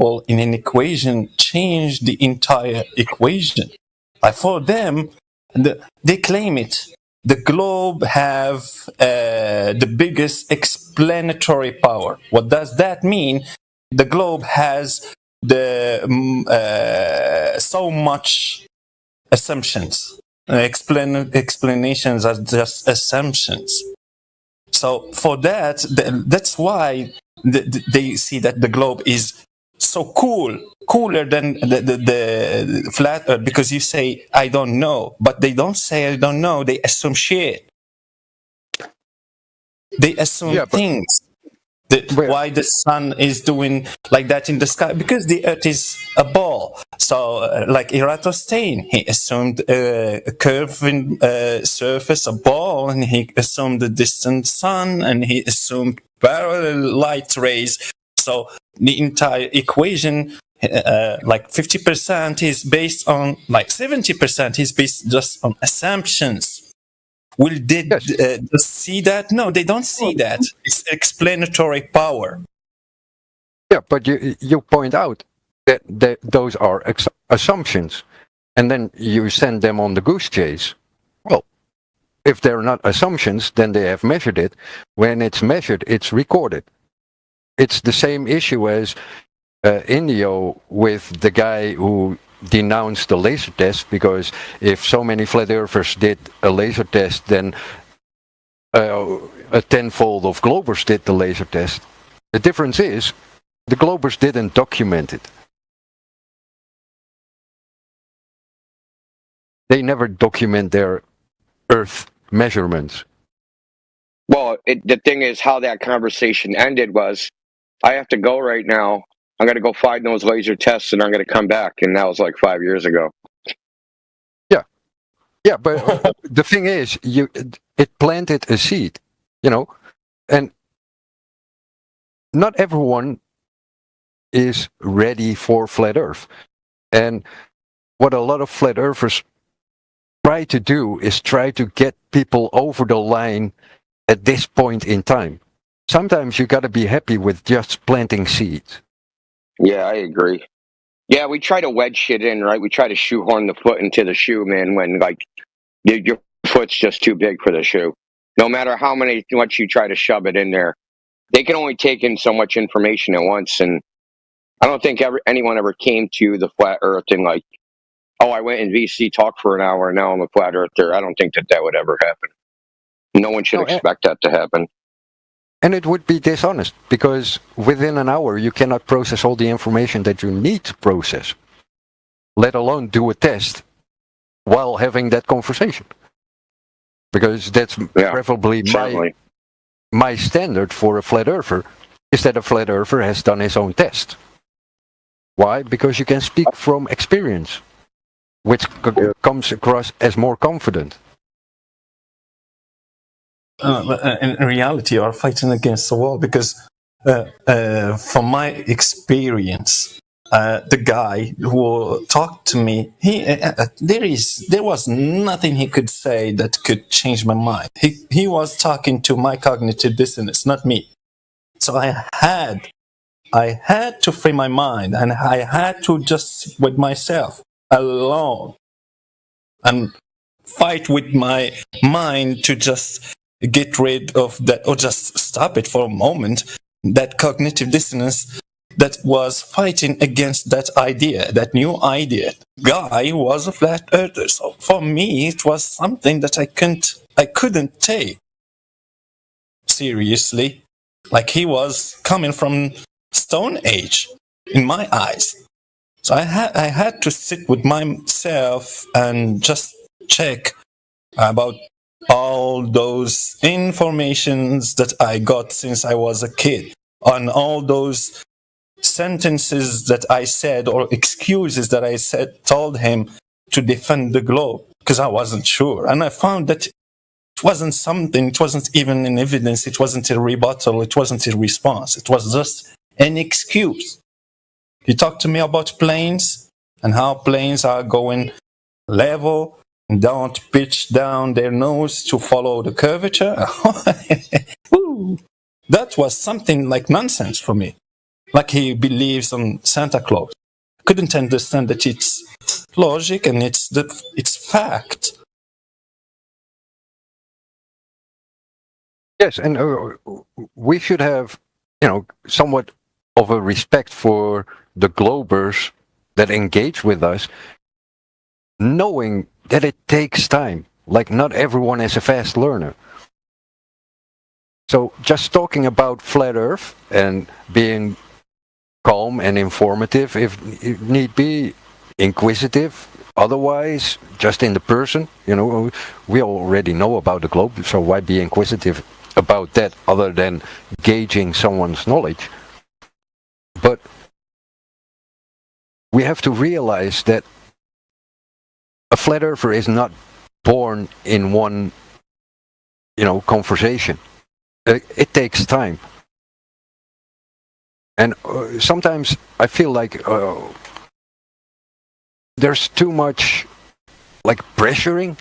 variable in an equation change the entire equation. Like for them, they claim it. The globe have the biggest explanatory power. What does that mean? The globe has the so much assumptions. Explanations are just assumptions. So for that, that's why they see that the globe is so cooler than the flat Earth, because you say I don't know, but they don't say I don't know. They assume shit. They assume things. Why the sun is doing like that in the sky? Because the Earth is a ball. So, like Eratosthenes, he assumed a curving surface, a ball, and he assumed the distant sun, and he assumed parallel light rays. So the entire equation, like 50% is based on, like 70% is based just on assumptions. Will they just see that? No, they don't see that. It's explanatory power. Yeah, but you point out that those are assumptions, and then you send them on the goose chase. Well, if they're not assumptions, then they have measured it. When it's measured, it's recorded. It's the same issue as Indio with the guy who denounced the laser test, because if so many flat earthers did a laser test, then a tenfold of Globers did the laser test. The difference is the Globers didn't document it. They never document their Earth measurements. Well, the thing is, how that conversation ended was, I have to go right now. I'm going to go find those laser tests, and I'm going to come back. And that was like 5 years ago. Yeah, but the thing is, it planted a seed, and not everyone is ready for flat Earth. And what a lot of flat earthers try to do is try to get people over the line at this point in time. Sometimes you got to be happy with just planting seeds. Yeah, I agree. Yeah, we try to wedge shit in, right? We try to shoehorn the foot into the shoe, man, when like your foot's just too big for the shoe. No matter how much you try to shove it in there, they can only take in so much information at once. And I don't think anyone ever came to the flat Earth and like, oh, I went in VC talk for an hour and now I'm a flat earther. I don't think that would ever happen. No one should expect that to happen. And it would be dishonest, because within an hour you cannot process all the information that you need to process, let alone do a test while having that conversation. Because that's preferably my standard for a flat earther, is that a flat earther has done his own test. Why? Because you can speak from experience, which comes across as more confident. In reality, you are fighting against the wall, because from my experience, the guy who talked to me, there was nothing he could say that could change my mind. He was talking to my cognitive dissonance, not me. So I had to free my mind, and I had to just sit with myself alone and fight with my mind to just get rid of that, or just stop it for a moment, that cognitive dissonance that was fighting against that idea, that new idea. Guy was a flat earther. So for me, it was something that I couldn't take seriously. Like he was coming from Stone Age in my eyes. So I had to sit with myself and just check about all those informations that I got since I was a kid, on all those sentences that I said, or excuses that I told him to defend the globe, because I wasn't sure. And I found that it wasn't even an evidence, it wasn't a rebuttal, it wasn't a response, it was just an excuse. He talked to me about planes and how planes are going level, don't pitch down their nose to follow the curvature. That was something like nonsense for me. like he believes on Santa Claus. Couldn't understand that it's logic and it's fact. Yes, and we should have, somewhat of a respect for the Globers that engage with us, knowing that it takes time. Like, not everyone is a fast learner. So just talking about flat Earth and being calm and informative, if need be, inquisitive, otherwise, just in the person, we already know about the globe, so why be inquisitive about that other than gauging someone's knowledge? But we have to realize that a flat earther is not born in one, conversation. It takes time. And sometimes I feel like there's too much, like, pressuring.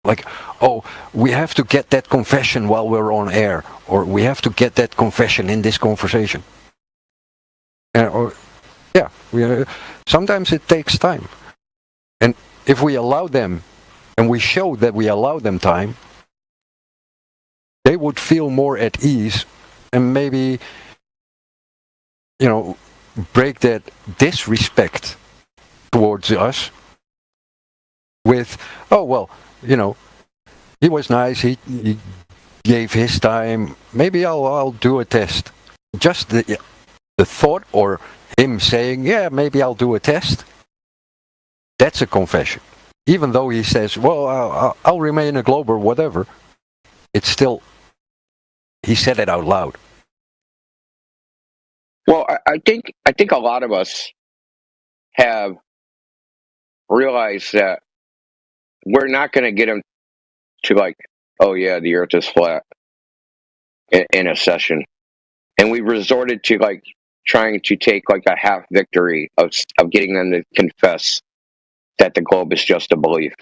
Like, oh, we have to get that confession while we're on air, or we have to get that confession in this conversation. Sometimes it takes time. And if we allow them, and we show that we allow them time, they would feel more at ease and maybe, break that disrespect towards us with, oh, well, he was nice, he gave his time, maybe I'll do a test. Just the thought, or him saying, yeah, maybe I'll do a test, that's a confession. Even though he says, well, I'll remain a globe or whatever, it's still, he said it out loud. Well, I think a lot of us have realized that we're not going to get them to, like, oh yeah, the Earth is flat in a session, and we resorted to, like, trying to take, like, a half victory of getting them to confess that the globe is just a belief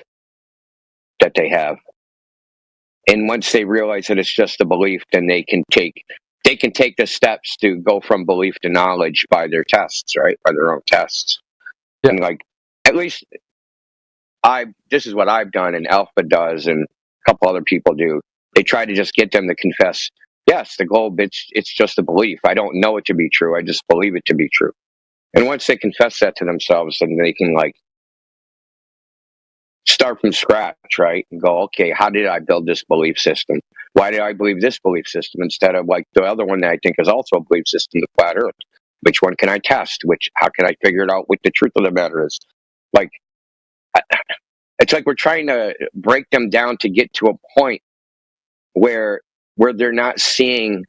that they have. And once they realize that it's just a belief, then they can take the steps to go from belief to knowledge by their tests, right? By their own tests. Yeah. And, like, at least this is what I've done, and Alpha does, and a couple other people do. They try to just get them to confess, yes, the globe, it's just a belief. I don't know it to be true. I just believe it to be true. And once they confess that to themselves, then they can, like, start from scratch, right? And go, okay, how did I build this belief system? Why did I believe this belief system instead of, like, the other one that I think is also a belief system, the flat Earth? Which one can I test? How can I figure it out what the truth of the matter is? Like, it's like we're trying to break them down to get to a point where they're not seeing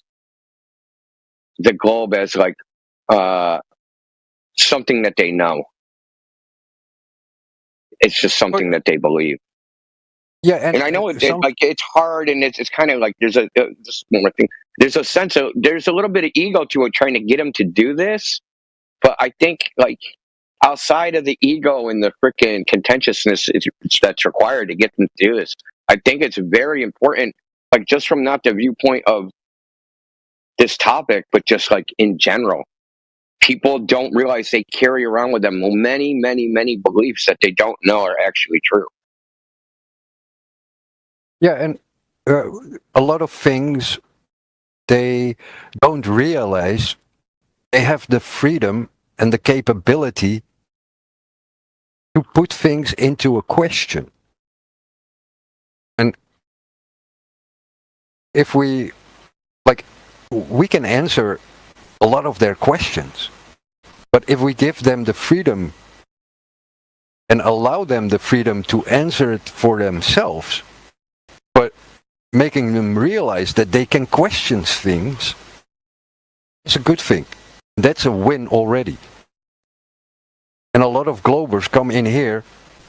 the globe as, like, something that they know. It's just something that they believe. Yeah, and I know it's hard, and it's kind of like there's just one more thing. There's a little bit of ego to it, trying to get them to do this. But I think, like, outside of the ego and the freaking contentiousness that's required to get them to do this, I think it's very important, like, just from not the viewpoint of this topic, but just, like, in general. People don't realize they carry around with them many, many, many beliefs that they don't know are actually true. Yeah, and a lot of things they don't realize they have the freedom and the capability to put things into a question. And if we can answer a lot of their questions, but if we give them the freedom and allow them the freedom to answer it for themselves, but making them realize that they can question things, it's a good thing. That's a win already. And a lot of Globers come in here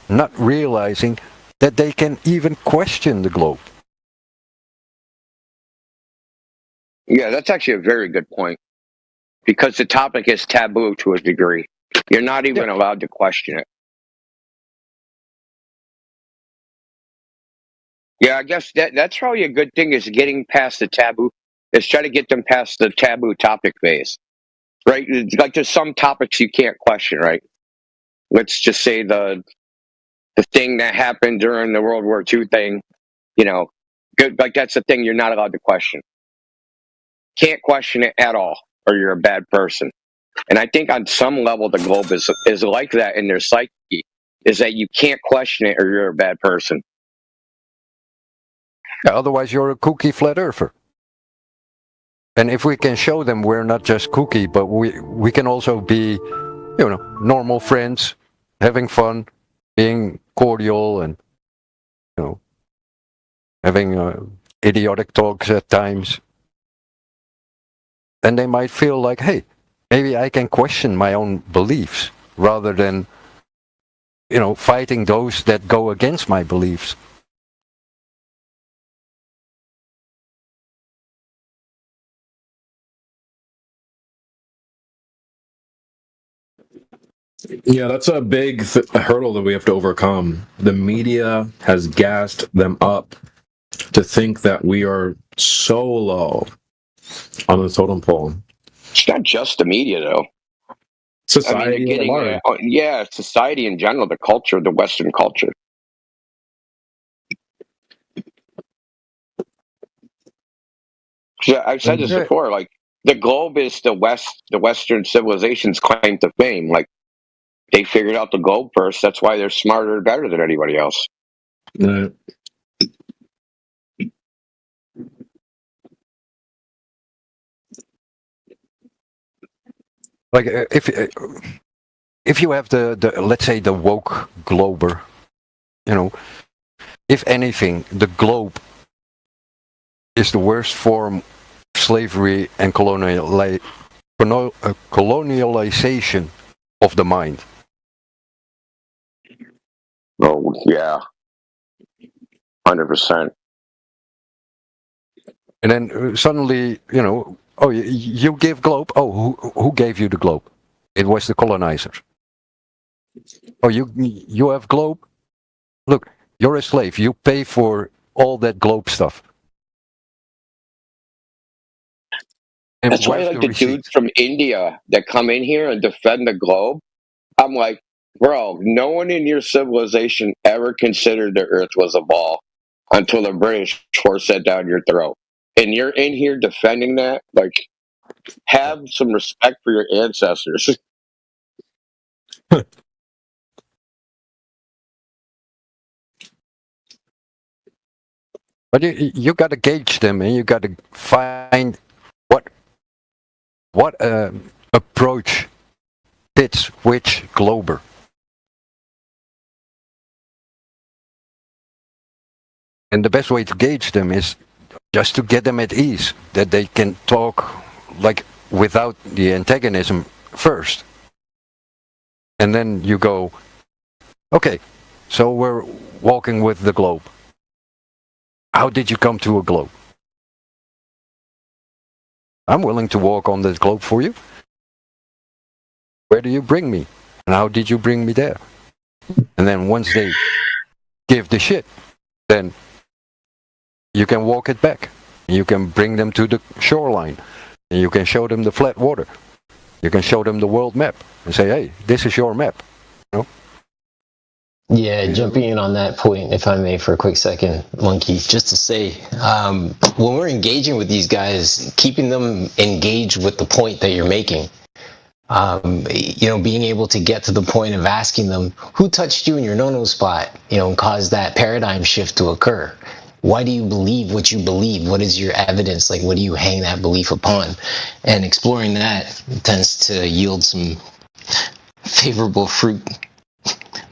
not realizing that they can even question the globe. Yeah, that's actually a very good point. Because the topic is taboo to a degree. You're not even allowed to question it. Yeah, I guess that's probably a good thing, is getting past the taboo. Is try to get them past the taboo topic phase. right? It's like there's some topics you can't question, right? Let's just say the thing that happened during the World War II thing, you know, good, like that's the thing you're not allowed to question. Can't question it at all, or you're a bad person. And I think on some level, the globe is like that in their psyche, is that you can't question it or you're a bad person. Yeah, otherwise, you're a kooky flat earther. And if we can show them we're not just kooky, but we can also be, normal friends, having fun, being cordial, and having idiotic talks at times, then they might feel like, hey, maybe I can question my own beliefs rather than, fighting those that go against my beliefs. Yeah, that's a big hurdle that we have to overcome. The media has gassed them up to think that we are so low on the totem pole. It's not just the media, though. Society, society in general, the culture, the Western culture. I've said this before. Like the globe is the Western civilization's claim to fame. Like they figured out the globe first. That's why they're smarter and better than anybody else. Like if you have the let's say the woke glober, if anything, the globe is the worst form of slavery and colonialization of the mind. Oh yeah, 100%. And then suddenly, oh, you give globe. Oh, who gave you the globe? It was the colonizers. Oh, you have globe. Look, you're a slave. You pay for all that globe stuff. And that's why like the dudes from India that come in here and defend the globe. I'm like, bro, no one in your civilization ever considered the Earth was a ball until the British forced that down your throat. And you're in here defending that? Like, have some respect for your ancestors. But you got to gauge them, and you got to find what approach fits which glober. And the best way to gauge them is just to get them at ease, that they can talk like without the antagonism first. And then you go, okay, so we're walking with the globe. How did you come to a globe? I'm willing to walk on this globe for you. Where do you bring me? And how did you bring me there? And then once they give the shit, then you can walk it back. You can bring them to the shoreline. And you can show them the flat water. You can show them the world map and say, hey, this is your map. Yeah, jumping in on that point, if I may, for a quick second, Monkey, just to say, when we're engaging with these guys, keeping them engaged with the point that you're making, being able to get to the point of asking them, who touched you in your no-no spot, and caused that paradigm shift to occur? Why do you believe what you believe? What is your evidence? Like, what do you hang that belief upon? And exploring that tends to yield some favorable fruit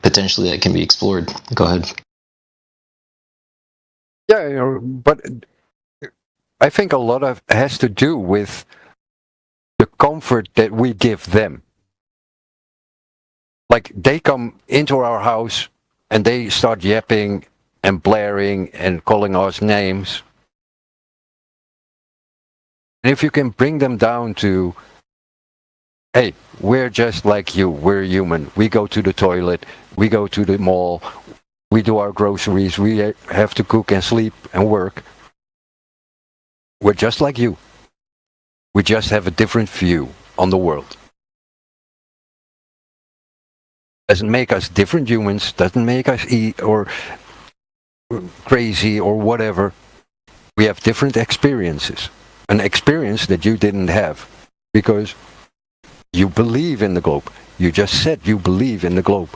potentially that can be explored. Go ahead. Yeah, but I think a lot of it has to do with the comfort that we give them. Like, they come into our house and they start yapping and blaring and calling us names. And if you can bring them down to, hey, we're just like you, we're human. We go to the toilet, we go to the mall, we do our groceries, we have to cook and sleep and work. We're just like you. We just have a different view. on the world. Doesn't make us different humans, doesn't make us or crazy or whatever. We have different experiences. An experience that you didn't have because you believe in the globe. You just said you believe in the globe.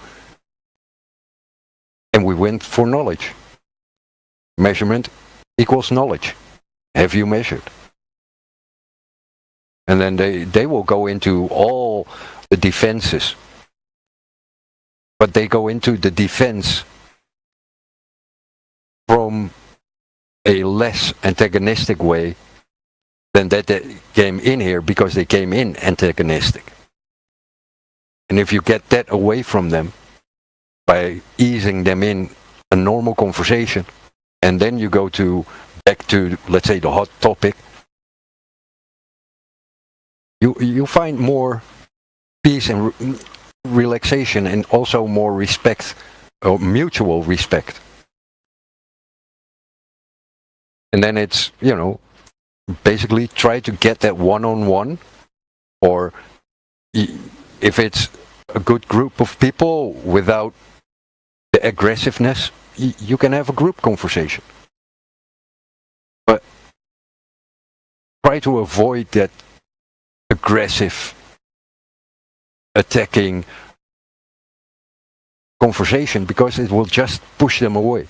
And we went for knowledge. Measurement equals knowledge. Have you measured? And then they will go into all the defenses. But they go into the defense from a less antagonistic way than that they came in here, because they came in antagonistic. And if you get that away from them by easing them in a normal conversation, and then you go back to, let's say, the hot topic, you find more peace and relaxation, and also more respect, or mutual respect. And then it's, basically try to get that one-on-one, or if it's a good group of people without the aggressiveness, you can have a group conversation. But try to avoid that aggressive, attacking conversation, because it will just push them away.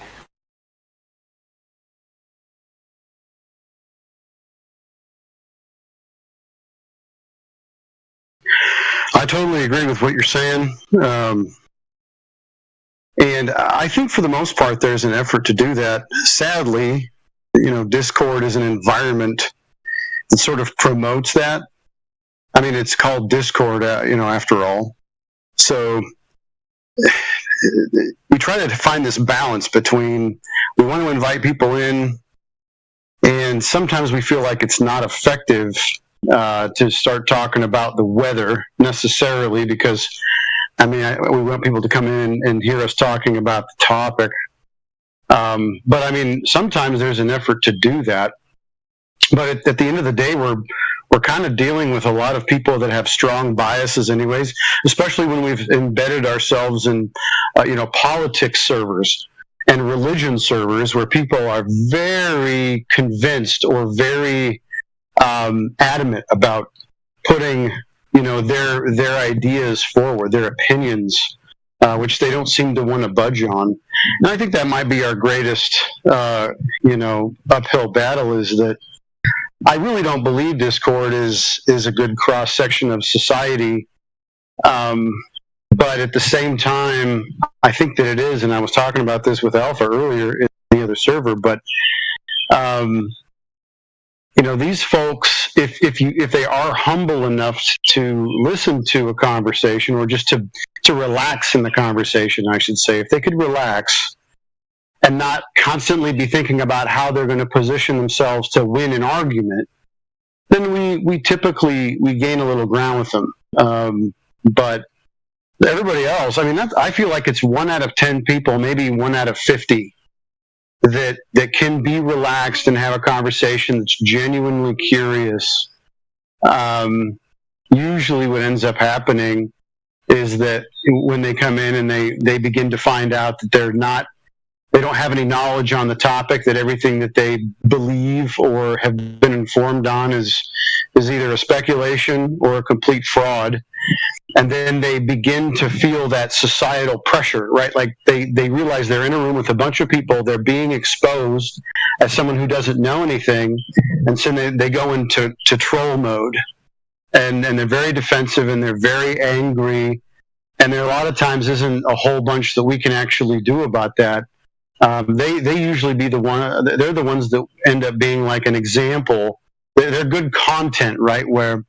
I totally agree with what you're saying. And I think for the most part, there's an effort to do that. Sadly, Discord is an environment that sort of promotes that. I mean, it's called Discord, after all. So we try to find this balance between, we want to invite people in, and sometimes we feel like it's not effective to start talking about the weather necessarily, because we want people to come in and hear us talking about the topic. But sometimes there's an effort to do that. But at the end of the day, we're kind of dealing with a lot of people that have strong biases anyways, especially when we've embedded ourselves in, politics servers and religion servers, where people are very convinced or very adamant about putting, their ideas forward, their opinions, which they don't seem to want to budge on. And I think that might be our greatest, uphill battle, is that I really don't believe Discord is a good cross-section of society. But at the same time, I think that it is, and I was talking about this with Alpha earlier in the other server, but these folks, if they are humble enough to listen to a conversation, or just to relax in the conversation, I should say, if they could relax and not constantly be thinking about how they're going to position themselves to win an argument, then we typically gain a little ground with them. But everybody else, I feel like it's 1 out of 10 people, maybe 1 out of 50, that can be relaxed and have a conversation that's genuinely curious. Usually what ends up happening is that when they come in and they begin to find out that they don't have any knowledge on the topic, that everything that they believe or have been informed on is either a speculation or a complete fraud. And then they begin to feel that societal pressure, right? Like they realize they're in a room with a bunch of people, they're being exposed as someone who doesn't know anything, and so they go into troll mode. And they're very defensive, and they're very angry, and there a lot of times isn't a whole bunch that we can actually do about that. They usually they're the ones that end up being like an example. They're good content, right? Where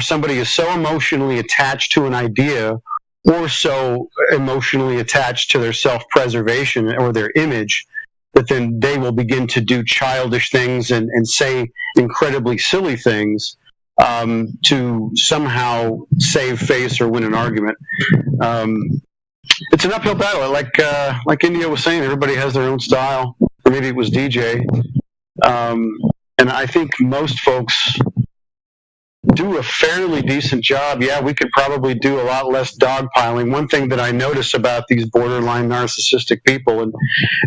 somebody is so emotionally attached to an idea, or so emotionally attached to their self-preservation or their image, that then they will begin to do childish things and say incredibly silly things to somehow save face or win an argument. It's an uphill battle. Like India was saying, everybody has their own style, or maybe it was DJ. And I think most folks do a fairly decent job. Yeah, we could probably do a lot less dogpiling. One thing that I notice about these borderline narcissistic people, and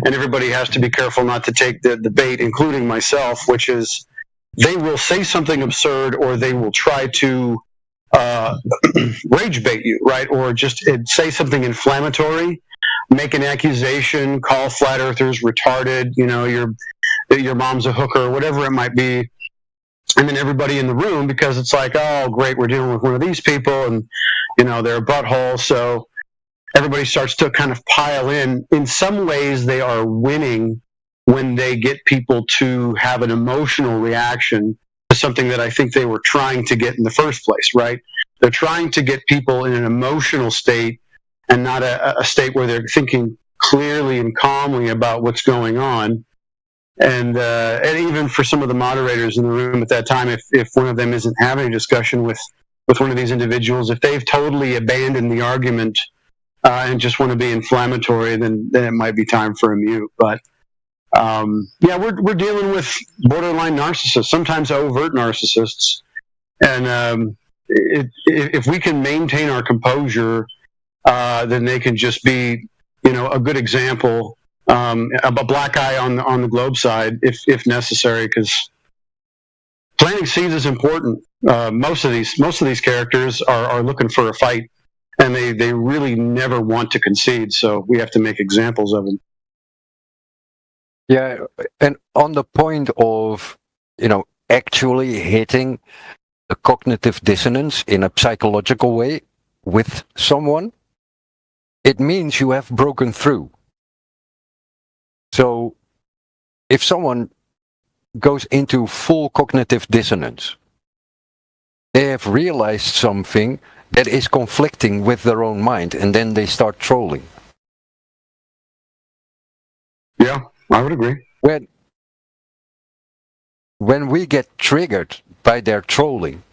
everybody has to be careful not to take the bait, including myself, which is they will say something absurd or they will try to rage bait you, right? Or just say something inflammatory, make an accusation, call flat earthers retarded, your mom's a hooker, or whatever it might be. And then everybody in the room, because it's like, oh, great, we're dealing with one of these people, and they're a butthole. So everybody starts to kind of pile in. In some ways, they are winning when they get people to have an emotional reaction to something that I think they were trying to get in the first place, right? They're trying to get people in an emotional state and not a state where they're thinking clearly and calmly about what's going on. And even for some of the moderators in the room at that time, if one of them isn't having a discussion with one of these individuals, if they've totally abandoned the argument and just want to be inflammatory, then it might be time for a mute. But yeah, we're dealing with borderline narcissists, sometimes overt narcissists, and if we can maintain our composure, then they can just be, a good example. A black eye on the globe side, if necessary, because planting seeds is important. Most of these characters are looking for a fight, and they really never want to concede. So we have to make examples of them. Yeah, and on the point of actually hitting a cognitive dissonance in a psychological way with someone, it means you have broken through. So if someone goes into full cognitive dissonance, they have realized something that is conflicting with their own mind, and then they start trolling. Yeah, I would agree. When we get triggered by their trolling,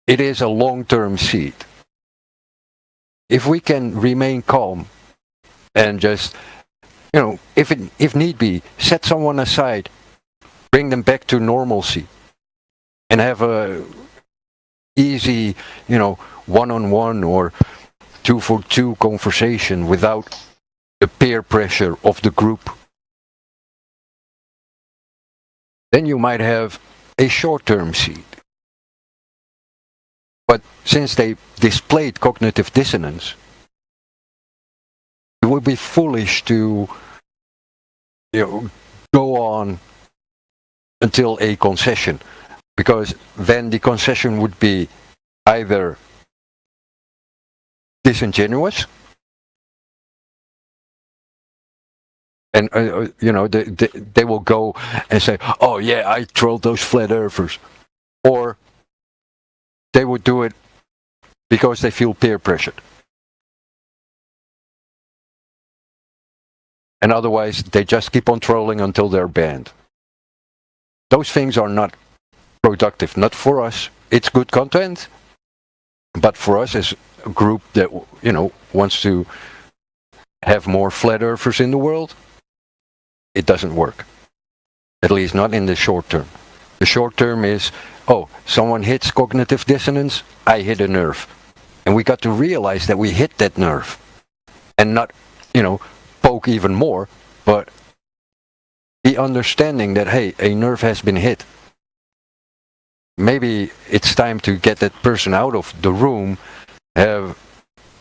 it is a long-term seed. If we can remain calm and just, if need be, set someone aside, bring them back to normalcy, and have a easy, one-on-one or 2-for-2 conversation without the peer pressure of the group, then you might have a short-term seed. But since they displayed cognitive dissonance, it would be foolish to go on until a concession, because then the concession would be either disingenuous and they will go and say, oh yeah, I trolled those flat earthers, or they would do it because they feel peer pressured. And otherwise, they just keep on trolling until they're banned. Those things are not productive. Not for us. It's good content. But for us as a group that, wants to have more flat earthers in the world, it doesn't work. At least not in the short term. The short term is, someone hits cognitive dissonance, I hit a nerve. And we got to realize that we hit that nerve. And not, poke even more, but the understanding that, hey, a nerve has been hit. Maybe it's time to get that person out of the room, have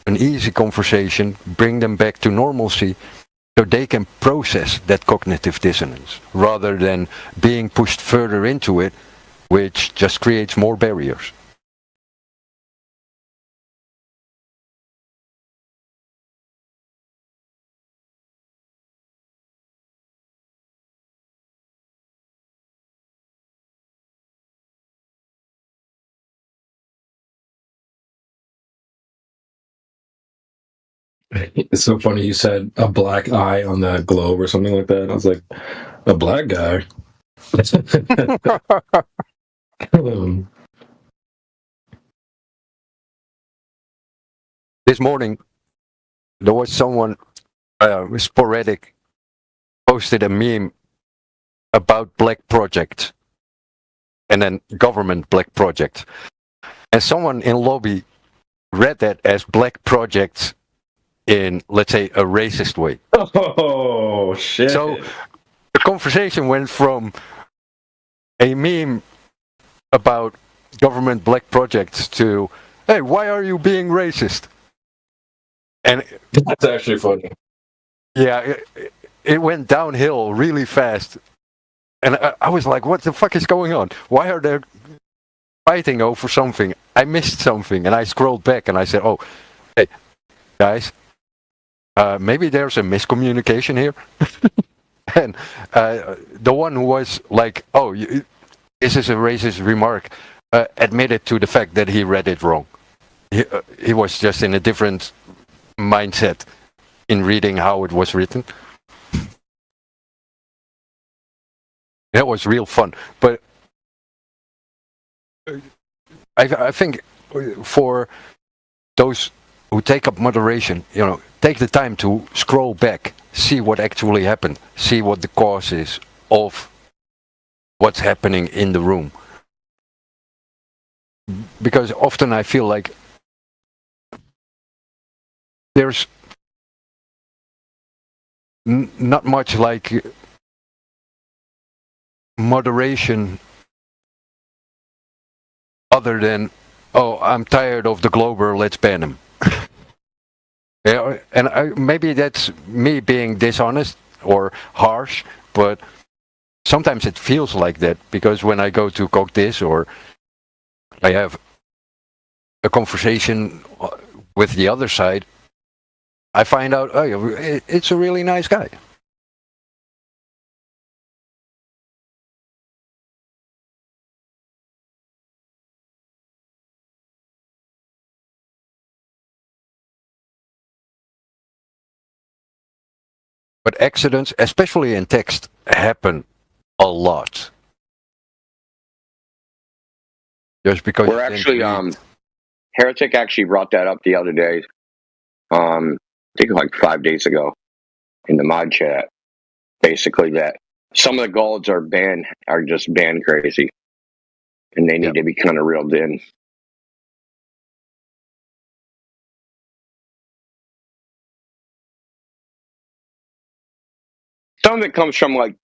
an easy conversation, bring them back to normalcy, so they can process that cognitive dissonance, rather than being pushed further into it, which just creates more barriers. It's so funny you said a black eye on that globe or something like that. I was like, a black guy? This morning, there was someone sporadic posted a meme about Black Project, and then government black projects. And someone in lobby read that as black projects in, let's say, a racist way. Oh shit! So the conversation went from a meme about government black projects to, hey, why are you being racist? And that's actually funny. yeah, it went downhill really fast. And I was like, what the fuck is going on? Why are they fighting over something? I missed something. And I scrolled back and I said, oh, hey, guys, maybe there's a miscommunication here. And the one who was like, oh, this is a racist remark, admitted to the fact that he read it wrong. He was just in a different mindset in reading how it was written. That was real fun. But I think for those who take up moderation, take the time to scroll back, see what actually happened, see what the cause is of what's happening in the room. Because often I feel like there's not much like moderation other than, oh, I'm tired of the Glober, let's ban him. Yeah, and maybe that's me being dishonest or harsh, but sometimes it feels like that, because when I go to Coke This or I have a conversation with the other side, I find out, oh, it's a really nice guy. But accidents, especially in text, happen a lot. Just because we're actually Heretic actually brought that up the other day. I think like 5 days ago in the mod chat. Basically, that some of the golds are just banned crazy, and they need to be kind of reeled in. Some of it comes from like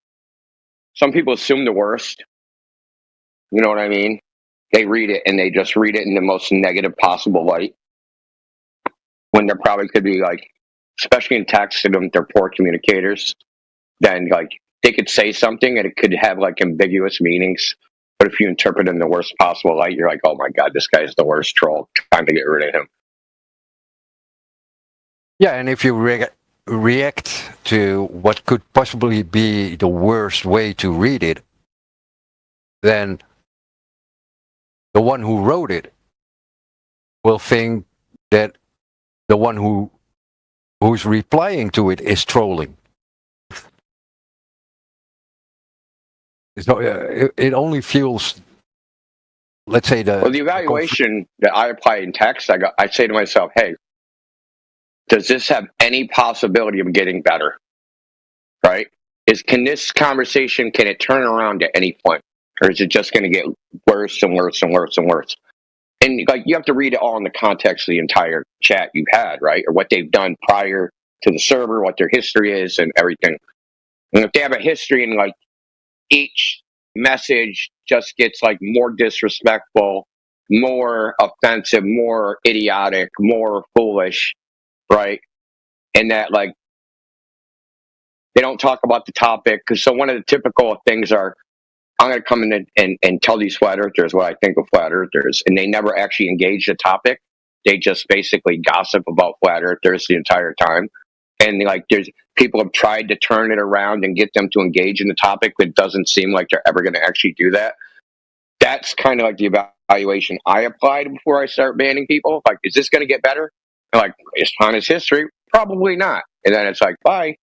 some people assume the worst. You know what I mean? They read it and they just read it in the most negative possible light, when there probably could be like, especially in text, they're poor communicators. Then like they could say something and it could have like ambiguous meanings. But if you interpret it in the worst possible light, you're like, oh my God, this guy's the worst troll. Time to get rid of him. Yeah, and if you react to what could possibly be the worst way to read it, then the one who wrote it will think that the one who's replying to it is trolling. So it only feels, let's say, the evaluation that I apply in text, I say to myself, hey, does this have any possibility of getting better? Right? Can this conversation, can it turn around at any point? Or is it just going to get worse and worse and worse and worse? And like, you have to read it all in the context of the entire chat you've had, right? Or what they've done prior to the server, what their history is and everything. And if they have a history and like each message just gets like more disrespectful, more offensive, more idiotic, more foolish, right? And that like they don't talk about the topic. Because so one of the typical things are, I'm going to come in and tell these flat earthers what I think of flat earthers, and they never actually engage the topic. They just basically gossip about flat earthers the entire time. And like, there's people have tried to turn it around and get them to engage in the topic, but it doesn't seem like they're ever going to actually do that. That's kind of like the evaluation I applied before I start banning people. Like, is this going to get better? And like, based on his history, probably not. And then it's like, bye.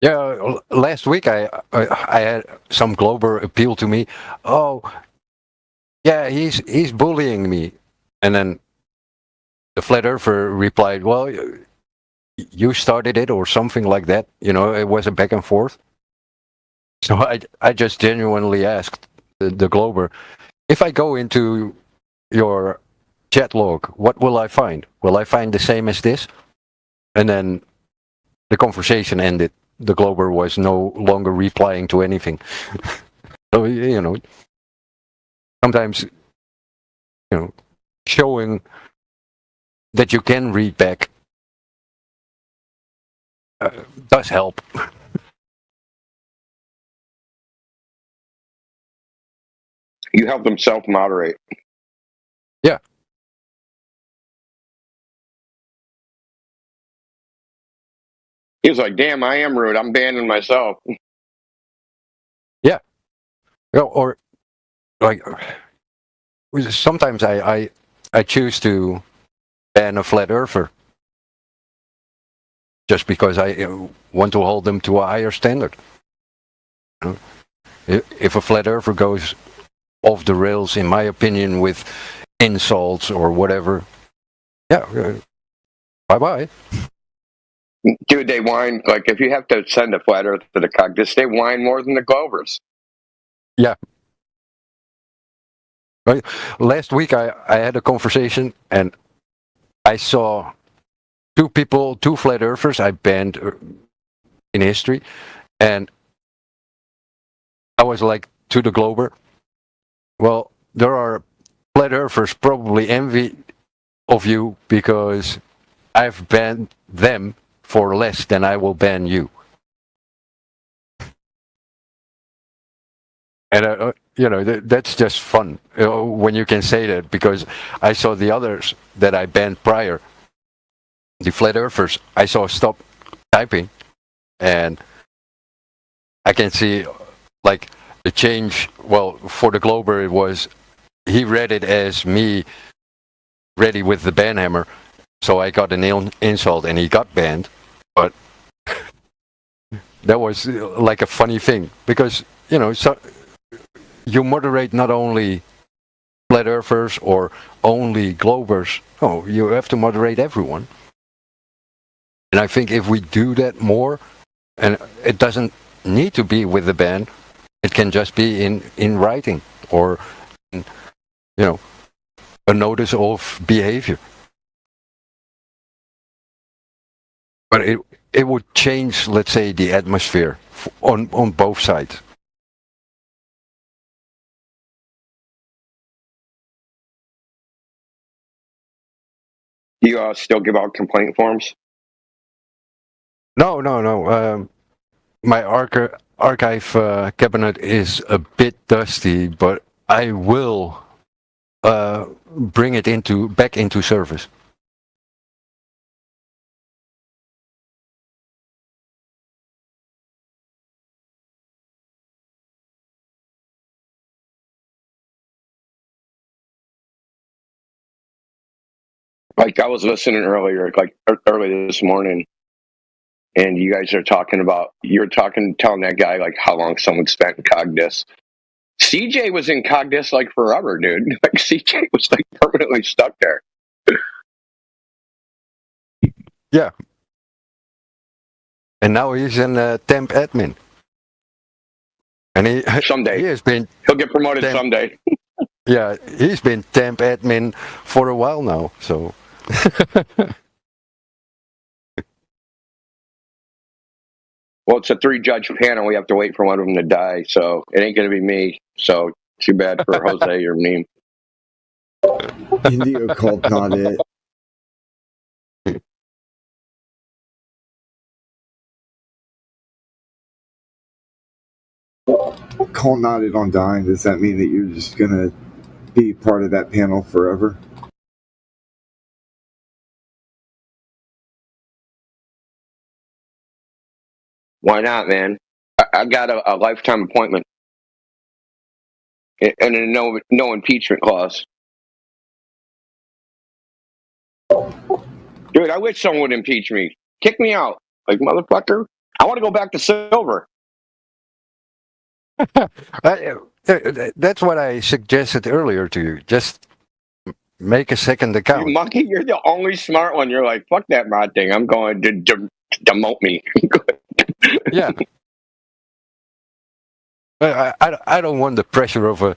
Yeah, last week I had some Glober appeal to me. Oh, yeah, he's bullying me, and then the flat earther replied, "Well, you started it," or something like that. It was a back and forth. So I just genuinely asked the Glober, if I go into your chat log, what will I find? Will I find the same as this? And then the conversation ended. The Glober was no longer replying to anything. So, sometimes, showing that you can read back does help. You help them self-moderate. Yeah. He was like, damn, I am rude. I'm banning myself. Yeah. Or like sometimes I choose to ban a flat earther just because I want to hold them to a higher standard. If a flat earther goes off the rails, in my opinion, with insults or whatever, yeah, bye-bye. Dude, they whine. Like, if you have to send a flat earth to the Cogdis, they whine more than the Glovers. Yeah. Right. Last week I had a conversation and I saw two flat earthers I banned in history, and I was like to the Glober, well, there are flat earthers probably envy of you because I've banned them for less than I will ban you. And that's just fun when you can say that, because I saw the others that I banned prior, the flat earthers, I saw stop typing, and I can see like the change. Well, for the Glober, it was he read it as me ready with the ban hammer, so I got an insult and he got banned. But that was like a funny thing, because so you moderate not only flat earthers or only Globers. Oh, you have to moderate everyone. And I think if we do that more, and it doesn't need to be with the ban, it can just be in writing or a notice of behavior. But it would change, let's say, the atmosphere on both sides. Do you still give out complaint forms? No. My archive cabinet is a bit dusty, but I will bring it back into service. Like, I was listening earlier, like early this morning, and you guys are telling that guy like how long someone spent in Cogdis. CJ was in Cogdis like forever, dude. Like, CJ was like permanently stuck there. Yeah. And now he's in temp admin. And Someday. He'll get promoted someday. Yeah, he's been temp admin for a while now, so. Well, it's a 3-judge panel. We have to wait for one of them to die, so it ain't going to be me. So too bad for Jose or me. Indio called not it. Call not it on dying. Does that mean that you're just going to be part of that panel forever? Why not, man? I got a lifetime appointment and a no impeachment clause. Dude, I wish someone would impeach me. Kick me out. Like, motherfucker. I want to go back to silver. That's what I suggested earlier to you. Just make a second account. You monkey, you're the only smart one. You're like, fuck that mod thing. I'm going to demote me. Yeah. I don't want the pressure of a,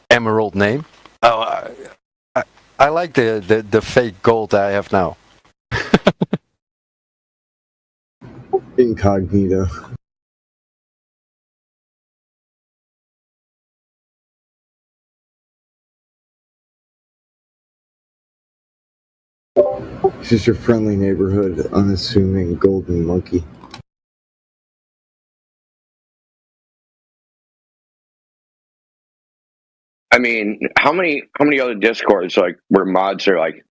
emerald name. Oh, I like the fake gold I have now. Incognito. It's just your friendly neighborhood, unassuming golden monkey. I mean, how many other discords like where mods are like,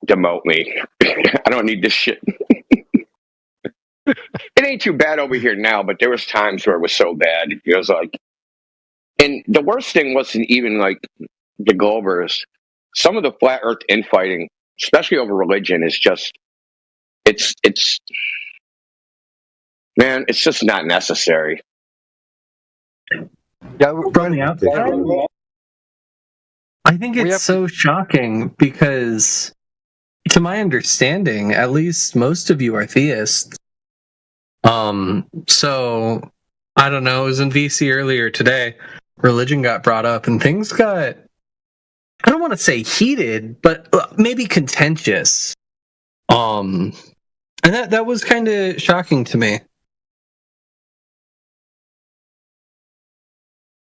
demote me? I don't need this shit. It ain't too bad over here now, but there was times where it was so bad. It was like, and the worst thing wasn't even like the Globers. Some of the flat Earth infighting, especially over religion, is just it's man, it's just not necessary. Yeah, From the outside, I think it's so shocking because, to my understanding, at least most of you are theists. So I don't know. It was in VC earlier today. Religion got brought up, and things got, I don't want to say heated, but maybe contentious. And that was kind of shocking to me.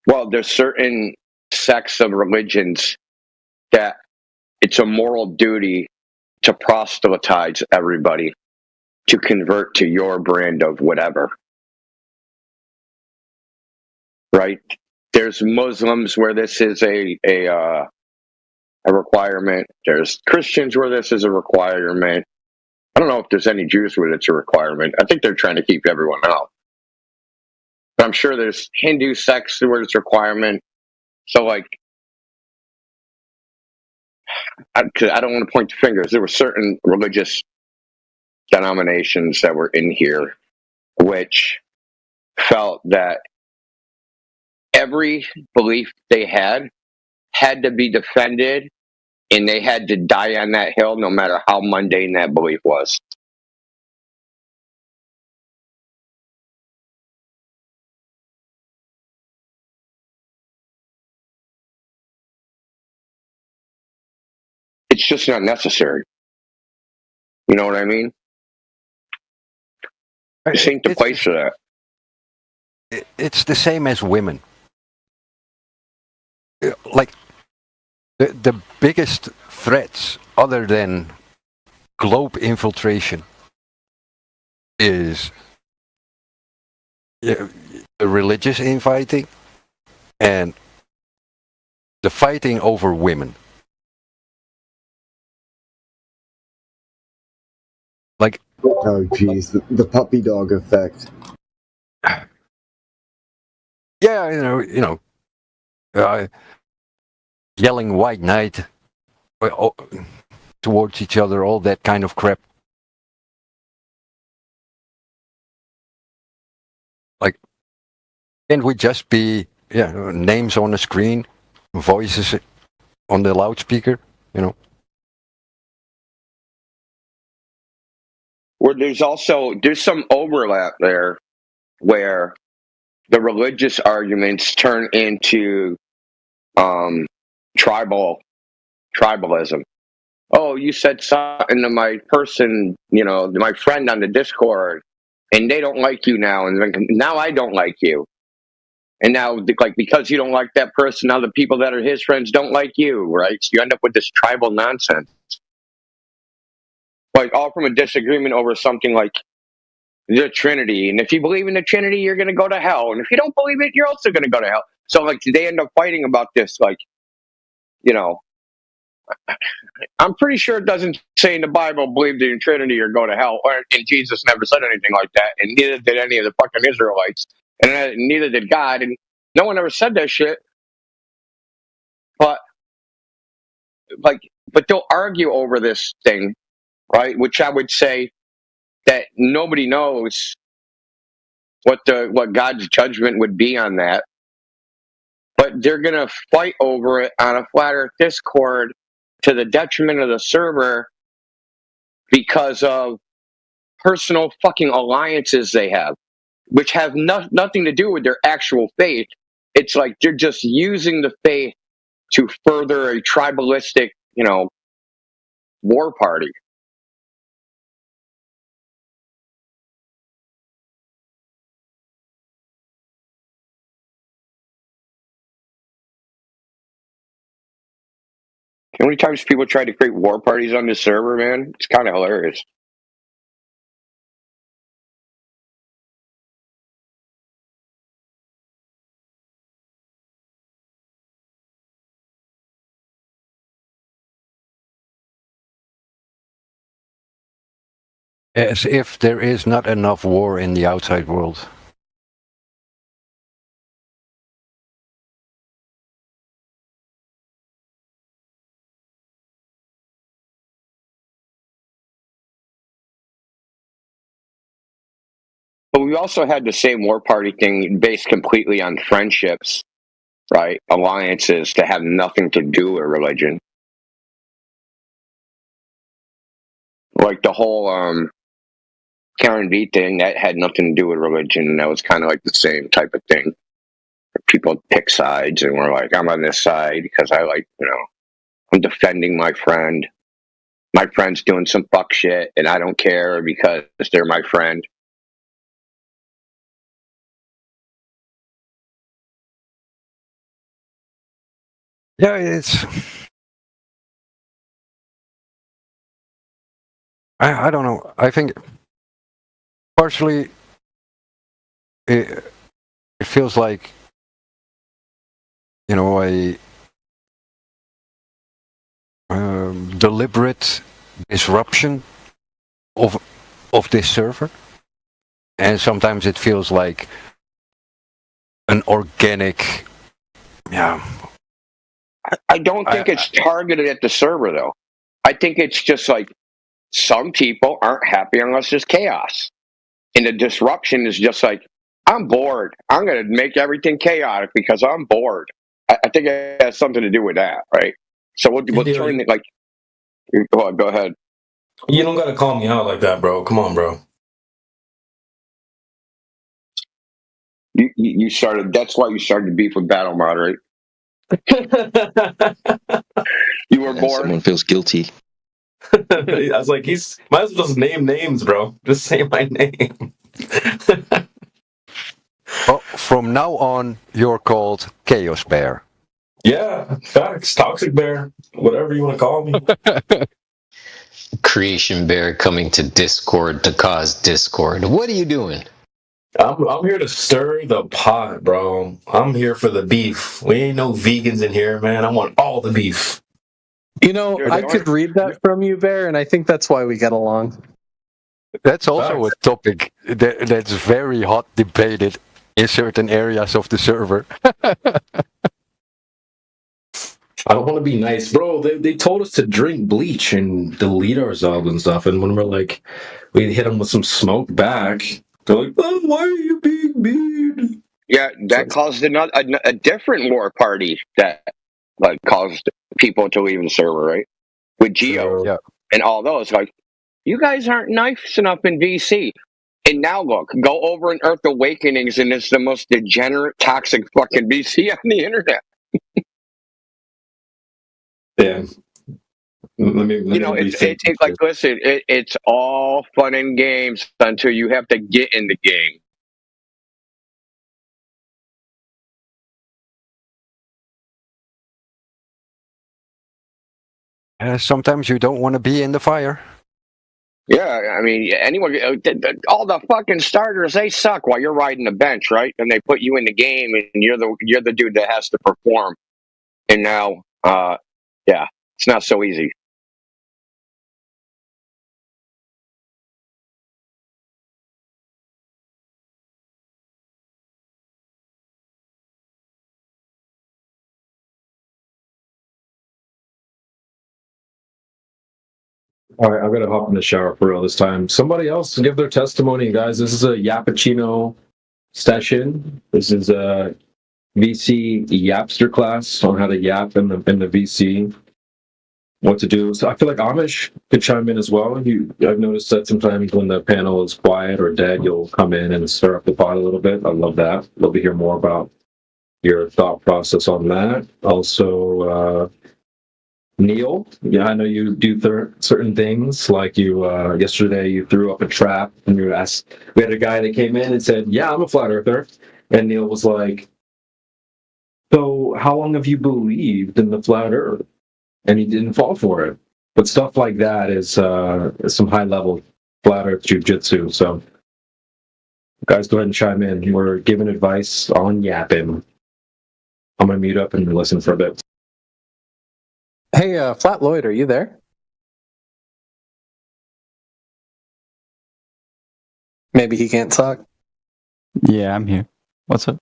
Well, there's certain sects of religions that it's a moral duty to proselytize everybody to convert to your brand of whatever. Right? There's Muslims where this is a requirement. There's Christians where this is a requirement. I don't know if there's any Jews where it's a requirement. I think they're trying to keep everyone out. But I'm sure there's Hindu sects where it's a requirement. So, like, I don't want to point the fingers. There were certain religious denominations that were in here which felt that every belief they had to be defended, and they had to die on that hill no matter how mundane that belief was. It's just not necessary. You know what I mean? This ain't the place for that. It's the same as women. Like, the biggest threats, other than globe infiltration, is the religious infighting and the fighting over women. Like, oh geez, the puppy dog effect. Yeah, yelling white knight towards each other, all that kind of crap. Like, can't we just be names on the screen, voices on the loudspeaker, Where there's some overlap there where the religious arguments turn into tribalism. Oh, you said something to my person, my friend on the Discord, and they don't like you now, and now I don't like you. And now, like, because you don't like that person, now the people that are his friends don't like you, right? So you end up with this tribal nonsense. Like, all from a disagreement over something like the Trinity. And if you believe in the Trinity, you're going to go to hell. And if you don't believe it, you're also going to go to hell. So, like, they end up fighting about this, like, I'm pretty sure it doesn't say in the Bible, believe in the Trinity or go to hell. And Jesus never said anything like that. And neither did any of the fucking Israelites. And neither did God. And no one ever said that shit. But they'll argue over this thing, right? Which I would say that nobody knows what God's judgment would be on that. But they're going to fight over it on a flat Earth Discord to the detriment of the server because of personal fucking alliances they have. which have nothing to do with their actual faith. It's like they're just using the faith to further a tribalistic, war party. How many times people try to create war parties on this server, man? It's kind of hilarious. As if there is not enough war in the outside world. But we also had the same war party thing based completely on friendships, right? Alliances to have nothing to do with religion. Like the whole Karen V thing, that had nothing to do with religion, and that was kind of like the same type of thing. People pick sides, and we're like, I'm on this side because I like, I'm defending my friend. My friend's doing some fuck shit, and I don't care because they're my friend. Yeah, it's. I don't know. I think partially it feels like, a deliberate disruption of this server, and sometimes it feels like an organic. Yeah. I don't think it's targeted at the server, though. I think it's just like some people aren't happy unless there's chaos. And the disruption is just like, I'm bored. I'm going to make everything chaotic because I'm bored. I think it has something to do with that, right? So we'll turn it like, go ahead. You don't got to call me out like that, bro. Come on, bro. You started, that's why you started to beef with Battle Moderate. You were bored. Someone feels guilty. I was like, might as well just name names, bro. Just say my name. Well, from now on, you're called Chaos Bear. Yeah, facts. Toxic Bear. Whatever you want to call me. Creation Bear coming to Discord to cause discord. What are you doing? I'm here to stir the pot, bro. I'm here for the beef. We ain't no vegans in here, man. I want all the beef. I could read that from you, Bear, and I think that's why we get along. That's also a topic that's very hot debated in certain areas of the server. I don't want to be nice, bro. They told us to drink bleach and delete ourselves and stuff. And when we're like, we hit them with some smoke back, they're like, oh, why are you being mean? Yeah, that caused a different war party that caused people to leave the server, right? With Geo and all those. Like, you guys aren't nice enough in VC. And now look, go over in Earth Awakenings, and it's the most degenerate, toxic fucking VC on the internet. Yeah. It's like, listen, it's all fun and games until you have to get in the game. Sometimes you don't want to be in the fire. Yeah, I mean, anyone, all the fucking starters, they suck while you're riding the bench, right? And they put you in the game, and you're the dude that has to perform. And now, it's not so easy. All right, I'm gonna hop in the shower for real this time. Somebody else give their testimony, guys. This is a Yappuccino session. This is a VC Yapster class on how to yap in the VC. what to do. So I feel like Amish could chime in as well. I've noticed that sometimes when the panel is quiet or dead, you'll come in and stir up the pot a little bit. I love that. Love to hear more about your thought process on that. Also, Neil, yeah, I know you do certain things. Like you, yesterday, you threw up a trap and you asked. We had a guy that came in and said, "Yeah, I'm a flat earther," and Neil was like, "So, how long have you believed in the flat Earth?" And he didn't fall for it. But stuff like that is some high level flat Earth jujitsu. So, guys, go ahead and chime in. We're giving advice on yapping. I'm gonna mute up and listen for a bit. Hey, Flat Lloyd, are you there? Maybe he can't talk. Yeah, I'm here. What's up?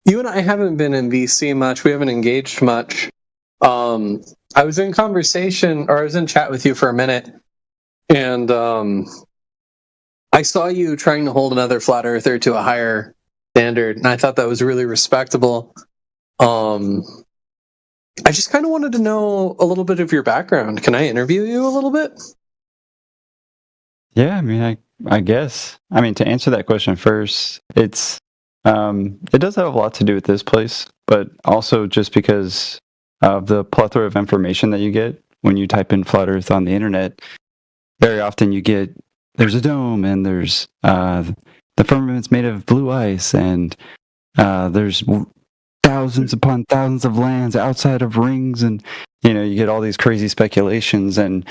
You and I haven't been in VC much. We haven't engaged much. I was in conversation, or I was in chat with you for a minute, and I saw you trying to hold another flat earther to a higher standard, and I thought that was really respectable. I just kind of wanted to know a little bit of your background. Can I interview you a little bit? Yeah, I mean, I guess. I mean, to answer that question first, it does have a lot to do with this place, but also just because of the plethora of information that you get when you type in flat Earth on the internet. Very often you get there's a dome and there's the firmament's made of blue ice and there's thousands upon thousands of lands outside of rings, and you get all these crazy speculations. And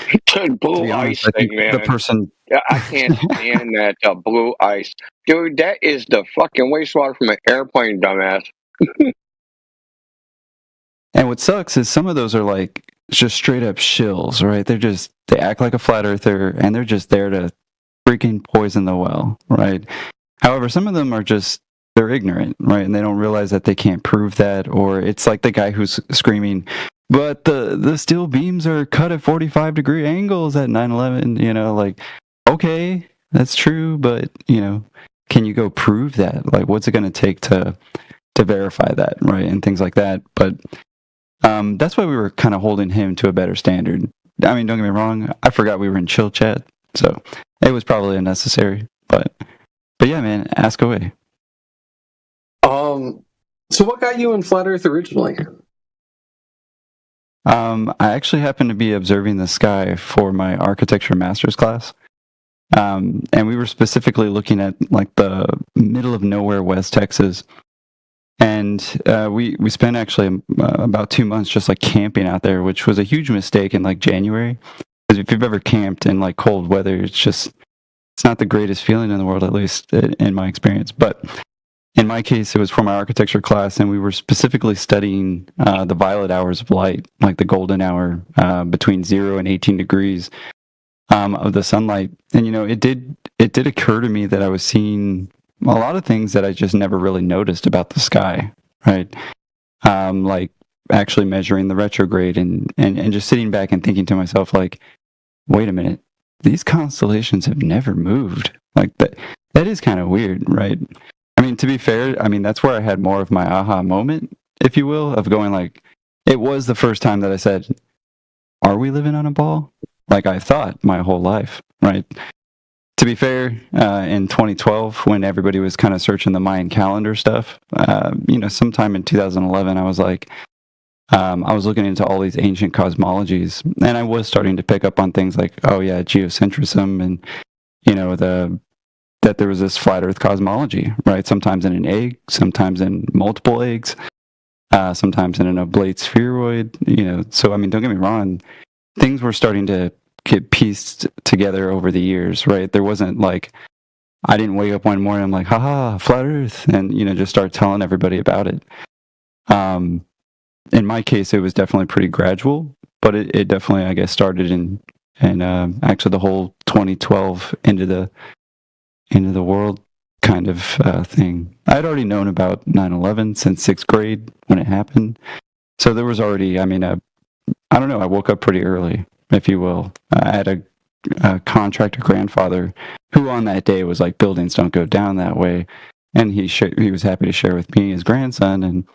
blue ice thing, man. The person I can't stand that blue ice, dude. That is the fucking wastewater from an airplane, dumbass. And what sucks is some of those are like just straight up shills, right? They act like a flat earther and they're just there to freaking poison the well, right? However, some of them are they're ignorant, right? And they don't realize that they can't prove that. Or it's like the guy who's screaming, but the steel beams are cut at 45-degree angles at 9/11, like, okay, that's true, but, can you go prove that? Like, what's it going to take to verify that, right? And things like that. But that's why we were kind of holding him to a better standard. I mean, don't get me wrong, I forgot we were in chill chat, so it was probably unnecessary. But yeah, man, ask away. So what got you in Flat Earth originally? I actually happened to be observing the sky for my architecture master's class. And we were specifically looking at like the middle of nowhere, West Texas. And we spent actually about 2 months just like camping out there, which was a huge mistake in like January. Because if you've ever camped in like cold weather, it's not the greatest feeling in the world, at least in my experience. But in my case, it was for my architecture class, and we were specifically studying the violet hours of light, like the golden hour between 0 and 18 degrees of the sunlight. And it did occur to me that I was seeing a lot of things that I just never really noticed about the sky, right? Like actually measuring the retrograde and just sitting back and thinking to myself, like, wait a minute, these constellations have never moved. Like that is kind of weird, right? I mean, to be fair, that's where I had more of my aha moment, if you will, of going like, it was the first time that I said, are we living on a ball? Like I thought my whole life, right? To be fair, in 2012, when everybody was kind of searching the Mayan calendar stuff, sometime in 2011, I was like, I was looking into all these ancient cosmologies, and I was starting to pick up on things like, oh yeah, geocentrism, and that there was this flat Earth cosmology, right? Sometimes in an egg, sometimes in multiple eggs, sometimes in an oblate spheroid. So don't get me wrong, things were starting to get pieced together over the years, right? There wasn't like, I didn't wake up one morning, I'm like, haha, flat Earth, and just start telling everybody about it. In my case, it was definitely pretty gradual, but it definitely, I guess, started in actually the whole 2012 into the world kind of thing. I'd already known about 9/11 since 6th grade when it happened. So there was already, I don't know, I woke up pretty early, if you will. I had a contractor grandfather who on that day was like, buildings don't go down that way. And he was happy to share with me, his grandson. And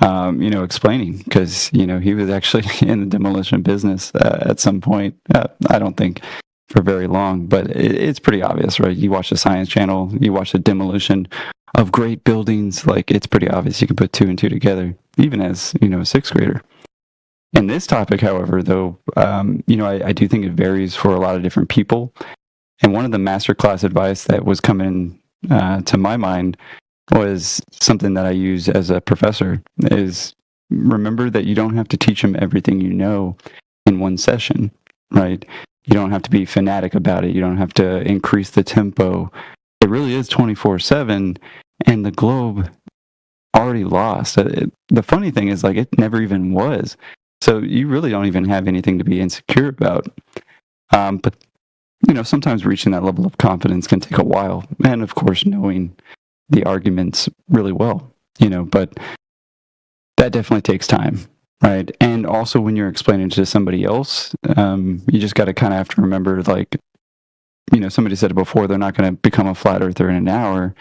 explaining, because he was actually in the demolition business at some point. I don't think for very long, but it's pretty obvious, right? You watch the Science Channel, you watch the demolition of great buildings, like it's pretty obvious. You can put two and two together, even as a sixth grader. In this topic, however, though, I do think it varies for a lot of different people. And one of the masterclass advice that was coming to my mind was something that I use as a professor, is remember that you don't have to teach them everything you know in one session, right? You don't have to be fanatic about it. You don't have to increase the tempo. It really is 24/7, and the globe already lost. The funny thing is, like, it never even was. So you really don't even have anything to be insecure about. But sometimes reaching that level of confidence can take a while, and of course, knowing the arguments really well, but that definitely takes time, right? And also when you're explaining to somebody else, you just got to kind of have to remember, like, somebody said it before, they're not going to become a flat earther in an hour,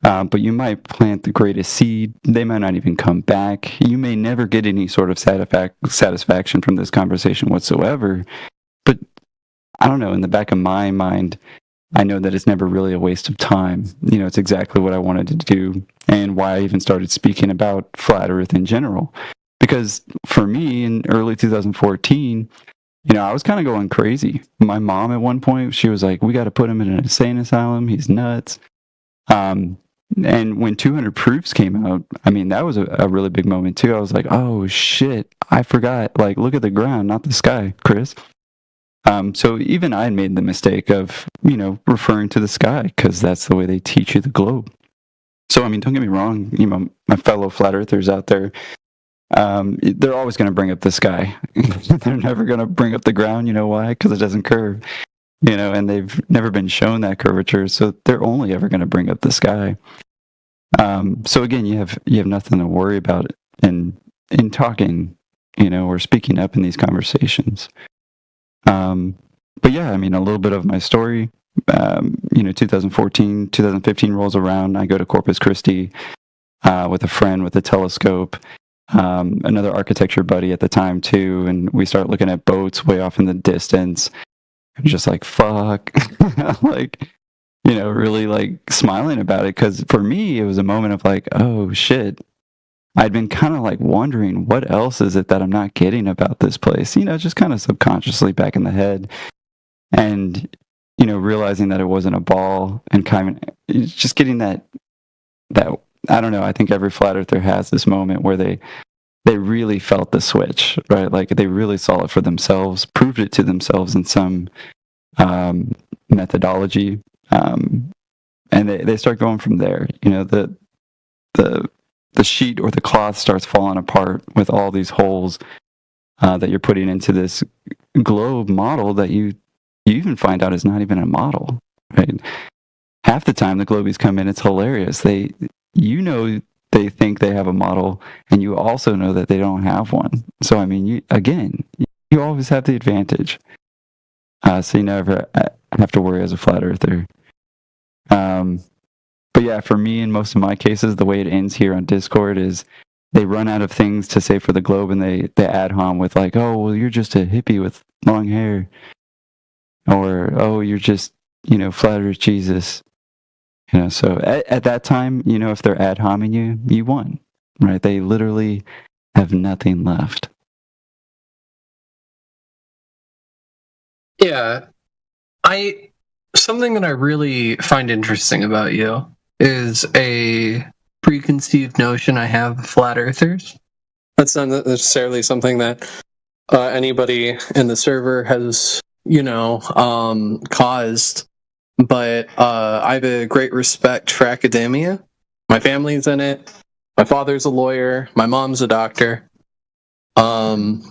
but you might plant the greatest seed. They might not even come back. You may never get any sort of satisfaction from this conversation whatsoever, but I don't know, in the back of my mind, I know that it's never really a waste of time. It's exactly what I wanted to do, and why I even started speaking about flat Earth in general. Because for me, in early 2014, I was kind of going crazy. My mom, at one point, she was like, "We got to put him in an insane asylum. He's nuts." And when 200 Proofs came out, I mean, that was a really big moment too. I was like, "Oh shit, I forgot. Like, look at the ground, not the sky, Chris." So even I made the mistake of, referring to the sky, because that's the way they teach you the globe. So, I mean, don't get me wrong, my fellow flat earthers out there, they're always going to bring up the sky. They're never going to bring up the ground. You know why? Because it doesn't curve, and they've never been shown that curvature. So they're only ever going to bring up the sky. So again, you have nothing to worry about in talking, or speaking up in these conversations. But yeah, I mean, a little bit of my story. 2014, 2015 rolls around. I go to Corpus Christi with a friend with a telescope, another architecture buddy at the time too, and we start looking at boats way off in the distance. I'm just like, fuck, like, really like smiling about it, because for me it was a moment of like, oh shit. I'd been kind of like wondering, what else is it that I'm not getting about this place? Just kind of subconsciously back in the head. And, realizing that it wasn't a ball, and kind of just getting that, I don't know, I think every flat earther has this moment where they really felt the switch, right? Like they really saw it for themselves, proved it to themselves in some methodology. And they start going from there. The sheet or the cloth starts falling apart with all these holes that you're putting into this globe model that you even find out is not even a model, right? Half the time the globies come in, it's hilarious. They think they have a model, and you also know that they don't have one. So, I mean, you always have the advantage. So you never have to worry as a flat earther. But yeah, for me, in most of my cases, the way it ends here on Discord is they run out of things to say for the globe, and they ad hom with like, "Oh, well, you're just a hippie with long hair," or "Oh, you're just, flat earth Jesus." So at that time, if they're ad homing you, you won, right? They literally have nothing left. Yeah. Something that I really find interesting about you is a preconceived notion I have of flat earthers. That's not necessarily something that anybody in the server has, caused, but I have a great respect for academia. My family's in it. My father's a lawyer. My mom's a doctor. I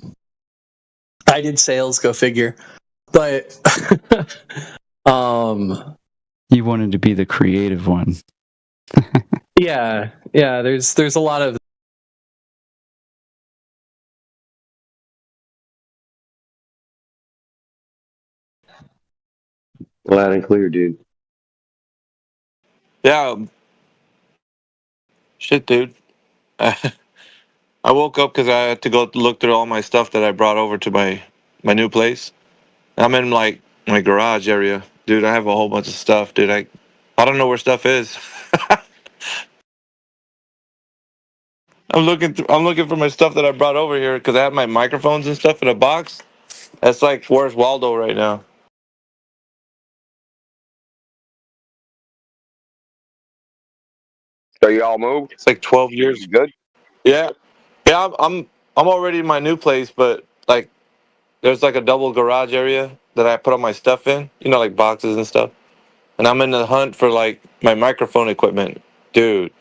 did sales, go figure. But you wanted to be the creative one. yeah, there's a lot of loud and clear, dude. Yeah. Shit, dude. I woke up because I had to go look through all my stuff that I brought over to my new place. I'm in like my garage area, dude. I have a whole bunch of stuff, dude. I don't know where stuff is. I'm looking for my stuff that I brought over here because I have my microphones and stuff in a box. That's like where's Waldo right now? So you all moved? It's like 12 years. You good? Yeah, yeah. I'm already in my new place, but like there's like a double garage area that I put all my stuff in. You know, like boxes and stuff. And I'm in the hunt for like my microphone equipment, dude.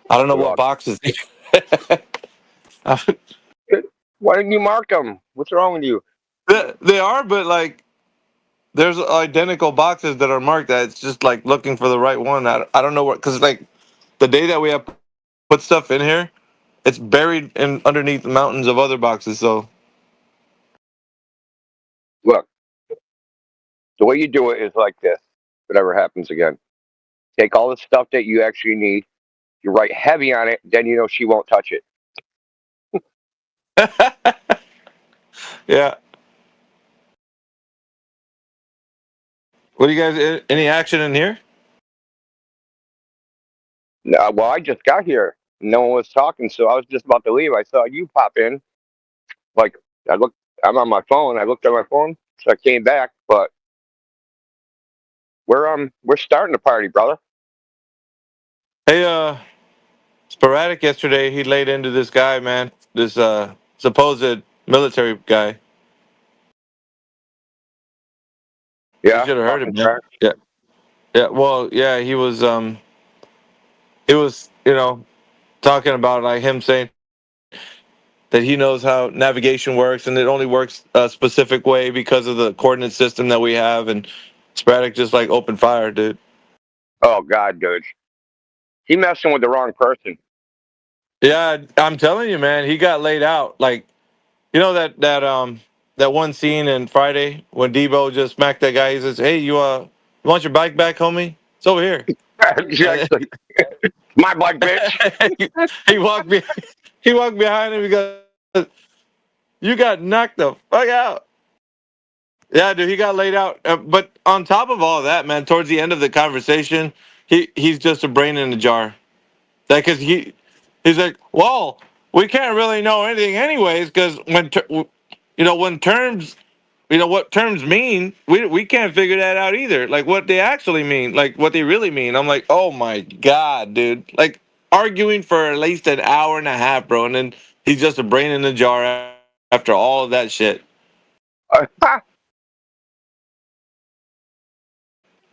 I don't know what Well, boxes. why didn't you mark them? What's wrong with you? They are, but like there's identical boxes that are marked. That it's just like looking for the right one. I don't know what, because like the day that we have put stuff in here, it's buried in underneath the mountains of other boxes. So Look, the way you do it is like this. Whatever happens again, take all the stuff that you actually need. You write heavy on it, then you know she won't touch it. yeah. What do you guys? Any action in here? No, well, I just got here. No one was talking, so I was just about to leave. I saw you pop in. Like I looked, I'm on my phone. I looked at my phone, so I came back. But we're starting the party, brother. Hey, sporadic yesterday. He laid into this guy, man. This supposed military guy. You Yeah, should have heard him, talking man. trash. Yeah, yeah. Well, yeah. He was, talking about like him saying that he knows how navigation works and it only works a specific way because of the coordinate system that we have. And sporadic just like open fire, dude. Oh God, dude, he messing with the wrong person. Yeah, I'm telling you, man. He got laid out. Like, that one scene in Friday when Debo just smacked that guy. He says, "Hey, you want your bike back, homie? It's over here." And Exactly. My bike, bitch. he walked be, he walked behind him because you got knocked the fuck out. Yeah, dude, he got laid out. But on top of all that, man, towards the end of the conversation, he's just a brain in a jar. Like, cause he's like, well, we can't really know anything anyways, because when terms, what terms mean, we can't figure that out either. Like what they actually mean, like what they really mean. I'm like, oh my god, dude, like arguing for at least an hour and a half, bro, and then he's just a brain in a jar after all of that shit.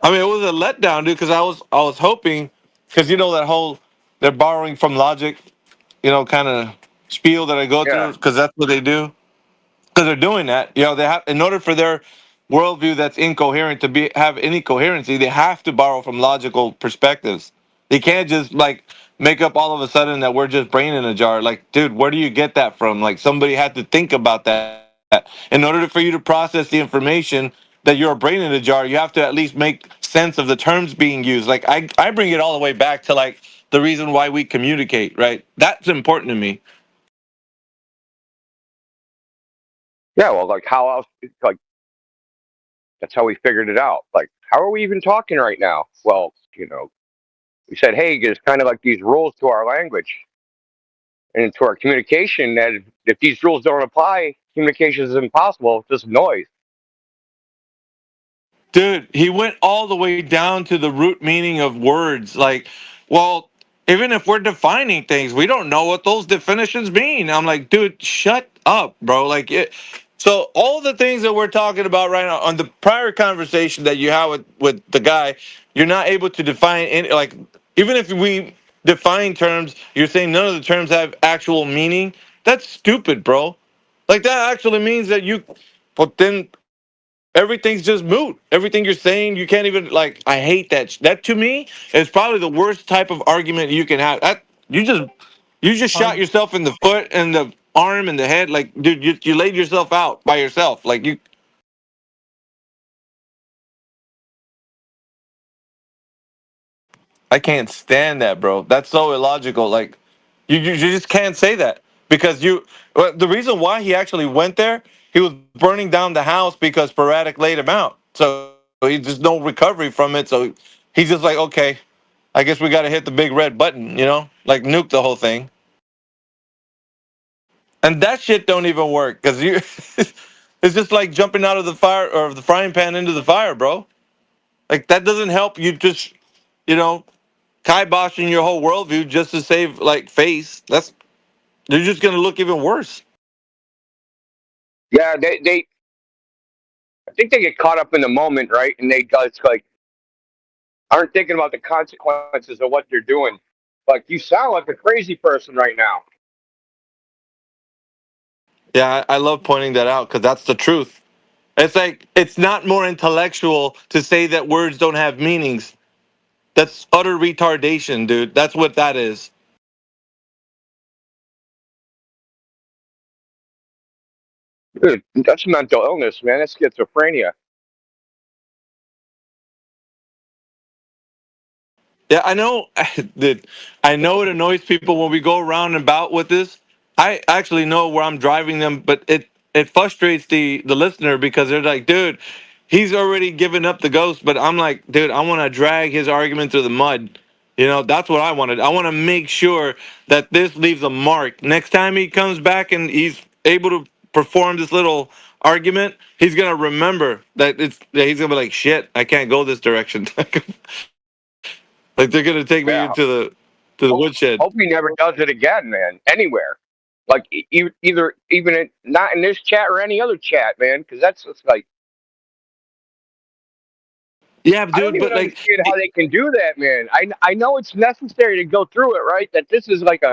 I mean, it was a letdown, dude, because I was hoping, because that whole they're borrowing from logic, kind of spiel that I go Yeah. through, because that's what they do. Because they're doing that, they have, in order for their worldview that's incoherent to have any coherency, they have to borrow from logical perspectives. They can't just like make up all of a sudden that we're just brain in a jar. Like, dude, where do you get that from? Like, somebody had to think about that. In order for you to process the information that you're a brain in a jar, you have to at least make sense of the terms being used. Like, I bring it all the way back to like the reason why we communicate, right? That's important to me. Yeah. Well, like how else? Like that's how we figured it out. Like how are we even talking right now? Well, we said, hey, there's kind of like these rules to our language and to our communication that if these rules don't apply, communication is impossible. It's just noise. Dude, he went all the way down to the root meaning of words. Like, well, even if we're defining things, we don't know what those definitions mean. I'm like, dude, shut up, bro. Like, so all the things that we're talking about right now on the prior conversation that you had with the guy, you're not able to define any, like, even if we define terms, you're saying none of the terms have actual meaning. That's stupid, bro. Like, that actually means that but then everything's just moot. Everything you're saying, you can't even like. I hate that. That to me is probably the worst type of argument you can have. You just shot yourself in the foot and the arm and the head. Like, dude, you laid yourself out by yourself. Like you. I can't stand that, bro. That's so illogical. Like, you just can't say that. because the reason why he actually went there, he was burning down the house because sporadic laid him out. So he just no recovery from it. So he's just like, okay, I guess we got to hit the big red button, like nuke the whole thing. And that shit don't even work because you, it's just like jumping out of the fire or the frying pan into the fire, bro. Like that doesn't help you. Just kiboshing your whole worldview just to save like face. You're just gonna look even worse. Yeah, they I think they get caught up in the moment, right? And they just like aren't thinking about the consequences of what they're doing. Like you sound like a crazy person right now. Yeah, I love pointing that out because that's the truth. It's like it's not more intellectual to say that words don't have meanings. That's utter retardation, dude. That's what that is. Dude, that's mental illness, man. That's schizophrenia. Yeah, I know. Dude, I know it annoys people when we go around and about with this. I actually know where I'm driving them, but it frustrates the listener because they're like, dude, he's already given up the ghost. But I'm like, dude, I want to drag his argument through the mud. That's what I wanted. I want to make sure that this leaves a mark. Next time he comes back and he's able to perform this little argument, he's gonna remember that he's gonna be like, shit, I can't go this direction. Like they're gonna take me Yeah. into the woodshed. Hope he never does it again, man. Anywhere. Like either even not in this chat or any other chat, man. Because that's just like Yeah, I don't dude, even but like, understand how they can do that, man. I know it's necessary to go through it, right? That this is like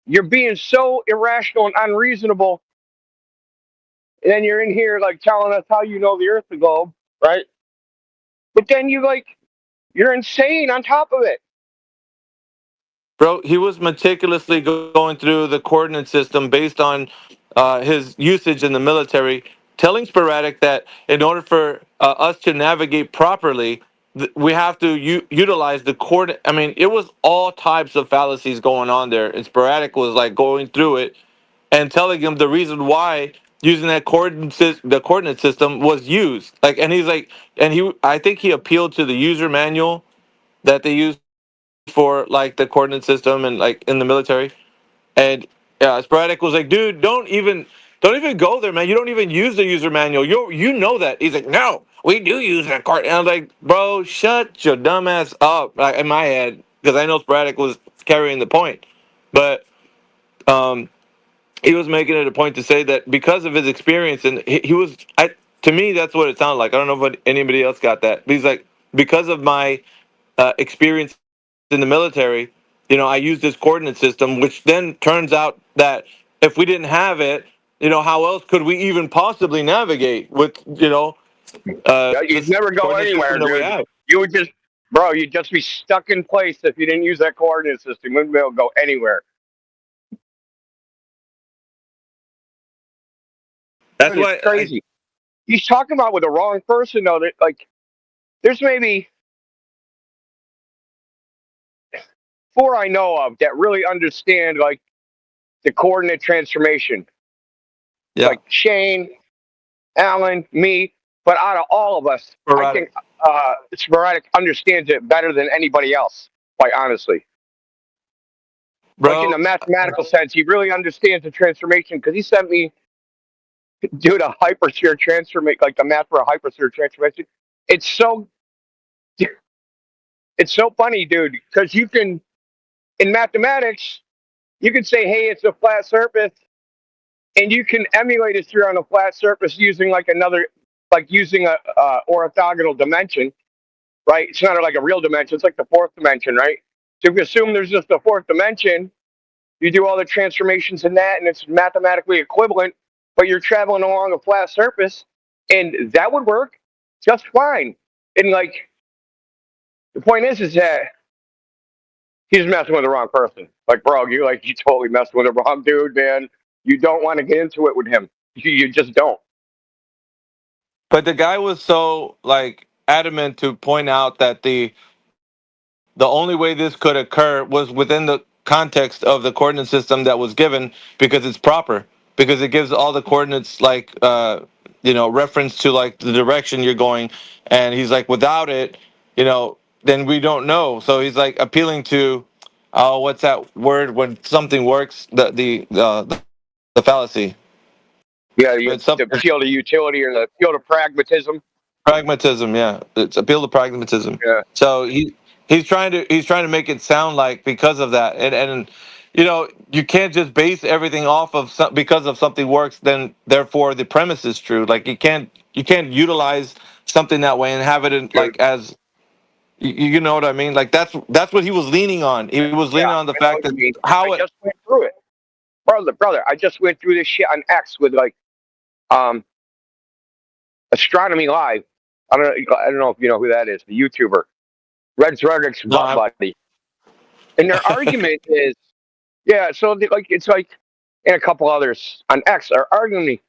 you're being so irrational and unreasonable, and then you're in here like telling us how you know the Earth the globe, right? But then you're insane on top of it. bro, he was meticulously going through the coordinate system based on his usage in the military, telling Sporadic that in order for us to navigate properly, we have to utilize the coordinate. I mean, it was all types of fallacies going on there, and Sporadic was like going through it and telling him the reason why using that the coordinate system was used. Like, and he's like, I think he appealed to the user manual that they use for like the coordinate system and like in the military. And Sporadic was like, dude, don't even go there, man. You don't even use the user manual. You know that. He's like, no, we do use that card. And I was like, bro, shut your dumb ass up. Like in my head, because I know Sporadic was carrying the point, but he was making it a point to say that because of his experience, and he was, to me, that's what it sounded like. I don't know if anybody else got that. But he's like, because of my experience in the military, I used this coordinate system, which then turns out that if we didn't have it, how else could we even possibly navigate with, You'd this never go coordinate anywhere, system that we dude. have? You would just, bro, you'd just be stuck in place if you didn't use that coordinate system. You wouldn't be able to go anywhere. That's Dude, why it's crazy. He's talking about with the wrong person, though. That like, there's maybe 4 I know of that really understand like the coordinate transformation. yeah, Like Shane, Alan, me. But out of all of us, I think Sporadic understands it better than anybody else. Quite honestly. Like in bro. the mathematical sense, he really understands the transformation because he sent me do the hypersphere transformation, like the math for a hypersphere transformation. It's so funny, dude, because you can in mathematics you can say, hey, it's a flat surface, and you can emulate a sphere on a flat surface using using a orthogonal dimension, right? It's not like a real dimension; it's like the 4th dimension, right? So if you assume there's just a 4th dimension, you do all the transformations in that, and it's mathematically equivalent. But you're traveling along a flat surface, and that would work just fine. And like the point is that he's messing with the wrong person. Like, bro, you totally messed with the wrong dude, man. You don't want to get into it with him. You just don't. But the guy was so like adamant to point out that the only way this could occur was within the context of the coordinate system that was given because it's proper, because it gives all the coordinates like reference to like the direction you're going, and he's like, without it, then we don't know. So he's like appealing to, what's that word when something works? The fallacy. Yeah, It's the appeal to utility or the appeal to pragmatism. Pragmatism, yeah. It's appeal to pragmatism. Yeah. So he's trying to make it sound like because of that, and you can't just base everything off of because of something works, then therefore the premise is true. Like you can't utilize something that way and have it in, like as you know what I mean. Like that's what he was leaning on. He was leaning on the fact that I just went through it, brother. I just went through this shit on X with like Astronomy Live. I don't know if you know who that is, the YouTuber, Red Zredek's buddy. And their argument is, yeah. So it's like, and a couple others on X are arguing,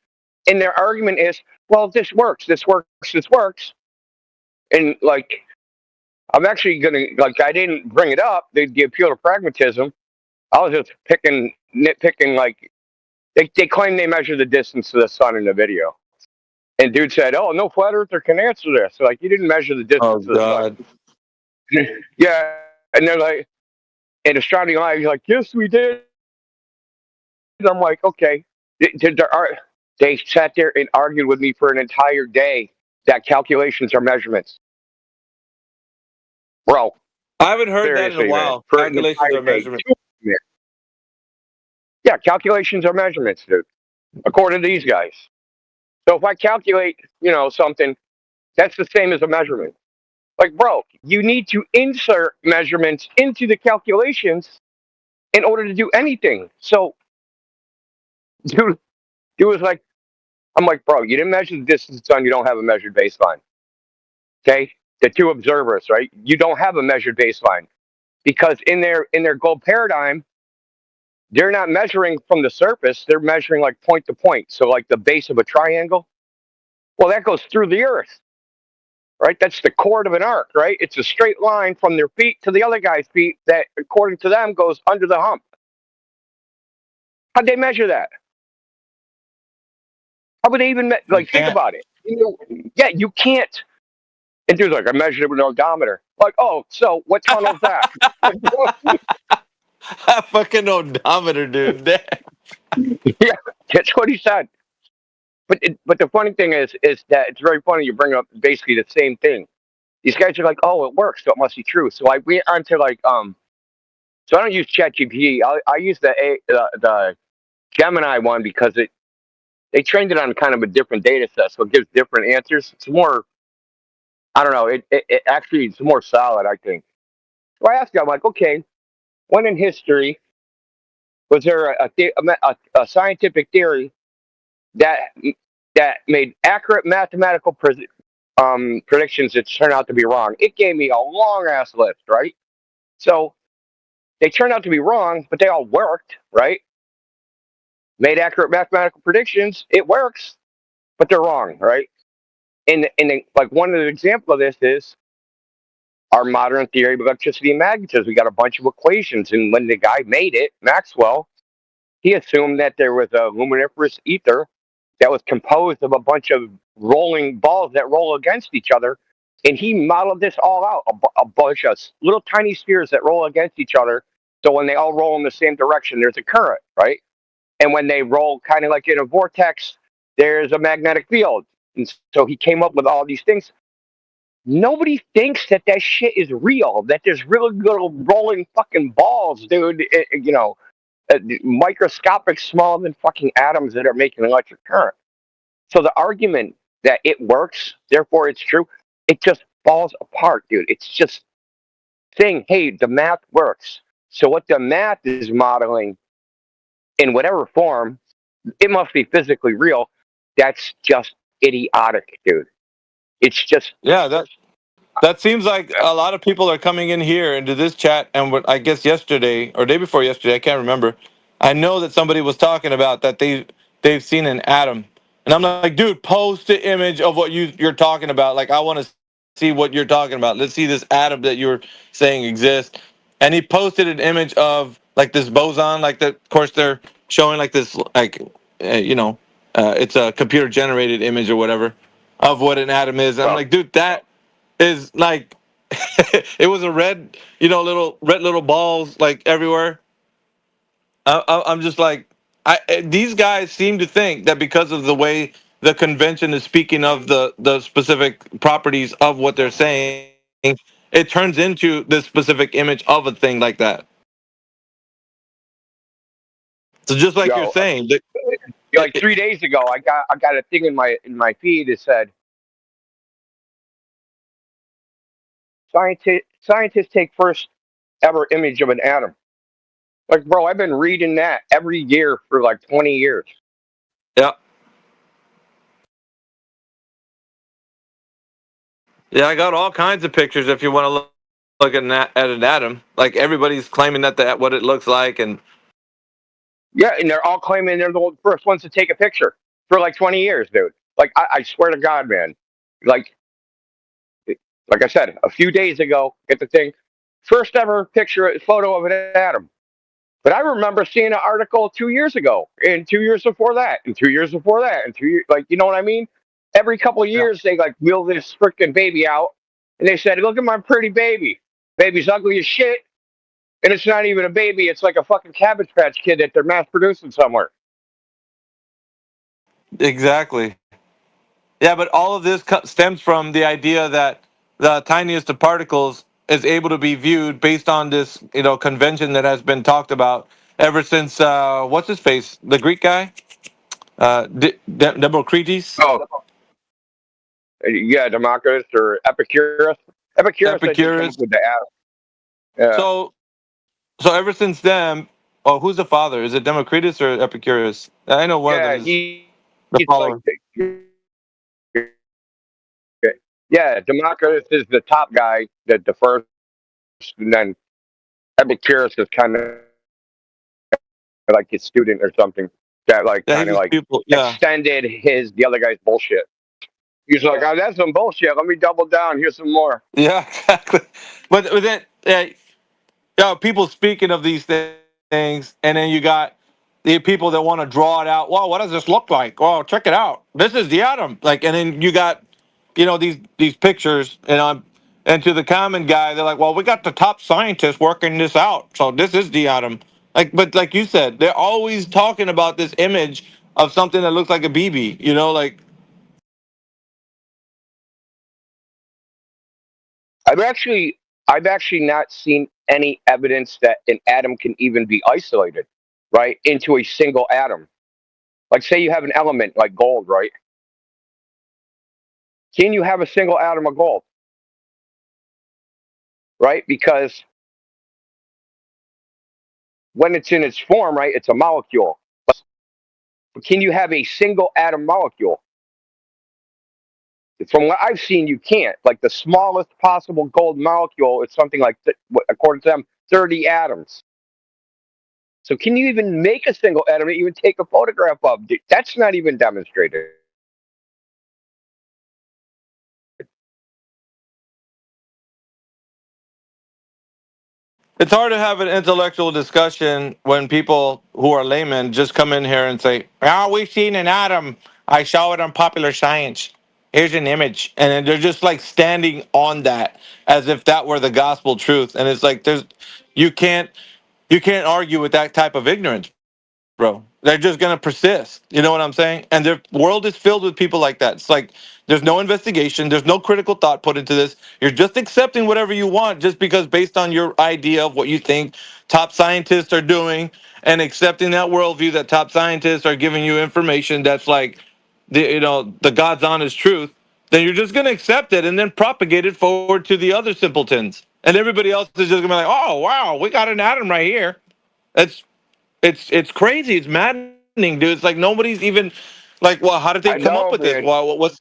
and their argument is, well, this works. And like, I'm actually gonna I didn't bring it up. The appeal to pragmatism. I was just nitpicking. Like, they claim they measure the distance to the sun in the video. And dude said, "Oh, no flat earther can answer this." So like, you didn't measure the distance to the sun. Yeah, and they're like, and Astronomy Live, he's like, "Yes, we did." And I'm like, "Okay." They sat there and argued with me for an entire day that calculations are measurements, bro. I haven't heard that in a while. Calculations are measurements. Yeah, calculations are measurements, dude. According to these guys. So if I calculate, something, that's the same as a measurement. Like, bro, you need to insert measurements into the calculations in order to do anything. So, dude was like, I'm like, bro, you didn't measure the distance to the sun, you don't have a measured baseline. Okay? The two observers, right? You don't have a measured baseline. Because in their gold paradigm, they're not measuring from the surface, they're measuring like point to point. So like the base of a triangle. Well, that goes through the earth. Right? That's the chord of an arc, right? It's a straight line from their feet to the other guy's feet that, according to them, goes under the hump. How'd they measure that? How would they even, think about it? Yeah, you can't. And dude's like, I measured it with an odometer. Like, oh, so what tunnel's that? A fucking odometer, dude. Yeah, that's what he said. But the funny thing is that it's very funny you bring up basically the same thing. These guys are like, oh, it works, so it must be true. So I went onto so I don't use ChatGPT. I use the Gemini one because they trained it on kind of a different data set, so it gives different answers. It's more, I don't know, it actually it's more solid, I think. So I asked him, I'm like, okay, when in history was there a scientific theory that made accurate mathematical predictions that turned out to be wrong? It gave me a long ass list, right? So they turned out to be wrong, but they all worked, right? Made accurate mathematical predictions, it works, but they're wrong, right? And like one of the examples of this is our modern theory of electricity and magnetism. We got a bunch of equations, and when the guy made it, Maxwell, he assumed that there was a luminiferous ether that was composed of a bunch of rolling balls that roll against each other. And he modeled this all out, a bunch of little tiny spheres that roll against each other. So when they all roll in the same direction, there's a current, right? And when they roll kind of like in a vortex, there's a magnetic field. And so he came up with all these things. Nobody thinks that shit is real, that there's really little rolling fucking balls, dude, microscopic, smaller than fucking atoms that are making electric current. So the argument that it works, therefore it's true, it just falls apart, dude. It's just saying, hey, the math works. So what the math is modeling in whatever form, it must be physically real. That's just idiotic, dude. It's just... Yeah, that seems like a lot of people are coming in here into this chat, and what I guess yesterday or day before yesterday, I can't remember. I know that somebody was talking about that they've seen an atom, and I'm like, dude, post the image of what you're talking about. Like, I want to see what you're talking about. Let's see this atom that you're saying exists. And he posted an image of like this boson, like that. Of course, they're showing like this, like it's a computer generated image or whatever of what an atom is. I'm Well, like, dude, that is like, it was a red, little balls like everywhere. I'm just like, these guys seem to think that because of the way the convention is speaking of the specific properties of what they're saying, it turns into this specific image of a thing like that. So just like you're yo, saying, like 3 days ago, I got a thing in my feed that said scientists take first ever image of an atom. Like, bro, I've been reading that every year for like 20 years. yeah, yeah, I got all kinds of pictures if you want to look at an atom. Like everybody's claiming that what it looks like, and Yeah, and they're all claiming they're the first ones to take a picture for like 20 years, dude. Like, I swear to God, man. Like, like I said, a few days ago, get the thing, first ever photo of an atom. But I remember seeing an article 2 years ago, and 2 years before that, and 2 years before that, and 2 years, like, you know what I mean? Every couple of yeah, years, they like wheel this freaking baby out, and they said, "Look at my pretty baby. Baby's ugly as shit, and it's not even a baby. It's like a fucking Cabbage Patch Kid that they're mass producing somewhere." exactly. Yeah, but all of this stems from the idea that the tiniest of particles is able to be viewed based on this, convention that has been talked about ever since what's his face, the Greek guy, Democritus, Oh, yeah, Democritus or Epicurus. Epicurus, I think, comes Epicurus. with the atom. Yeah, So, so ever since then, oh, who's the father? Is it Democritus or Epicurus? I know one of them yeah, is the he's like, follower. yeah, Democritus is the top guy, the first, and then Epicurus is kind of like his student or something that like Yeah, he kind of was like people. Yeah, extended the other guy's bullshit. He's like, "Oh, that's some bullshit. Let me double down. Here's some more." yeah, exactly. But then, people speaking of these things, and then you got the people that want to draw it out. Well, what does this look like? Oh, check it out. This is the atom. Like, and then you got, these pictures, and to the common guy, they're like, well, we got the top scientists working this out, so this is the atom. Like, but like you said, they're always talking about this image of something that looks like a BB. Like, I've actually I've actually not seen any evidence that an atom can even be isolated, right, into a single atom. Like, say you have an element like gold, right? Can you have a single atom of gold, right? Because when it's in its form, right, it's a molecule. But can you have a single atom molecule? From what I've seen, you can't. Like the smallest possible gold molecule is something like, according to them, 30 atoms. So can you even make a single atom that you even take a photograph of? That's not even demonstrated. it's hard to have an intellectual discussion when people who are laymen just come in here and say, "Oh, we've seen an atom. I saw it on Popular Science. Here's an image," and then they're just like standing on that as if that were the gospel truth. And it's like you can't you can't argue with that type of ignorance, bro. They're just gonna persist. You know what I'm saying? And the world is filled with people like that. It's like there's no investigation, there's no critical thought put into this. You're just accepting whatever you want just because based on your idea of what you think top scientists are doing, and accepting that worldview that top scientists are giving you information that's like the God's honest truth. Then you're just gonna accept it and then propagate it forward to the other simpletons. And everybody else is just gonna be like, "Oh wow, we got an atom right here." It's it's crazy. It's maddening, dude. It's like nobody's even like, well, how did they I come up know, with this? man. Well, what's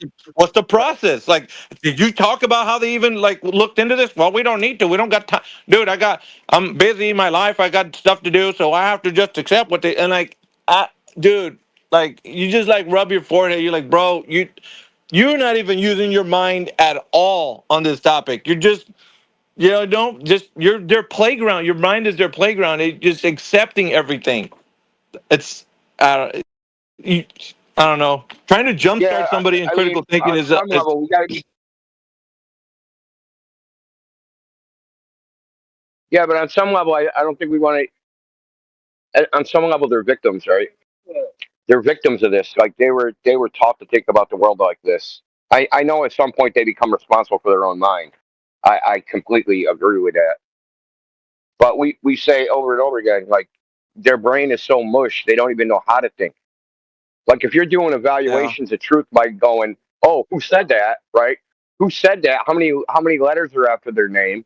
the process? Like, did you talk about how they even like looked into this? Well, we don't need to. We don't got time, dude. I'm busy in my life. I got stuff to do, so I have to just accept what they and like, dude, like you just like rub your forehead. You're like, bro, you're not even using your mind at all on this topic. You know, don't just their playground. Your mind is their playground. It just accepting everything. It's you, I don't know. Trying to jumpstart somebody in critical thinking on is some level, we got to be. Yeah, but on some level, I don't think we want to. On some level, they're victims, right? They're victims of this. Like they were taught to think about the world like this. I know at some point they become responsible for their own mind. I completely agree with that. But we say over and over again, like their brain is so mush, they don't even know how to think. Like if you're doing evaluations of truth by going, oh, who said that, right? Who said that? How many letters are after their name?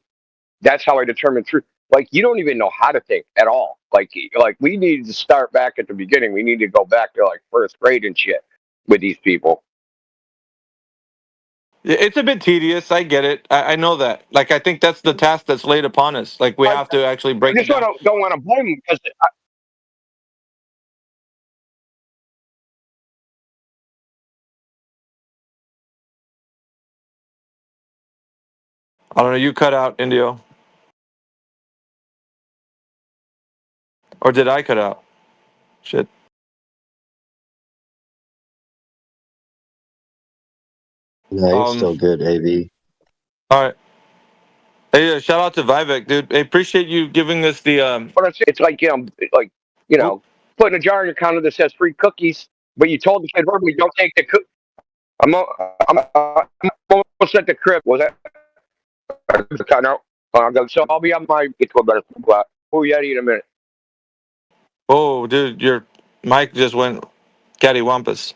That's how I determine truth. Like you don't even know how to think at all. Like we need to start back at the beginning. We need to go back to like first grade and shit with these people. It's a bit tedious. I get it. I know that. Like I think that's the task that's laid upon us. Like we have to actually break I it just down. don't want to blame them because I don't know. You cut out, Indio, or did I cut out? Shit. No, you're still good, AB. All right. Hey, shout out to Vivek, dude. I appreciate you giving us the But it's like putting a jar in your counter that says free cookies, but you told the kid verbally, don't take the cook. I'm almost at the crib. Was that? No. So I'll be on my get to a better spot. Oh, yeah, in a minute. Oh, dude, your mic just went cattywampus.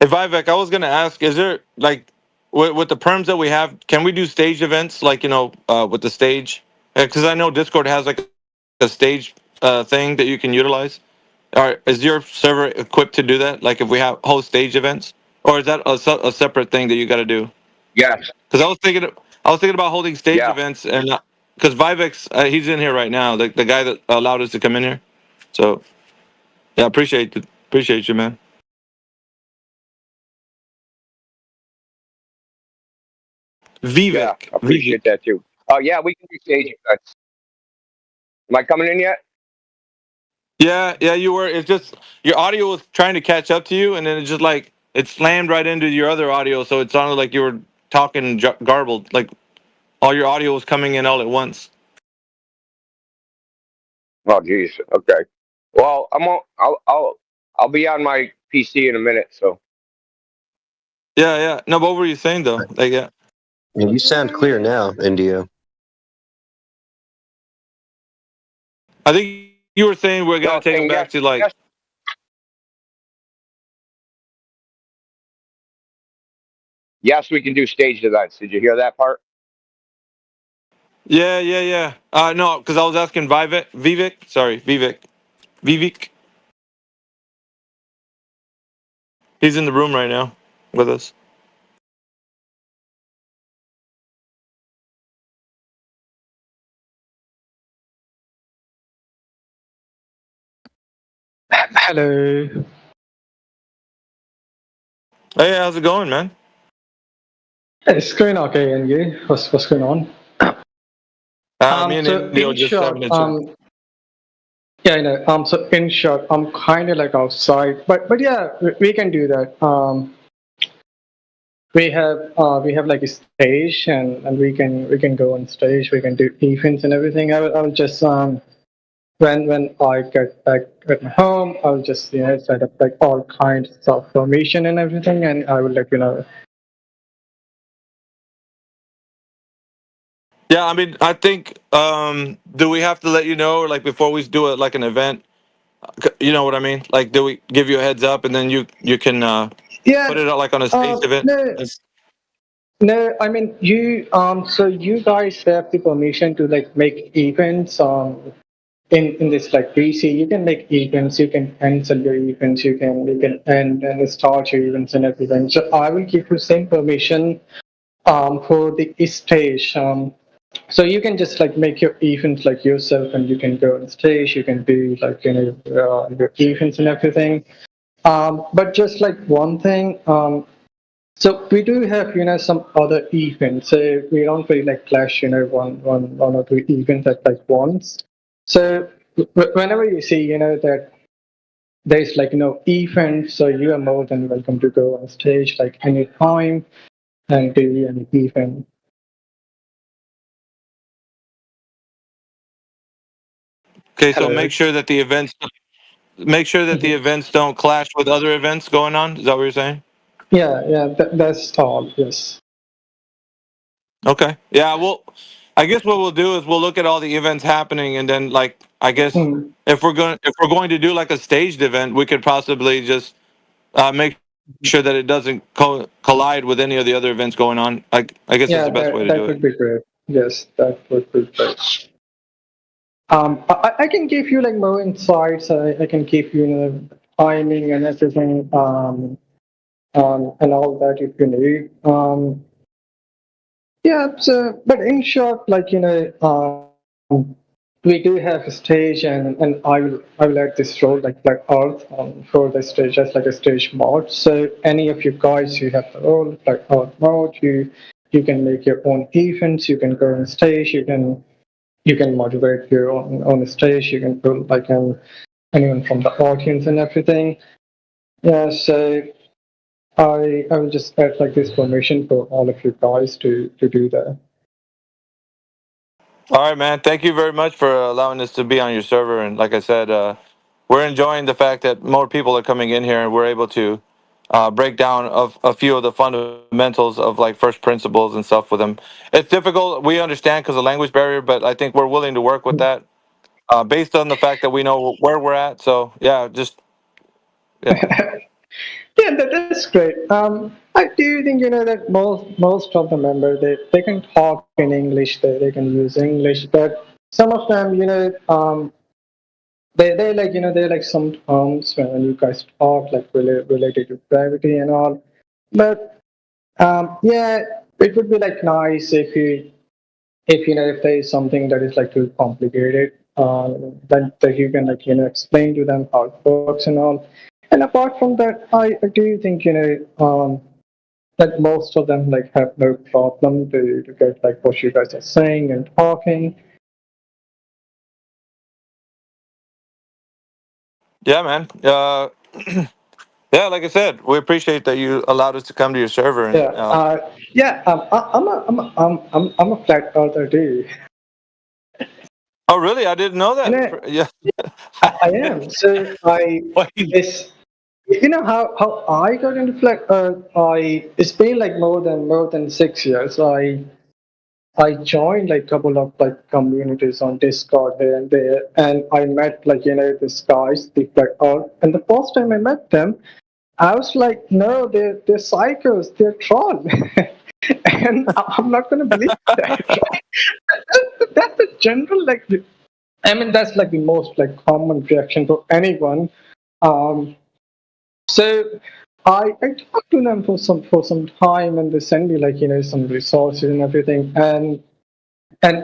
Hey, Vivek, I was gonna ask, is there like with the perms that we have, can we do stage events like with the stage? Because I know Discord has like a stage thing that you can utilize. Is your server equipped to do that? Like if we have host stage events, or is that a separate thing that you got to do? Yes. Because I was thinking about holding stage events, and because Vivek's he's in here right now, the guy that allowed us to come in here. So yeah, appreciate you, man. Vivek. Yeah, appreciate that too. Oh yeah, we can do stage events. Am I coming in yet? Yeah, you were. It's just your audio was trying to catch up to you, and then it just like it slammed right into your other audio, so it sounded like you were talking garbled. Like all your audio was coming in all at once. Oh geez. Okay. Well, I'll be on my PC in a minute. So. Yeah. No, but what were you saying though? Like yeah. You sound clear now, Indio. I think you were saying we're gonna take him back to like. Yes, we can do staged events. Did you hear that part? Yeah. No, because I was asking Vivek. He's in the room right now with us. Hello. Hey, how's it going, man? It's going okay, and you? What's going on? Me and Indio just short, yeah, I know. So in short, I'm kind of like outside, but yeah, we can do that. We have like a stage, and we can go on stage. We can do events and everything. I'll just when I get back at my home, I'll just set up like all kinds of formation and everything, and I will let you know. Yeah, I mean, I think do we have to let you know like before we do it like an event? You know what I mean? Like, do we give you a heads up and then you can put it out like on a staged event? No, I mean you. So you guys have the permission to like make events. In this like PC, you can make events. You can cancel your events. You can and start your events and everything. So I will give you same permission. For the stage. So you can just like make your events like yourself, and you can go on stage. You can do like your events and everything. But just like one thing, so we do have some other events. So we don't really like clash one or two events at like once. So whenever you see that there's like event, so you are more than welcome to go on stage like anytime and do an event. Okay, so Hello. make sure that the events don't clash with other events going on. Is that what you're saying? Yeah, that's all. Yes. Okay. Yeah. Well, I guess what we'll do is we'll look at all the events happening, and then like I guess Mm. if we're going to do like a staged event, we could possibly just make sure that it doesn't collide with any of the other events going on. Like I guess that's Yeah, the best way to that do it. would be great. Yes, that would be great. I can give you like more insights. I can give you, timing and everything, and all that if you need. Yeah. So, but in short, like we do have a stage, and I will add this role like Earth for the stage as like a stage mod. So any of you guys who have the role like Earth mode, you can make your own events. You can go on stage. You can moderate your own on stage. You can put like anyone from the audience and everything. Yeah. So I will just add like this permission for all of you guys to do that. All right, man. Thank you very much for allowing us to be on your server. And like I said, we're enjoying the fact that more people are coming in here, and we're able to break down a few of the fundamentals of like first principles and stuff with them. It's difficult. We understand because of language barrier, but I think we're willing to work with that based on the fact that we know where we're at. So yeah, Yeah, that's great. I do think that most of the members they can talk in English, they can use English, but some of them they like they like some terms when you guys talk like related to gravity and all. But yeah, it would be like nice if there is something that is like too complicated, that you can like explain to them how it works and all. And apart from that, I do think that most of them like have no problem to get like what you guys are saying and talking. yeah, man. Yeah, like I said, we appreciate that you allowed us to come to your server. And Yeah. I'm a flat earther too. oh, really? I didn't know that. Yeah, I am. So this. How I got into flat earth. It's been like more than 6 years. I joined like a couple of like communities on Discord here and there, and I met like these guys, the flat earth. And the first time I met them, I was like, no, they're psychos, they're trolls. And I'm not going to believe that. That's the general like. I mean, that's like the most like common reaction for anyone. So I talked to them for some time, and they sent me like some resources and everything. And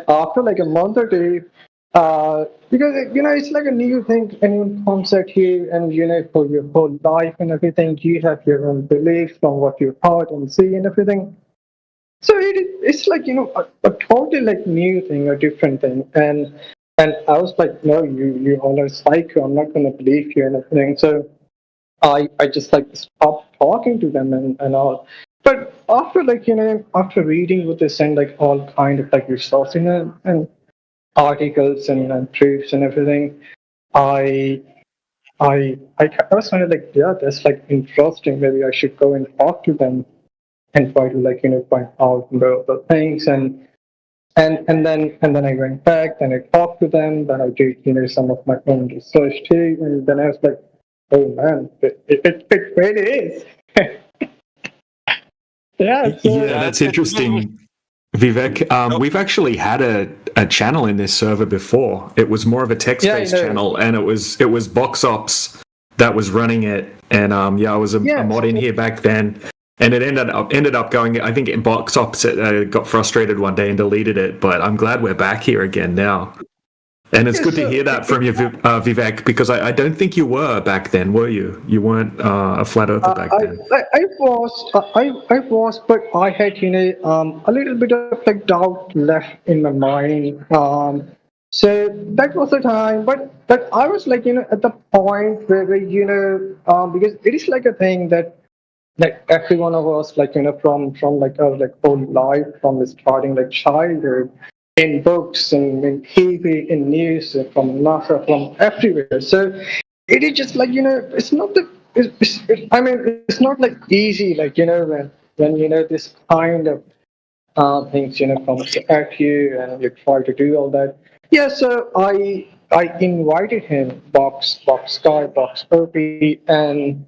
after like a month or two, because it's like a new thing, a new concept here, and for your whole life and everything, you have your own beliefs from what you heard and see and everything. So it's like a totally like new thing, a different thing, and I was like, no, you all are psycho. I'm not gonna believe you and everything. So I just like stopped talking to them and all. But after like after reading what they send like all kind of like resources and articles and proofs and everything, I I was kind of like, yeah, that's like interesting. Maybe I should go and talk to them and try to like find out more the things and then I went back, then I talked to them, then I did some of my own research too, and then I was like, oh man, it really is. Yeah, that's interesting, Vivek. We've actually had a channel in this server before. It was more of a text-based channel, and it was Box Ops that was running it. And I was a mod in here back then. and it ended up going. I think Box Opposite got frustrated one day and deleted it. But I'm glad we're back here again now. And it's good to hear that from you, Vivek, because I don't think you were back then, were you? You weren't a flat earther back then. I was, but I had a little bit of like doubt left in my mind. So that was the time, but I was like at the point where because it is like a thing that like every one of us like from like our like whole life from starting like childhood in books and in TV, in news, from NASA, from everywhere. So it is just like it's not the. I mean, it's not like easy like when this kind of things comes at you and you try to do all that. Yeah, so I invited him, Box Guy, Box Opie, and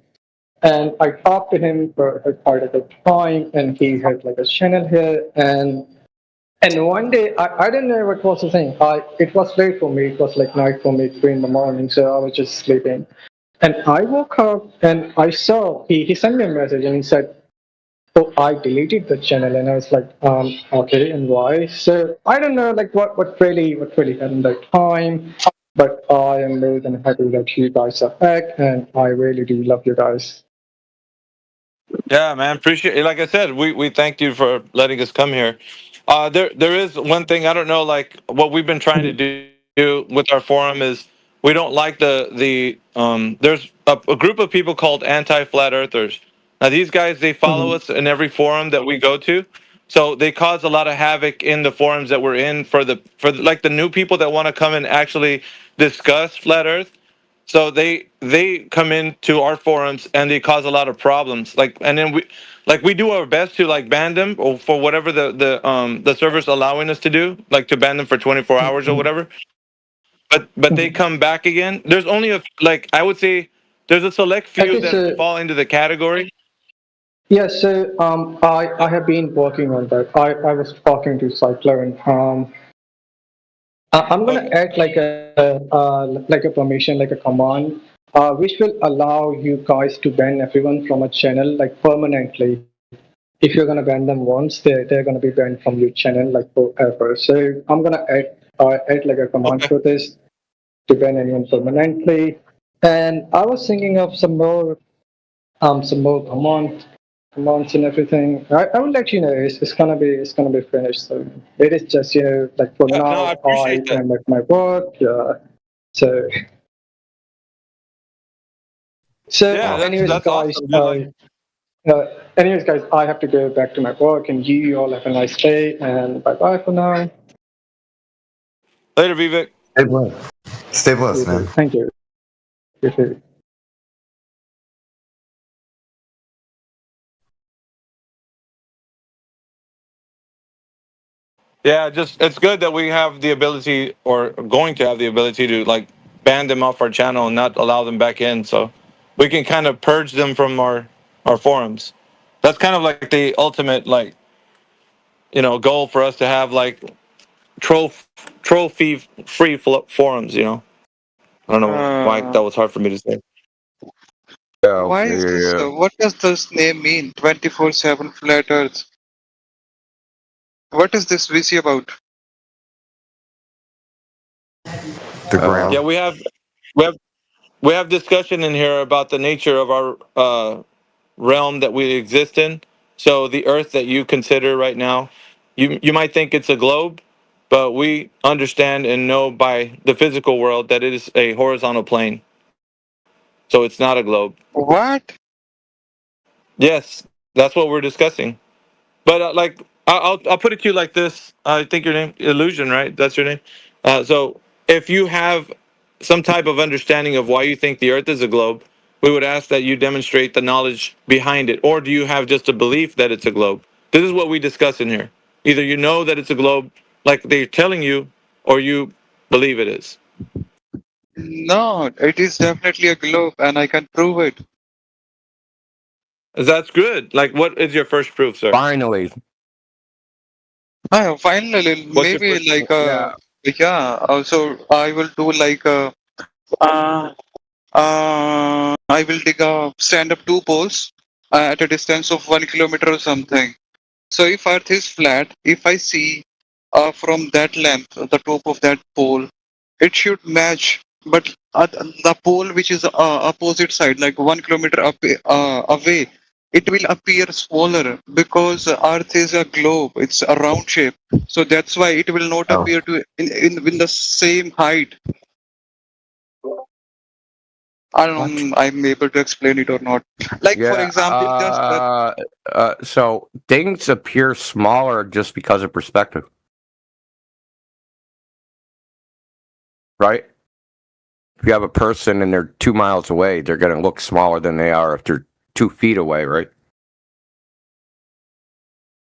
I talked to him for quite a good time, and he had like a channel here, and one day, I didn't know what was the thing. It was late for me. It was like night for me, 3 in the morning. So I was just sleeping. And I woke up and I saw, he sent me a message and he said, oh, I deleted the channel. And I was like, okay, and why? So I don't know like what really happened that time. But I am more than happy that you guys are back. And I really do love you guys. Yeah, man, appreciate it. Like I said, we thank you for letting us come here. There is one thing I don't know, like what we've been trying to do with our forum is we don't like the there's a group of people called anti-flat earthers. Now these guys, they follow us in every forum that we go to, so they cause a lot of havoc in the forums that we're in for like the new people that want to come and actually discuss flat earth. So they come into our forums and they cause a lot of problems. Like, and then we do our best to like ban them or for whatever the server's allowing us to do, like to ban them for 24 hours or whatever. But they come back again. There's only I would say there's a select few that fall into the category. Yeah, so I have been working on that. I was talking to Cycler and I'm gonna add like a permission, like a command, which will allow you guys to ban everyone from a channel like permanently. If you're gonna ban them once, they're gonna be banned from your channel like forever. So I'm gonna add like a command for this to ban anyone permanently. And I was thinking of some more commands and everything. I will let you know. It's gonna be finished soon. It is just like for now. No, I appreciate that. am at my work. Yeah. So. Yeah, anyways, that's guys. awesome. Anyways, guys, I have to go back to my work, and you all have a nice day, and bye bye for now. Later, Vivek. Stay blessed. Stay blessed, man. Thank you. You too. Yeah, just it's good that we have the ability or going to have the ability to like ban them off our channel and not allow them back in, so we can kind of purge them from our forums. That's kind of like the ultimate like goal for us to have like trophy free forums. I don't know why that was hard for me to say. Why is this? What does this name mean? 24/7 flat Earth. What is this VC about? The ground. Yeah, we have discussion in here about the nature of our realm that we exist in. So the Earth that you consider right now, you might think it's a globe, but we understand and know by the physical world that it is a horizontal plane. So it's not a globe. What? Yes, that's what we're discussing. But I'll put it to you like this. I think your name Illusion, right? That's your name. So if you have some type of understanding of why you think the Earth is a globe, we would ask that you demonstrate the knowledge behind it. Or do you have just a belief that it's a globe? This is what we discuss in here. Either you know that it's a globe, like they're telling you, or you believe it is. No, it is definitely a globe, and I can prove it. That's good. Like, what is your first proof, sir? Finally. Finally, maybe like Also, I will do like I will dig stand up 2 poles. at a distance of 1 kilometer or something. So if Earth is flat, if I see from that length, the top of that pole, it should match. But the pole which is opposite side, like 1 kilometer away, it will appear smaller because Earth is a globe. It's a round shape, so that's why it will not appear to in the same height. I don't know. I'm able to explain it or not. Like for example, so things appear smaller just because of perspective, right? If you have a person and they're 2 miles away, they're going to look smaller than they are if they're 2 feet away, right?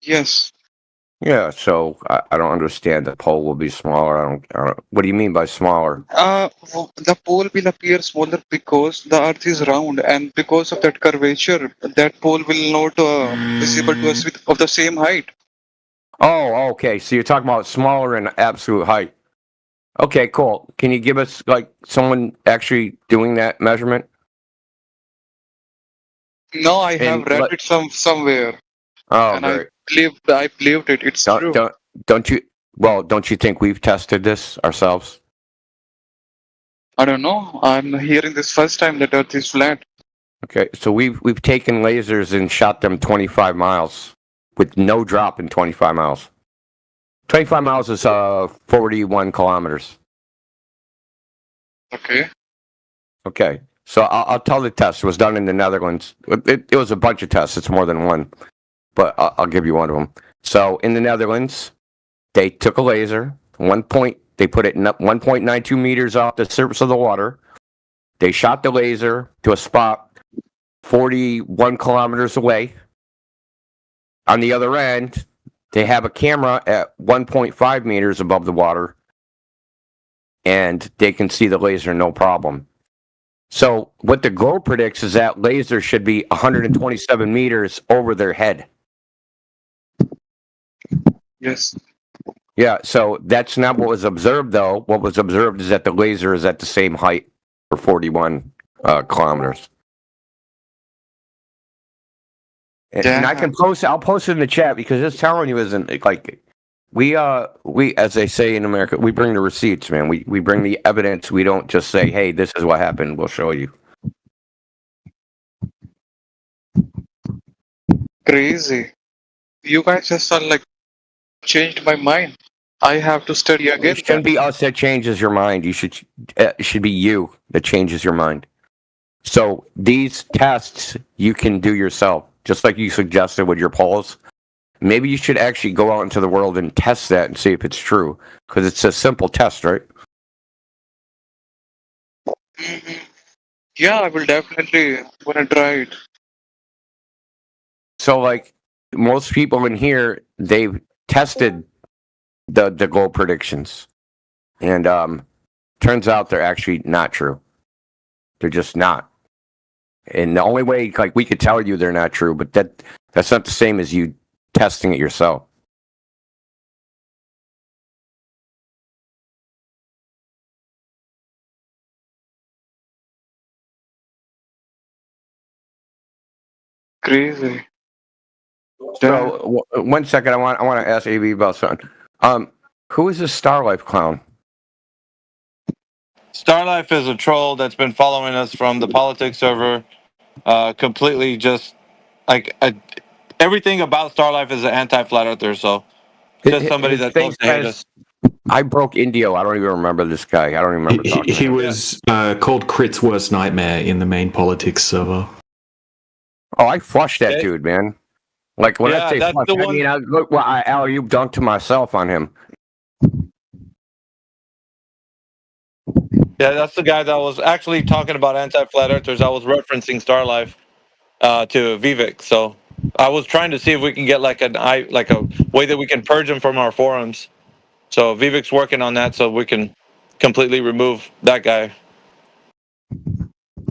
Yes. Yeah. So I don't understand. The pole will be smaller. I don't. What do you mean by smaller? The pole will appear smaller because the Earth is round, and because of that curvature, that pole will not visible to us of the same height. Oh, okay. So you're talking about smaller in absolute height. Okay, cool. Can you give us like someone actually doing that measurement? No, I have read it somewhere. Oh, and great. I believed it. It's true. Don't you? Well, don't you think we've tested this ourselves? I don't know. I'm hearing this first time that Earth is flat. Okay, so we've taken lasers and shot them 25 miles with no drop in 25 miles. 25 miles is 41 kilometers. Okay. Okay, so I'll tell the test. It was done in the Netherlands. It was a bunch of tests. It's more than one, but I'll give you one of them. So in the Netherlands, they took a laser. They put it 1.92 meters off the surface of the water. They shot the laser to a spot 41 kilometers away. On the other end, they have a camera at 1.5 meters above the water, and they can see the laser no problem. So what the globe predicts is that laser should be 127 meters over their head. Yes. Yeah, so that's not what was observed, though. What was observed is that the laser is at the same height for 41 kilometers. And I can I'll post it in the chat because it's telling you isn't like we as they say in America, we bring the receipts, man. We bring the evidence. We don't just say, hey, this is what happened. We'll show you. Crazy. You guys just changed my mind. I have to study again. It shouldn't be us that changes your mind. It should be you that changes your mind. So these tests you can do yourself, just like you suggested with your polls. Maybe you should actually go out into the world and test that and see if it's true, because it's a simple test, right? Mm-hmm. Yeah, I will definitely want to try it. So, like most people in here, they've tested the goal predictions, and turns out they're actually not true. They're just not. And the only way, like, we could tell you they're not true, but that's not the same as you testing it yourself. Crazy. So, 1 second, I want to ask AB about something. Who is this Starlife clown? Starlife is a troll that's been following us from the politics server. Completely just everything about Starlife is an anti-flat earther. So just somebody that loves to hate us. I broke Indio. I don't even remember this guy. I don't even remember talking He was called Crit's worst nightmare in the main politics server. Oh, I flushed that dude, man. Like when I say flush, I mean, you dunked to myself on him. Yeah, that's the guy that was actually talking about anti-flat earthers. I was referencing Starlife to Vivek. So I was trying to see if we can get like a way that we can purge him from our forums. So Vivek's working on that so we can completely remove that guy.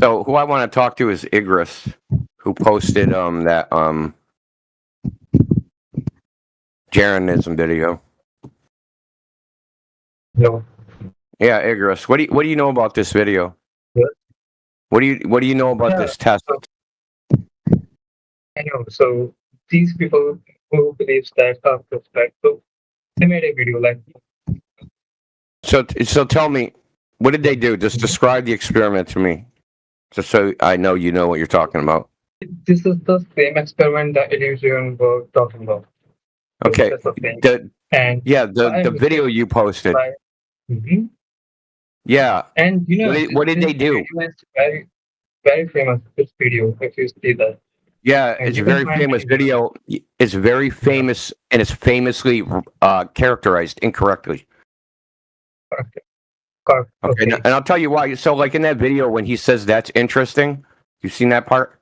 So who I want to talk to is Igris, who posted that Jeranism video. No. Yeah, Igris. What do you know about this video? What? What do you know about this test? know. So these people who believes that are suspect, so they made a video like So tell me, what did they do? Just describe the experiment to me, just so I know you know what you're talking about. this is the same experiment that Illusion were talking about. So Okay. that's the same. The And the video you posted. Mhm. Yeah. And you know, What did this they do? video is very, very famous. This video, if you see that. Yeah, And it's a you can very find famous it- video. It's very famous, and it's famously characterized incorrectly. Correct. Okay, and I'll tell you why. So, like in that video, when he says that's interesting, you seen that part?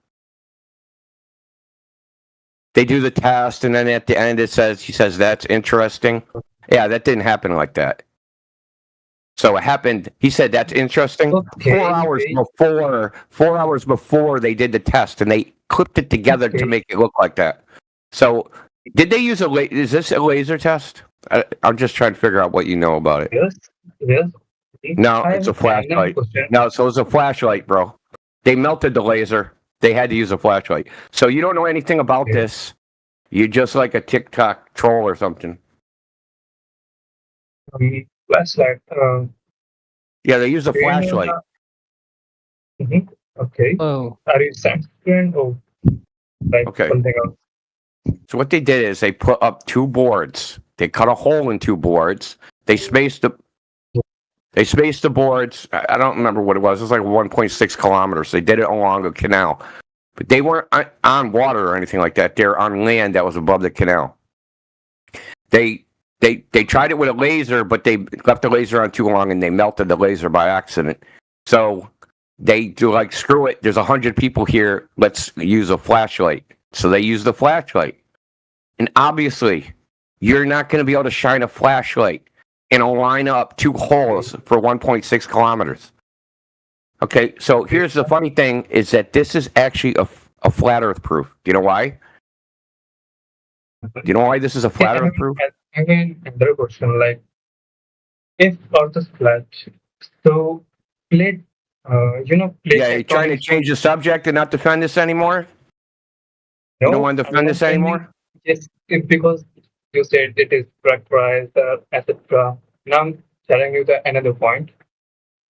They do the test, and then at the end, he says that's interesting. Yeah, that didn't happen like that. So it happened. He said that's interesting. Okay, 4 hours before they did the test, and they clipped it together to make it look like that. So, did they use is this a laser test? I'm just trying to figure out what you know about it. Yes. No, I it's a have a random flashlight. question. No, so it's a flashlight, bro. They melted the laser. They had to use a flashlight. So you don't know anything about this. You're just like a TikTok troll or something. Flashlight. Yeah, they use a do you know flashlight. Mhm. Okay. Oh. Are you science student or like Okay. something else? So what they did is they put up two boards. They cut a hole in two boards. They spaced the boards. I don't remember what it was. It was like 1.6 kilometers. They did it along a canal, but they weren't on water or anything like that. They're on land that was above the canal. They tried it with a laser, but they left the laser on too long and they melted the laser by accident. So they do like, screw it. There's 100 people here. Let's use a flashlight. So they use the flashlight. And obviously, you're not going to be able to shine a flashlight and line up two holes for 1.6 kilometers. Okay, so here's the funny thing is that this is actually a flat earth proof. Do you know why? Do you know why this is a flat earth proof? I have another question. Like, if Earth is flat, so plate, plate. Yeah, you're trying to change the subject and not defend this anymore? You don't want to defend this anymore? Yes, because you said it is characterized, etc. Now I'm telling you another point.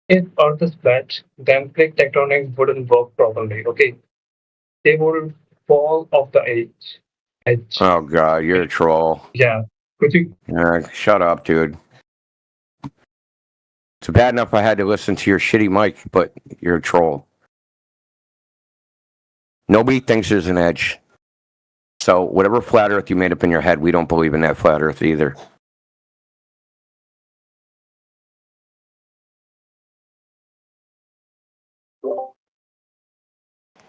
If Earth is flat, then plate tectonics wouldn't work properly. Okay, they would fall off the edge. Oh god, you're a troll. Yeah. Could you? Shut up, dude. It's bad enough I had to listen to your shitty mic, but you're a troll. Nobody thinks there's an edge. So whatever flat earth you made up in your head, we don't believe in that flat earth either.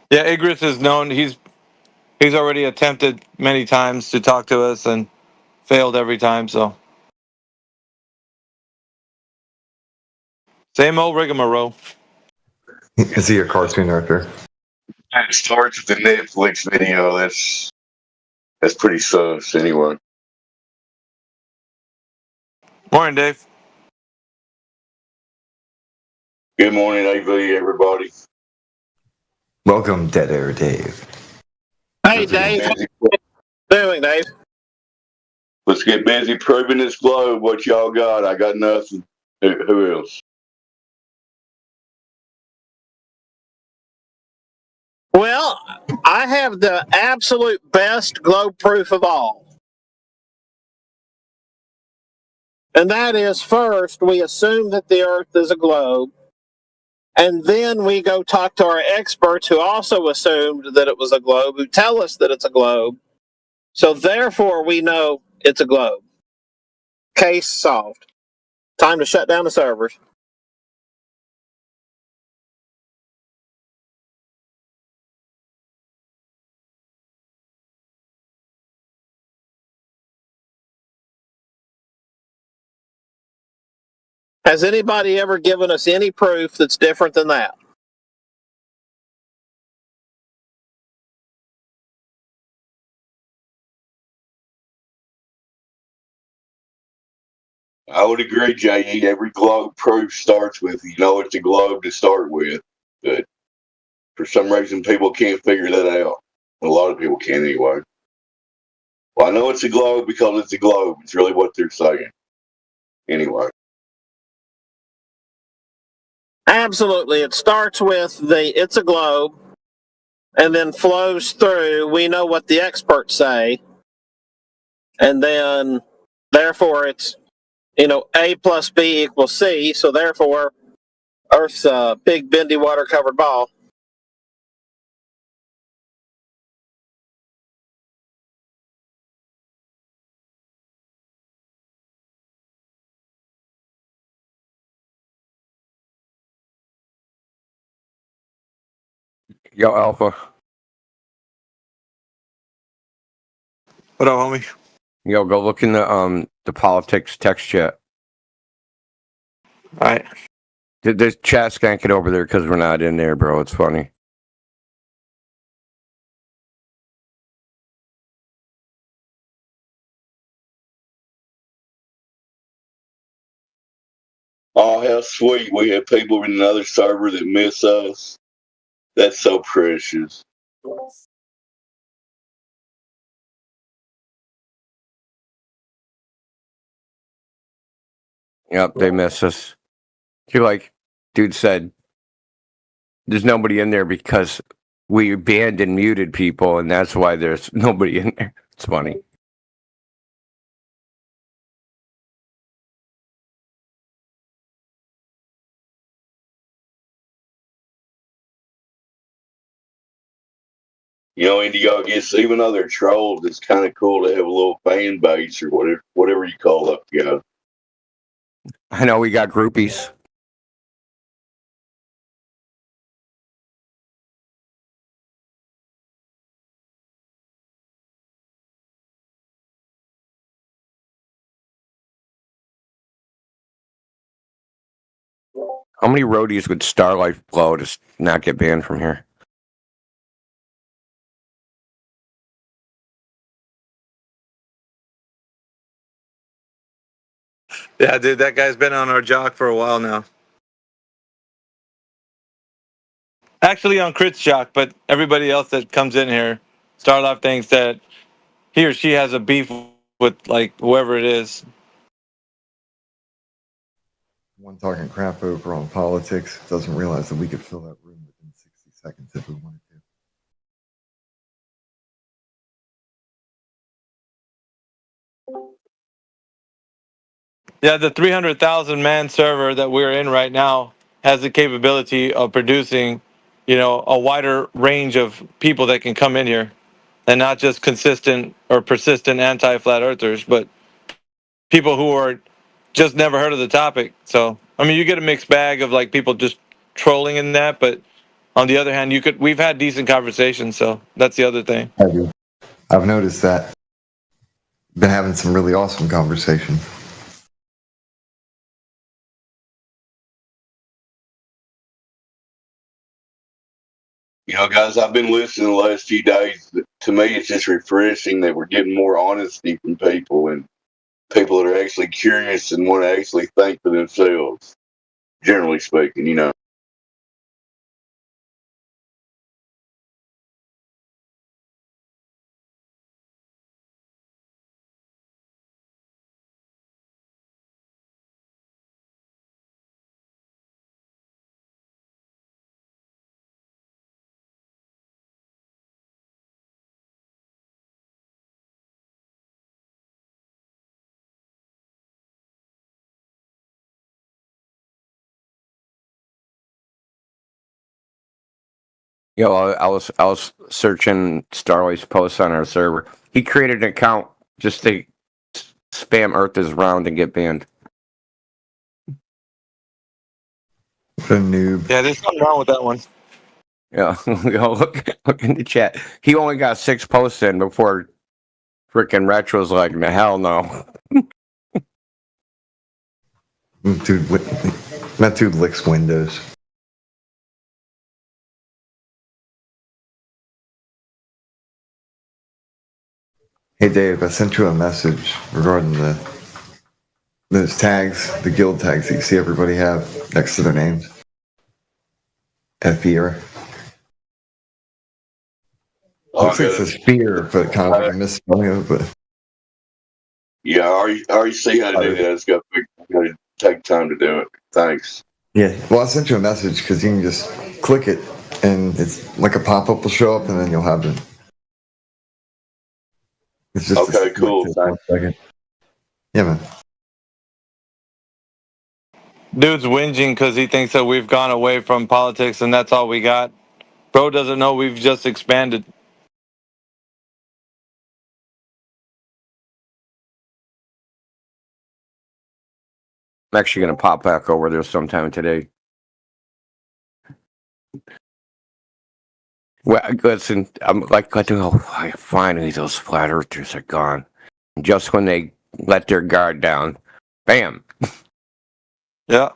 Yeah, Igris is known. He's already attempted many times to talk to us and failed every time. So same old rigmarole. Is he a cartoon actor? It starts with the Netflix video. That's pretty sus anyway. Morning, Dave. Good morning, AV, everybody. Welcome, Dead Air Dave. Hey, Dave. What you doing, Dave? Let's get busy proving this globe. What y'all got? I got nothing. Who else? Well, I have the absolute best globe proof of all. And that is, first, we assume that the Earth is a globe. And then we go talk to our experts who also assumed that it was a globe, who tell us that it's a globe. So therefore, we know it's a globe. Case solved. Time to shut down the servers. Has anybody ever given us any proof that's different than that? I would agree, J.E. Every globe proof starts with, it's a globe to start with. But for some reason, people can't figure that out. A lot of people can anyway. Well, I know it's a globe because it's a globe. It's really what they're saying. Anyway. Absolutely. It starts with it's a globe and then flows through. We know what the experts say. And then, therefore, it's, A plus B equals C. So, therefore, Earth's a big, bendy, water covered ball. Yo, Alpha. What up, homie? Yo, go look in the politics text chat. All right. The chat can't get over there because we're not in there, bro. It's funny. Oh, how sweet. We have people in another server that miss us. That's so precious. Yep, they miss us. You're like, dude said, there's nobody in there because we banned and muted people, and that's why there's nobody in there. It's funny. Indigo, I guess even though they're trolls, it's kind of cool to have a little fan base or whatever you call that guy. I know we got groupies. How many roadies would Starlight blow to not get banned from here? Yeah, dude, that guy's been on our jock for a while now. Actually on Crit's jock, but everybody else that comes in here, Starlight thinks that he or she has a beef with like whoever it is. One talking crap over on politics doesn't realize that we could fill that room within 60 seconds if we wanted to. Yeah, the 300,000 man server that we're in right now has the capability of producing, a wider range of people that can come in here, and not just consistent or persistent anti-flat earthers, but people who are just never heard of the topic. So, I mean, you get a mixed bag of like people just trolling in that, but on the other hand, we've had decent conversations, so that's the other thing. I do. I've noticed that. Been having some really awesome conversation. Guys, I've been listening the last few days. To me, it's just refreshing that we're getting more honesty from people and people that are actually curious and want to actually think for themselves, generally speaking. I was searching Starlight's posts on our server. He created an account just to spam Earth's round and get banned. What a noob. Yeah, there's something wrong with that one. Yeah, look in the chat. He only got 6 posts in before freaking Retro's like, hell no. Dude, that dude licks windows. Hey Dave, I sent you a message regarding those tags, the guild tags that you see everybody have next to their names. FER. Looks like it says fear, but kind of like a misspelling of it. But Yeah, I already see how to do that. It's got to take time to do it. Thanks. yeah, well, I sent you a message because you can just click it, and it's like a pop-up will show up, and then you'll have it. It's just Okay, cool. Like, 1 second. Yeah, man. Dude's whinging because he thinks that we've gone away from politics and that's all we got. Bro doesn't know we've just expanded. I'm actually going to pop back over there sometime today. Well, listen, I'm like, finally those flat earthers are gone. And just when they let their guard down, bam. Yeah.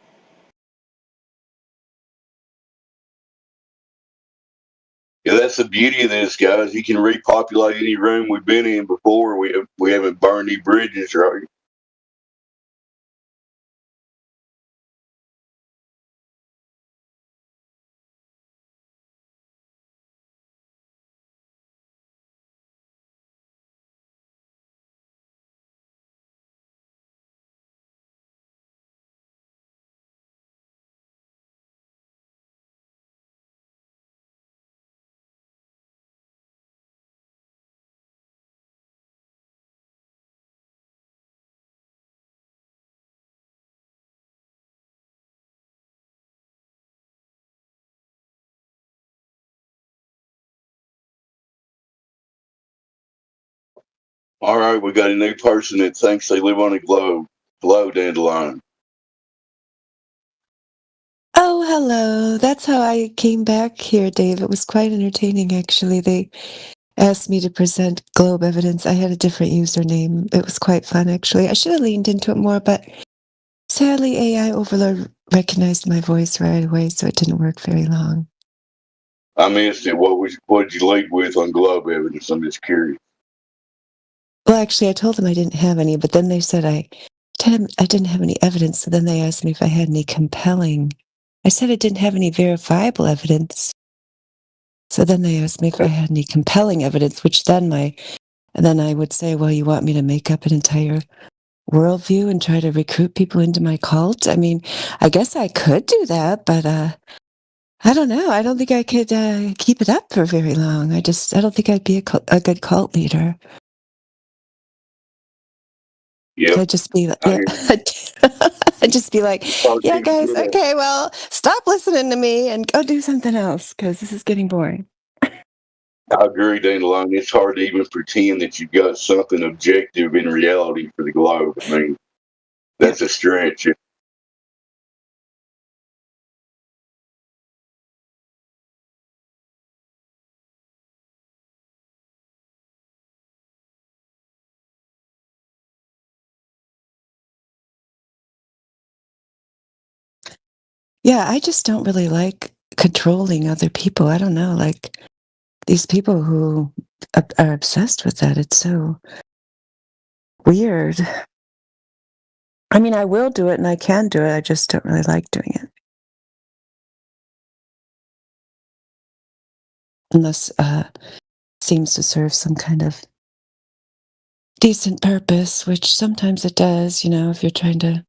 Yeah, that's the beauty of this, guys. You can repopulate any room we've been in before. We haven't burned any bridges, right? All right, we got a new person that thinks they live on a globe. Hello, Dandelion. Oh, hello. That's how I came back here, Dave. It was quite entertaining, actually. They asked me to present Globe evidence. I had a different username. It was quite fun, actually. I should have leaned into it more, but sadly, AI Overlord recognized my voice right away, so it didn't work very long. I missed it. What did you lead with on globe evidence? I'm just curious. Well, actually, I told them I didn't have any, but then they said I didn't have any evidence, so then they asked me if I had any compelling. I said I didn't have any verifiable evidence. So then they asked me if I had any compelling evidence, which then I would say, well, you want me to make up an entire worldview and try to recruit people into my cult? I mean, I guess I could do that, but I don't know. I don't think I could keep it up for very long. I don't think I'd be a good cult leader. Yep. I'd just be like, yeah. I'd just be like, yeah, guys, okay, well, stop listening to me and go do something else because this is getting boring. I agree, Dandelion. It's hard to even pretend that you've got something objective in reality for the globe. I mean, that's a stretch. Yeah, I just don't really like controlling other people. I don't know, like these people who are obsessed with that. It's so weird. I mean, I will do it and I can do it. I just don't really like doing it. Unless seems to serve some kind of decent purpose, which sometimes it does, if you're trying to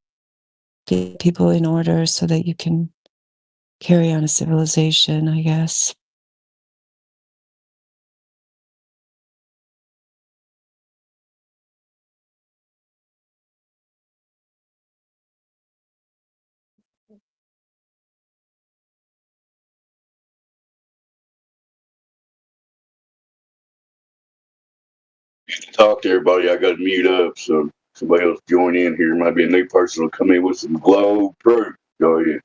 get people in order so that you can carry on a civilization, I guess. Talk to everybody. I got to mute up, so somebody else join in here. Might be a new person will come in with some globe proof. Go ahead.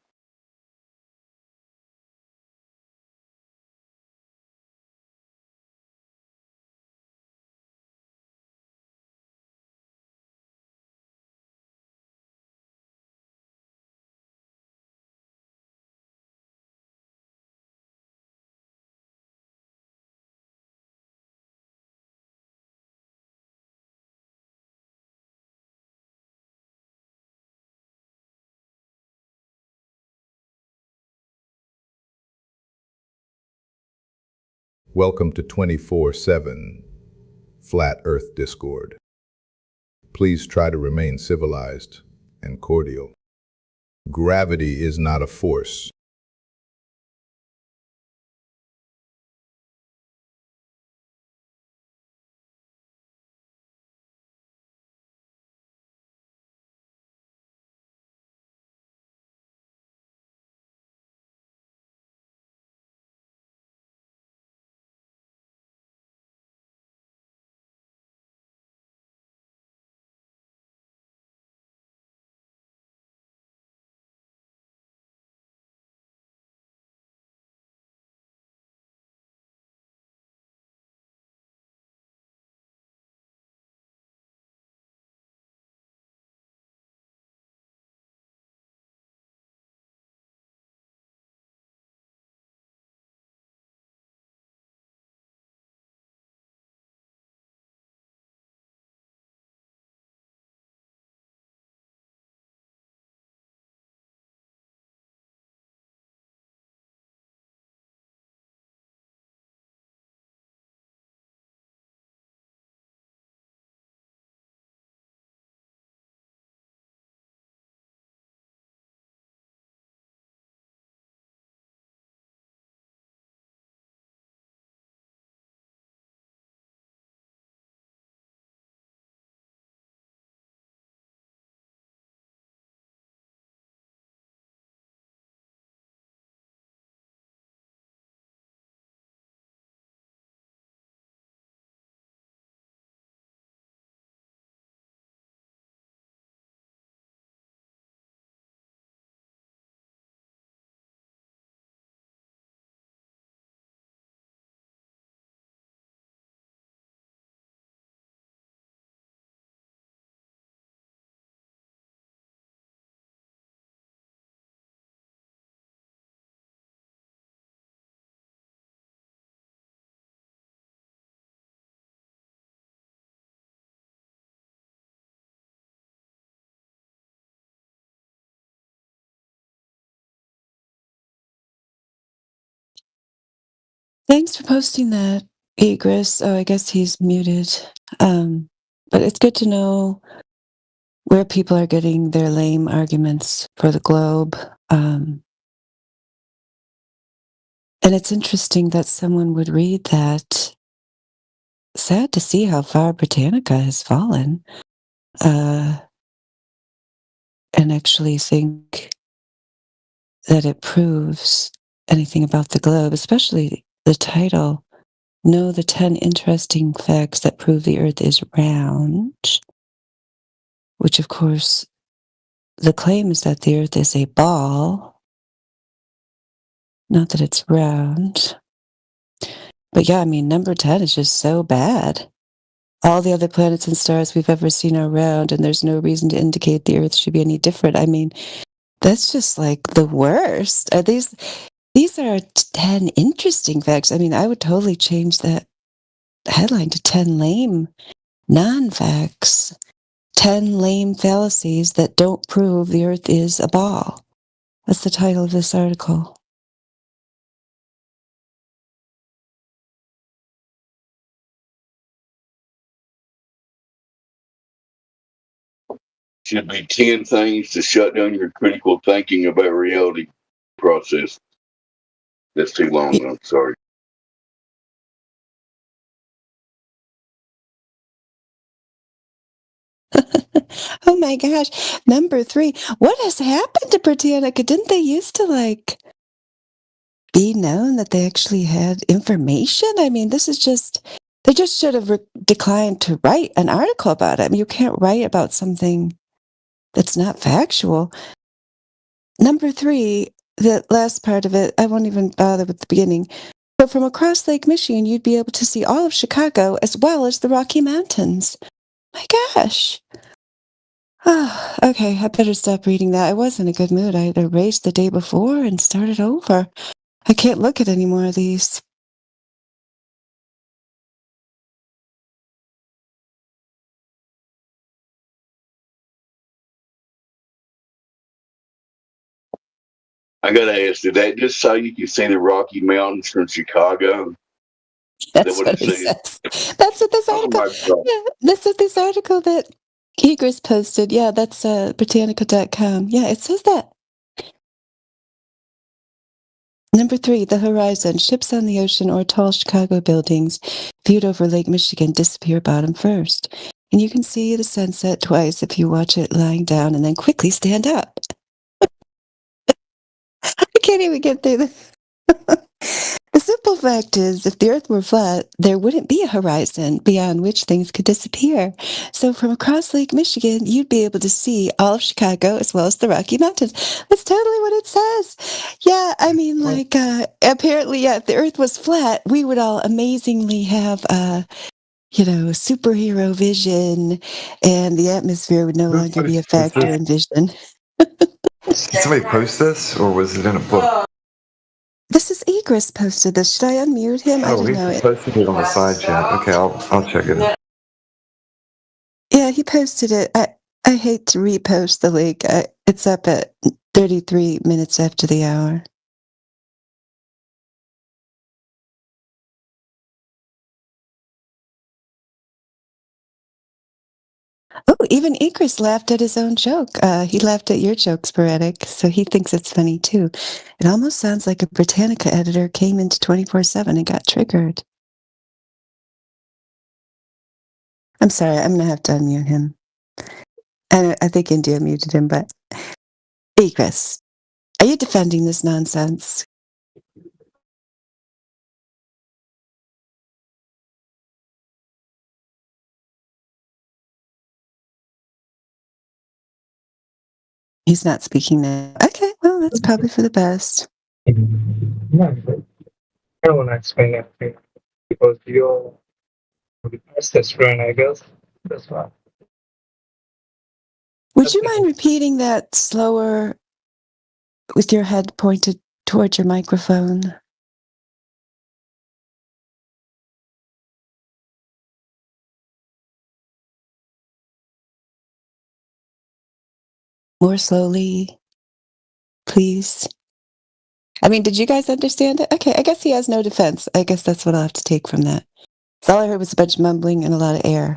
Welcome to 24/7 Flat Earth Discord. Please try to remain civilized and cordial. Gravity is not a force. Thanks for posting that, Egris. Oh, I guess he's muted. But it's good to know where people are getting their lame arguments for the globe. And it's interesting that someone would read that. Sad to see how far Britannica has fallen. And actually think that it proves anything about the globe, especially the title, Know the 10 Interesting Facts That Prove the Earth is Round, which of course, the claim is that the Earth is a ball, not that it's round. But yeah, I mean, number 10 is just so bad. All the other planets and stars we've ever seen are round, and there's no reason to indicate the Earth should be any different. I mean, that's just like the worst. Are these are 10 interesting facts. I mean, I would totally change that headline to 10 lame non-facts. 10 lame fallacies that don't prove the Earth is a ball. That's the title of this article. Should be 10 things to shut down your critical thinking about reality process. That's too long, I'm sorry. Oh my gosh. Number 3. What has happened to Britannica? Didn't they used to be known that they actually had information? I mean, this is just, they just should have declined to write an article about it. I mean, you can't write about something that's not factual. Number 3, the last part of it, I won't even bother with the beginning. So from across Lake Michigan, you'd be able to see all of Chicago as well as the Rocky Mountains. My gosh. Oh, okay, I better stop reading that. I was in a good mood. I had erased the day before and started over. I can't look at any more of these. I gotta ask, did that just say you can see the Rocky Mountains from Chicago? That's what what it it says. says. That's what this Oh article. my God. Yeah, that's what this article that Egris posted. Yeah, that's Britannica.com. Yeah, it says that. Number 3, the horizon. Ships on the ocean or tall Chicago buildings viewed over Lake Michigan disappear bottom first. And you can see the sunset twice if you watch it lying down and then quickly stand up. I can't even get through this. The simple fact is, if the Earth were flat, there wouldn't be a horizon beyond which things could disappear. So from across Lake Michigan, you'd be able to see all of Chicago as well as the Rocky Mountains. That's totally what it says. Yeah, I mean, like, apparently, yeah, if the Earth was flat, we would all amazingly have, superhero vision, and the atmosphere would no longer be a factor in vision. Did somebody post this, or was it in a book? This is Egris posted this. Should I unmute him? I Oh, don't he's know. posted it on the side chat. Okay, I'll check it. Yeah, he posted it. I hate to repost the link. It's up at 33 minutes after the hour. Oh, even Egris laughed at his own joke. He laughed at your joke, Sporadic, so he thinks it's funny too. It almost sounds like a Britannica editor came into 24/7 and got triggered. I'm sorry, I'm going to have to unmute him. I think India muted him, but Egris, are you defending this nonsense? He's not speaking now. Okay, well, that's probably for the best. Yeah, but I don't want to explain everything because you're the best friend, I guess. That's why. Would you mind repeating that slower with your head pointed toward your microphone? More slowly, please. I mean, did you guys understand it? Okay, I guess he has no defense. I guess that's what I'll have to take from that. So all I heard was a bunch of mumbling and a lot of air.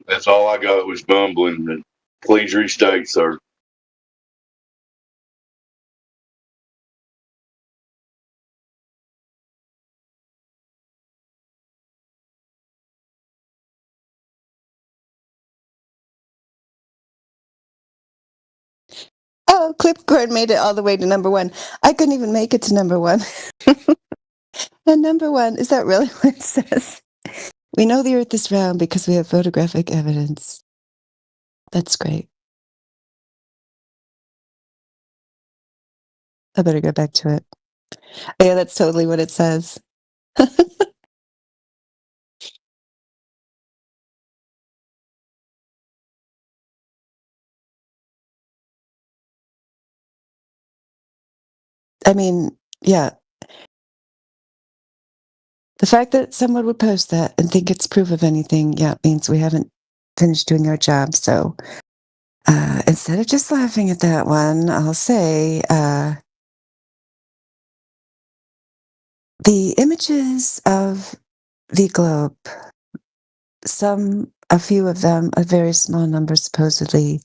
That's all I got was mumbling. And please restate, sir. Oh, Clipcord made it all the way to number 1. I couldn't even make it to number 1. And number 1, is that really what it says? We know the Earth is round because we have photographic evidence. That's great. I better go back to it. Yeah, that's totally what it says. I mean, yeah. The fact that someone would post that and think it's proof of anything, yeah, means we haven't finished doing our job. So instead of just laughing at that one, I'll say the images of the globe, a few of them, a very small number supposedly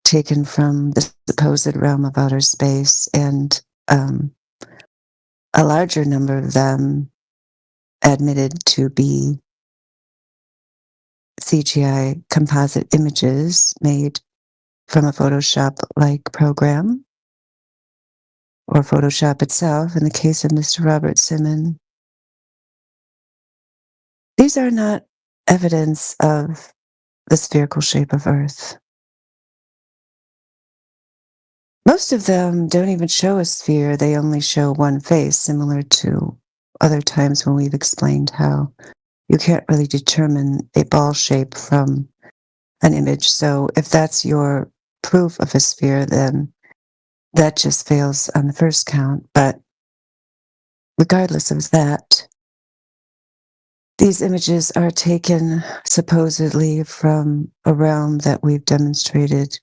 taken from the supposed realm of outer space, and a larger number of them admitted to be CGI composite images made from a Photoshop-like program, or Photoshop itself, in the case of Mr. Robert Simon. These are not evidence of the spherical shape of Earth. Most of them don't even show a sphere, they only show one face, similar to other times when we've explained how you can't really determine a ball shape from an image. So if that's your proof of a sphere, then that just fails on the first count. But regardless of that, these images are taken supposedly from a realm that we've demonstrated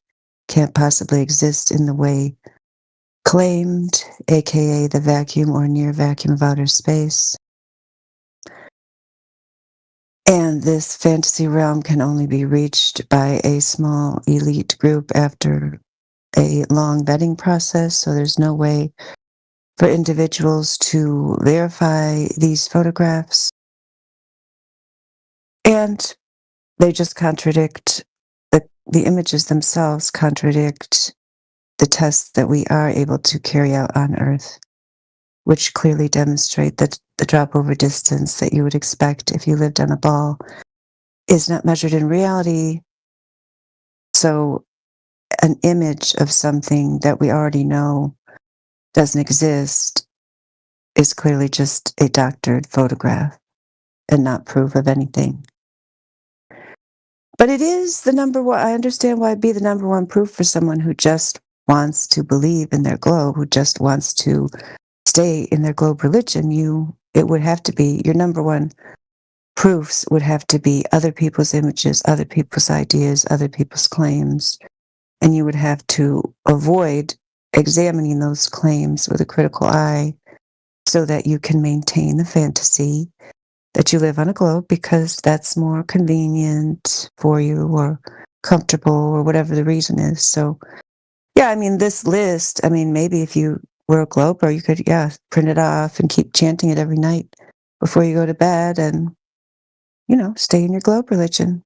can't possibly exist in the way claimed, aka the vacuum or near vacuum of outer space. And this fantasy realm can only be reached by a small elite group after a long vetting process, so there's no way for individuals to verify these photographs. And they just contradict the images themselves, contradict the tests that we are able to carry out on Earth, which clearly demonstrate that the drop over distance that you would expect if you lived on a ball is not measured in reality. So an image of something that we already know doesn't exist is clearly just a doctored photograph and not proof of anything. But it is the number one. I understand why it'd be the number one proof for someone who just wants to believe in their globe, who just wants to stay in their globe religion. It would have to be your number one proofs would have to be other people's images, other people's ideas, other people's claims, and you would have to avoid examining those claims with a critical eye so that you can maintain the fantasy that you live on a globe because that's more convenient for you or comfortable or whatever the reason is. So, yeah, I mean, this list, I mean, maybe if you were a glober, you could, print it off and keep chanting it every night before you go to bed and, stay in your globe religion.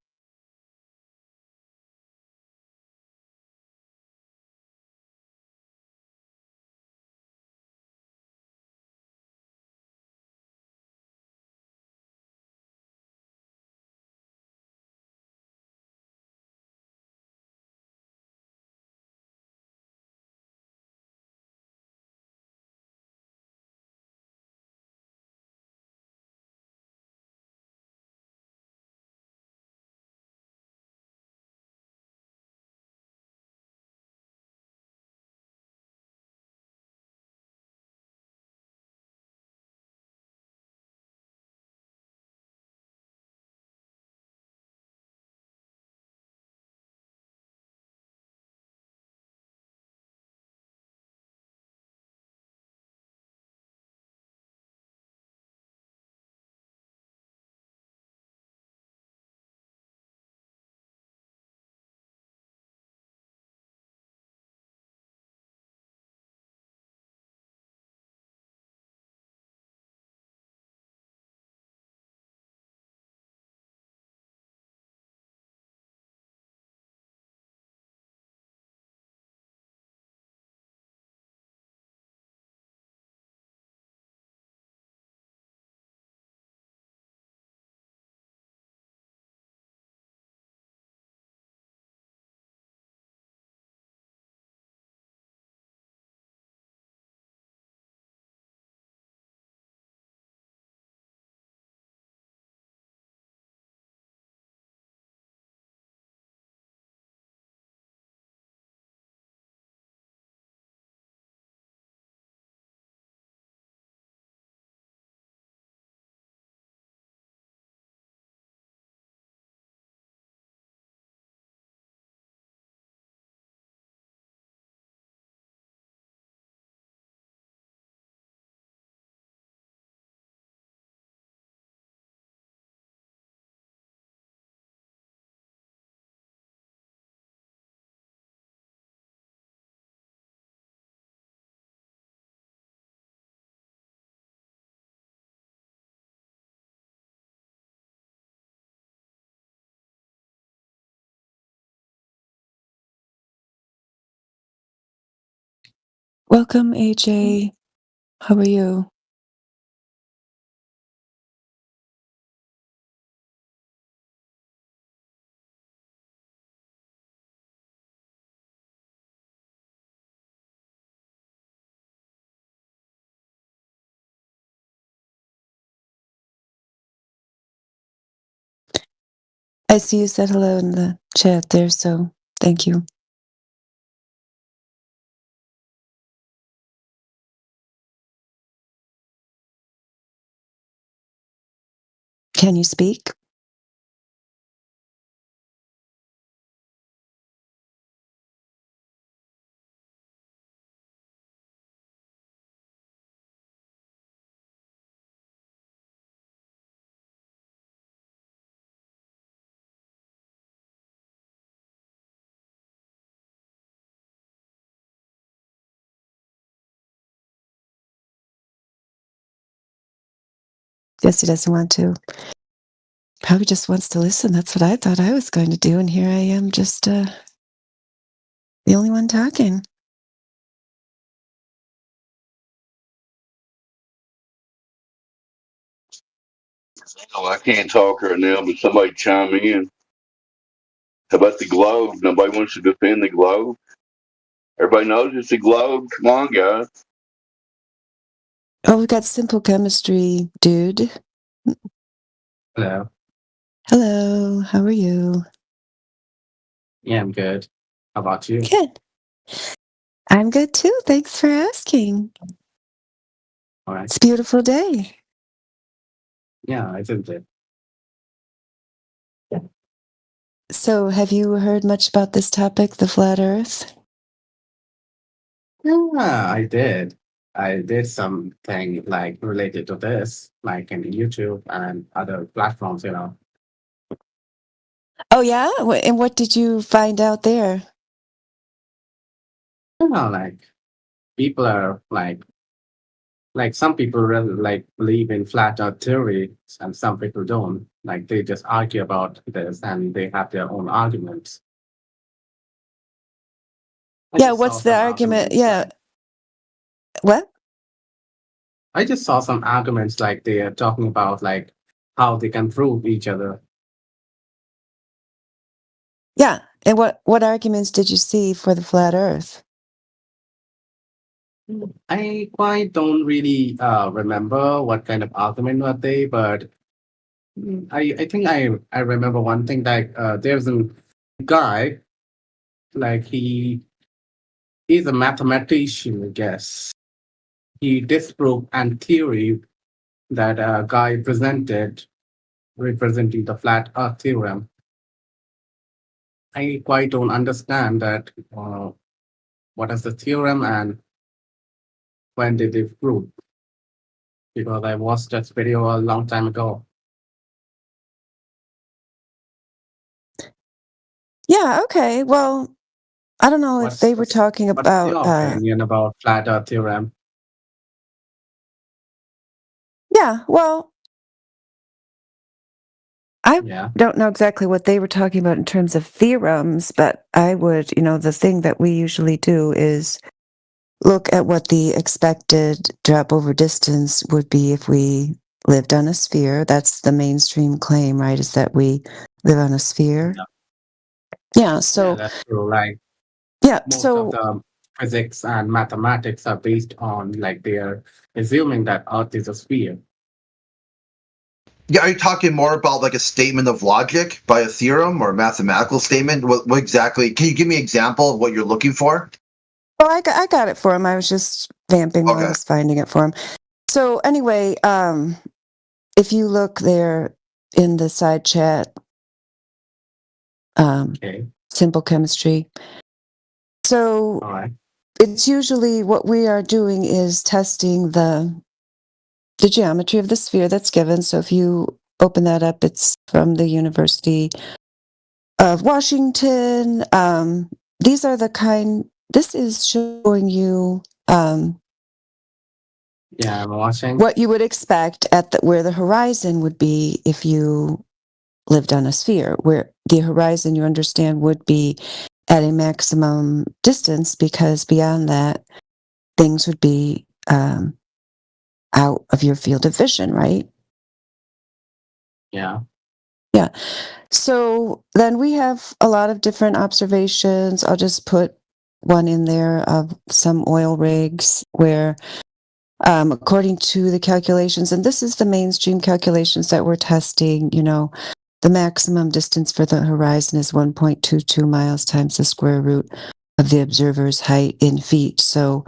Welcome, AJ. How are you? I see you said hello in the chat there, so thank you. Can you speak? Guess he doesn't want to. Probably just wants to listen. That's what I thought I was going to do, and here I am, just the only one talking. Oh, I can't talk right now, but somebody chime in. How about the globe? Nobody wants to defend the globe. Everybody knows it's the globe. Come on, guys. Oh, we've got simple chemistry, dude. Hello. Hello, how are you? Yeah, I'm good. How about you? Good. I'm good too. Thanks for asking. All right. It's a beautiful day. Yeah, isn't it? So, have you heard much about this topic, the flat Earth? Yeah, I did. I did something like related to this, like in YouTube and other platforms, you know. Oh, yeah? And what did you find out there? You know, like people are like some people really like believe in flat earth theory and some people don't. Like they just argue about this and they have their own arguments. Yeah, what's the argument? Yeah. What? I just saw some arguments like they are talking about like how they can prove each other. Yeah. And what arguments did you see for the flat Earth? I quite don't really remember what kind of argument were they, but I think I remember one thing that there's a guy like he is a mathematician, I guess. He disproved an theory that a guy presented representing the flat Earth theorem. I quite don't understand that what is the theorem and when did it prove? Because I watched that video a long time ago. Yeah, okay. Well, I don't know if they were talking What's about your opinion about flat Earth theorem? yeah, well, I Yeah. don't know exactly what they were talking about in terms of theorems, but I would, the thing that we usually do is look at what the expected drop over distance would be if we lived on a sphere. That's the mainstream claim, right? Is that we live on a sphere. Yeah, so Yeah, that's true. Like yeah, most so of the physics and mathematics are based on like they're assuming that Earth is a sphere. Yeah, are you talking more about like a statement of logic by a theorem or a mathematical statement? What exactly? Can you give me an example of what you're looking for? well, I got it for him. I was just vamping while I was finding it for him. So anyway, if you look there in the side chat, simple chemistry. So it's usually what we are doing is testing the geometry of the sphere that's given. So if you open that up, it's from the University of Washington. These are the this is showing you Yeah, I'm watching. what you would expect at where the horizon would be if you lived on a sphere, where the horizon, you understand, would be at a maximum distance, because beyond that, things would be out of your field of vision, right? Yeah. Yeah. So then we have a lot of different observations. I'll just put one in there of some oil rigs where, according to the calculations, and this is the mainstream calculations that we're testing, the maximum distance for the horizon is 1.22 miles times the square root of the observer's height in feet. So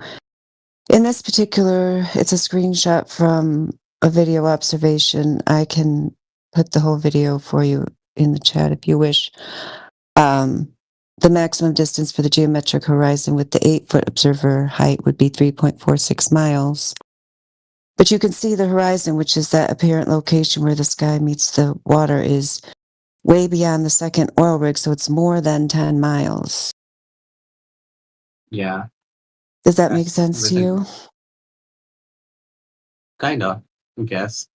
in this particular, it's a screenshot from a video observation. I can put the whole video for you in the chat if you wish. The maximum distance for the geometric horizon with the 8-foot observer height would be 3.46 miles. But you can see the horizon, which is that apparent location where the sky meets the water, is way beyond the second oil rig, so it's more than 10 miles. Yeah. Does that make sense to you? Kind of, I guess.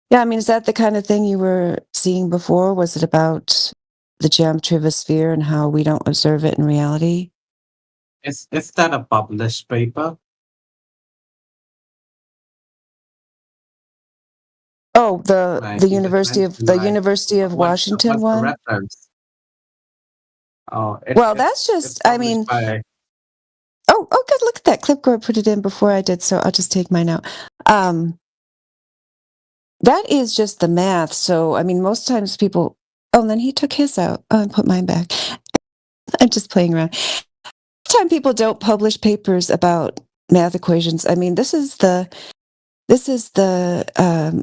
Yeah, I mean, is that the kind of thing you were seeing before? Was it about the geometry of a sphere and how we don't observe it in reality? Is that a published paper? Oh, the Like, is it mentioned, like, University of Washington what's the one? reference? Oh, Well, that's it's just, I published mean, by. oh, good. Look at that. Clipboard put it in before I did, so I'll just take mine out. That is just the math. So, I mean, most times people, oh, and then he took his out. Oh, and put mine back. I'm just playing around. Time people don't publish papers about math equations. I mean, this is the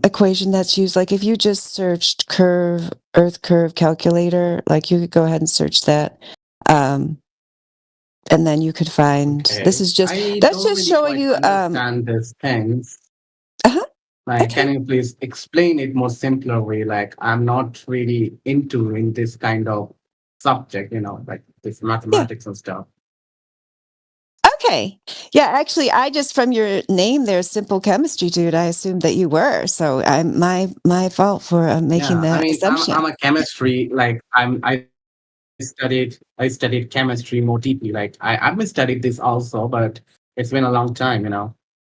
equation that's used. Like if you just searched Earth curve calculator, like you could go ahead and search that. And then you could find, this is just, I that's don't just really showing quite you, understand these things. Like, can you please explain it more simpler way? Like, I'm not really in this kind of subject, like this mathematics and stuff. Okay. Yeah, actually, I just from your name there, Simple Chemistry Dude, I assumed that you were. So I'm my fault for making Yeah, I that mean, assumption. I'm a chemistry. Like, I studied chemistry more deeply. Like, I've studied this also, but it's been a long time.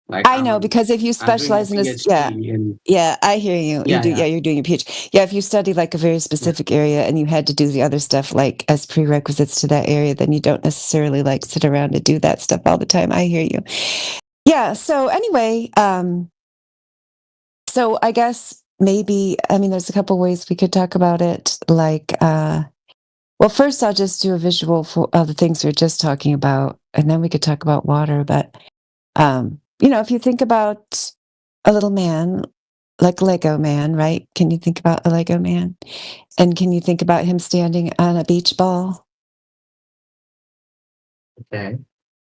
Like, I know, because if you I'm doing a specialize in this, PhD in. yeah, I hear you. Yeah, yeah. You're doing your PhD. Yeah, if you study like a very specific area and you had to do the other stuff like as prerequisites to that area, then you don't necessarily like sit around and do that stuff all the time. I hear you. Yeah. So anyway, so I guess maybe, I mean, there's a couple ways we could talk about it. Like, well, first I'll just do a visual for the things we were just talking about, and then we could talk about water. But if you think about a little man, like Lego man, right? Can you think about a Lego man? And can you think about him standing on a beach ball? Okay.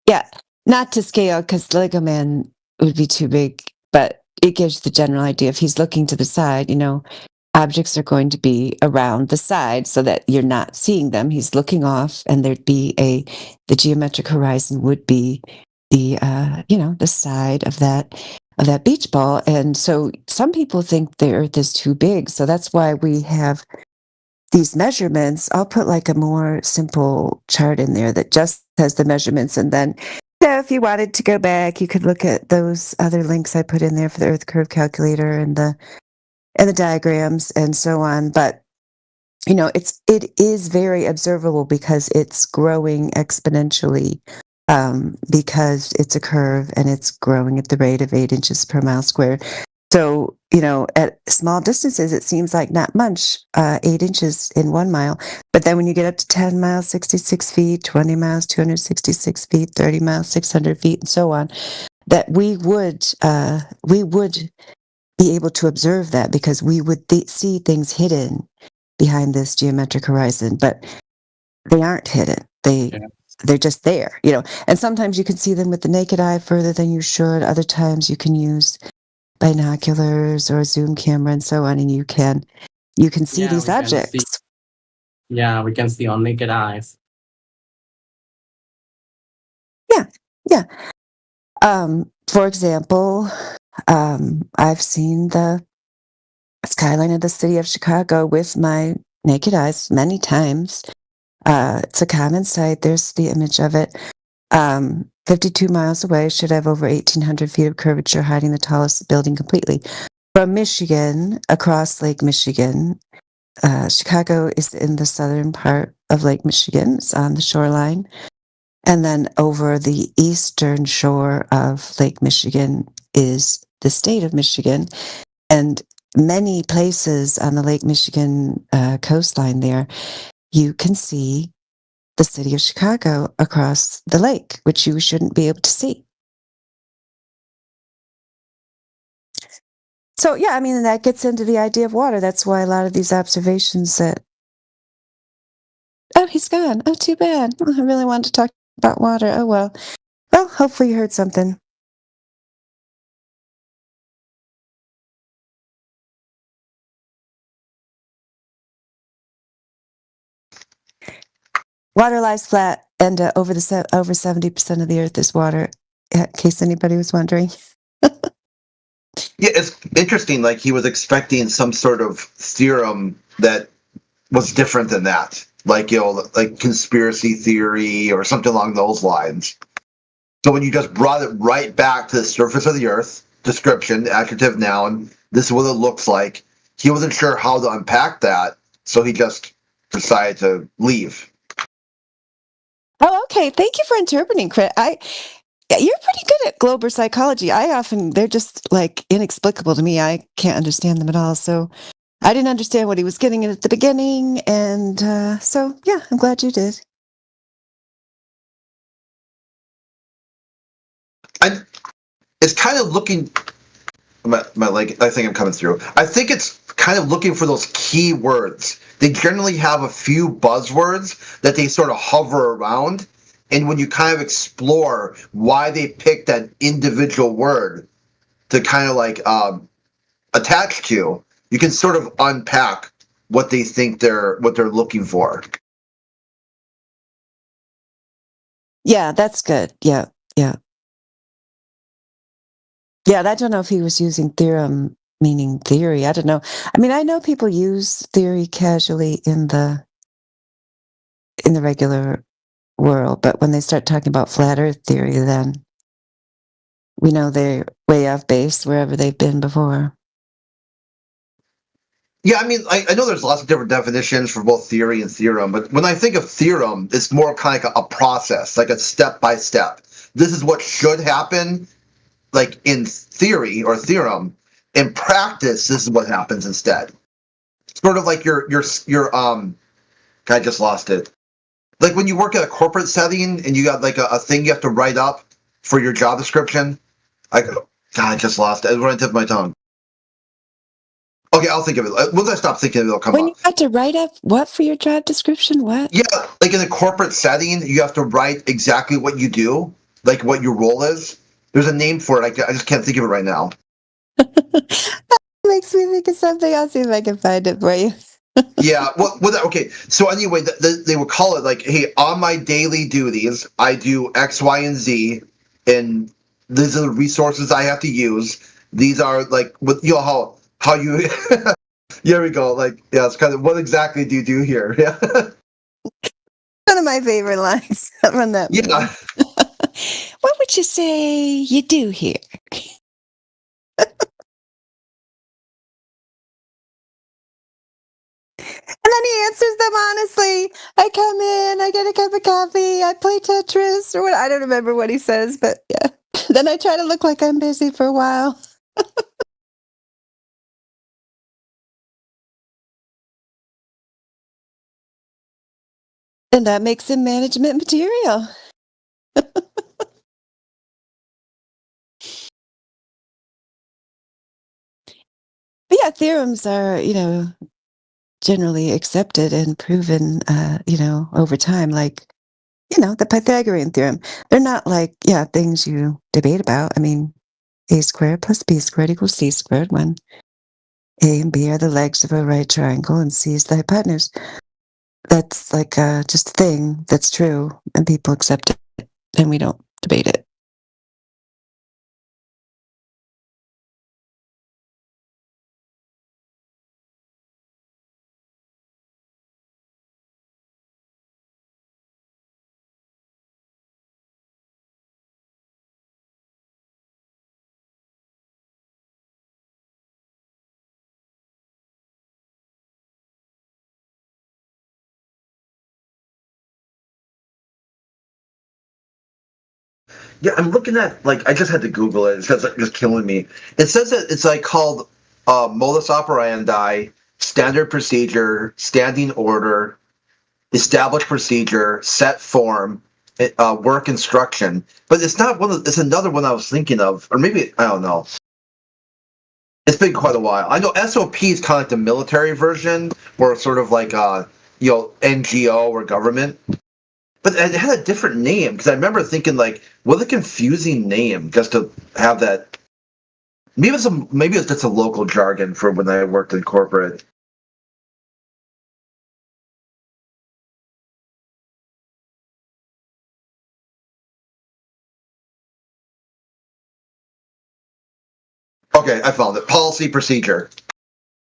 Yeah, not to scale because Lego man would be too big, but it gives you the general idea. If he's looking to the side, objects are going to be around the side so that you're not seeing them. He's looking off, and there'd be the geometric horizon would be the side of that beach ball. And so some people think the Earth is too big. So that's why we have these measurements. I'll put like a more simple chart in there that just has the measurements. And then if you wanted to go back, you could look at those other links I put in there for the Earth curve calculator and the diagrams and so on. But it is very observable because it's growing exponentially, because it's a curve and it's growing at the rate of 8 inches per mile squared. So, at small distances, it seems like not much, 8 inches in 1 mile. But then when you get up to 10 miles, 66 feet, 20 miles, 266 feet, 30 miles, 600 feet, and so on, that we would be able to observe that because we would see things hidden behind this geometric horizon, but they aren't hidden. They're just there, and sometimes you can see them with the naked eye further than you should. Other times you can use binoculars or a zoom camera and so on, and you can see these objects. We can see on naked eyes. Yeah. For example, I've seen the skyline of the city of Chicago with my naked eyes many times. It's a common sight. There's the image of it. 52 miles away, should have over 1,800 feet of curvature, hiding the tallest building completely. From Michigan, across Lake Michigan, Chicago is in the southern part of Lake Michigan. It's on the shoreline. And then over the eastern shore of Lake Michigan is the state of Michigan. And many places on the Lake Michigan coastline there, you can see the city of Chicago across the lake, which you shouldn't be able to see. So, yeah, I mean, that gets into the idea of water. That's why a lot of these observations that... Oh, he's gone. Oh, too bad. Oh, I really wanted to talk about water. Oh, well. Well, hopefully you heard something. Water lies flat, and over 70% of the Earth is water, in case anybody was wondering. Yeah, it's interesting. Like he was expecting some sort of theorem that was different than that, like like conspiracy theory or something along those lines. So when you just brought it right back to the surface of the Earth, description, adjective, noun, this is what it looks like. He wasn't sure how to unpack that, so he just decided to leave. Oh, okay. Thank you for interpreting, Chris. You're pretty good at global psychology. They're just like inexplicable to me. I can't understand them at all. So I didn't understand what he was getting at the beginning. And so, yeah, I'm glad you did. It's kind of looking. I think I'm coming through. I think it's kind of looking for those key words. They generally have a few buzzwords that they sort of hover around, and when you kind of explore why they picked that individual word to kind of like attach to, you can sort of unpack what they think what they're looking for. Yeah, that's good. Yeah, yeah. Yeah, I don't know if he was using theorem meaning theory. I don't know. I mean, I know people use theory casually in the regular world, but when they start talking about flat earth theory, then we know they're way off base wherever they've been before. Yeah, I mean, I know there's lots of different definitions for both theory and theorem, but when I think of theorem, it's more kind of like a process, like a step by step. This is what should happen, like in theory or theorem. In practice, this is what happens instead. Sort of like your I just lost it. Like when you work at a corporate setting and you got like a thing you have to write up for your job description. I just lost it. It was right on the tip of my tongue. Okay, I'll think of it. Once I stop thinking, it'll come When up. you have to write up what for your job description? What? Yeah, like in a corporate setting, you have to write exactly what you do, like what your role is. There's a name for it. I just can't think of it right now. Makes me think of something. I'll see if I can find it for you. Yeah, okay. So anyway, they would call it like, hey, on my daily duties, I do X, Y, and Z, and these are the resources I have to use. These are like, how you. Here we go. Like, yeah, it's kind of what exactly do you do here? Yeah. One of my favorite lines from that movie. Yeah. What would you say you do here? And then he answers them honestly. I come in, I get a cup of coffee, I play Tetris, or what. I don't remember what he says, but yeah. Then I try to look like I'm busy for a while. And that makes him management material. But yeah, theorems are, generally accepted and proven, over time, like, the Pythagorean theorem. They're not like, things you debate about. I mean, a squared plus b squared equals c squared when a and b are the legs of a right triangle and c is the hypotenuse. That's like just a thing that's true and people accept it and we don't debate it. Yeah, I'm looking at I just had to Google it. It's just killing me. It says that it's like called modus operandi, standard procedure, standing order, established procedure, set form, work instruction. But it's not one of. It's another one I was thinking of, or maybe I don't know. It's been quite a while. I know SOP is kind of like the military version, or sort of like NGO or government. But it had a different name because I remember thinking what a confusing name just to have that. Maybe it's just a local jargon for when I worked in corporate. Okay, I found it. Policy procedure.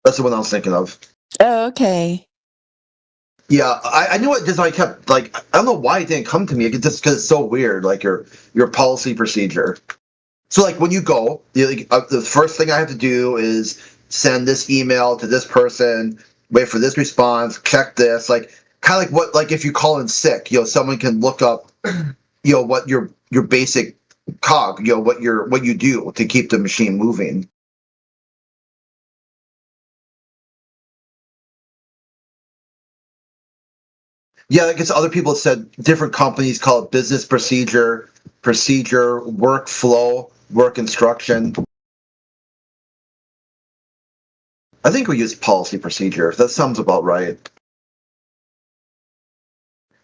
That's the one I was thinking of. Oh, okay. Yeah, I knew it because I kept like I don't know why it didn't come to me. It's just because it's so weird. Like your policy procedure. So like when you go, the first thing I have to do is send this email to this person, wait for this response, check this. Like kind of like what like if you call in sick, someone can look up, what your basic cog, what you do to keep the machine moving. Yeah, I guess other people said different companies call it business procedure, workflow, work instruction. I think we use policy procedure. That sounds about right.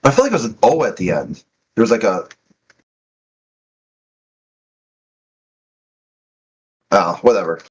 I feel like it was an O at the end. There was like a... Oh, whatever.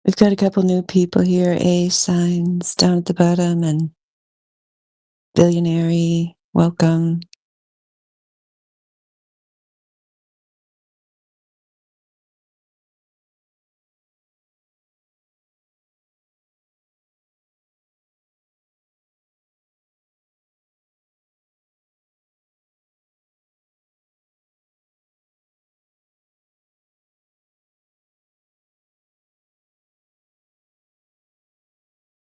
We've got a couple new people here. A signs down at the bottom and billionaire. Welcome.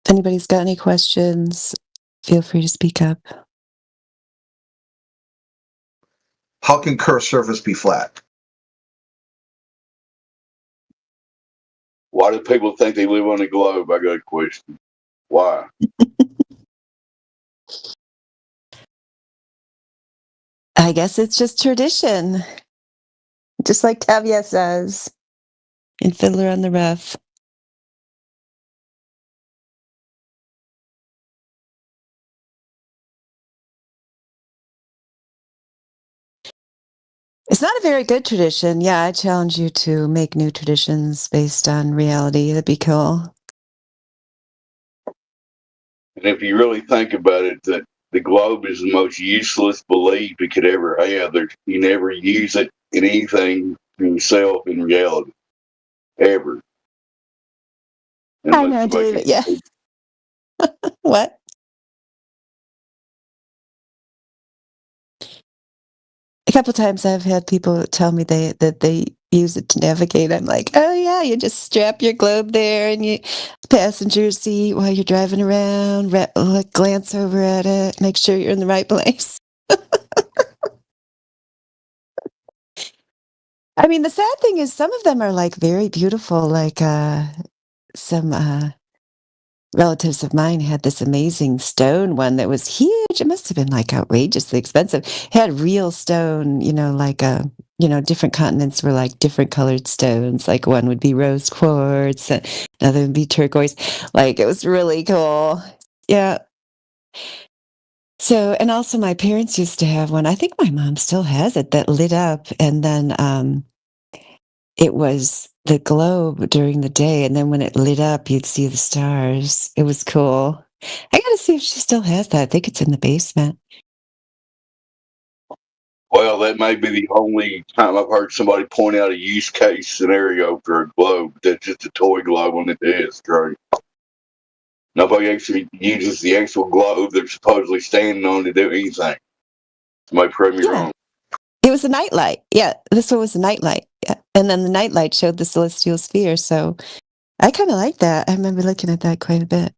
If anybody's got any questions, feel free to speak up. How can Kerr surface be flat? Why do people think they live on a globe? I got a question. Why? I guess it's just tradition. Just like Tavia says in Fiddler on the Roof. It's not a very good tradition. Yeah, I challenge you to make new traditions based on reality. That'd be cool. And if you really think about it, that the globe is the most useless belief you could ever have. You never use it in anything for yourself in reality, ever. I know, David. Yeah. What? A couple times I've had people tell me that they use it to navigate. I'm like, oh yeah, you just strap your globe there and you passenger seat while you're driving around, glance over at it, make sure you're in the right place. I mean, the sad thing is some of them are like very beautiful, like some relatives of mine had this amazing stone one that was huge. It must have been like outrageously expensive. It had real stone, like different continents were like different colored stones. Like one would be rose quartz, another would be turquoise. Like it was really cool. Yeah. So, and also my parents used to have one. I think my mom still has it that lit up, and then it was the globe during the day, and then when it lit up, you'd see the stars. It was cool. I gotta see if she still has that. I think it's in the basement. Well, that may be the only time I've heard somebody point out a use case scenario for a globe that's just a toy globe on the desk, right? Nobody actually uses the actual globe they're supposedly standing on to do anything. Somebody prove me wrong. It was a nightlight. Yeah, this one was a nightlight. Yeah. And then the nightlight showed the celestial sphere. So I kind of like that. I remember looking at that quite a bit.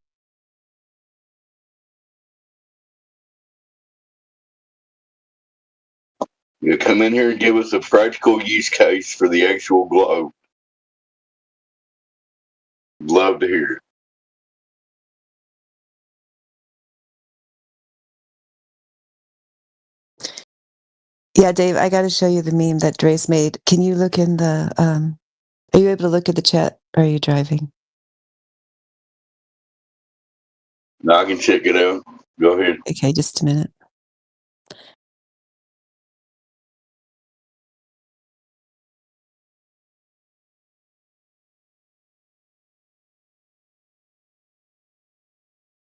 You come in here and give us a practical use case for the actual globe. Love to hear it. Yeah, Dave, I got to show you the meme that Dre's made. Can you look in the, are you able to look at the chat or are you driving? No, I can check it out. Go ahead. Okay, just a minute.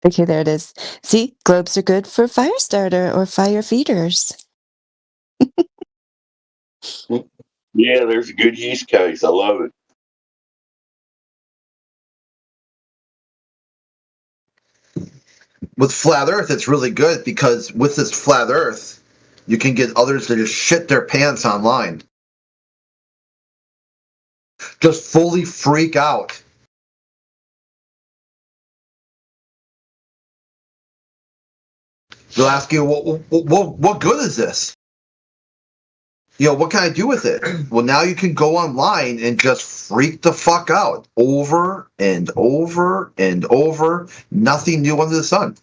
Okay, there it is. See, globes are good for fire starter or fire feeders. Yeah, there's a good use case. I love it. With flat Earth, it's really good because with this flat Earth, you can get others to just shit their pants online. Just fully freak out. They'll ask you, what good is this? You know, what can I do with it? Well, now you can go online and just freak the fuck out over and over and over. Nothing new under the sun.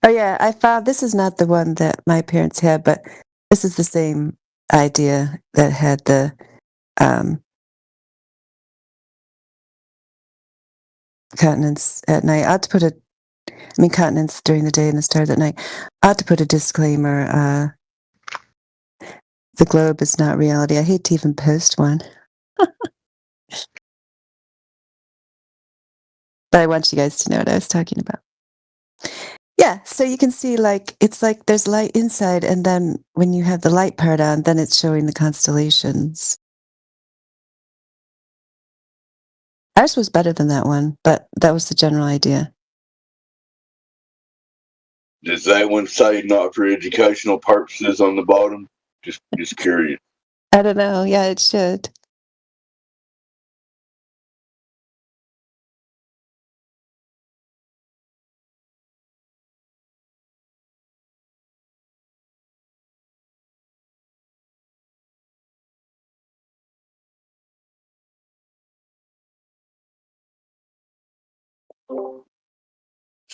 Oh yeah, I found this is not the one that my parents had, but this is the same idea that had the continents at night. I ought to put continents during the day and the stars at night. I ought to put a disclaimer. The globe is not reality. I hate to even post one. But I want you guys to know what I was talking about. Yeah, so you can see it's like there's light inside, and then when you have the light part on, then it's showing the constellations. Ours was better than that one, but that was the general idea. Does that one say not for educational purposes on the bottom? Just curious. I don't know. Yeah, it should.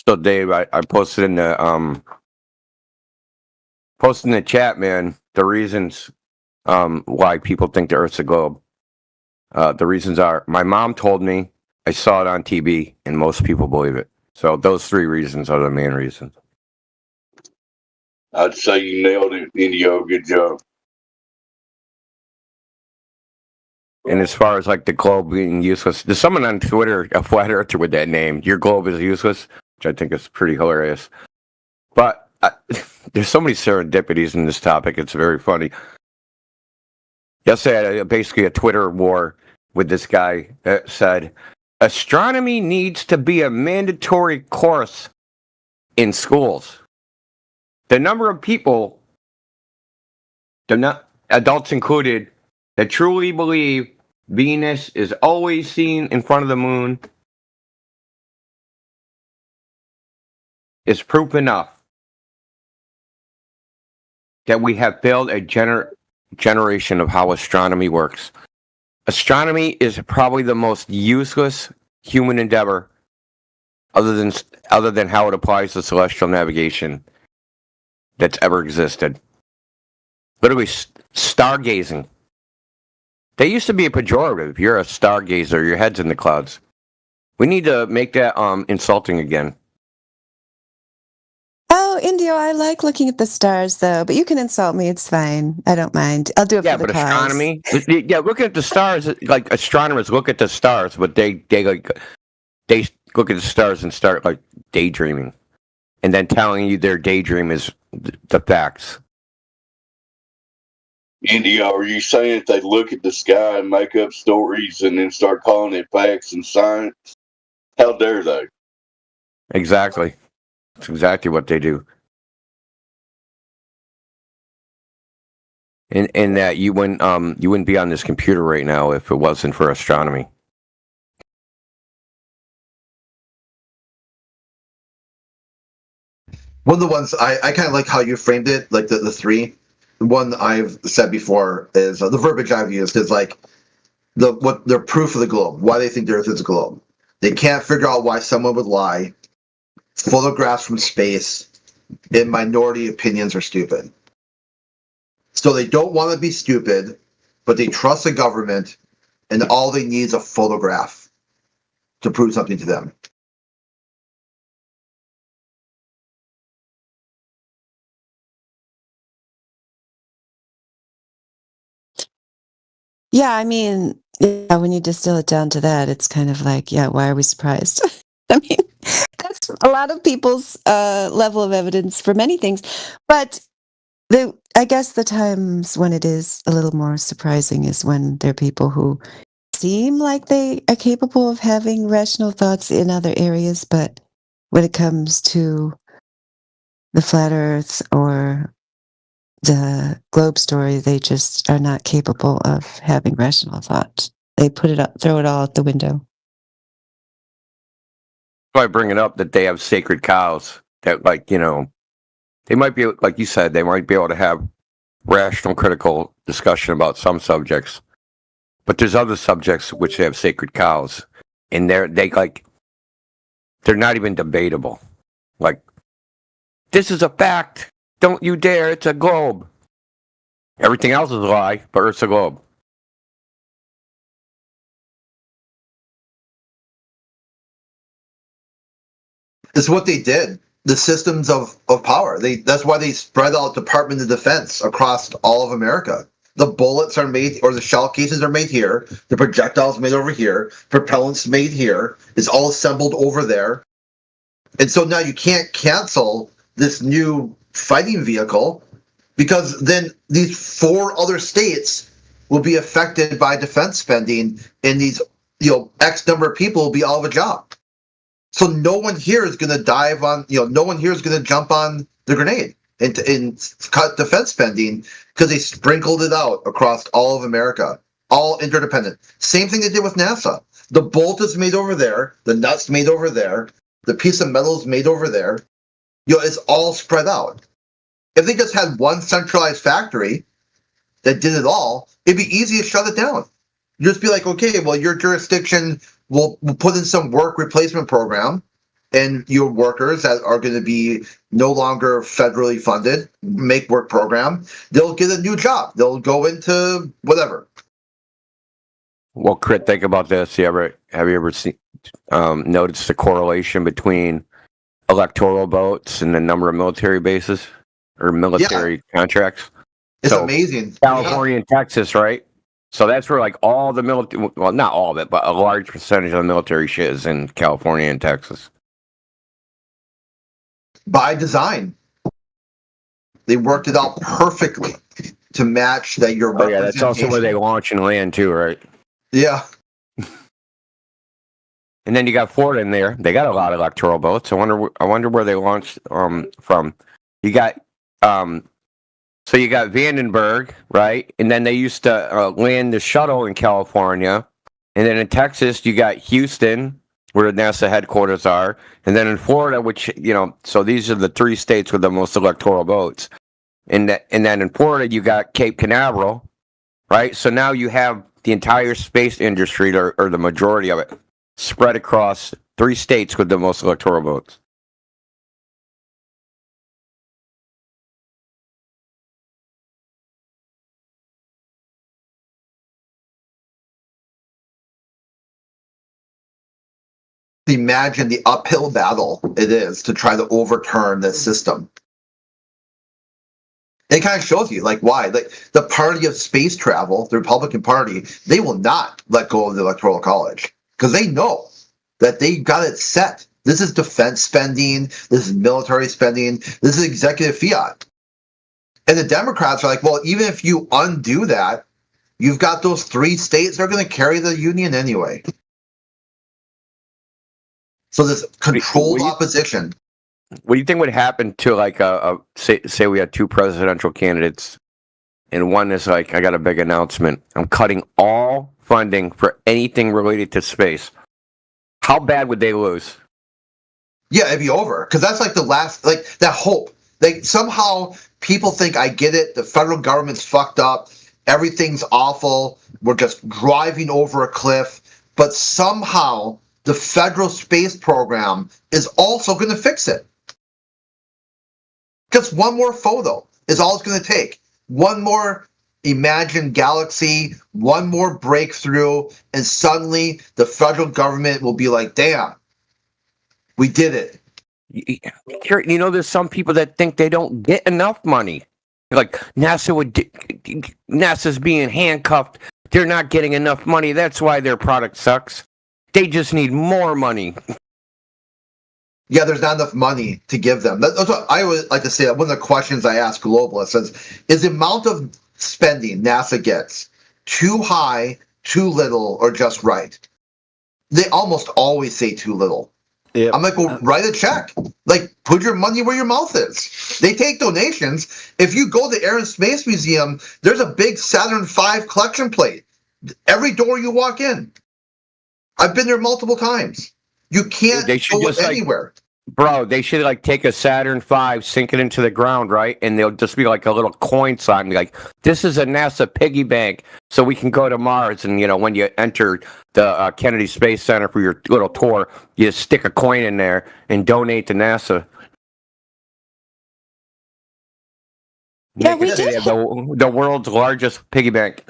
So Dave, I posted in the chat, man, the reasons why people think the Earth's a globe. The reasons are my mom told me, I saw it on TV, and most people believe it. So those three reasons are the main reasons. I'd say you nailed it, Indio. Good job. And as far as like the globe being useless, there's someone on Twitter, a flat earther with that name. Your globe is useless, which I think is pretty hilarious. But there's so many serendipities in this topic. It's very funny. Yesterday, I had basically a Twitter war with this guy that said, astronomy needs to be a mandatory course in schools. The number of people, adults included, that truly believe Venus is always seen in front of the moon is proof enough that we have failed a generation of how astronomy works. Astronomy is probably the most useless human endeavor other than how it applies to celestial navigation that's ever existed. Literally, stargazing. They used to be a pejorative. You're a stargazer. Your head's in the clouds. We need to make that insulting again. Oh, Indio, I like looking at the stars, though. But you can insult me. It's fine. I don't mind. I'll do it for the cause. Astronomy. Yeah, looking at the stars, like astronomers look at the stars, but they look at the stars and start like daydreaming, and then telling you their daydream is the facts. India, are you saying if they look at the sky and make up stories and then start calling it facts and science? How dare they? Exactly. That's exactly what they do. And that you wouldn't be on this computer right now if it wasn't for astronomy. One of the ones I kind of like how you framed it, like the three. The one I've said before is the verbiage I've used is like what their proof of the globe, why they think the Earth is a globe. They can't figure out why someone would lie. Photographs from space and minority opinions are stupid. So they don't want to be stupid, but they trust the government, and all they need is a photograph to prove something to them. Yeah, I mean, yeah, when you distill it down to that, it's kind of like, yeah, why are we surprised? I mean, that's a lot of people's level of evidence for many things. But I guess the times when it is a little more surprising is when there are people who seem like they are capable of having rational thoughts in other areas, but when it comes to the flat earth or the globe story, they just are not capable of having rational thought. They put it up, throw it all out the window. I bring it up that they have sacred cows that, like, you know, they might be, like you said, they might be able to have rational, critical discussion about some subjects, but there's other subjects which they have sacred cows, and they're not even debatable. Like, this is a fact. Don't you dare. It's a globe. Everything else is a lie, but Earth's a globe. This is what they did. The systems of power. That's why they spread out Department of Defense across all of America. The bullets are made, or the shell cases are made here. The projectiles made over here. Propellants made here. It's all assembled over there. And so now you can't cancel this new fighting vehicle because then these 4 other states will be affected by defense spending, and these X number of people will be out of a job. So no one here is going to dive on, no one here is going to jump on the grenade and cut defense spending because they sprinkled it out across all of America, all interdependent. Same thing they did with NASA. The bolt is made over there, the nuts made over there, the piece of metal is made over there. It's all spread out. If they just had one centralized factory that did it all, it'd be easy to shut it down. You just be like, okay, well, your jurisdiction will put in some work replacement program, and your workers that are going to be no longer federally funded, make work program, they'll get a new job. They'll go into whatever. Well, Crit, think about this. Have you ever seen, noticed the correlation between electoral votes and the number of military bases or military contracts? It's amazing. California and Texas, right? So that's where like all the military, well, not all of it, but a large percentage of the military shit is in California and Texas. By design. They worked it out perfectly to match that your yeah, that's also where they launch and land too, right? Yeah. And then you got Florida in there. They got a lot of electoral votes. I wonder where they launched from. You got so you got Vandenberg, right? And then they used to land the shuttle in California. And then in Texas, you got Houston, where the NASA headquarters are. And then in Florida, which, so these are the 3 states with the most electoral votes. And then in Florida, you got Cape Canaveral, right? So now you have the entire space industry, or the majority of it, spread across 3 states with the most electoral votes. Imagine the uphill battle it is to try to overturn this system. It kind of shows you why. The party of space travel, the Republican Party, they will not let go of the Electoral College because they know that they got it set. This is defense spending. This is military spending. This is executive fiat. And the Democrats are like, well, even if you undo that, you've got those 3 states that are going to carry the union anyway. So this controlled opposition. What do you think would happen to say we had 2 presidential candidates, and one is like, I got a big announcement. I'm cutting all funding for anything related to space. How bad would they lose? Yeah, it'd be over because that's like the last, like that hope. Like somehow people think I get it. The federal government's fucked up. Everything's awful. We're just driving over a cliff. But somehow the federal space program is also going to fix it. Just one more photo is all it's going to take. One more imagined galaxy, one more breakthrough, and suddenly the federal government will be like, damn, we did it. You know, there's some people that think they don't get enough money. Like NASA's being handcuffed. They're not getting enough money. That's why their product sucks. They just need more money. Yeah, there's not enough money to give them. That's what I always like to say. One of the questions I ask globalists is the amount of spending NASA gets too high, too little, or just right? They almost always say too little. Yep. I'm like, well, write a check. Like, put your money where your mouth is. They take donations. If you go to the Air and Space Museum, there's a big Saturn V collection plate. Every door you walk in. I've been there multiple times. You can't go anywhere. Bro, they should like take a Saturn V, sink it into the ground, right? And they'll just be like a little coin sign, like, this is a NASA piggy bank, so we can go to Mars. And, you know, when you enter the Kennedy Space Center for your little tour, you just stick a coin in there and donate to NASA. Yeah, we did. The world's largest piggy bank.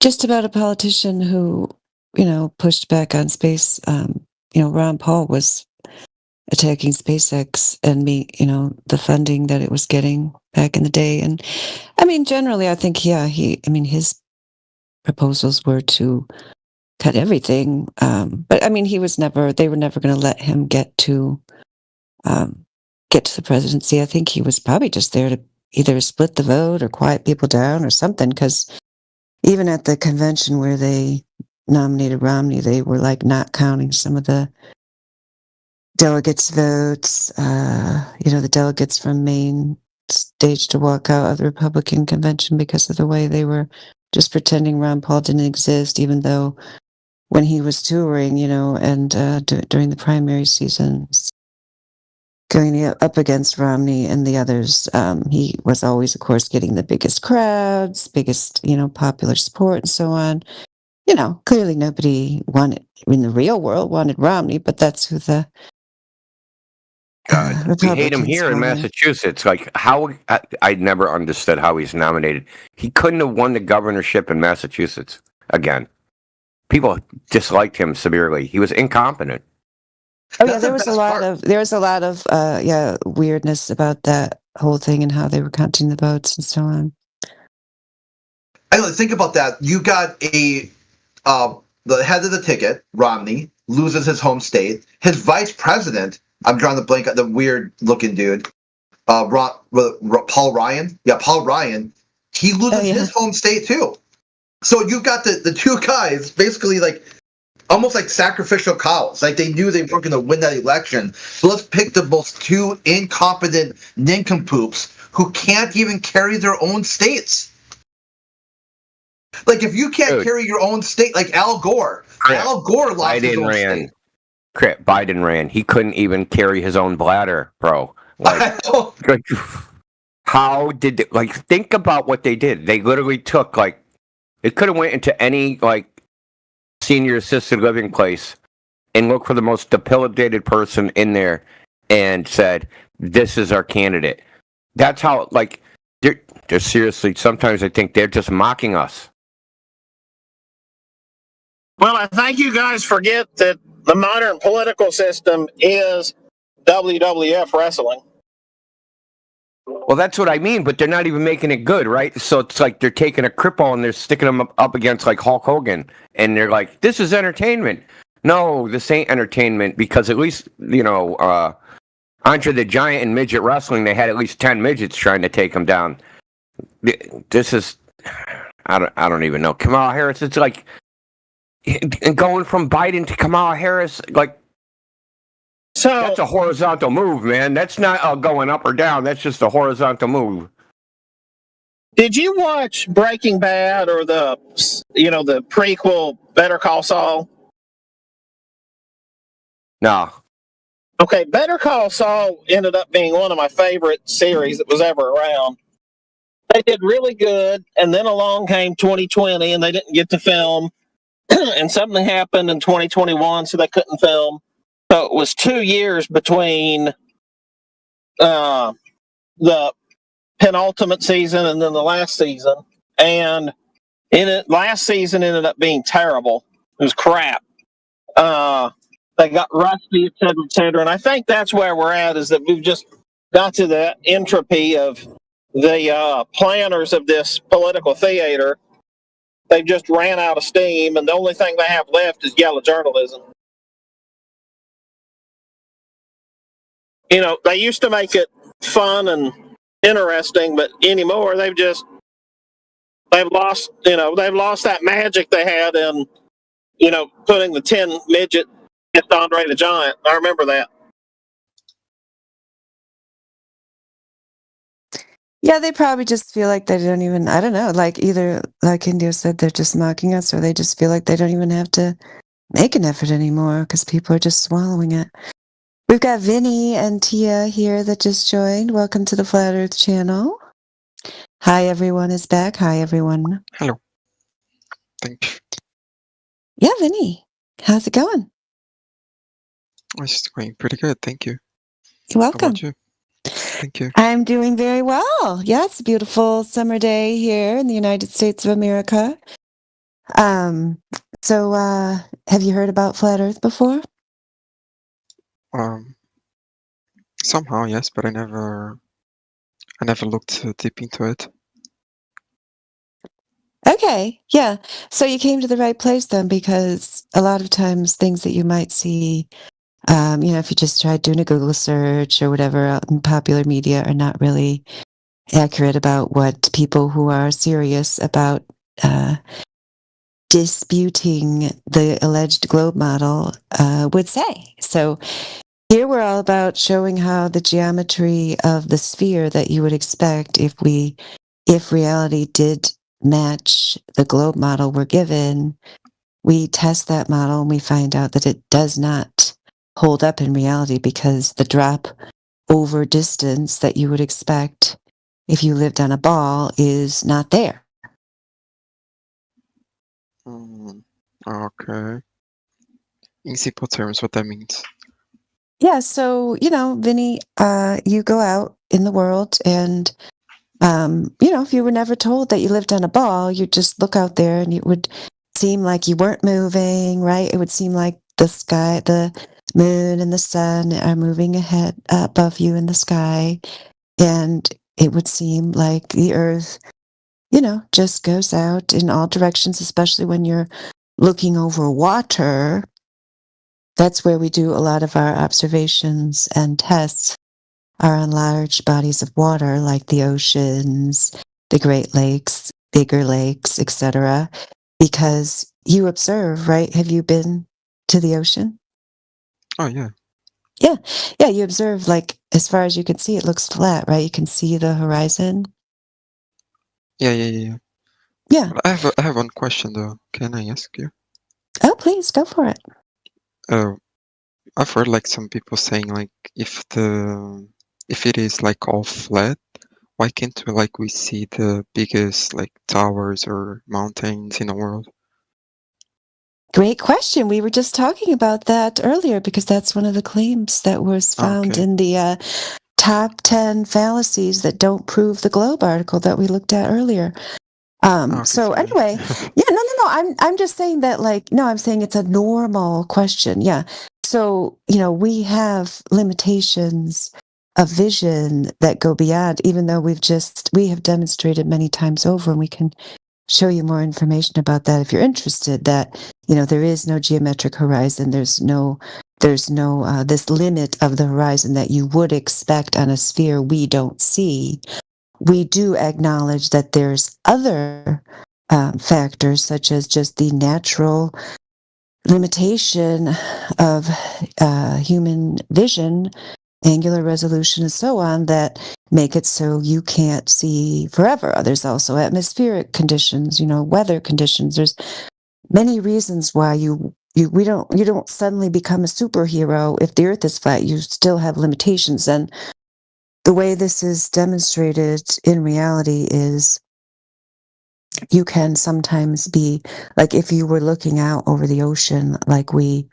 Just about a politician who, you know, pushed back on space. You know, Ron Paul was attacking SpaceX and the funding that it was getting back in the day. And I mean, generally, I think, his proposals were to cut everything. But I mean, they were never going to let him get to the presidency. I think he was probably just there to either split the vote or quiet people down or something, because even at the convention where they nominated Romney, they were like not counting some of the delegates' votes. The delegates from Maine staged to walk out of the Republican convention because of the way they were just pretending Ron Paul didn't exist, even though when he was touring, and during the primary seasons, going up against Romney and the others, he was always, of course, getting the biggest crowds, biggest, popular support and so on. Clearly nobody in the real world wanted Romney, but that's who the we hate him here in Massachusetts. Like, how I never understood how he's nominated. He couldn't have won the governorship in Massachusetts again. People disliked him severely. He was incompetent. Oh yeah, there was a lot of weirdness about that whole thing and how they were counting the votes and so on. I know. Think about that. You got the head of the ticket, Romney, loses his home state. His vice president, I'm drawing the blank, the weird looking dude, Paul Ryan. Yeah, Paul Ryan. He loses his home state too. So you've got the two guys basically like almost like sacrificial cows. Like they knew they weren't going to win that election. So let's pick the most two incompetent nincompoops who can't even carry their own states. Like if you can't carry your own state, like Al Gore. Al Gore lost his own state. Biden ran. He couldn't even carry his own bladder, bro. Like how did think about what they did. They literally took it could have went into any senior assisted living place and looked for the most debilitated person in there and said, "This is our candidate." That's how they're seriously. Sometimes I think they're just mocking us. Well, I think you guys forget that the modern political system is WWF wrestling. Well, that's what I mean, but they're not even making it good, right? So it's like they're taking a cripple and they're sticking him up against Hulk Hogan, and they're like, "This is entertainment." No, this ain't entertainment, because at least Andre the Giant in midget wrestling, they had at least 10 midgets trying to take him down. This is, I don't even know. Kamala Harris, it's like going from Biden to Kamala Harris, so that's a horizontal move, man. That's not going up or down. That's just a horizontal move. Did you watch Breaking Bad or the prequel Better Call Saul? No. Okay, Better Call Saul ended up being one of my favorite series that was ever around. They did really good, and then along came 2020, and they didn't get to film, and something happened in 2021, so they couldn't film. So it was 2 years between the penultimate season and then the last season, and last season ended up being terrible. It was crap. They got rusty, et cetera, et cetera. And I think that's where we're at, is that we've just got to the entropy of the planners of this political theater. They've just ran out of steam, and the only thing they have left is yellow journalism. You know, they used to make it fun and interesting, but anymore they've lost that magic they had in, putting the 10 midget against Andre the Giant. I remember that. Yeah, they probably just feel like they don't even, I don't know, like either, like India said, they're just mocking us, or they just feel like they don't even have to make an effort anymore because people are just swallowing it. We've got Vinny and Tia here that just joined. Welcome to the Flat Earth channel. Hi, everyone is back. Hi, everyone. Hello. Thank you. Yeah, Vinny. How's it going? It's going pretty good. Thank you. You're How welcome. about you? Thank you. I'm doing very well. Yeah, it's a beautiful summer day here in the United States of America. So have you heard about Flat Earth before? Somehow, yes, but I never looked deep into it. Okay, yeah. So you came to the right place then, because a lot of times things that you might see, if you just tried doing a Google search or whatever out in popular media, are not really accurate about what people who are serious about disputing the alleged globe model would say. So here we're all about showing how the geometry of the sphere that you would expect if reality did match the globe model we're given, we test that model and we find out that it does not hold up in reality, because the drop over distance that you would expect if you lived on a ball is not there. Okay. In simple terms, what that means. Yeah, so, Vinny, you go out in the world and, if you were never told that you lived on a ball, you just look out there and it would seem like you weren't moving, right? It would seem like the sky, the moon and the sun are moving ahead above you in the sky. And it would seem like the earth, just goes out in all directions, especially when you're looking over water. That's where we do a lot of our observations and tests, are on large bodies of water like the oceans, the Great Lakes, bigger lakes, etc. Because you observe, right? Have you been to the ocean? Oh, yeah. Yeah, you observe, like, as far as you can see, it looks flat, right? You can see the horizon. Yeah. Yeah. I have one question though. Can I ask you? Oh, please go for it. I've heard like some people saying like if it is like all flat, why can't we see the biggest like towers or mountains in the world? Great question. We were just talking about that earlier, because that's one of the claims that was found in the top 10 fallacies that don't prove the globe article that we looked at earlier. So anyway, yeah, no. I'm just saying that, I'm saying it's a normal question. Yeah. So, we have limitations of vision that go beyond, even though we have demonstrated many times over, and we can show you more information about that if you're interested, that, there is no geometric horizon. There's no this limit of the horizon that you would expect on a sphere we don't see. We do acknowledge that there's other factors, such as just the natural limitation of human vision, angular resolution, and so on, that make it so you can't see forever. There's also atmospheric conditions, weather conditions. There's many reasons why you don't suddenly become a superhero if the earth is flat. You still have limitations. And the way this is demonstrated in reality is you can sometimes be like, if you were looking out over the ocean like we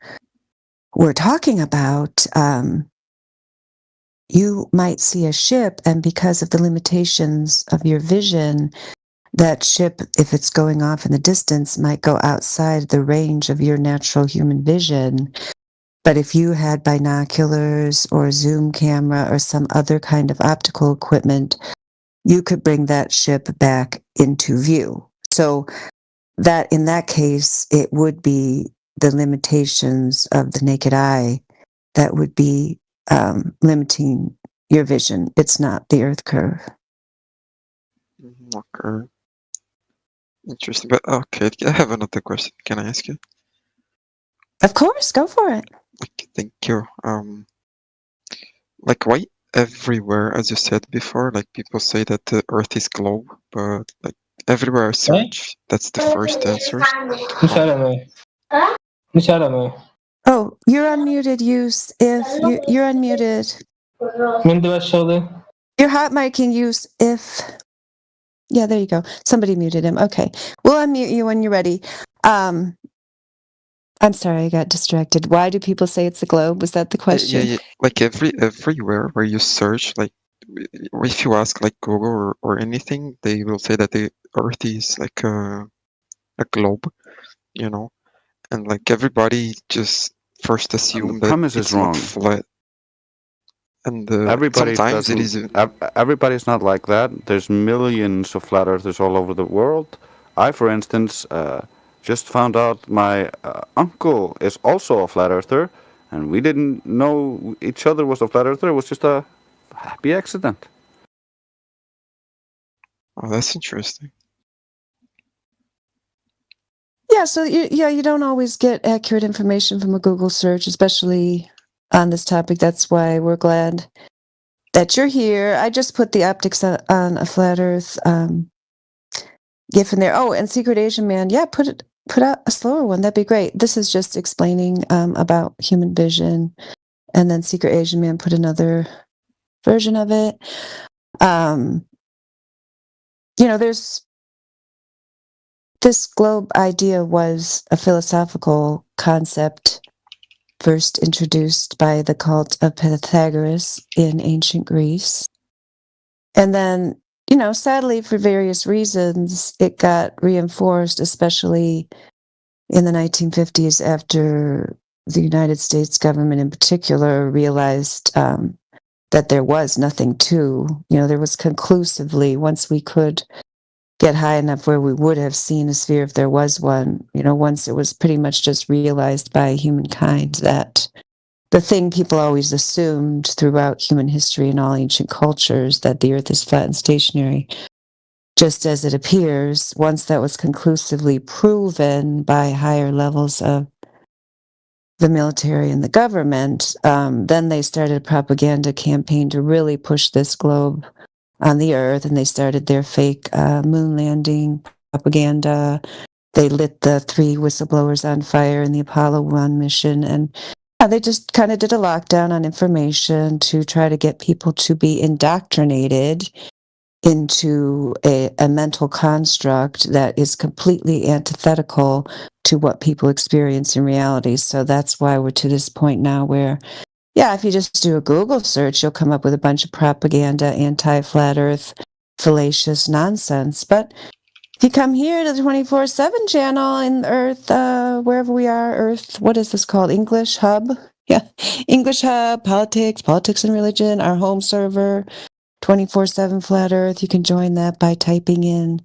were talking about, you might see a ship, and because of the limitations of your vision, that ship, if it's going off in the distance, might go outside the range of your natural human vision. But if you had binoculars or a zoom camera or some other kind of optical equipment, you could bring that ship back into view. So that in that case, it would be the limitations of the naked eye that would be limiting your vision. It's not the Earth curve. Okay. Interesting. But okay, I have another question. Can I ask you? Of course, go for it. Okay, thank you. Like why everywhere, as you said before, like people say that the Earth is globe, but like everywhere I search, that's the first answer. Oh, you're unmuted, use if you're unmuted. You're hot micing use if. Yeah, there you go. Somebody muted him. Okay. We'll unmute you when you're ready. I'm sorry, I got distracted. Why do people say it's the globe? Was that the question? Yeah. Like everywhere where you search, like if you ask like Google or anything, they will say that the Earth is like a globe, you know, and like everybody just first assume that premise is it's not wrong. flat. And Everybody sometimes it doesn't. is. Everybody's not like that. There's millions of flat earthers all over the world. I, for instance, just found out my uncle is also a flat earther, and we didn't know each other was a flat earther. It was just a happy accident. Oh, that's interesting. Yeah, so you don't always get accurate information from a Google search, especially on this topic. That's why we're glad that you're here. I just put the optics on a flat Earth GIF in there. Oh, and Secret Asian Man, yeah, put out a slower one. That'd be great. This is just explaining about human vision, and then Secret Asian Man put another version of it. There's this globe idea was a philosophical concept first introduced by the cult of Pythagoras in ancient Greece. And then, sadly, for various reasons, it got reinforced, especially in the 1950s after the United States government in particular realized that there was nothing to, there was conclusively, once we could get high enough where we would have seen a sphere if there was one, once it was pretty much just realized by humankind that the thing people always assumed throughout human history and all ancient cultures, that the earth is flat and stationary, just as it appears, once that was conclusively proven by higher levels of the military and the government, then they started a propaganda campaign to really push this globe on the earth, and they started their fake moon landing propaganda. They lit the 3 whistleblowers on fire in the Apollo 1 mission, and they just kind of did a lockdown on information to try to get people to be indoctrinated into a mental construct that is completely antithetical to what people experience in reality. So that's why we're to this point now where, yeah, if you just do a Google search, you'll come up with a bunch of propaganda, anti-flat earth, fallacious nonsense. But if you come here to the 24/7 channel in Earth, wherever we are, Earth, what is this called? English Hub? Yeah, English Hub, politics and religion, our home server, 24/7 Flat Earth. You can join that by typing in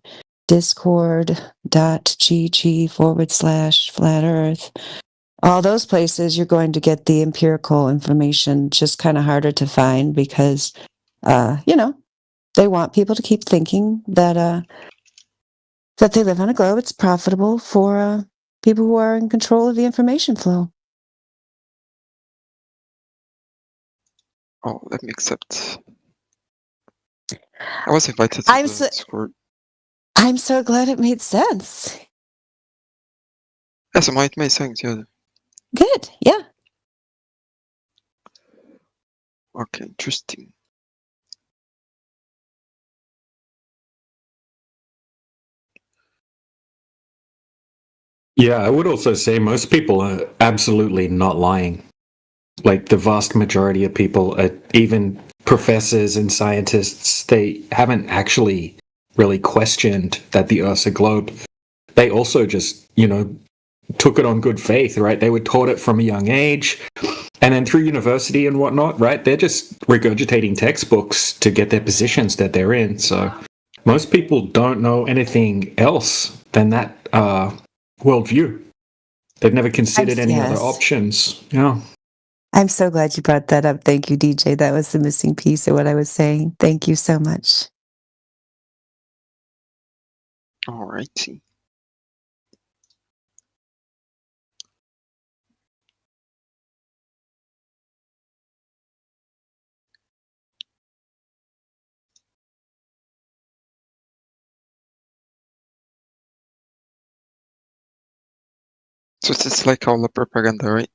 discord.gg/Flat Earth. All those places, you're going to get the empirical information, just kind of harder to find because, they want people to keep thinking that they live on a globe. It's profitable for people who are in control of the information flow. Oh, let me accept. I was invited to the Discord. I'm so glad it made sense. Yes, it makes sense. Yeah. Good. Yeah. Okay, interesting. Yeah, I would also say most people are absolutely not lying. Like the vast majority of people, even professors and scientists, they haven't actually really questioned that the Earth's a globe. They also just, took it on good faith, right? They were taught it from a young age. And then through university and whatnot, right? They're just regurgitating textbooks to get their positions that they're in. So most people don't know anything else than that worldview. They've never considered any other Yes. options. Yeah. I'm so glad you brought that up. Thank you, DJ. That was the missing piece of what I was saying. Thank you so much. All righty. So it's like all the propaganda, right?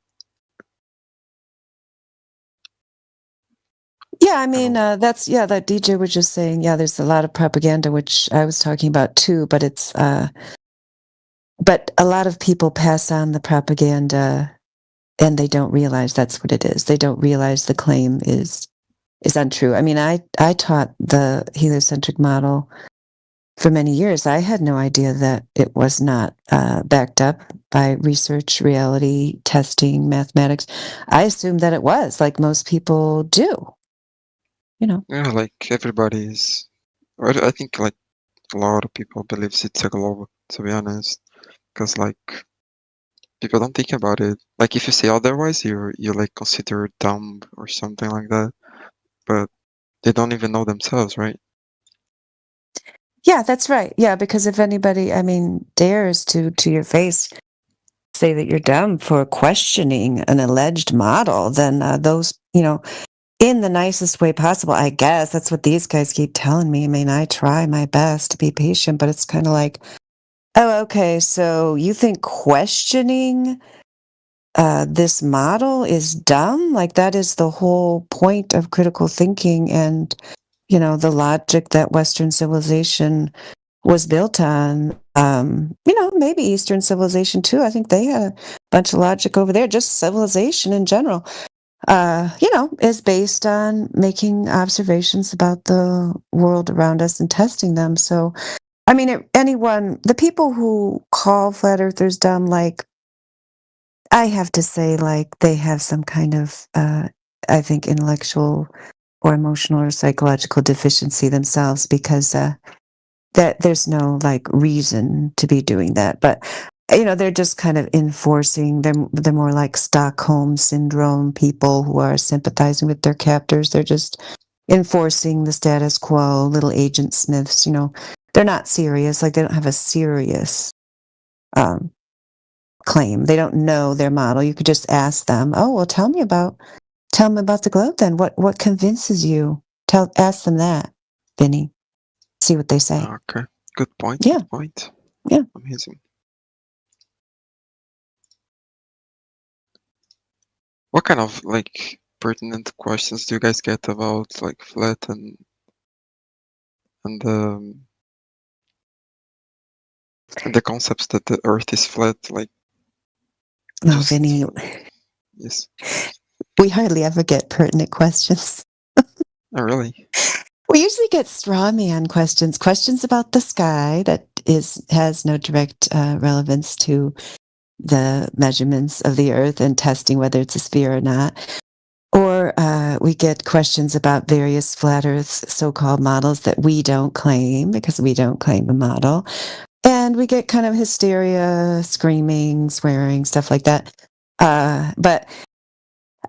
Yeah, I mean, that DJ was just saying, yeah, there's a lot of propaganda, which I was talking about too, but but a lot of people pass on the propaganda and they don't realize that's what it is. They don't realize the claim is untrue. I mean, I taught the heliocentric model for many years. I had no idea that it was not backed up by research, reality, testing, mathematics. I assumed that it was, like most people do. Yeah, like everybody's. I think like a lot of people believes it's a globe. To be honest, because like people don't think about it. Like if you say otherwise, you're like considered dumb or something like that. But they don't even know themselves, right? Yeah, that's right. Yeah, because if anybody, I mean, dares to your face say that you're dumb for questioning an alleged model, then those, in the nicest way possible, I guess that's what these guys keep telling me. I mean, I try my best to be patient, but it's kind of like, oh, okay, so you think questioning this model is dumb? Like that is the whole point of critical thinking and, the logic that Western civilization was built on. Maybe Eastern civilization too. I think they had a bunch of logic over there. Just civilization in general, is based on making observations about the world around us and testing them. So, I mean, the people who call flat earthers dumb, like, I have to say, like, they have some kind of, I think, intellectual or emotional or psychological deficiency themselves, because that there's no like reason to be doing that. But they're just kind of enforcing. They're more like Stockholm syndrome people who are sympathizing with their captors. They're just enforcing the status quo, little Agent Smiths. They're not serious. Like they don't have a serious claim. They don't know their model. You could just ask them, "Oh, well, tell me about the globe. Then what convinces you?" Ask them that, Vinny. See what they say. Okay, good point. Yeah. Good point. Yeah. Amazing. What kind of like pertinent questions do you guys get about like flat and the concepts that the Earth is flat? Like, no, Vinny. Yes. We hardly ever get pertinent questions. Oh, really? We usually get straw man questions about the sky that has no direct relevance to the measurements of the Earth and testing whether it's a sphere or not. Or we get questions about various flat Earth so-called models that we don't claim because we don't claim a model. And we get kind of hysteria, screaming, swearing, stuff like that. But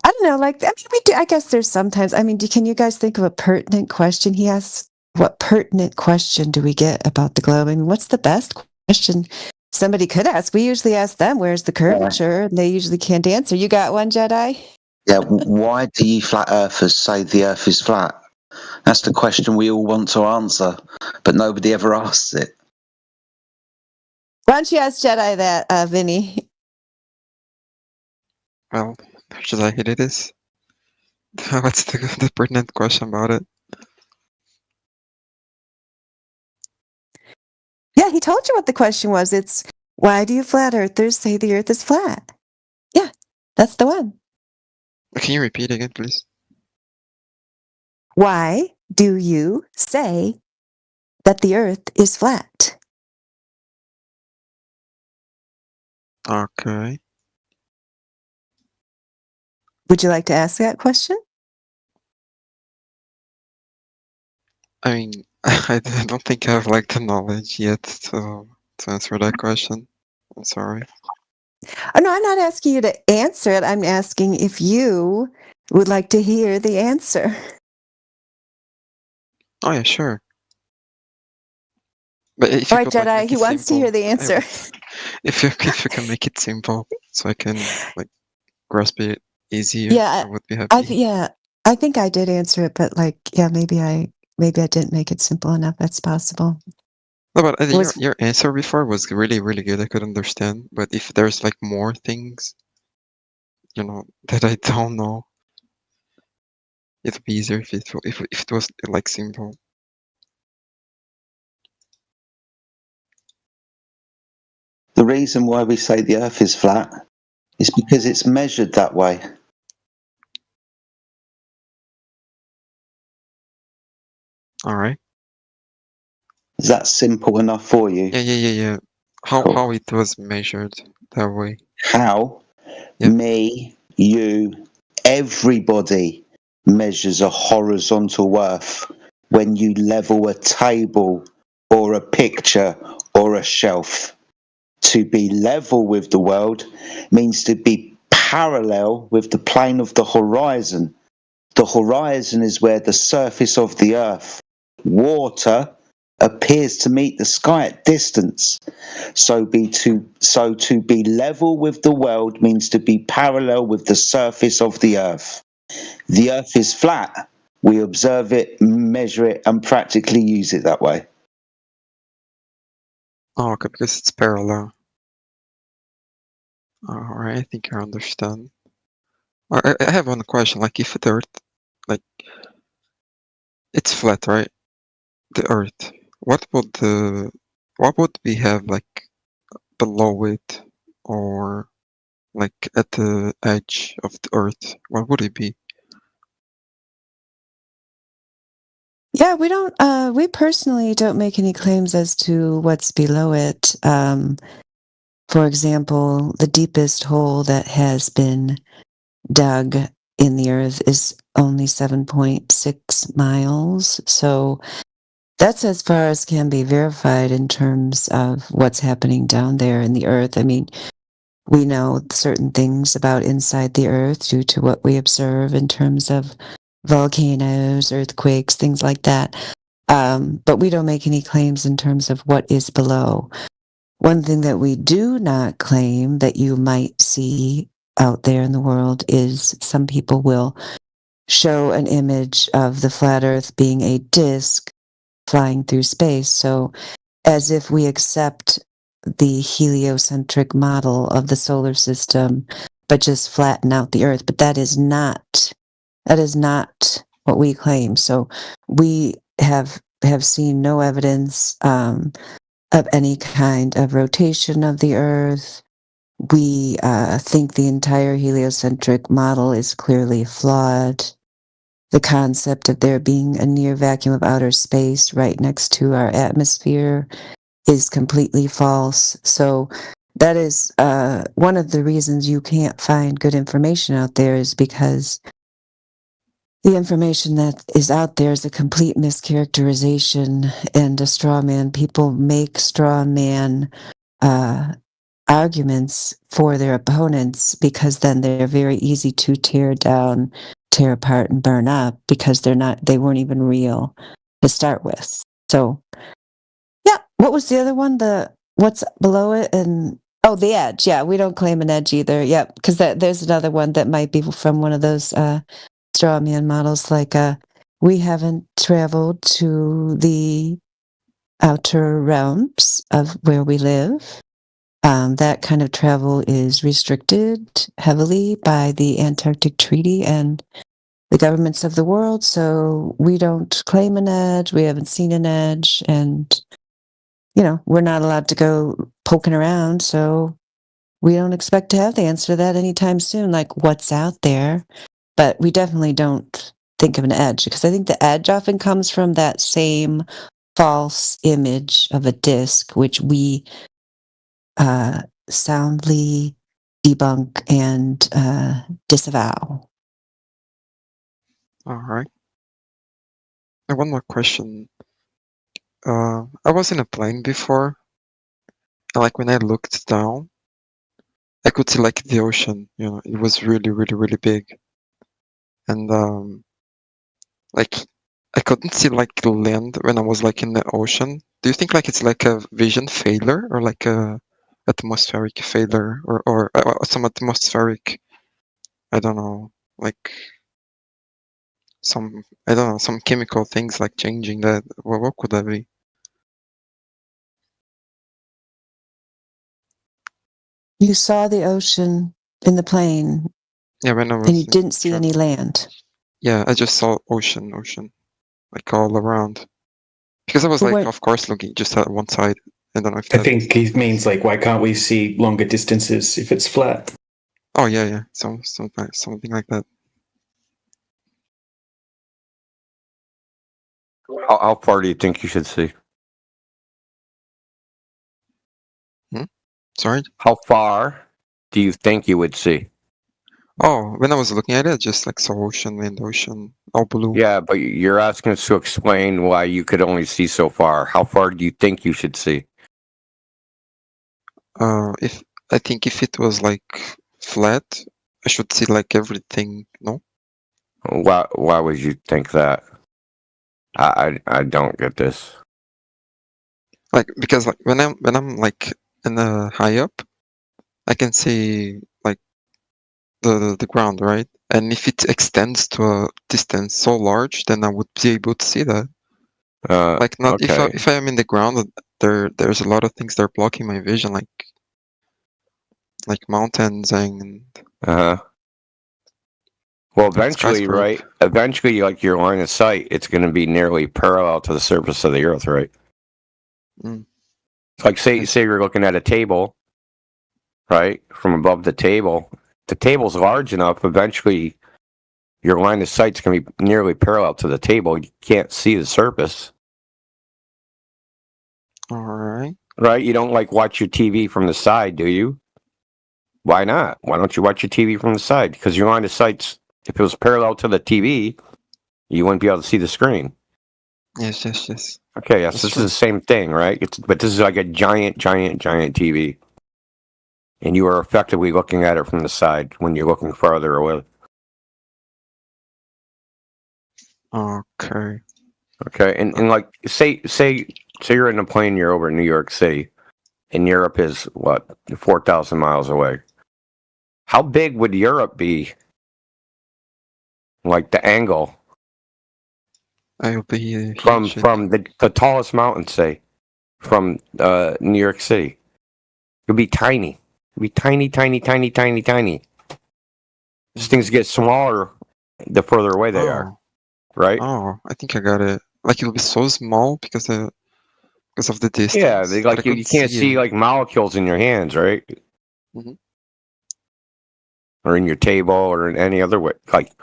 I don't know, like, I mean, we do, I guess there's sometimes, I mean, can you guys think of a pertinent question? He asks, what pertinent question do we get about the globe? I mean, what's the best question somebody could ask? We usually ask them, where's the curvature? And they usually can't answer. You got one, Jedi? Yeah, why do you flat earthers say the earth is flat? That's the question we all want to answer, but nobody ever asks it. Why don't you ask Jedi that, Vinny? Well, should I hit it? Is what's the pertinent question about it? Yeah, he told you what the question was. It's why do you flat earthers say the earth is flat? Yeah, that's the one. Can you repeat again, please? Why do you say that the earth is flat? Okay. Would you like to ask that question? I mean, I don't think I have like the knowledge yet to answer that question. I'm sorry. Oh, no, I'm not asking you to answer it. I'm asking if you would like to hear the answer. Oh yeah, sure. But if All you right, could like Jedi, make he it wants to simple, hear the answer. if you can make it simple, so I can like grasp it easier, Yeah, I would be happy. yeah, I think I did answer it, but like, yeah, maybe I didn't make it simple enough. That's possible. No, but It was your answer before was really good. I could understand. But if there's like more things, that I don't know, it'd be easier if it was like simple. The reason why we say the Earth is flat is because it's measured that way. All right. Is that simple enough for you? Yeah. How Cool. how it was measured that way? How? Yep. Me, you, everybody measures a horizontal Earth when you level a table or a picture or a shelf. To be level with the world means to be parallel with the plane of the horizon. The horizon is where the surface of the Earth, water, appears to meet the sky at distance. So to be level with the world means to be parallel with the surface of the Earth. The Earth is flat. We observe it, measure it, and practically use it that way. Oh, okay, because it's parallel. All right, I think I understand. I have one question. Like, if the Earth, like, it's flat, right? The Earth. What would we have like below it, or like at the edge of the Earth? What would it be? Yeah, we personally don't make any claims as to what's below it. For example, the deepest hole that has been dug in the earth is only 7.6 miles. So that's as far as can be verified in terms of what's happening down there in the earth. I mean, we know certain things about inside the earth due to what we observe in terms of volcanoes, earthquakes, things like that. But we don't make any claims in terms of what is below. One thing that we do not claim that you might see out there in the world is some people will show an image of the flat earth being a disk flying through space. So as if we accept the heliocentric model of the solar system, but just flatten out the earth. But that is not what we claim. So we have seen no evidence of any kind of rotation of the earth. We think the entire heliocentric model is clearly flawed. The concept of there being a near vacuum of outer space right next to our atmosphere is completely false. So that is one of the reasons you can't find good information out there, is because the information that is out there is a complete mischaracterization and a straw man. People make straw man arguments for their opponents because then they're very easy to tear down, tear apart, and burn up because they weren't even real to start with. So, yeah. What was the other one? What's below it? And the edge. Yeah, we don't claim an edge either. Yep, because there's another one that might be from one of those straw man models. Like we haven't traveled to the outer realms of where we live. That kind of travel is restricted heavily by the Antarctic Treaty and the governments of the world, so we don't claim an edge, we haven't seen an edge, and, we're not allowed to go poking around, so we don't expect to have the answer to that anytime soon, like what's out there. But we definitely don't think of an edge, because I think the edge often comes from that same false image of a disk, which we soundly debunk and disavow. All right. And one more question. I was in a plane before, and like when I looked down, I could see like the ocean. It was really, really, really big, and like I couldn't see like land when I was like in the ocean. Do you think like it's like a vision failure or like a atmospheric failure or some atmospheric? I don't know, like some chemical things like changing that. What could that be? You saw the ocean in the plane, Yeah, when I was. and you didn't see any land. Yeah, I just saw ocean, like all around. Because I was like, of course, looking just at one side. I don't know if I think he means like, why can't we see longer distances if it's flat? Oh yeah, something like that. How far do you think you should see? Sorry? How far do you think you would see? Oh, when I was looking at it, just like saw ocean, wind, ocean, all blue. Yeah, but you're asking us to explain why you could only see so far. How far do you think you should see? If it was like flat, I should see like everything. No. Why would you think that? I don't get this. Like because like when I'm like in the high up, I can see like the ground, right? And if it extends to a distance so large, then I would be able to see that. Like not okay. if I am in the ground, there's a lot of things that are blocking my vision, like mountains and. Well, eventually, right? Eventually, like your line of sight, it's going to be nearly parallel to the surface of the Earth, right? Like say you're looking at a table, right? From above the table's large enough. Eventually, your line of sight's going to be nearly parallel to the table. You can't see the surface. All right. Right? You don't like watch your TV from the side, do you? Why not? Why don't you watch your TV from the side? Because your line of sight's, if it was parallel to the TV, you wouldn't be able to see the screen. Yes. Okay, yes, this is the same thing, right? But this is like a giant TV. And you are effectively looking at it from the side when you're looking farther away. Okay. Okay, and like say you're in a plane, you're over in New York City, and Europe is what, 4,000 miles away. How big would Europe be? Like the angle I'll be from the tallest mountain, say, from New York City. It'd be tiny. It'd be tiny. These things get smaller the further away they are, right? Oh, I think I got it. Like it'll be so small because of the distance. Yeah, like you can't see like molecules in your hands, right? Or in your table, or in any other way. Like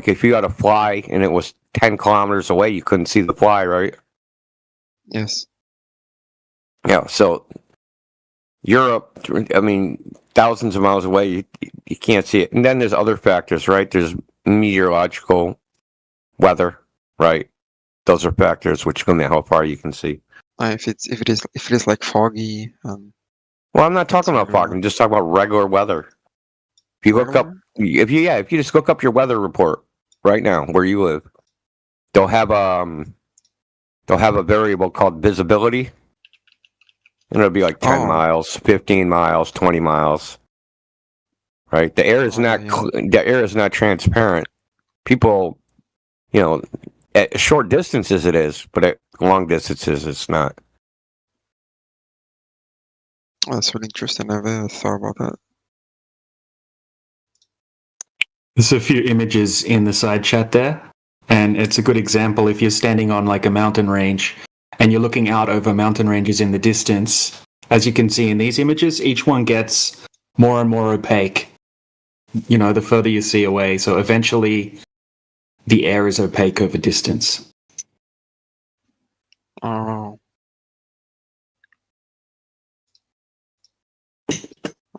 if you had a fly and it was 10 kilometers away, you couldn't see the fly, right? Yes. Yeah. So Europe, I mean, thousands of miles away, you can't see it. And then there's other factors, right? There's meteorological, weather, right? Those are factors which limit how far you can see. If it is like foggy. Well, I'm not talking about fog. I'm just talking about regular weather. If you look up, if you just look up your weather report right now where you live, they'll have a variable called visibility, and it'll be like 10 miles, 15 miles, 20 miles. Right? The air is not transparent. People, at short distances it is, but at long distances it's not. Oh, that's really interesting. I never thought about that. There's a few images in the side chat there, and it's a good example if you're standing on like a mountain range and you're looking out over mountain ranges in the distance. As you can see in these images, each one gets more and more opaque, you know, the further you see away. So eventually the air is opaque over distance. Oh.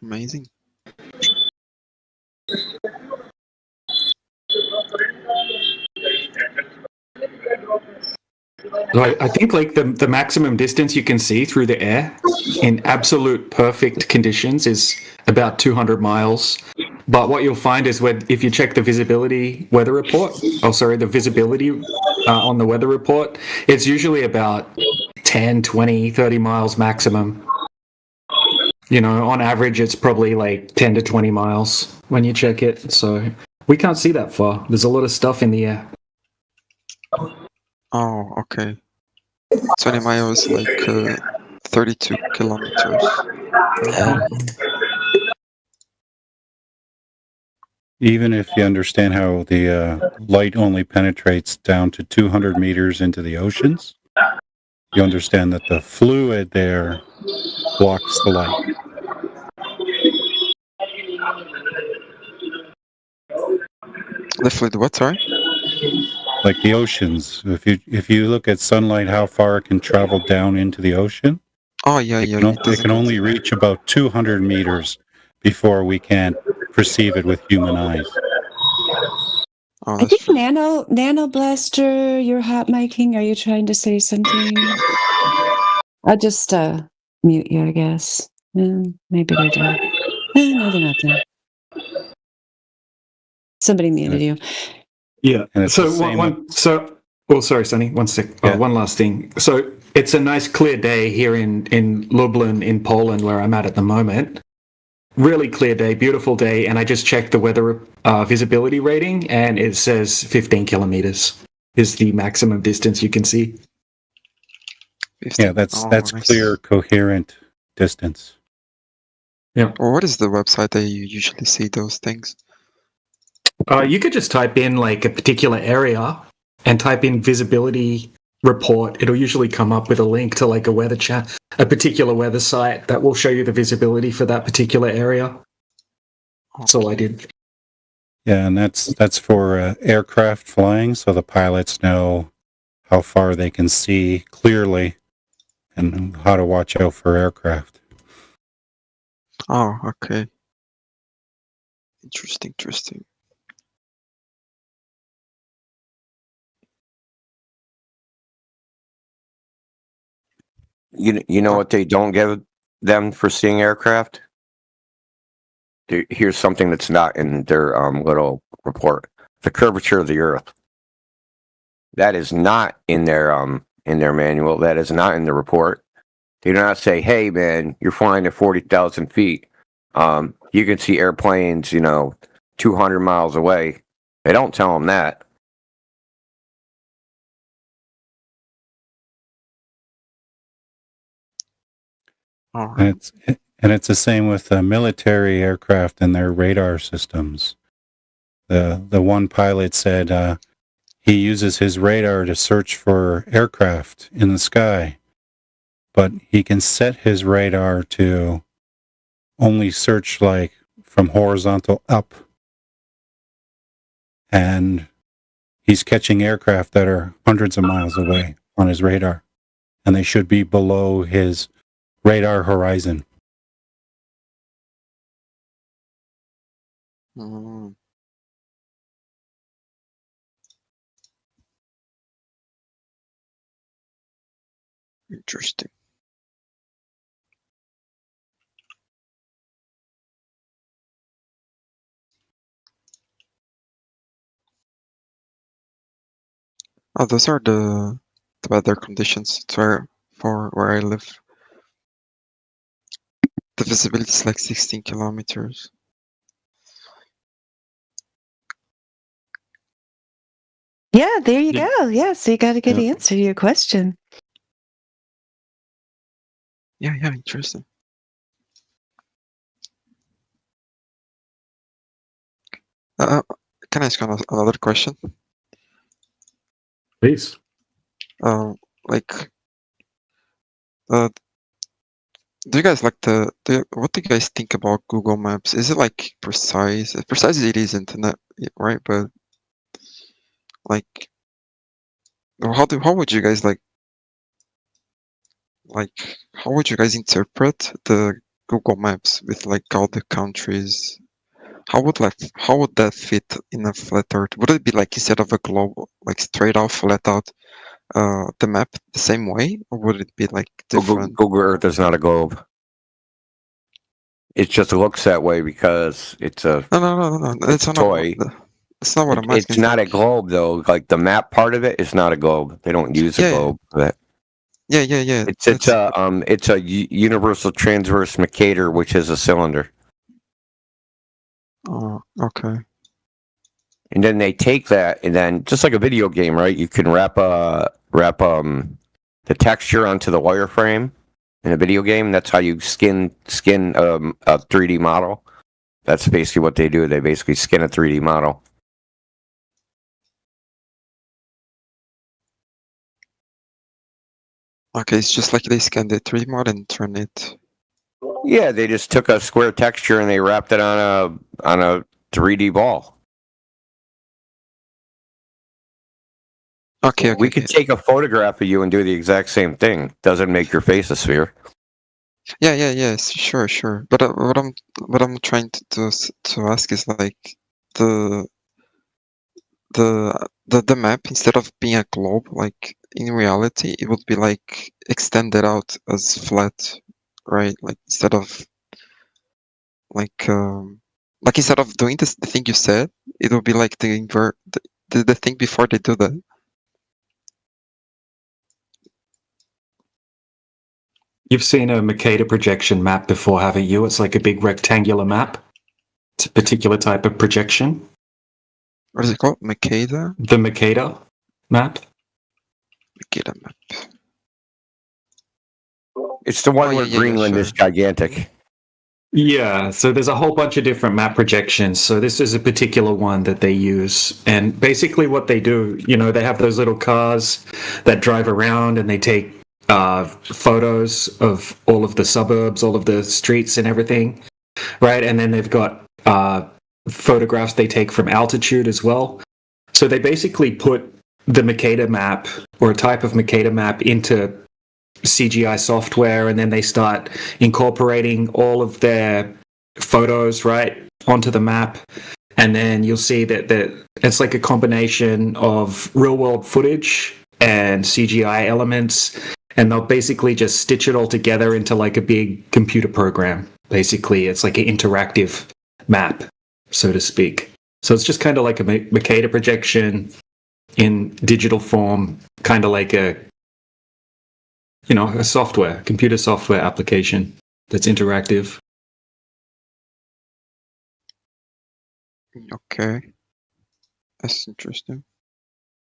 Amazing. So I think like the maximum distance you can see through the air in absolute perfect conditions is about 200 miles. But what you'll find is if you check the visibility weather report, the visibility on the weather report, it's usually about 10, 20, 30 miles maximum. You know, on average, it's probably like 10 to 20 miles when you check it. So we can't see that far. There's a lot of stuff in the air. Oh, okay. 20 miles, like 32 kilometers. Even if you understand how the light only penetrates down to 200 meters into the oceans, you understand that the fluid there blocks the light. The fluid, what, sorry? Like the oceans. If you look at sunlight, how far it can travel down into the ocean. Oh, yeah, It can only reach about 200 meters before we can perceive it with human eyes. Oh, I think Nano Blaster, you're hot miking. Are you trying to say something? I'll just mute you, I guess. Maybe they're done. No, they're not done. Somebody muted you. Yeah. And it's So sorry, Sonny. One sec. Yeah. One last thing. So it's a nice clear day here in Lublin in Poland, where I'm at the moment. Really clear day, beautiful day, and I just checked the weather visibility rating, and it says 15 kilometers is the maximum distance you can see. 15. Yeah, that's nice. clear, coherent distance. Yeah. Well, what is the website that you usually see those things? You could just type in like a particular area and type in visibility report. It'll usually come up with a link to like a weather chat, a particular weather site that will show you the visibility for that particular area. That's all I did. Yeah, and that's for aircraft flying, so the pilots know how far they can see clearly and how to watch out for aircraft. Oh, okay. Interesting. You know what they don't give them for seeing aircraft? Here's something that's not in their little report: the curvature of the Earth. That is not in their manual. That is not in the report. They do not say, "Hey, man, you're flying at 40,000 feet. You can see airplanes, 200 miles away." They don't tell them that. And it's the same with military aircraft and their radar systems. The one pilot said he uses his radar to search for aircraft in the sky, but he can set his radar to only search like from horizontal up, and he's catching aircraft that are hundreds of miles away on his radar, and they should be below his radar horizon. Interesting. Oh, those are the weather conditions for where I live. The visibility is like 16 kilometers. Yeah, there you go. Yeah, so you got a good answer to your question. Yeah, interesting. Can I ask another question? Please. Like, do you guys like what do you guys think about Google Maps? Is it like precise? Precise it isn't, right? But like, how would you guys like how would you guys interpret the Google Maps with like all the countries? How would that fit in a flat Earth? Would it be like instead of a globe, like straight out flat out, the map the same way, or would it be like different? Google Earth is not a globe. It just looks that way because it's a No. It's a toy. That's not what I'm asking. It's not a globe though. Like the map part of it is not a globe. They don't use a globe for that. Yeah. It's a universal transverse Mercator, which is a cylinder. Oh, okay. And then they take that, and then just like a video game, right? You can wrap the texture onto the wireframe in a video game. That's how you skin a 3D model. That's basically what they do. They basically skin a 3D model. Okay, it's just like they scanned the 3D model and turned it. Yeah, they just took a square texture and they wrapped it on a 3D ball. Okay. We could take a photograph of you and do the exact same thing. Doesn't make your face a sphere. Yeah. Sure. But what I'm trying to ask is like the map, instead of being a globe, like in reality, it would be like extended out as flat, right? Like instead of instead of doing the thing you said, it would be like the thing before they do that. You've seen a Mercator projection map before, haven't you? It's like a big rectangular map. It's a particular type of projection. What is it called? Mercator? The Mercator map. Mercator map. It's the one where Greenland is gigantic. Yeah, so there's a whole bunch of different map projections. So this is a particular one that they use. And basically what they do, they have those little cars that drive around and they take photos of all of the suburbs, all of the streets and everything, right? And then they've got photographs they take from altitude as well. So they basically put the Mercator map or a type of Mercator map into CGI software, and then they start incorporating all of their photos right onto the map. And then you'll see that it's like a combination of real world footage and CGI elements, and they'll basically just stitch it all together into like a big computer program. Basically, it's like an interactive map, so to speak. So it's just kind of like a Mercator projection in digital form, kind of like a computer software application that's interactive. Okay. That's interesting.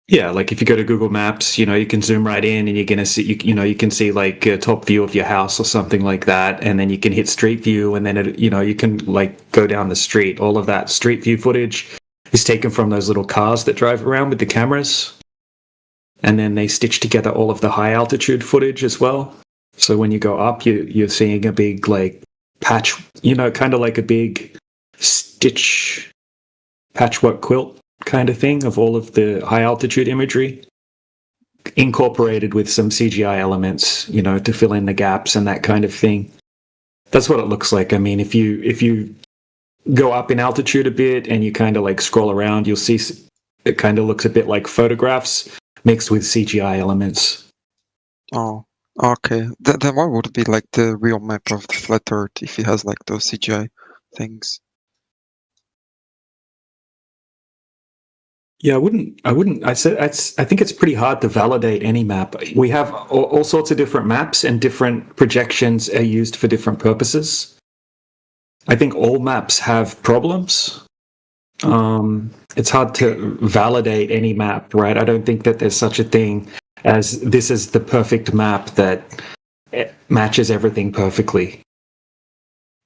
Yeah, like if you go to Google Maps, you can zoom right in and you're going to see, you can see like a top view of your house or something like that. And then you can hit Street View, and then, you can like go down the street. All of that Street View footage is taken from those little cars that drive around with the cameras. And then they stitch together all of the high altitude footage as well. So when you go up, you're seeing a big like patch, kind of like a big stitch patchwork quilt kind of thing of all of the high altitude imagery incorporated with some CGI elements, to fill in the gaps and that kind of thing. That's what it looks like. I mean, if you go up in altitude a bit and you kind of like scroll around, you'll see it kind of looks a bit like photographs mixed with CGI elements. Oh, okay. Then why would it be like the real map of the flat Earth if it has like those CGI things? Yeah, I think it's pretty hard to validate any map. We have all sorts of different maps, and different projections are used for different purposes. I think all maps have problems. It's hard to validate any map, right? I don't think that there's such a thing as this is the perfect map that matches everything perfectly.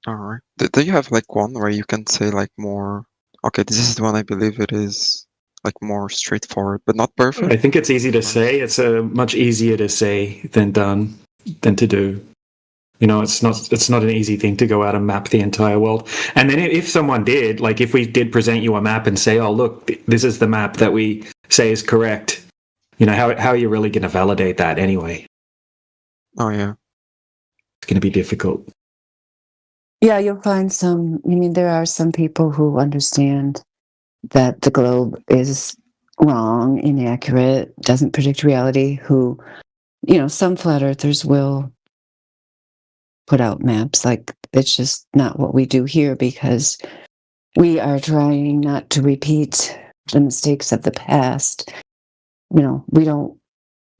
All right. Do you have like one where you can say like more Okay, this is the one I believe it is like more straightforward, but not perfect. I think it's easy to say. It's much easier to say than done, than to do. You know, it's not an easy thing to go out and map the entire world. And then if someone did, like if we did present you a map and say, oh, look, this is the map that we say is correct, you know, how are you really going to validate that anyway? Oh, yeah. It's going to be difficult. Yeah, you'll find some. I mean, there are some people who understand that the globe is wrong, inaccurate, doesn't predict reality, who, you know, some flat earthers will put out maps. Like, it's just not what we do here because we are trying not to repeat the mistakes of the past. You know,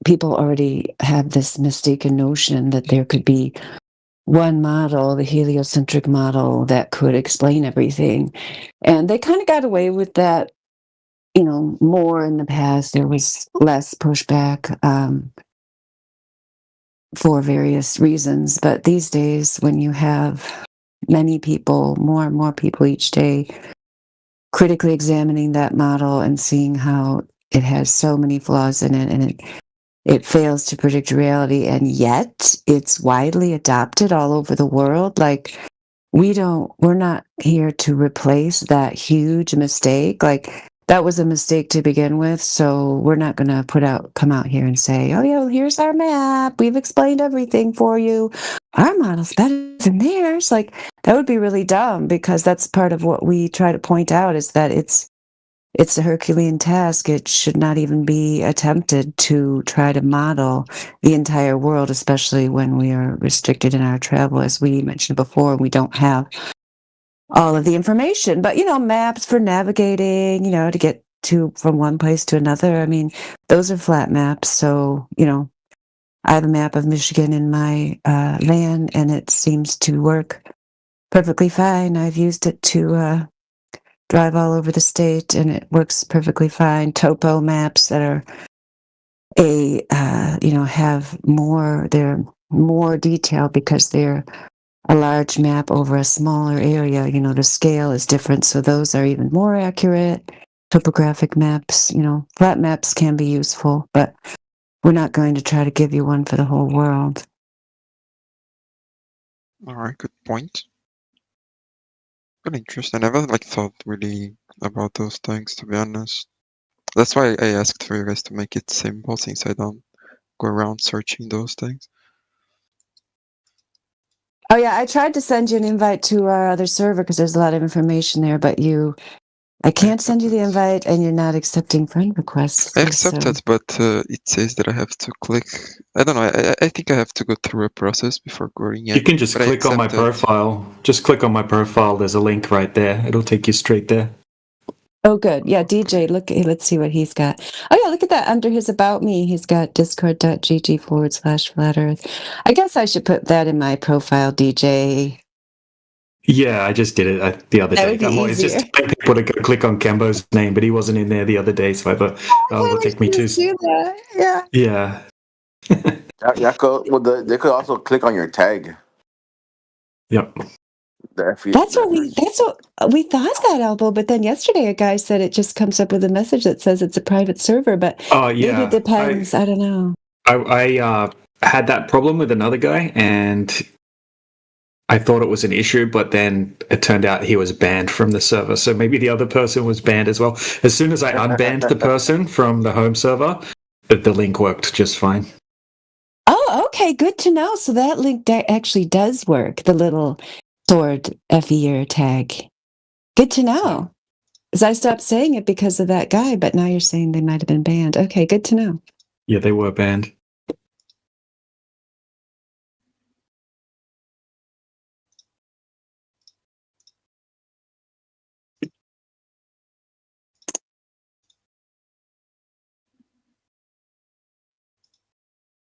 people already have this mistaken notion that there could be one model, the heliocentric model, that could explain everything. And they kind of got away with that, you know, more in the past. There was less pushback for various reasons. But these days, when you have many people, more and more people each day, critically examining that model and seeing how it has so many flaws in it and it fails to predict reality, and yet it's widely adopted all over the world. Like, we're not here to replace that huge mistake. Like, that was a mistake to begin with, so we're not going to come out here and say, oh yeah, well, here's our map, we've explained everything for you, our model's better than theirs. Like, that would be really dumb, because that's part of what we try to point out, is that it's a Herculean task. It should not even be attempted to try to model the entire world, especially when we are restricted in our travel. As we mentioned before, we don't have all of the information. But, you know, maps for navigating, you know, to get from one place to another, I mean, those are flat maps. So, you know, I have a map of Michigan in my van, and it seems to work perfectly fine. I've used it to drive all over the state, and it works perfectly fine. Topo maps that are have they're more detailed because they're a large map over a smaller area. You know, the scale is different, so those are even more accurate. Topographic maps, you know, flat maps can be useful, but we're not going to try to give you one for the whole world. All right, good point. Good interest. I never thought really about those things, to be honest. That's why I asked for you guys to make it simple, since I don't go around searching those things. Oh yeah, I tried to send you an invite to our other server because there's a lot of information there, but I can't send you the invite, and you're not accepting friend requests. I accepted, but it says that I have to click. I don't know. I think I have to go through a process before going in. You can just click on my profile. Just click on my profile. There's a link right there. It'll take you straight there. Oh, good. Yeah, DJ, let's see what he's got. Oh, yeah, look at that. Under his About Me, he's got discord.gg/flat earth. I guess I should put that in my profile, DJ. Yeah, I just did it the other That day. would be I'm always just easier. telling people to go click on Kembo's name, but he wasn't in there the other day, so I thought, oh, it'll take me to... Do that. Yeah. Yeah. They could also click on your tag. Yep. That's what we thought that, Elbow, but then yesterday a guy said it just comes up with a message that says it's a private server, but Oh, yeah. maybe it depends. I don't know. I had that problem with another guy, and I thought it was an issue, but then it turned out he was banned from the server. So maybe the other person was banned as well. As soon as I unbanned the person from the home server, the link worked just fine. Oh, okay. Good to know. So that link actually does work, the little sword FE tag. Good to know. Because I stopped saying it because of that guy, but now you're saying they might have been banned. Okay, good to know. Yeah, they were banned.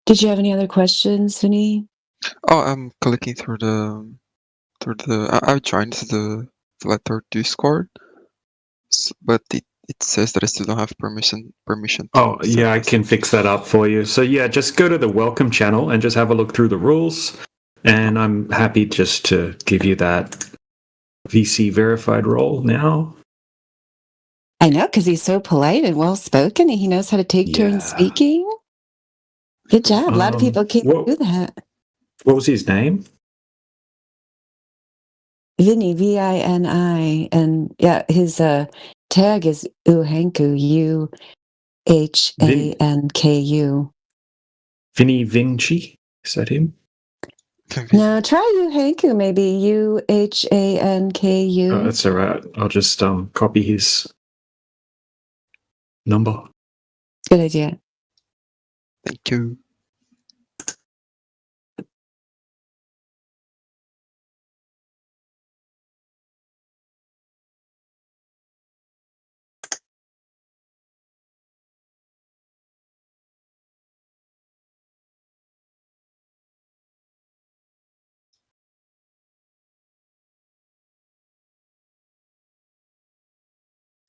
Did you have any other questions, Vinny? Oh, I'm clicking through I joined the Flat Earth Discord, but it says that I still don't have permission. Oh, yeah, I can fix that up for you. So yeah, just go to the welcome channel and just have a look through the rules. And I'm happy just to give you that VC verified role now. I know, because he's so polite and well spoken, and he knows how to take turns speaking. Good job. A lot of people can't do that. What was his name? Vinny, Vini, and yeah, his tag is Uhanku, Uhanku. Vinny Vinci? Is that him? No, try Uhanku, maybe Uhanku. Oh, that's all right. I'll just copy his number. Good idea. Thank you.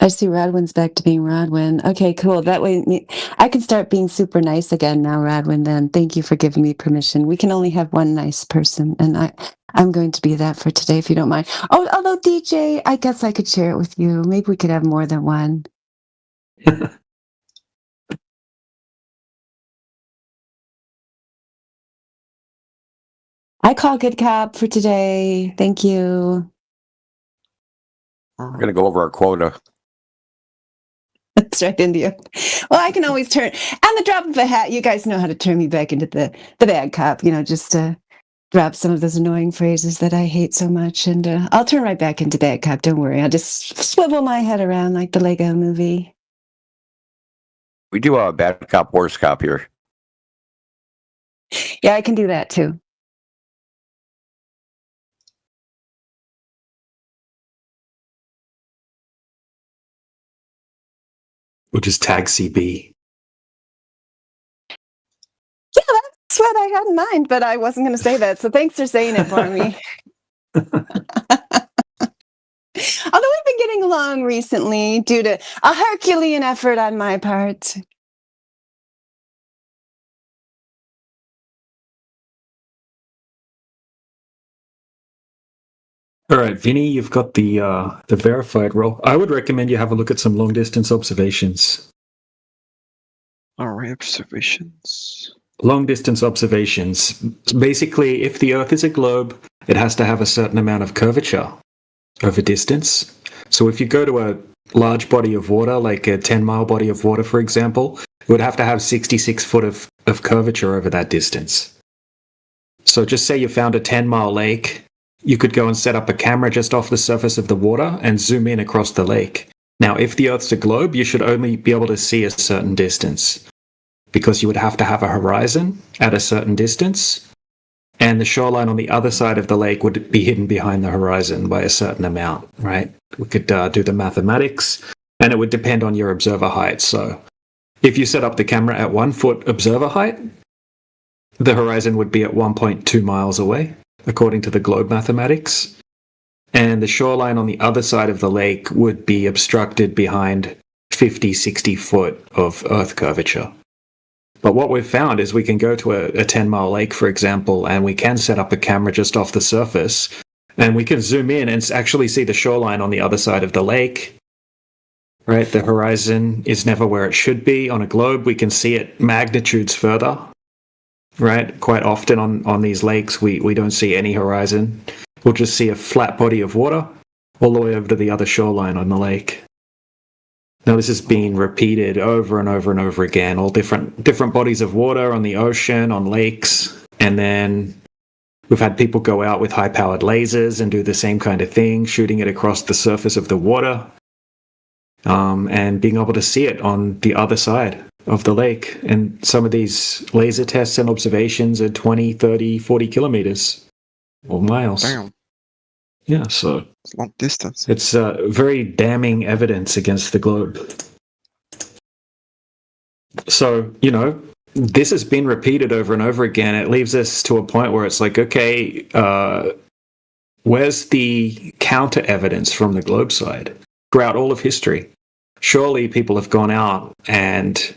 I see Radwin's back to being Radwin. Okay, cool. That way I can start being super nice again now, Radwin, then. Thank you for giving me permission. We can only have one nice person, and I'm going to be that for today, if you don't mind. Oh, although DJ, I guess I could share it with you. Maybe we could have more than one. I call good cop for today. Thank you. We're going to go over our quota. That's right, India. Well, I can always turn, on the drop of a hat, you guys know how to turn me back into the bad cop, just to drop some of those annoying phrases that I hate so much. And I'll turn right back into bad cop. Don't worry. I'll just swivel my head around like the Lego movie. We do a bad cop, worse cop here. Yeah, I can do that too. We'll just tag CB. Yeah, that's what I had in mind, but I wasn't going to say that. So thanks for saying it for me. Although we've been getting along recently due to a Herculean effort on my part. All right, Vinny, you've got the verified role. I would recommend you have a look at some long distance observations. All right, observations. Long distance observations. Basically, if the Earth is a globe, it has to have a certain amount of curvature over distance. So if you go to a large body of water, like a 10-mile body of water, for example, it would have to have 66 foot of curvature over that distance. So just say you found a 10-mile lake. You could go and set up a camera just off the surface of the water and zoom in across the lake. Now, if the Earth's a globe, you should only be able to see a certain distance because you would have to have a horizon at a certain distance, and the shoreline on the other side of the lake would be hidden behind the horizon by a certain amount, right? We could do the mathematics, and it would depend on your observer height. So if you set up the camera at 1 foot observer height, the horizon would be at 1.2 miles away, according to the globe mathematics. And the shoreline on the other side of the lake would be obstructed behind 50, 60 foot of Earth curvature. But what we've found is we can go to a 10-mile lake, for example, and we can set up a camera just off the surface, and we can zoom in and actually see the shoreline on the other side of the lake. Right? The horizon is never where it should be. On a globe, we can see it magnitudes further. Right? Quite often on these lakes, we don't see any horizon. We'll just see a flat body of water all the way over to the other shoreline on the lake. Now, this has been repeated over and over and over again, all different bodies of water on the ocean, on lakes, and then we've had people go out with high-powered lasers and do the same kind of thing, shooting it across the surface of the water, and being able to see it on the other side of the lake. And some of these laser tests and observations are 20, 30, 40 kilometers or miles. Damn. Yeah, so it's long distance. It's very damning evidence against the globe. So, this has been repeated over and over again. It leaves us to a point where it's like, okay, where's the counter evidence from the globe side throughout all of history? Surely people have gone out and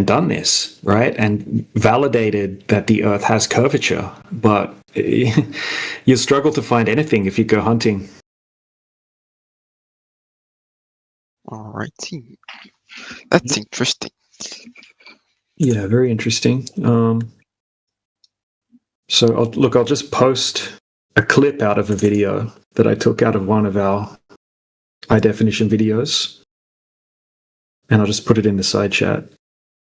done this, right? And validated that the Earth has curvature, but you struggle to find anything if you go hunting. Alrighty. That's interesting. Yeah, very interesting. So I'll just post a clip out of a video that I took out of one of our high definition videos, and I'll just put it in the side chat.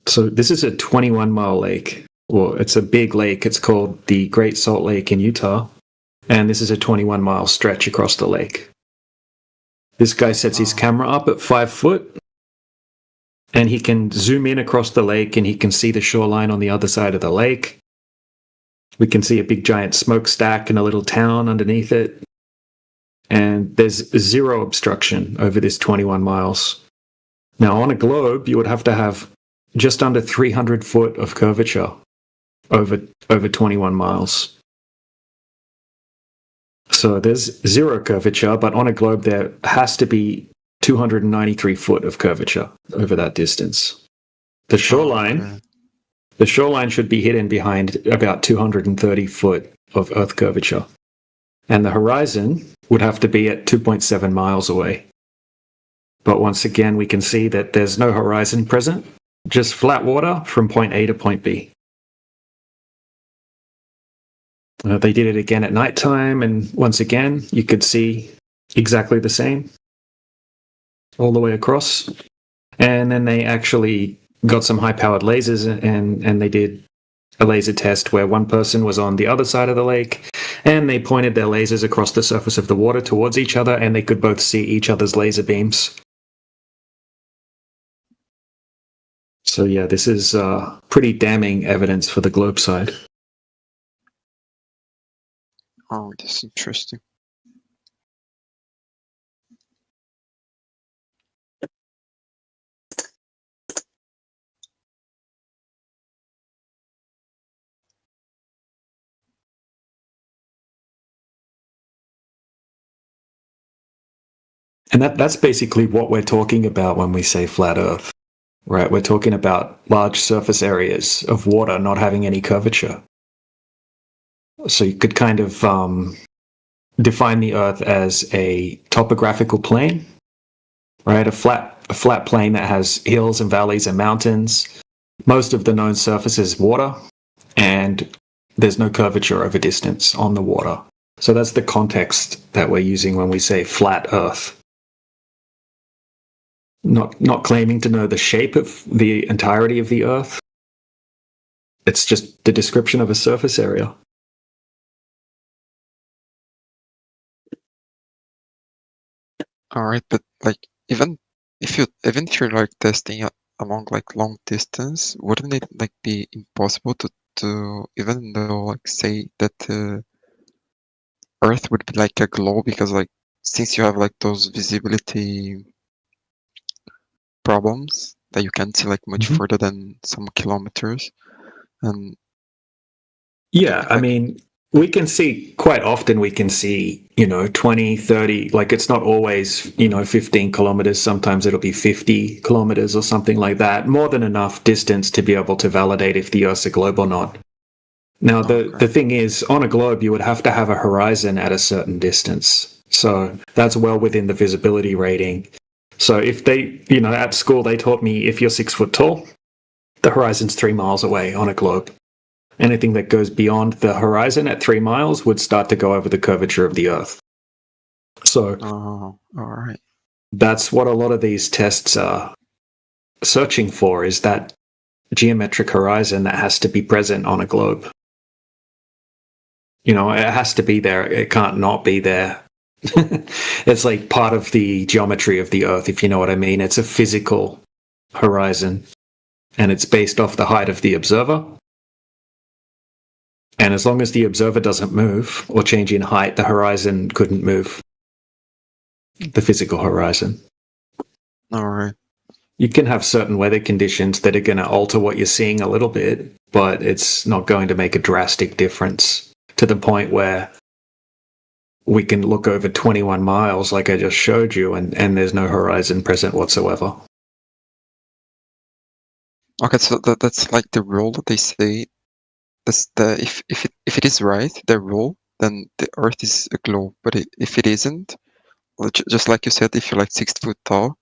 So this is a 21-mile lake, or it's a big lake. It's called the Great Salt Lake in Utah, and this is a 21-mile stretch across the lake. This guy sets his camera up at 5 foot, and he can zoom in across the lake, and he can see the shoreline on the other side of the lake. We can see a big giant smokestack and a little town underneath it. And there's zero obstruction over this 21 miles. Now, on a globe, you would have to have just under 300 foot of curvature over 21 miles. So there's zero curvature, but on a globe, there has to be 293 foot of curvature over that distance. The shoreline should be hidden behind about 230 foot of Earth curvature. And the horizon would have to be at 2.7 miles away. But once again, we can see that there's no horizon present, just flat water from point A to point B. They did it again at nighttime, and once again, you could see exactly the same all the way across. And then they actually got some high-powered lasers, and they did a laser test where one person was on the other side of the lake, and they pointed their lasers across the surface of the water towards each other, and they could both see each other's laser beams. So yeah, this is pretty damning evidence for the globe side. Oh, that's interesting. And that's basically what we're talking about when we say flat Earth, right? We're talking about large surface areas of water not having any curvature. So you could kind of define the Earth as a topographical plane, right? A flat plane that has hills and valleys and mountains. Most of the known surface is water, and there's no curvature over distance on the water. So that's the context that we're using when we say flat Earth. Not claiming to know the shape of the entirety of the Earth. It's just the description of a surface area. All right, but like even if you're like testing along like long distance, wouldn't it like be impossible to even though like say that Earth would be like a globe, because like since you have like those visibility problems that you can't see like much further than some kilometers, and yeah, I mean, we can see quite often, we can see, 20, 30, like it's not always, 15 kilometers. Sometimes it'll be 50 kilometers or something like that. More than enough distance to be able to validate if the Earth's a globe or not. Now, the thing is, on a globe, you would have to have a horizon at a certain distance. So that's well within the visibility rating. So if they, at school, they taught me if you're 6 foot tall, the horizon's 3 miles away on a globe. Anything that goes beyond the horizon at 3 miles would start to go over the curvature of the Earth. So, all right. That's what a lot of these tests are searching for, is that geometric horizon that has to be present on a globe. It has to be there. It can't not be there. It's like part of the geometry of the Earth, if you know what I mean. It's a physical horizon, and it's based off the height of the observer. And as long as the observer doesn't move or change in height, the horizon couldn't move. The physical horizon. All right. You can have certain weather conditions that are going to alter what you're seeing a little bit, but it's not going to make a drastic difference to the point where we can look over 21 miles like I just showed you, and there's no horizon present whatsoever. Okay, so that's like the rule that they say. That's if it is right, the rule, then the Earth is a globe. But if it isn't, just like you said, if you're like 6 foot tall,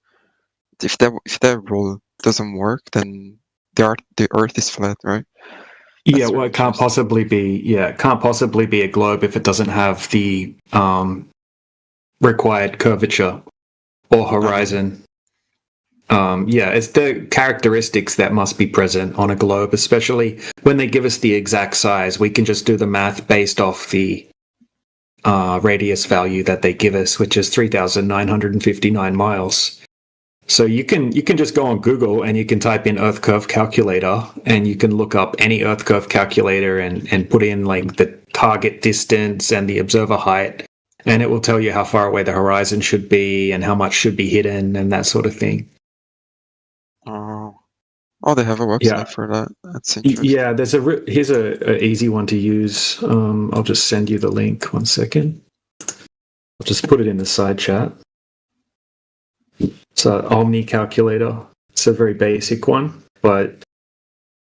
if that rule doesn't work, then the Earth is flat, right? Yeah, well, it can't possibly be. Yeah, it can't possibly be a globe if it doesn't have the required curvature or horizon. Yeah, it's the characteristics that must be present on a globe, especially when they give us the exact size. We can just do the math based off the radius value that they give us, which is 3,959 miles. So you can just go on Google and you can type in Earth curve calculator, and you can look up any Earth curve calculator and put in like the target distance and the observer height, and it will tell you how far away the horizon should be and how much should be hidden and that sort of thing. Oh, they have a website for that. That's interesting. Yeah, here's a easy one to use. I'll just send you the link. 1 second. I'll just put it in the side chat. It's an Omni calculator. It's a very basic one, but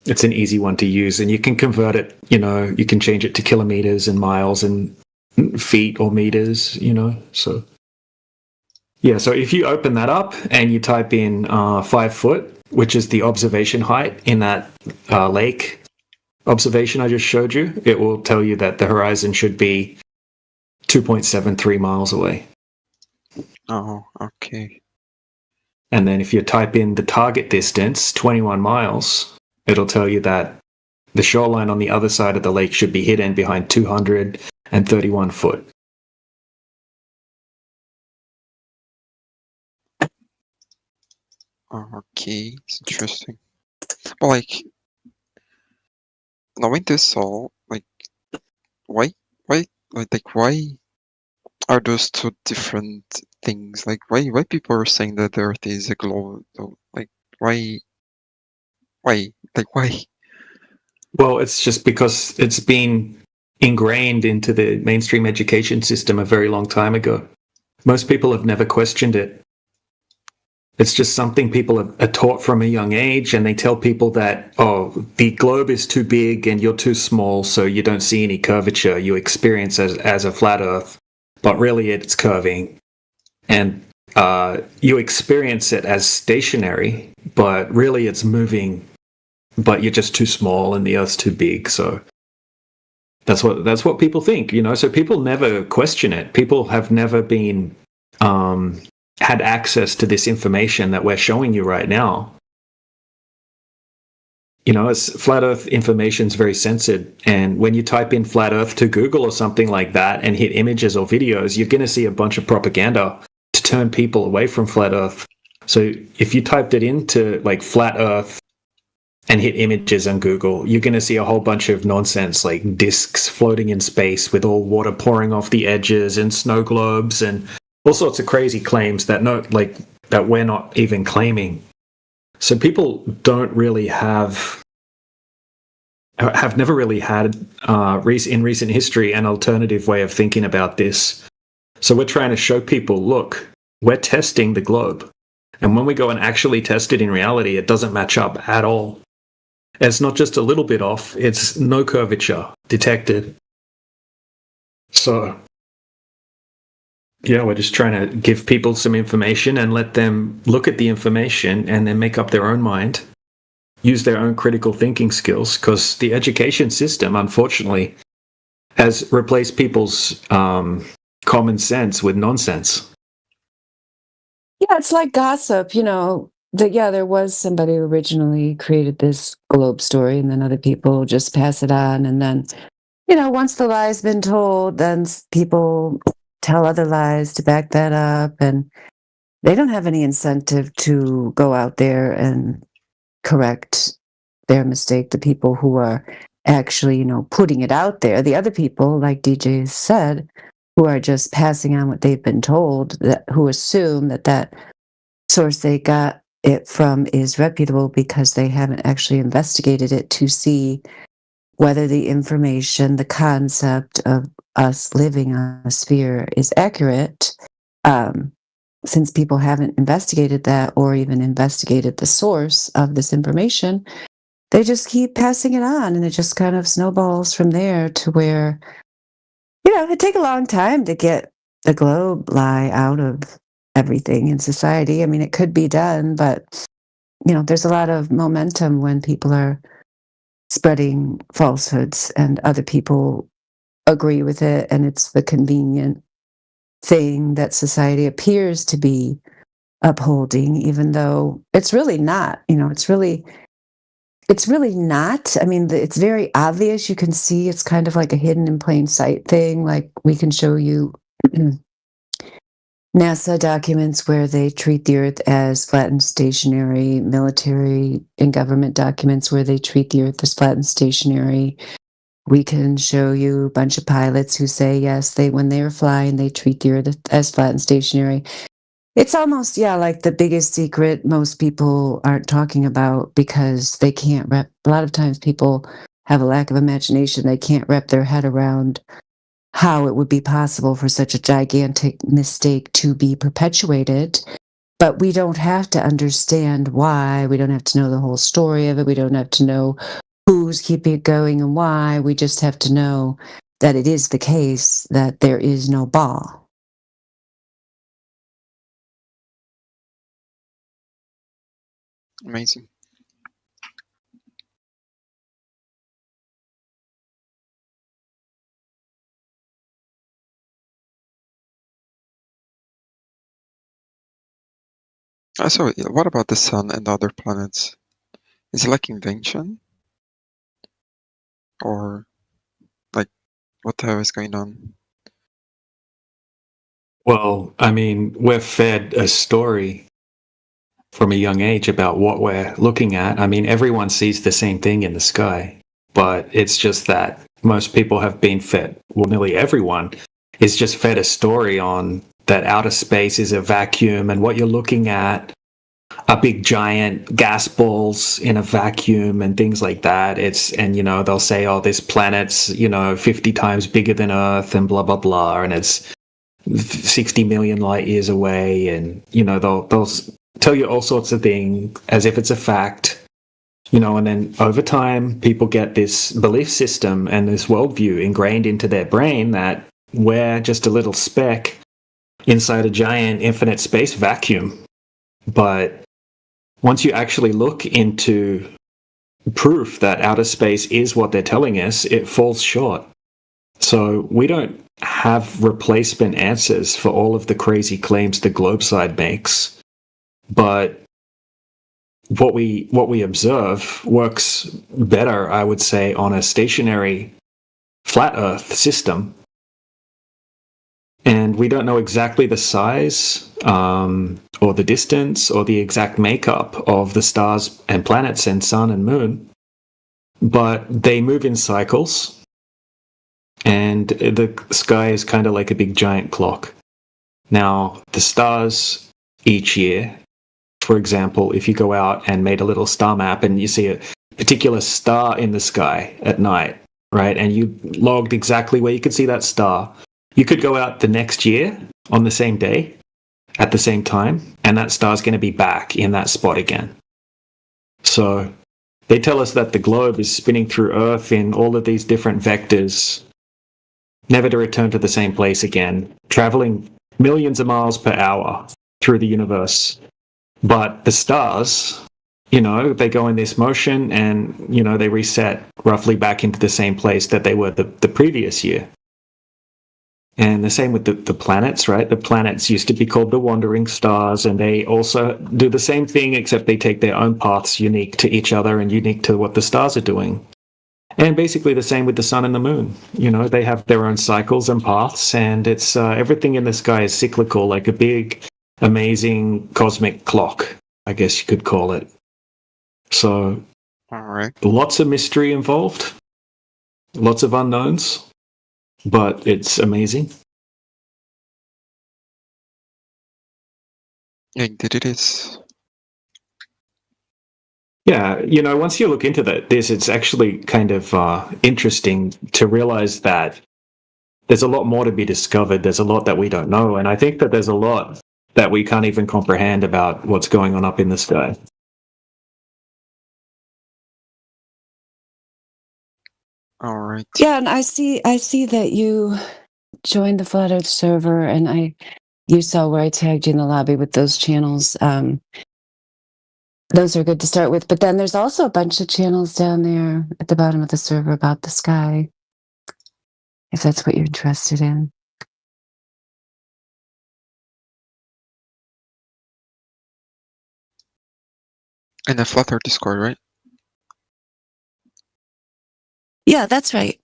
it's an easy one to use, and you can convert it. You can change it to kilometers and miles and feet or meters. So yeah. So if you open that up and you type in 5 foot, which is the observation height in that lake observation I just showed you, it will tell you that the horizon should be 2.73 miles away. Oh, okay. And then if you type in the target distance, 21 miles, it'll tell you that the shoreline on the other side of the lake should be hidden behind 231 foot. Okay, it's interesting. But like, knowing this all, like, why are those two different things? Like, why people are saying that the Earth is a globe? Like, why? Like, why? Well, it's just because it's been ingrained into the mainstream education system a very long time ago. Most people have never questioned it. It's just something people are taught from a young age, and they tell people that, oh, the globe is too big and you're too small, so you don't see any curvature. You experience as a flat Earth, but really it's curving. And you experience it as stationary, but really it's moving, but you're just too small and the Earth's too big. So that's what people think, So people never question it. People have never been had access to this information that we're showing you right now. As flat Earth information is very censored, and when you type in flat Earth to Google or something like that and hit images or videos, you're going to see a bunch of propaganda to turn people away from flat Earth. So if you typed it into like flat Earth and hit images on Google, you're going to see a whole bunch of nonsense like discs floating in space with all water pouring off the edges and snow globes and all sorts of crazy claims that we're not even claiming. So people don't really have never really had in recent history an alternative way of thinking about this. So we're trying to show people, look, we're testing the globe. And when we go and actually test it in reality, it doesn't match up at all. It's not just a little bit off, it's no curvature detected. So yeah, we're just trying to give people some information and let them look at the information and then make up their own mind, use their own critical thinking skills, because the education system, unfortunately, has replaced people's common sense with nonsense. Yeah, it's like gossip, there was somebody who originally created this globe story, and then other people just pass it on. And then, once the lie's been told, then people tell other lies to back that up, and they don't have any incentive to go out there and correct their mistake. The people who are actually, putting it out there, the other people, like DJ said, who are just passing on what they've been told, who assume that source they got it from is reputable because they haven't actually investigated it to see whether the information, the concept of us living on a sphere is accurate. Since people haven't investigated that or even investigated the source of this information, they just keep passing it on, and it just kind of snowballs from there to where, it'd take a long time to get the globe lie out of everything in society. I mean, it could be done, but there's a lot of momentum when people are spreading falsehoods and other people agree with it, and it's the convenient thing that society appears to be upholding, even though it's really not. It's really not. I mean, it's very obvious. You can see it's kind of like a hidden in plain sight thing. Like, we can show you NASA documents where they treat the Earth as flat and stationary, military and government documents where they treat the Earth as flat and stationary. We can show you a bunch of pilots who say, yes, when they are flying, they treat the Earth as flat and stationary. It's almost, like the biggest secret most people aren't talking about because they can't a lot of times people have a lack of imagination. They can't wrap their head around how it would be possible for such a gigantic mistake to be perpetuated. But we don't have to understand why. We don't have to know the whole story of it. We don't have to know who's keeping it going and why. We just have to know that it is the case that there is no ball. Amazing. So, what about the sun and other planets? Is it like invention? Or, like, what the hell is going on? Well, I mean, we're fed a story from a young age about what we're looking at. I mean, everyone sees the same thing in the sky, but it's just that most people have been fed, well, nearly everyone is just fed a story on that outer space is a vacuum, and what you're looking at are big giant gas balls in a vacuum and things like that. They'll say, oh, this planet's 50 times bigger than Earth and blah blah blah, and it's 60 million light years away, and they'll tell you all sorts of things as if it's a fact, and then over time people get this belief system and this worldview ingrained into their brain that we're just a little speck inside a giant infinite space vacuum. But once you actually look into proof that outer space is what they're telling us, it falls short. So we don't have replacement answers for all of the crazy claims the Globeside makes. But what we observe works better, I would say, on a stationary flat Earth system. And we don't know exactly the size or the distance or the exact makeup of the stars and planets and sun and moon, but they move in cycles, and the sky is kind of like a big giant clock. Now, the stars each year, for example, if you go out and made a little star map and you see a particular star in the sky at night, right, and you logged exactly where you could see that star, you could go out the next year on the same day at the same time, and that star's going to be back in that spot again. So they tell us that the globe is spinning through Earth in all of these different vectors, never to return to the same place again, traveling millions of miles per hour through the universe. But the stars, they go in this motion and, they reset roughly back into the same place that they were the previous year. And the same with the planets, right? The planets used to be called the wandering stars, and they also do the same thing, except they take their own paths unique to each other and unique to what the stars are doing. And basically the same with the sun and the moon. They have their own cycles and paths, and it's everything in the sky is cyclical, like a big, amazing cosmic clock, I guess you could call it. So, all right, lots of mystery involved, lots of unknowns, but it's amazing. Indeed it is. Yeah, once you look into this, it's actually kind of interesting to realize that there's a lot more to be discovered. There's a lot that we don't know, and I think that there's a lot that we can't even comprehend about what's going on up in the sky. All right. Yeah, and I see that you joined the Flat Earth server, and I you saw where I tagged you in the lobby with those channels. Those are good to start with. But then there's also a bunch of channels down there at the bottom of the server about the sky, if that's what you're interested in. In the Flat Earth Discord, right? Yeah, that's right.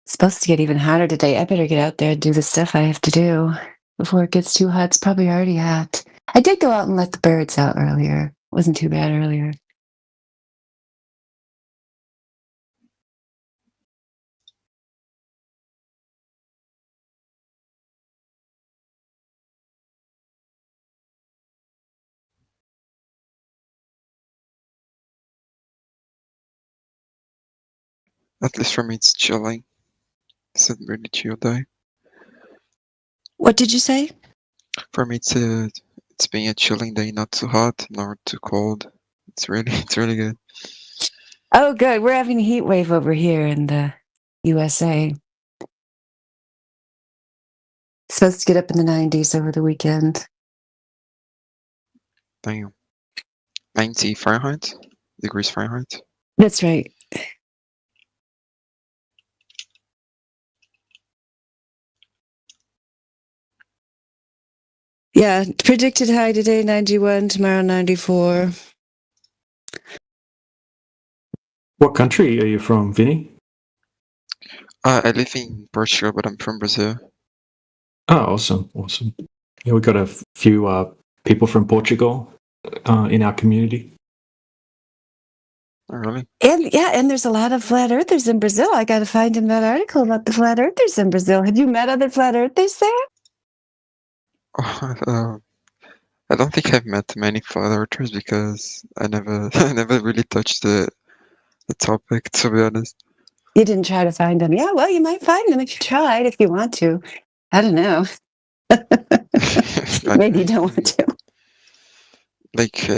It's supposed to get even hotter today. I better get out there and do the stuff I have to do before it gets too hot. It's probably already hot. I did go out and let the birds out earlier. It wasn't too bad earlier. At least for me, it's chilling. It's a really chill day. What did you say? For me, it's being a chilling day, not too hot, nor too cold. It's really good. Oh, good. We're having a heat wave over here in the USA. It's supposed to get up in the 90s over the weekend. Damn. 90 Fahrenheit? Degrees Fahrenheit? That's right. Yeah, predicted high today, 91, tomorrow 94. What country are you from, Vinny? I live in Portugal, but I'm from Brazil. Oh, awesome. Yeah, we got a few people from Portugal in our community. Oh, really? And there's a lot of flat earthers in Brazil. I got to find him that article about the flat earthers in Brazil. Have you met other flat earthers there? I don't think I've met many flat earthers because I never really touched the topic, to be honest. You didn't try to find them. Yeah, well, you might find them if you tried, if you want to. I don't know. Maybe you don't want to. Like,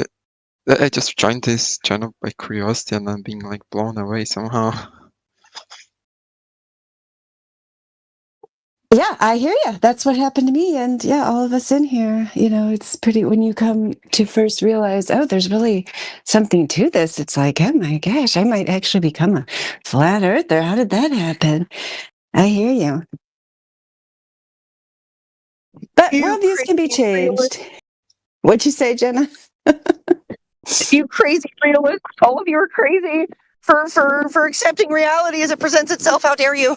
I just joined this channel by curiosity and I'm being like blown away somehow. Yeah, I hear you. That's what happened to me. And yeah, all of us in here, it's pretty, when you come to first realize, oh, there's really something to this. It's like, oh my gosh, I might actually become a flat earther. How did that happen? I hear you. But worldviews can be changed. What'd you say, Jenna? You crazy realists. All of you are crazy for accepting reality as it presents itself. How dare you?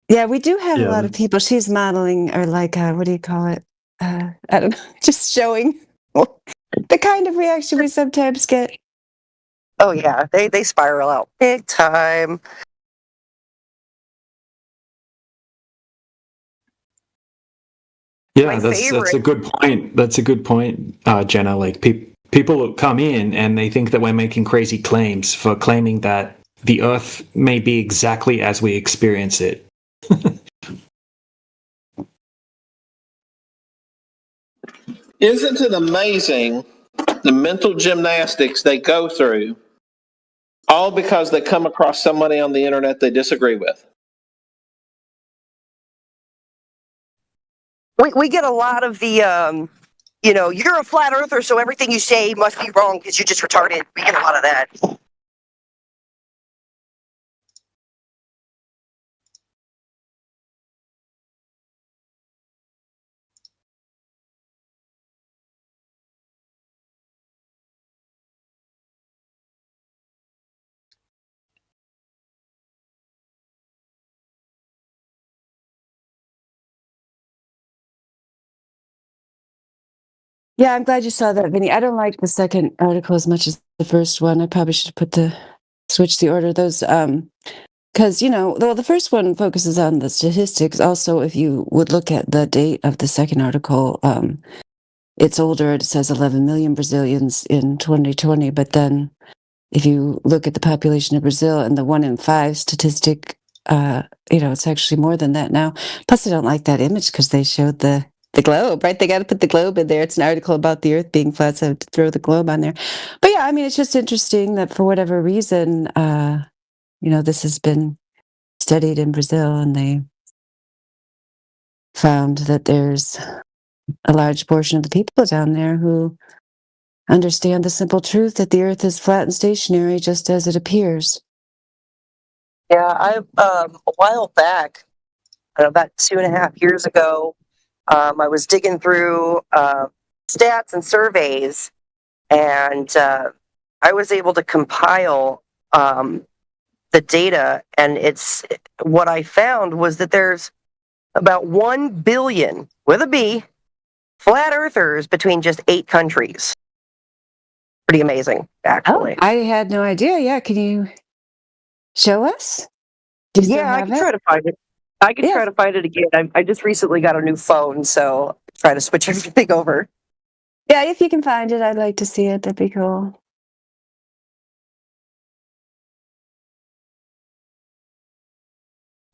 Yeah, we do have a lot of people. She's modeling, or like, what do you call it? I don't know, just showing the kind of reaction we sometimes get. Oh yeah, they spiral out big time. Yeah, that's a good point. That's a good point, Jenna. Like people come in and they think that we're making crazy claims for claiming that the Earth may be exactly as we experience it. Isn't it amazing the mental gymnastics they go through, all because they come across somebody on the internet they disagree with? We get a lot of the, you're a flat earther, so everything you say must be wrong because you're just retarded. We get a lot of that. Yeah, I'm glad you saw that, Vinny. I don't like the second article as much as the first one. I probably should have switch the order of those, because, the first one focuses on the statistics. Also, if you would look at the date of the second article, it's older. It says 11 million Brazilians in 2020, but then if you look at the population of Brazil and the 1 in 5 statistic, it's actually more than that now. Plus, I don't like that image because they showed the globe, right? They got to put the globe in there. It's an article about the Earth being flat, so to throw the globe on there. But yeah, I mean, it's just interesting that for whatever reason, this has been studied in Brazil, and they found that there's a large portion of the people down there who understand the simple truth that the Earth is flat and stationary, just as it appears. Yeah, a while back, about 2.5 years ago, I was digging through stats and surveys, and I was able to compile the data, and what I found was that there's about 1 billion, with a B, flat earthers between just 8 countries. Pretty amazing, actually. I had no idea. Yeah, can you show us? Yeah, I can try to find it. I can try to find it again. I just recently got a new phone, so try to switch everything over. Yeah, if you can find it, I'd like to see it. That'd be cool.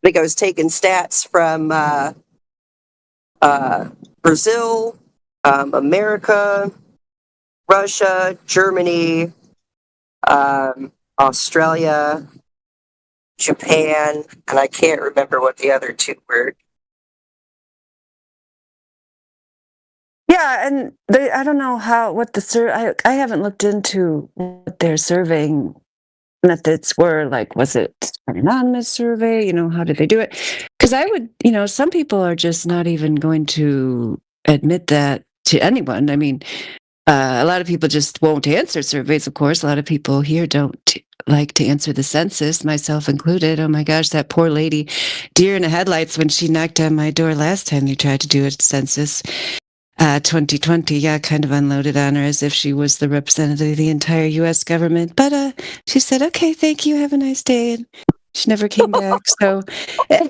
I think I was taking stats from Brazil, America, Russia, Germany, Australia, Japan, and I can't remember what the other 2 were. Yeah, and I don't know I haven't looked into what their surveying methods were. Like, was it an anonymous survey? How did they do it? Because I would, some people are just not even going to admit that to anyone. I mean, a lot of people just won't answer surveys, of course. A lot of people here don't like to answer the census, myself included. Oh my gosh, that poor lady, deer in the headlights when she knocked on my door last time you tried to do a census. 2020, yeah, kind of unloaded on her as if she was the representative of the entire U.S. government. But she said, okay, thank you, have a nice day. And she never came back, so... I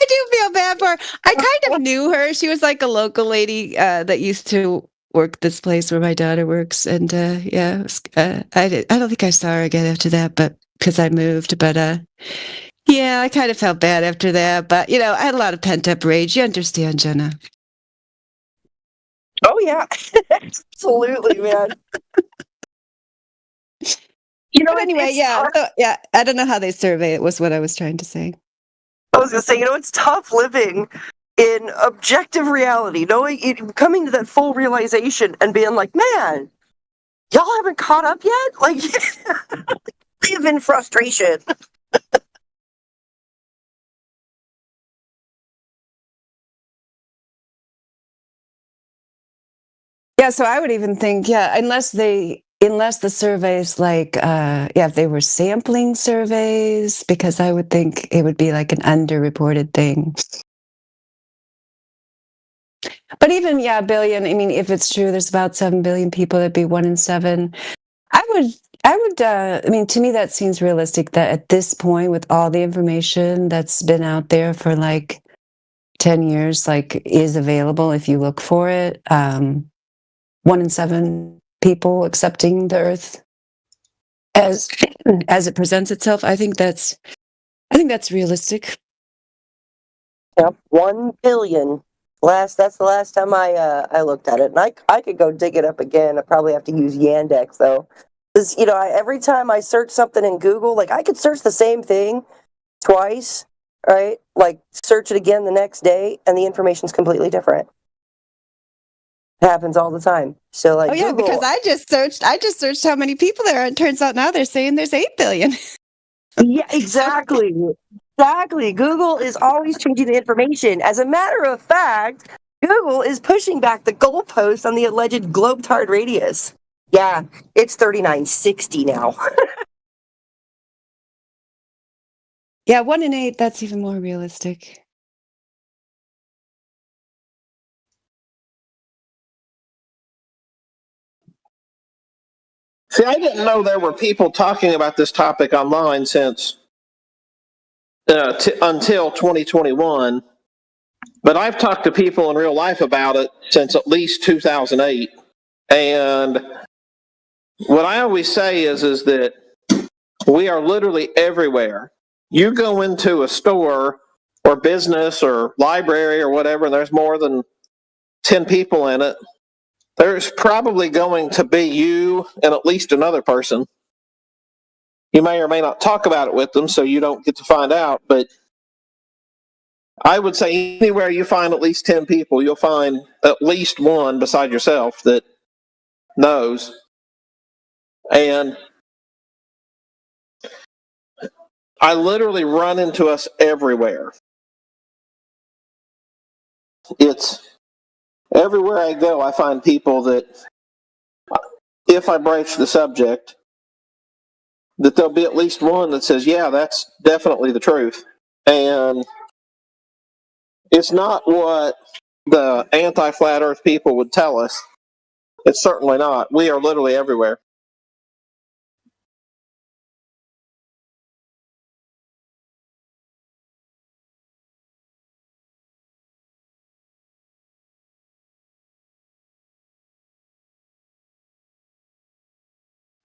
do feel bad for her. I kind of knew her. She was like a local lady that used to work this place where my daughter works. And I don't think I saw her again after that, but because I moved. But yeah, I kind of felt bad after that. But, I had a lot of pent-up rage. You understand, Jenna. Oh, yeah. Absolutely, man. But anyway, I don't know how they survey it, was what I was trying to say. I was going to say, it's tough living in objective reality, coming to that full realization and being like, man, y'all haven't caught up yet? Like, live in frustration. Yeah, so I would even think, unless the surveys if they were sampling surveys, because I would think it would be like an underreported thing. But even, a billion, I mean, if it's true, there's about 7 billion people, that'd be 1 in 7. I would, to me, that seems realistic that at this point, with all the information that's been out there for 10 years, is available if you look for it. 1 in 7 people accepting the Earth as it presents itself. I think that's realistic. Yep, 1 billion. That's the last time I looked at it, and I could go dig it up again. I probably have to use Yandex though, because every time I search something in Google, I could search the same thing twice, right? Search it again the next day, and the information's completely different. Happens all the time. So Google, because I just searched how many people there are, and turns out now they're saying there's 8 billion. Yeah, exactly. Exactly. Google is always changing the information. As a matter of fact, Google is pushing back the goalpost on the alleged globetard radius. Yeah, it's 3960 now. Yeah, 1 in 8, that's even more realistic. See, I didn't know there were people talking about this topic online since until 2021, but I've talked to people in real life about it since at least 2008, and what I always say is that we are literally everywhere. You go into a store or business or library or whatever, and there's more than 10 people in it, there's probably going to be you and at least another person. You may or may not talk about it with them, so you don't get to find out, but I would say anywhere you find at least 10 people, you'll find at least one beside yourself that knows. And I literally run into us everywhere. It's everywhere I go, I find people that, if I broach the subject, that there'll be at least one that says, yeah, that's definitely the truth. And it's not what the anti-flat earth people would tell us. It's certainly not. We are literally everywhere.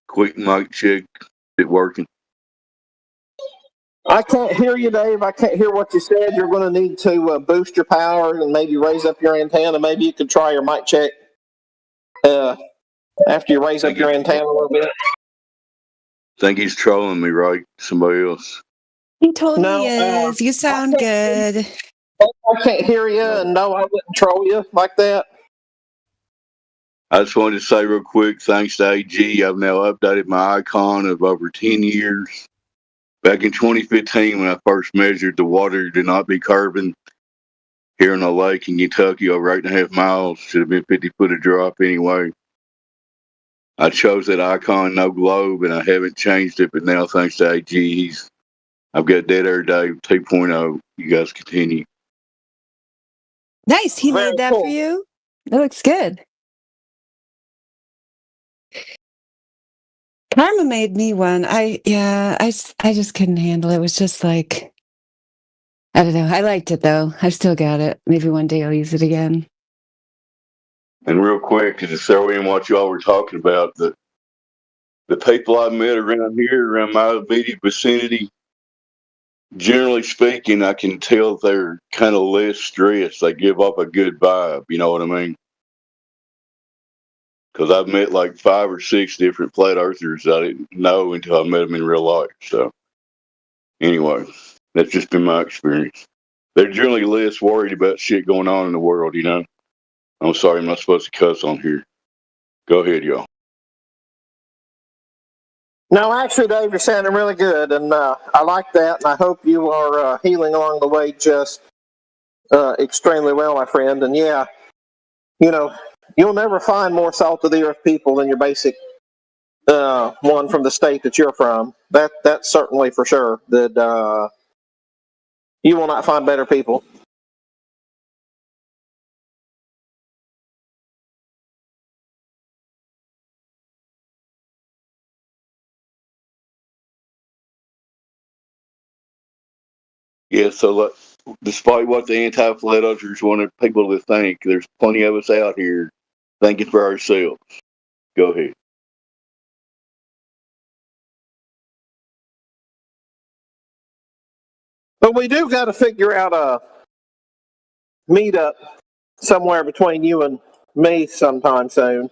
Quick mic check. It working? I can't hear you, Dave. I can't hear what you said. You're going to need to boost your power and maybe raise up your antenna. Maybe you could try your mic check after you raise up your antenna a little bit. Think he's trolling me, right? Somebody else. He totally is. You sound good. I can't hear you, and no, I wouldn't troll you like that. I just wanted to say real quick, thanks to AG, I've now updated my icon of over 10 years. Back in 2015, when I first measured, the water did not be carbon here in a lake in Kentucky over 8.5 miles. Should have been 50 foot of drop anyway. I chose that icon, no globe, and I haven't changed it, but now thanks to AG, I've got Dead Air Dave 2.0. You guys continue. Nice. He made that for you? That looks good. Karma made me one. I just couldn't handle it. It was just like, I don't know. I liked it though. I still got it. Maybe one day I'll use it again. And real quick, to throw in what y'all were talking about, the people I've met around here, around my immediate vicinity, generally speaking, I can tell they're kind of less stressed. They give off a good vibe, you know what I mean? Because I've met like 5 or 6 different flat earthers I didn't know until I met them in real life. So, anyway, that's just been my experience. They're generally less worried about shit going on in the world, you know? I'm sorry, I'm not supposed to cuss on here. Go ahead, y'all. No, actually, Dave, you're sounding really good, and I like that, and I hope you are healing along the way just extremely well, my friend. And yeah, you know, you'll never find more salt of the earth people than your basic one from the state that you're from. That's certainly for sure. That you will not find better people. Yeah, so despite what the anti-flat earthers wanted people to think, there's plenty of us out here thinking for ourselves. Go ahead. But we do got to figure out a meetup somewhere between you and me sometime soon.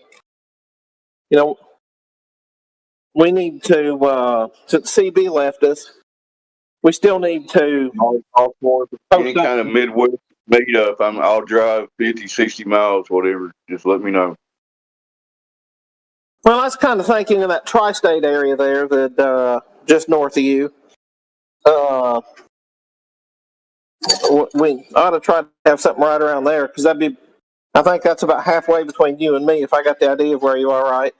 You know, we need to since CB left us, we still need to. Any kind of Midwest meetup, I'll drive 50, 60 miles, whatever. Just let me know. Well, I was kind of thinking in that tri-state area there, that just north of you. We ought to try to have something right around there, because I think that's about halfway between you and me, if I got the idea of where you are, right?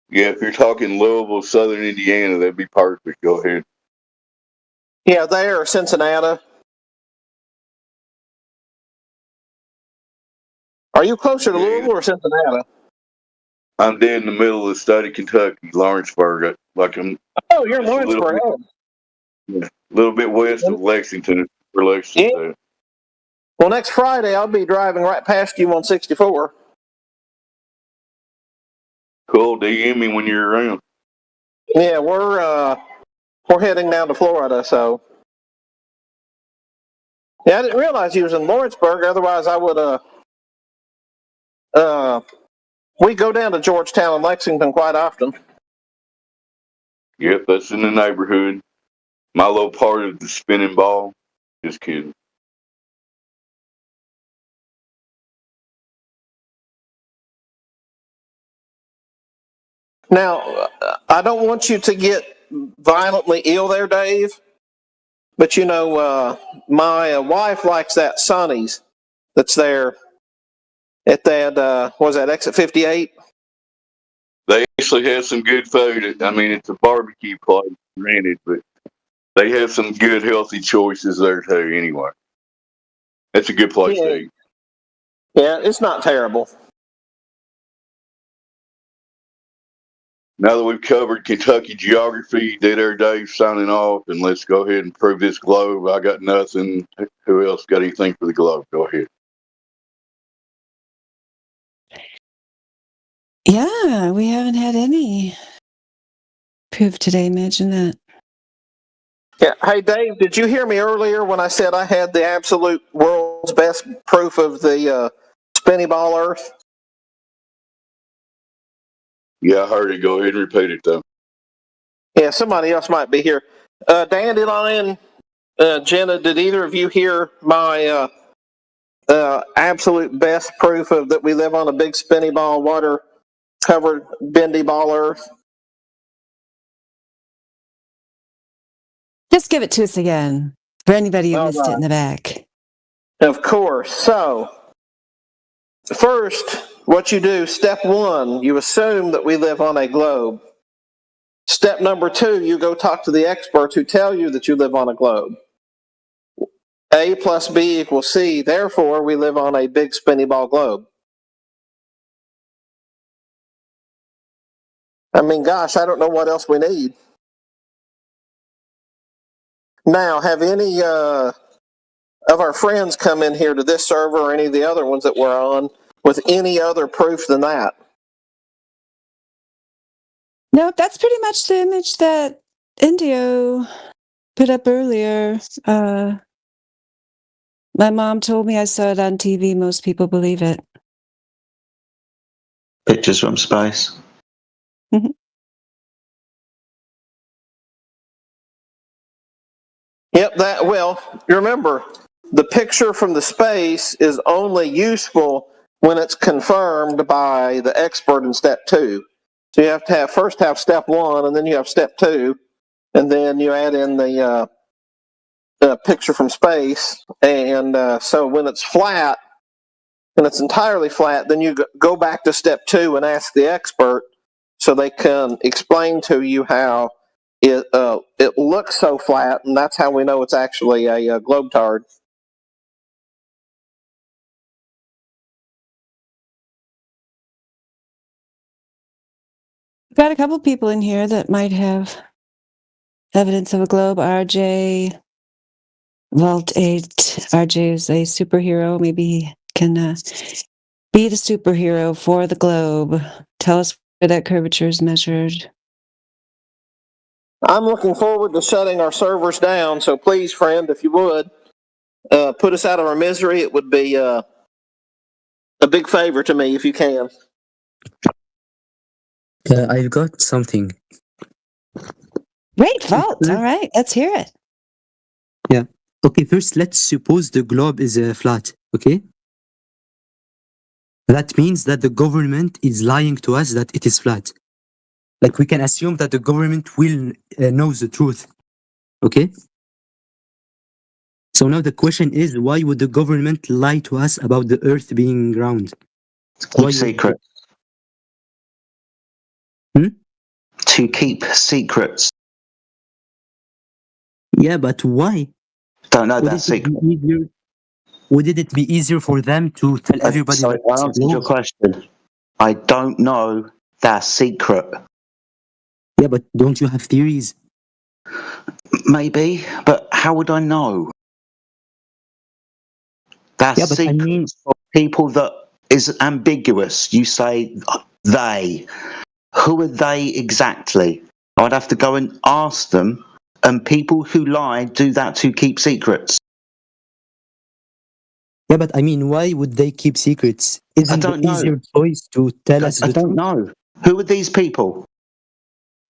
Yeah, if you're talking Louisville, Southern Indiana, that'd be perfect. Go ahead. Yeah, there, or Cincinnati. Are you closer to Louisville or Cincinnati? I'm dead in the middle of the state of Kentucky, Lawrenceburg. Oh, you're in Lawrenceburg. A little bit west of Lexington, where Lexington. Yeah. Well, next Friday I'll be driving right past you on 64. Cool. DM me when you're around. Yeah, we're heading down to Florida, so yeah, I didn't realize he was in Lawrenceburg. Otherwise, I would we go down to Georgetown and Lexington quite often. Yep, that's in the neighborhood. My little part of the spinning ball. Just kidding. Now, I don't want you to get violently ill there, Dave. But you know, my wife likes that Sonny's that's there at that was that exit 58. They actually have some good food. I mean, it's a barbecue place, granted, but they have some good, healthy choices there too. Anyway, that's a good place to eat. Yeah, it's not terrible. Now that we've covered Kentucky geography, Dead Air Dave signing off, and let's go ahead and prove this globe. I got nothing. Who else got anything for the globe? Go ahead. Yeah, we haven't had any proof today. Imagine that. Yeah. Hey, Dave, did you hear me earlier when I said I had the absolute world's best proof of the spinny ball Earth? Yeah, I heard it. Go ahead and repeat it, though. Yeah, somebody else might be here. Dandelion, Jenna, did either of you hear my absolute best proof of that we live on a big spinny ball, water-covered, bendy ball Earth? Just give it to us again for anybody who missed it in the back. Of course. So, first, what you do, step one, you assume that we live on a globe. Step number two, you go talk to the experts who tell you that you live on a globe. A plus B equals C, therefore we live on a big spinny ball globe. I mean, gosh, I don't know what else we need. Now, have any of our friends come in here to this server or any of the other ones that we're on with any other proof than that? No, that's pretty much the image that Indio put up earlier. My mom told me I saw it on TV. Most people believe it. Pictures from space. Mm-hmm. Yep, well, remember, the picture from the space is only useful when it's confirmed by the expert in step two. So you have to first have step one, and then you have step two, and then you add in the picture from space. And so when it's flat, and it's entirely flat, then you go back to step two and ask the expert so they can explain to you how it looks so flat, and that's how we know it's actually a globetard. Got a couple people in here that might have evidence of a globe. RJ, Vault 8. RJ is a superhero. Maybe he can be the superhero for the globe. Tell us where that curvature is measured. I'm looking forward to shutting our servers down, so please, friend, if you would, put us out of our misery. It would be a big favor to me if you can. I've got something. Great, Vault. All right, let's hear it. Yeah. Okay, first let's suppose the globe is flat, okay? That means that the government is lying to us that it is flat. Like, we can assume that the government will knows the truth, okay? So now the question is, why would the government lie to us about the earth being round? Keep secrets. To keep secrets. Yeah, but why? Don't know that secret. Wouldn't it be easier for them to tell everybody? So I answered your question. I don't know their secret. Yeah, but don't you have theories? Maybe, but how would I know? That's secrets for people that is ambiguous. You say they. Who are they exactly? I'd have to go and ask them. And people who lie do that to keep secrets. Yeah, but I mean, why would they keep secrets? Isn't the don't know. easier choice to tell us I the don't truth? know. Who are these people?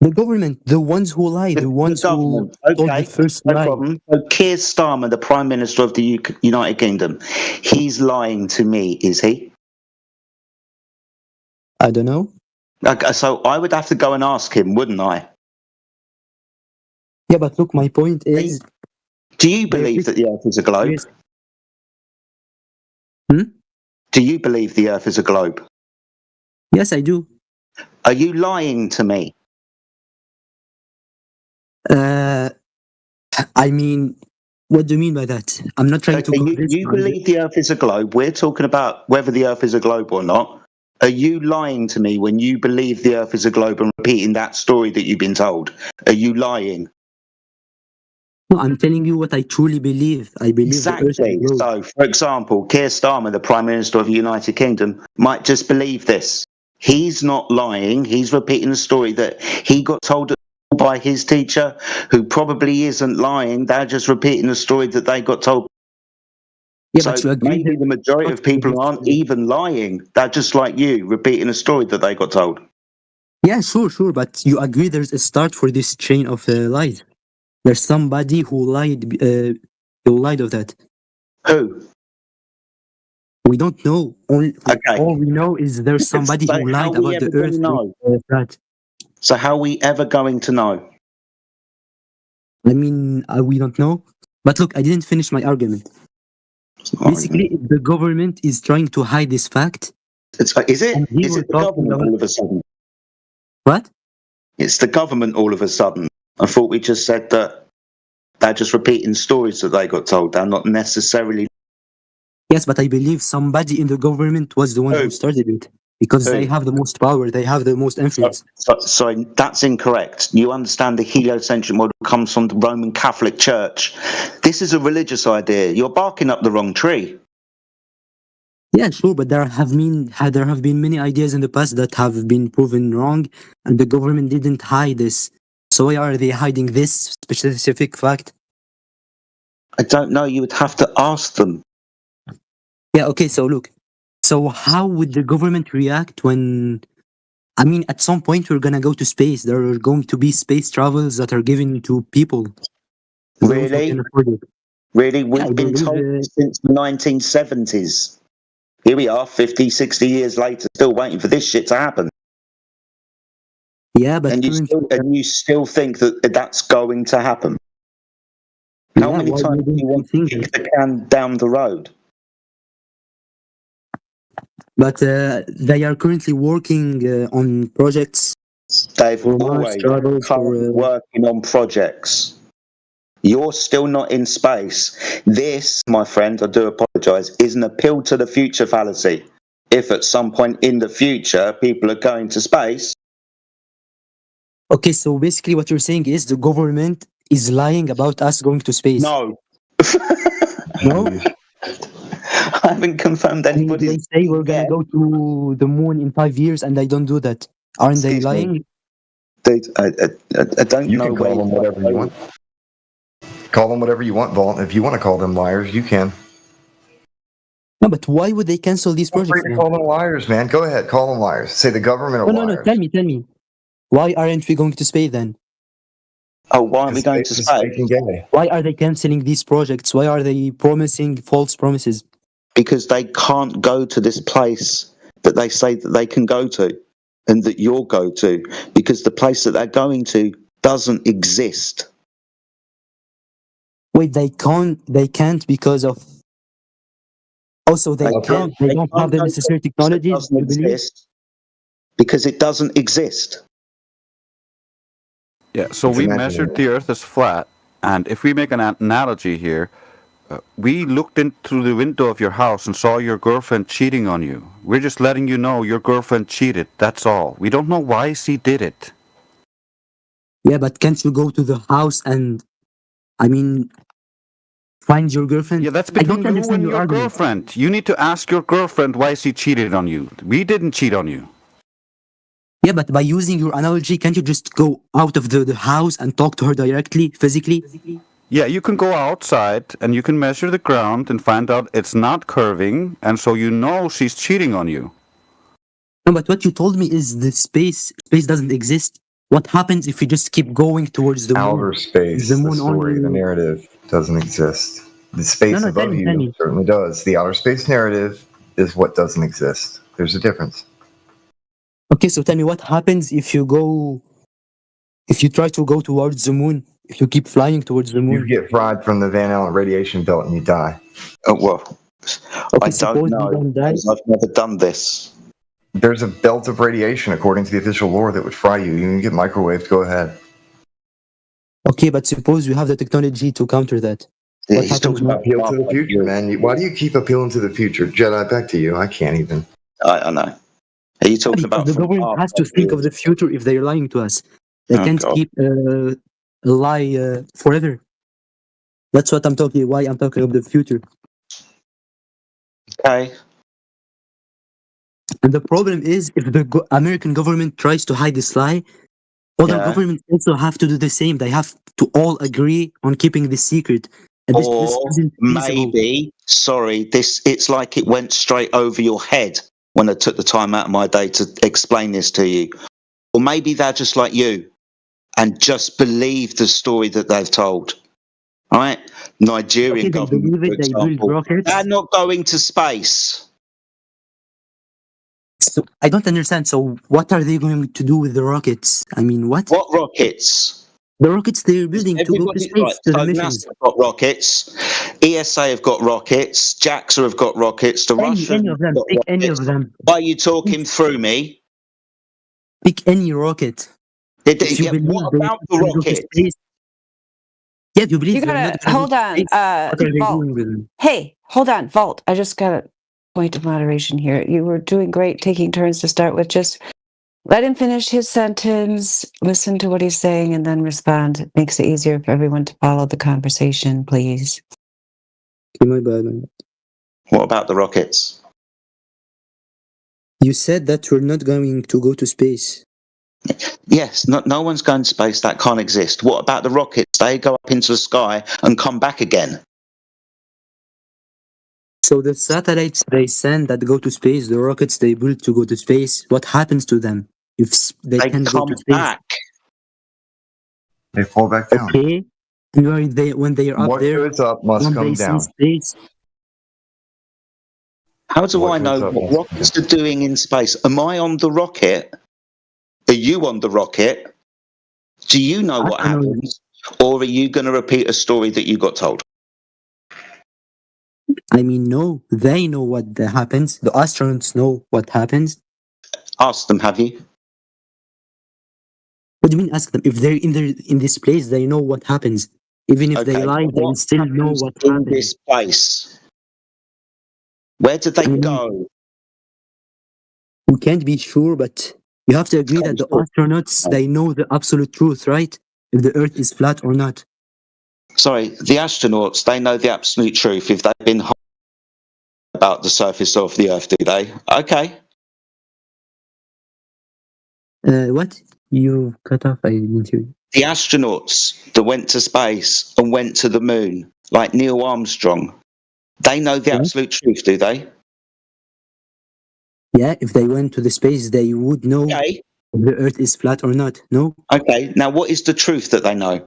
The government, the ones who lie, the ones who government. told the Okay, first no lie. problem. So Keir Starmer, the Prime Minister of the United Kingdom, he's lying to me, is he? I don't know. Okay, so I would have to go and ask him, wouldn't I? Yeah, but look, my point is... Do you believe that the Earth is a globe? Yes. Hmm? Do you believe the Earth is a globe? Yes, I do. Are you lying to me? I mean, what do you mean by that? I'm not trying to Okay, convince you believe the Earth is a globe. We're talking about whether the Earth is a globe or not. Are you lying to me when you believe the Earth is a globe and repeating that story that you've been told? Are you lying? No, I'm telling you what I truly believe. I believe the Earth is a Exactly. globe. So, for example, Keir Starmer, the Prime Minister of the United Kingdom, might just believe this. He's not lying. He's repeating the story that he got told by his teacher, who probably isn't lying. They're just repeating the story that they got told. Yeah, So but you agree maybe the majority of people aren't even lying. They're just like you, repeating a story that they got told. Yeah, sure, but you agree there's a start for this chain of lies. There's somebody who lied of that. Who? We don't know. All we know is there's somebody So who how lied are we about the ever Earth. gonna know? That. So how are we ever going to know? I mean, we don't know. But look, I didn't finish my argument. Basically, the government is trying to hide this fact. Is it? Is it the government all of a sudden? What? It's the government all of a sudden. I thought we just said that they're just repeating stories that they got told. They're not necessarily. Yes, but I believe somebody in the government was the one who started it. Because they have the most power, they have the most influence. So that's incorrect. You understand the heliocentric model comes from the Roman Catholic Church. This is a religious idea. You're barking up the wrong tree. Yeah, sure, but there have been many ideas in the past that have been proven wrong, and the government didn't hide this. So why are they hiding this specific fact? I don't know. You would have to ask them. Yeah, okay, so look. So how would the government react when... I mean, at some point we're gonna go to space. There are going to be space travels that are given to people. Really? Really? We've been told this since the 1970s. Here we are, 50, 60 years later, still waiting for this shit to happen. Yeah, but and you still think that that's going to happen. How many times do you want to kick the can down the road? But they are currently working on projects. They've always working on projects. You're still not in space. This, my friend, I do apologise, is an appeal to the future fallacy. If at some point in the future people are going to space. Okay, so basically what you're saying is the government is lying about us going to space. No. No? I haven't confirmed anybody. They say we're gonna go to the moon in 5 years and they don't do that. Aren't they lying? Dude, I don't You know can call them whatever you want. Call them whatever you want, Vault. If you want to call them liars, you can. No, but why would they cancel these projects? Free to call them liars, man. Go ahead, call them liars. Say the government are liars. No, tell me. Why aren't we going to space then? Oh, why aren't we going to space? Why are they canceling these projects? Why are they promising false promises? Because they can't go to this place that they say that they can go to and that you'll go to, because the place that they're going to doesn't exist. Wait, they can't because of... Also, they don't have the necessary technologies, you believe? Because it doesn't exist. Yeah, so we measured the Earth as flat, and if we make an analogy here, we looked in through the window of your house and saw your girlfriend cheating on you. We're just letting you know your girlfriend cheated, that's all. We don't know why she did it. Yeah, but can't you go to the house and, I mean, find your girlfriend? Yeah, that's between you and your girlfriend. You need to ask your girlfriend why she cheated on you. We didn't cheat on you. Yeah, but by using your analogy, can't you just go out of the house and talk to her directly, physically? Yeah, you can go outside and you can measure the ground and find out it's not curving, and so you know she's cheating on you. No, but what you told me is the space doesn't exist. What happens if you just keep going towards the moon? Outer space, The the moon story, the only. narrative doesn't exist. The space No, above tell you me. certainly does. The outer space narrative is what doesn't exist. There's a difference. Okay, so tell me what happens if you try to go towards the moon, if you keep flying towards the You moon. get fried from the Van Allen radiation belt and you die. Oh, well, Okay, I suppose don't you know don't die. because I've never done this. There's a belt of radiation, according to the official lore, that would fry you. You can get microwaved. Go ahead. Okay, but suppose you have the technology to counter that. Yeah, What he's happens talking when? about Appeal to the future, man. Why do you keep appealing to the future? Jedi, back to you. I can't even. I know. Are you talking Because about the from government half has to think of the future if they're lying to us. They Oh, can't God. keep a lie forever. That's what I'm talking. Why I'm talking of the future. Okay. And the problem is, if the American government tries to hide this lie, other Yeah. governments also have to do the same. They have to all agree on keeping this secret. And this Or isn't feasible. maybe, sorry, it's like it went straight over your head when I took the time out of my day to explain this to you. Or maybe they're just like you and just believe the story that they've told. All right? Nigerian Okay, they government, believe for it. They build example, rockets. they're not going to space. So I don't understand. So what are they going to do with the rockets? I mean, what? What rockets? The rockets they're building to go to space, Right, to so the missions. NASA have got rockets, ESA have got rockets, JAXA have got rockets, the Any Russians of them. have got Pick any rockets. of them. Why are you talking through me? Pick any rocket. If you Yeah, believe what they about the can go to rocket? space, yeah, if you believe You they're gotta not gonna hold go to on, space, what are they Vault. doing with them? Hey, hold on, Vault. I just got a point of moderation here. You were doing great taking turns to start with. Just let him finish his sentence, listen to what he's saying, and then respond. It makes it easier for everyone to follow the conversation, please. Okay, my bad, man. What about the rockets? You said that we're not going to go to space. Yes, no one's going to space. That can't exist. What about the rockets? They go up into the sky and come back again. So the satellites they send that go to space, the rockets they build to go to space, what happens to them if they They can't go come to space? back. They fall back down. Okay. And when they are up What there, goes up must when come they see down. space, How do I What know goes up what must come rockets are doing in space? Am I on the rocket? Are you on the rocket? Do you know what I don't know. happens? Or are you going to repeat a story that you got told? I mean, no, they know what happens. The astronauts know what happens. Ask them, have you? What do you mean ask them? If they're in this place, they know what happens. Even if they Okay. lie, they will What still know happens what in happens. this place? Where did they I mean, go? we can't be sure, but you have to agree that the astronauts they know the absolute truth, right? If the Earth is flat or not. Sorry, the astronauts, they know the absolute truth if they've been about the surface of the Earth, do they? Okay. What? You cut off. I didn't hear you. The astronauts that went to space and went to the moon, like Neil Armstrong, they know the absolute truth, do they? Yeah, if they went to the space, they would know Okay. if the Earth is flat or not. No? Okay. Now, what is the truth that they know?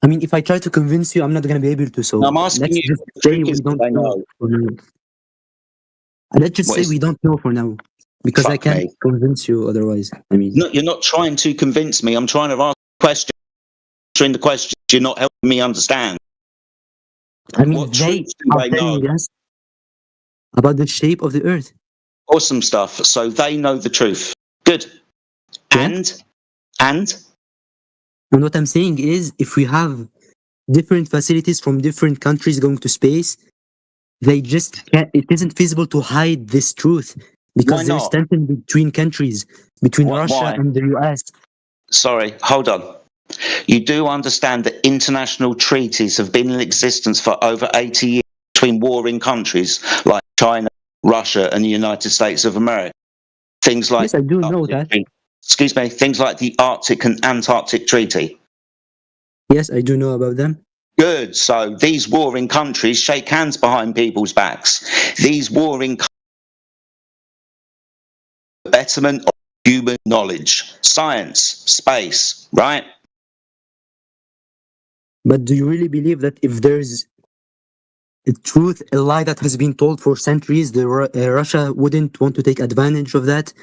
I mean, if I try to convince you, I'm not going to be able to. So Now, I'm asking let's you just what the say truth we is that don't they know know. for now. Let's just What say is- we don't know for now. Because I Fuck can't me. convince you otherwise. I mean, No, you're not trying to convince me. I'm trying to ask a question. Answering the question, you're not helping me understand. I mean, What they truth do are they know? telling us about the shape of the Earth. Awesome stuff. So they know the truth. Good. Yeah. And And what I'm saying is, if we have different facilities from different countries going to space, they just can't, it isn't feasible to hide this truth because Why there's not? tension between countries, between Russia Why? and the US. Sorry, hold on. You do understand that international treaties have been in existence for over 80 years between warring countries like China, Russia, and the United States of America. Things like Yes, I do know that. excuse me, things like the Arctic and Antarctic Treaty. Yes, I do know about them. Good. So these warring countries shake hands behind people's backs. These warring betterment of human knowledge, science, space, right? But do you really believe that if there's a truth, a lie that has been told for centuries, Russia wouldn't want to take advantage of that?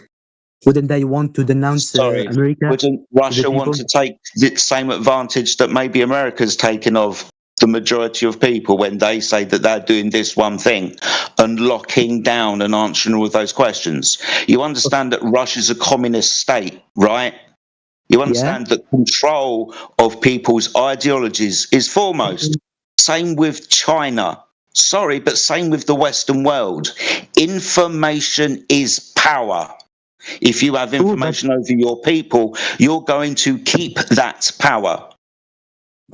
Wouldn't they want to denounce Sorry, America? wouldn't Russia want to take the same advantage that maybe America's taken of the majority of people when they say that they're doing this one thing and locking down and answering all of those questions? You understand that Russia's a communist state, right? You understand that control of people's ideologies is foremost. Same with China. Sorry, but same with the Western world. Information is power. If you have information over your people, you're going to keep that power.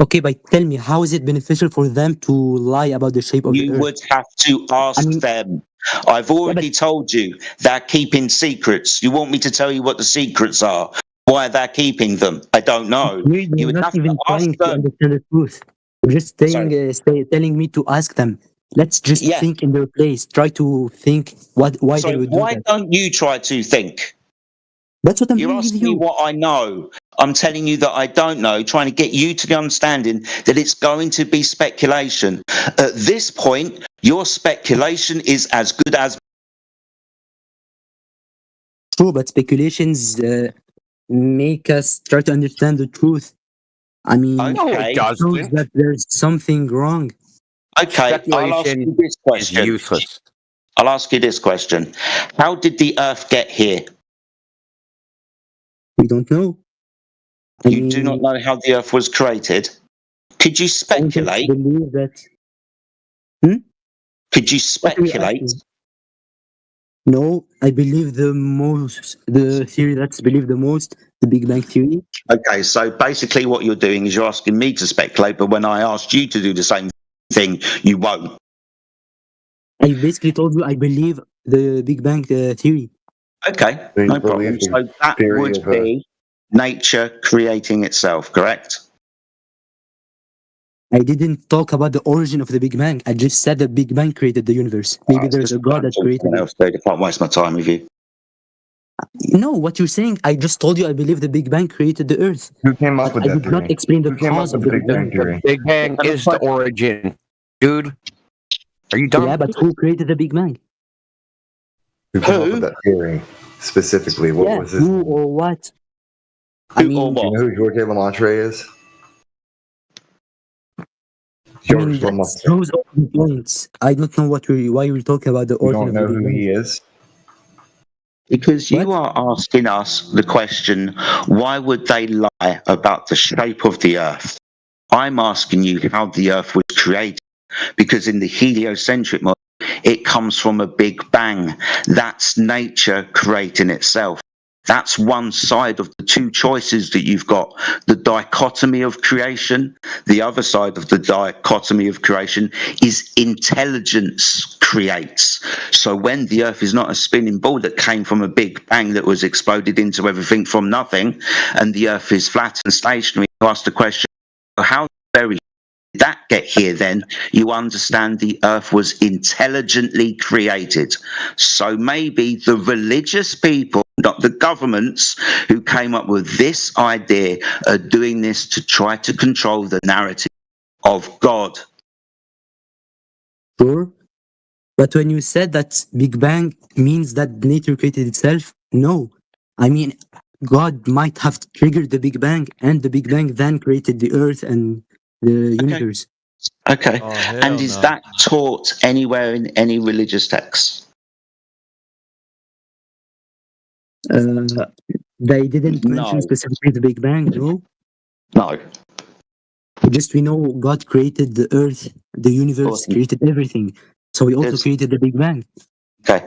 Okay, but tell me, how is it beneficial for them to lie about the shape of the Earth? You would have to ask them. I've already told you they're keeping secrets. You want me to tell you what the secrets are? Why they're keeping them? I don't know. You're would not have even to ask trying to them. understand the truth. You're just telling me to ask them. Let's just think in their place. Try to think why they would do Why that. don't you try to think? That's what I'm You're doing with asking me you. what I know. I'm telling you that I don't know, trying to get you to the understanding that it's going to be speculation. At this point, your speculation is as good as True, but speculations make us try to understand the truth. I mean, Okay. it shows that there's something wrong. Okay, I'll ask you this question. Useless. I'll ask you this question. How did the Earth get here? We don't know. You do not know how the Earth was created? Could you speculate? Believe that. Could you speculate? No, I believe the theory that's believed the most, the Big Bang Theory. Okay, so basically what you're doing is you're asking me to speculate, but when I asked you to do the same thing, you won't. I basically told you I believe the Big Bang Theory. Okay, no problem. So that would be nature creating itself, correct? I didn't talk about the origin of the Big Bang. I just said the Big Bang created the universe. Maybe there's a God that created it. I can't waste my time with you. No, what you're saying, I just told you I believe the Big Bang created the Earth. Who came up with I that did not theory? explain the Who came up cause of with the the Big Bang theory? Big Bang is the origin. Dude, are you dumb? Yeah, but who created the Big Bang? Who came up with that theory specifically? What was his? Who or what? Who or Do you what? know who George Lamont is? I mean, that shows all the points. I don't know why you're talking about the You origin don't of know the Big who Bang. he is? Because you are asking us the question, why would they lie about the shape of the Earth? I'm asking you how the Earth was created, because in the heliocentric model, it comes from a Big Bang. That's nature creating itself. That's one side of the two choices that you've got. The dichotomy of creation. The other side of the dichotomy of creation is intelligence creates. So when the Earth is not a spinning ball that came from a Big Bang that was exploded into everything from nothing, and the Earth is flat and stationary, you ask the question, how very did that get here then? You understand the Earth was intelligently created. So maybe the religious people, not the governments, who came up with this idea are doing this to try to control the narrative of God. Sure. But when you said that Big Bang means that nature created itself, no. I mean, God might have triggered the Big Bang, and the Big Bang then created the Earth and the universe. Okay. And is that taught anywhere in any religious text? They didn't mention specifically the Big Bang, no? No. Just we know God created the Earth, the universe, created everything. So he also created the Big Bang. Okay.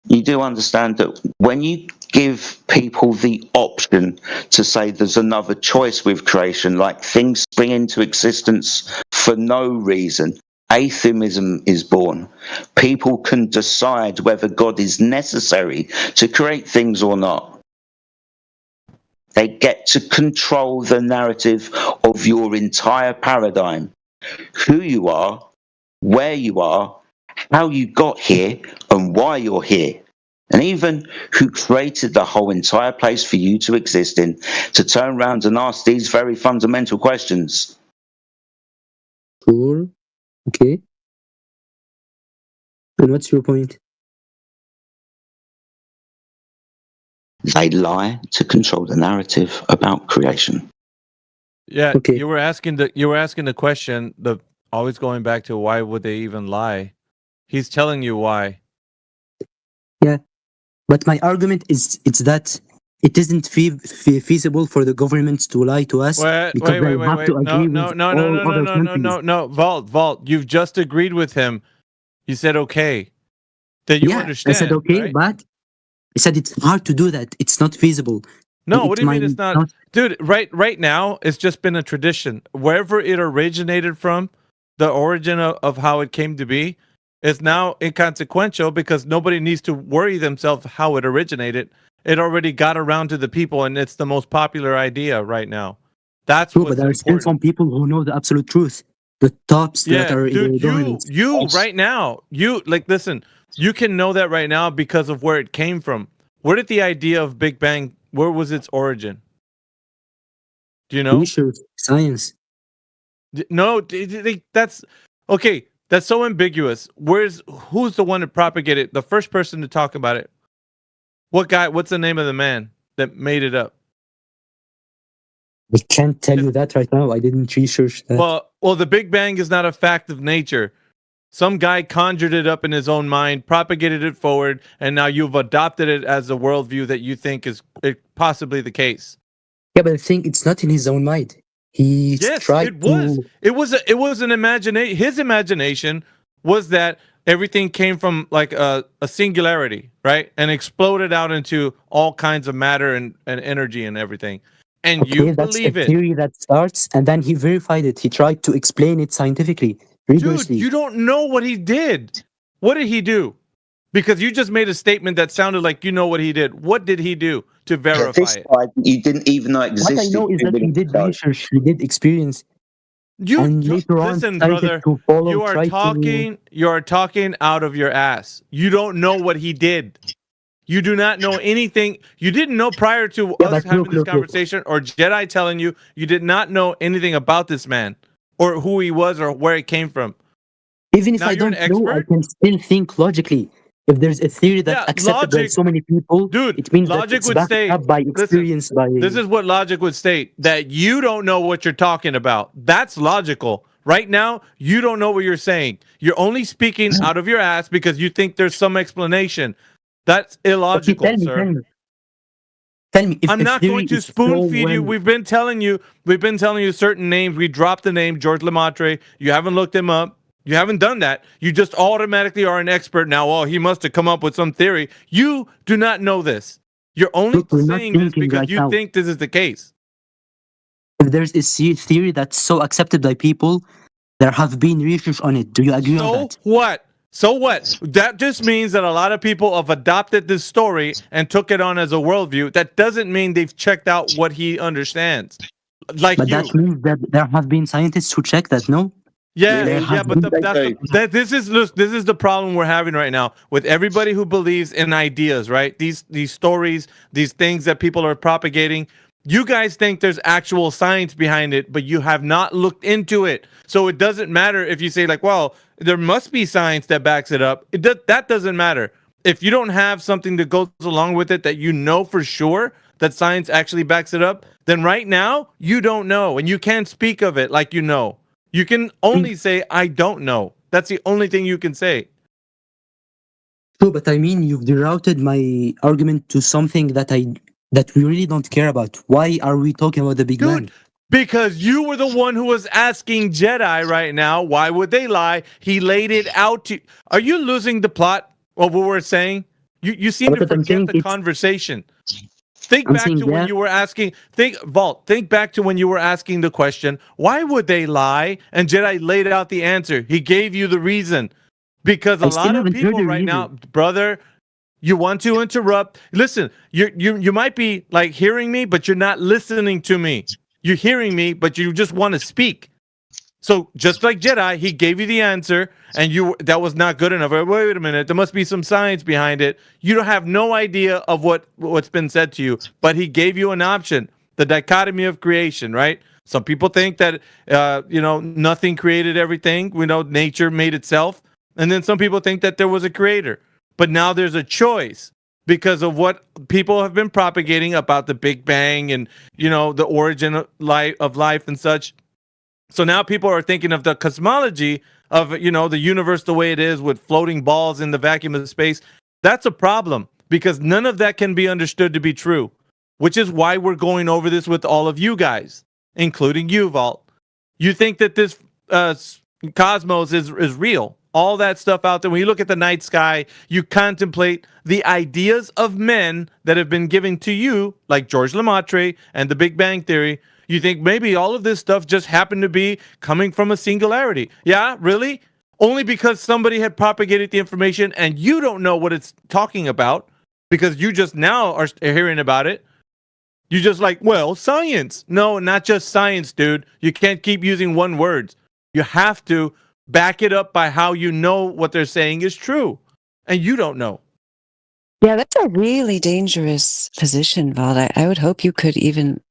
You do understand that when you give people the option to say there's another choice with creation, like things spring into existence for no reason, atheism is born. People can decide whether God is necessary to create things or not. They get to control the narrative of your entire paradigm. Who you are, where you are, how you got here, and why you're here. And even who created the whole entire place for you to exist in, to turn around and ask these very fundamental questions. Sure. Okay. And what's your point? They lie to control the narrative about creation. Yeah, Okay. you were asking the question, the always going back to why would they even lie? He's telling you why. Yeah. But my argument is it's that it isn't feasible for the governments to lie to us Wait, because wait, they wait, wait, have wait. to No, agree no, with no, no, all no, no, other no, no, countries. no. Vault. You've just agreed with him. You said okay. That you Yeah, I understand, said okay, right? but I said it's hard to do that. It's not feasible. No, It what do you mean might it's not? Dude, right now, it's just been a tradition. Wherever it originated from, the origin of how it came to be, is now inconsequential because nobody needs to worry themselves how it originated. It already got around to the people, and it's the most popular idea right now. That's true, but what's there are still important. some people who know the absolute truth. The tops that Yeah, are in dude, the governments. you right now, listen, you can know that right now because of where it came from. Where did the idea of Big Bang, where was its origin? Do you know? Research, science. No, that's okay. That's so ambiguous. Who's the one that propagated? The first person to talk about it. What guy? What's the name of the man that made it up? I can't tell you that right now. I didn't research that. Well, the Big Bang is not a fact of nature. Some guy conjured it up in his own mind, propagated it forward, and now you've adopted it as a worldview that you think is possibly the case. Yeah, but I think it's not in his own mind. He Yes, tried it was. to. It was an imagination. His imagination was that everything came from like a singularity, right, and exploded out into all kinds of matter and energy and everything. And Okay, you that's believe a it. theory that starts, and then he verified it. He tried to explain it scientifically, rigorously. Dude, you don't know what he did. What did he do? Because you just made a statement that sounded like you know what he did. What did he do to verify This it? guy you didn't even know What I existed. know is that he did research, he did experience, and later on Listen, decided brother, to follow. you are talking out of your ass. You don't know what he did. You do not know anything. You didn't know prior to us having this conversation or Jedi telling you. You did not know anything about this man or who he was or where it came from. Even if Now I you're an don't know, I expert? can still think logically. If there's a theory that's Yeah, accepted by logic- so many people, Dude, it means that logic it's would backed state. up by Listen, experience. this is what logic would state, that you don't know what you're talking about. That's logical. Right now, you don't know what you're saying. You're only speaking out of your ass because you think there's some explanation. That's illogical, Okay, sir. Tell me if I'm a not theory going to is spoon so feed you. well- We've been telling you certain names. We dropped the name George Lemaitre. You haven't looked him up. You haven't done that. You just automatically are an expert now. Oh, he must have come up with some theory. You do not know this. You're only Look, we're not saying this thinking because right you now. think this is the case. If there's a theory that's so accepted by people, there have been research on it. Do you agree on So that? what? So what? That just means that a lot of people have adopted this story and took it on as a worldview. That doesn't mean they've checked out what he understands. Like But you. that means that there have been scientists who check that, no? Yeah, There yeah, have but been- this is the problem we're having right now with everybody who believes in ideas, right? These stories, these things that people are propagating. You guys think there's actual science behind it, but you have not looked into it. So it doesn't matter if you say like, well, there must be science that backs it up. That doesn't matter. If you don't have something that goes along with it that you know for sure that science actually backs it up, then right now you don't know and you can't speak of it like you know. You can only say, I don't know. That's the only thing you can say. True, but I mean, you've derouted my argument to something that we really don't care about. Why are we talking about the Big Bang? Because you were the one who was asking Jedi right now, why would they lie? He laid it out to. Are you losing the plot of what we're saying? You seem to But I'm forget saying the conversation. Think I'm back saying to when that. you were asking. Think back to when you were asking the question, why would they lie? And Jedi laid out the answer. He gave you the reason. Because a I still lot of haven't heard people the right reason. now, brother, you want to interrupt. Listen, you might be like hearing me, but you're not listening to me. You're hearing me, but you just want to speak. So just like Jedi, he gave you the answer, and that was not good enough. Wait a minute, there must be some science behind it. You don't have no idea of what's been said to you, but he gave you an option, the dichotomy of creation, right? Some people think that nothing created everything. We know nature made itself, and then some people think that there was a creator. But now there's a choice because of what people have been propagating about the Big Bang and the origin of life and such. So now people are thinking of the cosmology of, the universe the way it is with floating balls in the vacuum of space. That's a problem because none of that can be understood to be true, which is why we're going over this with all of you guys, including you, Vault. You think that this cosmos is real. All that stuff out there. When you look at the night sky, you contemplate the ideas of men that have been given to you, like George Lemaitre and the Big Bang Theory. You think maybe all of this stuff just happened to be coming from a singularity. Yeah, really? Only because somebody had propagated the information and you don't know what it's talking about because you just now are hearing about it. You just like, well, science. No, not just science, dude. You can't keep using one word. You have to back it up by how you know what they're saying is true. And you don't know. Yeah, that's a really dangerous position, Vault. I would hope you could even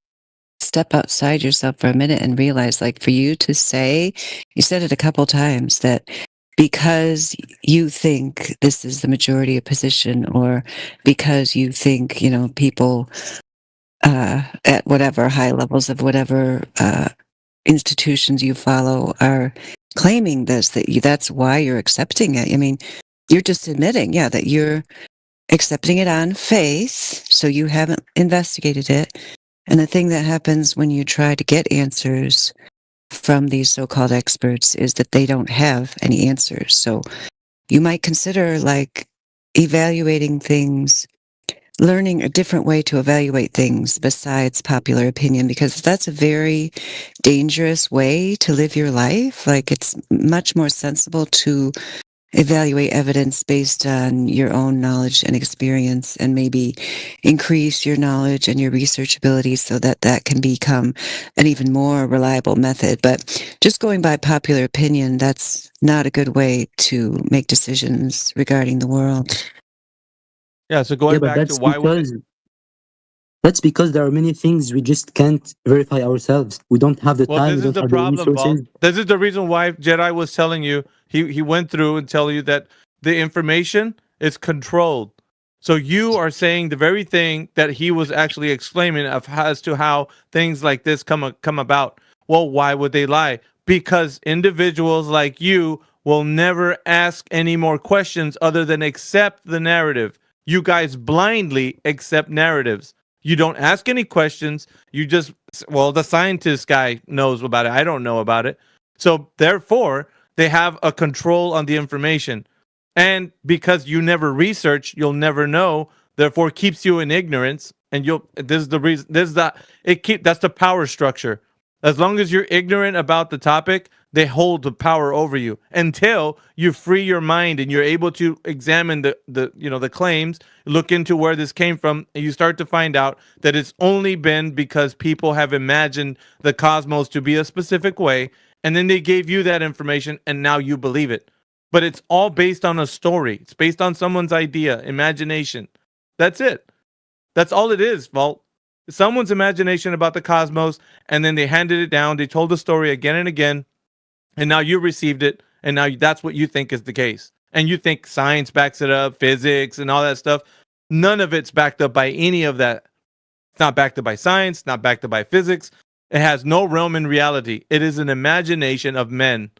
step outside yourself for a minute and realize, like, for you to say, you said it a couple times, that because you think this is the majority of position, or because you think, people at whatever high levels of whatever institutions you follow are claiming this, that's why you're accepting it. I mean, you're just admitting, that you're accepting it on faith, so you haven't investigated it. And the thing that happens when you try to get answers from these so-called experts is that they don't have any answers. So you might consider evaluating things, learning a different way to evaluate things besides popular opinion, because that's a very dangerous way to live your life. It's much more sensible to evaluate evidence based on your own knowledge and experience, and maybe increase your knowledge and your research abilities so that can become an even more reliable method. But just going by popular opinion, that's not a good way to make decisions regarding the world. Yeah, so going back to why that's because there are many things we just can't verify ourselves. We don't have the time. This is the problem, Vault. This is the reason why Jedi was telling you, he went through and tell you that the information is controlled. So you are saying the very thing that he was actually explaining as to how things like this come about. Well, why would they lie? Because individuals like you will never ask any more questions other than accept the narrative. You guys blindly accept narratives. You don't ask any questions. You just, the scientist guy knows about it. I don't know about it. So therefore, they have a control on the information. And because you never research, you'll never know. Therefore, keeps you in ignorance. And this is the reason. That's the power structure. As long as you're ignorant about the topic, they hold the power over you until you free your mind and you're able to examine the claims, look into where this came from, and you start to find out that it's only been because people have imagined the cosmos to be a specific way, and then they gave you that information, and now you believe it. But it's all based on a story. It's based on someone's idea, imagination. That's it. That's all it is, Vault. Someone's imagination about the cosmos, and then they handed it down. They told the story again and again. And now you received it, and now that's what you think is the case. And you think science backs it up, physics and all that stuff. None of it's backed up by any of that. It's not backed up by science, not backed up by physics. It has no realm in reality. It is an imagination of men.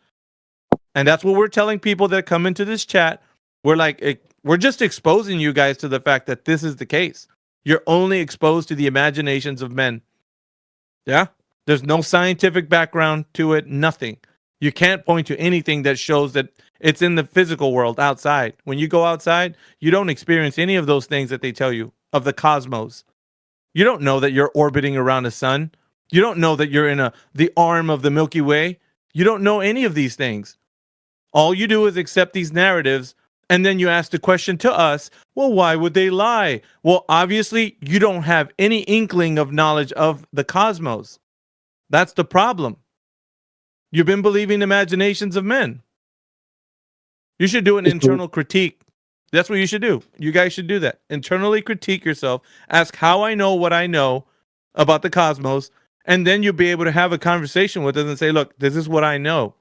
And that's what we're telling people that come into this chat. We're just exposing you guys to the fact that this is the case. You're only exposed to the imaginations of men. Yeah? There's no scientific background to it, nothing. You can't point to anything that shows that it's in the physical world outside. When you go outside, you don't experience any of those things that they tell you of the cosmos. You don't know that you're orbiting around a sun. You don't know that you're in the arm of the Milky Way. You don't know any of these things. All you do is accept these narratives, and then you ask the question to us, well, why would they lie? Well, obviously, you don't have any inkling of knowledge of the cosmos. That's the problem. You've been believing imaginations of men. You should do an internal critique. That's what you should do. You guys should do that. Internally critique yourself. Ask how I know what I know about the cosmos, and then you'll be able to have a conversation with us and say, look, this is what I know.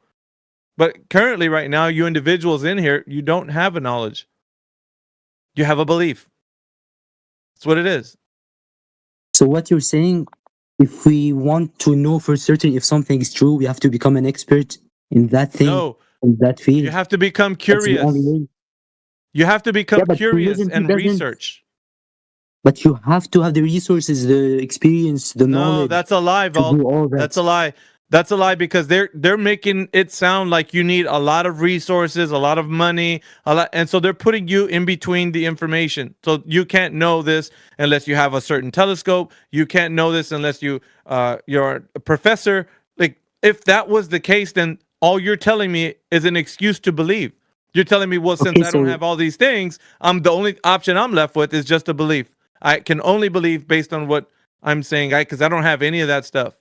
But currently, right now, you individuals in here, you don't have a knowledge. You have a belief. That's what it is. So what you're saying, if we want to know for certain if something is true, we have to become an expert in that thing, No. in that field. You have to become That's the curious. only way. You have to become Yeah, but curious curiosity and doesn't- research. But you have to have the resources, the experience, the No, knowledge. that's a lie, to do all Vault. that. That's a lie. That's a lie because they're making it sound like you need a lot of resources, a lot of money, and so they're putting you in between the information. So you can't know this unless you have a certain telescope. You can't know this unless you're a professor. Like if that was the case, then all you're telling me is an excuse to believe. You're telling me, well, since Okay, I don't so- have all these things, the only option I'm left with is just a belief. I can only believe based on what I'm saying, because I don't have any of that stuff.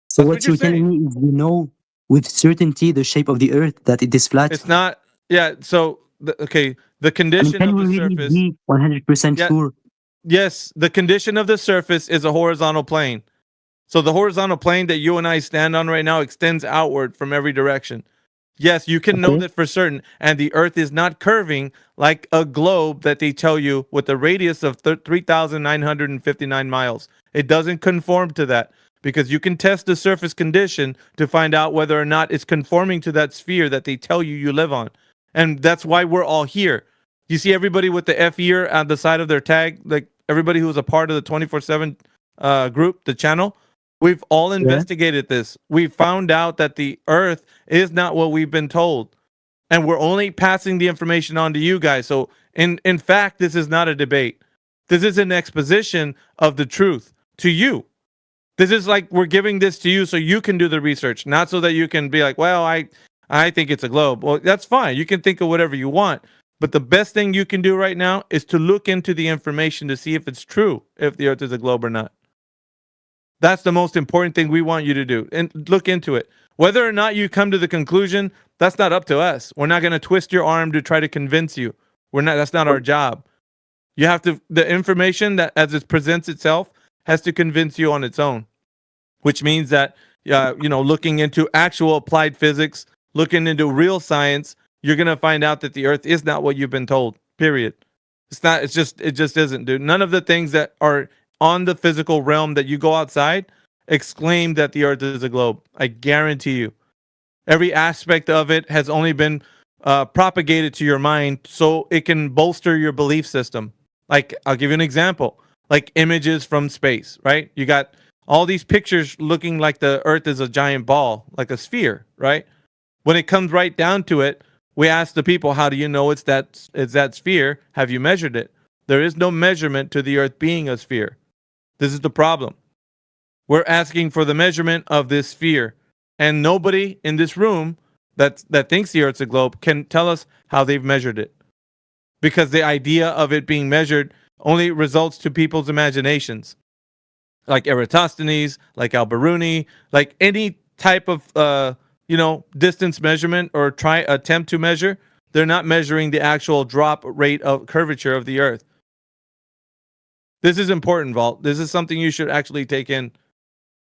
So That's what what you're you're telling me is you know with certainty the shape of the Earth, that it is flat. It's not. Yeah. So the I mean, condition can of we the really surface. be 100% Yeah. sure? Yes, the condition of the surface is a horizontal plane. So the horizontal plane that you and I stand on right now extends outward from every direction. Yes, you can know Okay. that for certain. And the Earth is not curving like a globe that they tell you with a radius of 3,959 miles. It doesn't conform to that because you can test the surface condition to find out whether or not it's conforming to that sphere that they tell you live on. And that's why we're all here. You see everybody with the F ear on the side of their tag, like everybody who was a part of the 24/7 group, the channel. We've all investigated this. We found out that the Earth is not what we've been told. And we're only passing the information on to you guys. So in fact, this is not a debate. This is an exposition of the truth to you. This is like we're giving this to you so you can do the research, not so that you can be like, well, I think it's a globe. Well, that's fine. You can think of whatever you want. But the best thing you can do right now is to look into the information to see if it's true, if the Earth is a globe or not. That's the most important thing we want you to do, and look into it. Whether or not you come to the conclusion, that's not up to us. We're not going to twist your arm to try to convince you. That's not our job. You have to, the information that as it presents itself has to convince you on its own, which means that, looking into actual applied physics, looking into real science, you're going to find out that the Earth is not what you've been told, period. It's not, it just isn't, dude. None of the things that are on the physical realm that you go outside exclaim that the Earth is a globe. I guarantee you. Every aspect of it has only been propagated to your mind so it can bolster your belief system. Like, I'll give you an example. Like images from space, right? You got all these pictures looking like the Earth is a giant ball, like a sphere, right? When it comes right down to it, we ask the people, how do you know it's that sphere? Have you measured it? There is no measurement to the Earth being a sphere. This is the problem. We're asking for the measurement of this sphere. And nobody in this room that thinks the Earth's a globe can tell us how they've measured it. Because the idea of it being measured only results to people's imaginations. Like Eratosthenes, like Al-Biruni, like any type of distance measurement or attempt to measure, they're not measuring the actual drop rate of curvature of the Earth. This is important, Vault. This is something you should actually take in.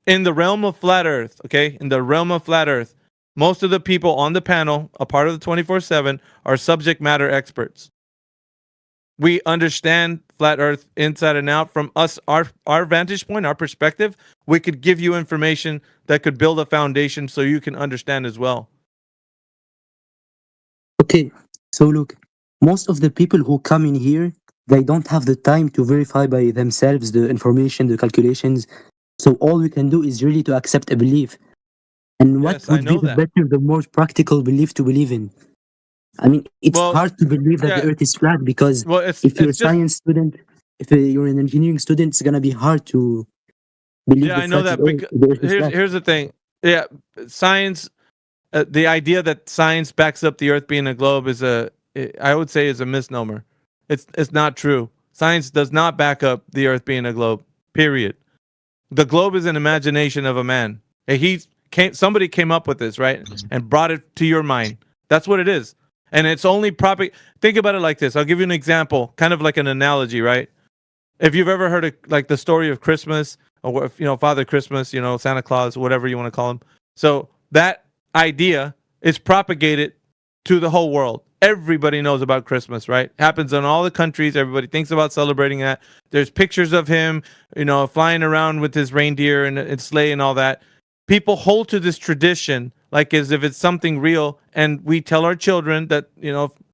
In the realm of flat Earth, okay? In the realm of flat Earth, most of the people on the panel, a part of the 24/7, are subject matter experts. We understand flat Earth inside and out. From us, our vantage point, our perspective, we could give you information that could build a foundation so you can understand as well. Okay, so look, most of the people who come in here, they don't have the time to verify by themselves the information, the calculations. So all we can do is really to accept a belief. And what Yes, I would be know the that. better, the more practical belief to believe in? I mean, it's Well, hard to believe that yeah. the Earth is flat because Well, if you're a it's just science student, if you're an engineering student, it's gonna be hard to believe. Yeah, I know that. Because here's the thing. Yeah, science. The idea that science backs up the Earth being a globe is I would say, is a misnomer. It's not true. Science does not back up the Earth being a globe. Period. The globe is an imagination of a man. Somebody came up with this, right, and brought it to your mind. That's what it is. And it's only think about it like this. I'll give you an example, kind of like an analogy, right? If you've ever heard of like the story of Christmas, or Father Christmas, Santa Claus, whatever you want to call him. So that idea is propagated to the whole world. Everybody knows about Christmas, right? Happens in all the countries. Everybody thinks about celebrating that. There's pictures of him, flying around with his reindeer and sleigh and all that. People hold to this tradition like as if it's something real, and we tell our children that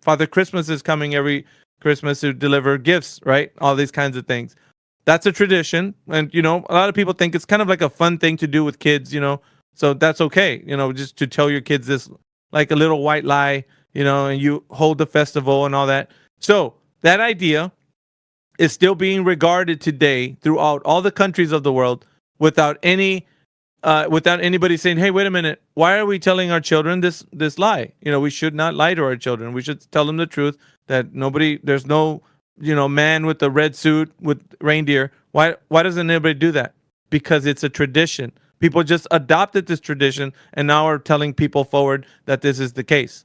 Father Christmas is coming every Christmas to deliver gifts, right? All these kinds of things. That's a tradition, and a lot of people think it's kind of like a fun thing to do with kids, so that's okay, just to tell your kids this, like a little white lie, and you hold the festival and all that. So that idea is still being regarded today throughout all the countries of the world without anybody saying, hey, wait a minute, why are we telling our children this lie? We should not lie to our children. We should tell them the truth, that there's no, man with a red suit with reindeer. Why doesn't anybody do that? Because it's a tradition. People just adopted this tradition and now are telling people forward that this is the case.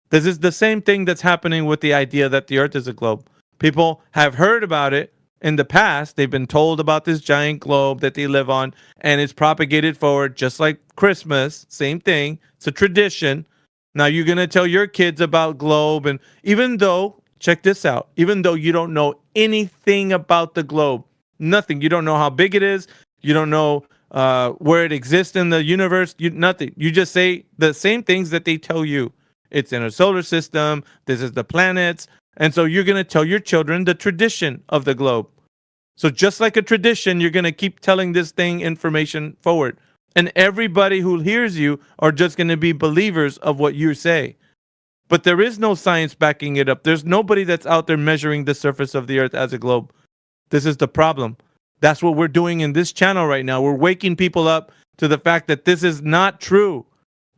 This is the same thing that's happening with the idea that the Earth is a globe. People have heard about it in the past. They've been told about this giant globe that they live on, and it's propagated forward just like Christmas. Same thing. It's a tradition. Now you're going to tell your kids about globe, and even though, check this out, even though you don't know anything about the globe, nothing, you don't know how big it is, you don't know where it exists in the universe, nothing. You just say the same things that they tell you. It's in a solar system. This is the planets. And so you're going to tell your children the tradition of the globe. So just like a tradition, you're going to keep telling this thing information forward. And everybody who hears you are just going to be believers of what you say. But there is no science backing it up. There's nobody that's out there measuring the surface of the Earth as a globe. This is the problem. That's what we're doing in this channel right now. We're waking people up to the fact that this is not true.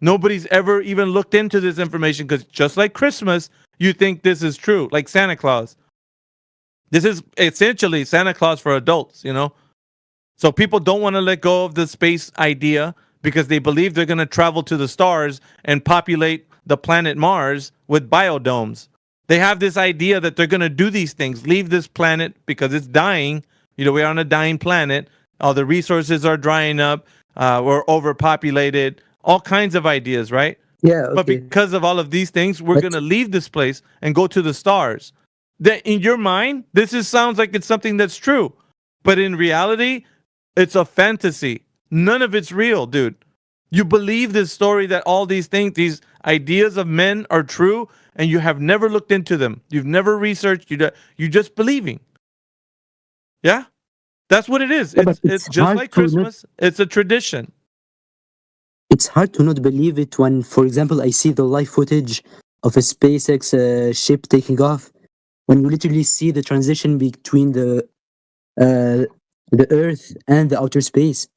Nobody's ever even looked into this information, because just like Christmas, you think this is true, like Santa Claus. This is essentially Santa Claus for adults, So people don't want to let go of the space idea because they believe they're going to travel to the stars and populate the planet Mars with biodomes. They have this idea that they're going to do these things, leave this planet because it's dying. We're on a dying planet. All the resources are drying up. We're overpopulated. All kinds of ideas, right? Yeah. Okay. But because of all of these things, we're going to leave this place and go to the stars. In your mind, sounds like it's something that's true. But in reality, it's a fantasy. None of it's real, dude. You believe this story that all these things, these ideas of men are true, and you have never looked into them. You've never researched. You're just believing. Yeah? That's what it is. Yeah, it's just like Christmas. It's a tradition. It's hard to not believe it when, for example, I see the live footage of a SpaceX ship taking off. When you literally see the transition between the Earth and the outer space.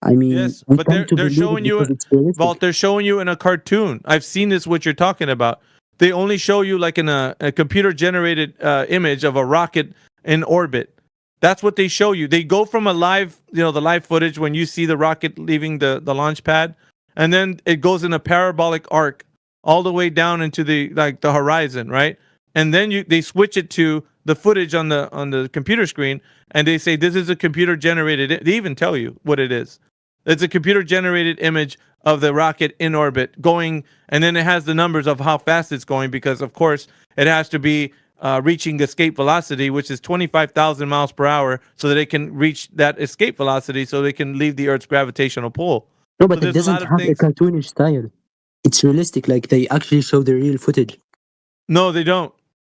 I mean, yes, but they're showing you, Walt, they're showing you in a cartoon. I've seen this, what you're talking about. They only show you like in a computer-generated image of a rocket in orbit. That's what they show you. They go from a live, the live footage when you see the rocket leaving the launch pad, and then it goes in a parabolic arc all the way down into the horizon, right? And then they switch it to the footage on the computer screen, and they say this is a computer-generated. They even tell you what it is. It's a computer-generated image of the rocket in orbit going, and then it has the numbers of how fast it's going, because of course it has to be reaching escape velocity, which is 25,000 miles per hour, so that they can reach that escape velocity, so they can leave the Earth's gravitational pull. No, but it doesn't have a cartoonish style. It's realistic, like they actually show the real footage. No, they don't.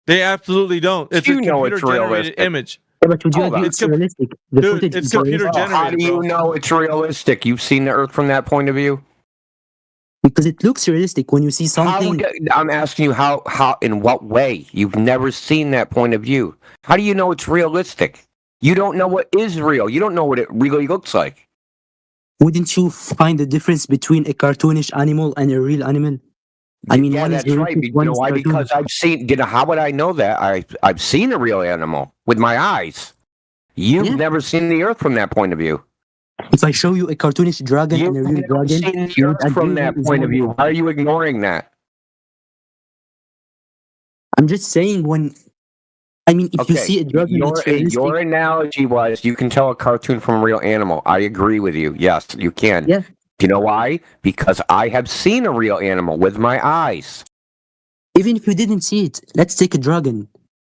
They absolutely don't. It's a computer-generated image. Yeah, but would you agree it's realistic? The footage it's is computer-generated. How do you know it's realistic? You've seen the Earth from that point of view? Because it looks realistic when you see something. I'm asking you how, in what way? You've never seen that point of view. How do you know it's realistic? You don't know what is real. You don't know what it really looks like. Wouldn't you find the difference between a cartoonish animal and a real animal? I mean, Yeah, one is that's right. realistic, You one know is why? cartoonish. Because I've seen. How would I know that? I've seen a real animal with my eyes. You've never seen the Earth from that point of view. If I show you a cartoonish dragon and a real You've never dragon, seen the you would Earth from agree that is point of one. view. Why are you ignoring that? I'm just saying when. I mean, if you see a dragon that's realistic, Your analogy was you can tell a cartoon from a real animal. I agree with you. Yes, you can. Yeah. Do you know why? Because I have seen a real animal with my eyes. even if you didn't see it, let's take a dragon.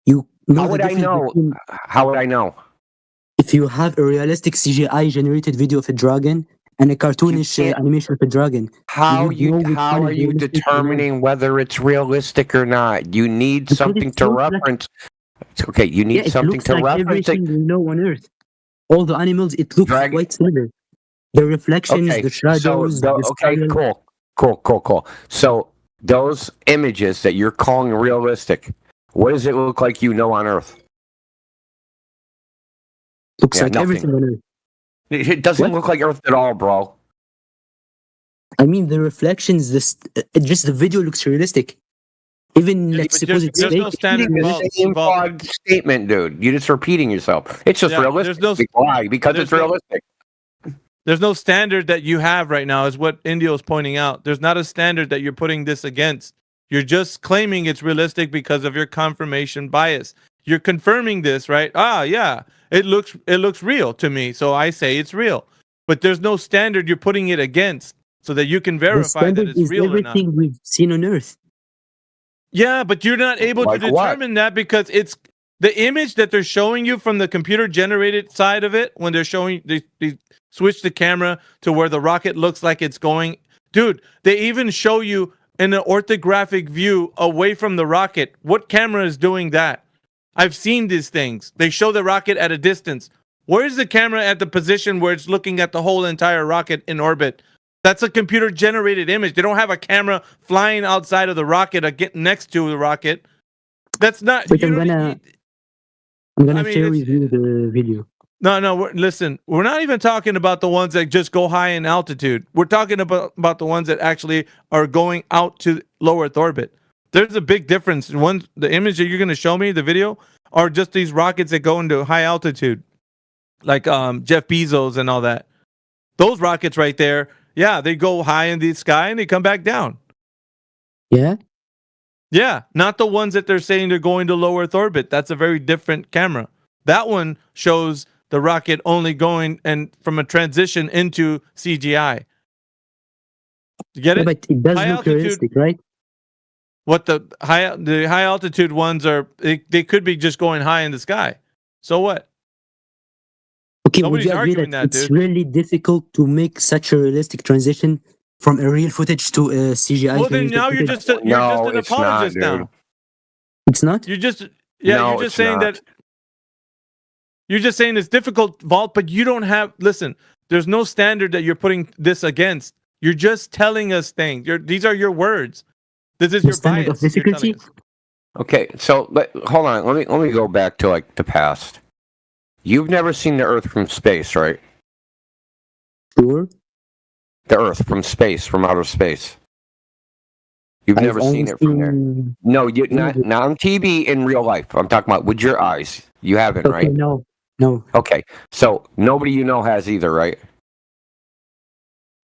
You know How the would I difference know? between How would I know? if you have a realistic CGI generated video of a dragon and a cartoonish animation of a dragon. How you know which how one are is you realistic or not. determining whether it's realistic or not? You need Because something it to looks like- reference. Okay, you need Yeah, it something looks to like reference. everything we know on Earth. All the animals, it looks quite similar. The reflections, Okay, the shadows, the okay, style. cool. So those images that you're calling realistic, what does it look like you know on Earth? Looks Yeah, like nothing. everything on Earth. It doesn't look like Earth at all, bro. I mean, the reflections, just the video looks realistic. Even let's suppose it's there's fake. no standard The same flawed statement, dude. You're just repeating yourself. It's just Yeah, realistic. there's no- Why? Because there's it's no- realistic. There's no standard that you have right now, is what Indio is pointing out. There's not a standard that you're putting this against. You're just claiming it's realistic because of your confirmation bias. You're confirming this, right? Yeah, it looks real to me, so I say it's real. But there's no standard you're putting it against so that you can The verify that standard it's is real or not. everything we've seen on Earth. Yeah, but you're not able Like to what? determine that because it's the image that they're showing you from the computer generated side of it when they're showing they switch the camera to where the rocket looks like it's going. Dude, they even show you in an orthographic view away from the rocket. What camera is doing that? I've seen these things. They show the rocket at a distance. Where's the camera at the position where it's looking at the whole entire rocket in orbit? That's a computer generated image. They don't have a camera flying outside of the rocket or getting next to the rocket. That's not. But you I'm don't- gonna I mean, share it's- with you the video. No. Listen, we're not even talking about the ones that just go high in altitude. We're talking about the ones that actually are going out to low Earth orbit. There's a big difference. The image that you're going to show me, the video, are just these rockets that go into high altitude, like Jeff Bezos and all that. Those rockets right there, yeah, they go high in the sky and they come back down. Yeah. Yeah, not the ones that they're saying they're going to low Earth orbit. That's a very different camera. That one shows the rocket only going and from a transition into CGI. You get Yeah, it? but it does High look altitude- realistic, right? What the high altitude ones are, they could be just going high in the sky. So what? Okay, Nobody's would you agree arguing that that, it's dude. really difficult to make such a realistic transition from a real footage to a CGI? Well, then generated now you're footage? just an it's not, apologist dude. now. It's not. You're just No, you're just it's saying not. that you're just saying it's difficult, Vault, but you don't have listen, there's no standard that you're putting this against. You're just telling us things. These are your words. This is The your standard of bias. You're telling difficulty. us. Okay, so hold on. Let me go back to like the past. You've never seen the Earth from space, right? Sure. The Earth from space, from outer space. You've I've never seen only it from there. seen- No, you not on TV in real life. I'm talking about with your eyes. You haven't, Okay, right? no. Okay, so nobody you know has either, right?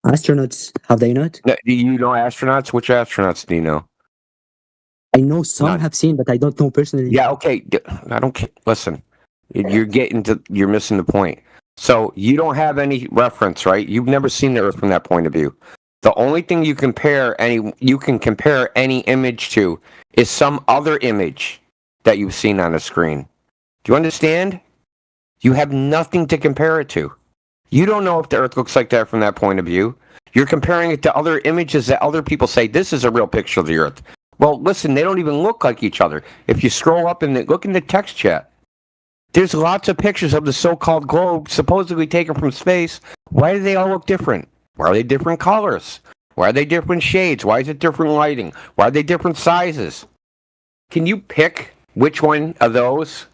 Astronauts, have they not? No, do you know astronauts? Which astronauts do you know? I know some None. have seen, but I don't know personally. Yeah, okay. I don't care. Listen, you're missing the point. So you don't have any reference, right? You've never seen the Earth from that point of view. The only thing you can compare any image to is some other image that you've seen on the screen. Do you understand? You have nothing to compare it to. You don't know if the Earth looks like that from that point of view. You're comparing it to other images that other people say this is a real picture of the Earth. Well, listen, they don't even look like each other. If you scroll up and look in the text chat, there's lots of pictures of the so-called globe supposedly taken from space. Why do they all look different? Why are they different colors? Why are they different shades? Why is it different lighting? Why are they different sizes? Can you pick which one of those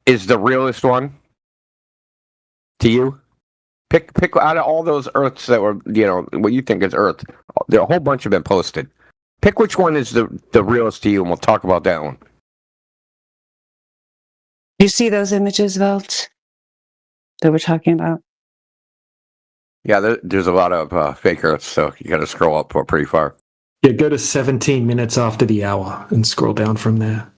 is the realest one to you? Pick out of all those Earths that were, what you think is Earth. There are a whole bunch have been posted. Pick which one is the realest to you, and we'll talk about that one. You see those images, Velt, that we're talking about? Yeah, there's a lot of fake Earths, so you got to scroll up pretty far. Yeah, go to 17 minutes after the hour and scroll down from there.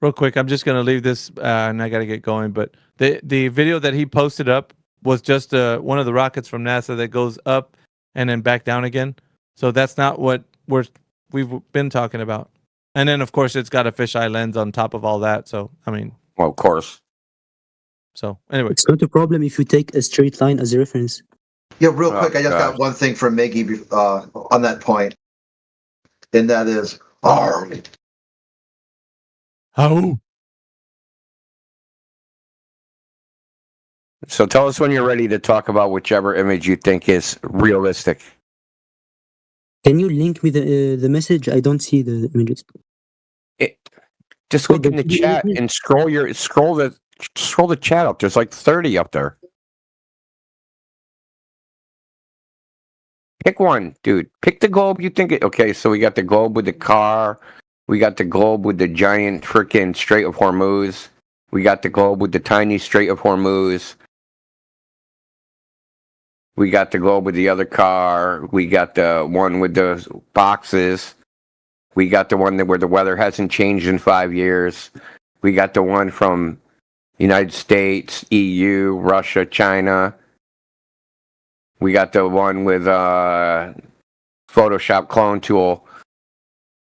Real quick, I'm just gonna leave this, and I gotta get going. But the video that he posted up was just one of the rockets from NASA that goes up and then back down again. So that's not what we've been talking about. And then of course it's got a fisheye lens on top of all that. So I mean, well, of course. So anyway, it's not a problem if you take a straight line as a reference. Yeah, real quick, I just got one thing from Miggy on that point, and that is, oh, So tell us when you're ready to talk about whichever image you think is realistic. Can you link me the message? I don't see the images. Just look in the chat and scroll the chat up. There's like 30 up there. Pick one, dude. Pick the globe you think. Okay, so we got the globe with the car. We got the globe with the giant freaking Strait of Hormuz. We got the globe with the tiny Strait of Hormuz. We got the globe with the other car. We got the one with the boxes. We got the one where the weather hasn't changed in 5 years. We got the one from United States, EU, Russia, China. We got the one with Photoshop clone tool.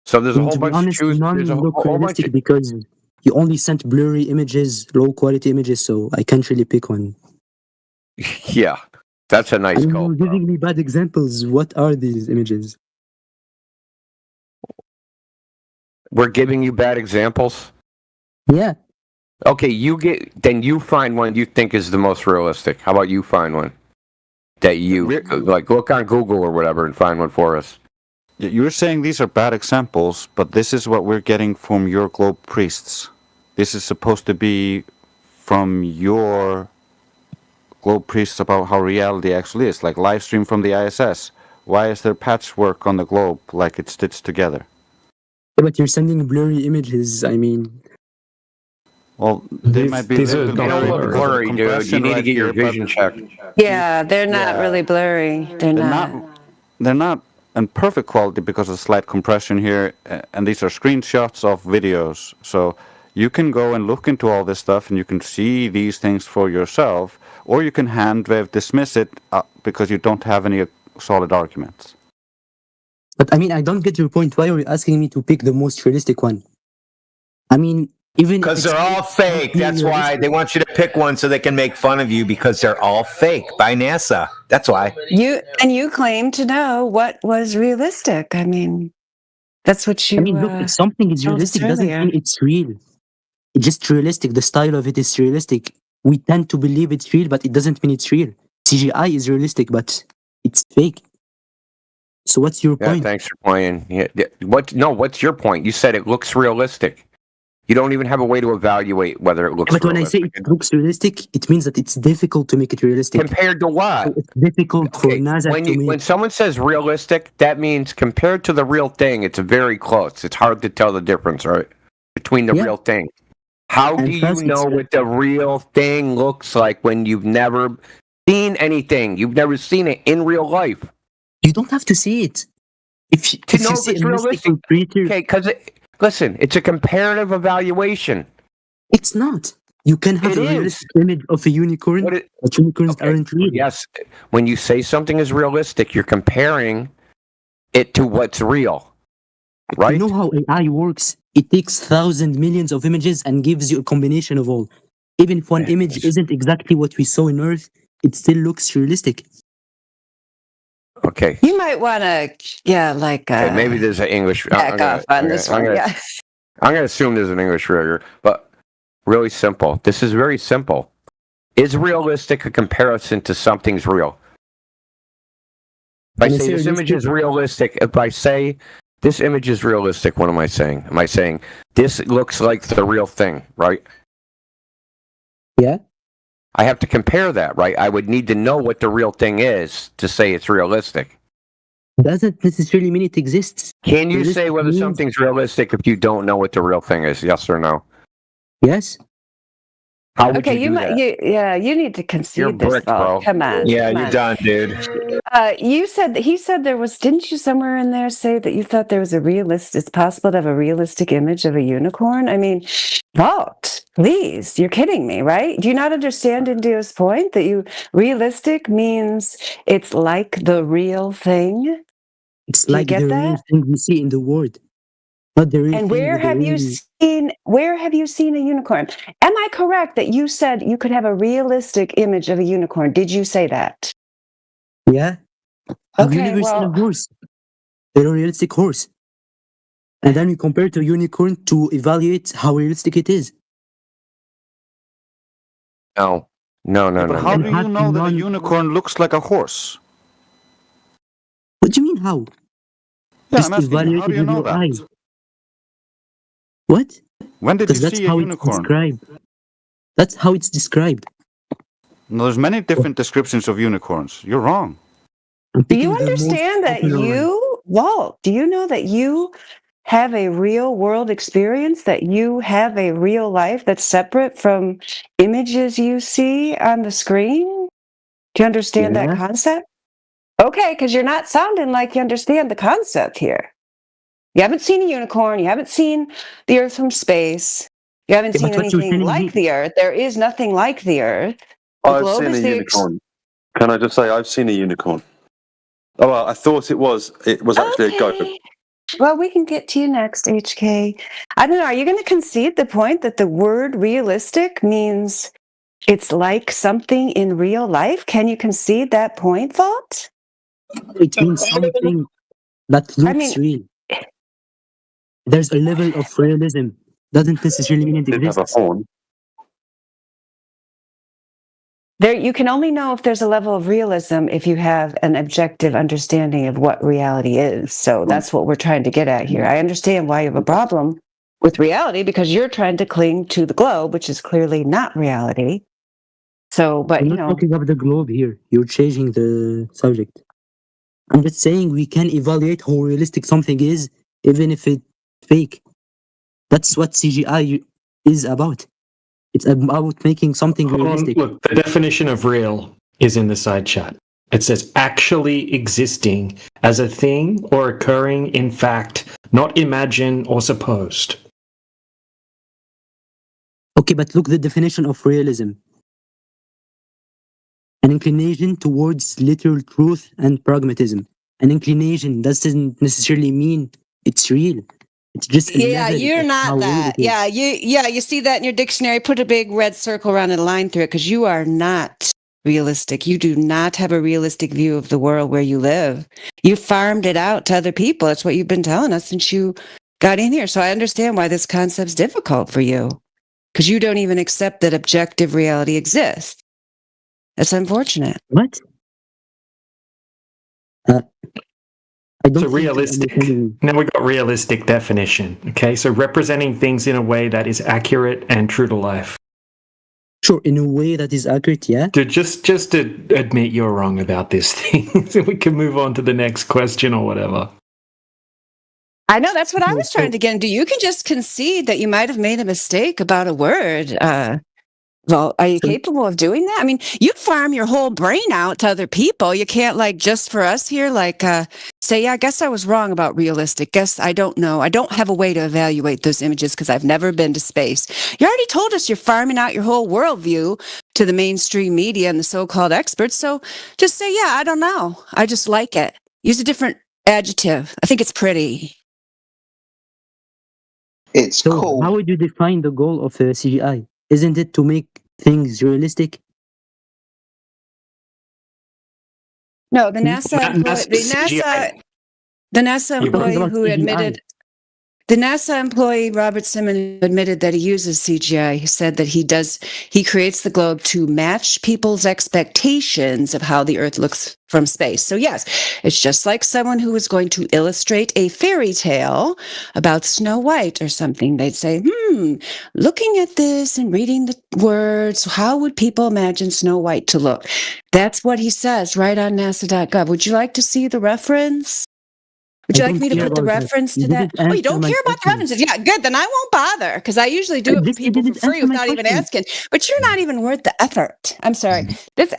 So there's a whole bunch to choose. There's a whole bunch because you only sent blurry images, low quality images, so I can't really pick one. Yeah, that's a nice call. You're giving me bad examples. What are these images? We're giving you bad examples? Yeah. Okay, then you find one you think is the most realistic. How about you find one that you like? Look on Google or whatever and find one for us. You're saying these are bad examples, but this is what we're getting from your globe priests. This is supposed to be from your globe priests about how reality actually is, like live stream from the ISS. Why is there patchwork on the globe like it's stitched together? But you're sending blurry images. I mean, well, they might be blurry, dude. You need to get your vision checked. Yeah, they're not really blurry. They're not. They're not in perfect quality because of slight compression here, and these are screenshots of videos. So you can go and look into all this stuff, and you can see these things for yourself, or you can hand-wave dismiss it because you don't have any solid arguments. But I mean, I don't get your point. Why are you asking me to pick the most realistic one? I mean, even because they're all fake. That's why they want you to pick one so they can make fun of you because they're all fake by NASA. That's why. You claim to know what was realistic. I mean, that's what you. I mean, look, if something is realistic doesn't mean it's real. It's just realistic. The style of it is realistic. We tend to believe it's real, but it doesn't mean it's real. CGI is realistic, but it's fake. So what's your point? Thanks for playing. Yeah, what's your point? You said it looks realistic. You don't even have a way to evaluate whether it looks realistic. But when I say it looks realistic, it means that it's difficult to make it realistic. Compared to what? So it's difficult for NASA to make. When someone says realistic, that means compared to the real thing, it's very close. It's hard to tell the difference, right? Between the real thing. How do you know what the real thing looks like when you've never seen anything? You've never seen it in real life. You don't have to see it. If you see it's realistic. Okay, because listen, it's a comparative evaluation. It's not. You can have a realistic image of a unicorn, but unicorns aren't real. Yes, when you say something is realistic, you're comparing it to what's real, right? You know how AI works? It takes thousands, millions of images and gives you a combination of all. Even if one image isn't exactly what we saw on Earth, it still looks realistic. Okay. You might want to, maybe there's an English. Back off on this one. I'm going to assume there's an English rigor, but really simple. This is very simple. Is realistic a comparison to something's real? If I When I say say this image realistic, is realistic, if I say this image is realistic, what am I saying? Am I saying this looks like the real thing, right? yeah, I have to compare that, right? I would need to know what the real thing is to say it's realistic. doesn't necessarily mean it exists. Can you say Realistic whether means something's realistic if you don't know what the real thing is? Yes or no? yes. How would Okay, you you do might. that? You need to You're concede this, bricked, Vault. bro. Come on, Yeah, come you're on. done, dude. You said that he said there was. Didn't you somewhere in there say that you thought there was a realistic? It's possible to have a realistic image of a unicorn. I mean, Vault, please, you're kidding me, right? Do you not understand Indio's point that realistic means it's like the real thing? It's Do you like the get real that? thing we see in the world, not the real And thing where with the have you real. seen? Where have you seen a unicorn? Am I correct that you said you could have a realistic image of a unicorn? Did you say that? Yeah. Have you Okay, never seen a well, horse? A realistic horse, and then you compare to unicorn to evaluate how realistic it is. No. No, no, Yeah, but no, how no, And do no. you have know that a none. unicorn looks like a horse? What do you mean how? Yeah, Just I'm asking you, evaluate how do it you with know your that? eye. What? When did you Because that's see a how it's unicorn? described. That's how it's described. No, there's many different descriptions of unicorns. You're wrong. I'm do you picking the most understand that popular one. Walt, do you know that you have a real world experience, that you have a real life that's separate from images you see on the screen? Do you understand that Yeah. concept? Okay, because you're not sounding like you understand the concept here. You haven't seen a unicorn. You haven't seen the Earth from space. You haven't Yeah, seen but what you're anything telling like me, the Earth. There is nothing like the Earth. The I've globe seen a is unicorn. Can I just say I've seen a unicorn? Oh, well, I thought it was actually a goat. Okay. Well, we can get to you next, HK. I don't know. Are you going to concede the point that the word realistic means it's like something in real life? Can you concede that point, Vault? it means something that I looks mean, real. There's a level of realism. Doesn't necessarily mean it Did have a exists. horn. you can only know if there's a level of realism if you have an objective understanding of what reality is. So that's what we're trying to get at here. I understand why you have a problem with reality because you're trying to cling to the globe, which is clearly not reality. So, but I'm not talking about the globe here. You're changing the subject. I'm just saying we can evaluate how realistic something is, even if it's fake. That's what CGI is about. It's about making something realistic. Look, the definition of real is in the side chat. It says actually existing as a thing or occurring in fact, not imagined or supposed. Okay, but look the definition of realism. An inclination towards literal truth and pragmatism. An inclination doesn't necessarily mean it's real. It's just a Yeah, level you're of not how real that. it is. Yeah, you see that in your dictionary. Put a big red circle around and a line through it because you are not realistic. You do not have a realistic view of the world where you live. You farmed it out to other people. That's what you've been telling us since you got in here. So I understand why this concept's difficult for you because you don't even accept that objective reality exists. That's unfortunate. What? I don't So think you're realistic. understanding me. Now we got realistic definition. Okay, so representing things in a way that is accurate and true to life. Sure, in a way that is accurate, yeah. Just to admit you're wrong about this thing, so we can move on to the next question or whatever. I know that's what I was trying to get into. You can just concede that you might have made a mistake about a word. Well, are you capable of doing that? I mean, you farm your whole brain out to other people. You can't like just for us here, like say, yeah, I guess I was wrong about realistic. Guess I don't know. I don't have a way to evaluate those images because I've never been to space. You already told us you're farming out your whole worldview to the mainstream media and the so-called experts. So just say, yeah, I don't know. I just like it. Use a different adjective. I think it's pretty. It's So cool. how would you define the goal of CGI? Isn't it to make things realistic? No, the NASA employee, the NASA employee who admitted The NASA employee Robert Simmons admitted that he uses CGI. He said that he creates the globe to match people's expectations of how the Earth looks from space. So yes, it's just like someone who was going to illustrate a fairy tale about Snow White or something. They'd say, looking at this and reading the words, how would people imagine Snow White to look? That's what he says right on NASA.gov. Would you like to see the reference? Would you like me to put the reference to that? Oh, you don't care about the references? Yeah, good. Then I won't bother because I usually do it for people for free without even asking. But you're not even worth the effort. I'm sorry.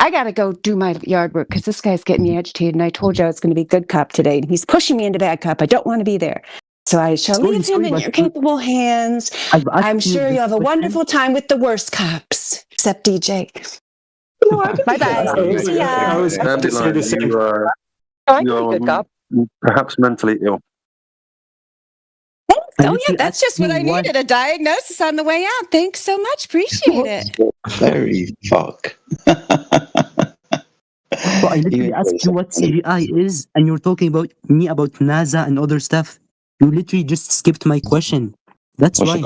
I got to go do my yard work because this guy's getting me agitated. And I told you I was going to be good cop today. And he's pushing me into bad cop. I don't want to be there. So I shall leave him in your capable hands. I'm sure you have a wonderful time with the worst cops, except DJ. Bye-bye. See ya. I was about to say the same. I know good cop. Perhaps mentally ill. Oh, yeah, that's just what I needed, a diagnosis on the way out. Thanks so much. Appreciate it. Very fuck. But I literally asked you what CGI is, and you're talking about NASA and other stuff. You literally just skipped my question. That's why.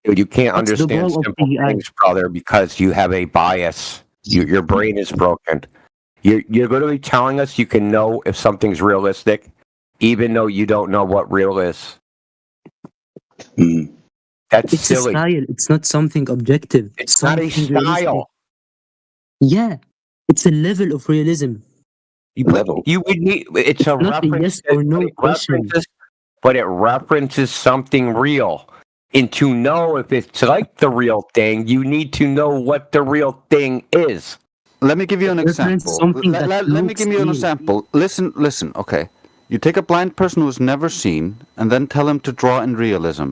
Dude, you can't That's the understand goal of simple CGI. things, brother, because you have a bias. Your brain is broken. You're literally telling us you can know if something's realistic, even though you don't know what real is. That's It's silly. a style. It's not something objective. It's not a something realistic. style. Yeah, it's a level of realism. You would need. It's a Not a reference. yes or no question. But it references something real. And to know if it's like the real thing, you need to know what the real thing is. Let me give you an example. Let me give you an example. Listen, okay. You take a blind person who's never seen and then tell him to draw in realism.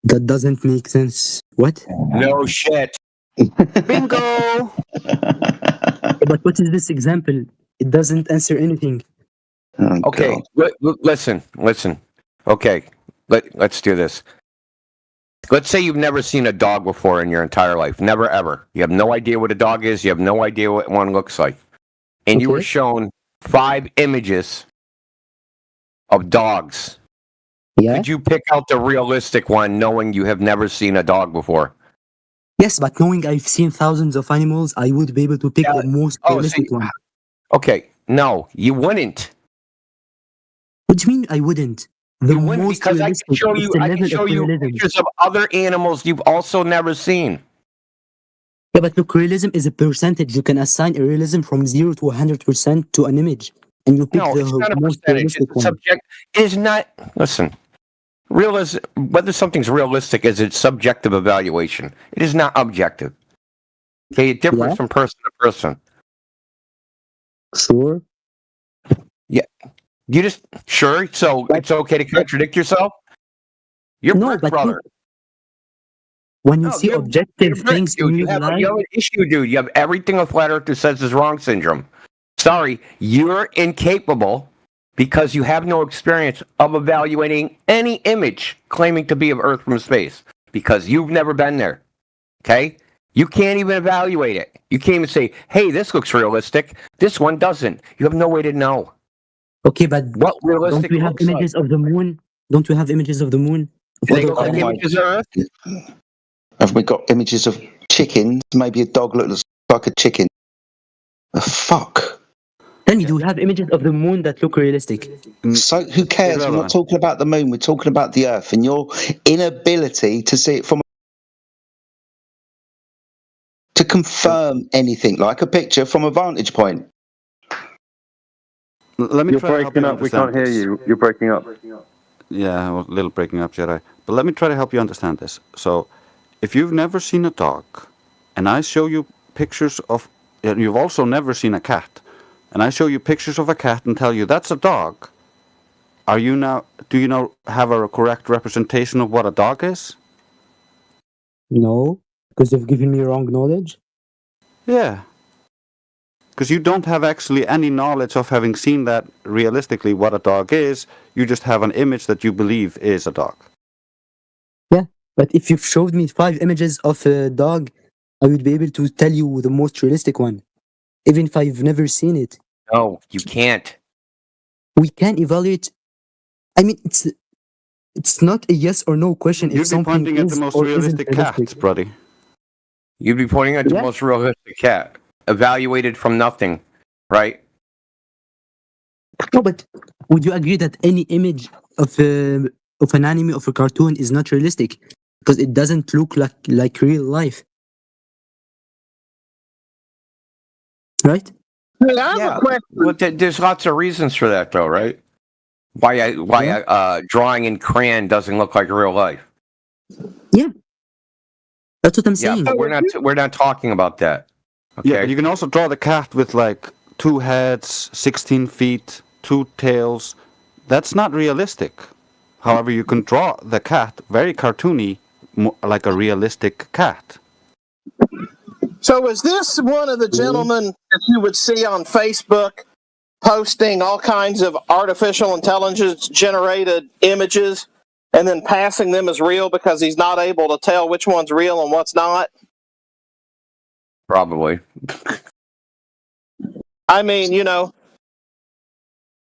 That doesn't make sense. What? No shit. Bingo! But what is this example? It doesn't answer anything. Okay, listen. Okay, let's do this. Let's say you've never seen a dog before in your entire life. Never, ever. You have no idea what a dog is. You have no idea what one looks like. And you were shown 5 images of dogs. Yeah. Could you pick out the realistic one knowing you have never seen a dog before? Yes, but knowing I've seen thousands of animals, I would be able to pick the most realistic one. Okay, no, you wouldn't. What do you mean I wouldn't? The You wouldn't most because I realistic can show is you. the I level can show of you realism. pictures of other animals you've also never seen. Yeah, but look, realism is a percentage. You can assign a realism from 0 to 100% to an image, and you pick No, the it's not a most percentage. realistic It's one. subject. It is not. Listen, whether something's realistic is a subjective evaluation. It is not objective. Okay, it differs from person to person. Sure. Yeah, you just sure. So it's okay to contradict yourself. You're brick, brother. When you No, see you're objective brick, things dude. in You real have life, an issue, dude. You have everything a flat earther says is wrong syndrome. Sorry, you're incapable because you have no experience of evaluating any image claiming to be of Earth from space because you've never been there. Okay? You can't even evaluate it. You can't even say, hey, this looks realistic. This one doesn't. You have no way to know. okay, but What realistic don't we have looks like. images of the moon? Don't we have images of the moon? Of Do they other look like planets? images of Earth? Have we got images of chickens? Maybe a dog looks like a chicken. The fuck? Tell me, do we have images of the moon that look realistic? So who cares? We're not talking about the moon. We're talking about the Earth, and your inability to see it from to confirm anything like a picture from a vantage point. Let me You're try to help breaking you up. We can't understand hear this. you. You're breaking up. Yeah, a little breaking up, Jedi. But let me try to help you understand this. So, if you've never seen a dog, and I show you pictures of, and you've also never seen a cat, and I show you pictures of a cat and tell you that's a dog, do you now have a correct representation of what a dog is? No, because you've given me wrong knowledge. Yeah. Because you don't have actually any knowledge of having seen that realistically what a dog is. You just have an image that you believe is a dog. Yeah, but if you've showed me 5 images of a dog, I would be able to tell you the most realistic one, even if I've never seen it. No, you can't. We can evaluate I mean, it's not a yes or no question. If You'd be something pointing at the is most or isn't realistic realistic. cats, buddy. You'd be pointing at the Yeah. most realistic cat, evaluated from nothing, right? No, but would you agree that any image of an anime, of a cartoon, is not realistic because it doesn't look like real life, right? Hey, I have a question. Well, there's lots of reasons for that, though, right? Why drawing in crayon doesn't look like real life? Yeah, that's what I'm Yeah, saying. but we're not talking about that. Okay. Yeah, you can also draw the cat with like 2 heads, 16 feet, 2 tails. That's not realistic. However, you can draw the cat very cartoony, like a realistic cat. So is this one of the gentlemen that you would see on Facebook posting all kinds of artificial intelligence generated images and then passing them as real because he's not able to tell which one's real and what's not? Probably. I mean, you know,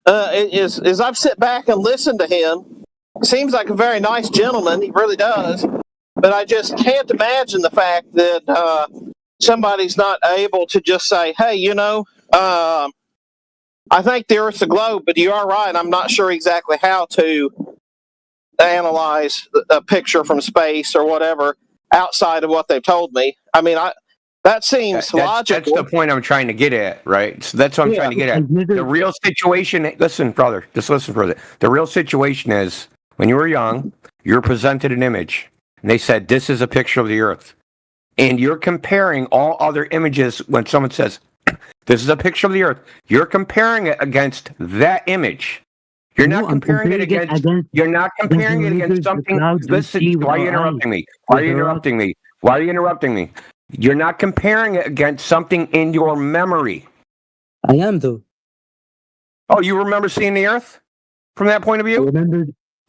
as I've sit back and listened to him, seems like a very nice gentleman. He really does. But I just can't imagine the fact that somebody's not able to just say, hey, you know, I think the Earth's a globe, but you are right. I'm not sure exactly how to analyze a picture from space or whatever outside of what they've told me. I mean, that seems logical. That's the point I'm trying to get at, right? So that's what I'm trying to get at. The real situation, listen, brother, just listen further. The real situation is when you were young, you were presented an image, and they said, this is a picture of the Earth. And you're comparing all other images when someone says, this is a picture of the Earth. You're comparing it against that image. You're not comparing it against. You're not comparing it against something. Listen, why are you interrupting me? Why are you interrupting me? Why are you interrupting me? You're not comparing it against something in your memory. I am, though. Oh, you remember seeing the Earth from that point of view?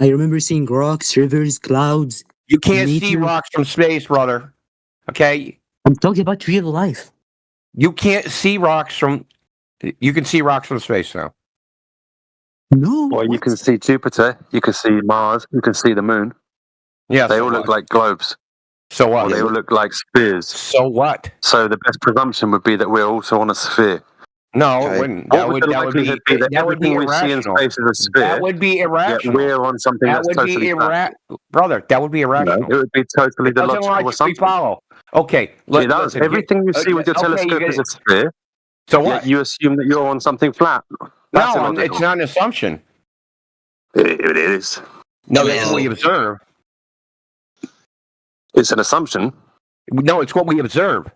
I remember seeing rocks, rivers, clouds. You can't see rocks from space, brother. Okay? I'm talking about real life. You can't see rocks from. You can see rocks from space now. No. Well, you can see Jupiter, you can see Mars, you can see the moon. Yeah, they all look like globes. So what? Or they all look like spheres. So what? So the best presumption would be that we're also on a sphere. No, it wouldn't. What would the likelihood be that that would be everything we see in irrational. space is a sphere? That would be irrational. Yet we're on something That that's would totally be flat. brother. That would be irrational. No, it would be totally It the doesn't logical logically assumption. follow. Okay, It does. Everything you see with your telescope is a sphere. So yet what? you assume that you're on something flat. That's No, illogical. it's not an assumption. It is. No, that's what we observe. It's an assumption. No, it's what we observe.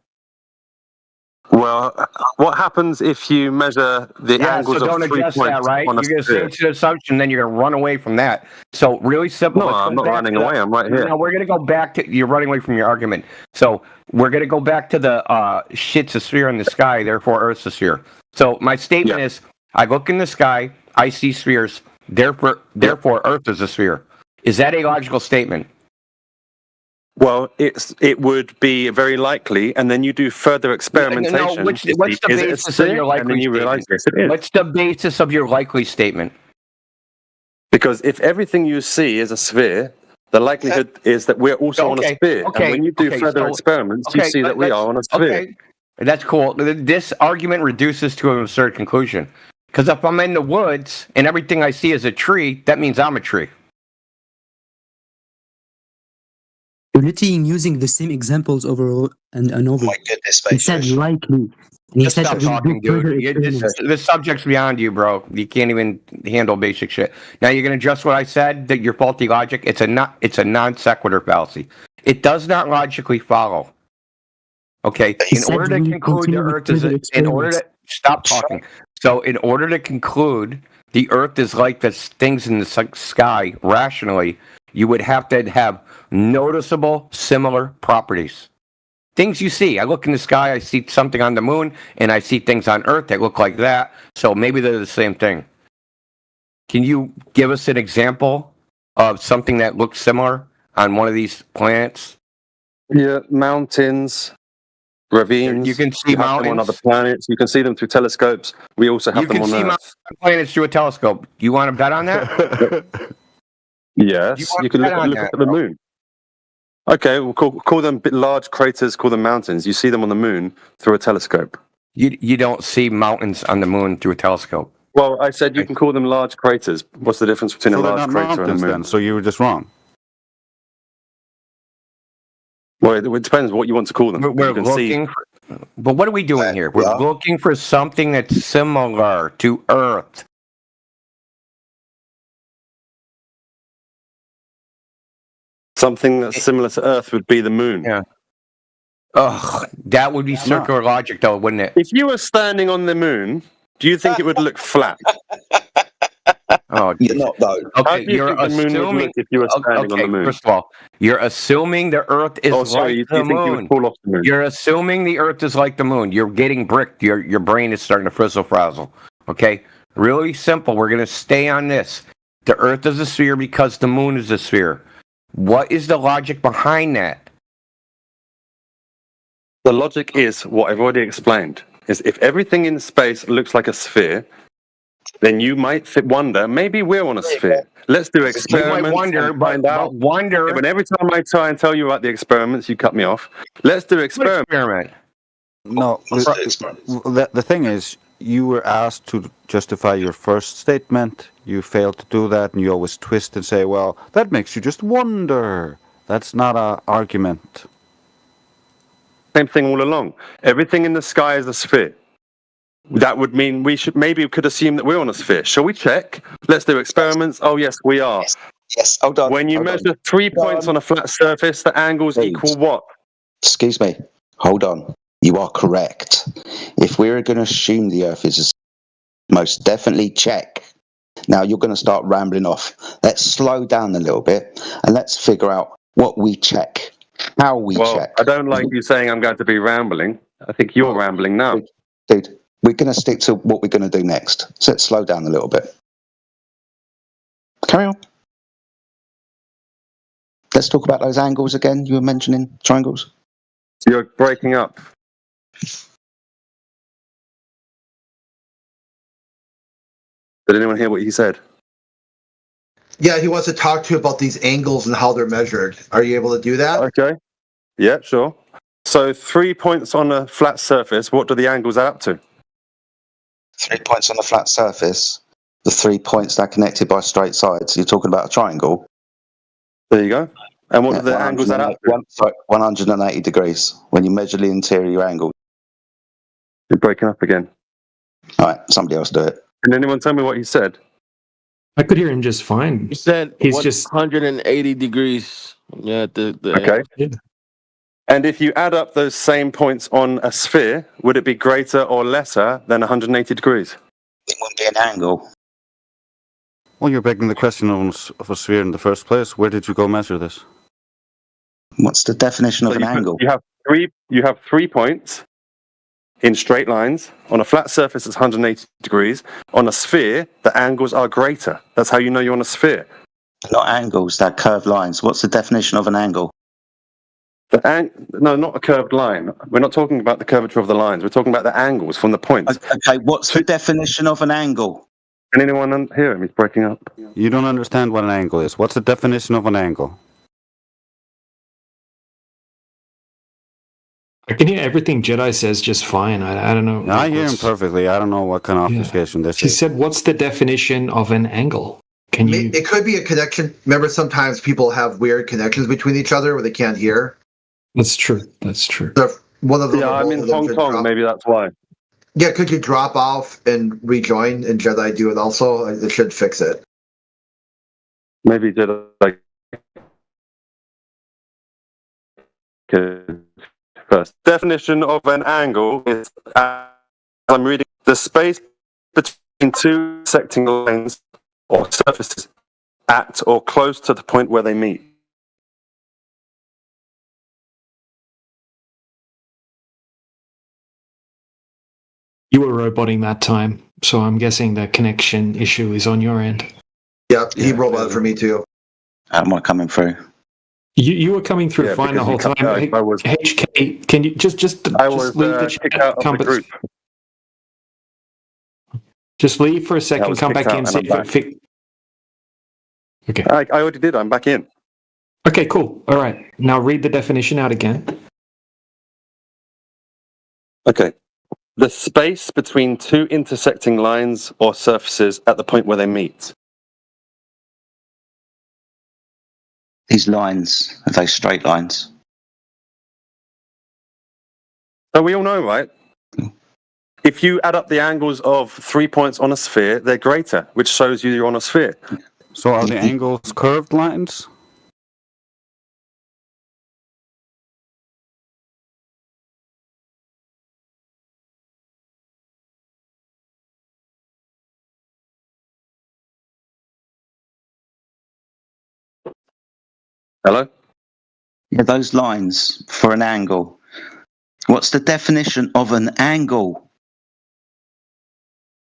Well, what happens if you measure the Yeah, angles so don't of 3 adjust points that, right? on a You're going to say sphere? it's an assumption, then you're going to run away from that. So really simple. No, Let's go I'm not back running to the- away. I'm right here. No, we're going to go back to, you're running away from your argument. So we're going to go back to the shit's a sphere in the sky, therefore Earth's a sphere. So my statement is, I look in the sky, I see spheres, therefore Earth is a sphere. Is that a logical statement? Well, it would be very likely, and then you do further experimentation. No, what's the Is it a basis of sphere? your And then likely you realize, statement? yes, it is. What's the basis of your likely statement? Because if everything you see is a sphere, the likelihood is that we're also on a sphere. And when you do further experiments, you see that we are on a sphere. Okay, that's cool. This argument reduces to an absurd conclusion. Because if I'm in the woods and everything I see is a tree, that means I'm a tree. You're literally using the same examples over and over. My goodness, He said likely. And he Just said stop we'll talking, do further dude. experiments. This subject's beyond you, bro. You can't even handle basic shit. Now you're going to adjust what I said, that your faulty logic. It's a non sequitur fallacy. It does not logically follow. Okay, in order to conclude the Earth is stop talking. So in order to conclude the Earth is like the things in the sky rationally, you would have to have noticeable similar properties. Things you see. I look in the sky, I see something on the moon, and I see things on Earth that look like that. So maybe they're the same thing. Can you give us an example of something that looks similar on one of these planets? Yeah, mountains, ravines. You can see have them on mountains. other planets. You can see them through telescopes. We also have You them can on see Earth. planets through a telescope. You want to bet on that? Yes, you can look at the moon. Okay, we'll call them large craters, call them mountains. You see them on the moon through a telescope. You don't see mountains on the moon through a telescope. Well, I said you can call them large craters. What's the difference between a large crater and a moon? Then, so you were just wrong. Well, it depends what you want to call them. We're looking but what are we doing here? We're looking for something that's similar to Earth. Something that's similar to Earth would be the moon. Yeah. Ugh, that would be circular logic, though, wouldn't it? If you were standing on the moon, do you think it would look flat? Oh, you're not though. Okay, you're assuming if you were standing on the moon. First of all, you're assuming the Earth is like you the think you would moon. fall off the moon? You're assuming the Earth is like the moon. You're getting bricked. Your brain is starting to frizzle frazzle. Okay, really simple. We're gonna stay on this. The Earth is a sphere because the moon is a sphere. What is the logic behind that? The logic is what I've already explained. Is if everything in space looks like a sphere, then you might wonder, maybe we're on a sphere. Let's do experiments. You might wonder, and find out. Wonder. But every time I try and tell you about the experiments, you cut me off. Let's do experiments. No, the thing is, you were asked to justify your first statement. You failed to do that, and you always twist and say, well, that makes you just wonder. That's not an argument. Same thing all along. Everything in the sky is a sphere. That would mean we could assume that we're on a sphere. Shall we check? Let's do experiments. Oh, yes, we are. Yes, hold on. When you measure 3 points on a flat surface, the angles equal what? Excuse me. Hold on. You are correct. If we're going to assume the Earth is most definitely check. Now you're going to start rambling off. Let's slow down a little bit and let's figure out what we check, how we check. I don't like you saying I'm going to be rambling. I think you're rambling now. Dude, we're going to stick to what we're going to do next. So let's slow down a little bit. Carry on. Let's talk about those angles again. You were mentioning triangles. You're breaking up. Did anyone hear what he said? Yeah, he wants to talk to you about these angles and how they're measured. Are you able to do that? Okay. Yeah, sure. So 3 points on a flat surface, what do the angles add up to? 3 points on the flat surface. The 3 points that are connected by straight sides. You're talking about a triangle. There you go. And what do the angles add up to? 180 degrees. When you measure the interior angle. You're breaking up again. All right, somebody else do it. Can anyone tell me what he said? I could hear him just fine. He said he's just 180 degrees. Yeah, okay. Yeah. And if you add up those same points on a sphere, would it be greater or lesser than 180 degrees? It wouldn't be an angle. Well, you're begging the question of a sphere in the first place. Where did you go measure this? What's the definition of an angle? You have 3 points in straight lines. On a flat surface, it's 180 degrees. On a sphere, the angles are greater. That's how you know you're on a sphere. Not angles, they're curved lines. What's the definition of an angle? No, not a curved line. We're not talking about the curvature of the lines. We're talking about the angles from the points. Okay, what's the definition of an angle? Can anyone hear him? He's breaking up. You don't understand what an angle is. What's the definition of an angle? I can hear everything Jedi says just fine. I don't know. I hear him perfectly. I don't know what kind of obfuscation this He is. said, what's the definition of an angle? Can you... It could be a connection. Remember, sometimes people have weird connections between each other where they can't hear. That's true. That's true. So one of them. Yeah, I'm in Hong Kong. Maybe that's why. Yeah, could you drop off and rejoin and Jedi do it also? It should fix it. Maybe Jedi. Okay. First, definition of an angle is, as I'm reading, the space between two intersecting lines or surfaces at or close to the point where they meet. You were roboting that time, so I'm guessing the connection issue is on your end. Yeah, he roboted for me too. How am I coming through? You were coming through fine the whole time. HK, can you just leave the chat? Come back. Just leave for a second. Come back in. See if it Okay. I already did. I'm back in. Okay, cool. All right. Now read the definition out again. Okay. The space between two intersecting lines or surfaces at the point where they meet. These lines, are they straight lines? So we all know, right? If you add up the angles of 3 points on a sphere, they're greater, which shows you you're on a sphere. So are the angles curved lines? Hello? Yeah, those lines for an angle. What's the definition of an angle?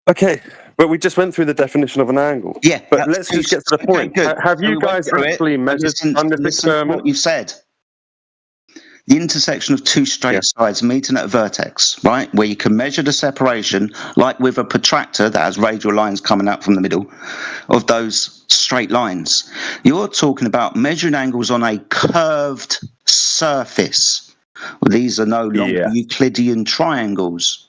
Okay, but we just went through the definition of an angle. Yeah, but let's just get to the point. Okay, good. Have So we you went guys through it, actually but measured listen on this to experiment? what you've said. The intersection of two straight sides meeting at a vertex, right? Where you can measure the separation, like with a protractor that has radial lines coming out from the middle of those straight lines. You're talking about measuring angles on a curved surface. Well, these are no longer Euclidean triangles.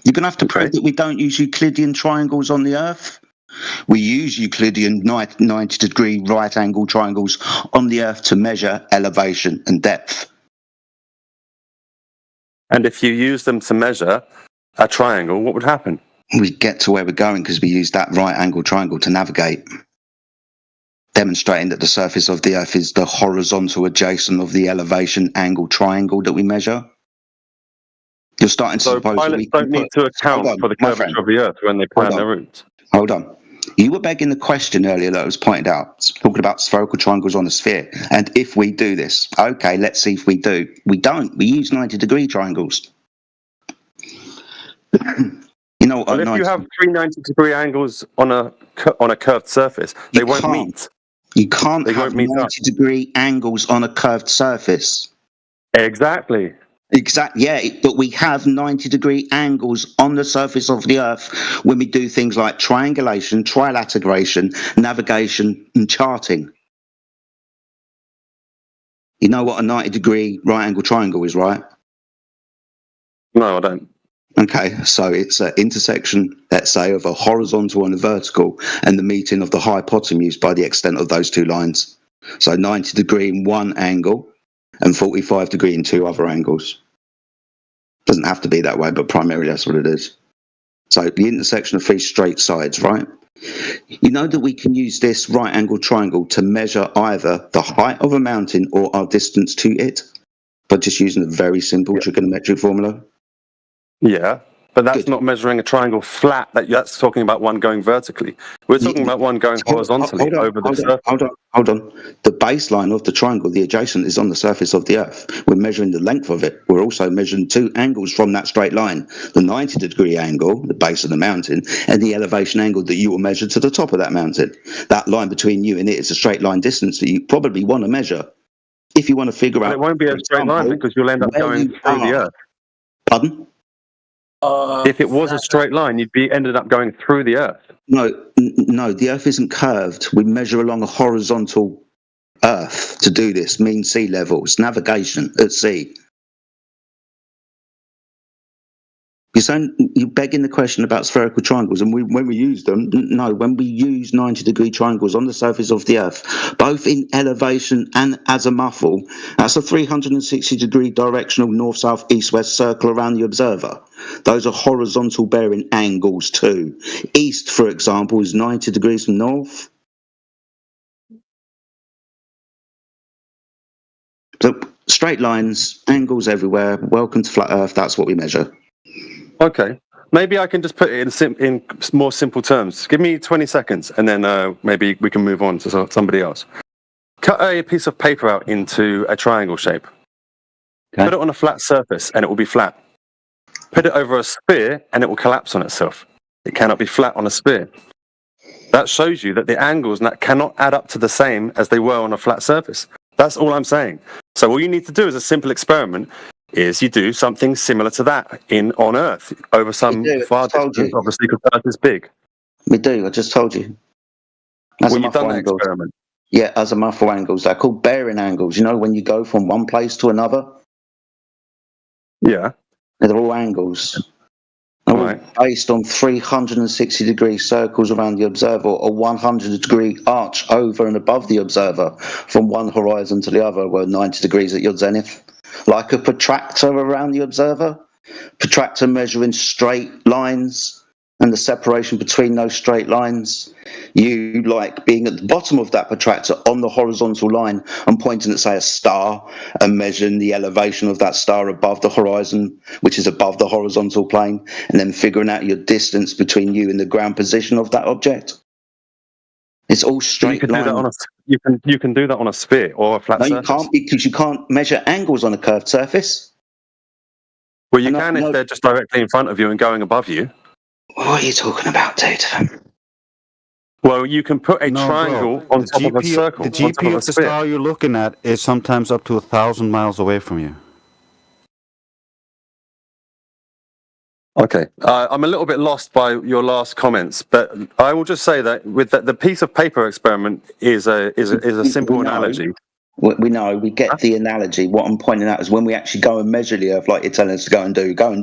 You're going to have to prove that we don't use Euclidean triangles on the Earth. We use Euclidean 90-degree right-angle triangles on the Earth to measure elevation and depth. And if you use them to measure a triangle, what would happen? We get to where we're going because we use that right-angle triangle to navigate, demonstrating that the surface of the Earth is the horizontal adjacent of the elevation angle triangle that we measure. You're starting to suppose that we pilots don't need to account for the curvature of the Earth when they plan their routes. Hold on. You were begging the question earlier that was pointed out, talking about spherical triangles on a sphere. And if we do this, okay, let's see if we do. We don't. We use 90-degree triangles. You know, but if you have three 90-degree angles on a curved surface, they won't meet. You can't have 90-degree angles on a curved surface. Exactly. Yeah, but we have 90-degree angles on the surface of the Earth when we do things like triangulation, trilateration, navigation, and charting. You know what a 90-degree right-angle triangle is, right? No, I don't. Okay, so it's an intersection, let's say, of a horizontal and a vertical, and the meeting of the hypotenuse by the extent of those two lines. So 90-degree in one angle and 45-degree in two other angles. Doesn't have to be that way, but primarily that's what it is. So the intersection of three straight sides, right? You know that we can use this right-angle triangle to measure either the height of a mountain or our distance to it, but just using a very simple trigonometric formula. Yeah, but that's not measuring a triangle flat. That's talking about one going vertically. We're talking about one going horizontally over the surface. Hold on. The baseline of the triangle, the adjacent, is on the surface of the Earth. We're measuring the length of it. We're also measuring two angles from that straight line. The 90-degree angle, the base of the mountain, and the elevation angle that you will measure to the top of that mountain. That line between you and it is a straight line distance that you probably want to measure. If you want to figure out... It won't be a straight line because you'll end up going through the Earth. Pardon? If it was a straight line, you'd be ended up going through the Earth. No, the Earth isn't curved. We measure along a horizontal Earth to do this, mean sea level. It's navigation at sea. You're begging the question about spherical triangles, and when we use them, when we use 90-degree triangles on the surface of the Earth, both in elevation and as a muffle, that's a 360-degree directional north, south, east, west circle around the observer. Those are horizontal bearing angles too. East, for example, is 90 degrees from north. So straight lines, angles everywhere. Welcome to flat Earth. That's what we measure. Okay, maybe I can just put it in more simple terms. Give me 20 seconds, and then maybe we can move on to somebody else. Cut a piece of paper out into a triangle shape. Okay. Put it on a flat surface, and it will be flat. Put it over a sphere, and it will collapse on itself. It cannot be flat on a sphere. That shows you that the angles cannot add up to the same as they were on a flat surface. That's all I'm saying. So all you need to do is a simple experiment. Is you do something similar to that on Earth over some far distance, obviously, because Earth is big. We do. I just told you. As Well, you've done that experiment. Yeah, azimuthal angles. They're called bearing angles. You know, when you go from one place to another, Yeah. they're all angles. They're all based on 360-degree circles around the observer, or 100-degree arch over and above the observer from one horizon to the other, where 90 degrees at your zenith. Like a protractor around the observer. Protractor measuring straight lines and the separation between those straight lines. You like being at the bottom of that protractor on the horizontal line and pointing at, say, a star and measuring the elevation of that star above the horizon, which is above the horizontal plane, and then figuring out your distance between you and the ground position of that object. It's all straight You can do that on a you can do that on a sphere or a flat No, surface. you can't, because you can't measure angles on a curved surface. Well, you can if they're just directly in front of you and going above you. What are you talking about, dude? Well, you can put a No, triangle bro. on The top of a GP circle, The on top GP of a of the sphere. star you're looking at is sometimes up to 1,000 miles away from you. Okay, I'm a little bit lost by your last comments, but I will just say that with the piece of paper experiment is a simple analogy. We know, we get the analogy. What I'm pointing out is when we actually go and measure the Earth, like you're telling us to go and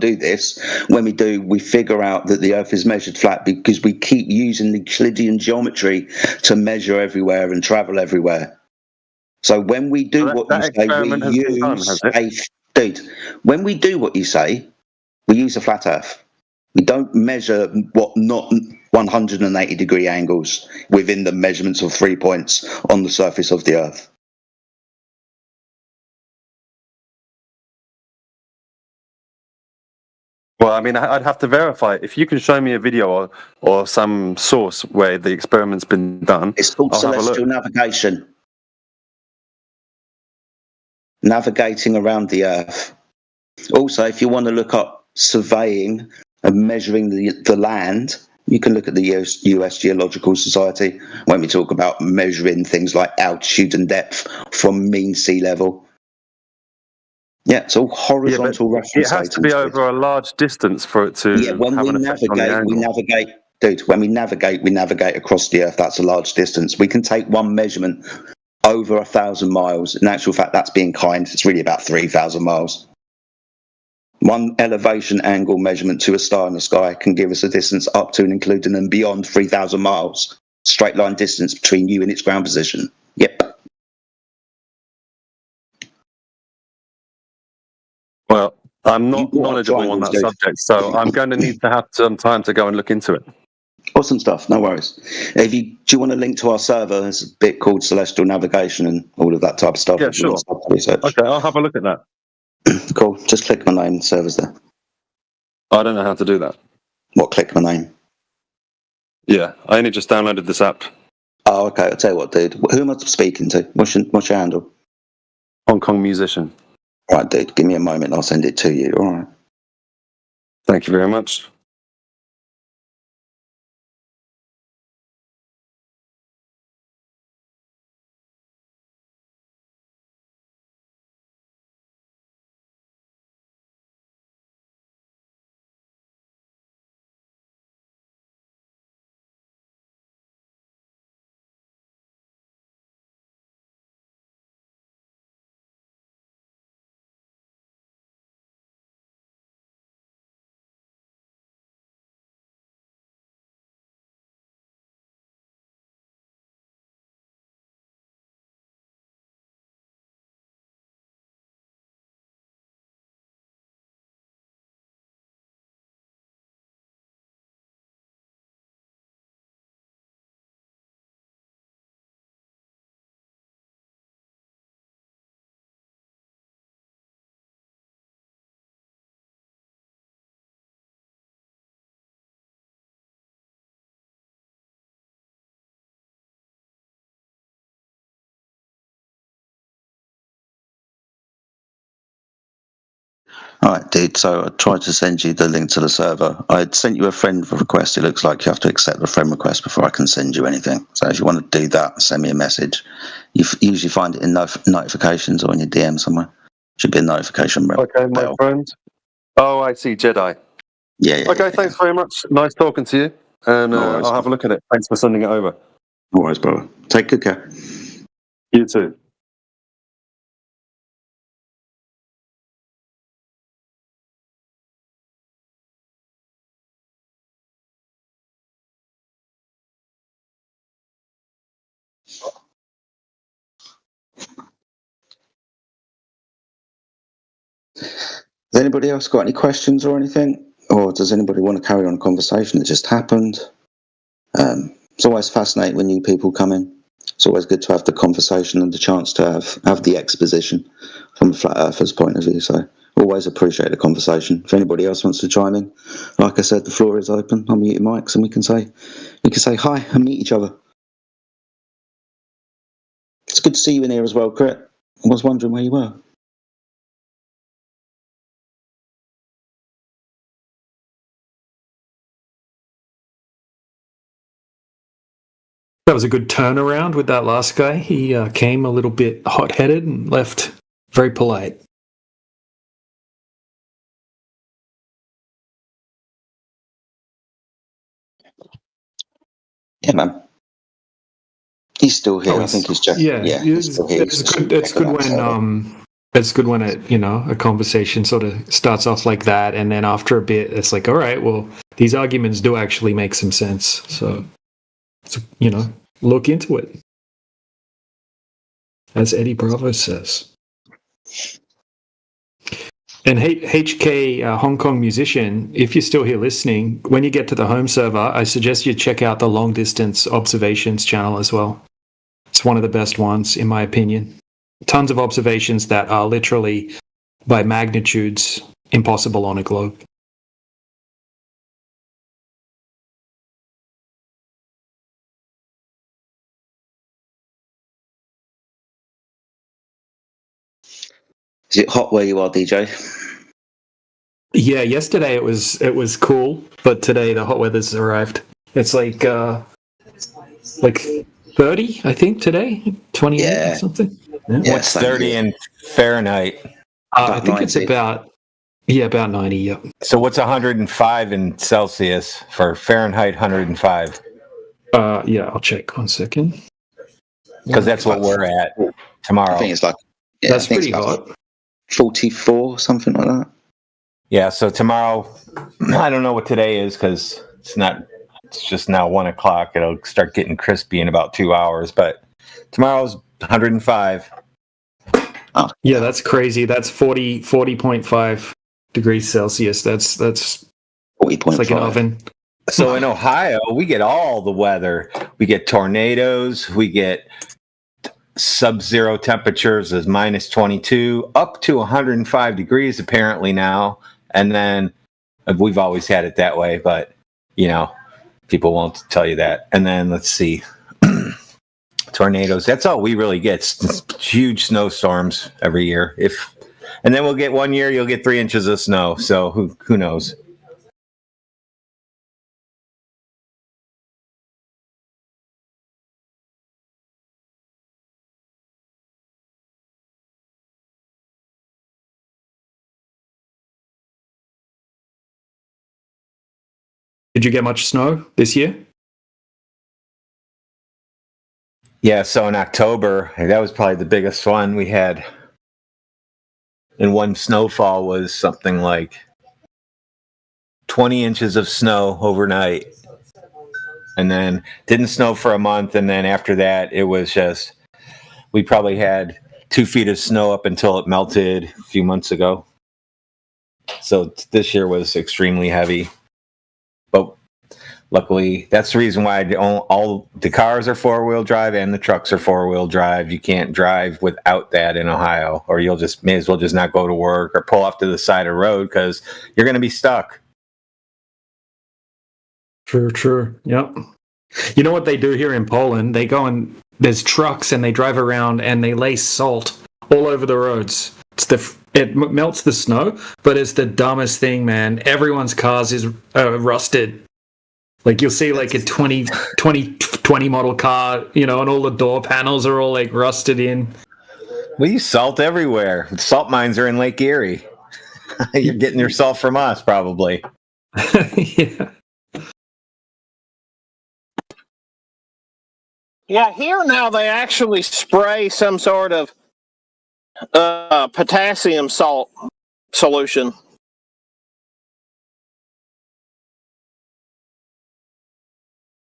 do this. When we do, we figure out that the Earth is measured flat because we keep using the Euclidean geometry to measure everywhere and travel everywhere. So when we do what you say, we use dude. When we do what you say, we use a flat Earth. We don't measure what not 180-degree angles within the measurements of 3 points on the surface of the Earth. Well, I mean, I'd have to verify it. If you can show me a video or some source where the experiment's been done, it's called I'll have a celestial look. navigation. Navigating around the Earth. Also, if you want to look up surveying and measuring the land, you can look at the US Geological Society when we talk about measuring things like altitude and depth from mean sea level. Yeah, it's all horizontal reference. It has to be over a large distance for it to have an effect on the angle. Dude, when we navigate across the Earth. That's a large distance. We can take one measurement over 1,000 miles. In actual fact, that's being kind. It's really about 3,000 miles. One elevation angle measurement to a star in the sky can give us a distance up to and including and beyond 3,000 miles. Straight line distance between you and its ground position. Yep. Well, I'm not knowledgeable on that subject, so I'm going to need to have some time to go and look into it. Awesome stuff. No worries. Do you want a link to our server? There's a bit called Celestial Navigation and all of that type of stuff. Yeah, sure. Okay, I'll have a look at that. Cool. Just click my name. The server's there. I don't know how to do that. What? Click my name? Yeah, I only just downloaded this app. Oh, okay. I'll tell you what, dude. Who am I speaking to? What's your handle? Hong Kong musician. All right, dude. Give me a moment. I'll send it to you. All right. Thank you very much. All right, dude. So I tried to send you the link to the server. I sent you a friend request. It looks like you have to accept the friend request before I can send you anything. So if you want to do that, send me a message. You usually find it in notifications or in your DM somewhere. Should be a notification. Okay, my friend. Oh, I see. Jedi. Yeah. Okay, thanks very much. Nice talking to you. And No worries. I'll have a look at it. Thanks for sending it over. No worries, brother. Take good care. You too. Has anybody else got any questions or anything? Or does anybody want to carry on a conversation that just happened? It's always fascinating when new people come in. It's always good to have the conversation and the chance to have the exposition from a flat earther's point of view. So always appreciate the conversation. If anybody else wants to chime in, like I said, the floor is open. I'll mute your mics and we can say hi and meet each other. It's good to see you in here as well, Crit. I was wondering where you were. That was a good turnaround with that last guy. He came a little bit hot-headed and left very polite. Yeah, man. He's still here. I think he's just he's still here. It's good when a conversation sort of starts off like that, and then after a bit, it's like, all right, well, these arguments do actually make some sense. So look into it, as Eddie Bravo says. And HK, Hong Kong musician, if you're still here listening, when you get to the home server, I suggest you check out the Long Distance Observations channel as well. It's one of the best ones, in my opinion. Tons of observations that are literally by magnitudes impossible on a globe. Is it hot where you are, DJ? Yeah, yesterday it was cool, but today the hot weather's arrived. It's like 30, I think, today, 28 or something. Yeah. What's 30 in Fahrenheit? I think it's about 90. Yep. So what's 105 in Celsius for Fahrenheit? 105. I'll check 1 second. Because that's what we're at tomorrow. I think it's that's pretty hot. 44, something like that. Yeah, so tomorrow, I don't know what today is because it's just now 1 o'clock. It'll start getting crispy in about 2 hours, but tomorrow's 105. Oh. Yeah, that's crazy. That's 40.5 degrees Celsius. That's 40.5. Like an oven. So in Ohio, we get all the weather. We get tornadoes. We get sub-zero temperatures as minus 22, up to 105 degrees apparently now. And then we've always had it that way, but people won't tell you that. And then let's see, tornadoes. That's all we really get. Huge snowstorms every year. And then we'll get 1 year, you'll get 3 inches of snow. So who knows? Did you get much snow this year? Yeah, so in October, that was probably the biggest one we had. And one snowfall was something like 20 inches of snow overnight. And then didn't snow for a month. And then after that, it was just, we probably had 2 feet of snow up until it melted a few months ago. So this year was extremely heavy. But luckily, that's the reason why all the cars are 4-wheel drive and the trucks are 4-wheel drive. You can't drive without that in Ohio, or you'll may as well just not go to work or pull off to the side of the road because you're going to be stuck. Sure. Yep. You know what they do here in Poland? They go and there's trucks and they drive around and they lay salt all over the roads. It melts the snow, but it's the dumbest thing, man. Everyone's cars is rusted. Like you'll see like a 2020 model car, and all the door panels are all like rusted in. We use salt everywhere. Salt mines are in Lake Erie. You're getting your salt from us, probably. Yeah. Yeah, here now they actually spray some sort of potassium salt solution.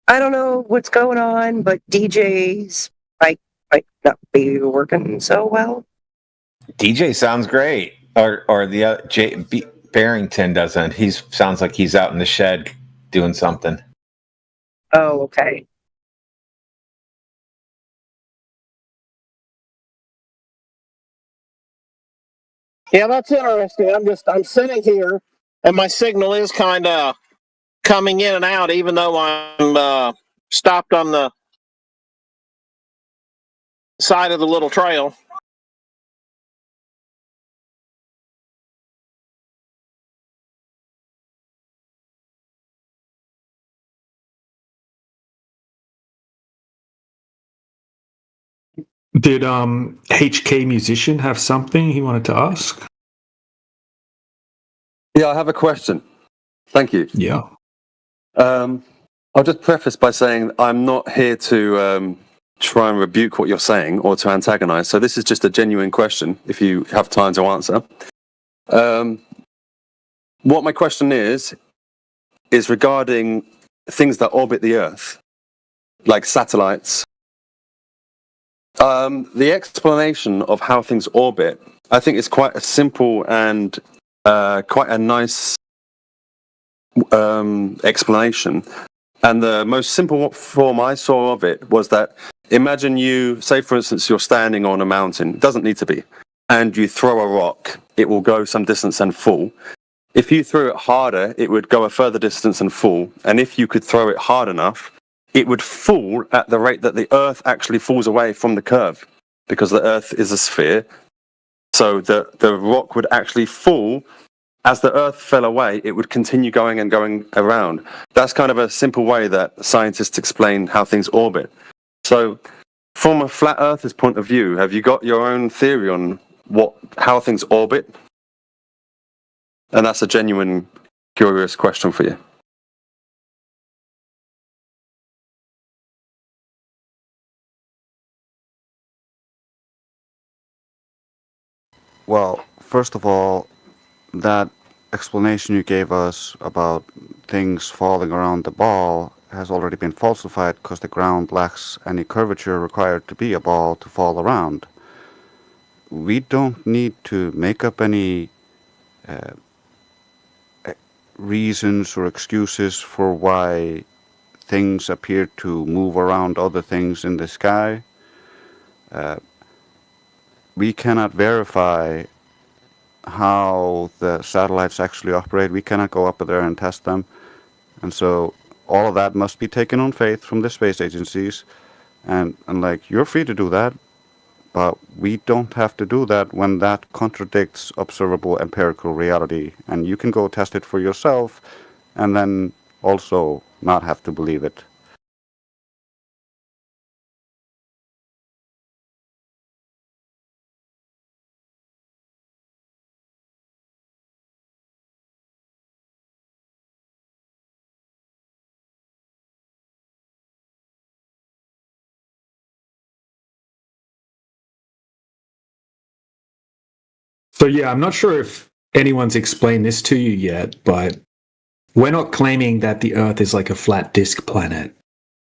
I don't know what's going on, but DJs might not be working so well. DJ sounds great, or the Barrington doesn't. He sounds like he's out in the shed doing something. Oh, okay. Yeah, that's interesting. I'm sitting here, and my signal is kind of coming in and out, even though I'm stopped on the side of the little trail. Did HK Musician have something he wanted to ask? Yeah, I have a question. Thank you. Yeah. I'll just preface by saying I'm not here to try and rebuke what you're saying or to antagonize. So this is just a genuine question, if you have time to answer. What my question is regarding things that orbit the Earth, like satellites. The explanation of how things orbit, I think, is quite a simple and quite a nice explanation. And the most simple form I saw of it was that imagine you, say for instance, you're standing on a mountain, it doesn't need to be, and you throw a rock, it will go some distance and fall. If you threw it harder, it would go a further distance and fall. And if you could throw it hard enough, it would fall at the rate that the Earth actually falls away from the curve, because the Earth is a sphere. So the rock would actually fall. As the Earth fell away, it would continue going and going around. That's kind of a simple way that scientists explain how things orbit. So from a flat earther's point of view, have you got your own theory on how things orbit? And that's a genuine, curious question for you. Well, first of all, that explanation you gave us about things falling around the ball has already been falsified because the ground lacks any curvature required to be a ball to fall around. We don't need to make up any reasons or excuses for why things appear to move around other things in the sky. We cannot verify how the satellites actually operate. We cannot go up there and test them. And so all of that must be taken on faith from the space agencies. And like, you're free to do that, but we don't have to do that when that contradicts observable empirical reality. And you can go test it for yourself and then also not have to believe it. So yeah, I'm not sure if anyone's explained this to you yet, but we're not claiming that the Earth is like a flat disk planet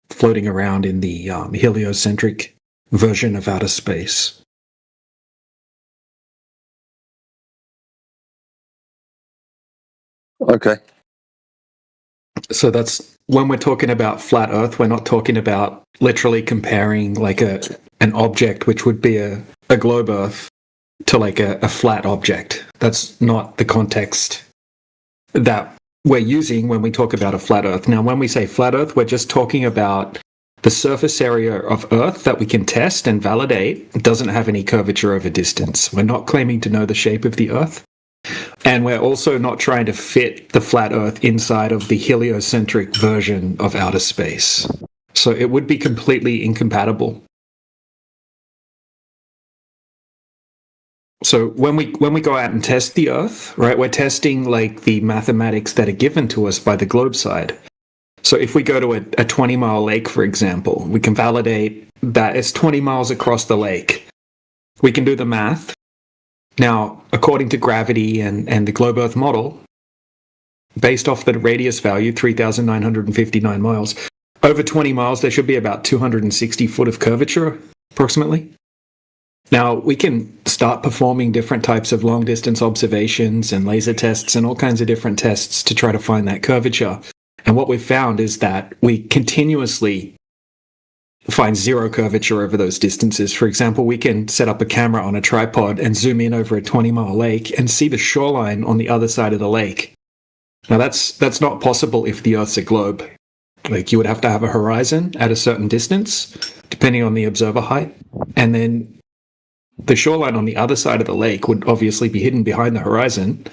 floating around in the heliocentric version of outer space. Okay. So that's when we're talking about flat Earth, we're not talking about literally comparing like an object, which would be a globe Earth, to like a flat object. That's not the context that we're using when we talk about a flat Earth. Now, when we say flat Earth, we're just talking about the surface area of Earth that we can test and validate. It doesn't have any curvature over distance. We're not claiming to know the shape of the Earth. And we're also not trying to fit the flat Earth inside of the heliocentric version of outer space. So it would be completely incompatible. So when we go out and test the Earth, right, we're testing like the mathematics that are given to us by the globe side. So if we go to a 20-mile lake, for example, we can validate that is 20 miles across the lake. We can do the math. Now, according to gravity and the globe Earth model, based off the radius value, 3,959 miles, over 20 miles, there should be about 260 foot of curvature, approximately. Now, we can start performing different types of long-distance observations and laser tests and all kinds of different tests to try to find that curvature. And what we've found is that we continuously find zero curvature over those distances. For example, we can set up a camera on a tripod and zoom in over a 20-mile lake and see the shoreline on the other side of the lake. Now, that's not possible if the Earth's a globe. Like, you would have to have a horizon at a certain distance, depending on the observer height, and then the shoreline on the other side of the lake would obviously be hidden behind the horizon,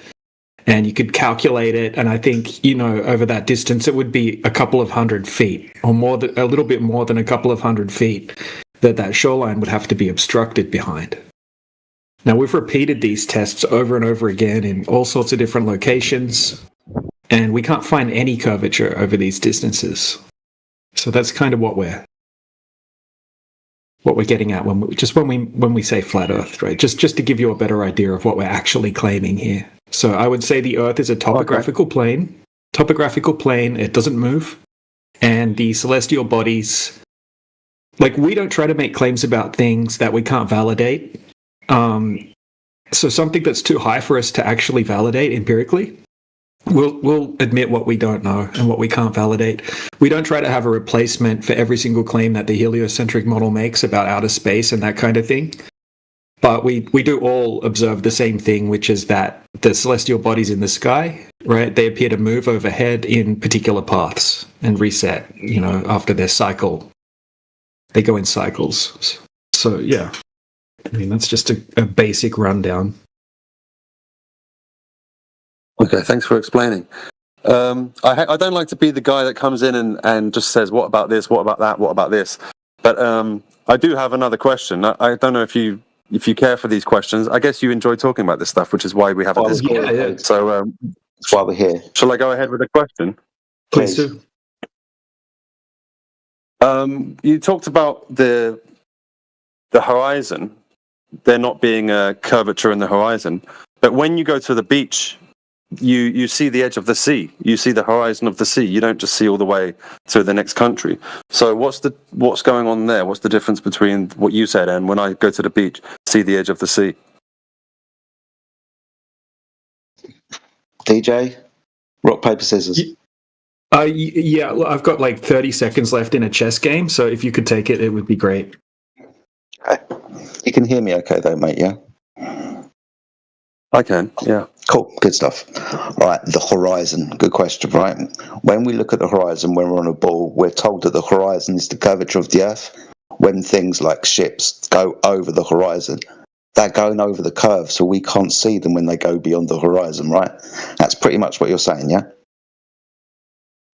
and you could calculate it, and I think, over that distance, it would be a couple of 100 feet, or a little bit more than a couple of 100 feet, that shoreline would have to be obstructed behind. Now, we've repeated these tests over and over again in all sorts of different locations, and we can't find any curvature over these distances. So that's kind of what we're getting at when we say flat Earth, right? Just to give you a better idea of what we're actually claiming here. So I would say the Earth is a topographical plane. Topographical plane, it doesn't move. And the celestial bodies, like, we don't try to make claims about things that we can't validate. So something that's too high for us to actually validate empirically, we'll admit what we don't know and what we can't validate. We don't try to have a replacement for every single claim that the heliocentric model makes about outer space and that kind of thing. But we do all observe the same thing, which is that the celestial bodies in the sky, right, they appear to move overhead in particular paths and reset, after their cycle. They go in cycles. So, yeah. I mean, that's just a basic rundown. Okay, thanks for explaining. I don't like to be the guy that comes in and just says, what about this, what about that, what about this? But I do have another question. I don't know if you care for these questions. I guess you enjoy talking about this stuff, which is why we have a Discord. Yeah. So that's why we're here. Shall I go ahead with the question? Please do. You talked about the horizon, there not being a curvature in the horizon. But when you go to the beach, you see the edge of the sea. You see the horizon of the sea. You don't just see all the way to the next country. So what's going on there? What's the difference between what you said and when I go to the beach, see the edge of the sea? DJ, rock, paper, scissors. Yeah, I've got like 30 seconds left in a chess game, so if you could take it, it would be great. Okay. You can hear me okay though, mate, yeah? I can, yeah. Cool, good stuff. Right, the horizon, good question, right? When we look at the horizon when we're on a ball, we're told that the horizon is the curvature of the Earth. When things like ships go over the horizon, they're going over the curve, so we can't see them when they go beyond the horizon, right? That's pretty much what you're saying, yeah?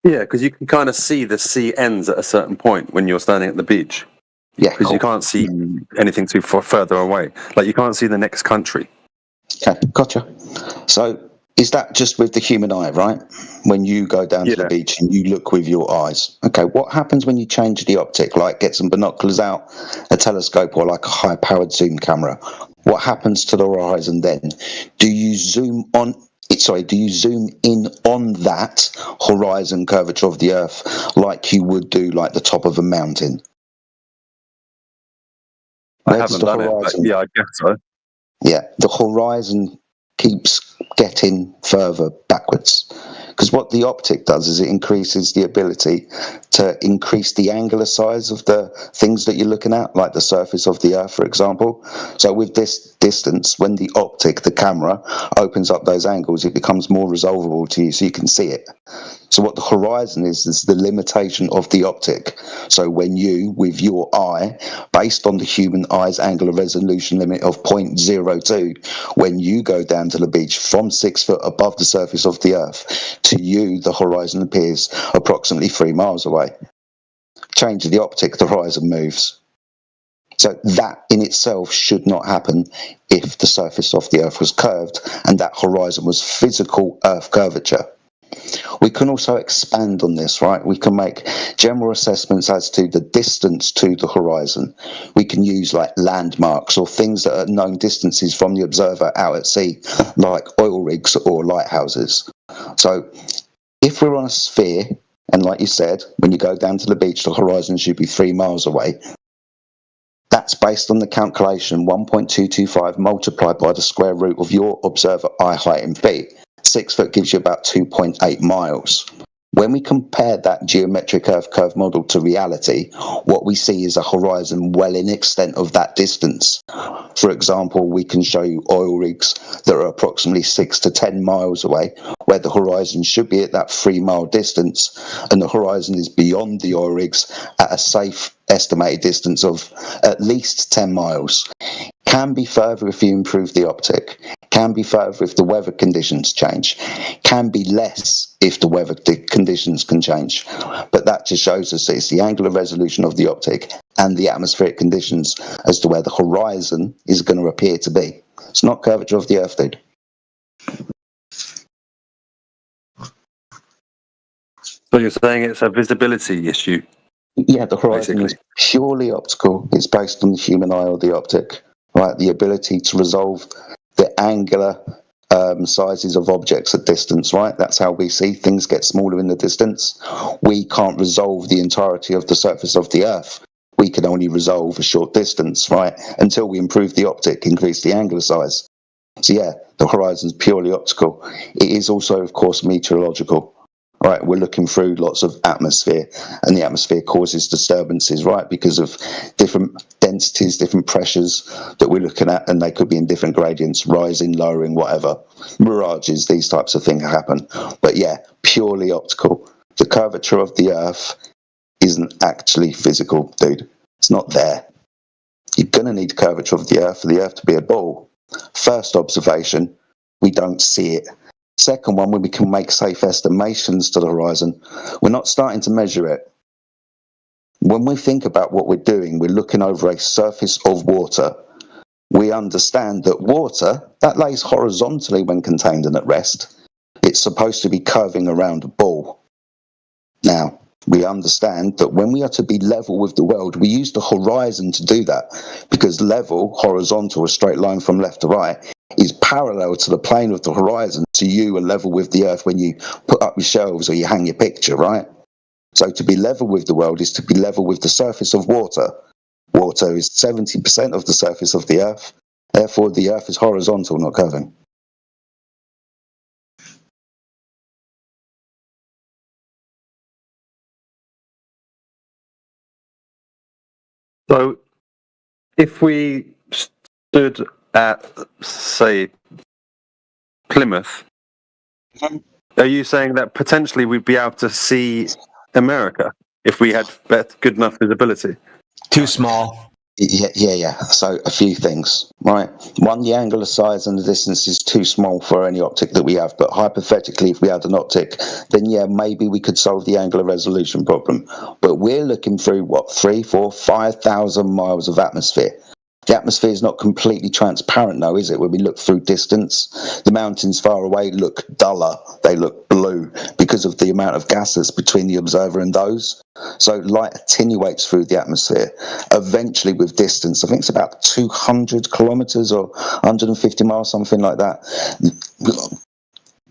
Yeah, because you can kind of see the sea ends at a certain point when you're standing at the beach. Yeah, because you can't see anything too further away. Like, you can't see the next country. Okay, gotcha. So is that just with the human eye, right? When you go down to the beach and you look with your eyes. Okay, what happens when you change the optic, like get some binoculars out, a telescope, or like a high-powered zoom camera? What happens to the horizon then? Do you zoom in on that horizon curvature of the Earth like you would do like the top of a mountain? I haven't done it, but yeah, I guess so. Yeah, the horizon keeps getting further backwards. Because what the optic does is it increases the ability to increase the angular size of the things that you're looking at, like the surface of the Earth, for example. So with this distance, when the optic, the camera, opens up those angles, it becomes more resolvable to you so you can see it. So what the horizon is the limitation of the optic. So when you, with your eye, based on the human eye's angular resolution limit of 0.02, when you go down to the beach from 6 foot above the surface of the Earth, to you, the horizon appears approximately 3 miles away. Change the optic, the horizon moves. So that in itself should not happen if the surface of the Earth was curved and that horizon was physical Earth curvature. We can also expand on this, right? We can make general assessments as to the distance to the horizon. We can use like landmarks or things that are known distances from the observer out at sea, like oil rigs or lighthouses. So if we're on a sphere, and like you said, when you go down to the beach, the horizon should be 3 miles away. That's based on the calculation 1.225 multiplied by the square root of your observer eye height in feet. 6 foot gives you about 2.8 miles. When we compare that geometric Earth curve model to reality, what we see is a horizon well in extent of that distance. For example, we can show you oil rigs that are approximately 6 to 10 miles away, where the horizon should be at that 3 mile distance, and the horizon is beyond the oil rigs at a safe estimated distance of at least 10 miles. Can be further if you improve the optic, can be further if the weather conditions change, can be less if the weather conditions can change. But that just shows us that it's the angular resolution of the optic and the atmospheric conditions as to where the horizon is going to appear to be. It's not curvature of the Earth, dude. So you're saying it's a visibility issue? Yeah, the horizon is purely optical. It's based on the human eye or the optic, right? The ability to resolve the angular sizes of objects at distance, right? That's how we see things get smaller in the distance. We can't resolve the entirety of the surface of the Earth. We can only resolve a short distance, right? Until we improve the optic, increase the angular size. So yeah, the horizon is purely optical. It is also, of course, meteorological. Right, we're looking through lots of atmosphere, and the atmosphere causes disturbances, right, because of different densities, different pressures that we're looking at, and they could be in different gradients, rising, lowering, whatever. Mirages, these types of things happen. But yeah, purely optical. The curvature of the Earth isn't actually physical, dude. It's not there. You're going to need curvature of the Earth for the Earth to be a ball. First observation, we don't see it. Second one, when we can make safe estimations to the horizon, we're not starting to measure it. When we think about what we're doing, we're looking over a surface of water. We understand that water, that lays horizontally when contained and at rest. It's supposed to be curving around a ball. Now, we understand that when we are to be level with the world, we use the horizon to do that, because level, horizontal, a straight line from left to right, is parallel to the plane of the horizon, to you and level with the Earth when you put up your shelves or you hang your picture, right? So to be level with the world is to be level with the surface of water. Water is 70% of the surface of the Earth. Therefore, the Earth is horizontal, not curving. So if we stood at, say, Plymouth, are you saying that potentially we'd be able to see America if we had good enough visibility? Too small. Yeah. So a few things, right? One, the angular size and the distance is too small for any optic that we have. But hypothetically, if we had an optic, then yeah, maybe we could solve the angular resolution problem. But we're looking through, 3, 4, 5,000 miles of atmosphere. The atmosphere is not completely transparent, though, is it? When we look through distance, the mountains far away look duller. They look blue because of the amount of gas that's between the observer and those. So light attenuates through the atmosphere. Eventually, with distance, I think it's about 200 kilometers or 150 miles, something like that,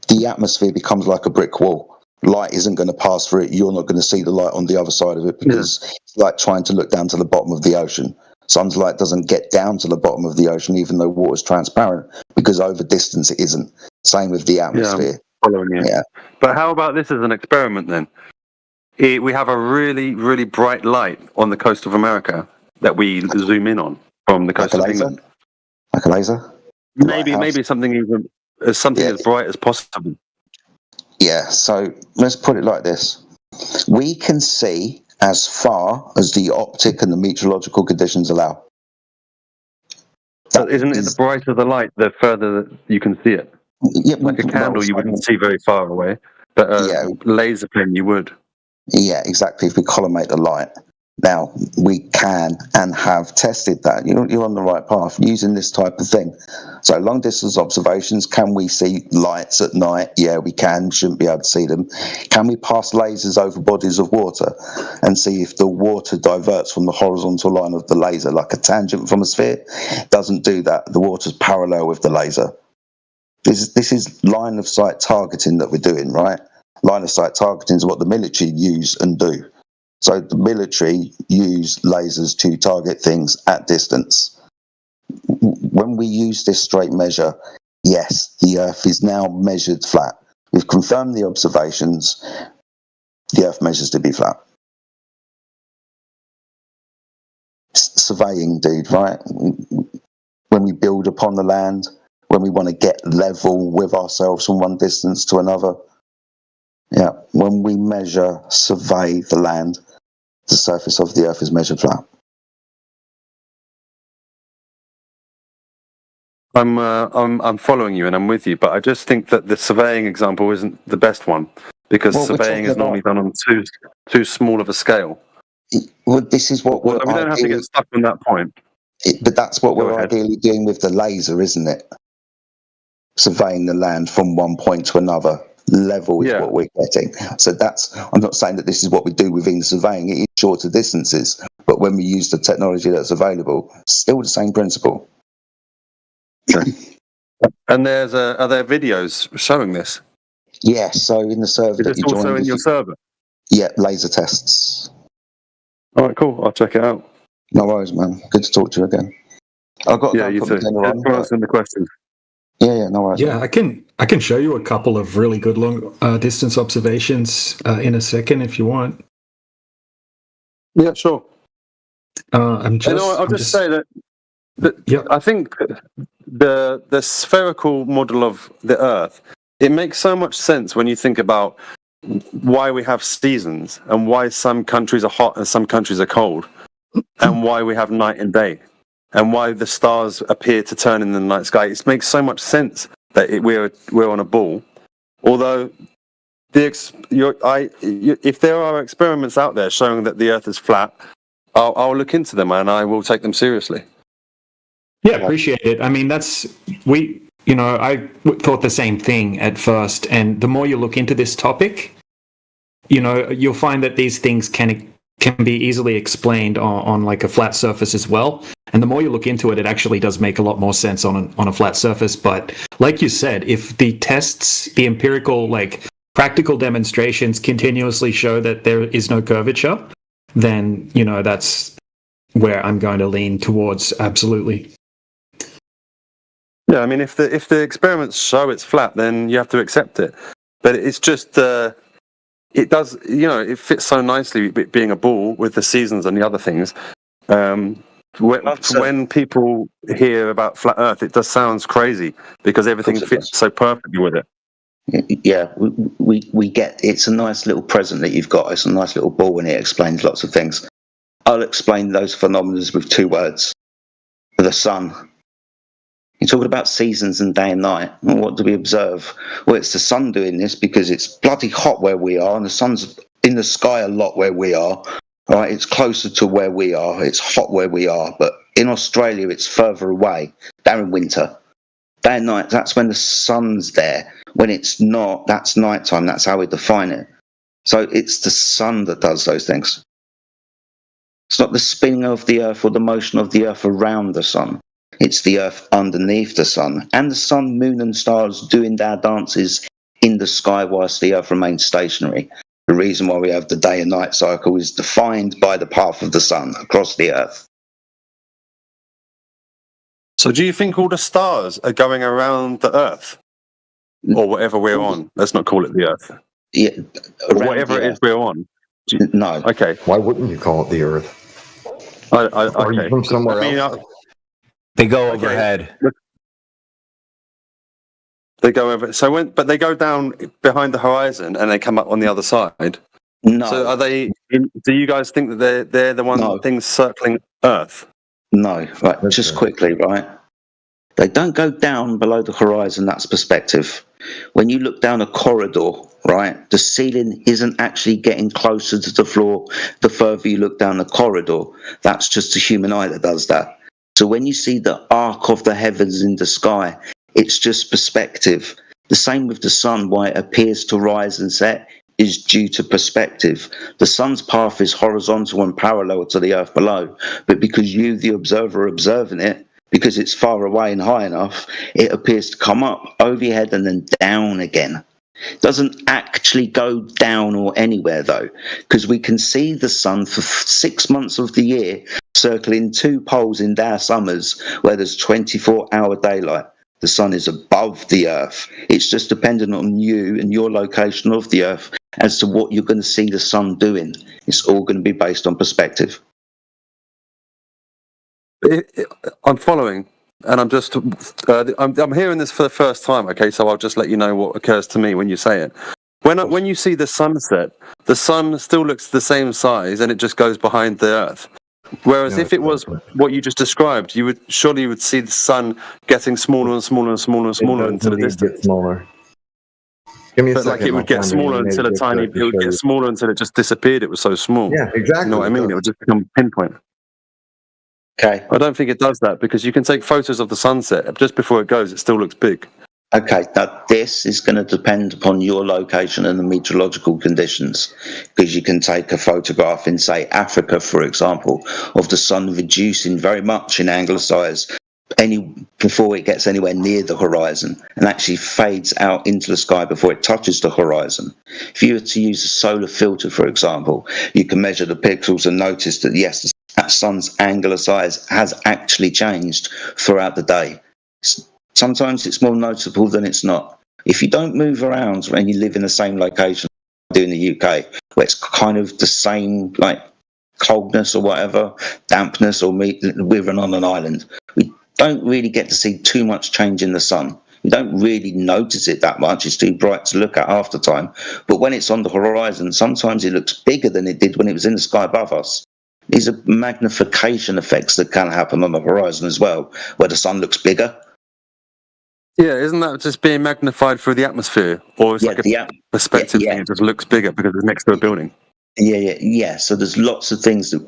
the atmosphere becomes like a brick wall. Light isn't going to pass through it. You're not going to see the light on the other side of it, because it's like trying to look down to the bottom of the ocean. Sun's light doesn't get down to the bottom of the ocean, even though water's transparent, because over distance it isn't. Same with the atmosphere. Following you. Yeah. But how about this as an experiment then? We have a really, really bright light on the coast of America that we zoom in on from the coast of England. Like a laser? Maybe something even as bright as possible. Yeah, so let's put it like this. We can see as far as the optic and the meteorological conditions allow. But isn't it the brighter the light, the further that you can see it? Yeah, like a candle, you wouldn't see very far away, but a laser pen, you would. Yeah, exactly. If we collimate the light, Now, we can and have tested that. You're on the right path using this type of thing. So long distance observations, can we see lights at night? Yeah, we can. Shouldn't be able to see them. Can we pass lasers over bodies of water and see if the water diverts from the horizontal line of the laser, like a tangent from a sphere? Doesn't do that. The water's parallel with the laser. This is line of sight targeting that we're doing, right? Line of sight targeting is what the military use and do. So the military use lasers to target things at distance. When we use this straight measure, yes, the Earth is now measured flat. We've confirmed the observations. The Earth measures to be flat. Surveying, dude, right? When we build upon the land, when we want to get level with ourselves from one distance to another. Yeah, when we measure, survey the land, the surface of the Earth is measured flat. I'm following you and I'm with you, but I just think that the surveying example isn't the best one because surveying is normally done on too small of a scale. Well, this is what we don't have to get stuck on that point. But that's what we're ideally doing with the laser, isn't it? Surveying the land from one point to another. Level is what we're getting. So I'm not saying that this is what we do within surveying. It is shorter distances, but when we use the technology that's available, still the same principle. And are there videos showing this? Yes, so in the server that you joined. Is this also in your server? Yeah, laser tests. All right, cool. I'll check it out. No worries, man. Good to talk to you again. I've got to you too. Answer the questions. Yeah, no worries. Yeah, I can show you a couple of really good long distance observations in a second if you want. Yeah, sure. I'll just say that I think the spherical model of the Earth, it makes so much sense when you think about why we have seasons and why some countries are hot and some countries are cold, and why we have night and day, and why the stars appear to turn in the night sky. It makes so much sense that we're on a ball. Although, if there are experiments out there showing that the Earth is flat, I'll look into them and I will take them seriously. Yeah, appreciate it. I mean, I thought the same thing at first, and the more you look into this topic, you'll find that these things can be easily explained on like a flat surface as well. And the more you look into it, it actually does make a lot more sense on a flat surface. But like you said, if the empirical, like practical demonstrations continuously show that there is no curvature, then, that's where I'm going to lean towards. Absolutely. Yeah, I mean, if the experiments show it's flat, then you have to accept it. But it's just, it does, it fits so nicely being a ball with the seasons and the other things. When people hear about flat Earth, it just sounds crazy because everything fits so perfectly with it. Yeah, we get it's a nice little present that you've got. It's a nice little ball and it explains lots of things. I'll explain those phenomena with 2 words. The sun. You're talking about seasons and day and night. And what do we observe? Well, it's the sun doing this because it's bloody hot where we are, and the sun's in the sky a lot where we are. Right? It's closer to where we are. It's hot where we are. But in Australia, it's further away. They're in winter. Day and night, that's when the sun's there. When it's not, that's nighttime. That's how we define it. So it's the sun that does those things. It's not the spinning of the Earth or the motion of the Earth around the sun. It's the Earth underneath the sun, and the sun, moon, and stars doing their dances in the sky whilst the Earth remains stationary. The reason why we have the day and night cycle is defined by the path of the sun across the Earth. So do you think all the stars are going around the Earth? Or whatever we're on? Let's not call it the Earth. Yeah, whatever it is we're on. No. Okay. Why wouldn't you call it the Earth? Are you from somewhere else? They go overhead. They go over. But they go down behind the horizon and they come up on the other side. No. So are they? Do you guys think that they're the things circling Earth? No. Right. Just quickly, right? They don't go down below the horizon. That's perspective. When you look down a corridor, right, the ceiling isn't actually getting closer to the floor the further you look down the corridor. That's just the human eye that does that. So when you see the arc of the heavens in the sky, it's just perspective. The same with the sun, why it appears to rise and set is due to perspective. The sun's path is horizontal and parallel to the earth below, but because you, the observer, are observing it, because it's far away and high enough, it appears to come up over your head and then down again. It doesn't actually go down or anywhere though, because we can see the sun for 6 months of the year circling 2 poles in our summers where there's 24-hour daylight. The sun is above the earth. It's just dependent on you and your location of the earth as to what you're going to see the sun doing. It's all going to be based on perspective. I'm following, and I'm just I'm hearing this for the first time. Okay, so I'll just let you know what occurs to me when you say it. When you see the sunset, the sun still looks the same size, and it just goes behind the earth. Whereas if it was what you just described, you would see the sun getting smaller and smaller and smaller and smaller into the distance. Smaller. Give me a But second. like it would get smaller until a tiny. It would get smaller until it just disappeared. It was so small. Yeah, exactly. You know what I mean? It would just become pinpoint. Okay. I don't think it does that because you can take photos of the sunset just before it goes. It still looks big. Okay, now this is going to depend upon your location and the meteorological conditions, because you can take a photograph in, say, Africa, for example, of the sun reducing very much in angular size before it gets anywhere near the horizon and actually fades out into the sky before it touches the horizon. If you were to use a solar filter, for example, you can measure the pixels and notice that, yes, that sun's angular size has actually changed throughout the day. Sometimes it's more noticeable than it's not. If you don't move around and you live in the same location, like I do in the UK, where it's kind of the same, like coldness or whatever, dampness, or living on an island, we don't really get to see too much change in the sun. We don't really notice it that much. It's too bright to look at half the time. But when it's on the horizon, sometimes it looks bigger than it did when it was in the sky above us. These are magnification effects that can happen on the horizon as well, where the sun looks bigger. Yeah, isn't that just being magnified through the atmosphere? Or it's like a perspective thing, it just looks bigger because it's next to a building? Yeah. So there's lots of things that,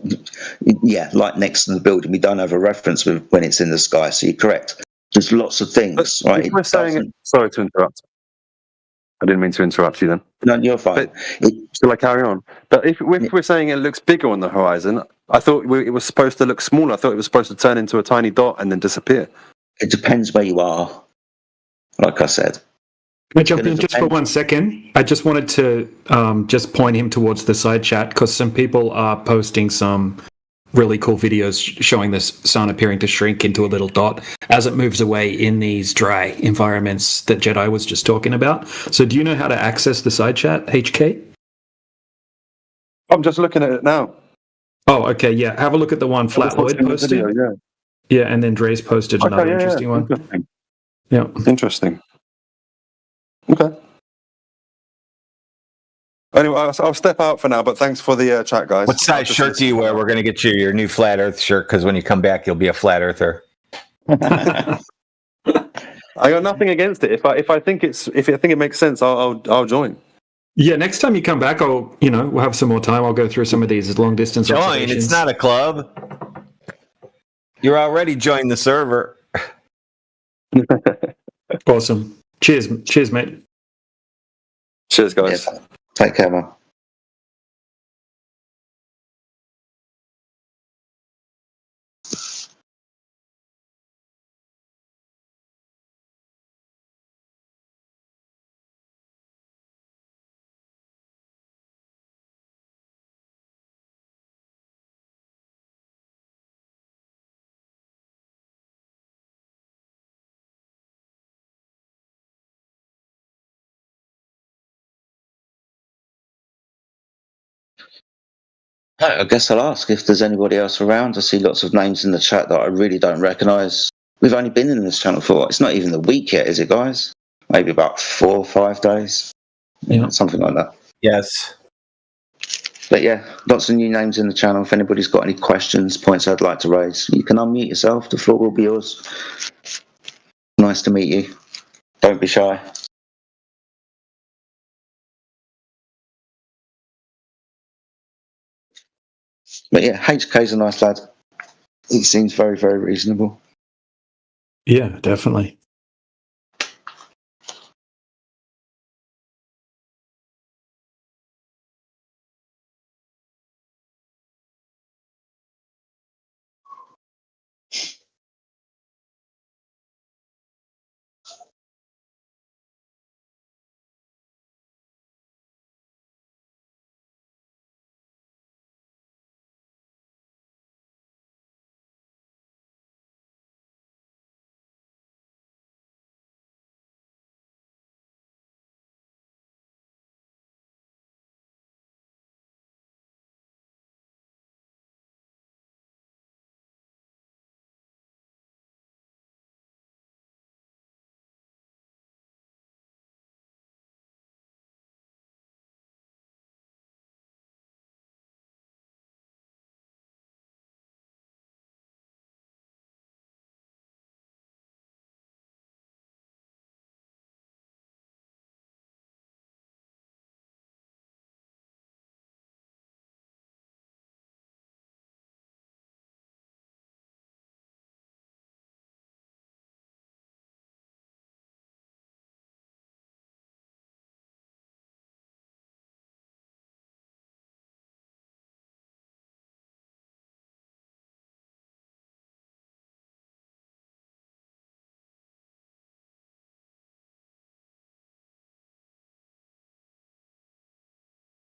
like next to the building, we don't have a reference with when it's in the sky, so you're correct. There's lots of things, right? If we're saying it, sorry to interrupt. I didn't mean to interrupt you then. No, you're fine. Shall I carry on? But if we're saying it looks bigger on the horizon, I thought it was supposed to look smaller. I thought it was supposed to turn into a tiny dot and then disappear. It depends where you are. Like I said. Can I jump in just for 1 second? I just wanted to just point him towards the side chat because some people are posting some really cool videos showing the sun appearing to shrink into a little dot as it moves away in these dry environments that Jedi was just talking about. So do you know how to access the side chat, HK? I'm just looking at it now. Oh, okay, yeah. Have a look at the one Flat Lloyd posted. Video, yeah, and then Dre's posted another interesting one. Interesting. Yeah. Interesting. Okay. Anyway, I'll step out for now, but thanks for the chat, guys. What size shirt do you wear? We're going to get you your new flat Earth shirt because when you come back, you'll be a flat earther. I got nothing against it. If I think it makes sense, I'll join. Yeah, next time you come back, we'll have some more time. I'll go through some of these long distance Join. observations. It's not a club. You're already joined the server. Awesome. Cheers, mate. Cheers, guys. Yeah. Take care, man. I guess I'll ask if there's anybody else around. I see lots of names in the chat that I really don't recognise. We've only been in this channel for, it's not even the week yet, is it, guys? Maybe about 4 or 5 days. Yeah. Something like that. Yes. But yeah, lots of new names in the channel. If anybody's got any questions, points I'd like to raise, you can unmute yourself. The floor will be yours. Nice to meet you. Don't be shy. But yeah, HK's a nice lad. He seems very, very reasonable. Yeah, definitely.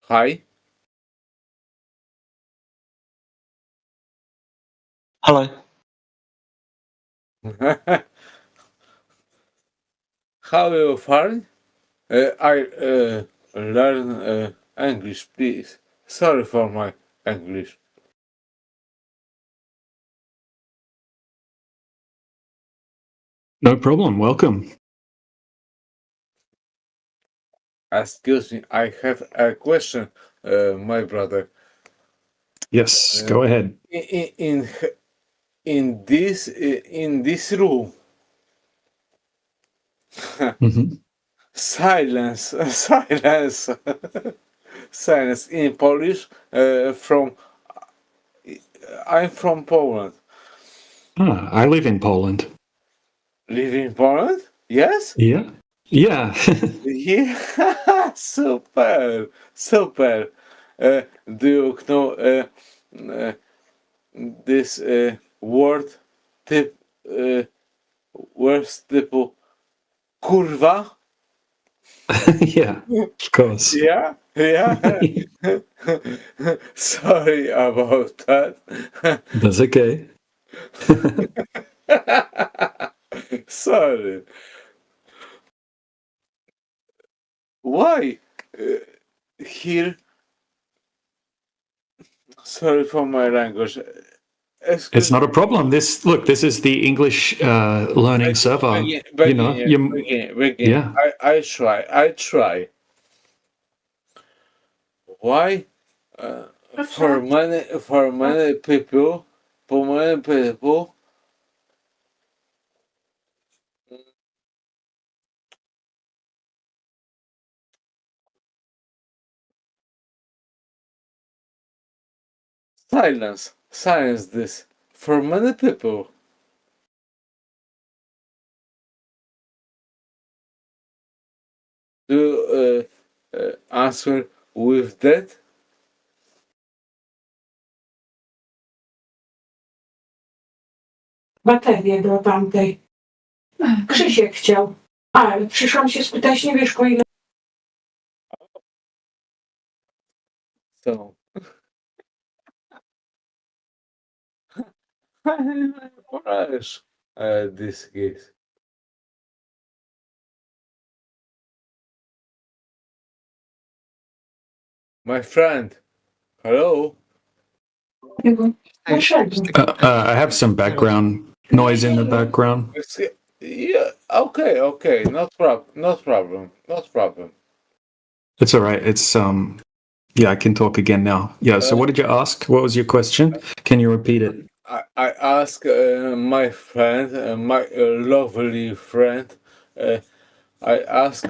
Hi. Hello. How you fine? I learn English, please. Sorry for my English. No problem. Welcome. Excuse me, I have a question, my brother. Yes, go ahead. In this room, Mhm. silence, silence, silence in Polish. I'm from Poland. Ah, I live in Poland. Live in Poland? Yes. Yeah. Yeah. Yeah, super, super. Do you know uh, this word typ, words typu kurwa? Yeah, of course. Yeah, yeah. Sorry about that. That's okay. Sorry. Why here? Sorry for my language. It's Excuse not a me. problem. This is the English learning server. You know, Begin. yeah. I try. Why? For many people, silence this. For many people, do answer with that? Baterię do tamtej. Krzysiek chciał. Ale przyszłam się spytać, nie wiesz, po ile. So, Poraż, this case. My friend, hello? I have some background noise in the background. Yeah, okay, not problem. It's all right. It's yeah, I can talk again now. Yeah, so what did you ask? What was your question? Can you repeat it? I ask my friend, my lovely friend, I ask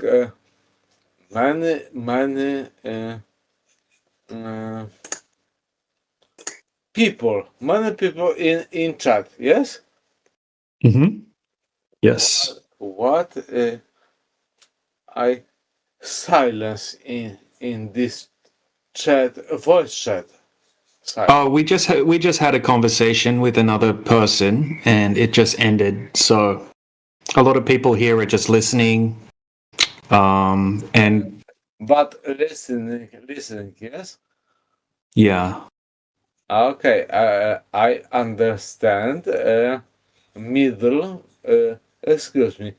many uh, many people in chat. Yes. Mm-hmm. Yes. What I silence in this chat, voice chat. Oh, we just had a conversation with another person, and it just ended. So a lot of people here are just listening, and But listening, yes. yeah. Okay, I understand. Middle. Excuse me.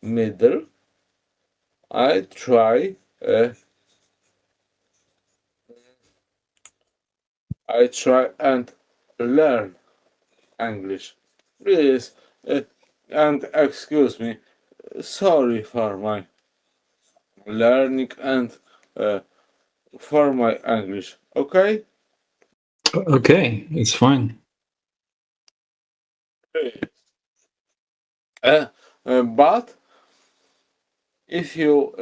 Middle. I try. I try and learn English. Please, and excuse me. Sorry for my learning and for my English. Okay. Okay, it's fine. But if you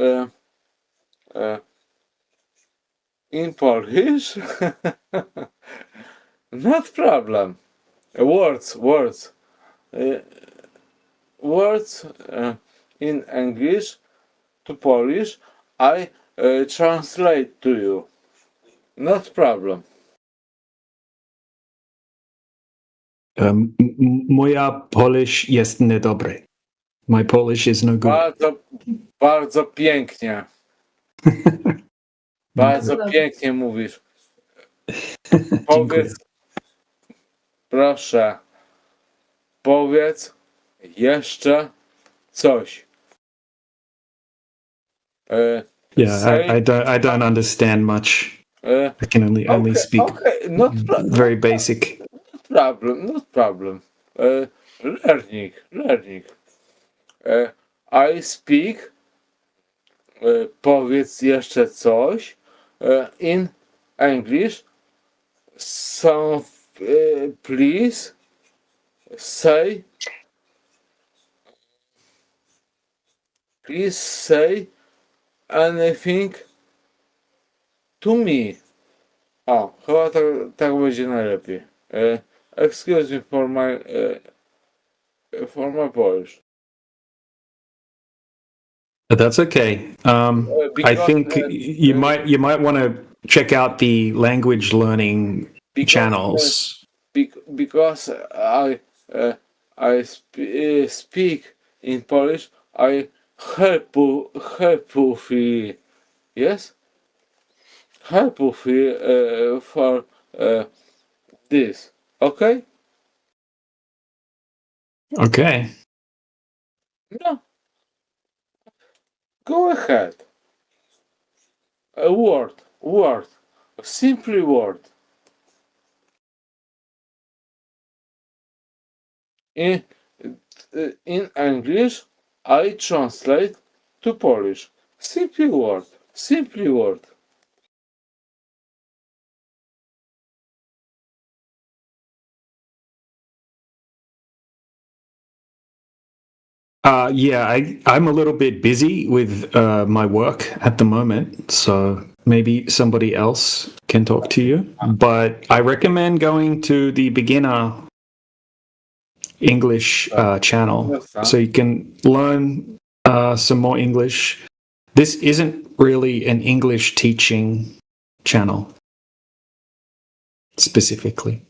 in Polish, not problem. Words, uh, words in English to Polish. I translate to you. Not problem. Moja Polish jest niedobre. My Polish is no good. Bardzo pięknie. Bardzo pięknie mówisz. Powiedz, proszę, powiedz jeszcze coś. Yeah, I don't understand much. I can only speak very basic. Not problem. Learning. I speak. Powiedz jeszcze coś. In English. Some, please say. Please say anything to me. O, chyba tak będzie najlepiej. Excuse me for my Polish. That's okay. I think you might want to check out the language learning channels. Because I speak in Polish, I helpful, yes, helpful for this. Okay. Okay. No. Go ahead. A word, simply word. In English, I translate to Polish. Simply word. Yeah, I'm a little bit busy with my work at the moment, so maybe somebody else can talk to you. But I recommend going to the beginner English channel so you can learn some more English. This isn't really an English teaching channel specifically.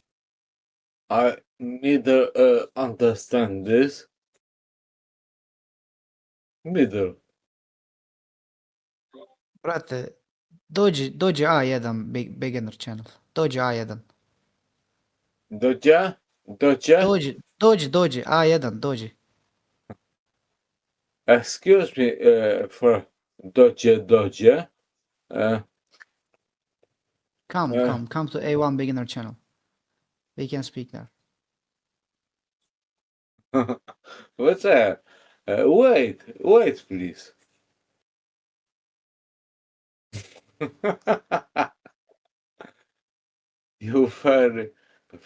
I neither understand this. Middle. Brate, dođi A1 beginner channel. Dođi A1. Dođe? Dođi A1, dođi. Excuse me for dođe. Come to A1 beginner channel. We can speak there. What's that? Wait, please. You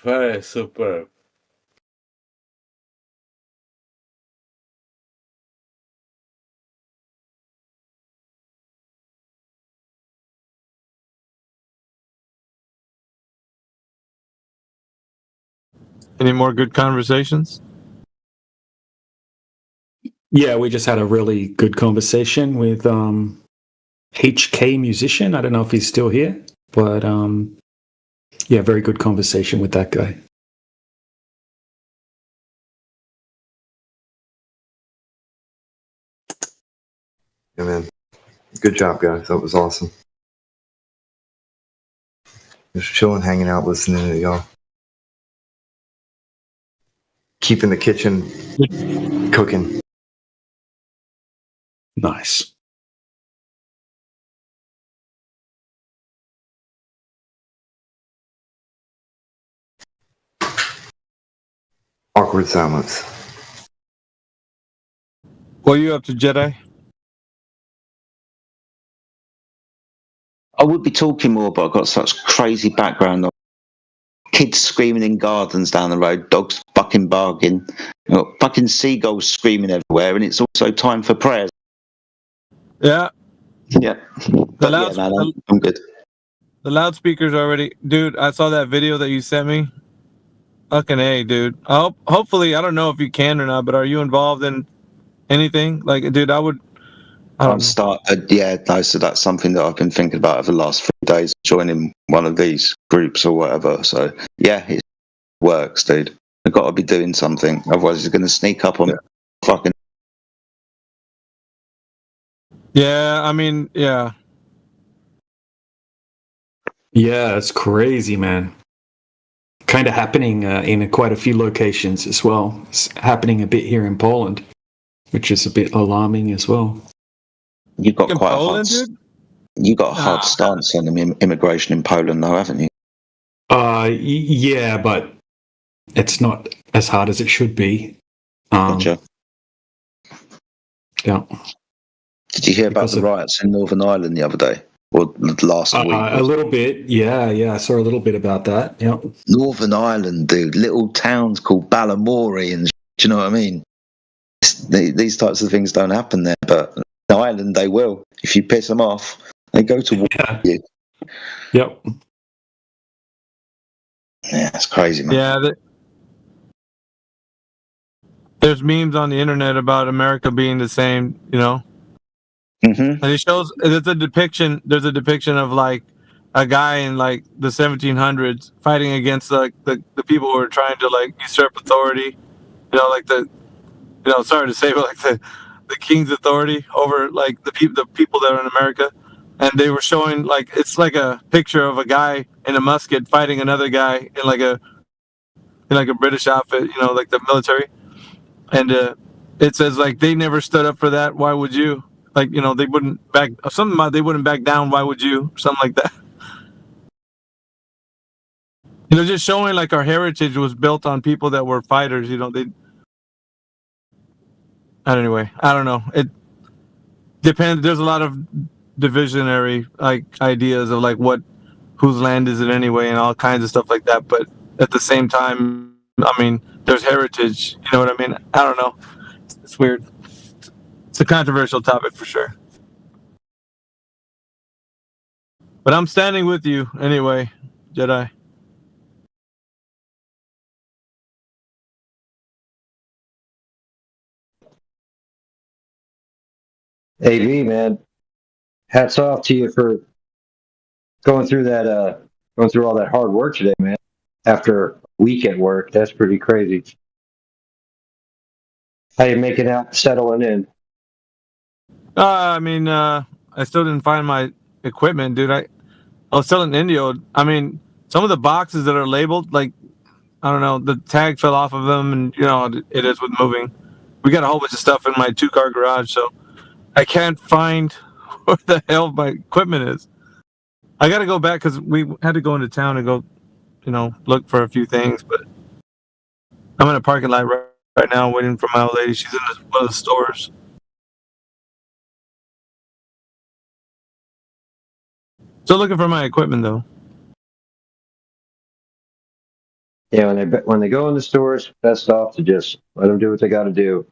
very superb. Any more good conversations? Yeah, we just had a really good conversation with HK Musician. I don't know if he's still here, but yeah, very good conversation with that guy. Yeah, man. Good job, guys. That was awesome. Just chilling, hanging out, listening to y'all. Keeping the kitchen cooking. Nice. Awkward silence. What are you up to, Jedi? I would be talking more, but I've got such crazy background noise. Kids screaming in gardens down the road, dogs fucking barking, fucking seagulls screaming everywhere, and it's also time for prayers. Yeah. Yeah. But yeah, man, I'm good. The loudspeakers already, dude. I saw that video that you sent me. Fucking A, dude. Hopefully, I don't know if you can or not, but are you involved in anything? Like, dude, I don't know. Yeah, no, so that's something that I've been thinking about over the last 3 days, joining one of these groups or whatever. So yeah, it works, dude. I've got to be doing something, otherwise it's going to sneak up on fucking. Yeah, I mean, yeah. Yeah, it's crazy, man. Kind of happening in quite a few locations as well. It's happening a bit here in Poland, which is a bit alarming as well. You've got quite Poland, a hard, dude? You got a hard stance on immigration in Poland, though, haven't you? Yeah, but it's not as hard as it should be. Gotcha. Yeah. Did you hear about the riots in Northern Ireland the other day? Or last week? A little bit, yeah. I saw a little bit about that. Yeah. Northern Ireland, dude. Little towns called Balamory, and do you know what I mean? These types of things don't happen there, but in Ireland they will. If you piss them off, they go to war with you. Yep. Yeah, it's crazy, man. Yeah. There's memes on the internet about America being the same, you know. Mm-hmm. And it shows there's a depiction of like a guy in like the 1700s fighting against like the people who are trying to like usurp authority, you know, like sorry to say, but like the king's authority over like the people that are in America. And they were showing like it's like a picture of a guy in a musket fighting another guy in like a British outfit, you know, like the military. And it says like they never stood up for that. Why would you? Like, you know, they wouldn't back down. Why would you? Something like that. You know, just showing like our heritage was built on people that were fighters. You know, anyway, I don't know. It depends. There's a lot of divisionary like ideas of like whose land is it anyway, and all kinds of stuff like that. But at the same time, I mean, there's heritage. You know what I mean? I don't know. It's weird. It's a controversial topic for sure. But I'm standing with you anyway, Jedi. AV, man, hats off to you for going through all that hard work today, man. After a week at work, that's pretty crazy. How you making out, settling in? I mean, I still didn't find my equipment, dude. I was still in India. I mean, some of the boxes that are labeled, like, I don't know, the tag fell off of them, and, you know, it is with moving. We got a whole bunch of stuff in my 2-car garage, so I can't find where the hell my equipment is. I got to go back because we had to go into town and go, you know, look for a few things, but I'm in a parking lot right now waiting for my old lady. She's in one of the stores. Still looking for my equipment, though. Yeah, when they go in the stores, best off to just let them do what they got to do.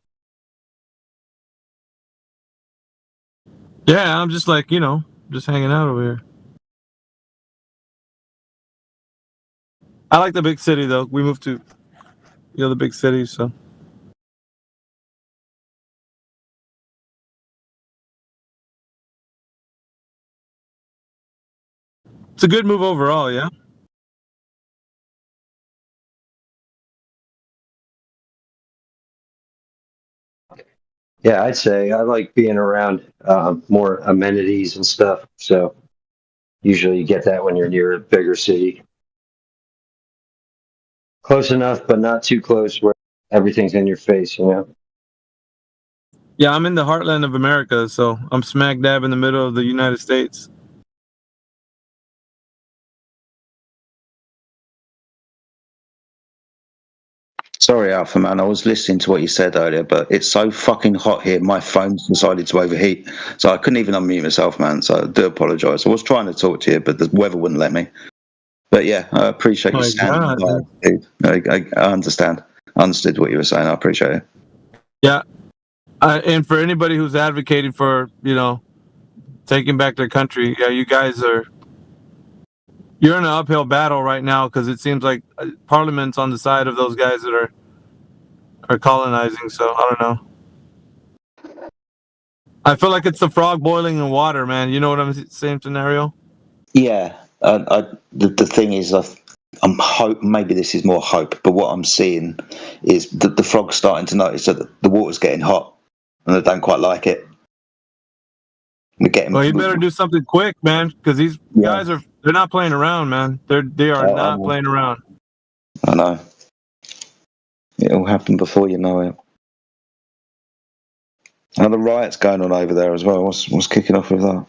Yeah, I'm just like, you know, just hanging out over here. I like the big city, though. We moved to the big cities. So it's a good move overall. Yeah. Yeah, I'd say I like being around more amenities and stuff. So usually you get that when you're near a bigger city. Close enough, but not too close where everything's in your face, you know? Yeah, I'm in the heartland of America, so I'm smack dab in the middle of the United States. Sorry, Alpha Man. I was listening to what you said earlier, but it's so fucking hot here. My phone's decided to overheat, so I couldn't even unmute myself, man. So I do apologise. I was trying to talk to you, but the weather wouldn't let me. But yeah, I appreciate you My standing God, by, dude. I understand. I understood what you were saying. I appreciate it. Yeah, and for anybody who's advocating for taking back their country, yeah, you guys you're in an uphill battle right now because it seems like Parliament's on the side of those guys that are colonizing. So I don't know. I feel like it's the frog boiling in water, man. You know what I'm saying? Scenario. Yeah, the thing is, I'm hope maybe this is more hope, but what I'm seeing is that the frog's starting to notice that the water's getting hot, and they don't quite like it. We're getting. Well, you better do something quick, man, because these guys they're not playing around, man. They are not playing around. I know. It'll happen before you know it. And the riots going on over there as well. What's kicking off with that?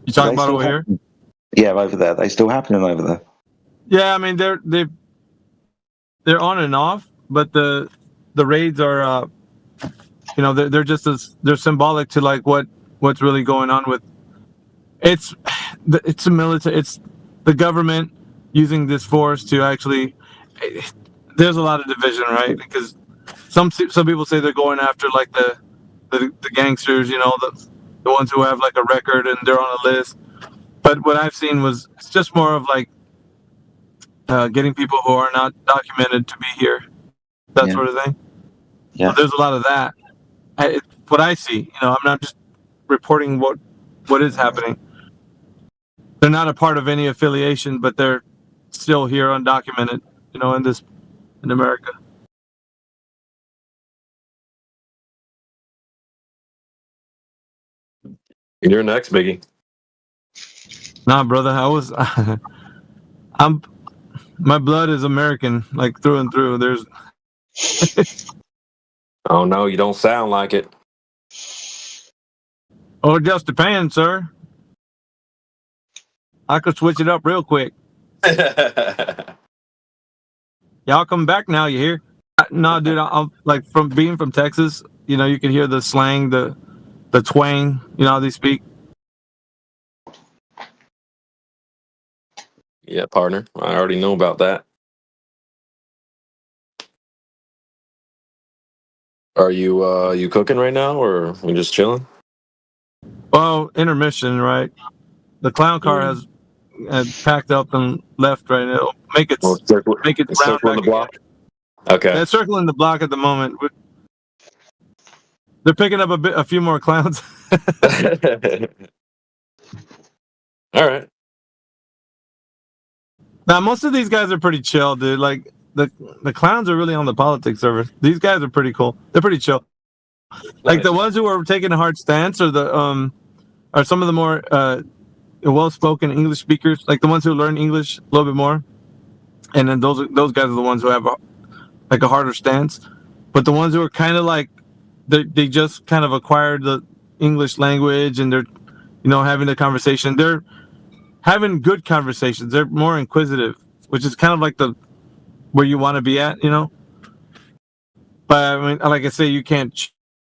You talking about over here? Yeah, over there. They still happening over there. Yeah, I mean they're on and off, but the raids are they're just they're symbolic to like what's really going on with it's a military, it's the government using this force to actually. There's a lot of division, right? Because some people say they're going after like the gangsters, the ones who have like a record and they're on a list. But what I've seen was it's just more of like getting people who are not documented to be here, that sort of thing. Yeah. So there's a lot of that. What I see, I'm not just reporting what is happening. They're not a part of any affiliation, but they're still here undocumented, in America. You're next, Biggie. Nah, brother, my blood is American, like through and through. There's. Oh no, you don't sound like it. Oh, it just depends, sir. I could switch it up real quick. Y'all come back now, you hear? No, dude, I'm like from being from Texas, you can hear the slang, the twang, how they speak. Yeah, partner. I already know about that. Are you cooking right now, or we just chilling? Well, intermission, right? The clown car has packed up and left right now. Make it round circling the block. Okay. They're circling the block at the moment. They're picking up a few more clowns. All right. Now, most of these guys are pretty chill, dude. Like the clowns are really on the politics server. These guys are pretty cool. They're pretty chill. Like the ones who are taking a hard stance are are some of the more well-spoken English speakers, like the ones who learn English a little bit more. And then those guys are the ones who have a harder stance. But the ones who are kind of like they just kind of acquired the English language and they're having a conversation. They're having good conversations. They're more inquisitive, which is kind of like where you want to be at, But I mean, like I say, you can't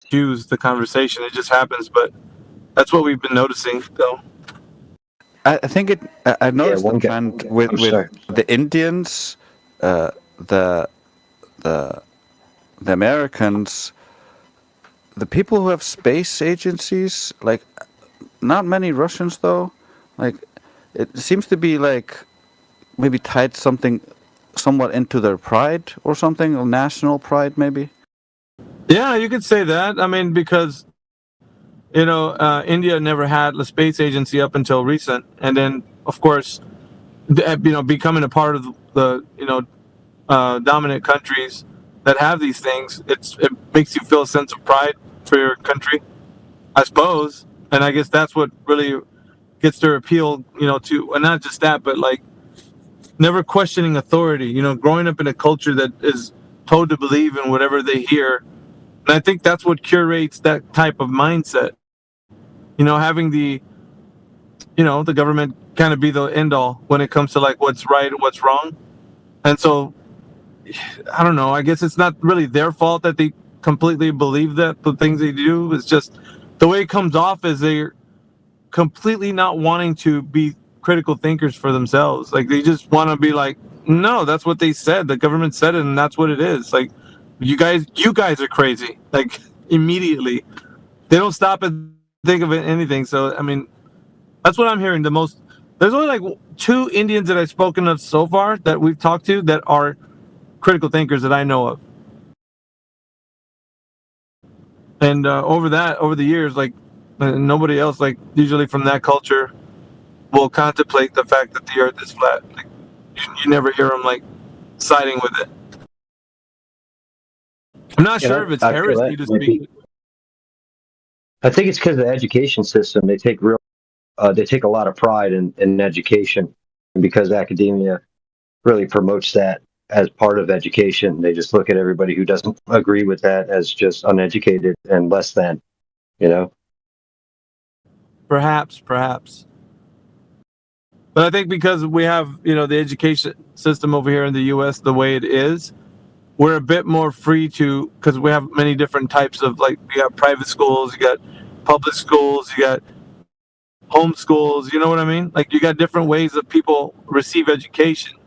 choose the conversation. It just happens. But that's what we've been noticing, though. I think I noticed the trend with the Indians, the Americans, the people who have space agencies. Like, not many Russians though. Like, it seems to be like maybe tied something somewhat into their pride or something, or national pride maybe? Yeah, you could say that. I mean, because India never had the space agency up until recent, and then of course, becoming a part of the dominant countries that have these things, it makes you feel a sense of pride for your country, I suppose. And I guess that's what really gets their appeal, to, and not just that, but like never questioning authority, growing up in a culture that is told to believe in whatever they hear. And I think that's what curates that type of mindset. Having the government kind of be the end all when it comes to like what's right and what's wrong. And so, I don't know, I guess it's not really their fault that they completely believe that the things they do. Is just the way it comes off is they're completely not wanting to be critical thinkers for themselves. Like they just want to be like, no, that's what they said. The government said it and that's what it is. Like you guys are crazy. Like immediately. They don't stop and think of anything. So, I mean, that's what I'm hearing the most. There's only like 2 Indians that I've spoken of so far that we've talked to that are critical thinkers that I know of. And over the years, like nobody else, like usually from that culture, will contemplate the fact that the Earth is flat. Like, you never hear them like siding with it. I'm not sure if it's I feel heresy that to might speak. be- I think it's because of the education system. They take a lot of pride in education, and because academia really promotes that as part of education, they just look at everybody who doesn't agree with that as just uneducated and less than, Perhaps. But I think because we have, the education system over here in the U.S. the way it is, we're a bit more free to, because we have many different types of, like, you got private schools, you got public schools, you got home schools, you know what I mean? Like, you got different ways that people receive education.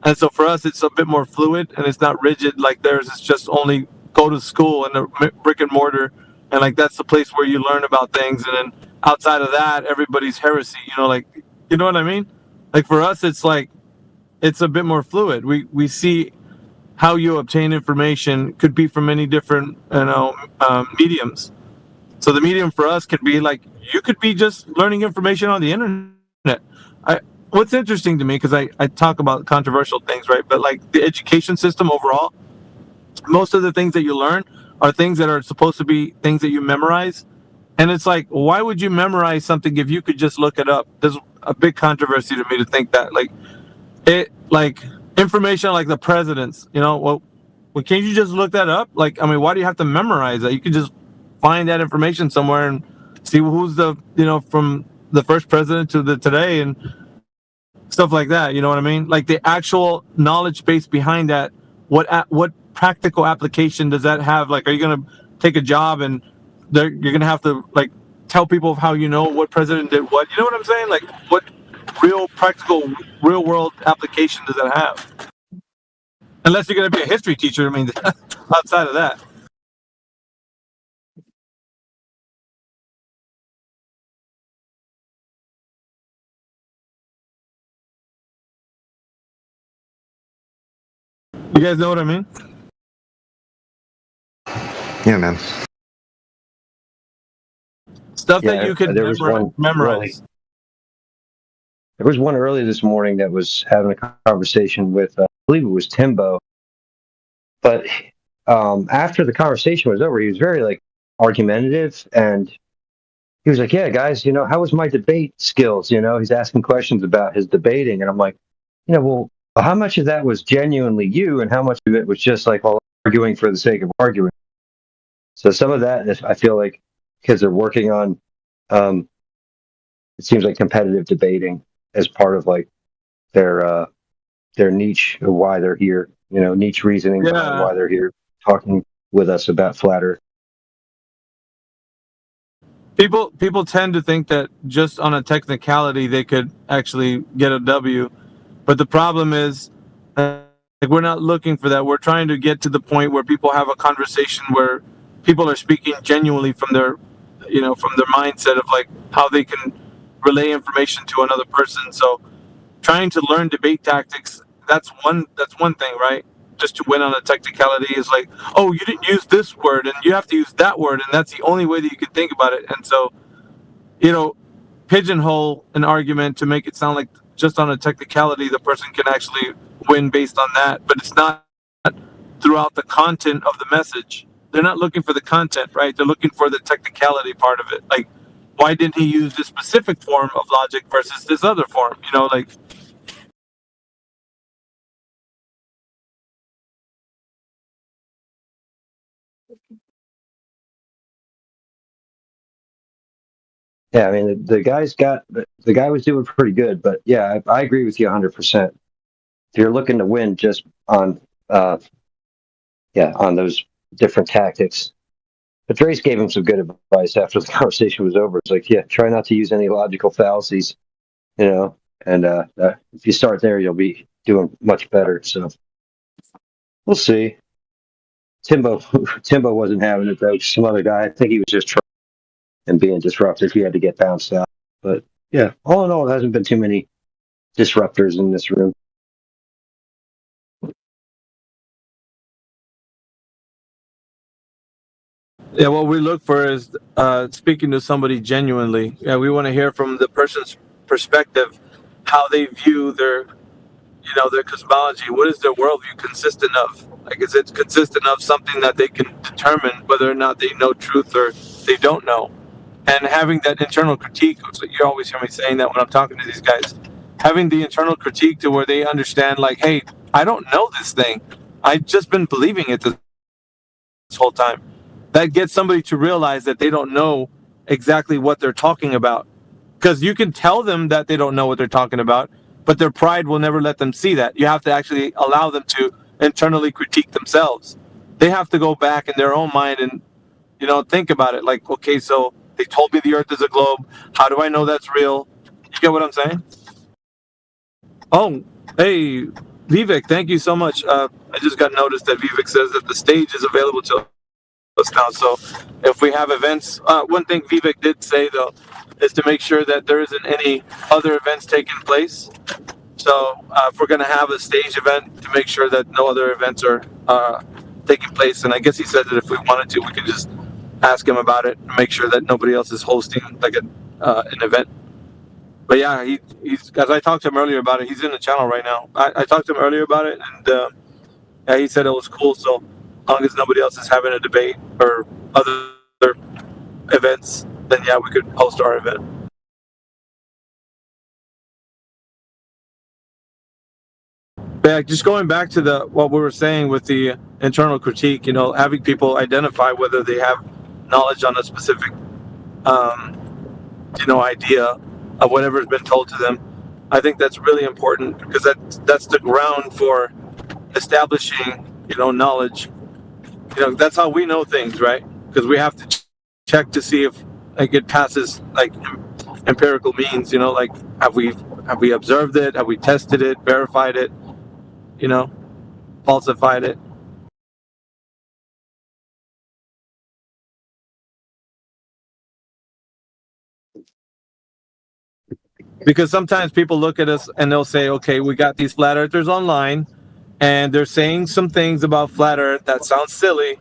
And so for us, it's a bit more fluid and it's not rigid like theirs. It's just only go to school and a brick and mortar. And like, that's the place where you learn about things. And then outside of that, everybody's heresy, like, you know what I mean? Like for us, it's like, it's a bit more fluid. We see how you obtain information could be from many different, mediums. So the medium for us could be like, you could be just learning information on the internet. What's interesting to me, because I talk about controversial things, right? But like the education system overall, most of the things that you learn are things that are supposed to be things that you memorize. And it's like, why would you memorize something if you could just look it up? There's a big controversy to me to think that information like the presidents, well, can't you just look that up? Like, I mean, why do you have to memorize that? You could just find that information somewhere and see who's the, from the first president to the today and stuff like that. You know what I mean? Like the actual knowledge base behind that. What practical application does that have? Like, are you going to take a job and you're going to have to like tell people how what president did what? You know what I'm saying? Like, what real practical, real world application does that have? Unless you're going to be a history teacher. I mean, outside of that. You guys know what I mean? Yeah, man. Stuff that you could memorize. There was one early this morning that was having a conversation with, I believe it was Timbo. But after the conversation was over, he was very like argumentative, and he was like, "Yeah, guys, how was my debate skills?" He's asking questions about his debating, and I'm like, well, how much of that was genuinely you, and how much of it was just like arguing for the sake of arguing? So some of that, I feel like, kids are working on. It seems like competitive debating as part of like their niche of why they're here. Niche reasoning behind why they're here, talking with us about flat Earth. People tend to think that just on a technicality they could actually get a W, but the problem is like we're not looking for that. We're trying to get to the point where people have a conversation where people are speaking genuinely from their mindset of like how they can relay information to another person. So trying to learn debate tactics, that's one thing, right? Just to win on a technicality is like, oh, you didn't use this word and you have to use that word, and that's the only way that you can think about it. And so, pigeonhole an argument to make it sound like just on a technicality the person can actually win based on that, but it's not throughout the content of the message. They're not looking for the content, right? They're looking for the technicality part of it. Like, why didn't he use this specific form of logic versus this other form? Yeah, I mean the guy was doing pretty good, but yeah, I agree with you 100%. If you're looking to win just on on those different tactics. But Trace gave him some good advice after the conversation was over. It's like, yeah, try not to use any logical fallacies, and if you start there, you'll be doing much better. So we'll see. Timbo wasn't having it though. Some other guy, I think he was just trying and being disruptive. He had to get bounced out. But yeah, all in all, there hasn't been too many disruptors in this room. Yeah, what we look for is speaking to somebody genuinely. Yeah, we want to hear from the person's perspective, how they view their cosmology. What is their worldview consistent of? Like, is it consistent of something that they can determine whether or not they know truth or they don't know? And having that internal critique, so you always hear me saying that when I'm talking to these guys, having the internal critique to where they understand, like, hey, I don't know this thing. I've just been believing it this whole time. That gets somebody to realize that they don't know exactly what they're talking about. Because you can tell them that they don't know what they're talking about, but their pride will never let them see that. You have to actually allow them to internally critique themselves. They have to go back in their own mind and, think about it. Like, okay, so they told me the Earth is a globe. How do I know that's real? You get what I'm saying? Oh, hey, Vivek, thank you so much. I just got noticed that Vivek says that the stage is available to us now. So if we have events, one thing Vivek did say though is to make sure that there isn't any other events taking place. So if we're going to have a stage event, to make sure that no other events are taking place. And I guess he said that if we wanted to, we could just ask him about it and make sure that nobody else is hosting like an event. But yeah, he's as I talked to him earlier about it, he's in the channel right now. I talked to him earlier about it, and yeah, he said it was cool. So as long as nobody else is having a debate or other events, then yeah, we could host our event. But yeah, just going back to what we were saying with the internal critique, having people identify whether they have knowledge on a specific, idea of whatever has been told to them. I think that's really important because that's the ground for establishing, knowledge. That's how we know things, right? Because we have to check to see if it passes empirical means. Like have we observed it? Have we tested it? Verified it? Falsified it? Because sometimes people look at us and they'll say, okay, we got these flat earthers online and they're saying some things about flat earth that sounds silly,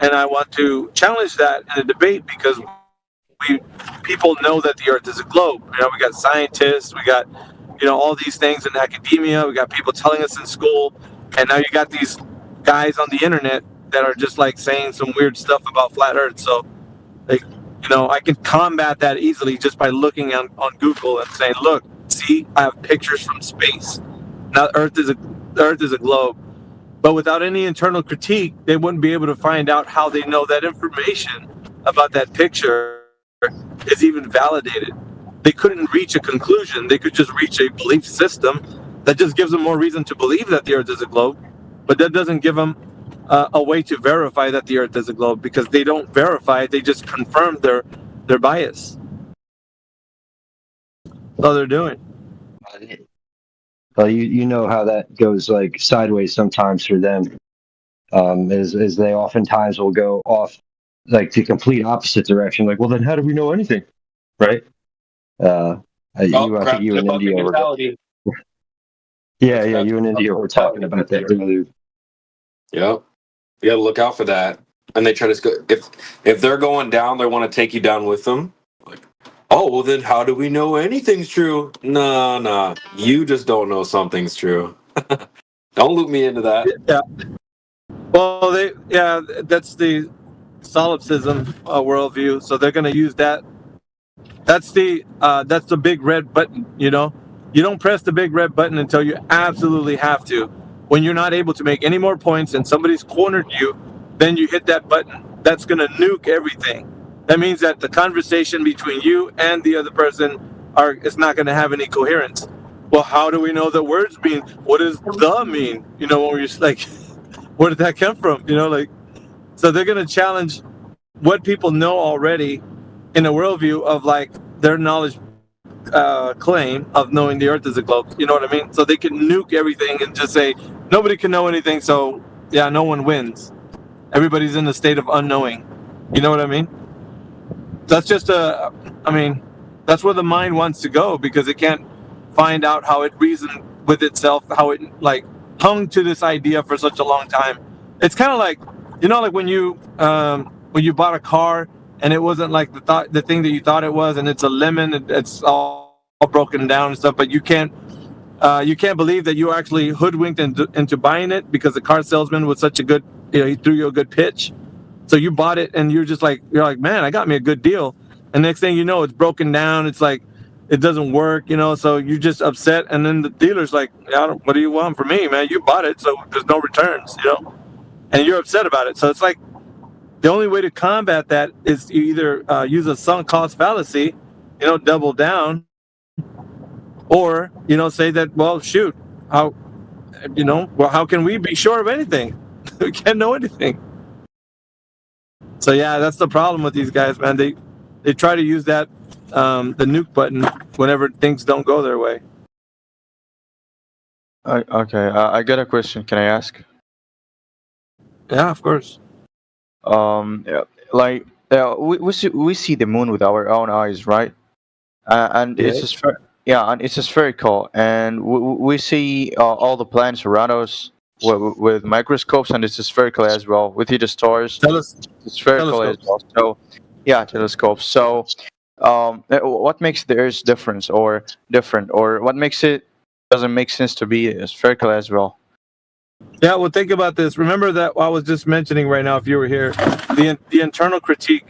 and I want to challenge that in a debate because people know that the earth is a globe. We got scientists, we got all these things in academia, we got people telling us in school, and now you got these guys on the internet that are just saying some weird stuff about flat earth. So I can combat that easily just by looking on Google and saying, look, see, I have pictures from space. Now Earth is a globe. But without any internal critique, they wouldn't be able to find out how they know that information about that picture is even validated. They couldn't reach a conclusion. They could just reach a belief system that just gives them more reason to believe that the Earth is a globe. But that doesn't give them a way to verify that the Earth is a globe, because they don't verify it, they just confirm their bias. That's all they're doing. Well, you know how that goes sideways sometimes for them, is they oftentimes will go off the complete opposite direction. Well, then how do we know anything, right? I think you and India Yeah, you and India were talking about that earlier. Yep. You got to look out for that. And they try to go if they're going down, they want to take you down with them. Like, oh, well then how do we know anything's true? Nah. You just don't know something's true. Don't loop me into that. Yeah. Well, that's the solipsism worldview. So they're going to use that. That's the big red button. You know, you don't press the big red button until you absolutely have to. When you're not able to make any more points and somebody's cornered you, then you hit that button. That's going to nuke everything. That means that the conversation between you and the other person is not going to have any coherence. Well, how do we know that words mean? What does the mean? You know, when we're just like, where did that come from? You know, like, so they're going to challenge what people know already in a worldview of like their knowledge claim of knowing the earth is a globe. You know what I mean? So they can nuke everything and just say, nobody can know anything. So yeah, no one wins. Everybody's in a state of unknowing. You know what I mean? That's just that's where the mind wants to go because it can't find out how it reasoned with itself, how it like hung to this idea for such a long time. It's kind of like, you know, like when you bought a car and it wasn't like the thing that you thought it was, and it's a lemon, it's all broken down and stuff, but you can't believe that you were actually hoodwinked into buying it because the car salesman was such a good, he threw you a good pitch. So you bought it and you're like, man, I got me a good deal. And next thing you know, it's broken down. It's like, it doesn't work, you know, so you're just upset. And then the dealer's like, what do you want from me, man? You bought it, so there's no returns, you know, and you're upset about it. So it's like the only way to combat that is you either use a sunk cost fallacy, you know, double down, or, you know, say that, well, shoot, how can we be sure of anything? We can't know anything. So yeah, that's the problem with these guys, man. They try to use that the nuke button whenever things don't go their way. Okay, I got a question. Can I ask? Yeah, of course. We see the moon with our own eyes, right? And it's spherical, and we see all the planets around us with microscopes, and it's spherical as well. We see the stars, it's spherical as well. So, yeah, telescopes. So, what makes the Earth different, or what makes it doesn't make sense to be spherical as well? Yeah, well, think about this. Remember that I was just mentioning right now, if you were here, the internal critique.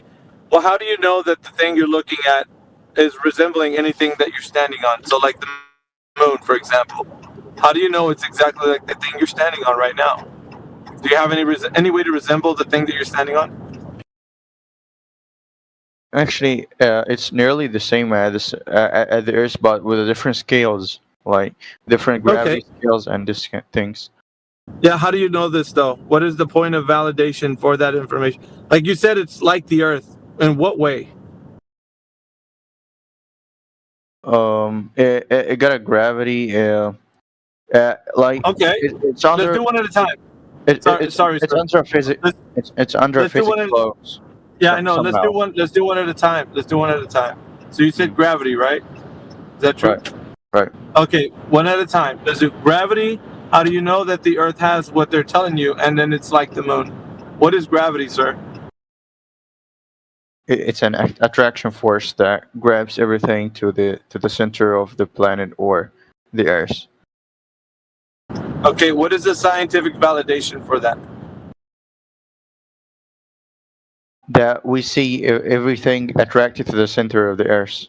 Well, how do you know that the thing you're looking at is resembling anything that you're standing on? So, like the moon, for example. How do you know it's exactly like the thing you're standing on right now? Do you have any way to resemble the thing that you're standing on? Actually, it's nearly the same as the Earth, but with different scales, like different gravity scales and these things. Yeah, how do you know this though? What is the point of validation for that information? Like you said, it's like the Earth. In what way? It got a gravity. It's under. Let's do one at a time. It's under physics. It's under physics laws. Yeah, I know. Somehow. Let's do one at a time. So you said gravity, right? Is that true? Right. Okay, one at a time. Let's do gravity. How do you know that the Earth has what they're telling you, and then it's like the moon? What is gravity, sir? It's an attraction force that grabs everything to the center of the planet or the Earth. Okay, what is the scientific validation for that? That we see everything attracted to the center of the Earth.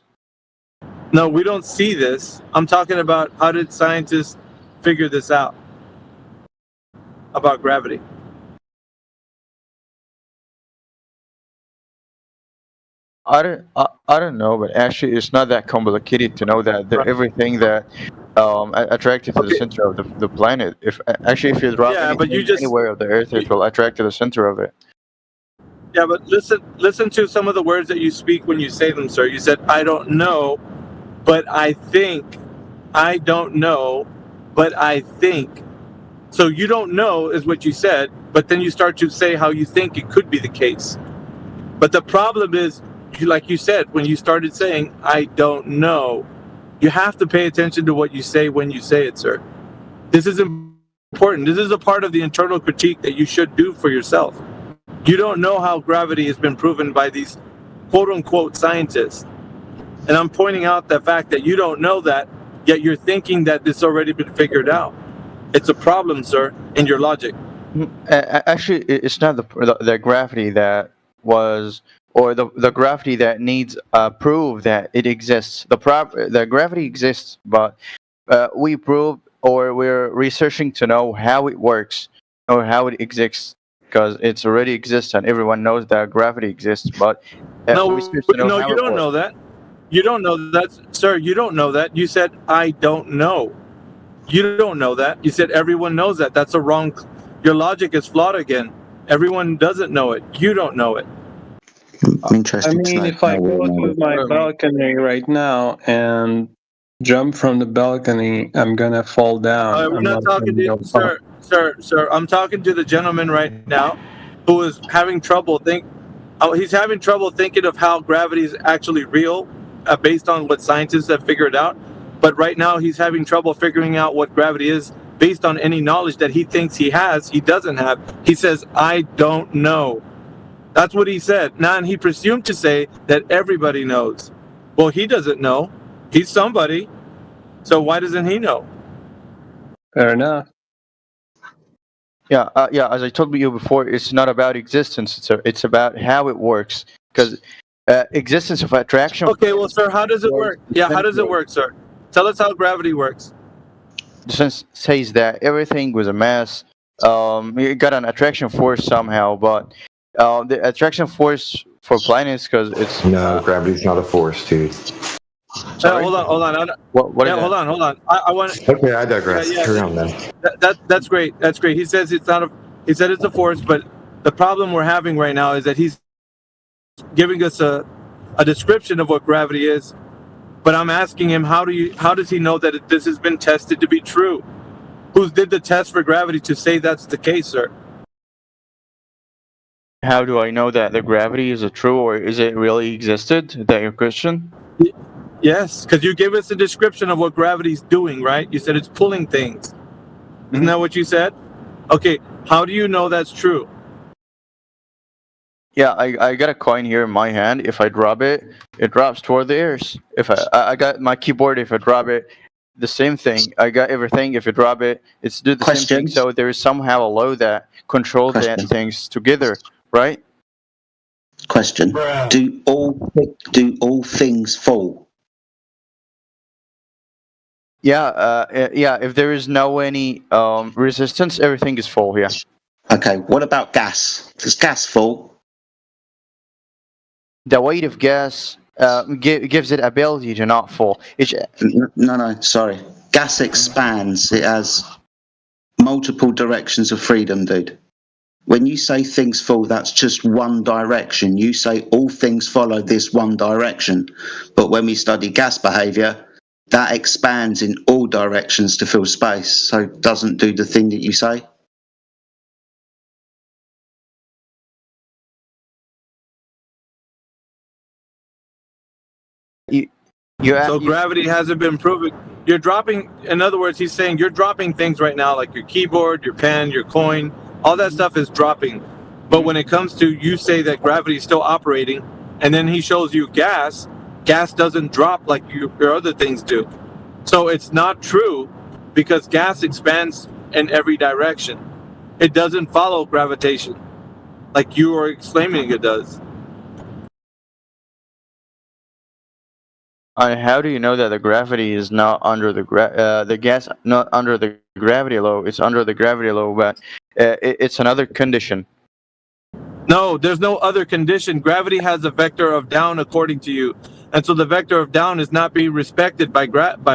No, we don't see this. I'm talking about how did scientists figure this out about gravity? I don't know, but actually, it's not that complicated to know that everything that attracted to the center of the planet. If you drop anywhere of the Earth, it will attract to the center of it. Yeah, but listen to some of the words that you speak when you say them, sir. You said, "I don't know, but I think." I don't know, but I think. So you don't know is what you said, but then you start to say how you think it could be the case. But the problem is, like you said, when you started saying, I don't know, you have to pay attention to what you say when you say it, sir. This is important. This is a part of the internal critique that you should do for yourself. You don't know how gravity has been proven by these quote unquote scientists. And I'm pointing out the fact that you don't know that, yet you're thinking that it's already been figured out. It's a problem, sir, in your logic. Actually, it's not the gravity that was, or the gravity that needs proof that it exists. The gravity exists, but we prove, or we're researching to know how it works or how it exists, because it's already exists and everyone knows that gravity exists. But No, we search to know no, how you it don't works. know that. You don't know that, sir. You don't know that. You said, I don't know. You don't know that. You said everyone knows that. That's a wrong. Your logic is flawed again. Everyone doesn't know it. You don't know it. I'm interested I to mean, know if I how we go know. to my balcony right now and jump from the balcony, I'm gonna fall down. We're I'm not not talking gonna to go up. sir. I'm talking to the gentleman right now who is having trouble he's having trouble thinking of how gravity is actually real, based on what scientists have figured out. But right now he's having trouble figuring out what gravity is based on any knowledge that he thinks he has. He doesn't have. He says, I don't know. That's what he said. Now, and he presumed to say that everybody knows. Well, he doesn't know. He's somebody. So why doesn't he know? Fair enough. Yeah, as I told you before, it's not about existence. It's about how it works. Because existence of attraction. Okay, well, sir, how does it work? Yeah, how does it work, sir? Tell us how gravity works. The sense says that everything was a mass. You got an attraction force somehow, but the attraction force for planets, because it's No, gravity's not a force, dude. Hold on. What yeah, is hold on. I want. Okay, I digress. Carry on then. That's great. That's great. He says it's not a. He said it's a force, but the problem we're having right now is that he's giving us a description of what gravity is, but I'm asking him how does he know that this has been tested to be true? Who did the test for gravity to say that's the case, sir? How do I know that the gravity is a true, or is it really existed? Is that your question? Yes, because you gave us a description of what gravity's doing, right? You said it's pulling things. Isn't that what you said? Okay, how do you know that's true? Yeah, I got a coin here in my hand. If I drop it, it drops toward the ears. If I got my keyboard, if I drop it, the same thing. I got everything. If you drop it, it's do the same thing. So there is somehow a law that controls that things together, right? Question: Do all things fall? Yeah, yeah. If there is no any resistance, everything is full. Yeah. Okay. What about gas? Does gas fall? The weight of gas gives it ability to not fall. No. Sorry. Gas expands. It has multiple directions of freedom, dude. When you say things fall, that's just one direction. You say all things follow this one direction. But when we study gas behavior, that expands in all directions to fill space. So it doesn't do the thing that you say. So gravity hasn't been proven. You're dropping, in other words, he's saying you're dropping things right now, like your keyboard, your pen, your coin, all that stuff is dropping. But when it comes to, you say that gravity is still operating, and then he shows you gas doesn't drop like your other things do. So it's not true, because gas expands in every direction. It doesn't follow gravitation like you are exclaiming it does. How do you know that the gravity is not under the gas not under the gravity law? It's under the gravity law, but it's another condition. No, there's no other condition. Gravity has a vector of down according to you. And so the vector of down is not being respected by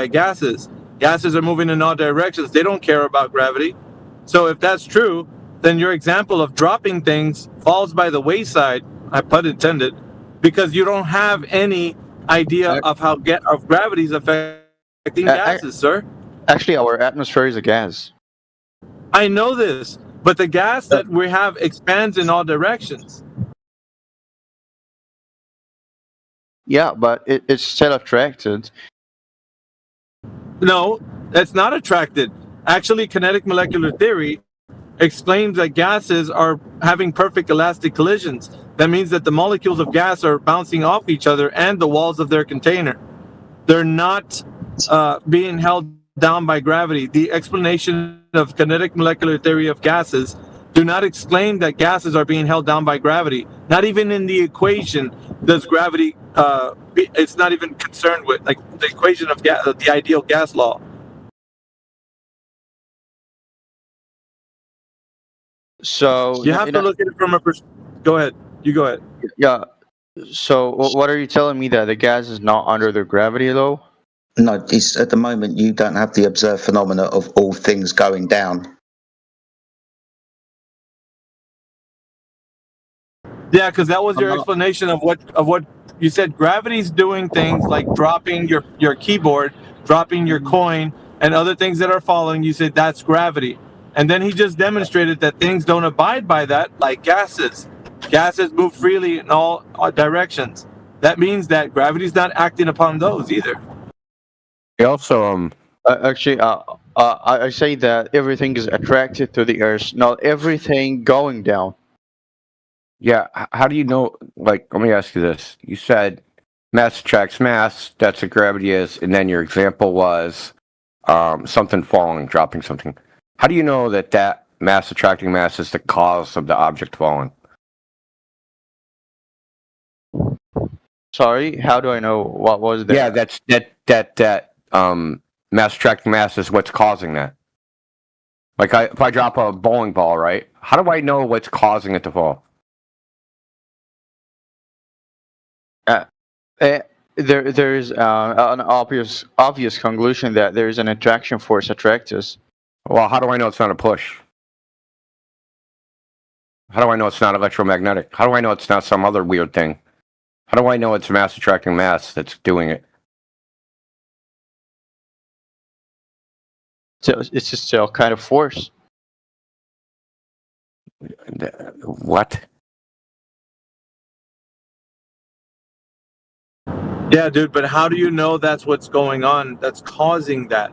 gases. Gases are moving in all directions. They don't care about gravity. So if that's true, then your example of dropping things falls by the wayside, I pun intended, because you don't have any idea of how gravity is affecting gases, sir. Actually, our atmosphere is a gas. I know this, but the gas that we have expands in all directions. Yeah, but it's still attracted. No, it's not attracted. Actually, kinetic molecular theory explains that gases are having perfect elastic collisions. That means that the molecules of gas are bouncing off each other and the walls of their container. They're not being held down by gravity. The explanation of kinetic molecular theory of gases do not explain that gases are being held down by gravity. Not even in the equation does gravity, it's not even concerned with, like the equation of the ideal gas law. So You have to look at it from a go ahead. You go ahead. Yeah. So what are you telling me, that the gas is not under the gravity though? No, it's at the moment you don't have the observed phenomena of all things going down. Yeah, because that was your explanation of what you said. Gravity's doing things like dropping your keyboard, dropping your coin, and other things that are falling. You said that's gravity, and then he just demonstrated that things don't abide by that, like gases. Gases move freely in all directions. That means that gravity's not acting upon those either. He also Actually, I say that everything is attracted to the Earth, not everything going down. Yeah, how do you know? Like, let me ask you this: you said mass attracts mass. That's what gravity is, and then your example was something falling, dropping something. How do you know that that mass attracting mass is the cause of the object falling? Sorry, how do I know what was that? Yeah, that's that mass attracting mass is what's causing that. Like, if I drop a bowling ball, right? How do I know what's causing it to fall? There is an obvious conclusion that there is an attraction force attracts us. Well, how do I know it's not a push? How do I know it's not electromagnetic? How do I know it's not some other weird thing? How do I know it's mass attracting mass that's doing it? So it's just a kind of force. What? Yeah, dude, but how do you know that's what's going on that's causing that?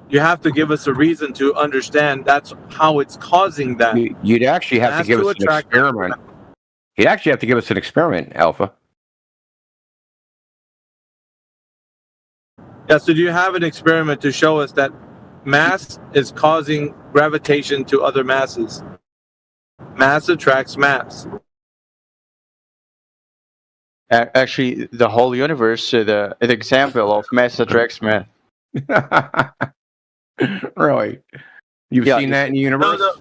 You have to give us a reason to understand that's how it's causing that. You'd actually have to give us an experiment. You'd actually have to give us an experiment, Alpha. Yeah, so do you have an experiment to show us that mass is causing gravitation to other masses? Mass attracts mass. Actually, the whole universe is an example of mass attracts mass. Really? You've seen that in the universe? No.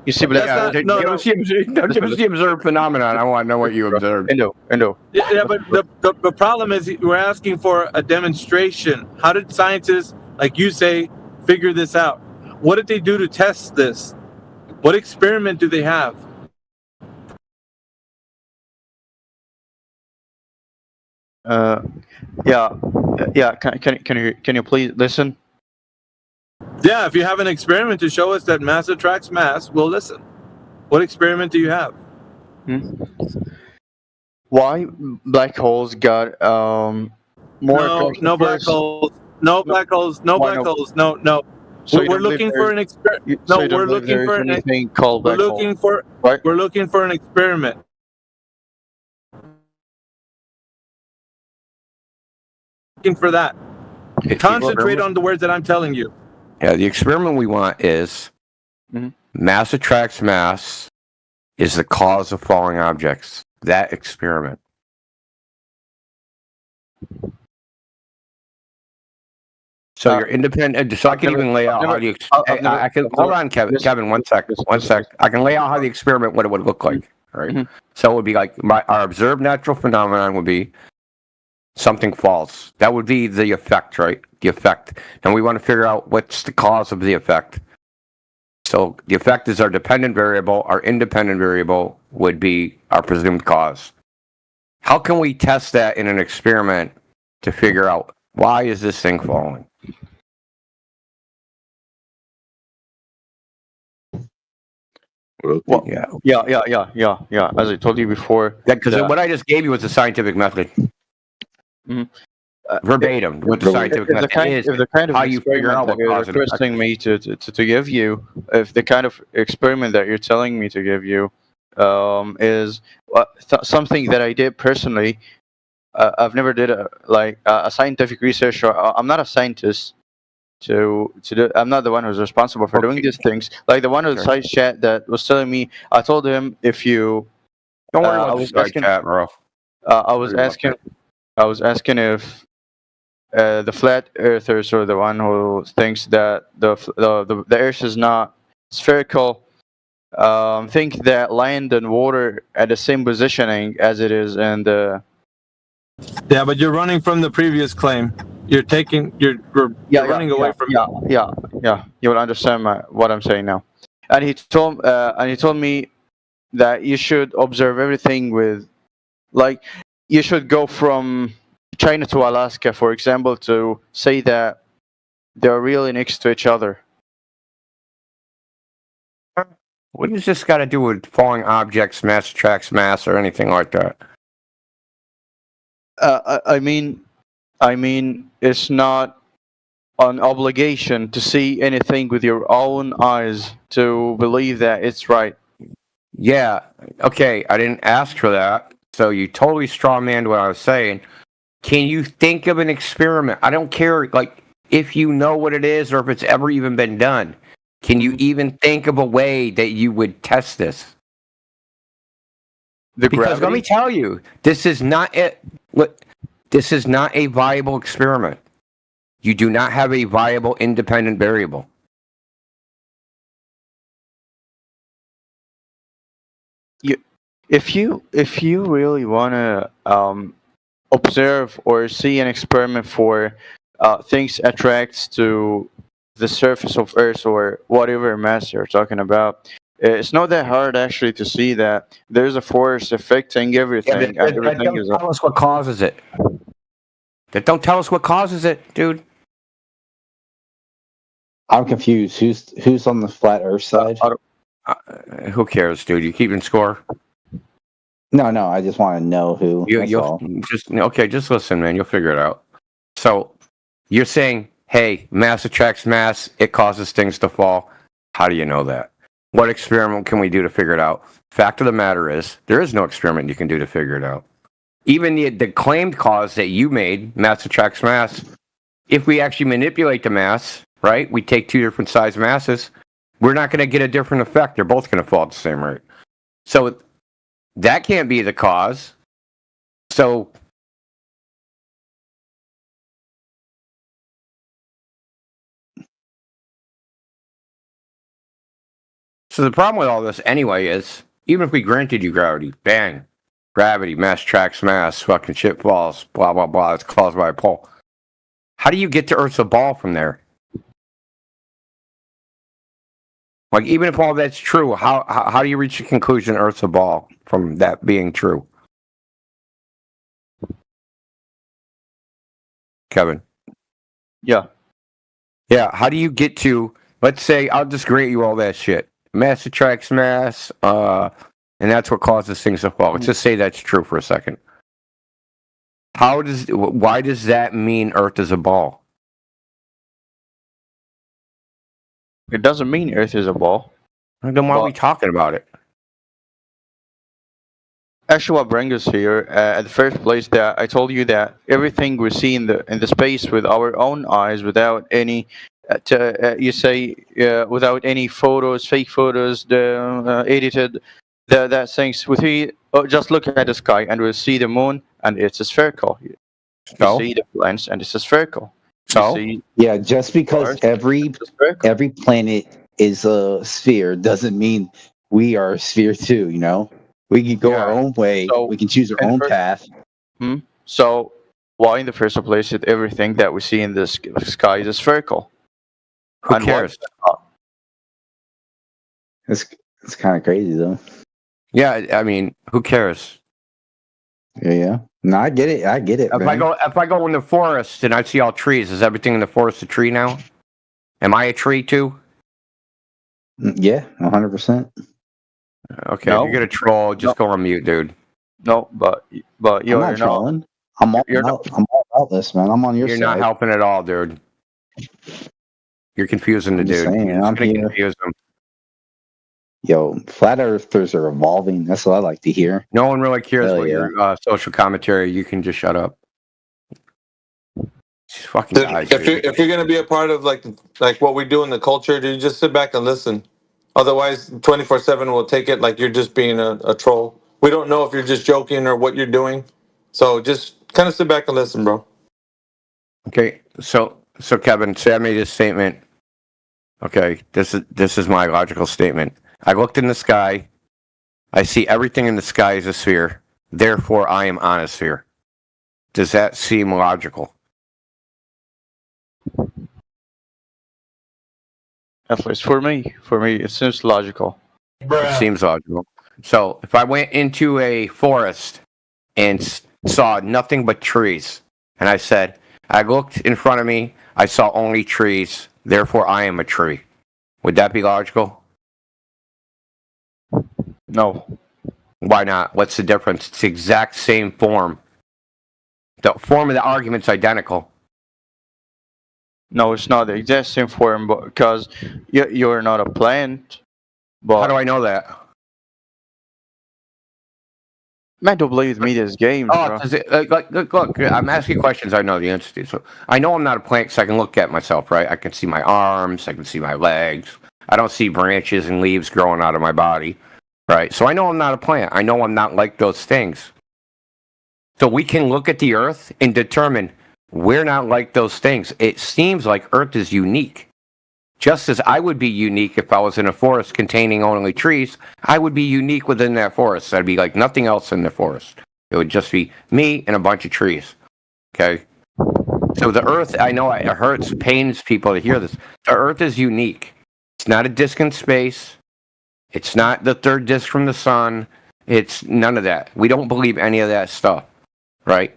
You see, but give us the observed phenomenon. I want to know what you observed. I know. Yeah, but the problem is we're asking for a demonstration. How did scientists, like you say, figure this out? What did they do to test this? What experiment do they have? Yeah. Can you please listen? Yeah, if you have an experiment to show us that mass attracts mass, we'll listen. What experiment do you have? Why black holes got more? No black holes. No black holes. No black holes. No. So We're looking for an experiment. No, we're looking for anything called black hole. We're looking for an experiment. Looking for that. Concentrate on the words that I'm telling you. Yeah, the experiment we want is mass attracts mass is the cause of falling objects. That experiment. So you're independent. So I can even lay out how the. I can hold on, Kevin. Kevin, 1 sec. 1 sec. I can lay out how the experiment, what it would look like. Right. So it would be like our observed natural phenomenon would be something false. That would be the effect, right? The effect. And we want to figure out what's the cause of the effect. So the effect is our dependent variable. Our independent variable would be our presumed cause. How can we test that in an experiment to figure out why is this thing falling? Well, yeah. As I told you before, Because what I just gave you was a scientific method. verbatim what the scientific if the method kind, is, if the kind of how you figure experiment out that what you're cause and effect. requesting me to give you, if the kind of experiment that you're telling me to give you is something that I did personally, I've never did a scientific research, or I'm not a scientist. To do, I'm not the one who's responsible for doing these things. Like the one on the side chat that was telling me, I told him if you Don't worry I about the was side asking, chat, bro. I was asking if the flat earthers or the one who thinks that the Earth is not spherical, think that land and water at the same positioning as it is in the. Yeah, but you're running from the previous claim. You're running away from. Yeah. You will understand what I'm saying now. And he told me that you should observe everything with, like, you should go from China to Alaska, for example, to say that they're really next to each other. What does this got to do with falling objects, mass attracts mass, or anything like that? I mean, it's not an obligation to see anything with your own eyes to believe that it's right. Yeah, okay, I didn't ask for that, so you totally strawmanned what I was saying. Can you think of an experiment? I don't care, like, if you know what it is or if it's ever even been done. Can you even think of a way that you would test this? Because let me tell you, this is not a viable experiment. You do not have a viable independent variable. If you really want to observe or see an experiment for things attracts to the surface of Earth or whatever mass you're talking about, it's not that hard actually to see that there's a force affecting everything. Yeah, that don't tell us what causes it. That don't tell us what causes it, dude. I'm confused. Who's on the flat Earth side? Who cares, dude? You keeping score? No. I just want to know who. You'll just listen, man. You'll figure it out. So you're saying, hey, mass attracts mass. It causes things to fall. How do you know that? What experiment can we do to figure it out? Fact of the matter is, there is no experiment you can do to figure it out. Even the claimed cause that you made, mass attracts mass, if we actually manipulate the mass, right, we take two different size masses, we're not going to get a different effect. They're both going to fall at the same rate. So that can't be the cause. So the problem with all this anyway is, even if we granted you gravity, bang, gravity, mass attracts mass, fucking shit falls, blah, blah, blah, it's caused by a pole. How do you get to Earth's a ball from there? Like, even if all that's true, how do you reach the conclusion Earth's a ball from that being true? Kevin? Yeah. Yeah, how do you get to, let's say, I'll just grant you all that shit. Mass attracts mass, and that's what causes things to fall. Let's just say that's true for a second. Why does that mean Earth is a ball? It doesn't mean Earth is a ball. Then why are we talking about it? Actually, what brings us here, at the first place, that I told you that everything we see in the space with our own eyes, without any, without any photos, fake photos, edited, that things. Just look at the sky and we'll see the moon, and it's spherical. You see the planets, and it's spherical. Yeah, just because every planet is a sphere doesn't mean we are a sphere too. You know, we can go our own way. We can choose our own path. So why, in the first place, is everything that we see in the sky is spherical? Who cares? It's kind of crazy though. Yeah, I mean, who cares? Yeah. No, I get it. If I go in the forest and I see all trees, is everything in the forest a tree now? Am I a tree too? Yeah, 100%. Okay, if you're gonna troll, just go on mute, dude. No, but I'm not trolling. I'm all doubtless, man. I'm on your You're side. not helping at all, dude. You're confusing the I'm just dude. saying, You're just I'm gonna here. confuse him. Yo, flat earthers are evolving. That's what I like to hear. No one really cares Hell about yeah. your social commentary. You can just shut up. Just fucking Dude, guys. if you're gonna be a part of like what we do in the culture, dude, just sit back and listen. Otherwise, 24/7 will take it like you're just being a troll. We don't know if you're just joking or what you're doing, so just kind of sit back and listen, bro. Okay, so Kevin, say I made this statement. Okay, this is my logical statement. I looked in the sky. I see everything in the sky is a sphere. Therefore, I am on a sphere. Does that seem logical? At least for me, it seems logical. It seems logical. So if I went into a forest and saw nothing but trees, and I said, I looked in front of me, I saw only trees, therefore I am a tree. Would that be logical? No. Why not? What's the difference? It's the exact same form. The form of the argument's identical. No, it's not the exact same form, but because you're not a plant. But how do I know that? Man, don't play with me this game, bro. Look, I'm asking questions I know the answer to. So I know I'm not a plant because I can look at myself, right? I can see my arms, I can see my legs. I don't see branches and leaves growing out of my body, right? So I know I'm not a plant. I know I'm not like those things. So we can look at the Earth and determine we're not like those things. It seems like Earth is unique. Just as I would be unique if I was in a forest containing only trees, I would be unique within that forest. I'd be like nothing else in the forest. It would just be me and a bunch of trees. Okay? So the Earth, I know it hurts, pains people to hear this. The Earth is unique. It's not a disk in space. It's not the third disk from the sun. It's none of that. We don't believe any of that stuff. Right?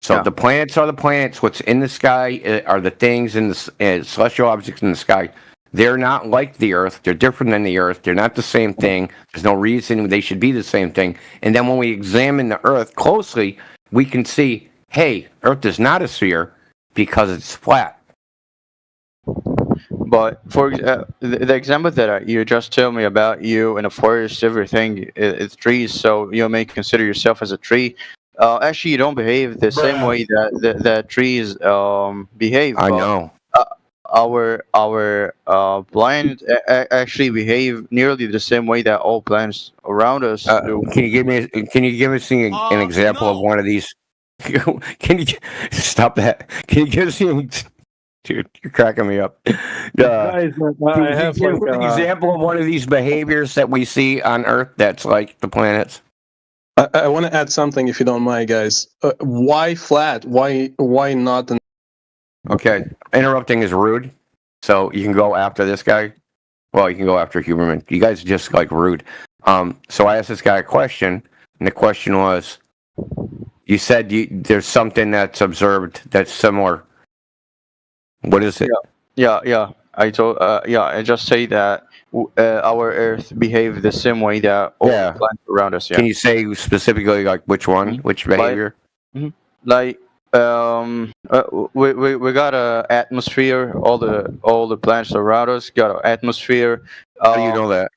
So the planets are the planets. What's in the sky are the things in the celestial objects in the sky. They're not like the Earth. They're different than the Earth. They're not the same thing. There's no reason they should be the same thing. And then when we examine the Earth closely, we can see, hey, Earth is not a sphere because it's flat. But for the example that you just told me about, you in a forest, everything is trees, so you may consider yourself as a tree. Actually, you don't behave the same way that trees behave. I know. Our planet actually behave nearly the same way that all planets around us do. Can you give us an example of one of these? Can you stop that? Can you give us an dude? You're cracking me up. Guys, I have give like an example of one of these behaviors that we see on Earth that's like the planets. I want to add something, if you don't mind, guys. Why flat? Why not? Okay, interrupting is rude. So you can go after this guy. Well, you can go after Huberman. You guys are just like rude. So I asked this guy a question, and the question was, you said there's something that's observed that's similar. What is it? Yeah. I just say that our Earth behave the same way that all the planets around us. Yeah. Can you say specifically like which one, which behavior? Like we got a atmosphere. All the planets around us got an atmosphere. How do you know that?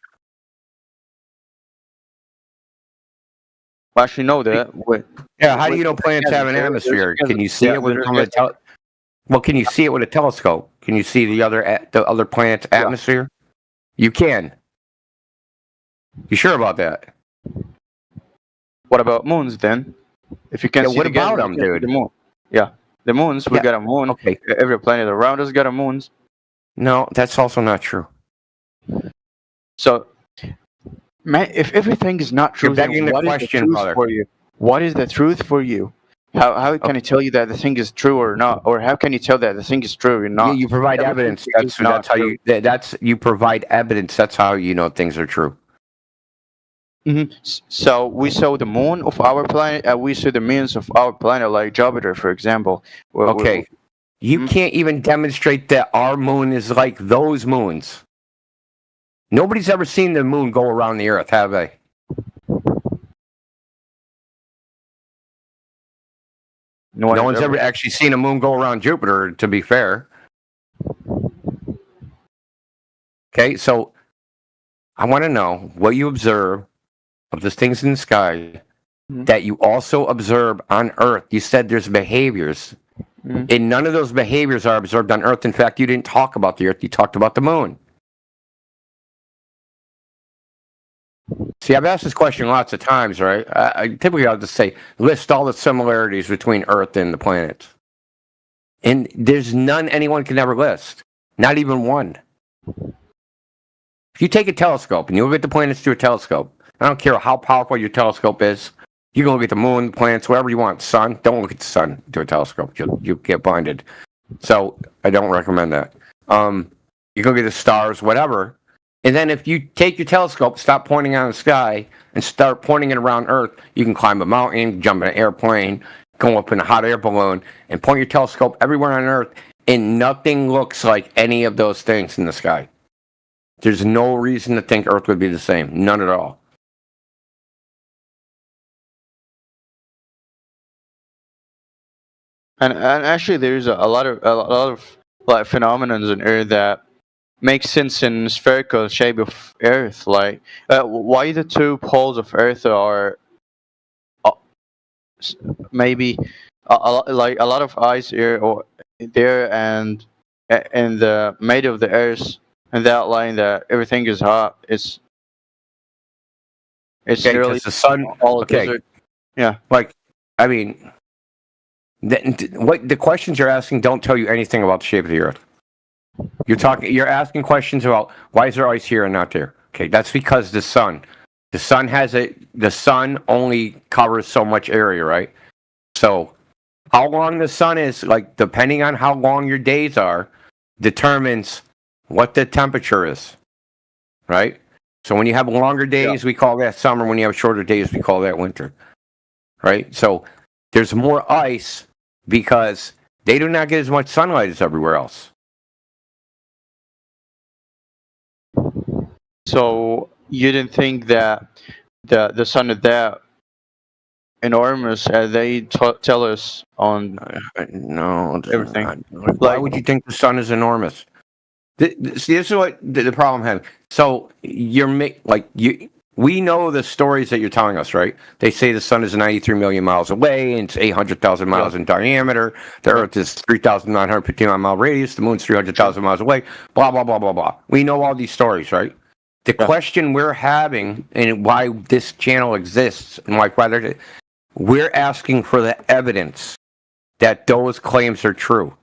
I actually know that. How do you know planets have an atmosphere? Can you see it with Well, can you see it with a telescope? Can you see the other planet's atmosphere? You can. You sure about that? What about moons then? If you can see what about them, dude? The moon. Yeah, the moons. We got a moon. Okay. Every planet around us got a moon. No, that's also not true. So, man, if everything is not true, you're begging the question, brother. For you? What is the truth for you? How can I tell you that the thing is true or not? Or how can you tell that the thing is true or not? You provide evidence. That's how you provide evidence. That's how you know things are true. Mm-hmm. So we saw the moon of our planet. We saw the moons of our planet, like Jupiter, for example. Okay, you can't even demonstrate that our moon is like those moons. Nobody's ever seen the moon go around the Earth, have they? No one's ever actually seen a moon go around Jupiter, to be fair. Okay, so I want to know what you observe of the things in the sky that you also observe on Earth. You said there's behaviors, and none of those behaviors are observed on Earth. In fact, you didn't talk about the Earth, you talked about the moon. See, I've asked this question lots of times, right? Typically, I'll just say, list all the similarities between Earth and the planets. And there's none anyone can ever list. Not even one. If you take a telescope and you look at the planets through a telescope, I don't care how powerful your telescope is, you can look at the moon, the planets, wherever you want. Sun, don't look at the sun through a telescope. You'll get blinded. So I don't recommend that. You can look at the stars, whatever. And then if you take your telescope, stop pointing on the sky, and start pointing it around Earth, you can climb a mountain, jump in an airplane, go up in a hot air balloon, and point your telescope everywhere on Earth, and nothing looks like any of those things in the sky. There's no reason to think Earth would be the same. None at all. And actually, there's a lot of like phenomena in Earth that make sense in spherical shape of Earth. Like why the two poles of Earth are maybe like a lot of ice here or there, and the made of the Earth, and that line that everything is hot. It's okay, really the sun. all Okay, desert. Yeah. Like, I mean, what the questions you're asking don't tell you anything about the shape of the Earth. You're asking questions about why is there ice here and not there. Okay, that's because the sun the sun only covers so much area, right? So how long the sun is, like, depending on how long your days are, determines what the temperature is, right? So when you have longer days, we call that summer. When you have shorter days, we call that winter, right? So there's more ice because they do not get as much sunlight as everywhere else. So you didn't think that the sun is that enormous as they tell us on no everything? Why would you think the sun is enormous? See, this is what the problem has. So we know the stories that you're telling us, right? They say the sun is 93 million miles away and it's 800,000 miles in diameter. The Earth is 3,959 mile radius. The moon's 300,000 miles away. Blah, blah, blah, blah, blah. We know all these stories, right? The question we're having and why this channel exists and why we're asking for the evidence that those claims are true.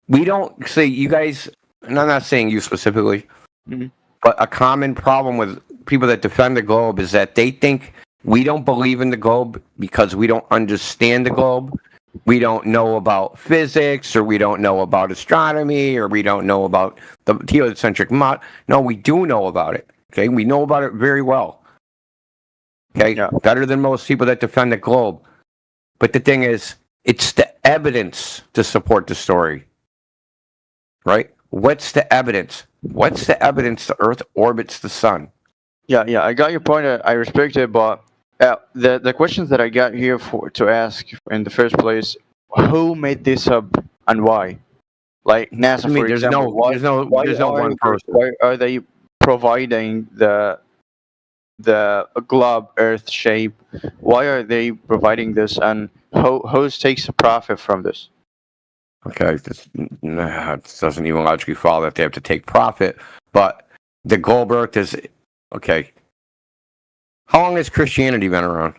We don't say you guys, and I'm not saying you specifically, but a common problem with people that defend the globe is that they think we don't believe in the globe because we don't understand the globe. We don't know about physics, or we don't know about astronomy, or we don't know about the heliocentric model. No, we do know about it. Okay, we know about it very well. Okay, better than most people that defend the globe. But the thing is, it's the evidence to support the story. Right? What's the evidence? What's the evidence the Earth orbits the sun? Yeah, I got your point. I respect it, but the questions that I got here to ask in the first place: who made this up and why? Like NASA, for example. There's no one person. Why are they providing the globe Earth shape? Why are they providing this, and who takes the profit from this? Okay, this doesn't even logically follow that they have to take profit, but the globe Earth is okay. How long has Christianity been around?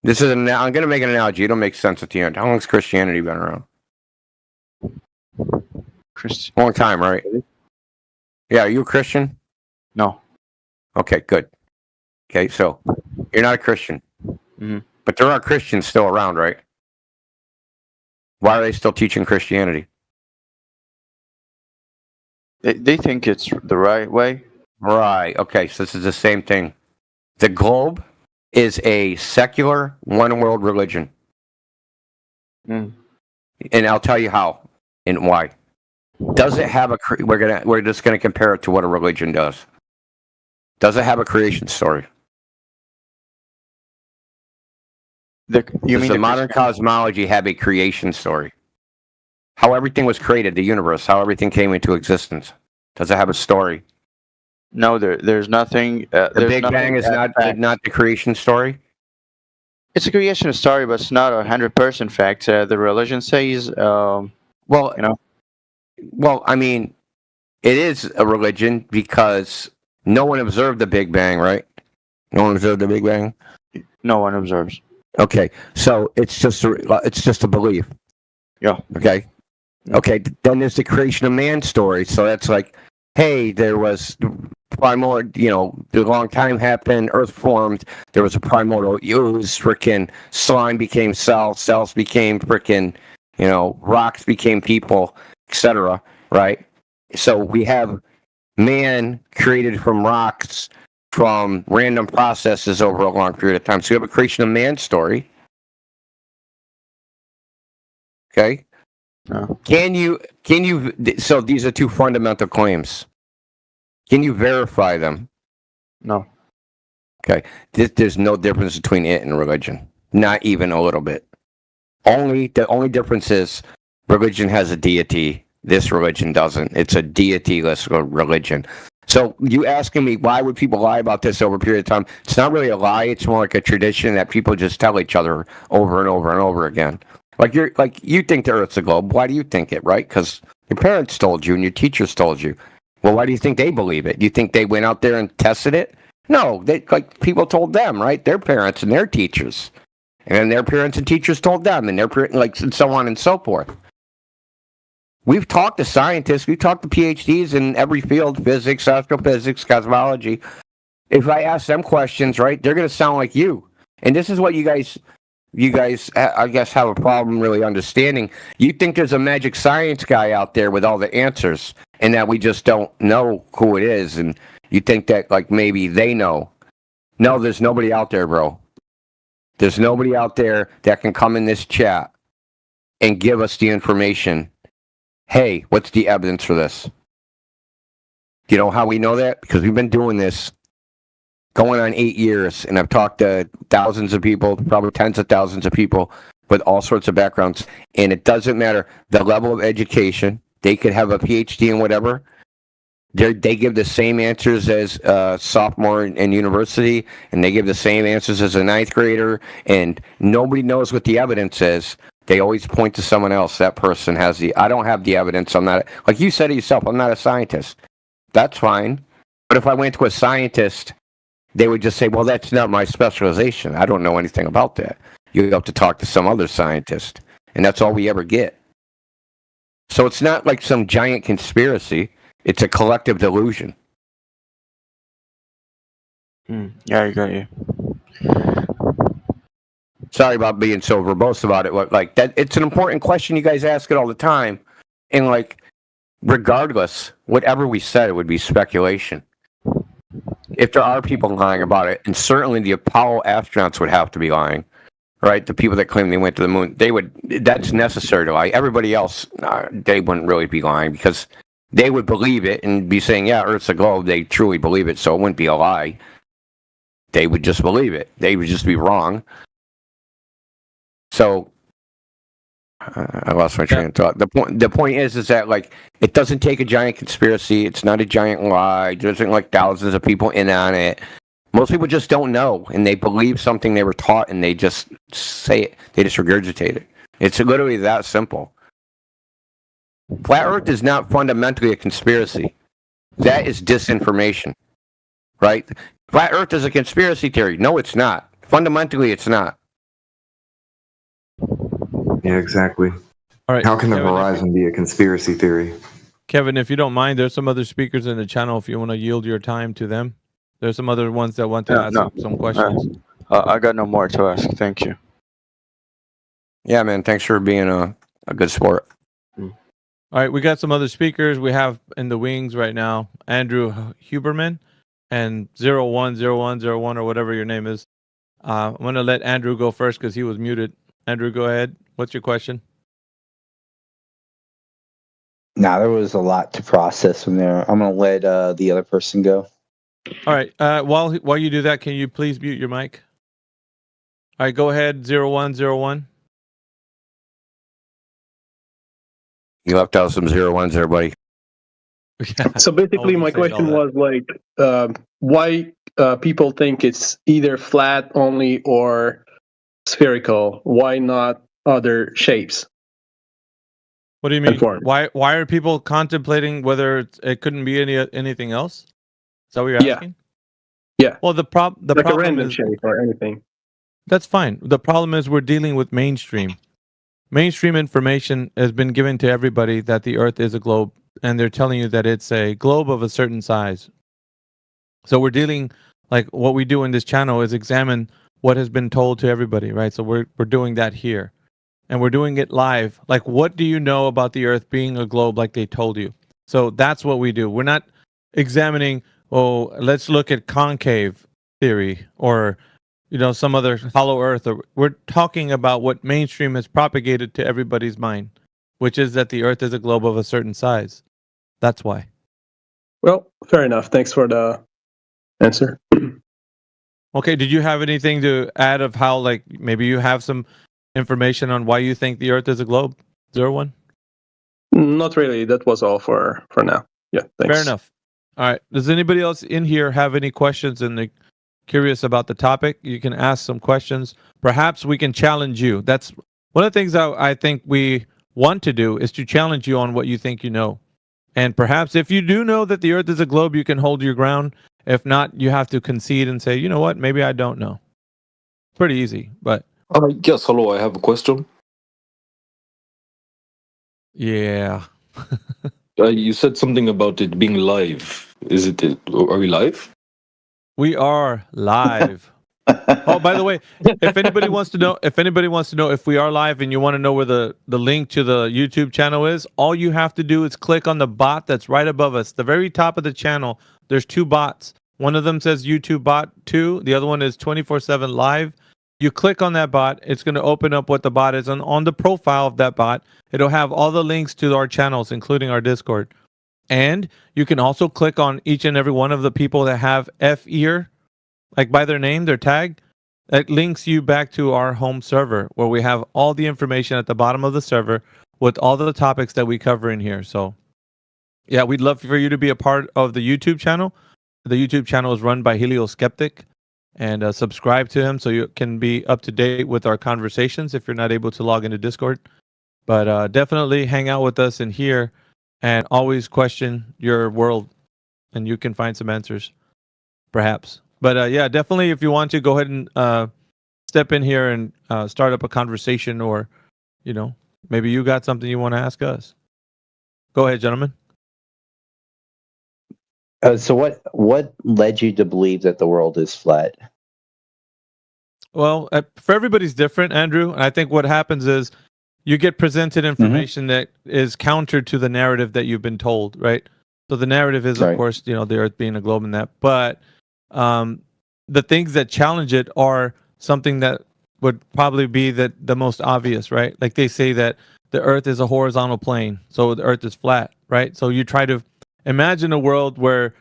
I'm going to make an analogy. It'll make sense at the end. How long has Christianity been around? Long time, right? Yeah, are you a Christian? No. Okay, good. Okay, so you're not a Christian. But there are Christians still around, right? Why are they still teaching Christianity? They think it's the right way. Right. Okay, so this is the same thing. The globe is a secular one-world religion. And I'll tell you how and why. Does it have we're just gonna compare it to what a religion does. Does it have a creation story? Does the modern cosmology have a creation story? How everything was created, the universe, how everything came into existence. Does it have a story? No, there's nothing. The Big Bang is not the creation story? It's a creation story, but it's not 100% fact. The religion says, well, I mean, it is a religion because no one observed the Big Bang, right? No one observed the Big Bang? No one observes. Okay, so it's just a belief. Yeah. Okay. Okay, then there's the creation of man story. So that's like, hey, there was primordial, the long time happened, Earth formed, there was a primordial ooze, frickin' slime became cells became frickin', rocks became people, etc. Right? So we have man created from rocks from random processes over a long period of time. So you have a creation of man story. Okay? Can you so these are two fundamental claims. Can you verify them? No. Okay. There's no difference between it and religion. Not even a little bit. The only difference is religion has a deity. This religion doesn't. It's a deity-less religion. So you asking me why would people lie about this over a period of time? It's not really a lie. It's more like a tradition that people just tell each other over and over and over again. You think the Earth's a globe. Why do you think it, right? Because your parents told you and your teachers told you. Well, why do you think they believe it? You think they went out there and tested it? No, people told them, right? Their parents and their teachers. And then their parents and teachers told them, and and so on and so forth. We've talked to scientists, we've talked to PhDs in every field, physics, astrophysics, cosmology. If I ask them questions, right, they're going to sound like you. And this is what you guys, I guess, have a problem really understanding. You think there's a magic science guy out there with all the answers, and that we just don't know who it is, and you think that, maybe they know. No, there's nobody out there, bro. There's nobody out there that can come in this chat and give us the information. Hey, what's the evidence for this? You know how we know that? Because we've been doing this going on 8 years, and I've talked to thousands of people, probably tens of thousands of people with all sorts of backgrounds, and it doesn't matter the level of education. They could have a PhD in whatever. They give the same answers as a sophomore in university, and they give the same answers as a ninth grader, and nobody knows what the evidence is. They always point to someone else. That person has I don't have the evidence. I'm not, like you said it yourself, I'm not a scientist. That's fine. But if I went to a scientist, they would just say, well, that's not my specialization. I don't know anything about that. You have to talk to some other scientist. And that's all we ever get. So it's not like some giant conspiracy. It's a collective delusion. Yeah, I got you. Sorry about being so verbose about it. Like that, it's an important question. You guys ask it all the time. And regardless, whatever we said, it would be speculation. If there are people lying about it, and certainly the Apollo astronauts would have to be lying, right? The people that claim they went to the moon, that's necessary to lie. Everybody else, they wouldn't really be lying because they would believe it and be saying, yeah, Earth's a globe. They truly believe it, so it wouldn't be a lie. They would just believe it. They would just be wrong. So I lost my train of thought. The point is that it doesn't take a giant conspiracy. It's not a giant lie. There's thousands of people in on it. Most people just don't know, and they believe something they were taught, and they just say it. They just regurgitate it. It's literally that simple. Flat Earth is not fundamentally a conspiracy. That is disinformation, right? Flat Earth is a conspiracy theory. No, it's not. Fundamentally, it's not. Yeah, exactly. All right. How can the Kevin, horizon be a conspiracy theory? Kevin, if you don't mind, there's some other speakers in the channel. If you want to yield your time to them, there's some other ones that want to ask some questions. I got no more to ask. Thank you. Yeah, man. Thanks for being a good sport. All right, we got some other speakers. We have in the wings right now Andrew Huberman and 010101 or whatever your name is. I'm going to let Andrew go first because he was muted. Andrew, go ahead. What's your question? There was a lot to process from there. I'm going to let the other person go. All right. While you do that, can you please mute your mic? All right, go ahead, 0101. You left out some 0-1s there, buddy. So basically, my question was like, why people think it's either flat only or spherical? Why not other shapes? What do you mean? Why are people contemplating whether it couldn't be anything else? Is that what you're asking? Yeah. Well, the like problem a random is shape or anything. that's fine. The problem is we're dealing with mainstream. Mainstream information has been given to everybody that the Earth is a globe, and they're telling you that it's a globe of a certain size. So we're dealing, like what we do in this channel is examine what has been told to everybody, right? So we're doing that here, and we're doing it live. Like, what do you know about the Earth being a globe like they told you? So that's what we do. We're not examining, oh, let's look at concave theory or some other hollow earth. We're talking about what mainstream has propagated to everybody's mind, which is that the Earth is a globe of a certain size. That's why. Well, fair enough. Thanks for the answer. Okay, did you have anything to add of how, like, maybe you have some information on why you think the Earth is a globe? 01? Not really. That was all for now. Yeah, thanks. Fair enough. All right. Does anybody else in here have any questions and they're curious about the topic? You can ask some questions. Perhaps we can challenge you. That's one of the things I think we want to do, is to challenge you on what you think you know. And perhaps if you do know that the Earth is a globe, you can hold your ground. If not, you have to concede and say, you know what, maybe I don't know. Pretty easy, but... Yes, hello, I have a question. Yeah. You said something about it being live. Are we live? We are live. Oh, by the way, if anybody wants to know if we are live and you want to know where the link to the YouTube channel is, all you have to do is click on the bot that's right above us. The very top of the channel, there's two bots. One of them says YouTube bot 2. The other one is 24/7 live. You click on that bot, it's going to open up what the bot is. And on the profile of that bot, it'll have all the links to our channels, including our Discord. And you can also click on each and every one of the people that have F-ear, like by their name, their tag. That links you back to our home server, where we have all the information at the bottom of the server with all the topics that we cover in here. So, yeah, we'd love for you to be a part of the YouTube channel. The YouTube channel is run by Helio Skeptic, and subscribe to him so you can be up to date with our conversations if you're not able to log into Discord. But definitely hang out with us in here and always question your world, and you can find some answers, perhaps. But yeah, definitely if you want to, go ahead and step in here and start up a conversation, or, maybe you got something you want to ask us. Go ahead, gentlemen. So what led you to believe that the world is flat? Well, for everybody's different, Andrew. And I think what happens is you get presented information that is counter to the narrative that you've been told, right? So the narrative is, of course, the Earth being a globe and that. But the things that challenge it are something that would probably be the most obvious, right? Like they say that the Earth is a horizontal plane, so the Earth is flat, right? So you try to imagine a world where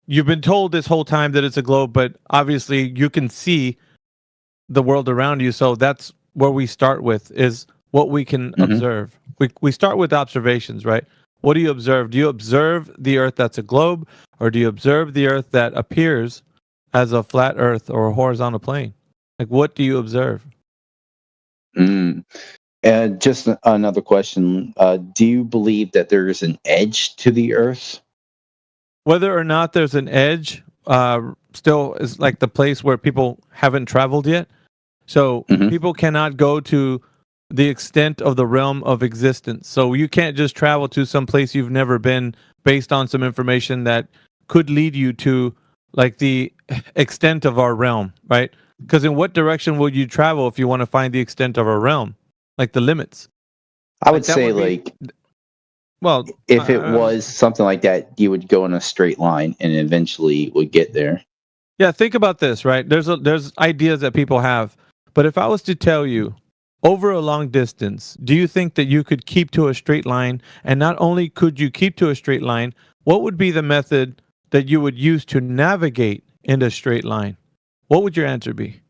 you've been told this whole time that it's a globe, but obviously you can see the world around you. So that's where we start with, is what we can observe. We start with observations, right? What do you observe? Do you observe the Earth that's a globe, or do you observe the Earth that appears as a flat Earth or a horizontal plane? Like, what do you observe? And just another question. Do you believe that there is an edge to the Earth? Whether or not there's an edge still is like the place where people haven't traveled yet. So people cannot go to the extent of the realm of existence. So you can't just travel to some place you've never been based on some information that could lead you to like the extent of our realm, right? Because in what direction would you travel if you want to find the extent of our realm? Like the limits. I would say well, if it was something like that, you would go in a straight line and eventually would get there. Yeah, think about this, right? There's ideas that people have. But if I was to tell you, over a long distance, do you think that you could keep to a straight line? And not only could you keep to a straight line, what would be the method that you would use to navigate in a straight line? What would your answer be?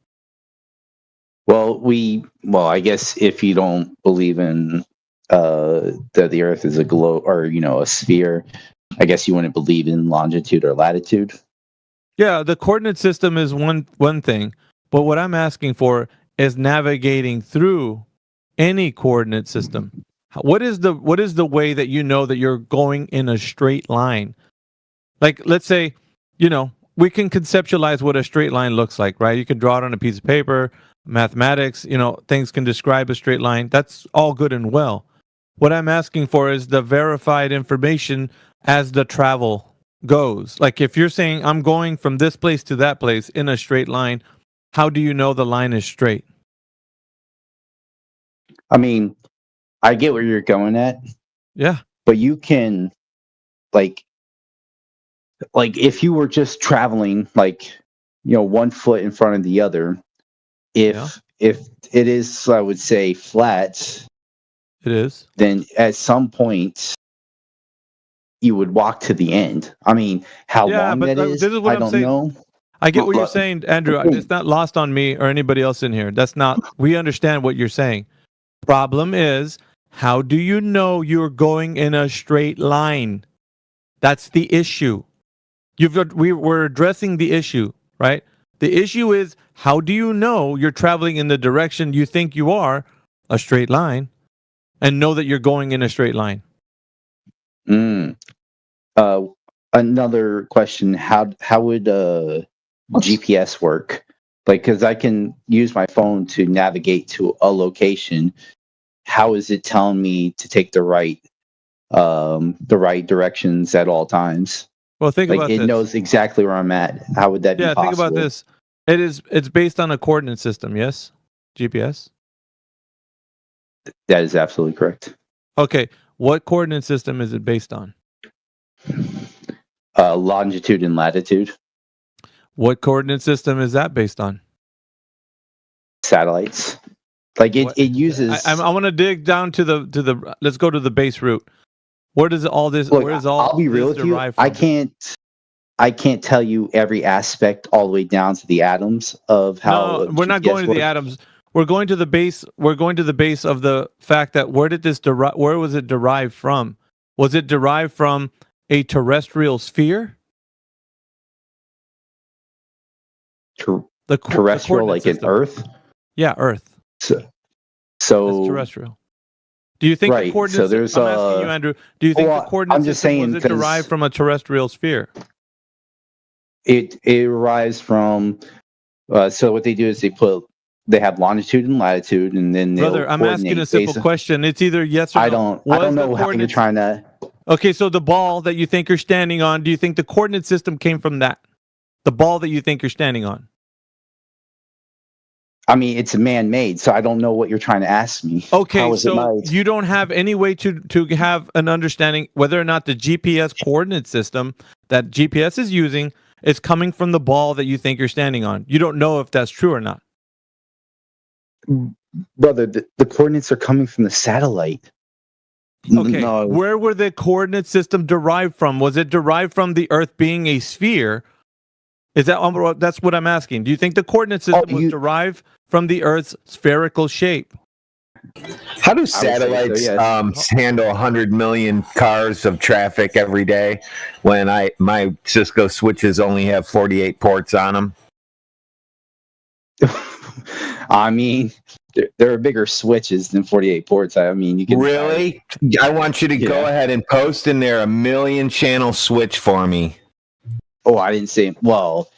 Well, I guess if you don't believe in that the Earth is a globe or a sphere, I guess you wouldn't believe in longitude or latitude. Yeah, the coordinate system is one thing, but what I'm asking for is navigating through any coordinate system. What is the way that you know that you're going in a straight line? Like, let's say, we can conceptualize what a straight line looks like, right? You can draw it on a piece of paper, mathematics, things can describe a straight line. That's all good and well. What I'm asking for is the verified information as the travel goes. Like, if you're saying I'm going from this place to that place in a straight line, how do you know the line is straight? I mean, I get where you're going at. Yeah. But you can, like if you were just traveling, 1 foot in front of the other, if it is, I would say, flat, it is, then at some point you would walk to the end. I mean, how long that is, this is what I I'm don't saying. know. I get what you're saying, Andrew. It's not lost on me or anybody else in here. We understand what you're saying. Problem is, how do you know you're going in a straight line? That's the issue. We're addressing the issue, right? The issue is, how do you know you're traveling in the direction you think you are, a straight line, and know that you're going in a straight line? Another question: How would GPS work? Because I can use my phone to navigate to a location. How is it telling me to take the right directions at all times? Well, think about this. It knows exactly where I'm at. How would that be possible? Think about this. It's based on a coordinate system, yes? GPS? That is absolutely correct. Okay. What coordinate system is it based on? Longitude and latitude. What coordinate system is that based on? Satellites. It uses. I want to dig down to the. Let's go to the base root. Where does all this? Look, where does all? I'll be real with you. I can't tell you every aspect all the way down to the atoms of how. No, we're not going to the atoms. We're going to the base. We're going to the base of the fact that where did this derive? Where was it derived from? Was it derived from a terrestrial sphere? Terrestrial, like an Earth? Yeah, Earth. So that's terrestrial. Do you think the coordinates? So there's, I'm asking you, Andrew. Do you think the coordinate I'm just system saying, was it derived from a terrestrial sphere? It arrives from. So what they do is they have longitude and latitude, and then brother, I'm asking a simple question. It's either yes or no. I don't know how you're trying to. Okay, so the ball that you think you're standing on, do you think the coordinate system came from that? The ball that you think you're standing on. I mean, it's man-made, so I don't know what you're trying to ask me. Okay, so you don't have any way to have an understanding whether or not the GPS coordinate system that GPS is using is coming from the ball that you think you're standing on. You don't know if that's true or not. Brother, the coordinates are coming from the satellite. Okay, where were the coordinate system derived from? Was it derived from the Earth being a sphere? Is that's what I'm asking? Do you think the coordinate system was derived from the Earth's spherical shape? How do satellites handle 100 million cars of traffic every day when my Cisco switches only have 48 ports on them? I mean, there are bigger switches than 48 ports. I mean, you can really. I want you to go ahead and post in there a 1,000,000 channel switch for me. Oh, I didn't say. Well,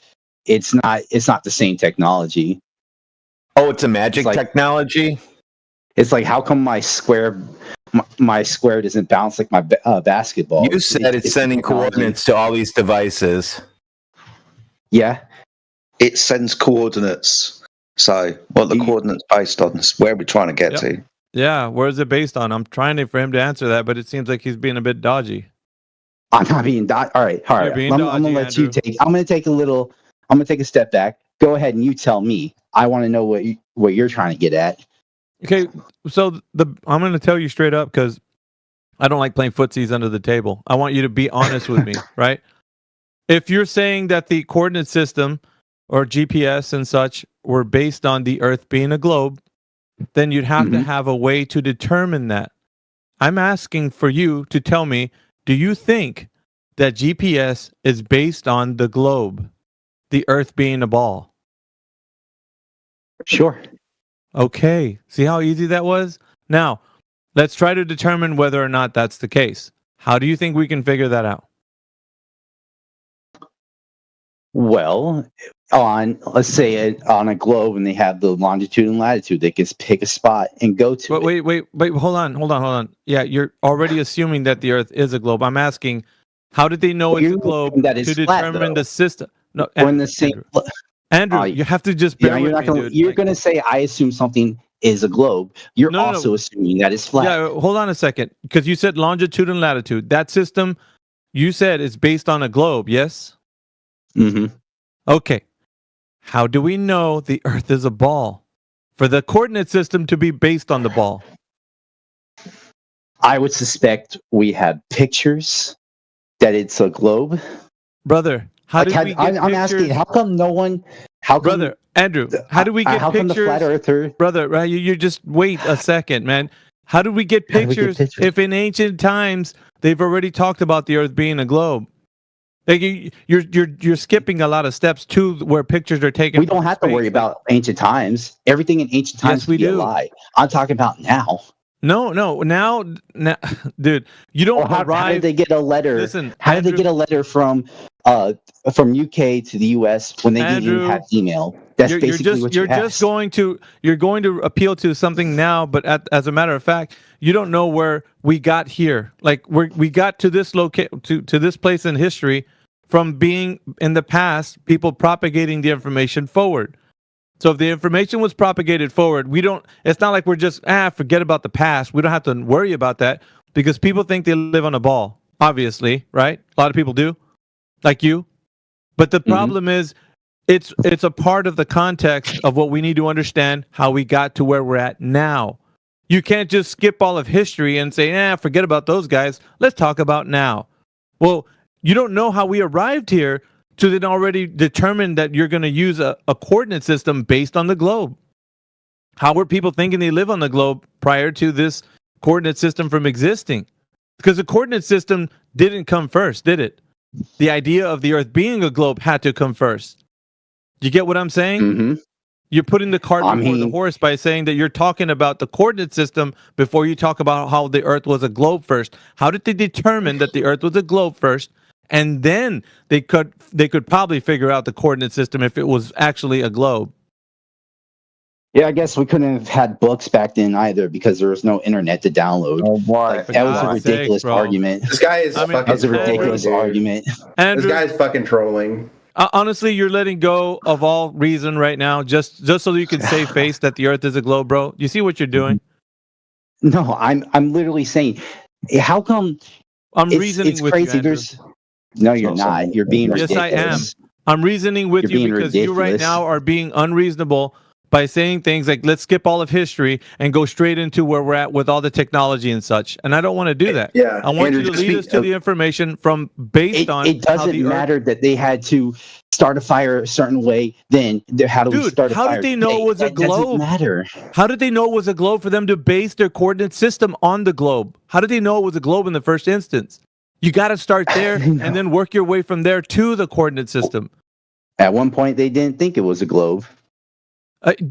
it's not the same technology. Oh, it's a magic technology. It's like, how come my square doesn't bounce like my basketball? You said it's sending coordinates to all these devices. Yeah, it sends coordinates. So, what the coordinates based on? Where are we trying to get to? Yeah, where is it based on? I'm trying for him to answer that, but it seems like he's being a bit dodgy. I'm not being dodgy. All right. I'm gonna let you take. I'm gonna take a step back. Go ahead and you tell me. I want to know what you're trying to get at. Okay, so I'm going to tell you straight up because I don't like playing footsies under the table. I want you to be honest with me, right? If you're saying that the coordinate system or GPS and such were based on the Earth being a globe, then you'd have to have a way to determine that. I'm asking for you to tell me, do you think that GPS is based on the globe, the Earth being a ball? Sure. Okay. See how easy that was? Now, let's try to determine whether or not that's the case. How do you think we can figure that out? Well, let's say on a globe, and they have the longitude and latitude, they can pick a spot and go to it. Wait, hold on. Yeah, you're already assuming that the Earth is a globe. I'm asking, how did they know it's a globe to determine the system? No, we're in the same. Andrew, you have to just bear with me, dude. You're going to say I assume something is a globe. You're also assuming that it's flat. Yeah, hold on a second, because you said longitude and latitude. That system, you said, is based on a globe. Yes. Mm-hmm. Okay. How do we know the Earth is a ball? For the coordinate system to be based on the ball. I would suspect we have pictures that it's a globe. Brother, how do we get I'm pictures? asking, how come no one... Brother, Andrew, how do we get how pictures? Come the flat earther... Brother, right, you just wait a second, man. How do we get pictures if in ancient times they've already talked about the Earth being a globe? Like you're skipping a lot of steps to where pictures are taken. We don't have to worry about ancient times. Everything in ancient times would be a lie. I'm talking about now. No, now, dude, you don't arrive. How did they get a letter? Listen, how did they get a letter from UK to the US when they didn't even have email? That's basically what you're just going to appeal to something now, but as a matter of fact, you don't know where we got here. Like we got to this to this place in history from being in the past, people propagating the information forward. So if the information was propagated forward, it's not like we're just, forget about the past. We don't have to worry about that because people think they live on a ball, obviously, right? A lot of people do, like you. But the problem is, it's a part of the context of what we need to understand how we got to where we're at now. You can't just skip all of history and say, forget about those guys. Let's talk about now. Well, you don't know how we arrived here to then already determine that you're going to use a coordinate system based on the globe. How were people thinking they live on the globe prior to this coordinate system from existing? Because the coordinate system didn't come first, did it? The idea of the Earth being a globe had to come first. You get what I'm saying? Mm-hmm. You're putting the cart before the horse by saying that you're talking about the coordinate system before you talk about how the Earth was a globe first. How did they determine that the Earth was a globe first? And then they could probably figure out the coordinate system if it was actually a globe. Yeah, I guess we couldn't have had books back then either because there was no internet to download. Oh, boy. Like, that was a ridiculous argument. This guy is fucking that was a ridiculous trolling, argument. This guy's fucking trolling. Honestly, you're letting go of all reason right now, just so you can save face that the Earth is a globe, bro. You see what you're doing? No, I'm literally saying, how come? I'm reasoning it's with crazy. you, Andrew. No, you're not. You're being ridiculous. Yes, I am. I'm reasoning with you because you right now are being unreasonable by saying things like, let's skip all of history and go straight into where we're at with all the technology and such. And I don't want to do that. Yeah, I want you to lead us to the information from based on. It doesn't matter that they had to start a fire a certain way. Then how do we start a fire? How did they know it was a globe? Doesn't matter. How did they know it was a globe for them to base their coordinate system on the globe? How did they know it was a globe in the first instance? You got to start there and then work your way from there to the coordinate system. At one point, they didn't think it was a globe.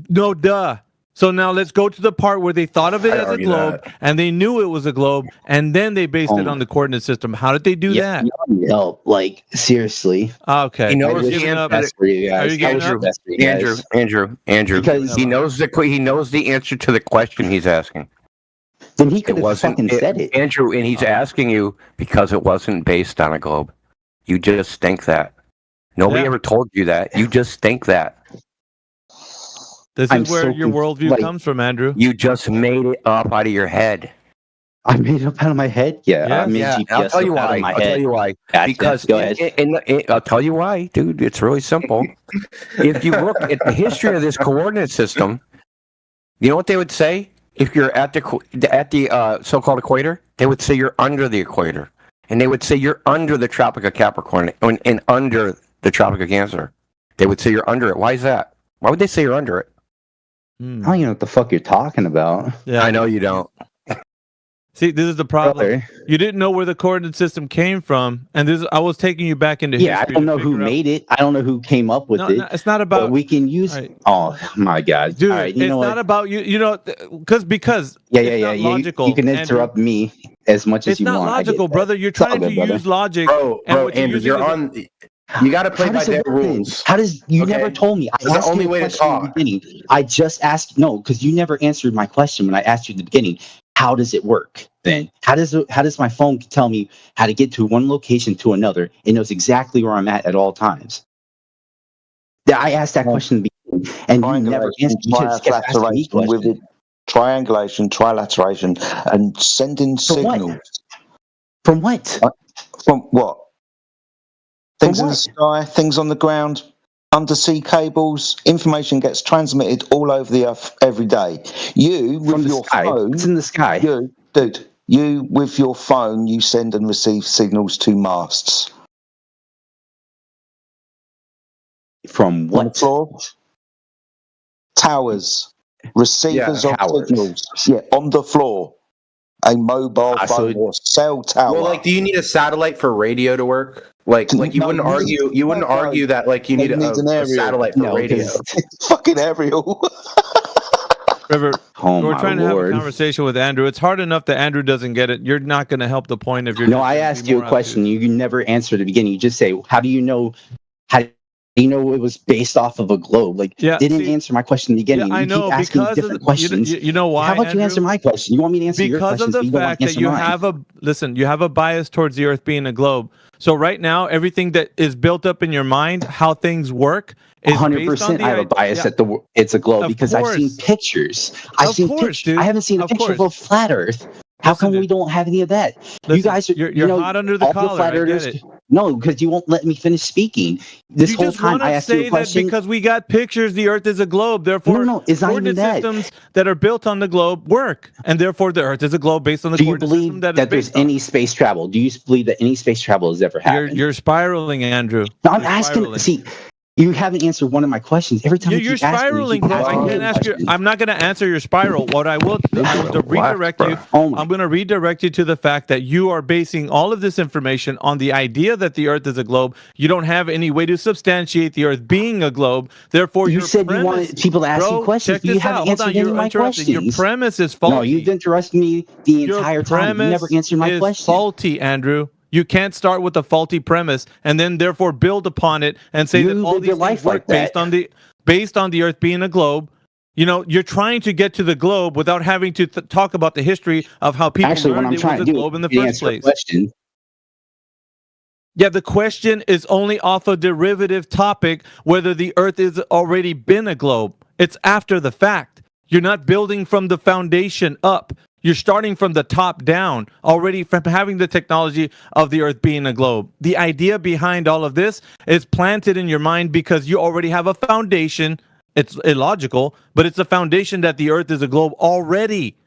No, duh. So now let's go to the part where they thought of it as a globe and they knew it was a globe and then they based it on the coordinate system. How did they do that? Help, like seriously. Okay. He knows the answer. Andrew. Because he knows the answer to the question he's asking. Then he could have fucking said it. Andrew, and he's asking you because it wasn't based on a globe. You just think that. Nobody ever told you that. You just think that. This is where your worldview comes from, Andrew. You just made it up out of your head. I made it up out of my head? Yeah. I made GPS I'll tell you why. I'll tell you why. Because I'll tell you why, dude. It's really simple. If you look at the history of this coordinate system, you know what they would say? If you're at the so-called equator, they would say you're under the equator, and they would say you're under the Tropic of Capricorn and under the Tropic of Cancer. They would say you're under it. Why is that? Why would they say you're under it? I don't even know what the fuck you're talking about. Yeah, I know you don't. See, this is the problem. Brother. You didn't know where the coordinate system came from, and I was taking you back into Yeah, I history don't to know who figure out- made it. I don't know who came up with No, it. no, it's not about. But we can use. Oh my god, Dude, All right, you it's know not what? about you. You know, because Yeah, it's not yeah. logical. You can Andrew. interrupt me as much as It's you not want. I get logical, that. brother. You're It's all trying to good, brother. use logic. Bro, what Andrew, using you're is a- on. You got to play How by does it their work? rules. How does you Okay? never told me? I It's the asked you only a way to question in the talk. beginning. I just asked because you never answered my question when I asked you at the beginning. How does it work then? How does my phone tell me how to get to one location to another? It knows exactly where I'm at all times. Yeah, I asked that question in the beginning, and you never answered. You just kept asking me Triangulation with questions. it. Triangulation, trilateration, and sending From what? signals. From what? From what? Things in the what? sky, things on the ground, undersea cables. Information gets transmitted all over the earth every day. You, with your phone, it's in the sky. You with your phone, you send and receive signals to masts. From what? On the floor? Towers. Receivers of towers. signals. Yeah, on the floor. A mobile phone or cell tower. Well, like, do you need a satellite for radio to work? Like you No, wouldn't argue. You wouldn't no. argue that like you need It needs an a aerial. satellite for No, radio. Fucking aerial. Trevor, Oh we're my trying to have a Lord. conversation with Andrew. It's hard enough that Andrew doesn't get it. You're not going to help the point if you're. No, just I gonna be asked you a more question. You never answered at the beginning. You just say, "How do you know? How do you know it was based off of a globe?" Like, Yeah, didn't answer my question in the beginning. Yeah, I you know, keep asking because of different the- questions. you know why, How about you Andrew? answer my question? You want me to answer your Because questions, of but the you don't want fact to that answer you mine. you have a bias towards the Earth being a globe. So right now, everything that is built up in your mind, how things work, is 100%. I have a bias that it's a globe because I've seen pictures. I've seen pictures. I haven't seen a picture of a flat Earth. How come we don't have any of that? You guys are you're hot under the all collar, flat I get earthers. it. No, because you won't let me finish speaking. This You whole just time want I to asked you say a that question. because we got pictures, the Earth is a globe. Therefore, No, it's not even coordinate that. systems that are built on the globe work, and therefore the Earth is a globe based on the Do you coordinate believe system that that it's there's based on. any space travel? Do you believe that any space travel has ever happened? You're spiraling, Andrew. No, I'm You're asking. spiraling. See, you haven't answered one of my questions. Every time You're you keep asking, spiraling, you keep bro. I asking can't me ask you. questions. I'm not going to answer your spiral. What I will to redirect you. I'm going to redirect you to the fact that you are basing all of this information on the idea that the Earth is a globe. You don't have any way to substantiate the Earth being a globe. Therefore, You your said premise, you wanted people to ask you bro, questions, check but you this haven't out. Hold answered on, any you're of my interrupting. Your questions. premise is faulty. No, you've interrupted me the Your entire time. You never premise answered my is question. faulty, Andrew. You can't start with a faulty premise and then therefore build upon it and say that You all live these your things life work like that. based on the Earth being a globe. You know, you're trying to get to the globe without having to talk about the history of how people Actually, what learned I'm it was trying a to do globe in the is first answer a place. question. Yeah, the question is only off a derivative topic whether the Earth has already been a globe. It's after the fact. You're not building from the foundation up. You're starting from the top down, already from having the technology of the Earth being a globe. The idea behind all of this is planted in your mind because you already have a foundation. It's illogical, but it's a foundation that the Earth is a globe already.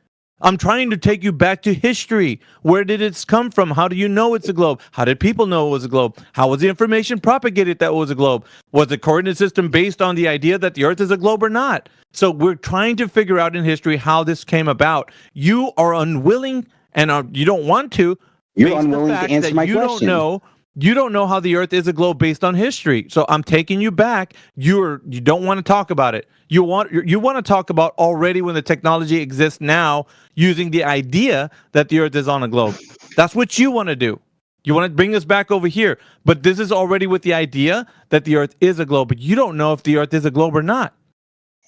I'm trying to take you back to history. Where did it come from? How do you know it's a globe? How did people know it was a globe? How was the information propagated that it was a globe? Was the coordinate system based on the idea that the Earth is a globe or not? So we're trying to figure out in history how this came about. You are unwilling and you don't want to. You're face the unwilling to fact answer that my you question. You don't know how the Earth is a globe based on history. So I'm taking you back. You don't want to talk about it. You want to talk about already when the technology exists now, using the idea that the Earth is on a globe. That's what you want to do. You want to bring us back over here, but this is already with the idea that the Earth is a globe. But you don't know if the Earth is a globe or not.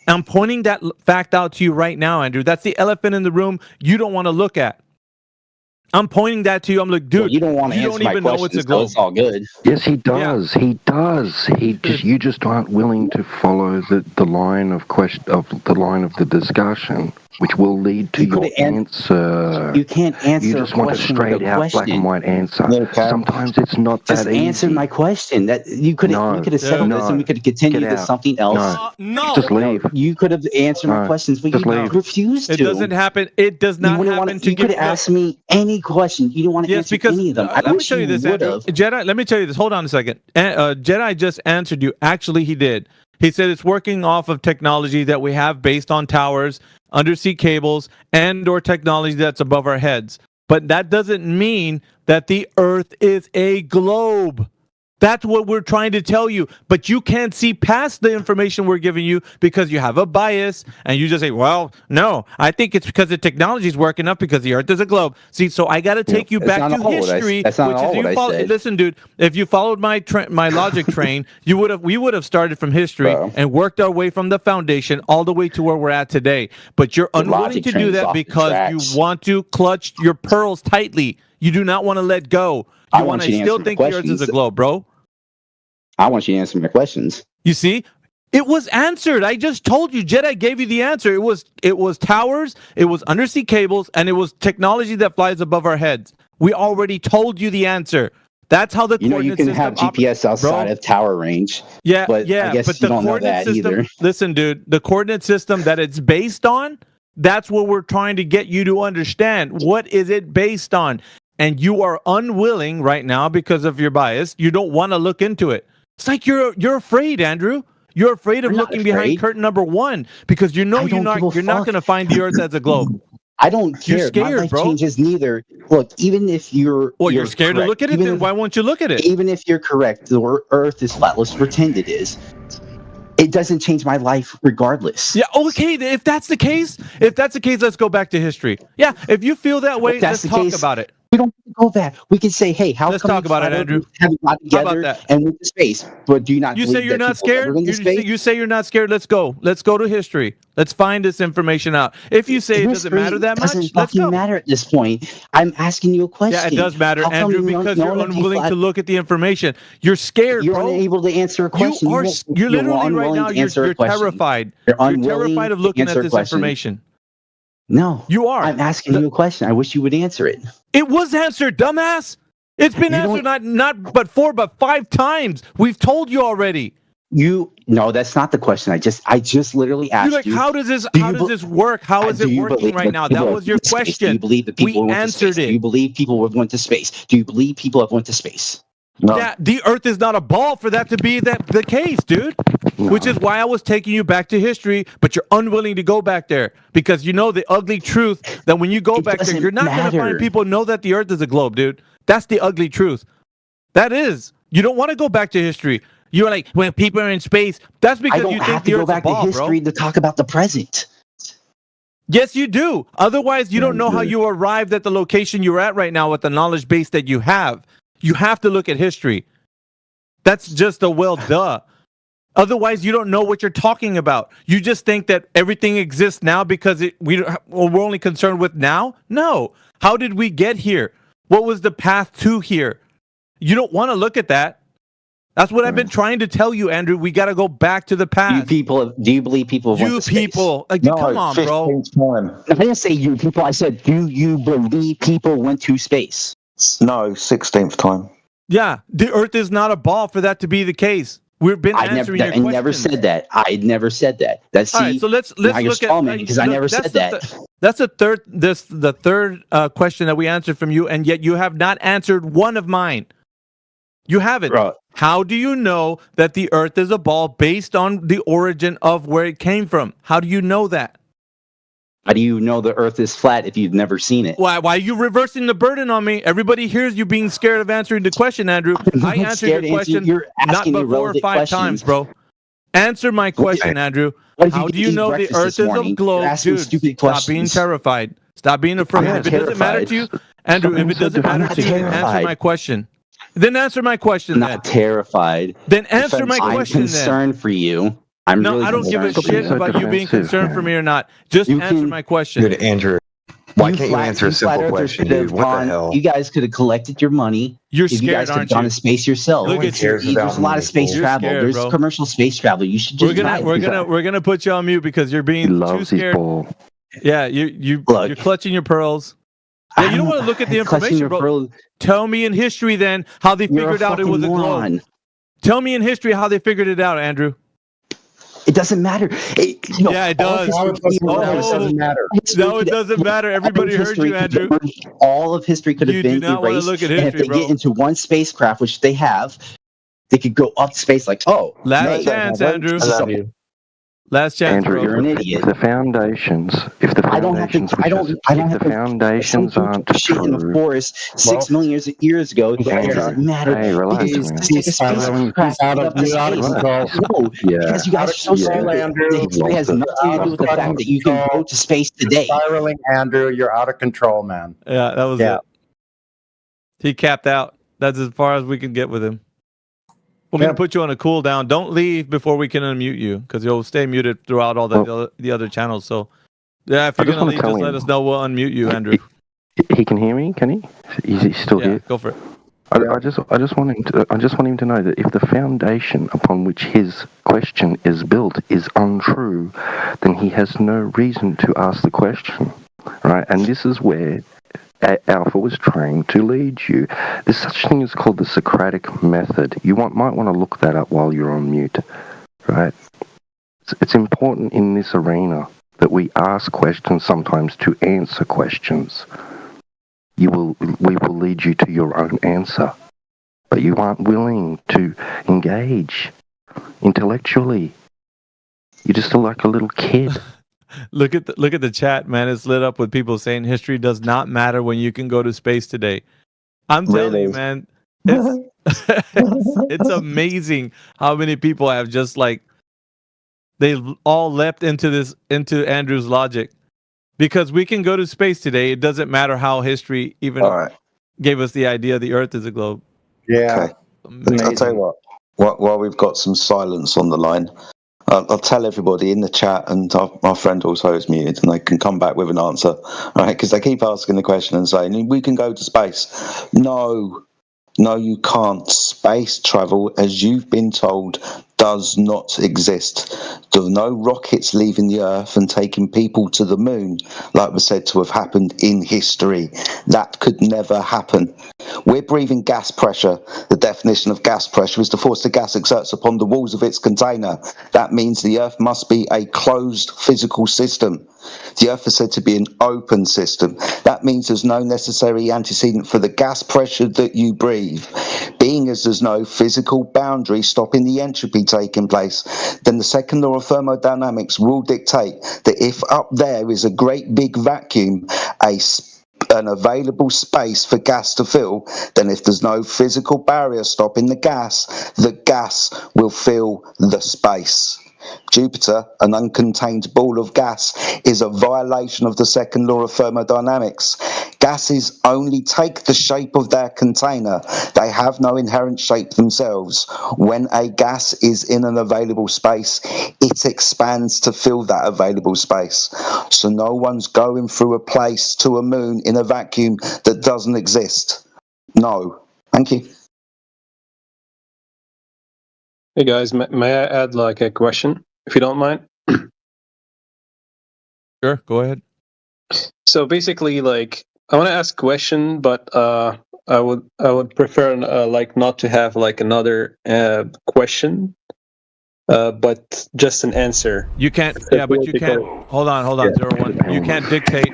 I'm pointing that fact out to you right now, Andrew. That's the elephant in the room you don't want to look at. I'm pointing that to you. I'm like, dude, Well, you don't want to answer my even know questions, it's a so globe. it's all good. Yes, he does. Yeah. He does. You just aren't willing to follow the line of the discussion. which will lead to your answer. You can't answer You just a want a question straight with a out question. black and white answer. Sometimes it's not Just that easy. answer my question. That you could we could have settled this and we could have continued Get to out. something else. No. Just leave. You could have answered my questions, but Just you leave. refused to. It doesn't happen. It does not happen to You could have asked me any question. You don't want to Yes, answer because any of them. I let me wish tell you this, Andrew. would've. Jedi, let me tell you this. Hold on a second. Jedi just answered you. Actually, he did. He said it's working off of technology that we have based on towers, undersea cables, and or technology that's above our heads. But that doesn't mean that the Earth is a globe. That's what we're trying to tell you. But you can't see past the information we're giving you because you have a bias and you just say, well, no, I think it's because the technology is working up because the Earth is a globe. See, so I got to take you back to history. That's not all what I said. Listen, dude, if you followed my logic train, we would have started from history and worked our way from the foundation all the way to where we're at today. But you're unwilling to do that because you want to clutch your pearls tightly. You do not want to let go. You want to still think the Earth is a globe, bro. I want you to answer my questions. You see, it was answered. I just told you. Jedi gave you the answer. It was towers, it was undersea cables, and it was technology that flies above our heads. We already told you the answer. That's how the you can have GPS outside of tower range. Yeah, but I guess but you the don't know coordinate that system. either. Listen, dude, the coordinate system that it's based on. That's what we're trying to get you to understand. What is it based on? And you are unwilling right now because of your bias. You don't want to look into it. It's like you're afraid, Andrew. You're afraid of looking behind curtain number one because you know you're not going to find the Earth as a globe. I don't care. You're scared, My life bro. changes neither. Look, even if you're you're scared to look at it. Then why won't you look at it? Even if you're correct, the Earth is flat. Let's pretend it is. It doesn't change my life regardless. Yeah, okay. If that's the case, let's go back to history. Yeah, if you feel that way, let's talk about it. We don't go back. We can say, hey, how Let's come talk about it, Andrew. haven't got together and went to space? But do you not You believe say you're that not people ever scared? went to space? You say you're not scared. Let's go. Let's go to history. Let's find this information out. If you say it doesn't matter that much, doesn't let's fucking go. matter at this point. I'm asking you a question. Yeah, it does matter, How come Andrew, because you're unwilling to look at the information. You're scared, You're bro. unable to answer a question. You're literally right now. You're terrified. You're terrified of looking at this information. No, you are. I'm asking you a question. I wish you would answer it. It was answered, dumbass. It's been answered not but 4 but 5 times. We've told you already. No, that's not the question. I just literally asked You're like, how does this work? How is it working right now? That was your question. Do you believe that people went to space? Do you believe people went to space? Do you believe people have went to space? No. Yeah, the Earth is not a ball for that to be the case, dude. No. Which is why I was taking you back to history, but you're unwilling to go back there because you know the ugly truth that when you go back there, you're not going to find people know that the Earth is a globe, dude. That's the ugly truth. That is. You don't want to go back to history. You're like, when people are in space, that's because you think the Earth's a ball, bro. I don't have to go back to history to talk about the present. Yes, you do. Otherwise, you don't know how you arrived at the location you're at right now with the knowledge base that you have. You have to look at history. That's just a duh. Otherwise, you don't know what you're talking about. You just think that everything exists now because we're only concerned with now? No. How did we get here? What was the path to here? You don't want to look at that. That's what I've been trying to tell you, Andrew. We got to go back to the past. Do you believe people have went to space? Come on, bro. I didn't say you people. I said, do you believe people went to space? No, 16th time. Yeah, the Earth is not a ball for that to be the case. We've been answering your questions. I never said that. I never said that. That's all right. So let's look at because I never said that. That's the third question that we answered from you, and yet you have not answered one of mine. You haven't. Bro. How do you know that the Earth is a ball based on the origin of where it came from? How do you know that? How do you know the Earth is flat if you've never seen it? Why are you reversing the burden on me? Everybody hears you being scared of answering the question, Andrew. I answered your question not but 4 or 5 times, bro. Answer my question, Andrew. How do you know the Earth is a globe? Dude, stop being terrified. Stop being afraid. If it doesn't matter to you, Andrew, if it doesn't matter to you, answer my question. Then answer my question. Not terrified. Then answer my question. I'm concerned for you. I don't give a shit about you being concerned for me or not. Just answer my question. Good, Andrew. Why can't you answer a simple question, dude? What the hell? You guys could have collected your money. You're scared, you guys could have gone to space yourself. Look at you. There's a lot of space travel. Scared, There's commercial space travel. You should just. We're gonna put you on mute because you're being too scared. Yeah, you're clutching your pearls. Yeah, you don't want to look at the information, bro. Tell me in history then how they figured out it was a globe. Tell me in history how they figured it out, Andrew. It doesn't matter. Yeah, it does. It doesn't matter. No, it doesn't matter. Everybody heard you, Andrew. All of history could have been erased. Look at and if history, they get into one spacecraft, which they have, they could go up to space like, last chance, Andrew. Last chance, Andrew, bro. you're an idiot. If the foundations aren't shit in the forest 6 million years ago, it doesn't matter. Hey, relax, because man. the spacecraft Out of space. No, because you guys are so stupid. The history has nothing to do with the fact that you can go to space today. Spiraling, Andrew, you're out of control, man. Yeah, that was it. He capped out. That's as far as we can get with him. We're going to put you on a cooldown. Don't leave before we can unmute you, because you'll stay muted throughout all the other channels. So, yeah, if you're going to leave, just let us know. We'll unmute you, Andrew. He can hear me, can he? Is he still here? Go for it. I just want him to know that if the foundation upon which his question is built is untrue, then he has no reason to ask the question, right? And this is where Alpha was trained to lead you. There's such a thing as called the Socratic method. You might want to look that up while you're on mute, right? It's important in this arena that we ask questions sometimes to answer questions. We will lead you to your own answer, but you aren't willing to engage intellectually. You're just like a little kid. Look at the chat, man. It's lit up with people saying history does not matter when you can go to space today. I'm telling you, man. It's amazing how many people have just they all leapt into Andrew's logic. Because we can go to space today, it doesn't matter how history even gave us the idea the Earth is a globe. Yeah. Okay. I'll tell you what. While we've got some silence on the line, I'll tell everybody in the chat, and our friend also is muted, and they can come back with an answer, right? Because they keep asking the question and saying, we can go to space. No, you can't. Space travel, as you've been told, does not exist. There are no rockets leaving the Earth and taking people to the moon, like was said to have happened in history. That could never happen. We're breathing gas pressure. The definition of gas pressure is the force the gas exerts upon the walls of its container. That means the Earth must be a closed physical system. The Earth is said to be an open system. That means there's no necessary antecedent for the gas pressure that you breathe. Being as there's no physical boundary stopping the entropy taking place, then the second law of thermodynamics will dictate that if up there is a great big vacuum, an available space for gas to fill, then if there's no physical barrier stopping the gas will fill the space. Jupiter, an uncontained ball of gas, is a violation of the second law of thermodynamics. Gases only take the shape of their container. They have no inherent shape themselves. When a gas is in an available space, it expands to fill that available space. So no one's going through a place to a moon in a vacuum that doesn't exist. No. Thank you. Hey guys, may I add a question, if you don't mind? Sure, go ahead. So basically, I want to ask a question, but I would prefer not to have another question, but just an answer. You can't. Yeah, but you can't. Hold on, 01. You can't dictate.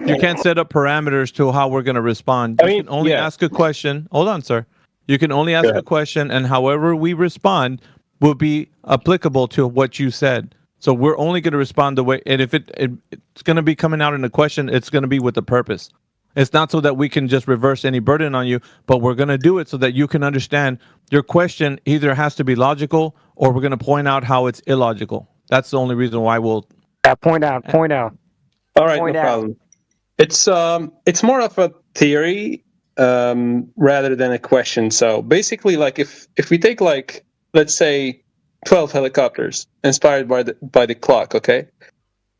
You can't set up parameters to how we're going to respond. You can only ask a question. Hold on, sir. You can only ask a question, and however we respond will be applicable to what you said. So we're only going to respond the way, and if it's going to be coming out in a question, it's going to be with a purpose. It's not so that we can just reverse any burden on you, but we're going to do it so that you can understand your question either has to be logical or we're going to point out how it's illogical. That's the only reason why we'll point out. All right, no problem. It's more of a theory rather than a question. So basically, if we take let's say 12 helicopters inspired by the clock, okay?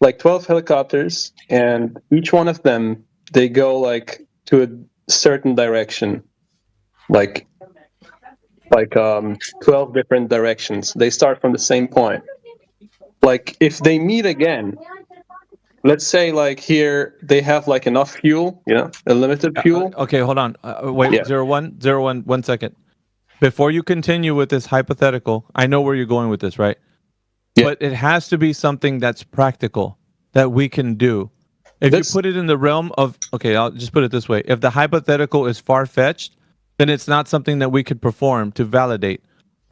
12 helicopters, and each one of them, they go to a certain direction. 12 different directions. They start from the same point. If they meet again, let's say like here they have like enough fuel, unlimited fuel. Okay, hold on. Wait, Yeah. 1 second. Before you continue with this hypothetical, I know where you're going with this, right? Yeah. But it has to be something that's practical that we can do. If you put it in the realm of, okay, I'll just put it this way. If the hypothetical is far-fetched, then it's not something that we could perform to validate.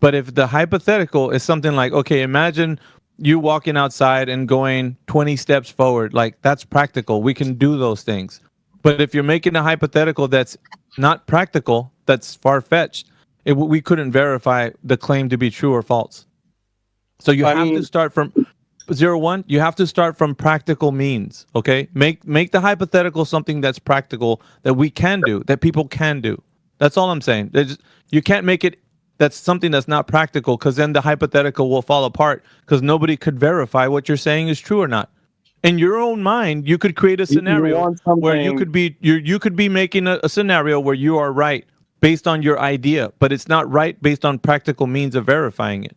But if the hypothetical is something like, okay, imagine you walking outside and going 20 steps forward, like that's practical. We can do those things. But if you're making a hypothetical that's not practical, that's far-fetched, we couldn't verify the claim to be true or false. So you have to start from 0-1. You have to start from practical means. Okay, make the hypothetical something that's practical that we can do, that people can do. That's all I'm saying. You can't make it that's something that's not practical, because then the hypothetical will fall apart because nobody could verify what you're saying is true or not. In your own mind, you could create a scenario where you could be making a scenario where you are right based on your idea, but it's not right based on practical means of verifying it.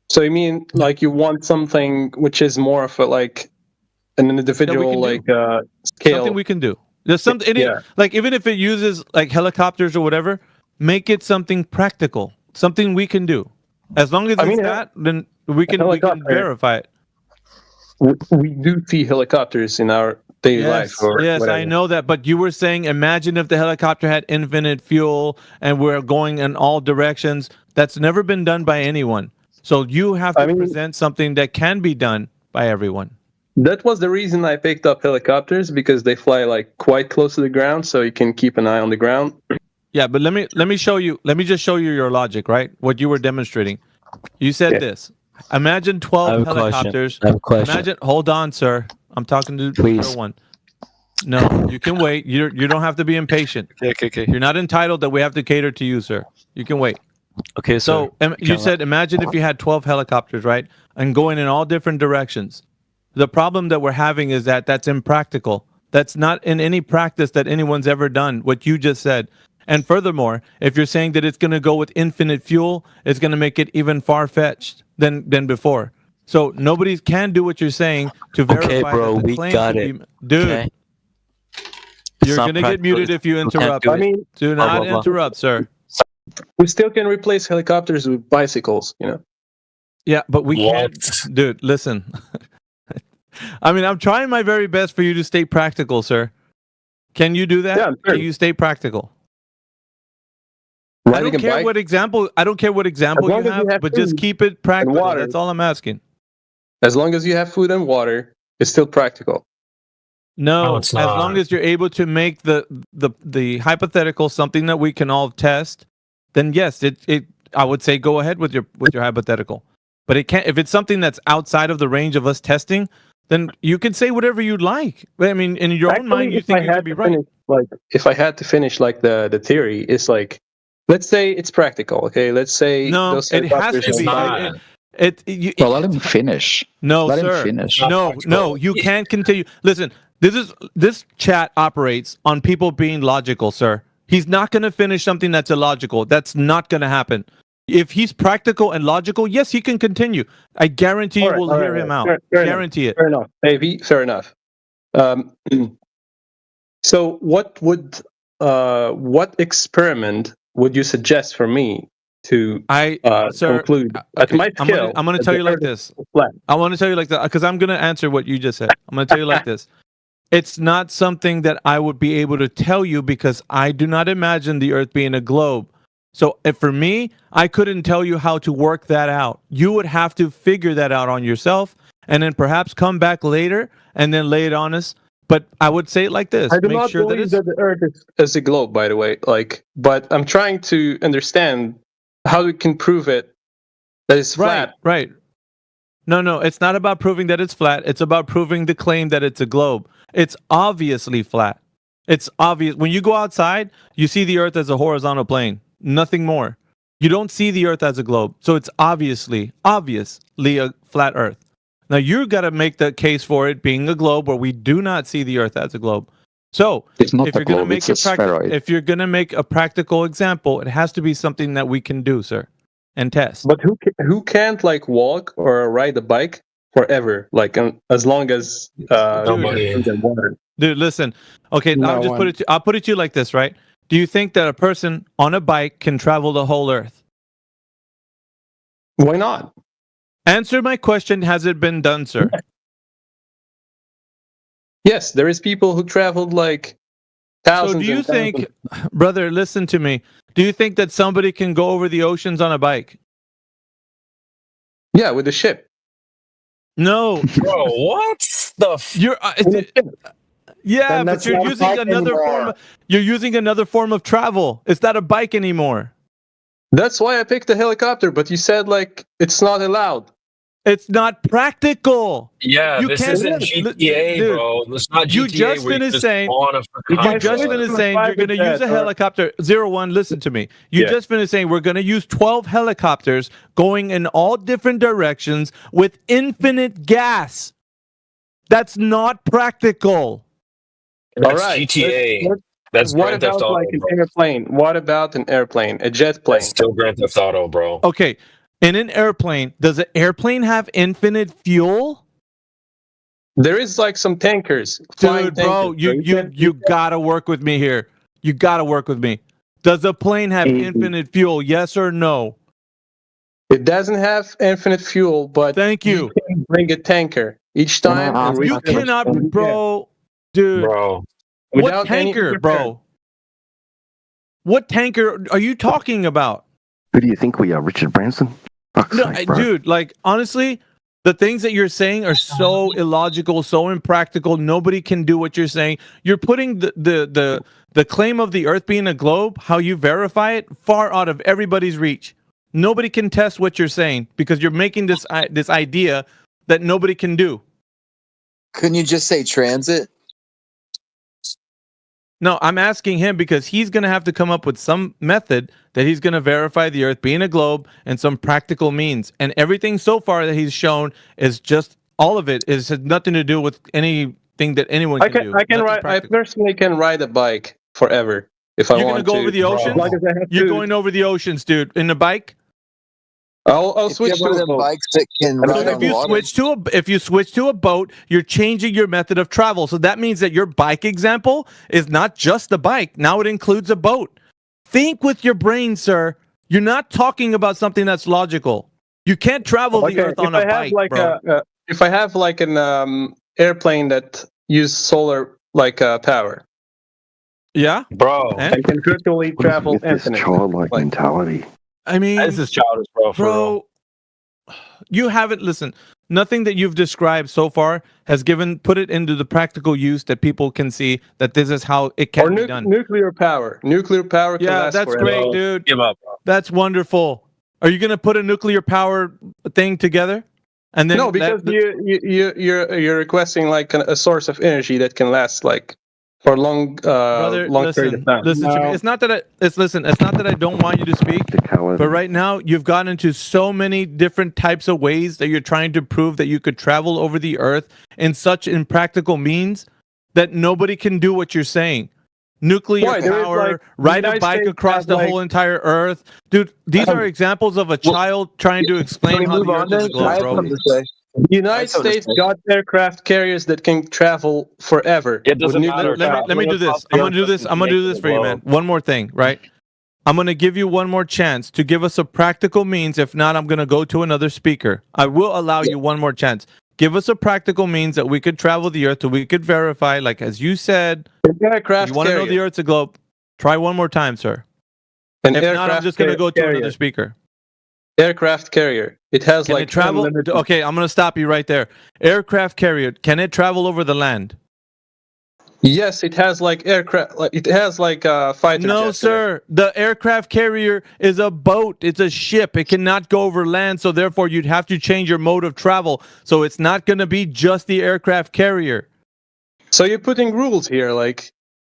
So you mean like you want something which is more of a, like an individual scale? Something we can do. There's something like, even if it uses like helicopters or whatever, make it something practical, something we can do. As long as it's that, then we can verify it. We do see helicopters in our daily life. Yes, I know that. But you were saying, imagine if the helicopter had infinite fuel and we're going in all directions. That's never been done by anyone. So you have to present something that can be done by everyone. That was the reason I picked up helicopters, because they fly like quite close to the ground, so you can keep an eye on the ground. Yeah, but let me show you. Let me just show you your logic, right? What you were demonstrating. You said this. Imagine 12 helicopters. I have a question. Imagine. Hold on, sir. I'm talking to one. No, you can wait. You don't have to be impatient. Okay. You're not entitled that we have to cater to you, sir. You can wait. Okay, so you said, imagine if you had 12 helicopters, right, and going in all different directions. The problem that we're having is that that's impractical. That's not in any practice that anyone's ever done, what you just said. And furthermore, if you're saying that it's going to go with infinite fuel, it's going to make it even far-fetched than before. So nobody can do what you're saying to verify. Okay, bro, that the we claim got to it. be, dude. Okay. You're going to get muted if you interrupt. Do not interrupt, sir. We still can replace helicopters with bicycles, Yeah, but we can't. Dude, listen. I mean, I'm trying my very best for you to stay practical, sir. Can you do that? Yeah, sure. Can you stay practical? I don't care what example you have, but just keep it practical. That's all I'm asking. As long as you have food and water, it's still practical. No, as long as you're able to make the hypothetical something that we can all test, then yes, I would say go ahead with your hypothetical. But it can't, if it's something that's outside of the range of us testing, then you can say whatever you'd like. I mean, in your own mind, you think you could be right. If I had to finish like the theory, it's like, let's say it's practical. Okay, let's say no, it has to be. Well, let him finish. No, let sir. him finish. No, you can't continue. Listen, this chat operates on people being logical, sir. He's not going to finish something that's illogical. That's not going to happen. If he's practical and logical, yes, he can continue. I guarantee you will hear him out. Guarantee it. Fair enough. Maybe fair enough. So what experiment would you suggest for me to conclude? At my skill, I'm going to tell you like this. I want to tell you like that because I'm going to answer what you just said. I'm going to tell you like this. It's not something that I would be able to tell you because I do not imagine the Earth being a globe. So if for me, I couldn't tell you how to work that out. You would have to figure that out on yourself and then perhaps come back later and then lay it on us. But I would say it like this. I do not believe that the Earth is a globe, by the way. But I'm trying to understand how we can prove it that it's flat. Right. No, it's not about proving that it's flat. It's about proving the claim that it's a globe. It's obviously flat. It's obvious. When you go outside, you see the Earth as a horizontal plane. Nothing more. You don't see the Earth as a globe. So it's obviously a flat Earth. Now you've got to make the case for it being a globe where we do not see the Earth as a globe. So it's not if you're going to make if you're going to make a practical example, it has to be something that we can do, sir, and test. But who can't walk or ride a bike forever, like as long as food and water. Dude, listen. Okay, I'll put it to you like this, right? Do you think that a person on a bike can travel the whole Earth? Why not? Answer my question. Has it been done, sir? Yes, there is people who traveled like thousands. So do you think, brother, listen to me. Do you think that somebody can go over the oceans on a bike? Yeah, with a ship. No. Bro, what the yeah, but you're using another form. You're using another form of travel. It's not a bike anymore. That's why I picked the helicopter. But you said like it's not allowed. It's not practical. Yeah, you this isn't GTA, dude, bro. It's not GTA. You just finished saying. You're going to use a helicopter. 01, listen to me. You just finished saying we're going to use 12 helicopters going in all different directions with infinite gas. That's not practical. That's all right. GTA. That's what Grand Theft about Auto, like an bro. airplane? What about an airplane? A jet plane? That's still Grand Theft Auto, bro. Okay. In an airplane, does an airplane have infinite fuel? There is like some tankers. Dude, bro, you gotta work with me here. You gotta work with me. Does a plane have infinite fuel? Yes or no? It doesn't have infinite fuel, but thank you. Can bring a tanker each time. You cannot, bro, dude. Bro, what tanker, bro? What tanker are you talking about? Who do you think we are, Richard Branson? No, dude, like honestly, the things that you're saying are so illogical, so impractical. Nobody can do what you're saying. You're putting the claim of the Earth being a globe, how you verify it, far out of everybody's reach. Nobody can test what you're saying because you're making this idea that nobody can do. Couldn't you just say transit? No, I'm asking him because he's going to have to come up with some method that he's going to verify the Earth being a globe and some practical means. And everything so far that he's shown is just, all of it has nothing to do with anything that anyone can do. I personally can ride a bike forever if I want to. You're going to go over the oceans? You're going over the oceans, dude, in a bike? I'll switch to a boat. Bikes that can ride so if you switch to a boat, you're changing your method of travel. So that means that your bike example is not just a bike. Now it includes a boat. Think with your brain, sir. You're not talking about something that's logical. You can't travel the Earth on a bike, bro. If I have like an airplane that uses solar power. Yeah, bro. I can virtually travel infinitely. Childlike mentality. I mean, this is childish, bro. You haven't listened. Nothing that you've described so far has put it into the practical use that people can see that this is how it can be done. Nuclear power. Nuclear power. Yeah, that's great, dude. Give up, bro. That's wonderful. Are you going to put a nuclear power thing together? And then no, because you're requesting like a source of energy that can last like for long period of time. Listen to me. It's not that I don't want you to speak, but right now you've gotten into so many different types of ways that you're trying to prove that you could travel over the Earth in such impractical means that nobody can do what you're saying. Nuclear power, ride a bike across the whole entire Earth. Dude, these are examples of a child trying to explain how the Earth is a globe, bro. The United States got aircraft carriers that can travel forever. It doesn't matter. Let me do this. I'm gonna do this for you, man. One more thing, right? I'm gonna give you one more chance to give us a practical means. If not, I'm gonna go to another speaker. I will allow you one more chance. Give us a practical means that we could travel the Earth, so we could verify, like as you said. You want to know the Earth's a globe? Try one more time, sir. If not, I'm just gonna go to another speaker. Aircraft carrier. It has Can it travel? Okay, I'm gonna stop you right there. Aircraft carrier. Can it travel over the land? Yes, it has like aircraft. It has like fighter. No, sir. The aircraft carrier is a boat. It's a ship. It cannot go over land. So therefore, you'd have to change your mode of travel. So it's not going to be just the aircraft carrier. So you're putting rules here, like.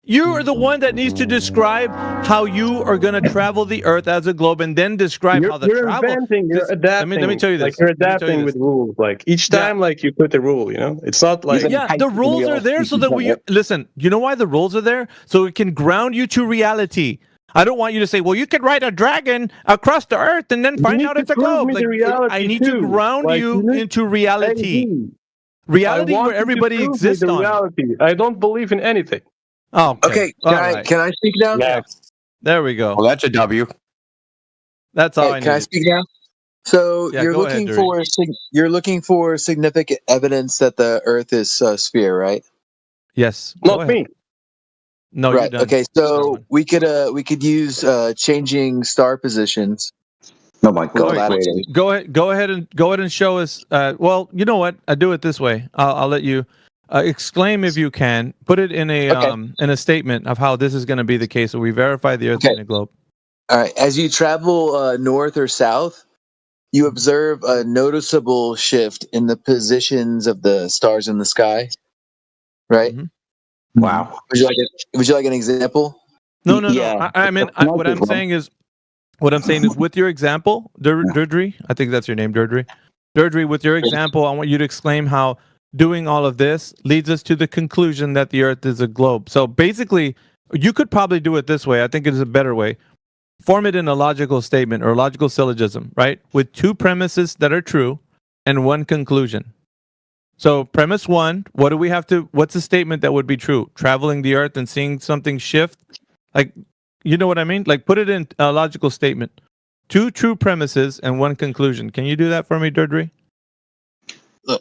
You are the one that needs to describe how you are going to travel the Earth as a globe, and then describe how the travel. You're adapting. Let me tell you this. Like you're adapting with rules. Like each time, like you put a rule. You know, it's not like the rules are there so that we listen. You know why the rules are there? So it can ground you to reality. I don't want you to say, well, you could ride a dragon across the earth and then find out it's a globe. Like, I need to ground you into reality. Reality where everybody exists on. Reality. I don't believe in anything. Oh, okay. Can I speak now? Next. There we go. Well, that's a W. That's all I need. Can I speak now? So Yeah, you're go ahead, you're looking for significant evidence that the Earth is a sphere, right? Yes. Not me. No, right. you're done. Okay, so we could use changing star positions. Oh my God! Go ahead and show us. Well, you know what? I do it this way. I'll let you exclaim if you can. Put it in a statement of how this is going to be the case. So we verify the Earth being a globe. All right. As you travel north or south, you observe a noticeable shift in the positions of the stars in the sky. Right. Mm-hmm. Wow. Would you like an example? No. I mean, what I'm saying is with your example, Deirdre, I think that's your name, Deirdre. Deirdre, with your example, I want you to exclaim how doing all of this leads us to the conclusion that the Earth is a globe. So basically, you could probably do it this way. I think it is a better way. Form it in a logical statement or logical syllogism, right? With two premises that are true and one conclusion. So premise one, what's the statement that would be true? Traveling the Earth and seeing something shift? Like, you know what I mean? Like, put it in a logical statement. Two true premises and one conclusion. Can you do that for me, Deirdre? Yeah.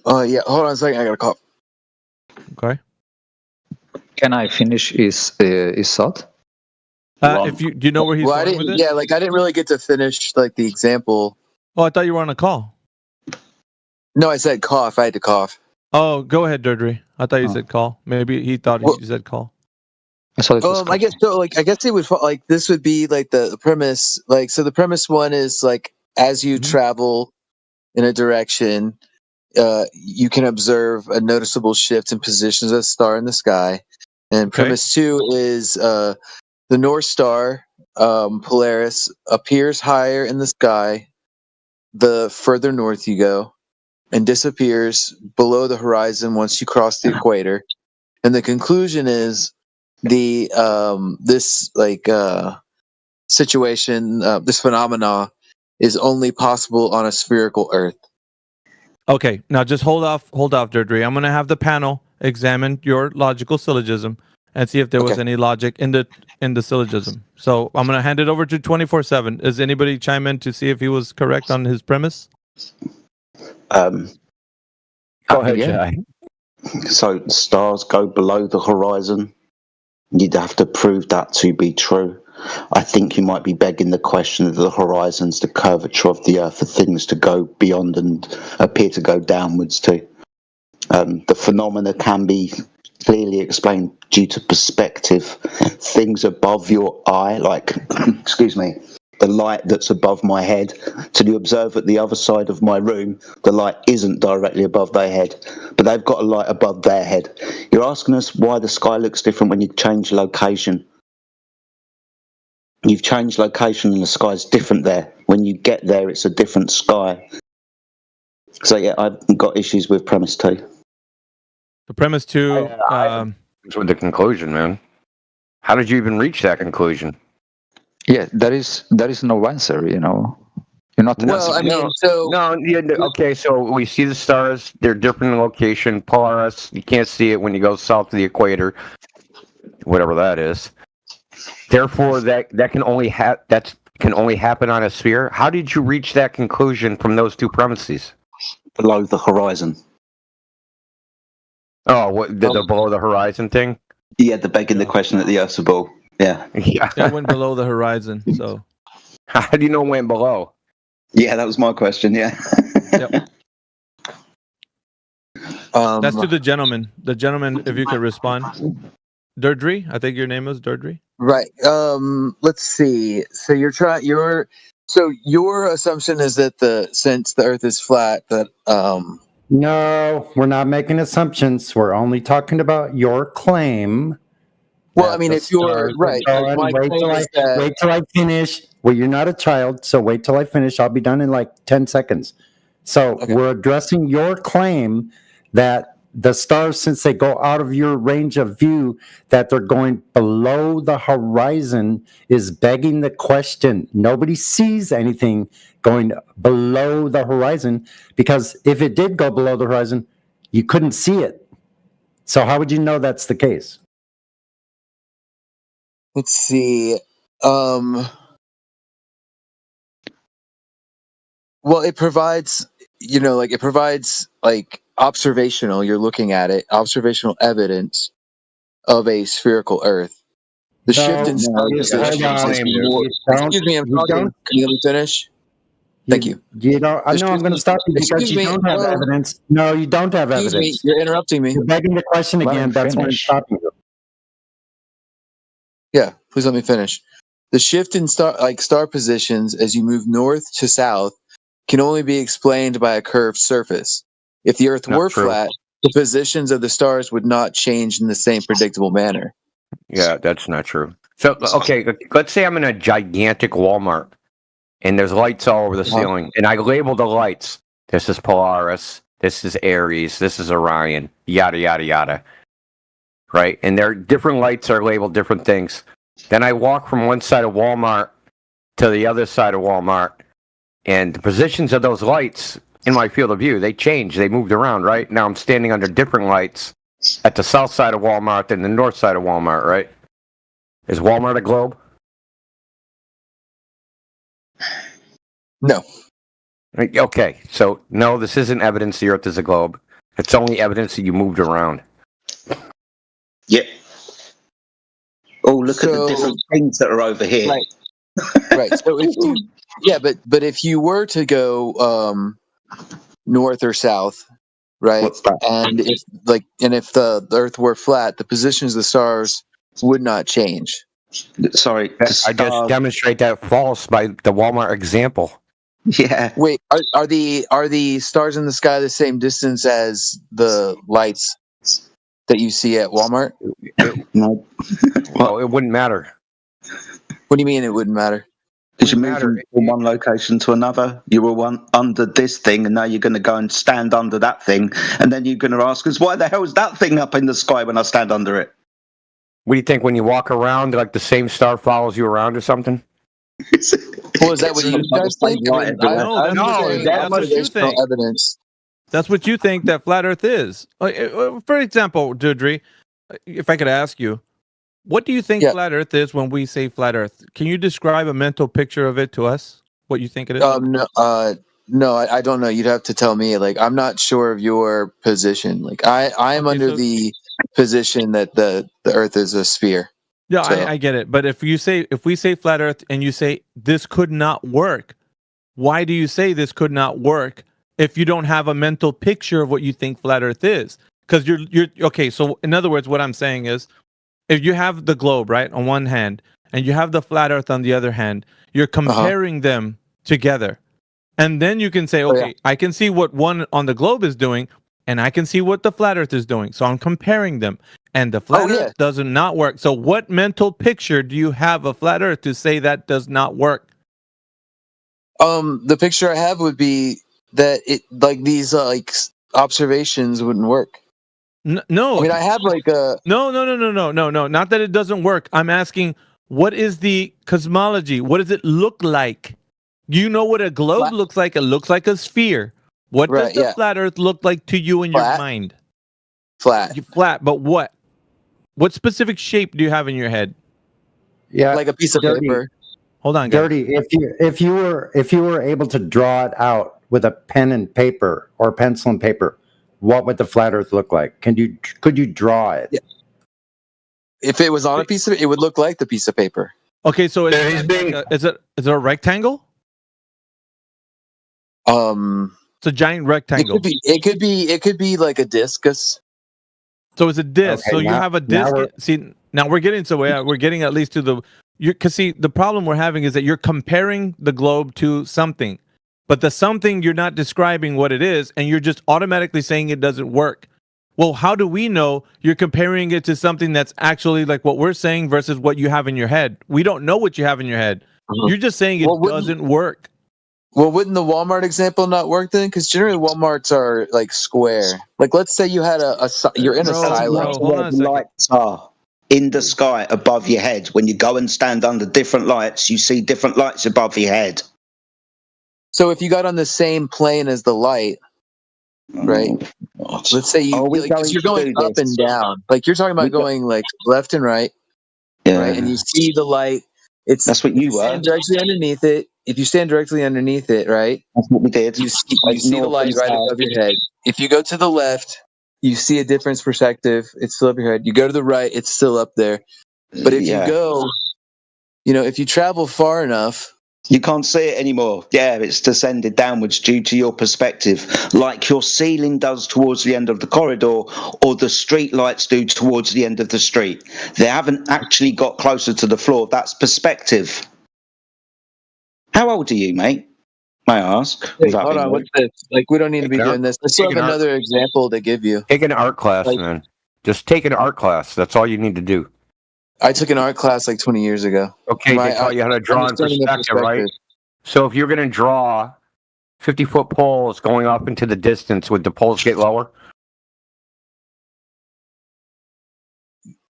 Hold on a second. I got a call. Okay. Can I finish his thought? If do you know where he's going with it? Yeah, like I didn't really get to finish like the example. Oh, I thought you were on a call. No, I said cough. I had to cough. Oh, go ahead, Deirdre. I thought you said call. Maybe he thought you said call. I guess so. Like, I guess it would like this would be like the premise. Like, so the premise one is like as you travel in a direction, you can observe a noticeable shift in positions of the star in the sky. And premise two is the North Star, Polaris, appears higher in the sky the further north you go, and disappears below the horizon once you cross the equator. And the conclusion is the this situation, this phenomena is only possible on a spherical Earth. Okay, now just hold off, Deirdre. I'm going to have the panel examine your logical syllogism and see if there was any logic in the syllogism. So I'm going to hand it over to 24/7. Does anybody chime in to see if he was correct on his premise? Go ahead, Jay. So stars go below the horizon. You'd have to prove that to be true. I think you might be begging the question of the horizons, the curvature of the Earth, for things to go beyond and appear to go downwards to. The phenomena can be clearly explained due to perspective. Things above your eye, like, excuse me, the light that's above my head, to the observer at the other side of my room, the light isn't directly above their head, but they've got a light above their head. You're asking us why the sky looks different when you change location. You've changed location and the sky's different there. When you get there, it's a different sky. So yeah, I've got issues with premise two. The premise two. With the conclusion, man. How did you even reach that conclusion? Yeah, there is no answer. You know, you're not. Okay. So we see the stars; they're different in location. Polaris, you can't see it when you go south of the equator, whatever that is. Therefore, that can only happen on a sphere. How did you reach that conclusion from those two premises? Below the horizon. Oh, what the below the horizon thing? Yeah, the begging the question that the Earth's a ball. Yeah. That went below the horizon. So, how do you know it went below? Yeah, that was my question. Yeah. Yep. That's to the gentleman. The gentleman, if you could respond. Deirdre, I think your name was Deirdre. Right. Let's see. So your assumption is that since the Earth is flat, that No, we're not making assumptions. We're only talking about your claim. Well, I mean, if you're right, wait till I finish. Well, you're not a child, so wait till I finish. I'll be done in like 10 seconds. So we're addressing your claim that The stars, since they go out of your range of view, that they're going below the horizon is begging the question. Nobody sees anything going below the horizon, because if it did go below the horizon, you couldn't see it. So how would you know that's the case? Let's see. Well, it provides, it provides like observational. You're looking at it, observational evidence of a spherical Earth. The shift in star positions. Excuse me, I'm talking. Can you let me finish? Thank you. You know, I know I'm going to stop you because you don't have evidence. No, you don't have evidence. Excuse me, you're interrupting me. You're begging the question again. That's why I'm stopping you. Yeah, please let me finish. The shift in star positions as you move north to south can only be explained by a curved surface. If the Earth were flat, the positions of the stars would not change in the same predictable manner. Yeah, that's not true. So, okay, let's say I'm in a gigantic Walmart and there's lights all over the ceiling, and I label the lights. This is Polaris, this is Aries, this is Orion, yada, yada, yada. Right? And their different lights are labeled different things. Then I walk from one side of Walmart to the other side of Walmart, and the positions of those lights in my field of view, they change. They moved around, right? Now I'm standing under different lights at the south side of Walmart than the north side of Walmart, right? Is Walmart a globe? No. Okay, so no, this isn't evidence the Earth is a globe. It's only evidence that you moved around. Yeah. Oh, look at the different things that are over here. Right. Right. So if but if you were to go north or south, right? And if the Earth were flat, the positions of the stars would not change. Sorry, I just demonstrate that false by the Walmart example. Yeah. Wait, are the stars in the sky the same distance as the lights that you see at Walmart? No. Well, it wouldn't matter. What do you mean it wouldn't matter? Because you're moving from one location to another. You were under this thing, and now you're going to go and stand under that thing, and then you're going to ask us, why the hell is that thing up in the sky when I stand under it? What do you think, when you walk around, like the same star follows you around or something? Well, is that what you guys think? That's what you think. Evidence. That's what you think that flat Earth is. For example, Dudry, if I could ask you, what do you think flat Earth is when we say flat Earth? Can you describe a mental picture of it to us? What you think it is? No, I don't know. You'd have to tell me. Like, I'm not sure of your position. Like, I am under the position that the Earth is a sphere. Yeah, so. I get it. But if we say flat Earth and you say this could not work, why do you say this could not work if you don't have a mental picture of what you think flat Earth is? Because you're okay. So in other words, what I'm saying is, if you have the globe right on one hand and you have the flat Earth on the other hand, you're comparing them together, and then you can say, okay, I can see what one on the globe is doing, and I can see what the flat Earth is doing. So I'm comparing them. And the flat Earth does not work. So what mental picture do you have of flat Earth to say that does not work? The picture I have would be that it these observations wouldn't work. No. I mean, I have No. Not that it doesn't work. I'm asking, what is the cosmology? What does it look like? Do you know what a globe looks like? It looks like a sphere. What does the flat Earth look like to you in your mind? Flat. Flat, but what? What specific shape do you have in your head? Yeah, like a piece of paper. Hold on, guys. Dirty. If you were able to draw it out with a pen and paper or pencil and paper, what would the flat Earth look like? Could you draw it? Yeah. If it was on a piece of it would look like the piece of paper. Okay, so is it a rectangle? It's a giant rectangle. It could be like a discus. So it's a disc. Okay, so you have a disc. Now we're getting we're getting at least to the. Because the problem we're having is that you're comparing the globe to something, but the something you're not describing what it is, and you're just automatically saying it doesn't work. Well, how do we know you're comparing it to something that's actually like what we're saying versus what you have in your head? We don't know what you have in your head. You're just saying it doesn't work. Well, wouldn't the Walmart example not work then? Because generally Walmarts are like square. Like, let's say you had you're in a silo. Hold on a second. Lights are in the sky above your head. When you go and stand under different lights, you see different lights above your head. So if you got on the same plane as the light, right? Let's say you're going up and down. Like you're talking about going like left and right, right? And you see the light. That's what you stand directly underneath it. If you stand directly underneath it, right? That's what we did. You see the light right above your head. If you go to the left, you see a different perspective. It's still up your head. You go to the right, it's still up there. But if you go, if you travel far enough, you can't see it anymore. Yeah, it's descended downwards due to your perspective, like your ceiling does towards the end of the corridor or the street lights do towards the end of the street. They haven't actually got closer to the floor. That's perspective. How old are you, mate? May I ask? Wait, hold on, what's this? Like, we don't need to be doing this. I still have another example to give you. Take an art class, man. Just take an art class. That's all you need to do. I took an art class like 20 years ago. Okay, they taught you how to draw in perspective, right? So if you're going to draw 50-foot poles going up into the distance, would the poles get lower?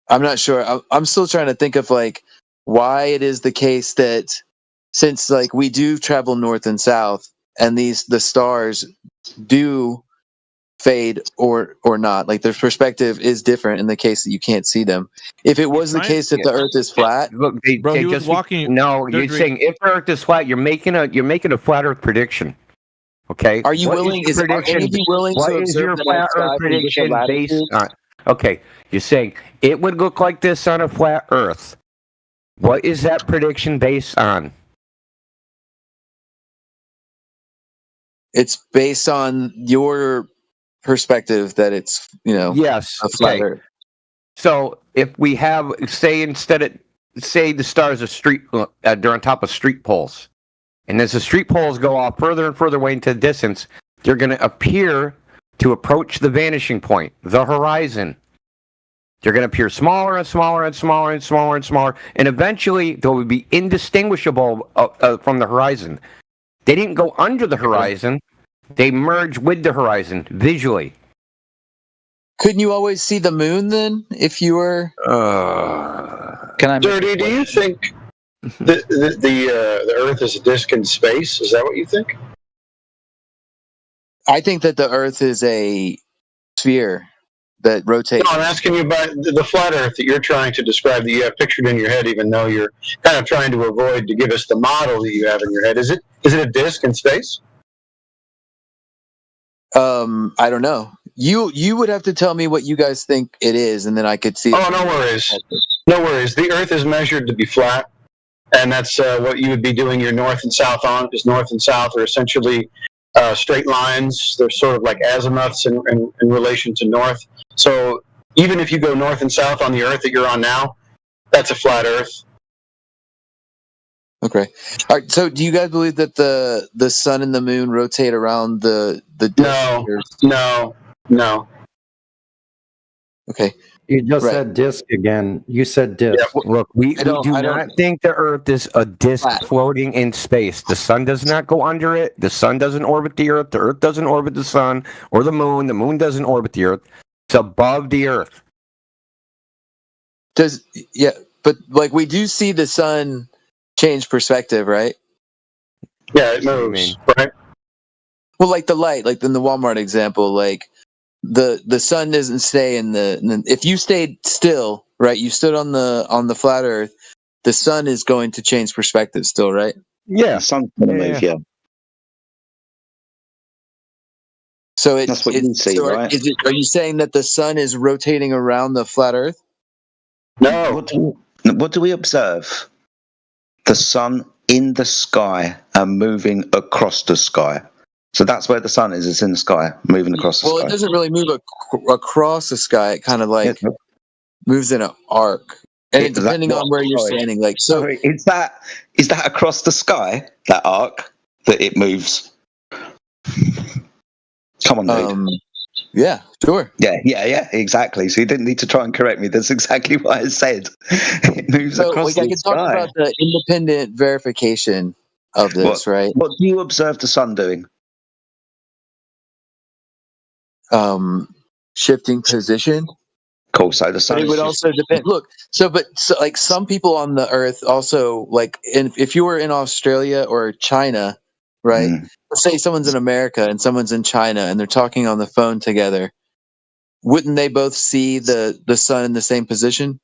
I'm not sure. I'm still trying to think of like why it is the case that since like we do travel north and south and the stars do fade or not, like their perspective is different in the case that you can't see them. If it was the case that the Earth is flat, look, Bro, he was walking. You're saying if the Earth is flat, you're making a flat Earth prediction. Okay. Are you willing? Is anybody willing to observe your flat Earth prediction based on? Okay, you're saying it would look like this on a flat Earth. What is that prediction based on? It's based on your perspective that it's yes, a flat Earth. So if we have say the stars are they're on top of street poles, and as the street poles go off further and further away into the distance, they're going to appear to approach the vanishing point, the horizon. They're going to appear smaller and smaller and smaller and smaller and smaller, and eventually they will be indistinguishable from the horizon. They didn't go under the horizon; they merge with the horizon visually. Couldn't you always see the moon then, if you were? Dirty, do you think the Earth is a disk in space? Is that what you think? I think that the Earth is a sphere that rotates. No, I'm asking you about the flat Earth that you're trying to describe, that you have pictured in your head, even though you're kind of trying to avoid to give us the model that you have in your head. Is it a disk in space? I don't know. You would have to tell me what you guys think it is, and then I could see. Oh, no worries. No worries. The Earth is measured to be flat, and that's what you would be doing your north and south on, because north and south are essentially straight lines. They're sort of like azimuths in relation to north. So even if you go north and south on the Earth that you're on now, that's a flat Earth. Okay. All right. So, do you guys believe that the sun and the moon rotate around the disk? No. Okay. You just said disk again. You said disk. Yeah, look, we do not think the Earth is a disk floating in space. The sun does not go under it. The sun doesn't orbit the Earth. The Earth doesn't orbit the sun or the moon. The moon doesn't orbit the Earth. It's above the Earth. But like we do see the sun change perspective, right? Yeah, it moves, right? Well, like the light, like in the Walmart example, like the sun doesn't stay in the. If you stayed still, right? You stood on the flat Earth. The sun is going to change perspective still, right? Yeah, the sun's going to move. Yeah. So that's what you see, right? Are you saying that the sun is rotating around the flat Earth? No. What do we observe? The sun in the sky and moving across the sky. So that's where the sun is. It's in the sky, moving across the sky. Well, it doesn't really move across the sky. It kind of like moves in an arc, and depending on where you're standing. Like, so is that across the sky? That arc that it moves. Come on, dude. Yeah, sure. Yeah, exactly. So you didn't need to try and correct me. That's exactly what I said. It moves across the sky. I can talk about the independent verification of this, right? What do you observe the sun doing? Shifting position. Cool. So the sun. But it would also depend. Look, so like some people on the Earth also like, if you were in Australia or China, right? Let's say someone's in America and someone's in China and they're talking on the phone together. Wouldn't they both see the sun in the same position?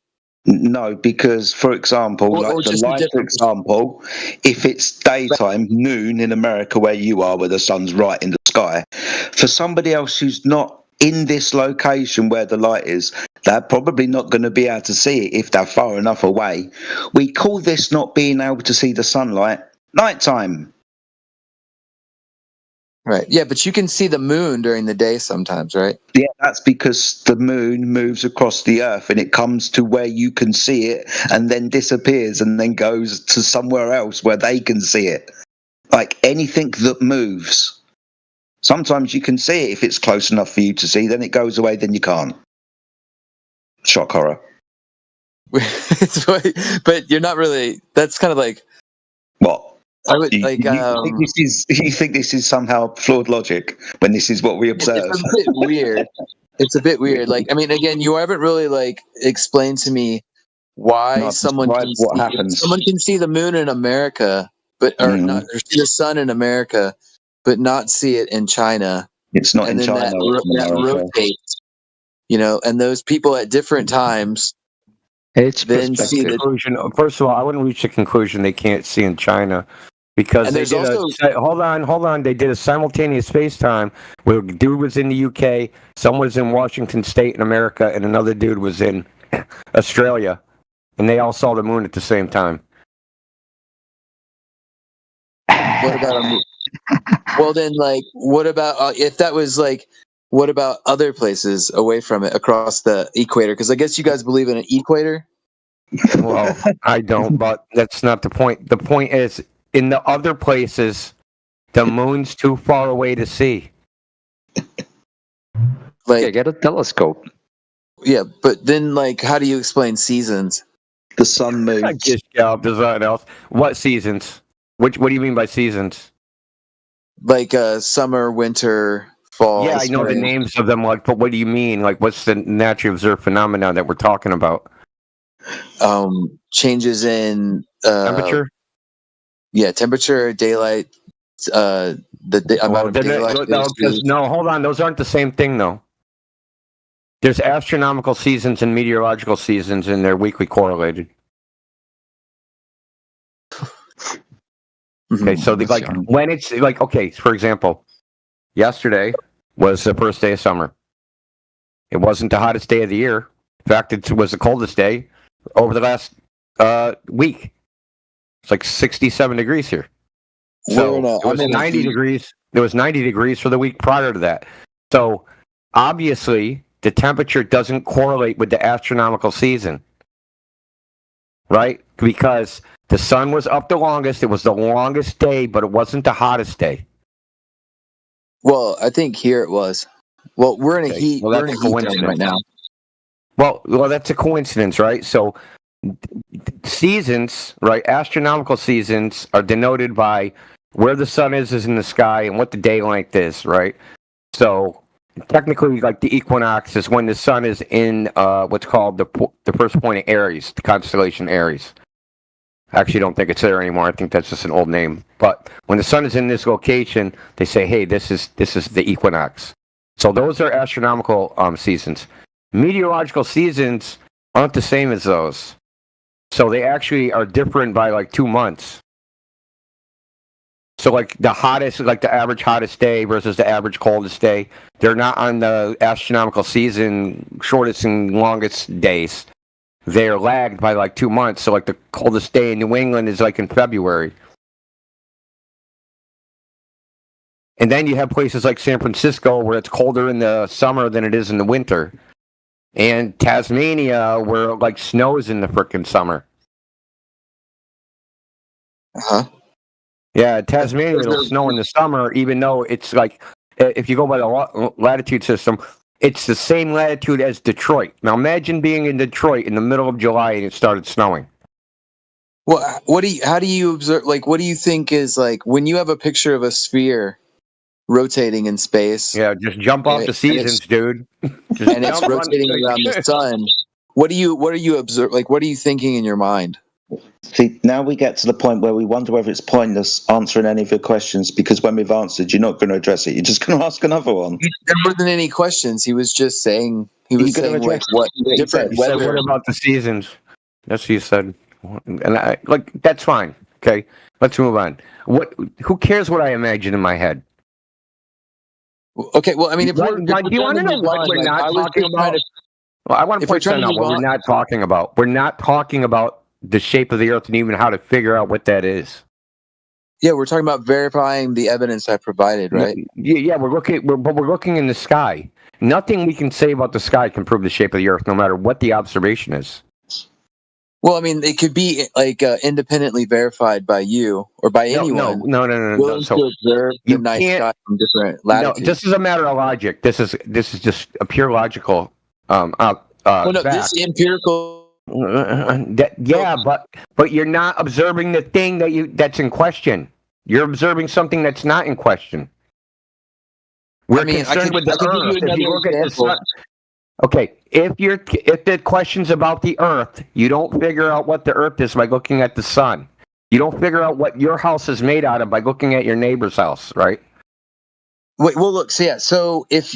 No, because for example, like the light, for example, if it's daytime, noon in America where you are, where the sun's right in the sky, for somebody else who's not in this location where the light is, they're probably not going to be able to see it if they're far enough away. We call this not being able to see the sunlight nighttime. Right. Yeah, but you can see the moon during the day sometimes, right? Yeah, that's because the moon moves across the earth and it comes to where you can see it and then disappears and then goes to somewhere else where they can see it. Like anything that moves. Sometimes you can see it if it's close enough for you to see, then it goes away, then you can't. Shock horror. But you're not really, that's kind of like... What? I would you think this is somehow flawed logic when this is what we observe? It's a bit weird. It's a bit weird. Like, I mean, again, you haven't really like explained to me why someone can see the moon in America, but or see the sun in America, but not see it in China. It's not and in then China. That rotates, and those people at different times. It's then see the conclusion. First of all, I wouldn't reach the conclusion they can't see in China. Because they did hold on. They did a simultaneous FaceTime where a dude was in the UK, someone was in Washington State in America, and another dude was in Australia, and they all saw the moon at the same time. What about well, then, like, what about if that was like, what about other places away from it across the equator? Because I guess you guys believe in an equator. Well, I don't, but that's not the point. The point is, in the other places, the moon's too far away to see. Like, get a telescope. Yeah, but then, like, how do you explain seasons? The sun moves. There's nothing else. What seasons? What do you mean by seasons? Like summer, winter, fall. Yeah, I know the names of them. Like, but what do you mean? Like, what's the naturally observed phenomenon that we're talking about? Changes in temperature. Yeah, temperature, daylight, amount of daylight. No, hold on. Those aren't the same thing, though. There's astronomical seasons and meteorological seasons, and they're weakly correlated. Okay, so when it's like, okay, for example, yesterday was the first day of summer. It wasn't the hottest day of the year. In fact, it was the coldest day over the last week. It's like 67 degrees here. So it was 90 degrees. It was 90 degrees for the week prior to that. So obviously the temperature doesn't correlate with the astronomical season, right? Because the sun was up the longest. It was the longest day, but it wasn't the hottest day. Well, I think here it was. Well, we're in a heat. Well, we're in a heat zone right now. Well, that's a coincidence, right? So seasons, right? Astronomical seasons are denoted by where the sun is in the sky and what the day length is, right? So technically, like the equinox is when the sun is in what's called the first point of Aries, the constellation Aries. I actually don't think it's there anymore. I think that's just an old name. But when the sun is in this location, they say, "Hey, this is the equinox." So those are astronomical seasons. Meteorological seasons aren't the same as those. So they actually are different by like 2 months. So like the hottest, like the average hottest day versus the average coldest day, they're not on the astronomical season shortest and longest days. They're lagged by like 2 months. So like the coldest day in New England is like in February. And then you have places like San Francisco where it's colder in the summer than it is in the winter. And Tasmania where it like snows in the frickin' summer. Uh-huh. Yeah, Tasmania it'll snow in the summer, even though it's like, if you go by the latitude system, it's the same latitude as Detroit. Now imagine being in Detroit in the middle of July and it started snowing. Well, how do you observe? Like, what do you think is like when you have a picture of a sphere rotating in space? Yeah, just jump off the seasons, dude. Just And it's jump on- rotating around the sun. What are you observe? Like, what are you thinking in your mind? See, now we get to the point where we wonder whether it's pointless answering any of your questions because when we've answered, you're not going to address it. You're just going to ask another one. There more than any questions. He was just saying. He was saying like what different He said, weather. what about the seasons? That's what he said. And I like that's fine. Okay, let's move on. Who cares what I imagine in my head? Okay, well, I mean, if we're, do you want to know what we're not talking about? Well, I want to point something out. What we're not talking about. We're not talking about the shape of the Earth and even how to figure out what that is. Yeah, we're talking about verifying the evidence I provided, right? Yeah, we're looking in the sky. Nothing we can say about the sky can prove the shape of the Earth, no matter what the observation is. Well, I mean, it could be like independently verified by you or by anyone. No. Willing to observe the night sky from different latitudes. No, this is a matter of logic. This is just a pure logical. Well, no, fact. this empirical. But you're not observing the thing that's in question. You're observing something that's not in question. We're concerned with the Earth. If you look at the sun, okay, if the question's about the Earth, you don't figure out what the Earth is by looking at the sun. You don't figure out what your house is made out of by looking at your neighbor's house, right? Wait, well, look, so if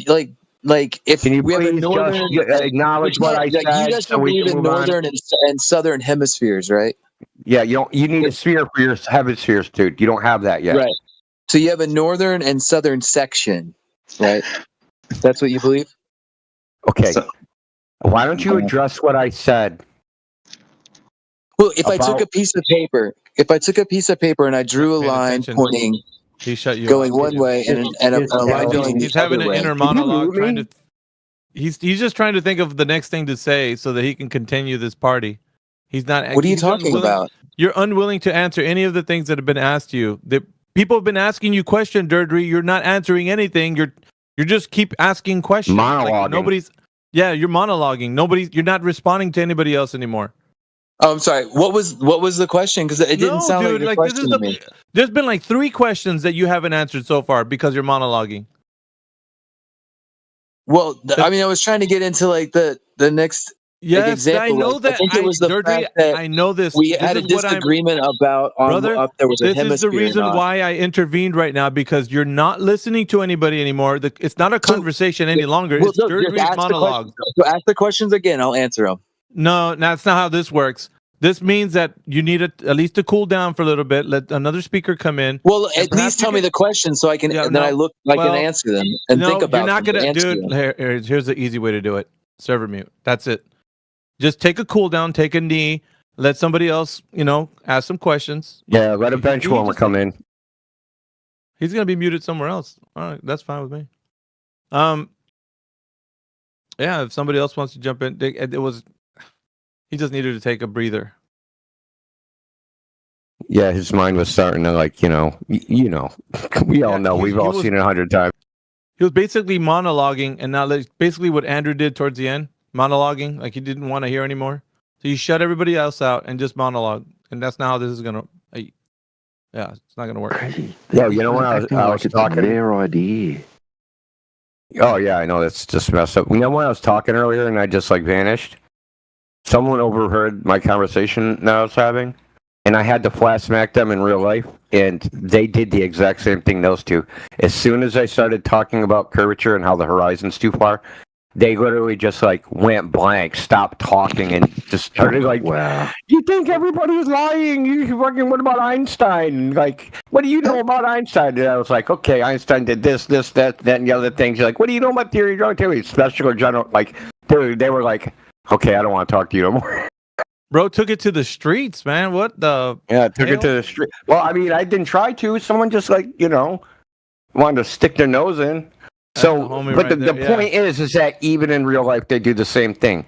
if can you we have a please northern, just acknowledge what I said? You guys so we believe can in move on? northern and southern hemispheres, right? Yeah, you need a sphere for your hemispheres, dude. You don't have that yet. Right. So you have a northern and southern section, right? That's what you believe? Okay. Why don't you address what I said? Well, if I took a piece of paper and I drew a line pointing, he shut you going up. one way and a line going He's the having other an way. inner monologue, trying to. He's just trying to think of the next thing to say so that he can continue this party. He's not. What are you talking about? You're unwilling to answer any of the things that have been asked you. People have been asking you questions, Deirdre. You're not answering anything. You're just keep asking questions. Monologuing. You're monologuing. You're not responding to anybody else anymore. Oh, I'm sorry. What was the question? Because it didn't sound like a question to me. There's been like 3 questions that you haven't answered so far because you're monologuing. Well, I mean, I was trying to get into like the next. Yes, example. I know that. I think it was the fact that I know this. We This had a is what I'm- disagreement about Brother, there was a this hemisphere. is the reason why I intervened right now, because you're not listening to anybody anymore. It's not a conversation any longer. Well, It's look, just Deirdre's ask the monologue. questions. So ask the questions again. I'll answer them. No, that's not how this works. This means that you need at least to cool down for a little bit. Let another speaker come in. Well, at least tell me the questions so I can can answer them and think about. You're not them and gonna, answer dude. them. Here's the easy way to do it. Server mute. That's it. Just take a cool down, take a knee, let somebody else, ask some questions. Yeah, let a bench warmer come in. He's gonna be muted somewhere else. All right, that's fine with me. Yeah, if somebody else wants to jump in, he just needed to take a breather. Yeah, his mind was starting to we all know. We've all seen it 100 times. He was basically monologuing, and now basically what Andrew did towards the end, monologuing, like he didn't want to hear anymore. So you shut everybody else out and just monologue, and that's not how this is gonna. Yeah, it's not gonna work. Yeah, you know when I was talking. Their idea. Oh yeah, I know that's just messed up. You know when I was talking earlier and I just vanished? Someone overheard my conversation that I was having, and I had to flash smack them in real life, and they did the exact same thing. Those two, as soon as I started talking about curvature and how the horizon's too far, they literally just went blank, stopped talking, and just started wow. You think everybody's lying? You fucking, what about Einstein? What do you know about Einstein? And I was like, okay, Einstein did this, that, and the other things. You're like, what do you know about theory of relativity? Special or general? They were like, okay, I don't want to talk to you no more. Bro took it to the streets, man. What the? Yeah, took it to the street. Well, I mean, I didn't try to. Someone just wanted to stick their nose in. So, but the point is that even in real life, they do the same thing.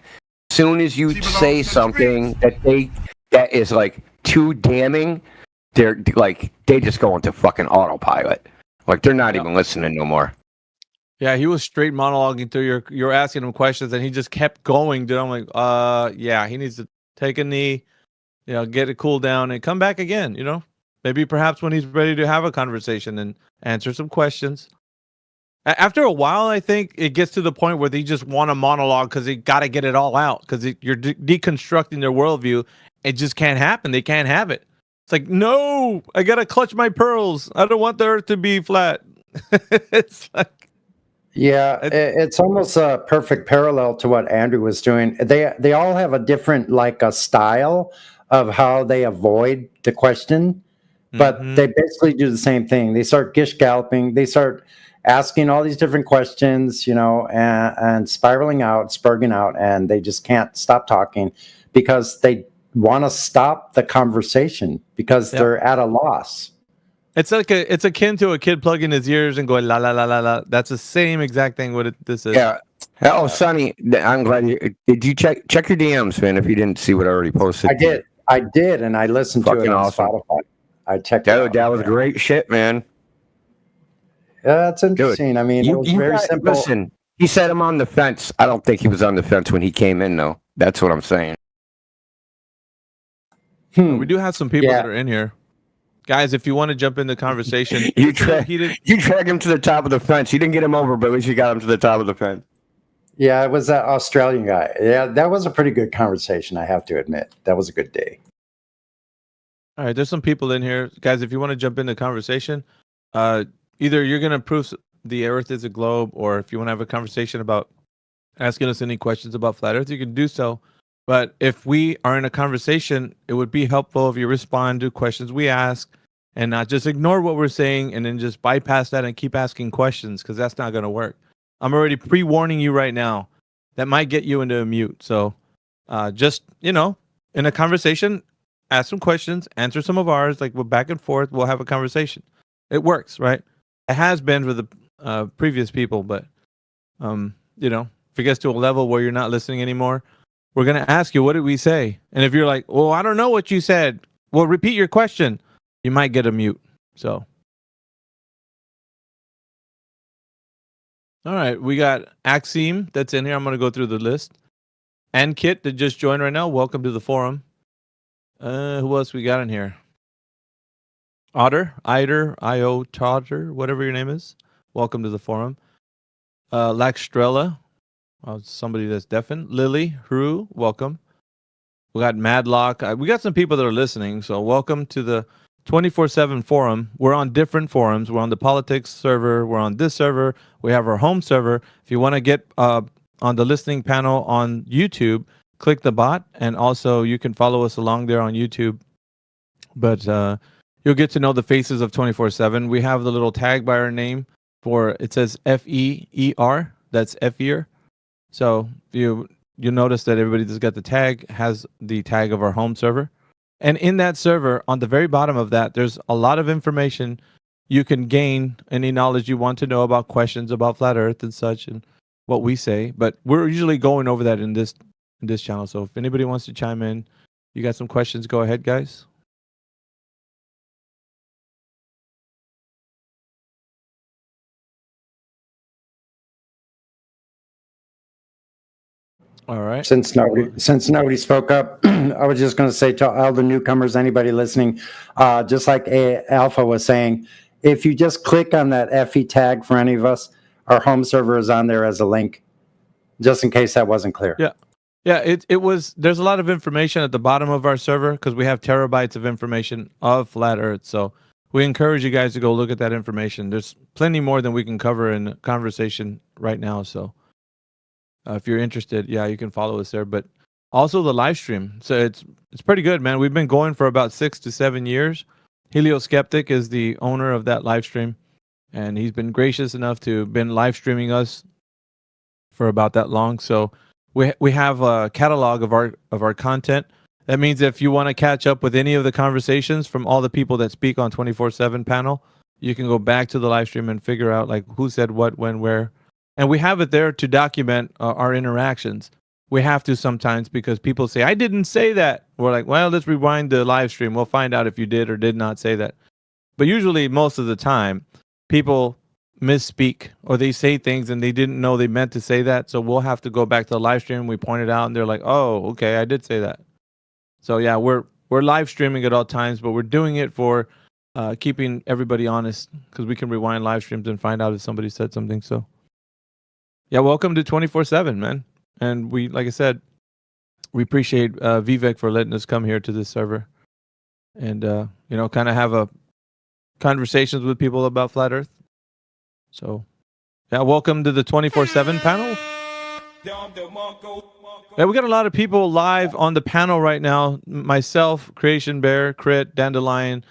Soon as you say something that is too damning, they just go into fucking autopilot. They're not even listening no more. Yeah, he was straight monologuing through you're asking him questions, and he just kept going, dude. I'm like, yeah, he needs to take a knee, get it cooled down and come back again. Maybe perhaps when he's ready to have a conversation and answer some questions. After a while, I think it gets to the point where they just want a monologue because they got to get it all out because you're deconstructing their worldview. It just can't happen. They can't have it. It's like, no, I got to clutch my pearls. I don't want the earth to be flat. It's like, yeah, it's almost a perfect parallel to what Andrew was doing. They all have a different a style of how they avoid the question, but they basically do the same thing. They start gish galloping. They start asking all these different questions, and spiraling out, spurging out, and they just can't stop talking because they want to stop the conversation because they're at a loss. It's akin to a kid plugging his ears and going la la la la la. That's the same exact thing. This is. Yeah. Oh, Sonny, I'm glad did you check your DMs, man? If you didn't see what I already posted, I did, and I listened to it on Spotify. I checked it out. That was great shit, man. Yeah, that's interesting. I mean, it was very simple. Listen, he said I'm on the fence. I don't think he was on the fence when he came in, though. That's what I'm saying. We do have some people that are in here. Guys, if you want to jump in the conversation, you drag him to the top of the fence. You didn't get him over, but at least you got him to the top of the fence. Yeah, it was that Australian guy. Yeah, that was a pretty good conversation, I have to admit. That was a good day. All right, there's some people in here. Guys, if you want to jump in the conversation, either you're going to prove the Earth is a globe, or if you want to have a conversation about asking us any questions about Flat Earth, you can do so. But if we are in a conversation, it would be helpful if you respond to questions we ask and not just ignore what we're saying and then just bypass that and keep asking questions, because that's not going to work. I'm already pre-warning you right now. That might get you into a mute. So just, in a conversation, ask some questions, answer some of ours, like we're back and forth, we'll have a conversation. It works, right? It has been for the previous people, but, if it gets to a level where you're not listening anymore, we're going to ask you, what did we say? And if you're like, well, I don't know what you said, well, repeat your question. You might get a mute. So, all right, we got Axim that's in here. I'm going to go through the list. And Kit that just joined right now. Welcome to the forum. Who else we got in here? Otter, I-O, Totter, whatever your name is. Welcome to the forum. Laxtrella, somebody that's deafened. Lily, Hru, welcome. We got Madlock. We got some people that are listening, so welcome to the 24/7 forum. We're on different forums. We're on the politics server. We're on this server. We have our home server. If you want to get on the listening panel on YouTube, click the bot, and also you can follow us along there on YouTube. But you'll get to know the faces of 24/7. We have the little tag by our name it says FEER. That's FEER. So you'll notice that everybody that's got the tag has the tag of our home server. And in that server, on the very bottom of that, there's a lot of information you can gain, any knowledge you want to know about questions about Flat Earth and such and what we say. But we're usually going over that in this channel. So if anybody wants to chime in, you got some questions, go ahead, guys. All right. Since nobody spoke up, I was just going to say to all the newcomers, anybody listening, just like Alpha was saying, if you just click on that FE tag for any of us, our home server is on there as a link, just in case that wasn't clear. Yeah. Yeah, there's a lot of information at the bottom of our server because we have terabytes of information of Flat Earth. So we encourage you guys to go look at that information. There's plenty more than we can cover in conversation right now. So if you're interested, you can follow us there. But also the live stream. So it's pretty good, man. We've been going for about 6 to 7 years. Helioskeptic is the owner of that live stream, and he's been gracious enough to been live streaming us for about that long. So we have a catalog of our content. That means if you want to catch up with any of the conversations from all the people that speak on 24/7 panel, you can go back to the live stream and figure out like who said what, when, where. And we have it there to document our interactions. We have to sometimes because people say, I didn't say that. We're like, well, let's rewind the live stream. We'll find out if you did or did not say that. But usually, most of the time, people misspeak or they say things and they didn't know they meant to say that. So we'll have to go back to the live stream. We point it out and they're like, oh, okay, I did say that. So yeah, we're we're live streaming at all times, but we're doing it for keeping everybody honest because we can rewind live streams and find out if somebody said something. So, yeah, welcome to 24/7, man. And we, like I said, we appreciate Vivek for letting us come here to this server and kind of have a conversations with people about flat Earth. So, yeah, welcome to the 24/7 panel. Yeah, we got a lot of people live on the panel right now. Myself, Creation Bear, Crit, Dandelion,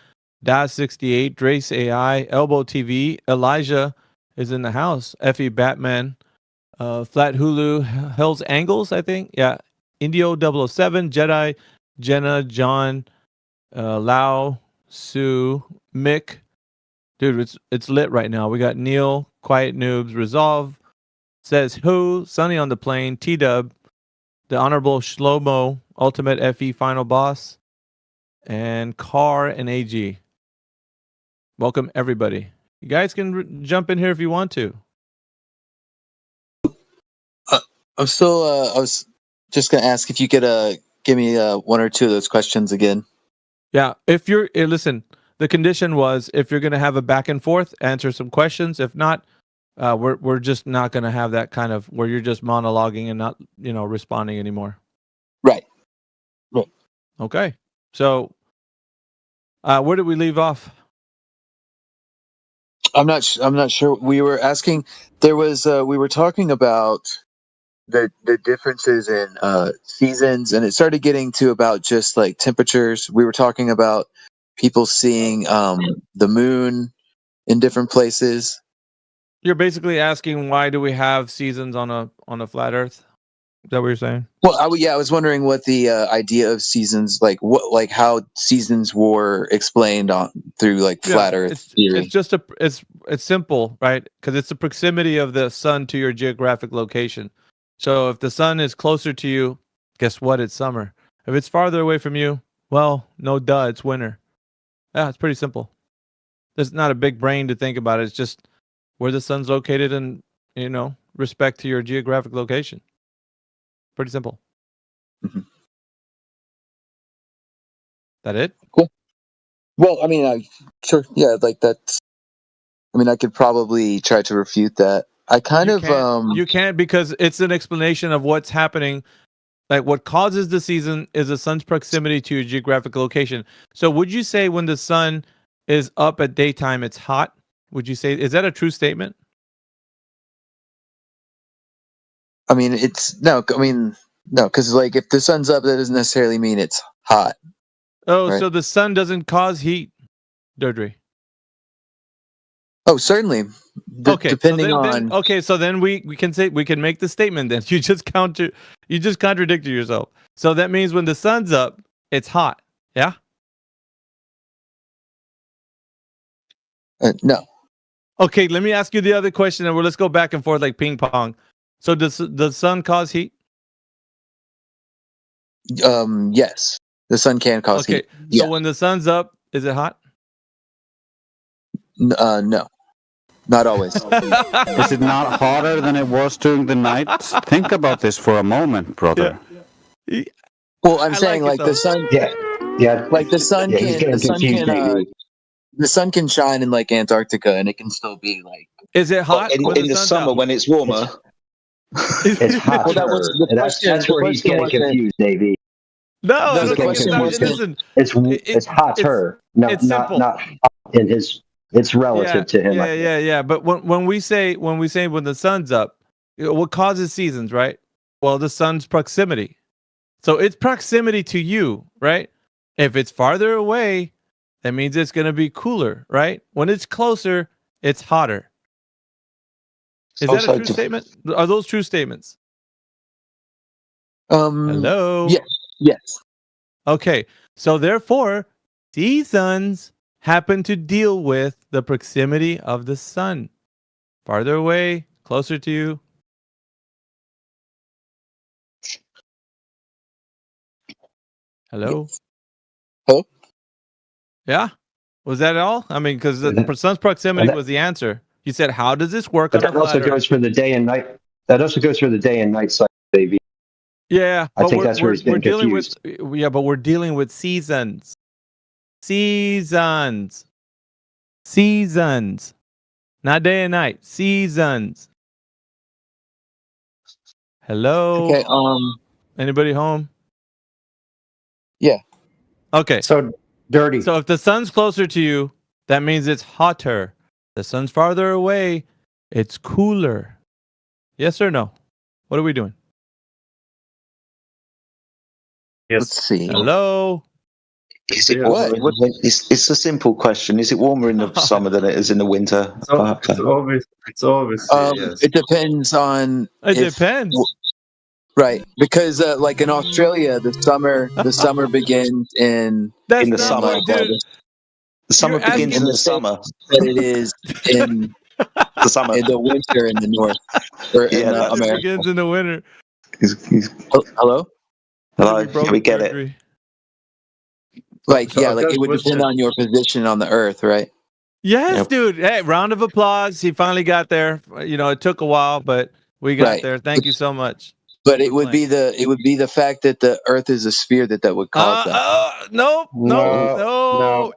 Daz68, Drace AI, Elbow TV, Elijah is in the house, Effie Batman, Flat Hulu, Hell's Angles, I think. Yeah, Indio 007, Jedi, Jenna, John, Lau, Sue, Mick. Dude, it's lit right now. We got Neil, Quiet Noobs, Resolve, Says Who, Sunny on the Plane, T-Dub, the Honorable Shlomo, Ultimate FE Final Boss, and Car and AG. Welcome, everybody. You guys can jump in here if you want to. I'm still. I was just gonna ask if you could give me one or two of those questions again. Yeah, if you're listen, the condition was if you're gonna have a back and forth, answer some questions. If not, we're just not gonna have that kind of where you're just monologuing and not responding anymore. Right. Right. Okay. So, where did we leave off? I'm not sure. We were asking. There was. We were talking about the differences in seasons, and it started getting to about just like temperatures. We were talking about people seeing the moon in different places. You're basically asking why do we have seasons on a flat Earth? Is that what you're saying? Well, I was wondering what the idea of seasons, like how seasons were explained through like flat Earth theory. It's just it's simple, right? Because it's the proximity of the sun to your geographic location. So if the sun is closer to you, guess what? It's summer. If it's farther away from you, well, no duh, it's winter. Yeah, it's pretty simple. There's not a big brain to think about it. It's just where the sun's located and, respect to your geographic location. Pretty simple. Mm-hmm. That it? Cool. Well, I mean, sure. Yeah, like that's. I mean, I could probably try to refute that. I kind of you can't because it's an explanation of what's happening. Like what causes the season is the sun's proximity to your geographic location. So would you say when the sun is up at daytime, it's hot? Would you say, is that a true statement? I mean, no, because like if the sun's up, that doesn't necessarily mean it's hot. Oh, right? So the sun doesn't cause heat, Deirdre. Oh, certainly. Okay. Depending on. So then we can say we can make the statement. Then you just contradicted yourself. So that means when the sun's up, it's hot. Yeah. No. Okay. Let me ask you the other question, and let's go back and forth like ping pong. So does the sun cause heat? Yes, the sun can cause heat. So when the sun's up, is it hot? No, not always. Is it not hotter than it was during the night? Think about this for a moment, brother. Yeah. Well, I'm saying like the sun. Yeah. Like the sun can. The sun can shine in like Antarctica, and it can still be like. Is it hot in the summer when it's warmer? It's hot. Well, that was the question. That's where he's getting confused, Davey. No, listen. It's hotter. It's simple. Not in his. It's relative to him. Yeah. But when we say when the sun's up, what causes seasons, right? Well, the sun's proximity. So it's proximity to you, right? If it's farther away, that means it's going to be cooler, right? When it's closer, it's hotter. Is that a true statement? Are those true statements? Hello? Yes. Okay. So therefore, seasons happen to deal with the proximity of the sun. Farther away, closer to you. Hello? Yes. Hello? Yeah? Was that all? I mean, because the sun's proximity was the answer. You said, how does this work? But that also goes for the day and night. That also goes for the day and night cycle, baby. Yeah, I but think that's where he's we're getting dealing confused. with but we're dealing with seasons. Seasons. Seasons. Not day and night. Seasons. Hello. Okay. Anybody home? Yeah. Okay. So dirty. So if the sun's closer to you, that means it's hotter. The sun's farther away, it's cooler. Yes or no? What are we doing? Let's see. Hello. Is it warmer it's a simple question. Is it warmer in the summer than it is in the winter? It's always yes. It depends on. It depends. Right, because like in Australia, the summer begins in the summer. The summer begins in the summer. That it is in the summer. In the winter in the north. Or in America. It begins in the winter. Hello? Hello, can we get it? Like, it would depend on your position on the earth, right? Yes, dude. Hey, round of applause. He finally got there. You know, it took a while, but we got there. Thank you so much. But it would be the fact that the earth is a sphere that would cause that. No. Wrong.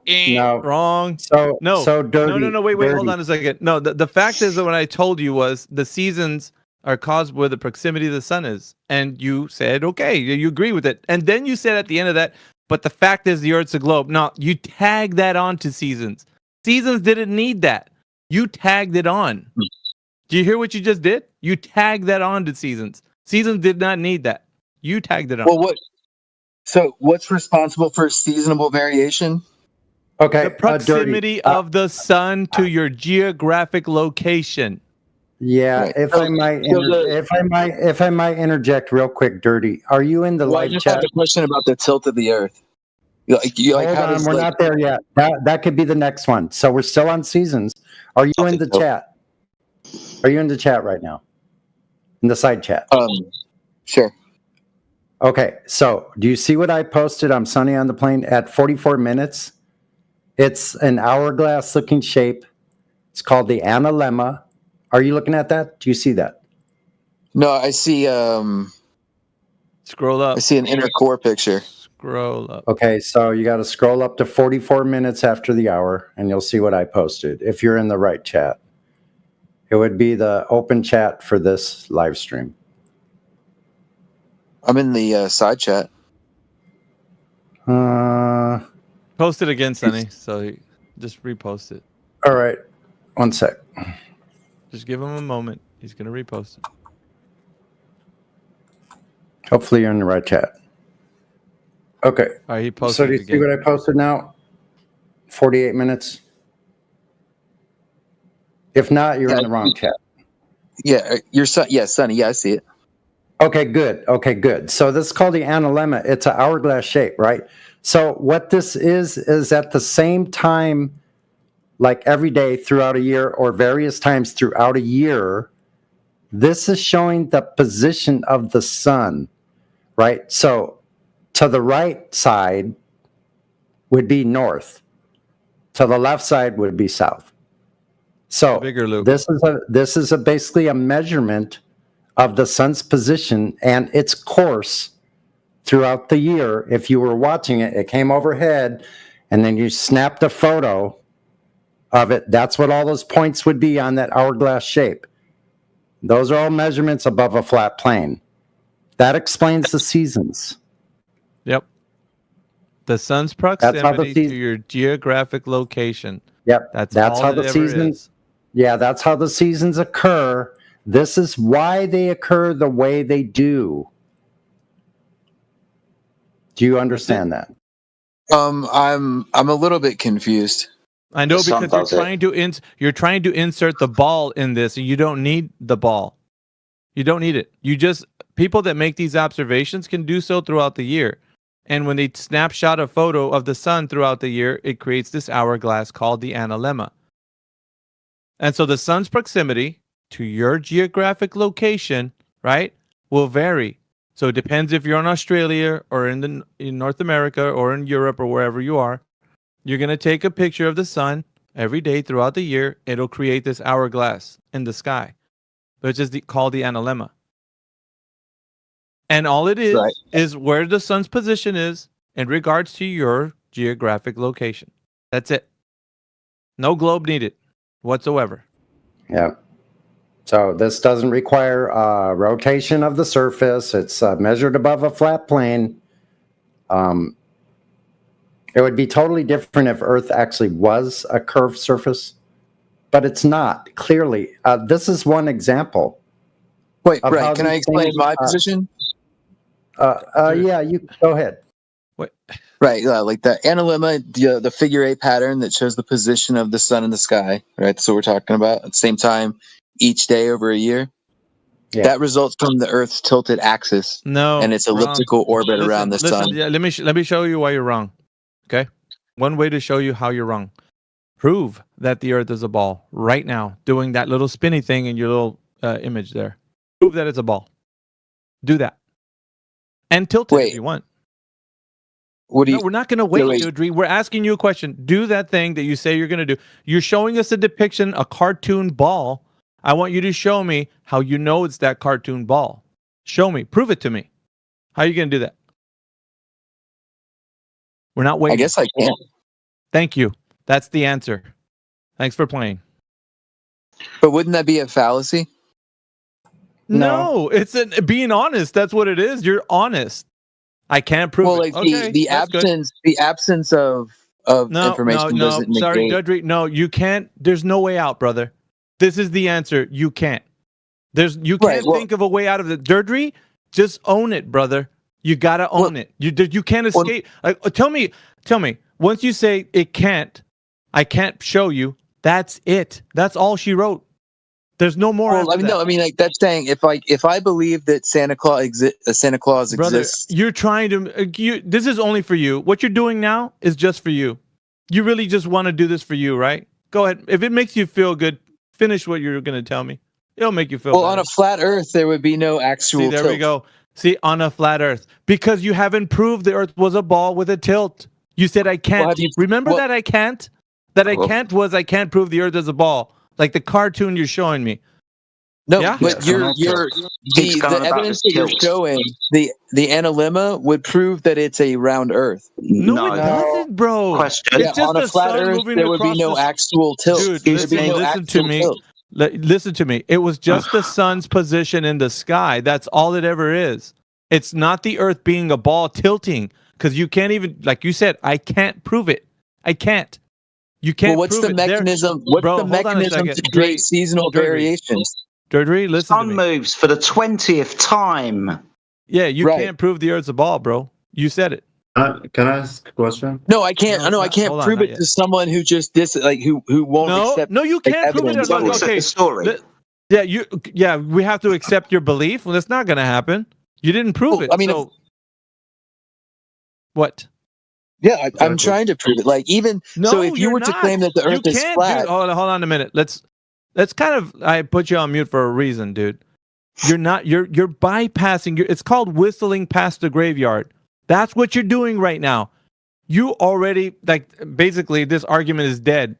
So dirty. No. Wait. Dirty. Hold on a second. No, the fact is that what I told you was the seasons are caused where the proximity of the sun is, and you said okay, you agree with it, and then you said at the end of that, but the fact is the Earth's a globe. No, you tag that on to seasons. Seasons didn't need that. You tagged it on. Do you hear what you just did? You tagged that on to seasons. Seasons did not need that. You tagged it on. Well, so what's responsible for seasonal variation? Okay, the proximity of the sun to your geographic location. Yeah, Right. if I might interject real quick, dirty. Are you in the Well, I live just chat? have a question about the tilt of the Earth. Hold on, we're not there yet. That could be the next one. So we're still on seasons. Are you in the chat? Are you in the chat right now? In the side chat? Sure. Okay, so do you see what I posted? I'm Sunny on the Plane at 44 minutes. It's an hourglass looking shape. It's called the analemma. Are you looking at that? Do you see that? No, I see. Scroll up. I see an inner core picture. Scroll up. Okay, so you got to scroll up to 44 minutes after the hour, and you'll see what I posted. If you're in the right chat, it would be the open chat for this live stream. I'm in the side chat. Post it again, Sonny. So just repost it. All right, one sec. Just give him a moment. He's gonna repost it. Hopefully you're in the right chat. Okay. All right, he posted. So do you it see what I posted now? 48 minutes. If not, you're in the wrong chat. Yeah, Sonny. Yeah, I see it. Okay, good. So this is called the analemma. It's an hourglass shape, right? So what this is at the same time, like every day throughout a year or various times throughout a year, this is showing the position of the sun, right? So to the right side would be north. To the left side would be south. So this is basically a measurement of the sun's position and its course throughout the year. If you were watching it, it came overhead, and then you snapped a photo of it. That's what all those points would be on that hourglass shape. Those are all measurements above a flat plane. That explains the seasons. Yep. The sun's proximity to your geographic location. Yep. That's how the seasons. Yeah, that's how the seasons occur. This is why they occur the way they do. Do you understand that? I'm a little bit confused. I know, because you're trying to insert the ball in this, and you don't need the ball. You don't need it. People that make these observations can do so throughout the year. And when they snapshot a photo of the sun throughout the year, it creates this hourglass called the analemma. And so the sun's proximity to your geographic location, right, will vary. So it depends if you're in Australia or in North America or in Europe or wherever you are. You're going to take a picture of the sun every day throughout the year. It'll create this hourglass in the sky, which is called the analemma. And all it is where the sun's position is in regards to your geographic location. That's it. No globe needed whatsoever. Yeah. So this doesn't require rotation of the surface. It's measured above a flat plane. It would be totally different if Earth actually was a curved surface, but it's not, clearly. This is one example. Wait, right. Can I explain my position? Yeah, you go ahead. What? Right, like the analemma, the figure 8 pattern that shows the position of the sun in the sky, right? So we're talking about at the same time each day over a year. Yeah. That results from the Earth's tilted axis. No, and its elliptical orbit around the sun. Yeah, let me show you why you're wrong. Okay, one way to show you how you're wrong: prove that the Earth is a ball right now, doing that little spinny thing in your little image there. Prove that it's a ball. Do that, and tilt it if you want. We're not going to wait, Dudry. We're asking you a question. Do that thing that you say you're going to do. You're showing us a depiction, a cartoon ball. I want you to show me how you know it's that cartoon ball. Show me. Prove it to me. How are you going to do that? We're not waiting. I guess I can. Thank you. That's the answer. Thanks for playing. But wouldn't that be a fallacy? No, it's being honest. That's what it is. You're honest. I can't prove it. Like the absence of information doesn't negate. Sorry, Dudry. No, you can't. There's no way out, brother. This is the answer. You can't. You can't think of a way out of it. Dudry, just own it, brother. You gotta own it. You can't escape. Tell me. Once you say it can't, I can't show you. That's it. That's all she wrote. There's no more. Like that's saying if I believe that Santa Claus brother, exists. You're trying to. This is only for you. What you're doing now is just for you. You really just want to do this for you, right? Go ahead. If it makes you feel good, finish what you're going to tell me. It'll make you feel. Well, better. On a flat Earth, there would be no actual. See, there we go. See, on a flat Earth, because you haven't proved the Earth was a ball with a tilt. You said I can't. Remember that I can't. That I can't prove the Earth is a ball. Like the cartoon you're showing me. No, but the evidence that you're showing, the analemma would prove that it's a round Earth. No, it doesn't, bro. Question. It's just on a flat Earth, there would be no actual tilt. Dude, listen to me. Listen to me. It was just the sun's position in the sky. That's all it ever is. It's not the Earth being a ball tilting, because you can't even, like you said, I can't prove it. I can't. You can't. Well, what's the mechanism? What's the mechanism to create seasonal variations? Dudry, listen to me. Sun moves for the 20th time. Yeah, you can't prove the Earth's a ball, bro. You said it. Can I ask a question? No, I can't. I can't prove it to someone who just who won't accept. No, you can't prove it. Okay, story. Yeah, we have to accept your belief. Well, that's not going to happen. You didn't prove it. I mean, what? Yeah, I'm trying to prove it. Like so, if you were to claim that the Earth is flat, dude, hold on a minute. Let's kind of. I put you on mute for a reason, dude. You're not. You're bypassing. It's called whistling past the graveyard. That's what you're doing right now. You already basically this argument is dead.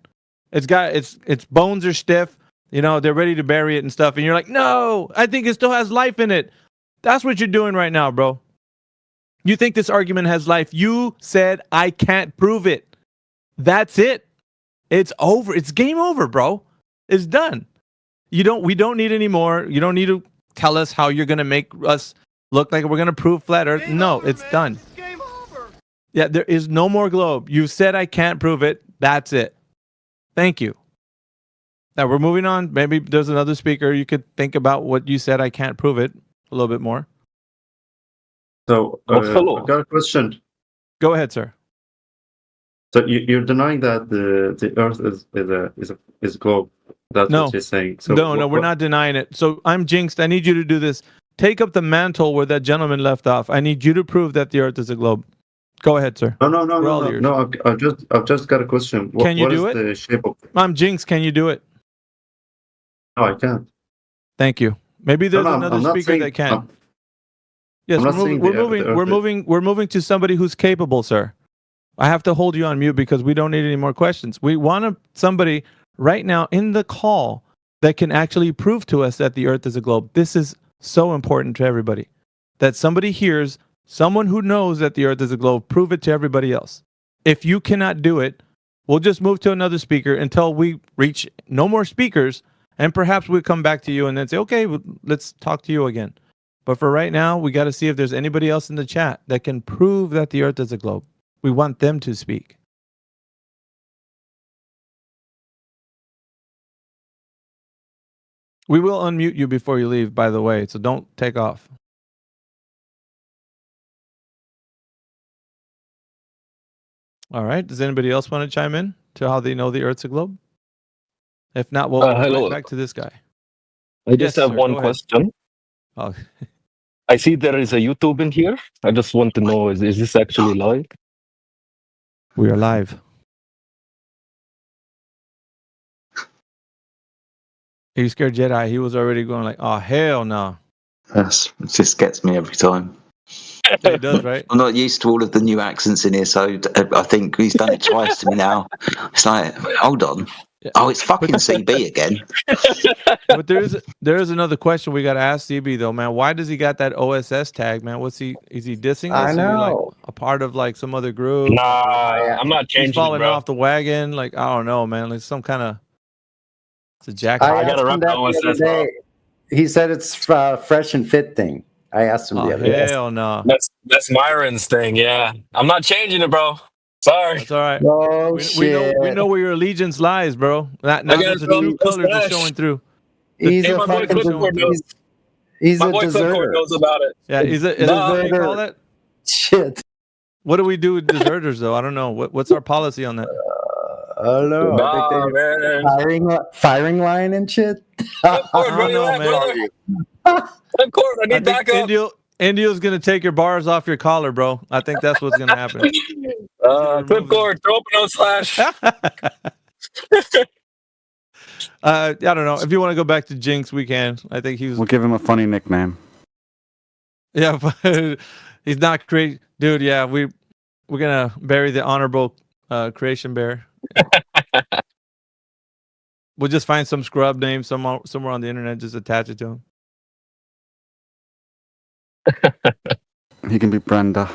Its bones are stiff. They're ready to bury it and stuff. And you're like, no, I think it still has life in it. That's what you're doing right now, bro. You think this argument has life. You said I can't prove it. That's it. It's over. It's game over, bro. It's done. We don't need any more. You don't need to tell us how you're gonna make us look like we're gonna prove flat Earth. No, it's done. It's game over. Yeah, there is no more globe. You said I can't prove it. That's it. Thank you. Now we're moving on. Maybe there's another speaker. You could think about what you said. I can't prove it a little bit more. So, I've got a question. Go ahead, sir. So you're denying that the Earth is a globe. That's what you're saying. So no, we're not denying it. So I'm jinxed. I need you to do this. Take up the mantle where that gentleman left off. I need you to prove that the Earth is a globe. Go ahead, sir. No. I've just got a question. Can you do it? The shape of... I'm jinxed. Can you do it? No, I can't. Thank you. Maybe there's another speaker that can. Yes, we're moving to somebody who's capable, sir. I have to hold you on mute because we don't need any more questions. We want somebody right now in the call that can actually prove to us that the Earth is a globe. This is so important to everybody. that somebody hears, someone who knows that the Earth is a globe, prove it to everybody else. If you cannot do it, we'll just move to another speaker until we reach no more speakers, and perhaps we'll come back to you and then say, okay, let's talk to you again. But for right now, we got to see if there's anybody else in the chat that can prove that the Earth is a globe. We want them to speak. We will unmute you before you leave, by the way, so don't take off. All right. Does anybody else want to chime in to how they know the Earth's a globe? If not, we'll go right back to this guy. I just have one question. Oh. I see there is a YouTube in here. I just want to know, is this actually live? We are live. Are you scared, Jedi? He was already going like, oh, hell no. It just gets me every time. It does, right? I'm not used to all of the new accents in here, so I think he's done it twice to me now. It's like, hold on. Oh, it's fucking CB again. But there is another question we got to ask CB though, man. Why does he got that OSS tag, man? Is he dissing us? I know. Is he, like, a part of like some other group? Nah, I'm not changing. He's falling bro. off the wagon. Like, I don't know, man. Like some kind of. It's a jacket. I gotta rep the OSS, bro. He said it's fresh and fit thing. I asked him the other day. Hell no. That's Myron's thing. Yeah, I'm not changing it, bro. Sorry. That's all right. Oh, we know where your allegiance lies, bro. Now the true colors are showing through. He's a my boy fucking Clipboard knows. He's My a boy deserter. Clipboard knows about it. Yeah, is it what you call it? Shit. What do we do with deserters though? I don't know. What's our policy on that? I don't know. I think they firing line and shit. Clipboard, where you at, brother? Clipboard, I need backup. India's gonna take your bars off your collar, bro. I think that's what's gonna happen. Clipboard, throw up no slash. I don't know. If you want to go back to Jinx, we can. I think he was. We'll give him a funny nickname. Yeah, but he's not crazy, dude. Yeah, we're gonna bury the honorable creation bear. We'll just find some scrub name somewhere on the internet, just attach it to him. He can be Brenda.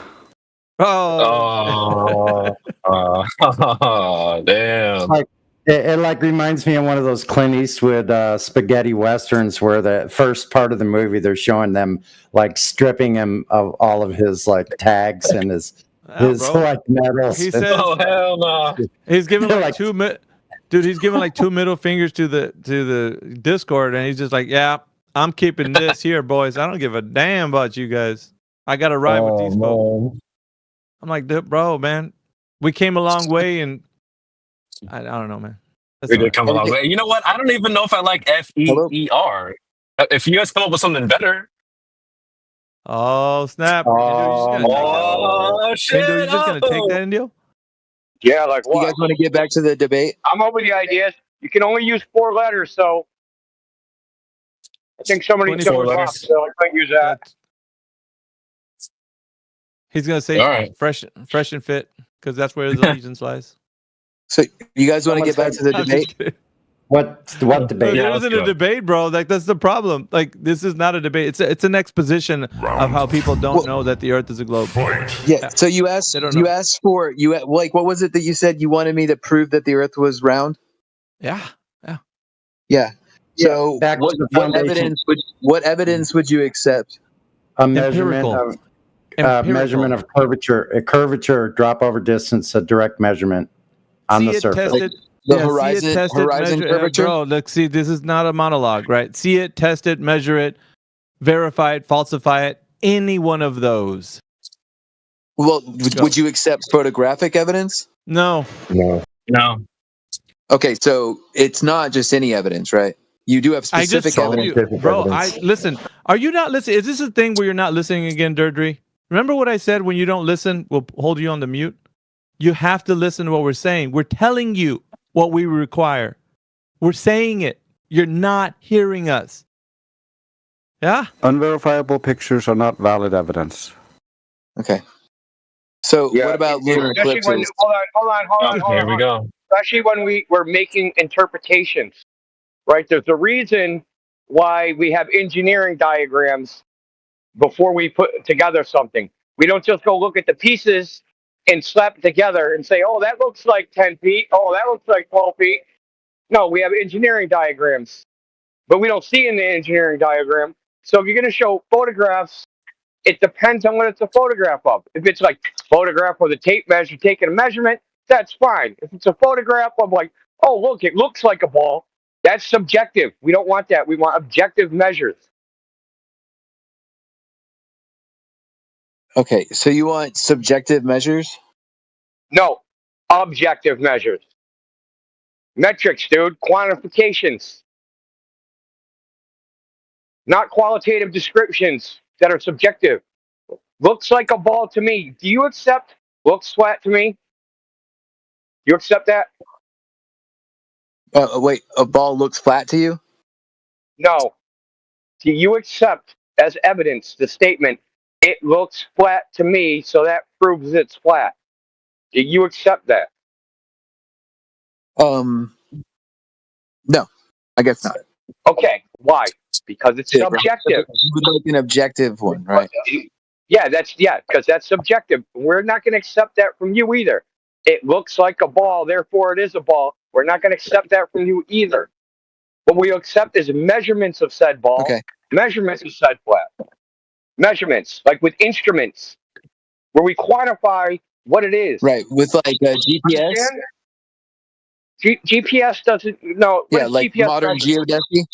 Oh, Damn. It reminds me of one of those Clint Eastwood spaghetti westerns where the first part of the movie they're showing them like stripping him of all of his like tags and his like medals. He says, "Oh hell no!" He's giving like dude. He's giving like 2 middle fingers to the Discord, and he's just like, "Yeah, I'm keeping this here, boys. I don't give a damn about you guys. I got to ride with these folks." I'm like, bro, man, we came a long way, and I don't know, man. We did come a long way. You know what? I don't even know if I like FEER. If you guys come up with something better. Oh, snap. Shit. Indio, you just going to take that, Indio? Yeah, like what? You guys want to get back to the debate? I'm open to the ideas. You can only use 4 letters, so I think somebody took it off, so I can't use that. He's going to say fresh and fit, because that's where his allegiance lies. So you guys want to get back to the debate? What debate? There isn't a debate, bro. Like that's the problem. Like this is not a debate. It's an exposition of how people don't know that the Earth is a globe. Yeah. So you asked for like what was it that you said you wanted me to prove that the Earth was round? Yeah. So Back to the foundation. what evidence would you accept? A measurement of curvature, a curvature, drop over distance, a direct measurement on the surface. Horizon curvature. Bro, look, see, this is not a monologue, right? See it, test it, measure it, verify it, falsify it. Any one of those. Well, would you accept photographic evidence? No. Okay, so it's not just any evidence, right? You do have specific evidence. Listen. Are you not listening? Is this a thing where you're not listening again, Deirdre? Remember what I said? When you don't listen, we'll hold you on the mute. You have to listen to what we're saying. We're telling you what we require. We're saying it. You're not hearing us. Yeah? Unverifiable pictures are not valid evidence. Okay. So what about lunar eclipses? Hold on. Here we go. Especially when we're making interpretations, right? There's a reason why we have engineering diagrams before we put together something. We don't just go look at the pieces and slap it together and say, oh, that looks like 10 feet. Oh, that looks like 12 feet. No, we have engineering diagrams, but we don't see in the engineering diagram. So if you're going to show photographs, it depends on what it's a photograph of. If it's like photograph with a tape measure taking a measurement, that's fine. If it's a photograph of like, oh, look, it looks like a ball, that's subjective. We don't want that. We want objective measures. Okay, so you want subjective measures? No, objective measures. Metrics, dude, quantifications. Not qualitative descriptions that are subjective. Looks like a ball to me. Do you accept looks flat to me? You accept that? Wait, a ball looks flat to you? No. Do you accept as evidence the statement, it looks flat to me, so that proves it's flat? Do you accept that? No, I guess not. Okay, why? Because it's subjective. You would like an objective one, right? Yeah, because that's subjective. We're not going to accept that from you either. It looks like a ball, therefore it is a ball. We're not going to accept that from you either. What we accept is measurements of said ball, measurements of said flat. Measurements, like with instruments, where we quantify what it is. Right, with like a GPS? GPS doesn't, no. Yeah, like GPS modern geodesy?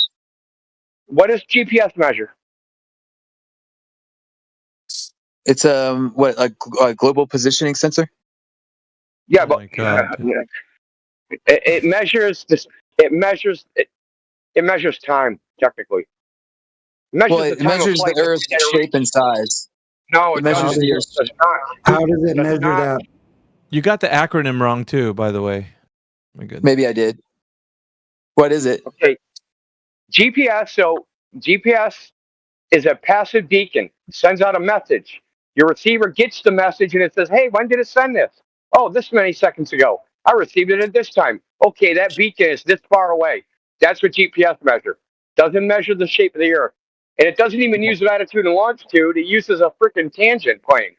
What does GPS measure? It's what, a global positioning sensor? Yeah, but it measures this. It measures time technically. It measures the Earth's shape and size. No, it measures the Earth's. How does it measure that? You got the acronym wrong too, by the way. My goodness. Maybe I did. What is it? Okay, GPS. So GPS is a passive beacon. Sends out a message. Your receiver gets the message and it says, "Hey, when did it send this? Oh, this many seconds ago. I received it at this time. Okay, that beacon is this far away." That's what GPS measures. Doesn't measure the shape of the Earth. And it doesn't even use latitude and longitude. It uses a freaking tangent plane.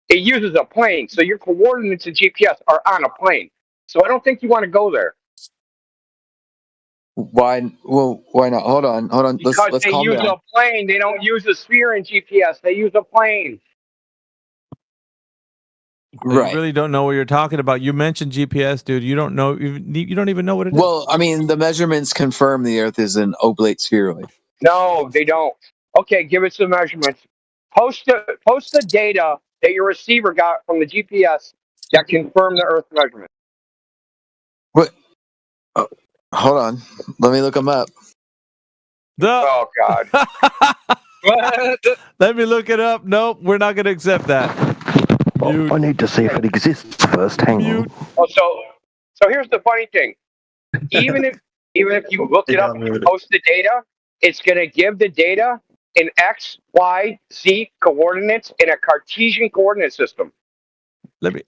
It uses a plane. So your coordinates in GPS are on a plane. So I don't think you want to go there. Why? Well, why not? Hold on. Because let's they calm use down. a plane. They don't use a sphere in GPS. They use a plane. Right. You really don't know what you're talking about. You mentioned GPS, dude. You don't know. You don't even know what it is. Well, I mean, the measurements confirm the Earth is an oblate spheroid. No, they don't. Okay, give us the measurements. Post the data that your receiver got from the GPS that confirm the Earth measurement. What? Oh, hold on. Let me look them up. Oh God. Let me look it up. Nope, we're not going to accept that. I need to see if it exists first. Hang on. Oh, so here's the funny thing. Even if you look it up and post the data, it's going to give the data in X, Y, Z coordinates in a Cartesian coordinate system. Let me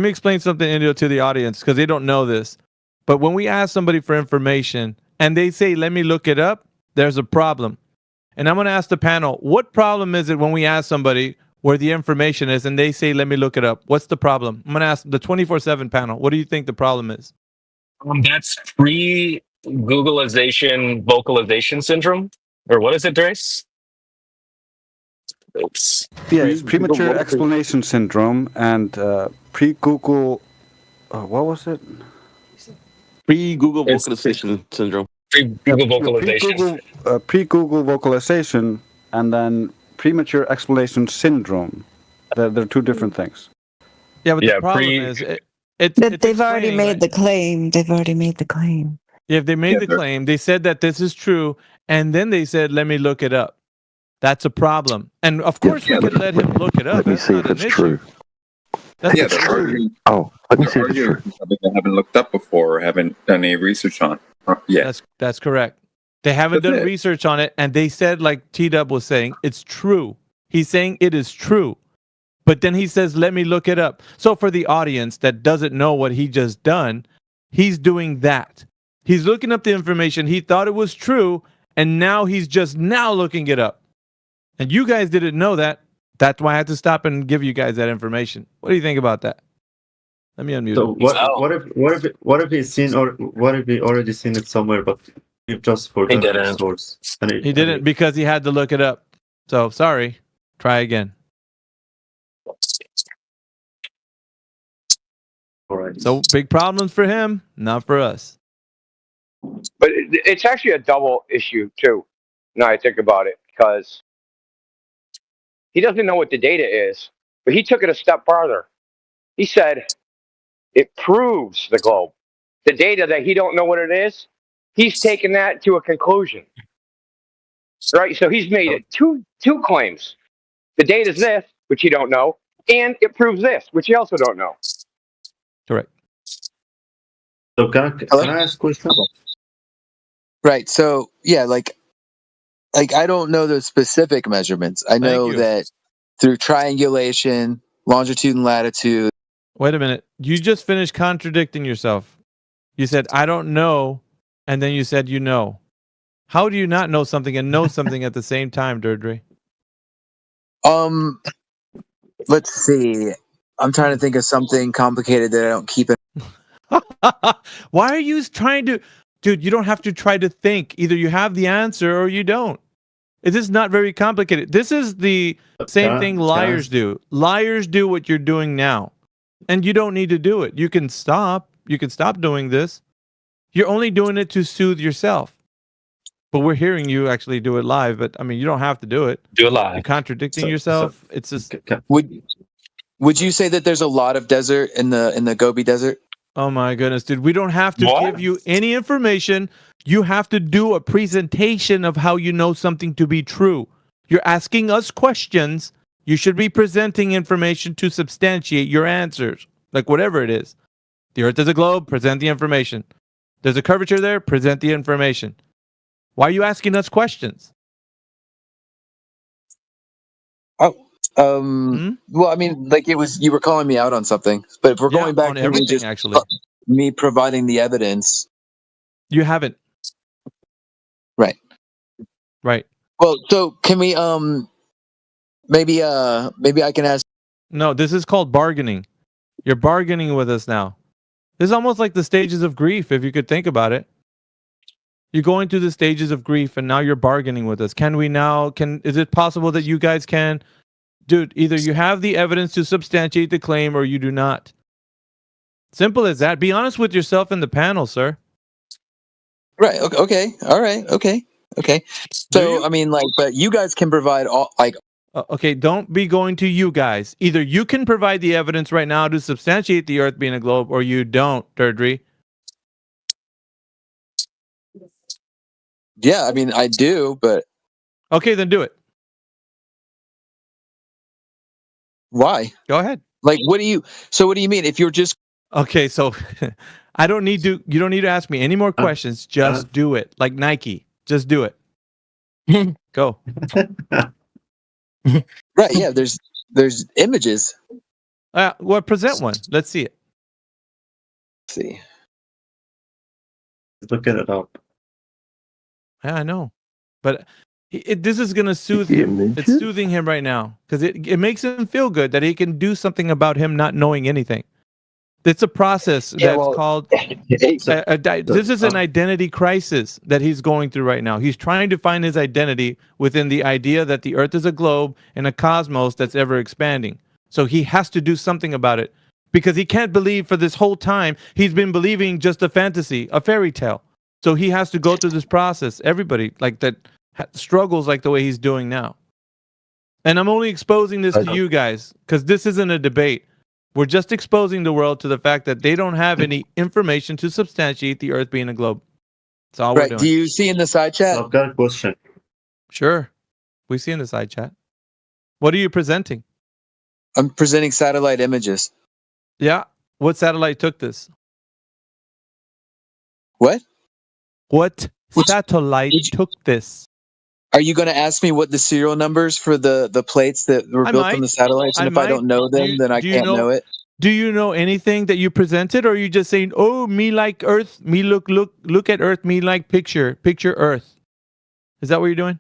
explain something, Indio, to the audience because they don't know this. But when we ask somebody for information and they say, "Let me look it up," there's a problem. And I'm going to ask the panel, what problem is it when we ask somebody where the information is and they say, "Let me look it up"? What's the problem? I'm going to ask the 24/7 panel. What do you think the problem is? That's pre-Googleization vocalization syndrome, or what is it, Drace? Oops. Yeah, it's premature explanation syndrome and pre-Google. What was it? Pre-Google vocalization syndrome. Pre-Google vocalization. Pre-Google vocalization, and then premature explanation syndrome. They're two different things. Yeah, but the problem is they've already made the claim. They've already made the claim. Yeah, if they made the claim, they said that this is true, and then they said, "Let me look it up." That's a problem. And of course, we could let him look it up. Let me see if it's true. That's true. Oh, let me see if it's true. Something they haven't looked up before or haven't done any research on. Yeah, that's correct. They haven't done research on it, and they said, like T-Dub was saying, it's true. He's saying it is true. But then he says, "Let me look it up." So for the audience that doesn't know what he just done, he's doing that. He's looking up the information. He thought it was true, and now he's just now looking it up. And you guys didn't know that. That's why I had to stop and give you guys that information. What do you think about that? Let me unmute. So what if he's seen, or what if he already seen it somewhere, but he just forgot the source? He didn't because he had to look it up. So sorry. Try again. All right. So big problems for him, not for us. But it's actually a double issue too. Now I think about it, because he doesn't know what the data is, but he took it a step farther. He said it proves the globe. The data that he don't know what it is, he's taken that to a conclusion. Right? So he's made it two claims. The data is this, which you don't know, and it proves this, which you also don't know. Correct. So can I ask a question? Right. So yeah, like I don't know the specific measurements. I know that through triangulation, longitude and latitude. Wait a minute. You just finished contradicting yourself. You said, I don't know, and then you said you know. How do you not know something and know something at the same time, Deirdre? Let's see. I'm trying to think of something complicated that I don't keep in. Why are you trying to... Dude, you don't have to try to think. Either you have the answer or you don't. It is not very complicated. This is the same thing liars do. Liars do what you're doing now. And you don't need to do it. You can stop. You can stop doing this. You're only doing it to soothe yourself. But we're hearing you actually do it live. But I mean, you don't have to do it. Do it live. You're contradicting yourself. It's just... Would you say that there's a lot of desert in the Gobi Desert? Oh my goodness, dude. We don't have to give you any information. You have to do a presentation of how you know something to be true. You're asking us questions. You should be presenting information to substantiate your answers. Like whatever it is. The Earth is a globe, present the information. There's a curvature there, present the information. Why are you asking us questions? Well, I mean, like you were calling me out on something, but if we're going back on to everything, just actually, me providing the evidence, you haven't. Right. Well, so can we maybe I can ask. No, this is called bargaining. You're bargaining with us now. This is almost like the stages of grief, if you could think about it. You're going through the stages of grief, and now you're bargaining with us. Is it possible that you guys can? Dude, either you have the evidence to substantiate the claim or you do not. Simple as that. Be honest with yourself in the panel, sir. Right. Okay. All right. Okay. So, I mean, like, but you guys can provide all, like... Okay, don't be going to you guys. Either you can provide the evidence right now to substantiate the Earth being a globe, or you don't, Deirdre. Yeah, I mean, I do, but... Okay, then do it. Why? Go ahead. Like, what do you mean? If you're just... Okay, so you don't need to ask me any more questions. Just do it. Like Nike. Just do it. Go. Right, yeah, there's images. Well, present one. Let's see it. Let's see. Look it up. Yeah, I know. But this is going to soothe him. It's soothing him right now because it makes him feel good that he can do something about him not knowing anything. It's a process called... this is an identity crisis that he's going through right now. He's trying to find his identity within the idea that the Earth is a globe and a cosmos that's ever expanding. So he has to do something about it because he can't believe for this whole time he's been believing just a fantasy, a fairy tale. So he has to go through this process. Everybody like that struggles like the way he's doing now. And I'm only exposing this to you guys because this isn't a debate. We're just exposing the world to the fact that they don't have any information to substantiate the Earth being a globe. That's all we're doing. Do you see in the side chat? I've got a question. Sure. We see in the side chat. What are you presenting? I'm presenting satellite images. Yeah. What satellite took this? What? What satellite took this? Are you going to ask me what the serial numbers for the plates that were built from the satellites? And if I don't know them, then I can't know it. Do you know anything that you presented, or are you just saying, "Oh, me like Earth, me look at Earth, me like picture Earth"? Is that what you're doing?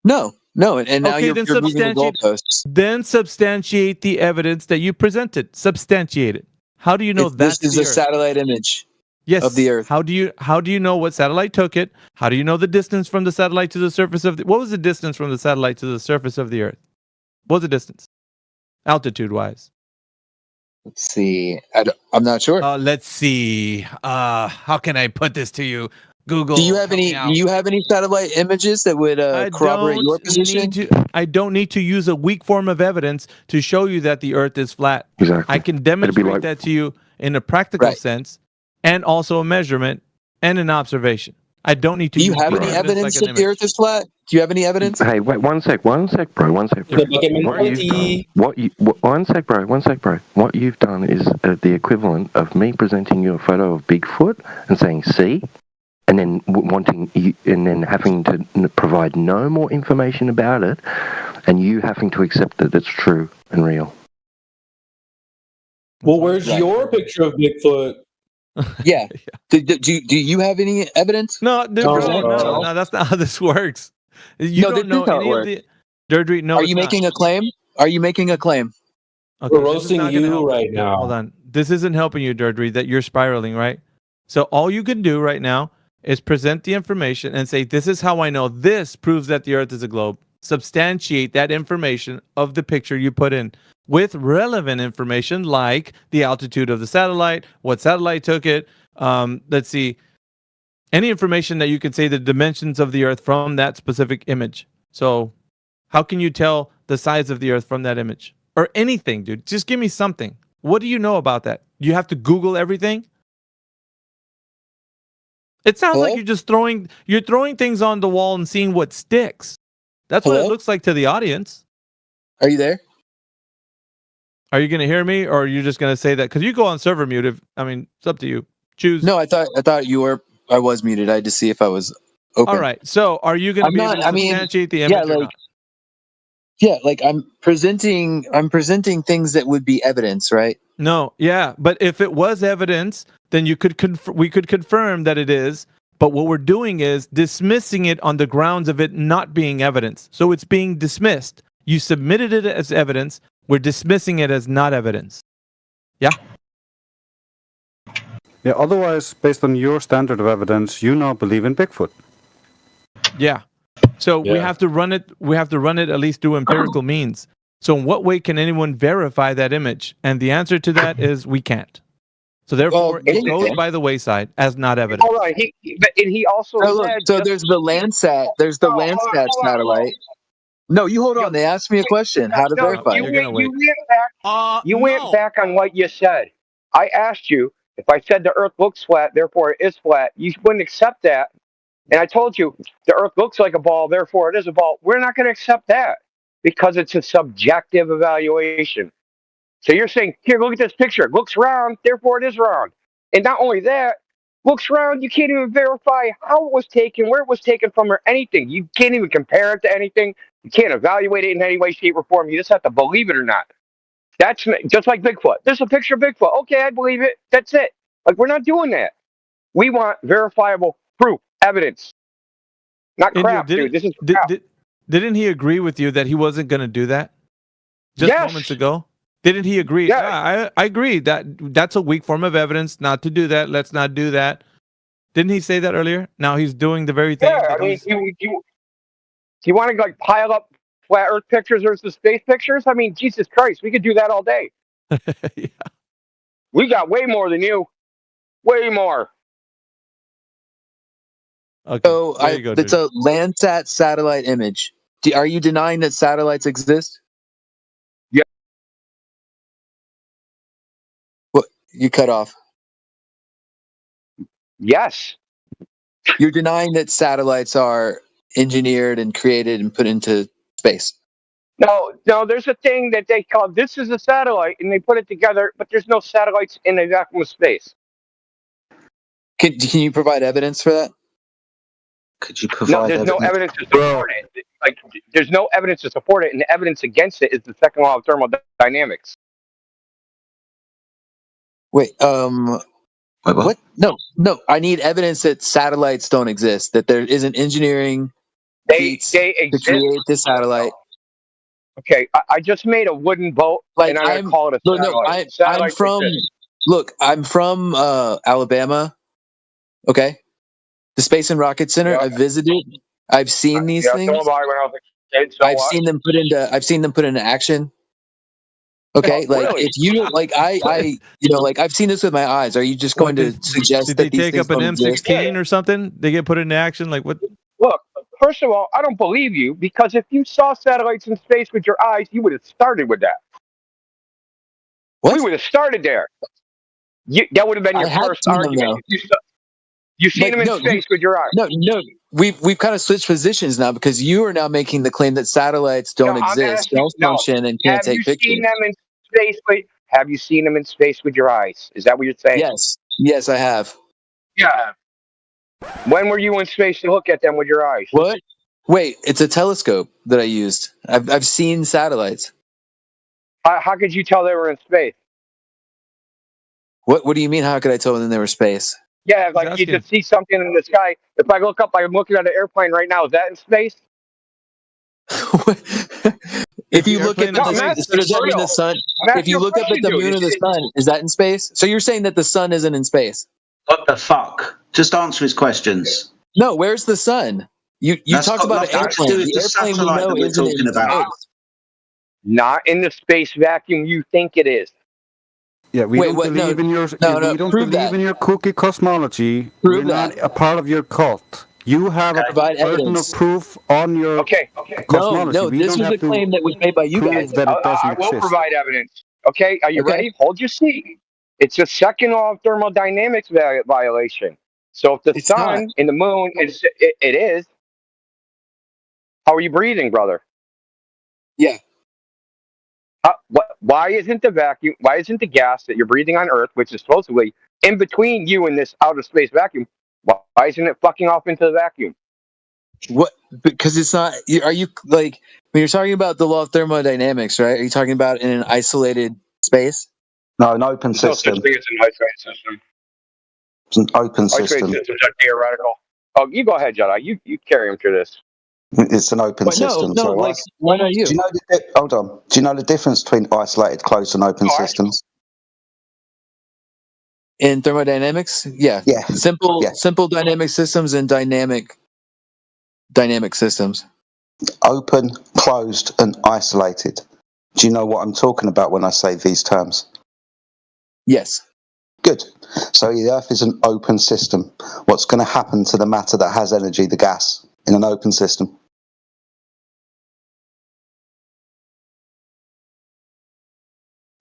No, No, and now Okay, you're then moving the substantiate. goalposts. Then substantiate the evidence that you presented. Substantiate it. How do you know This that's is the a Earth? satellite image Yes. of the Earth. How do you know what satellite took it? How do you know the distance from the satellite to the surface of the? What was the distance from the satellite to the surface of the Earth? What was the distance, altitude wise? Let's see. I'm not sure. Let's see. How can I put this to you? Google. Do you have any satellite images that would corroborate your position? I don't need to use a weak form of evidence to show you that the Earth is flat. Exactly. I can demonstrate that to you in a practical sense, and also a measurement and an observation. I don't need to. Do you have any evidence that the Earth is flat? Do you have any evidence? Hey, wait, one sec, bro. One sec, bro. One sec, bro. What you've done is the equivalent of me presenting you a photo of Bigfoot and saying, "See," and then having to provide no more information about it, and you having to accept that it's true and real. Well, where's your picture of Bigfoot? Yeah. Do you have any evidence? No, that's not how this works. You don't know any of the. Deirdre, no. Are you making a claim? Are you making a claim? Okay, we're roasting you right now. Hold on. This isn't helping you, Deirdre, that you're spiraling, right? So all you can do right now is present the information and say, this is how I know this proves that the Earth is a globe. Substantiate that information of the picture you put in with relevant information like the altitude of the satellite, what satellite took it. Let's see. Any information that you can say the dimensions of the Earth from that specific image. So how can you tell the size of the Earth from that image? Or anything, dude. Just give me something. What do you know about that? You have to Google everything? It sounds like you're just throwing things on the wall and seeing what sticks. That's what it looks like to the audience. Are you there? Are you going to hear me, or are you just going to say that? Because you go on server mute. It's up to you. Choose. No, I thought you were. I was muted. I had to see if I was open. All right. So, are you going to be able to substantiate the image? I'm presenting things that would be evidence, right? No, yeah, but if it was evidence, then we could confirm that it is. But what we're doing is dismissing it on the grounds of it not being evidence. So it's being dismissed. You submitted it as evidence. We're dismissing it as not evidence. Yeah. Yeah. Otherwise, based on your standard of evidence, you now believe in Bigfoot. Yeah. So we have to run it. We have to run it at least through empirical means. So in what way can anyone verify that image? And the answer to that is we can't. So therefore, it goes by the wayside as not evidence. All right. He also said. So there's the Landsat. There's the Landsat satellite. No, you hold on. They asked me a question. How to verify? You went back on what you said. I asked you if I said the Earth looks flat, therefore it is flat. You wouldn't accept that. And I told you the Earth looks like a ball, therefore it is a ball. We're not going to accept that because it's a subjective evaluation. So you're saying, here, look at this picture. It looks round, therefore it is round. And not only that, looks round, you can't even verify how it was taken, where it was taken from, or anything. You can't even compare it to anything. You can't evaluate it in any way, shape, or form. You just have to believe it or not. That's just like Bigfoot. This is a picture of Bigfoot. Okay, I believe it. That's it. Like, we're not doing that. We want verifiable proof, evidence. Not crap, dude. This is crap. Didn't he agree with you that he wasn't going to do that? Just moments ago? Didn't he agree? Yeah, I agree. That's a weak form of evidence not to do that. Let's not do that. Didn't he say that earlier? Now he's doing the very thing. Yeah, I mean, you want to like pile up flat Earth pictures versus space pictures? I mean, Jesus Christ, we could do that all day. Yeah. We got way more than you. Way more. Okay. So it's a Landsat satellite image. Are you denying that satellites exist? Yeah. What? You cut off. Yes. You're denying that satellites are engineered and created and put into space. No, there's a thing that they call, this is a satellite, and they put it together, but there's no satellites in a vacuum of space. Can you provide evidence for that? Could you provide there's no evidence to support it. Like, there's no evidence to support it, and the evidence against it is the second law of thermodynamics. Wait, what? No. I need evidence that satellites don't exist, that there isn't engineering They to exist create the satellite. Okay, I just made a wooden boat, and I'm gonna call it a satellite. I'm from Alabama. Okay, the Space and Rocket Center. I visited. I've seen these things. So have I when I was a kid. So I've seen them put into action. Okay, really? if you like, I I've seen this with my eyes. Are you just going to suggest Did that they these take things up an don't exist? M16 or something? They get put into action? Like what? Look, first of all, I don't believe you because if you saw satellites in space with your eyes, you would have started with that. What? We would have started there. That would have been your first argument. You've seen them in space with your eyes. No. We've kind of switched positions now because you are now making the claim that satellites don't exist, don't function, and can't take pictures. Have you seen them in space with your eyes? Is that what you're saying? Yes, I have. Yeah. When were you in space to look at them with your eyes? What? Wait, it's a telescope that I used. I've seen satellites. How could you tell they were in space? What do you mean? How could I tell when they were space? Yeah, like you just see something in the sky. If I look up, I'm looking at an airplane right now. Is that in space? If you look at the sun, if you look up at the moon or the sun, is that in space? So you're saying that the sun isn't in space? What the fuck? Just answer his questions. No, where's the sun? You talked about an airplane. The airplane we know isn't in space. Not in the space vacuum you think it is. Yeah, we don't believe in your cookie cosmology. We're not a part of your cult. You have a burden of proof on your cosmology. No, this was a claim that was made by you guys. That it doesn't I will exist. provide evidence. Okay, are you ready? Hold your seat. It's a second law of thermodynamics violation. So if the sun and the moon it is, how are you breathing, brother? Yeah. Why isn't the vacuum? Why isn't the gas that you're breathing on Earth, which is supposedly in between you and this outer space vacuum, why isn't it fucking off into the vacuum? What? Because it's not. Are you like when you're talking about the law of thermodynamics, right? Are you talking about in an isolated space? No, an open system. No such thing as an isolated system. It's an open Isolated system. systems are theoretical. Oh, you go ahead, Jedi. You carry him through this. It's an open system. No, like why not you? Do you know hold on. Do you know the difference between isolated, closed, and open systems? In thermodynamics, yeah. Simple dynamic systems and dynamic systems. Open, closed, and isolated. Do you know what I'm talking about when I say these terms? Yes. Good. So the Earth is an open system. What's going to happen to the matter that has energy, the gas, in an open system?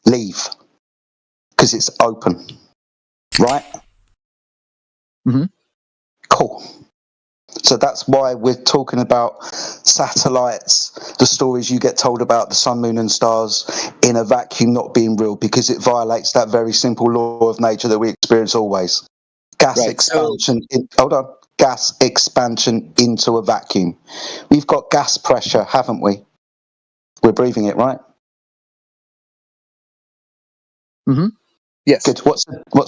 Leave. Because it's open. Right? Mm-hmm. Cool. So that's why we're talking about satellites, the stories you get told about the sun, moon, and stars in a vacuum not being real, because it violates that very simple law of nature that we experience always. Gas expansion. Gas expansion into a vacuum. We've got gas pressure, haven't we? We're breathing it, right? Mm-hmm. Yes. Good. What's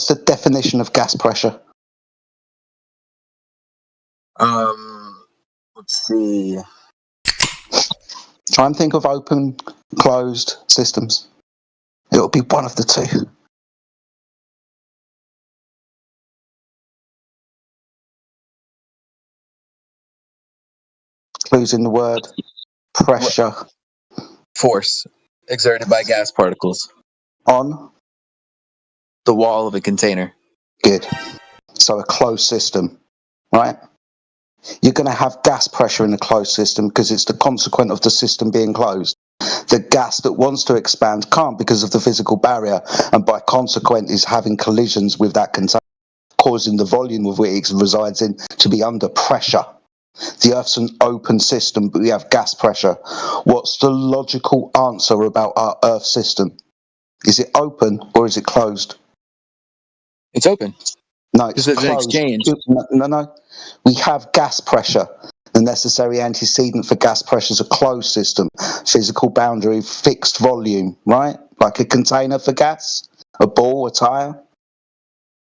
the definition of gas pressure? Let's see. Try and think of open, closed systems. It'll be one of the two. Clues in the word pressure. Force exerted by gas particles on the wall of a container. Good. So a closed system, right? You're going to have gas pressure in a closed system because it's the consequent of the system being closed. The gas that wants to expand can't because of the physical barrier, and by consequent is having collisions with that container, causing the volume of which it resides in to be under pressure. The Earth's an open system, but we have gas pressure. What's the logical answer about our Earth system? Is it open or is it closed? It's open. No, it's closed. An exchange. No. We have gas pressure. The necessary antecedent for gas pressure is a closed system, physical boundary, fixed volume, right? Like a container for gas, a ball, a tire.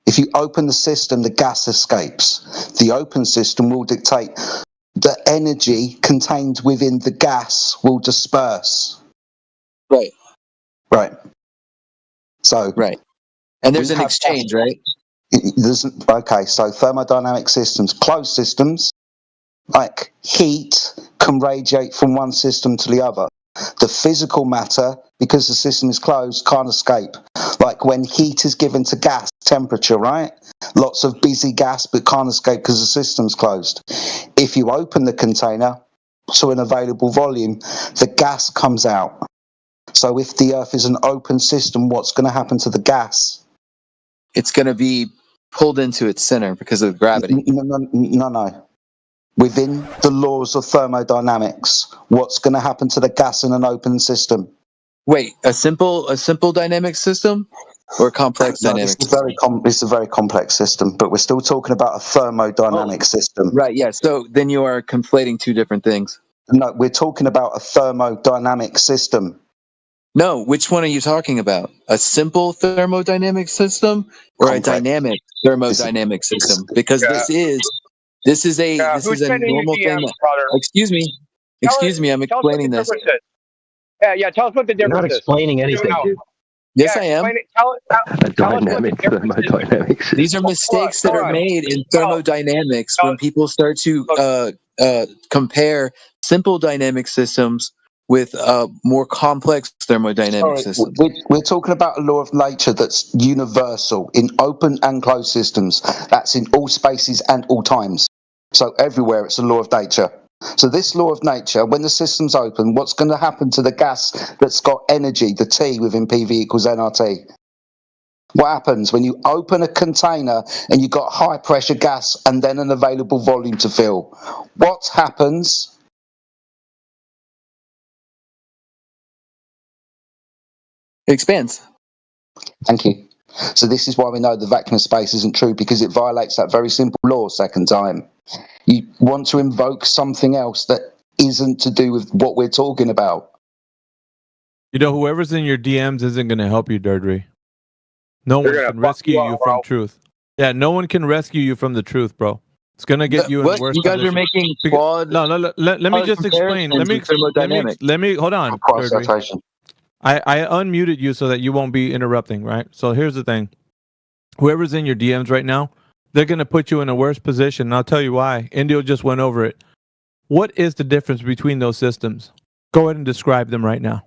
If you open the system, the gas escapes. The open system will dictate the energy contained within the gas will disperse. Right. Right. So. Right. And there's an exchange, right? Okay, so thermodynamic systems, closed systems, like heat can radiate from one system to the other. The physical matter, because the system is closed, can't escape. Like when heat is given to gas, temperature, right? Lots of busy gas, but can't escape because the system's closed. If you open the container to an available volume, the gas comes out. So if the Earth is an open system, what's going to happen to the gas? It's going to be pulled into its center because of gravity. No. Within the laws of thermodynamics, what's going to happen to the gas in an open system? Wait, a simple dynamic system or a complex dynamic system? It's a very complex system, but we're still talking about a thermodynamic system. Right, yeah. So then you are conflating two different things. No, we're talking about a thermodynamic system. No, which one are you talking about? A simple thermodynamic system or a dynamic thermodynamic system? Because this is a normal thing. Excuse me, I'm explaining this. Yeah, tell us what the difference is. You're not explaining anything, dude. Yes, I am. A dynamic thermodynamic system. These are mistakes that are made in thermodynamics when people start to compare simple dynamic systems with more complex thermodynamic systems. We're talking about a law of nature that's universal in open and closed systems. That's in all spaces and all times. So everywhere it's a law of nature. So this law of nature, when the system's open, what's going to happen to the gas that's got energy, the T within PV equals nRT? What happens when you open a container and you've got high pressure gas and then an available volume to fill? What happens? It expands. Thank you. So this is why we know the vacuum of space isn't true, because it violates that very simple law second time. You want to invoke something else that isn't to do with what we're talking about. You know, whoever's in your DMs isn't going to help you, Durdry. No one can rescue you from truth. Yeah, no one can rescue you from the truth, bro. It's going to get you in the worst You guys position. are making flawed. No, let me just explain. Let me hold on. Durdry. I unmuted you so that you won't be interrupting, right? So here's the thing. Whoever's in your DMs right now, they're going to put you in a worse position. And I'll tell you why. Indio just went over it. What is the difference between those systems? Go ahead and describe them right now.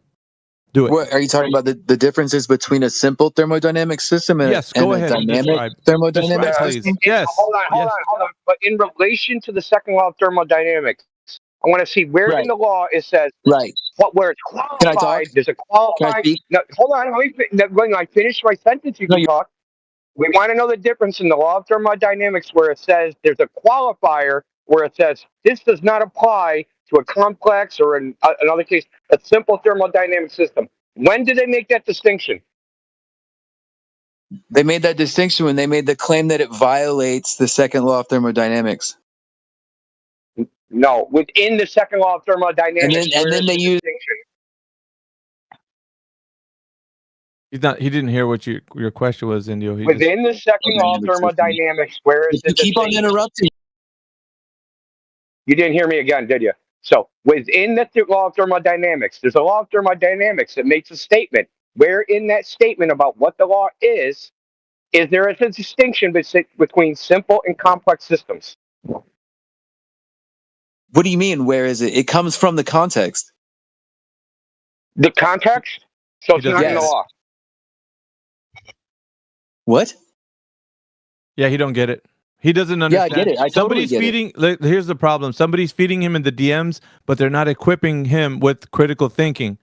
Do it. What are you talking about? The differences between a simple thermodynamic system and, yes, go ahead a dynamic thermodynamic system? Yes. Hold on. But in relation to the second law of thermodynamics, I want to see where in the law it says where it's qualified. Can I talk? There's a qualified. No, hold on. When I finish my sentence, you can talk. We want to know the difference in the law of thermodynamics where it says there's a qualifier where it says this does not apply to a complex or in another case a simple thermodynamic system. When did they make that distinction? They made that distinction when they made the claim that it violates the second law of thermodynamics. No, within the second law of thermodynamics. And then they use. He didn't hear what your question was, Indio. Within the second law of thermodynamics, where is the distinction? You keep on interrupting. You didn't hear me again, did you? So within the law of thermodynamics, there's a law of thermodynamics that makes a statement. Where in that statement about what the law is there a distinction between simple and complex systems? What do you mean, where is it? It comes from the context. The context? So it's not in the law. What? Yeah, he don't get it. He doesn't understand. Yeah, I get it. Somebody's feeding. Here's the problem. Somebody's feeding him in the DMs, but they're not equipping him with critical thinking.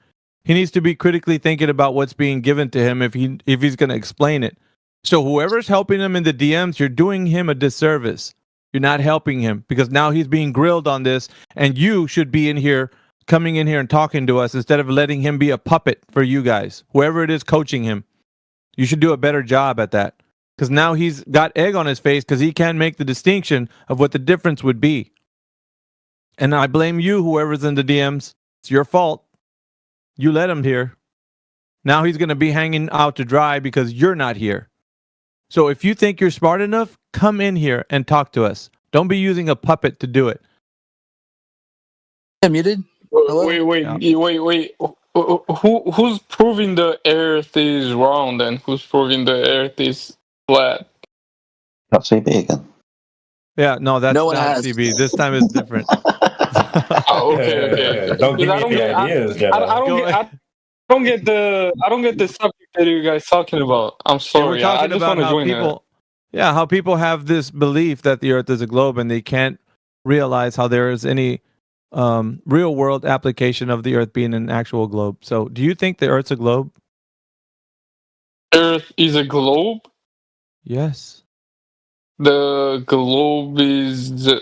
He needs to be critically thinking about what's being given to him if he's going to explain it. So whoever's helping him in the DMs, you're doing him a disservice. You're not helping him because now he's being grilled on this, and you should be in here, coming in here and talking to us instead of letting him be a puppet for you guys. Whoever it is coaching him, you should do a better job at that. Because now he's got egg on his face because he can't make the distinction of what the difference would be. And I blame you, whoever's in the DMs. It's your fault. You let him here. Now he's going to be hanging out to dry because you're not here. So if you think you're smart enough, come in here and talk to us. Don't be using a puppet to do it. muted. Wait. Who's proving the Earth is round and who's proving the Earth is flat? That's CB again. Yeah, no, that's No one not has. CB. This time is different. Okay. Don't give me the ideas, Jedi. I don't get the subject that you guys talking about. I'm Yeah, sorry. we're talking I just about want to how join people, how people have this belief that the Earth is a globe, and they can't realize how there is any real world application of the Earth being an actual globe. So, do you think the Earth's a globe? Earth is a globe. Yes. The globe is.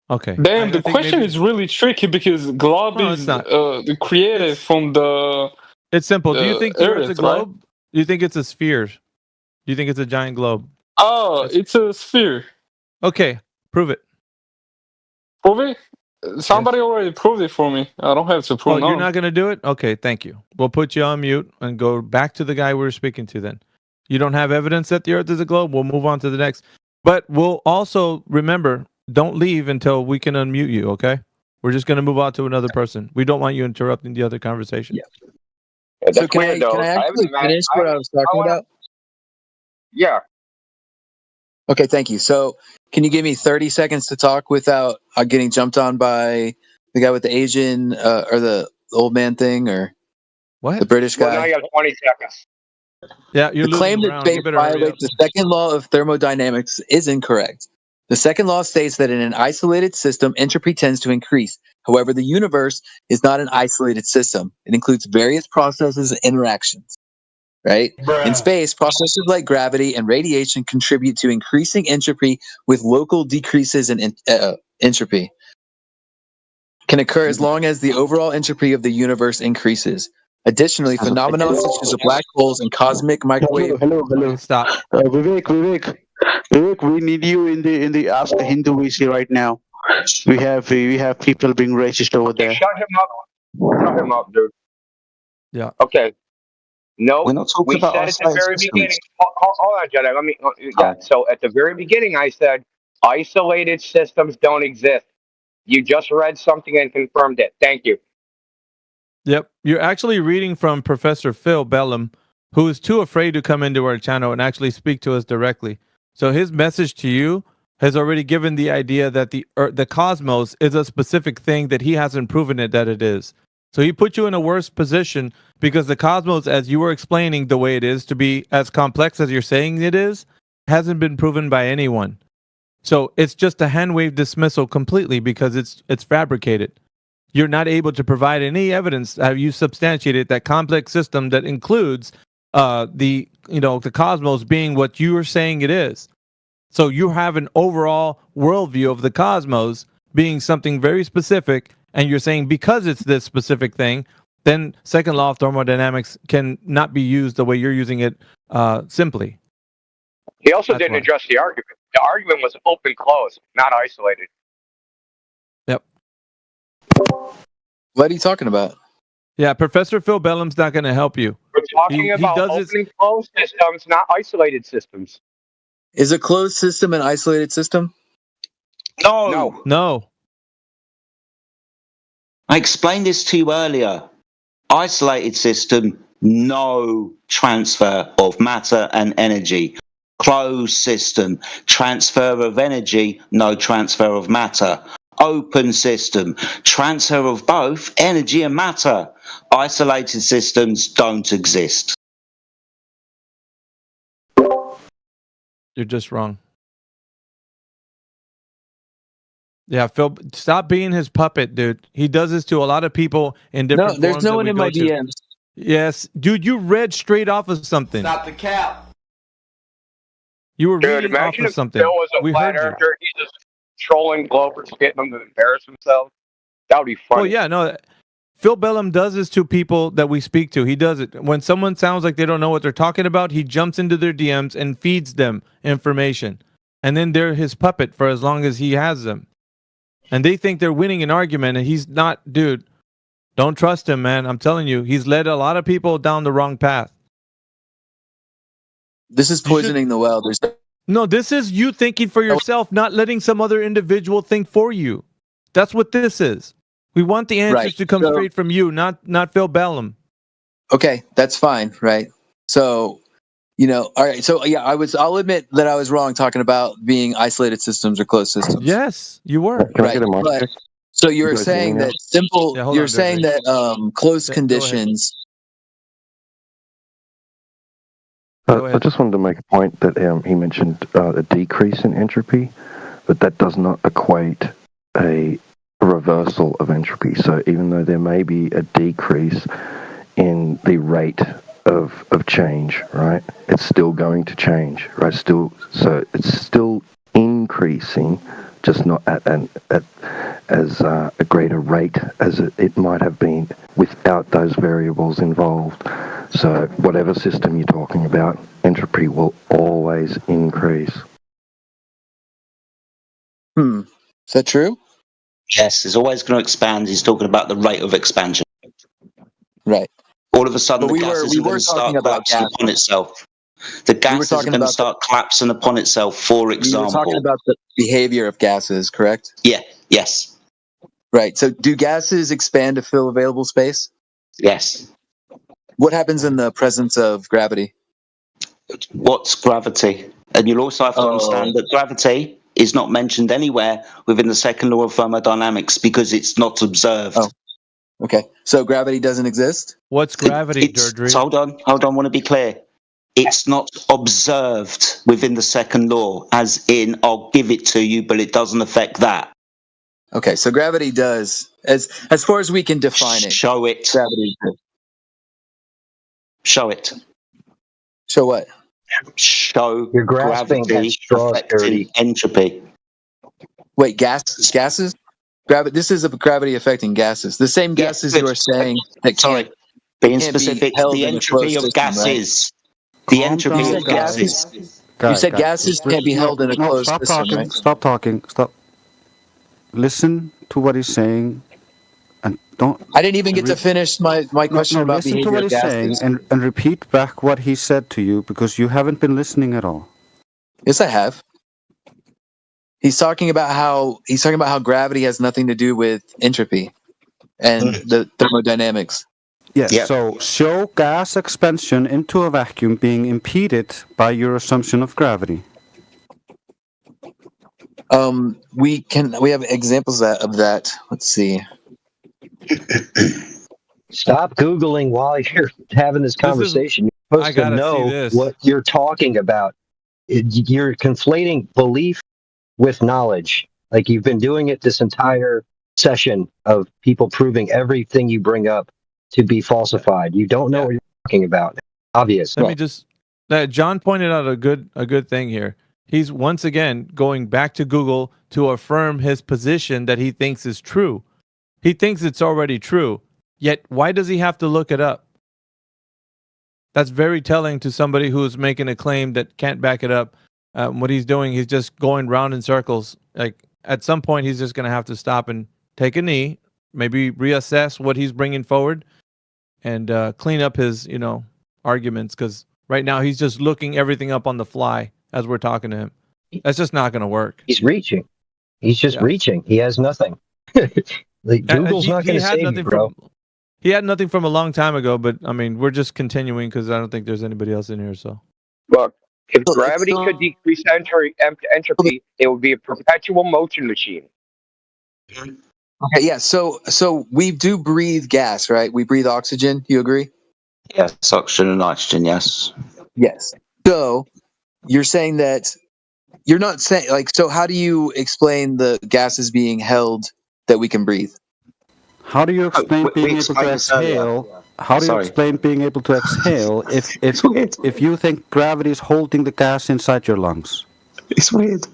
Okay. Damn, the question is really tricky because globe is the created from the. It's simple. Do you think the Earth's a Earth, globe? right? Do you think it's a sphere? Do you think it's a giant globe? Oh, it's a sphere. Okay, prove it. Prove it? Somebody already proved it for me. I don't have to prove Oh, it. you're not going to do it? Okay, thank you. We'll put you on mute and go back to the guy we were speaking to then. You don't have evidence that the Earth is a globe? We'll move on to the next. But we'll also remember, don't leave until we can unmute you, okay? We're just going to move on to another person. We don't want you interrupting the other conversation. Yeah. So can I actually finish what I was talking about? Yeah. Okay, thank you. So can you give me 30 seconds to talk without getting jumped on by the guy with the Asian or the old man thing or what? The British guy? Well, now you have 20 seconds. Yeah, you're the claim that space violates the second law of thermodynamics is incorrect. The second law states that in an isolated system, entropy tends to increase. However, the universe is not an isolated system. It includes various processes and interactions. Right? In space, processes like gravity and radiation contribute to increasing entropy with local decreases in entropy. Can occur as long as the overall entropy of the universe increases. Additionally, phenomena such as black holes and cosmic microwave. Hello. Stop. Vivek, we need you in the Ask a Hindu VC right now. We have people being racist over there. Shut him up. Shut him up, dude. Yeah. Okay. No, We're not talking about said at the very systems. beginning. Hold on, Jedi. Let me. So at the very beginning, I said isolated systems don't exist. You just read something and confirmed it. Thank you. Yep. You're actually reading from Professor Phil Bellum, who is too afraid to come into our channel and actually speak to us directly. So his message to you has already given the idea that the cosmos is a specific thing that he hasn't proven it that it is. So he put you in a worse position because the cosmos, as you were explaining the way it is, to be as complex as you're saying it is, hasn't been proven by anyone. So it's just a hand wave dismissal completely because it's fabricated. You're not able to provide any evidence. Have you substantiated that complex system that includes the cosmos being what you are saying it is? So you have an overall worldview of the cosmos being something very specific, and you're saying because it's this specific thing, then second law of thermodynamics can not be used the way you're using it simply. He also didn't address the argument. The argument was open close, not isolated. Yep. What are you talking about? Yeah, Professor Phil Bellum's not going to help you. We're talking about open and closed systems, not isolated systems. Is a closed system an isolated system? No. I explained this to you earlier. Isolated system, no transfer of matter and energy. Closed system, transfer of energy, no transfer of matter. Open system, transfer of both energy and matter. Isolated systems don't exist. You're just wrong. Yeah, Phil, stop being his puppet, dude. He does this to a lot of people in different forums. No, there's no one in my DMs. Yes, dude, you read straight off of something. Stop the cap. You were reading off of something. Phil was a flat earther. He's just trolling Globers, getting them to embarrass themselves. That would be funny. Oh yeah, no. Phil Bellum does this to people that we speak to. He does it. When someone sounds like they don't know what they're talking about, he jumps into their DMs and feeds them information. And then they're his puppet for as long as he has them. And they think they're winning an argument, and he's not. Dude, don't trust him, man. I'm telling you, he's led a lot of people down the wrong path. This is poisoning the well. No, this is you thinking for yourself, not letting some other individual think for you. That's what this is. We want the answers to come straight from you, not Phil Bellum. Okay, that's fine, right? So, all right. So yeah, I'll admit that I was wrong talking about being isolated systems or closed systems. Yes, you were. Can I get a mic check? So you're saying that simple. Yeah, you're saying that closed conditions. I just wanted to make a point that he mentioned a decrease in entropy, but that does not equate a reversal of entropy. So even though there may be a decrease in the rate of change, right, it's still going to change, right? So it's still increasing, just not at as a greater rate as it might have been without those variables involved. So whatever system you're talking about, entropy will always increase. Is that true? Yes, it's always going to expand. He's talking about the rate of expansion. Right. All of a sudden, the gases are going to start collapsing upon itself. The gases are going to start collapsing upon itself, for example. You were talking about the behavior of gases, correct? Yeah, yes. Right. So do gases expand to fill available space? Yes. What happens in the presence of gravity? What's gravity? And you'll also have to understand that gravity is not mentioned anywhere within the second law of thermodynamics because it's not observed. Oh. Okay. So gravity doesn't exist? What's gravity, Deirdre? Hold on. I want to be clear. It's not observed within the second law, as in, I'll give it to you, but it doesn't affect that. Okay, so gravity does, as far as we can define it. Show it. Gravity. Show it. Show what? Show You're grasping gravity affecting entropy. Wait, gases? This is gravity affecting gases. The same gases you are saying that can't. Being specific, the entropy of gases. The entropy of gases. You said gases can't be held in a closed system, right? Stop talking. Stop. Listen to what he's saying, and don't. I didn't even get to finish my question about behavior of gases. Listen to what he's saying and repeat back what he said to you because you haven't been listening at all. Yes, I have. He's talking about how gravity has nothing to do with entropy and the thermodynamics. Yes. Yeah. So show gas expansion into a vacuum being impeded by your assumption of gravity. We have examples of that. Let's see. Stop Googling while you're having this conversation. You're supposed to know what you're talking about. You're conflating belief with knowledge. Like you've been doing it this entire session of people proving everything you bring up to be falsified. You don't know what you're talking about. Obvious. Let me just. John pointed out a good thing here. He's once again going back to Google to affirm his position that he thinks is true. He thinks it's already true. Yet, why does he have to look it up? That's very telling to somebody who's making a claim that can't back it up. What he's doing, he's just going round in circles. Like at some point, he's just going to have to stop and take a knee, maybe reassess what he's bringing forward, and clean up his, arguments. Because right now, he's just looking everything up on the fly as we're talking to him. That's just not going to work. He's reaching. He's just reaching. He has nothing. Google's not going to save you, bro. He had nothing from a long time ago, but I mean, we're just continuing because I don't think there's anybody else in here. So, look, if gravity could decrease entropy, it would be a perpetual motion machine. Okay, yeah. So we do breathe gas, right? We breathe oxygen. You agree? Yes, oxygen and nitrogen. Yes. Yes. So you're saying that you're not saying so. How do you explain the gases being held that we can breathe? How do you explain being able to exhale? How do you explain being able to exhale if you think gravity is holding the gas inside your lungs? It's weird.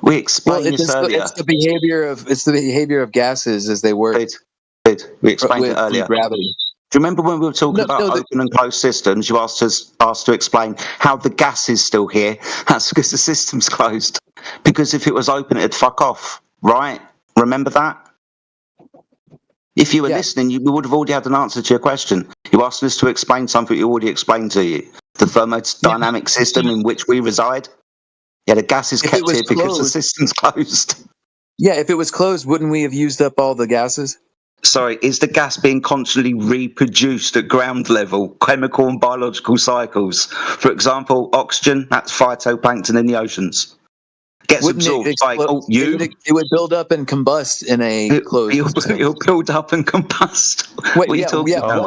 We explained this earlier. It's the behavior of gases as they work. We explained it earlier. Gravity. Do you remember when we were talking about open and closed systems? You asked to explain how the gas is still here. That's because the system's closed. Because if it was open, it'd fuck off, right? Remember that? If you were listening, we would have already had an answer to your question. You asked us to explain something we already explained to you. The thermodynamic system in which we reside. Yeah, the gas is kept here because the system's closed. Yeah, if it was closed, wouldn't we have used up all the gases? Sorry, is the gas being constantly reproduced at ground level, chemical and biological cycles? For example, oxygen, that's phytoplankton in the oceans. Gets absorbed by you. It would build up and combust in a closed system. It'll build up and combust. Wait, what are you talking about?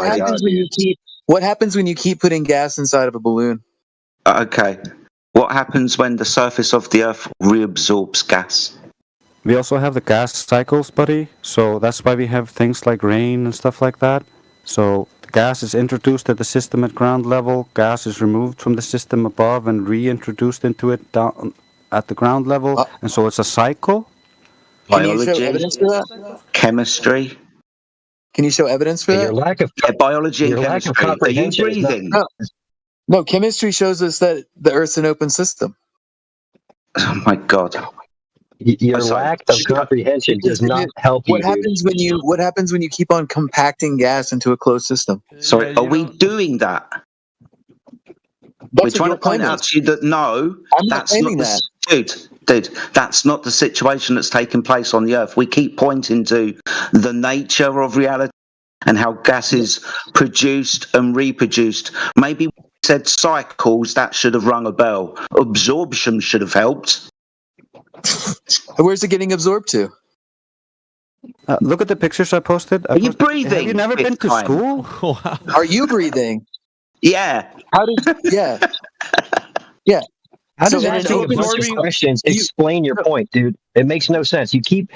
What happens when you keep putting gas inside of a balloon? Okay. What happens when the surface of the Earth reabsorbs gas? We also have the gas cycles, buddy. So that's why we have things like rain and stuff like that. So the gas is introduced at the system at ground level. Gas is removed from the system above and reintroduced into it down at the ground level. And so it's a cycle. Biology, can you show evidence for that? Chemistry. Can you show evidence for that? Your lack of biology and chemistry. Are you breathing? No, chemistry shows us that the Earth's an open system. Oh my God. Your lack of comprehension does not help you. What happens when you keep on compacting gas into a closed system? Sorry, are we doing that? We're trying to point out to you that no, that's not the dude, that's not the situation that's taking place on the Earth. We keep pointing to the nature of reality and how gas is produced and reproduced. Maybe we said cycles, that should have rung a bell. Absorption should have helped. Where's it getting absorbed to? Look at the pictures I posted. Are you breathing? Have you never been to school? Wow. Are you breathing? Yeah. How did? Yeah. Yeah. How does asking a bunch of questions explain your point, dude? It makes no sense. We keep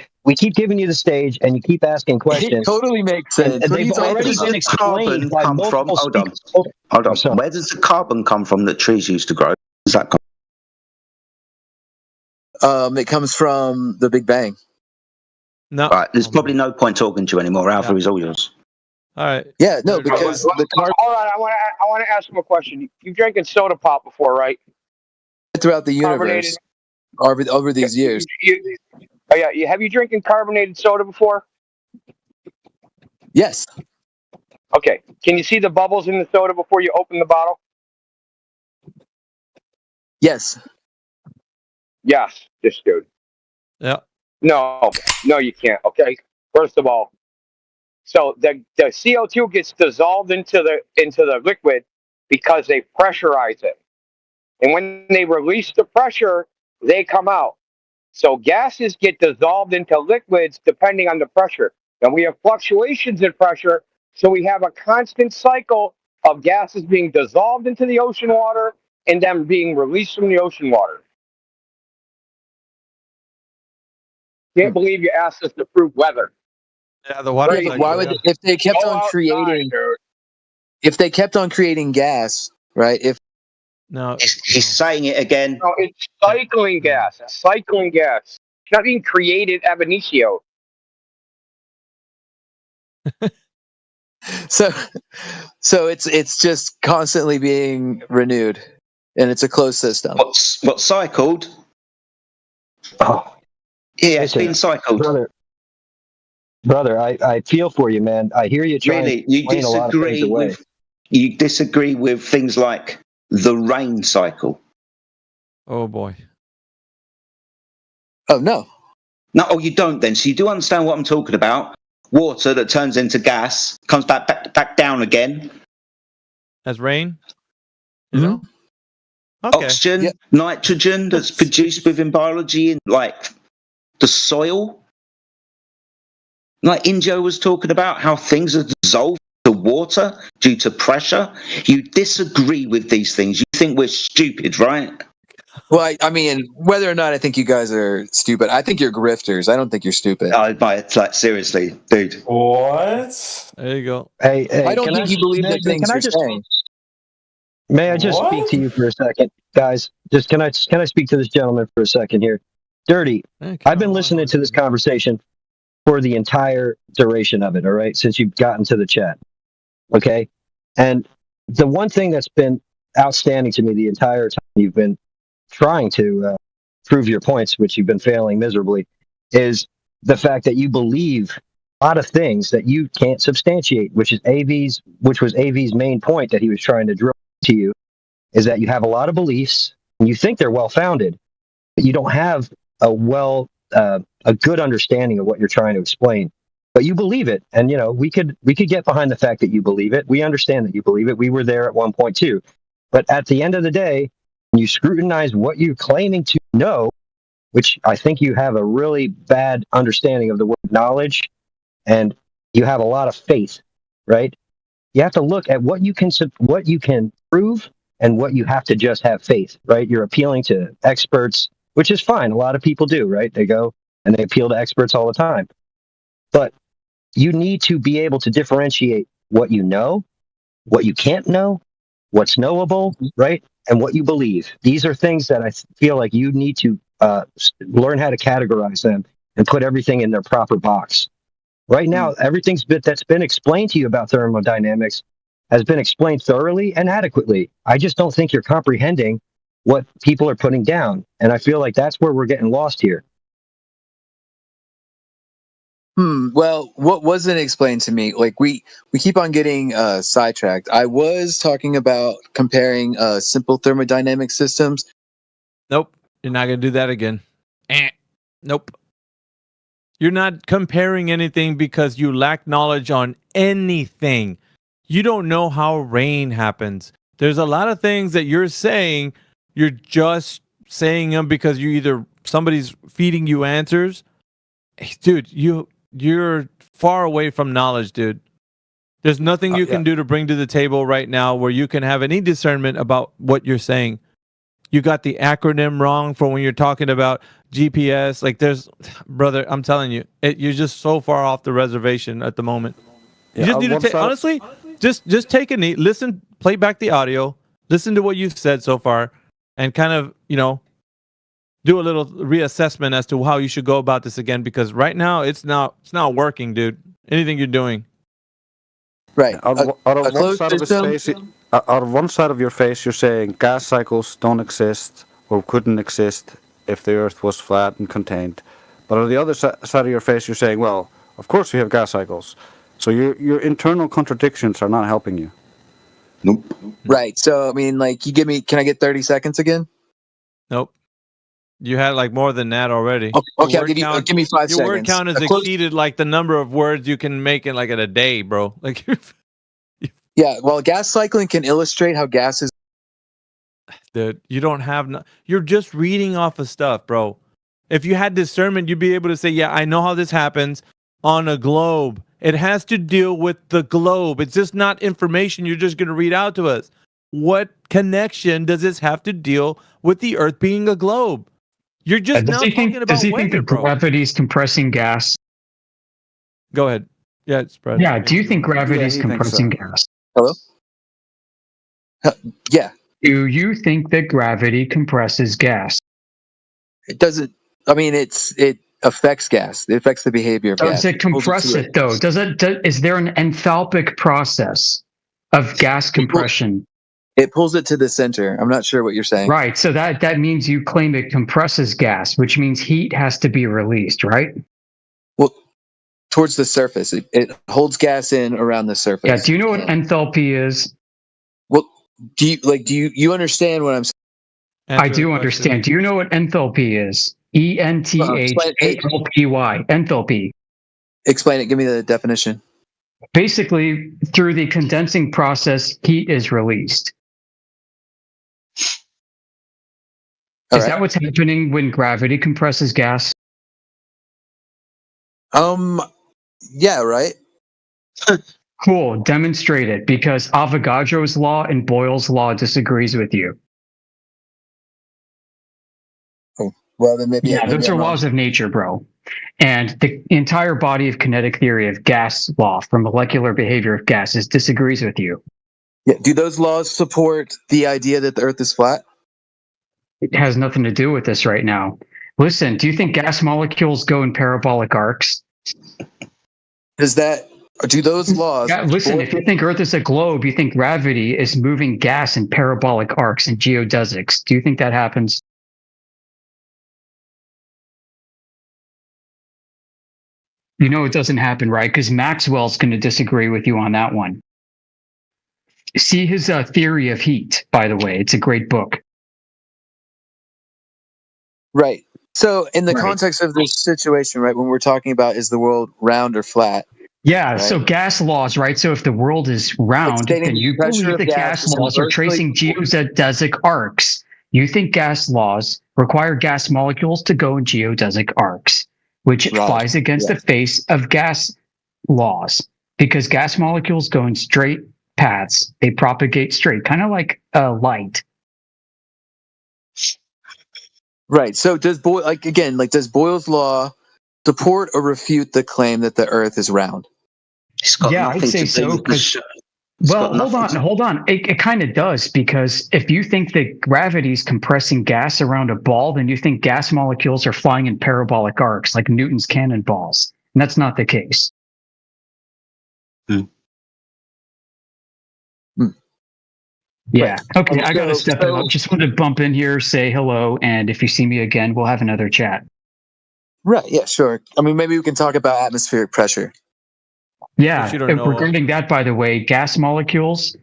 giving you the stage, and you keep asking questions. It totally makes sense. And they've already been explained by multiple speakers. Hold on. Where does the carbon come from that trees used to grow? Does that come? It comes from the Big Bang. No. Right. There's probably no point talking to you anymore. Alpha is all yours. All right. Yeah. No, because the carbon. Hold on. I want to ask him a question. You've drinking soda pop before, right? Throughout the universe, over these years. Oh yeah. Have you drinking carbonated soda before? Yes. Okay. Can you see the bubbles in the soda before you open the bottle? Yes. Yes, this dude. Yeah. No, you can't. Okay. First of all, so the CO2 gets dissolved into the liquid because they pressurize it, and when they release the pressure, they come out. So gases get dissolved into liquids depending on the pressure, and we have fluctuations in pressure. So we have a constant cycle of gases being dissolved into the ocean water and then being released from the ocean water. Can't believe you asked us to prove weather. Yeah, the water. Why would if they kept on creating? If they kept on creating gas, right? No, he's saying it again. No, it's cycling gas. Cycling gas. It's not being created ab initio. So it's just constantly being renewed, and it's a closed system. What's cycled? Oh. Yeah, it's been cycled. Brother, I feel for you, man. I hear you trying really, to explain a lot of things away. You disagree with things like the rain cycle? Oh, boy. Oh, no. No, you don't then. So you do understand what I'm talking about. Water that turns into gas, comes back down again. As rain? Mm-hmm. Okay. Oxygen, nitrogen that's produced within biology in like the soil. Like Injo was talking about how things are dissolved to water due to pressure. You disagree with these things. You think we're stupid, right? Well, I mean, whether or not I think you guys are stupid, I think you're grifters. I don't think you're stupid. Like seriously, dude. What? There you go. Hey, I don't think you believe the things you're saying. May I just speak to you for a second, guys? Just can I speak to this gentleman for a second here? Dirty. I've been listening to this conversation for the entire duration of it, all right, since you've gotten to the chat, okay? And the one thing that's been outstanding to me the entire time you've been trying to prove your points, which you've been failing miserably, is the fact that you believe a lot of things that you can't substantiate, which was AV's main point that he was trying to drill to you, is that you have a lot of beliefs and you think they're well-founded, but you don't have a well a good understanding of what you're trying to explain. But you believe it, and we could get behind the fact that you believe it. We understand that you believe it. We were there at one point too. But at the end of the day, when you scrutinize what you're claiming to know, which I think you have a really bad understanding of the word knowledge, and you have a lot of faith, right? You have to look at what you can prove and what you have to just have faith, right? You're appealing to experts, which is fine. A lot of people do, right? They go and they appeal to experts all the time. But you need to be able to differentiate what you know, what you can't know, what's knowable, right? And what you believe. These are things that I feel like you need to learn how to categorize them and put everything in their proper box. Right now, everything's that's been explained to you about thermodynamics has been explained thoroughly and adequately. I just don't think you're comprehending what people are putting down. And I feel like that's where we're getting lost here. Well, what wasn't explained to me, like we keep on getting sidetracked. I was talking about comparing simple thermodynamic systems. Nope, you're not going to do that again. Nope. You're not comparing anything because you lack knowledge on anything. You don't know how rain happens. There's a lot of things that you're saying, you're just saying them because somebody's feeding you answers. Dude, you're far away from knowledge, dude. There's nothing you can do to bring to the table right now where you can have any discernment about what you're saying. You got the acronym wrong for when you're talking about GPS. Like brother, I'm telling you, you're just so far off the reservation at the moment. You just need to honestly, just take a knee, listen, play back the audio, listen to what you've said so far, and kind of, do a little reassessment as to how you should go about this again, because right now it's not working, dude. Anything you're doing. Right. Out of one side of your face, you're saying gas cycles don't exist or couldn't exist if the Earth was flat and contained. But on the other side of your face, you're saying, well, of course we have gas cycles. So your internal contradictions are not helping you. Nope. Right. So, I mean, like, can I get 30 seconds again? Nope. You had like more than that already. Okay, give me 5 seconds. Your word count has exceeded like the number of words you can make in like in a day, bro. Like, yeah. Well, gas cycling can illustrate how gas is. Dude, you don't have. You're just reading off of stuff, bro. If you had discernment, you'd be able to say, "Yeah, I know how this happens on a globe. It has to deal with the globe. It's just not information you're just going to read out to us. What connection does this have to deal with the Earth being a globe?" You're just now talking about does he think that gravity's compressing gas? Go ahead. Yeah, it's Brad. Yeah, do you think gravity's compressing gas? Hello? Yeah. Do you think that gravity compresses gas? It doesn't. I mean, it affects gas. It affects the behavior of gas. Does it compress it though? Is there an enthalpic process of gas compression? It pulls it to the center. I'm not sure what you're saying. Right. So that means you claim it compresses gas, which means heat has to be released, right? Well, towards the surface. It holds gas in around the surface. Yeah. Do you know what enthalpy is? Well, do you understand what I'm saying? I do understand. Do you know what enthalpy is? ENTHALPY. Enthalpy. Explain it. Give me the definition. Basically, through the condensing process, heat is released. Is that what's happening when gravity compresses gas? Yeah, right. Cool. Demonstrate it, because Avogadro's law and Boyle's law disagrees with you. Oh, well, then maybe. Yeah, those are laws of nature, bro. And the entire body of kinetic theory of gas law from molecular behavior of gases disagrees with you. Yeah. Do those laws support the idea that the Earth is flat? It has nothing to do with this right now. Listen, do you think gas molecules go in parabolic arcs? Do those laws... Yeah, listen, if you think Earth is a globe, you think gravity is moving gas in parabolic arcs and geodesics. Do you think that happens? You know it doesn't happen, right? Because Maxwell's going to disagree with you on that one. See his Theory of Heat, by the way. It's a great book. Right. So, in the context of this situation, right, when we're talking about is the world round or flat? Yeah, right? so gas laws, right? So if the world is round, stating then the you pressure believe of that gas gas is laws are inversely tracing geodesic arcs. You think gas laws require gas molecules to go in geodesic arcs, which flies against the face of gas laws because gas molecules go in straight paths. They propagate straight, kind of like light. Right. So does does Boyle's law support or refute the claim that the Earth is round? It's got Yeah, I'd nothing say to do so. with the show. Well, hold on. It kind of does, because if you think that gravity is compressing gas around a ball, then you think gas molecules are flying in parabolic arcs like Newton's cannonballs. And that's not the case. Yeah. Okay, I got to step it up. Just wanted to bump in here, say hello, and if you see me again, we'll have another chat. Right. Yeah, sure. I mean, maybe we can talk about atmospheric pressure. Yeah. Regarding that, by the way, gas molecules.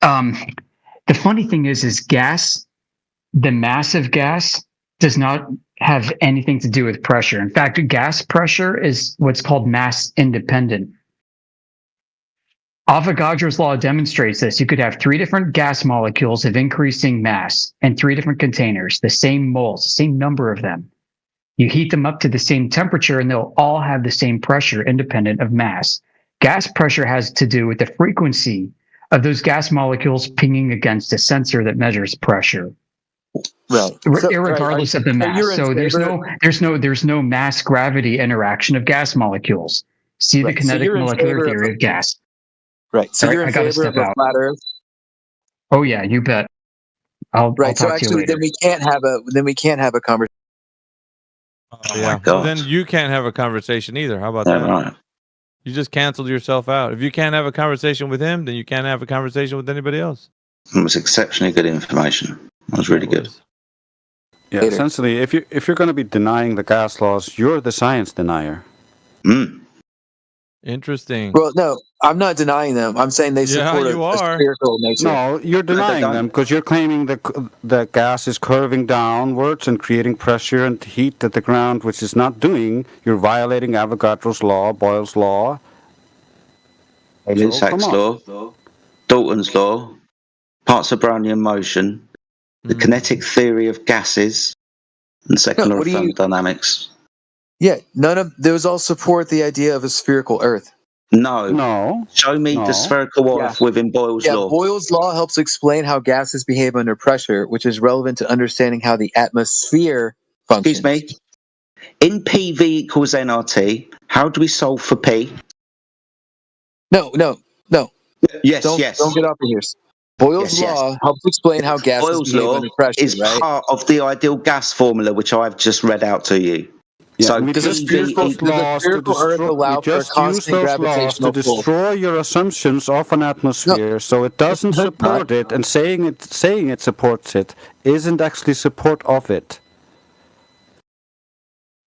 The funny thing is gas, the mass of gas does not have anything to do with pressure. In fact, gas pressure is what's called mass independent. Avogadro's law demonstrates this. You could have 3 different gas molecules of increasing mass in 3 different containers, the same moles, the same number of them. You heat them up to the same temperature and they'll all have the same pressure independent of mass. Gas pressure has to do with the frequency of those gas molecules pinging against a sensor that measures pressure. Right. Irregardless of the mass. So there's no mass gravity interaction of gas molecules. See the kinetic molecular theory of gas. Right. So you're in favor of a flat Earth? Oh yeah, you bet. I'll so talk to you actually later. then we can't have a conversation. Yeah. Well, then you can't have a conversation either. How about that? Right. You just canceled yourself out. If you can't have a conversation with him, then you can't have a conversation with anybody else. It was exceptionally good information. It was really good. Yeah, essentially, if you're going to be denying the gas laws, you're the science denier. Interesting. Well, no, I'm not denying them. I'm saying they support a spherical nature. No, you're denying them because you're claiming the gas is curving downwards and creating pressure and heat at the ground, which is not doing. You're violating Avogadro's law, Boyle's law. Sachs law, Dalton's law, parts of Brownian motion, the kinetic theory of gases, and second law of thermodynamics. Yeah, those all support the idea of a spherical Earth. No. Show me the spherical Earth within Boyle's law. Boyle's law helps explain how gases behave under pressure, which is relevant to understanding how the atmosphere functions. Excuse me. In PV equals nRT, how do we solve for P? No. Yes, Don't get off of here. Boyle's law helps explain how gases Boyle's behave law under pressure, is right? part of the ideal gas formula, which I've just read out to you. Yeah, so we just use those laws to destroy your assumptions of an atmosphere, so it doesn't support it, and saying it supports it isn't actually support of it.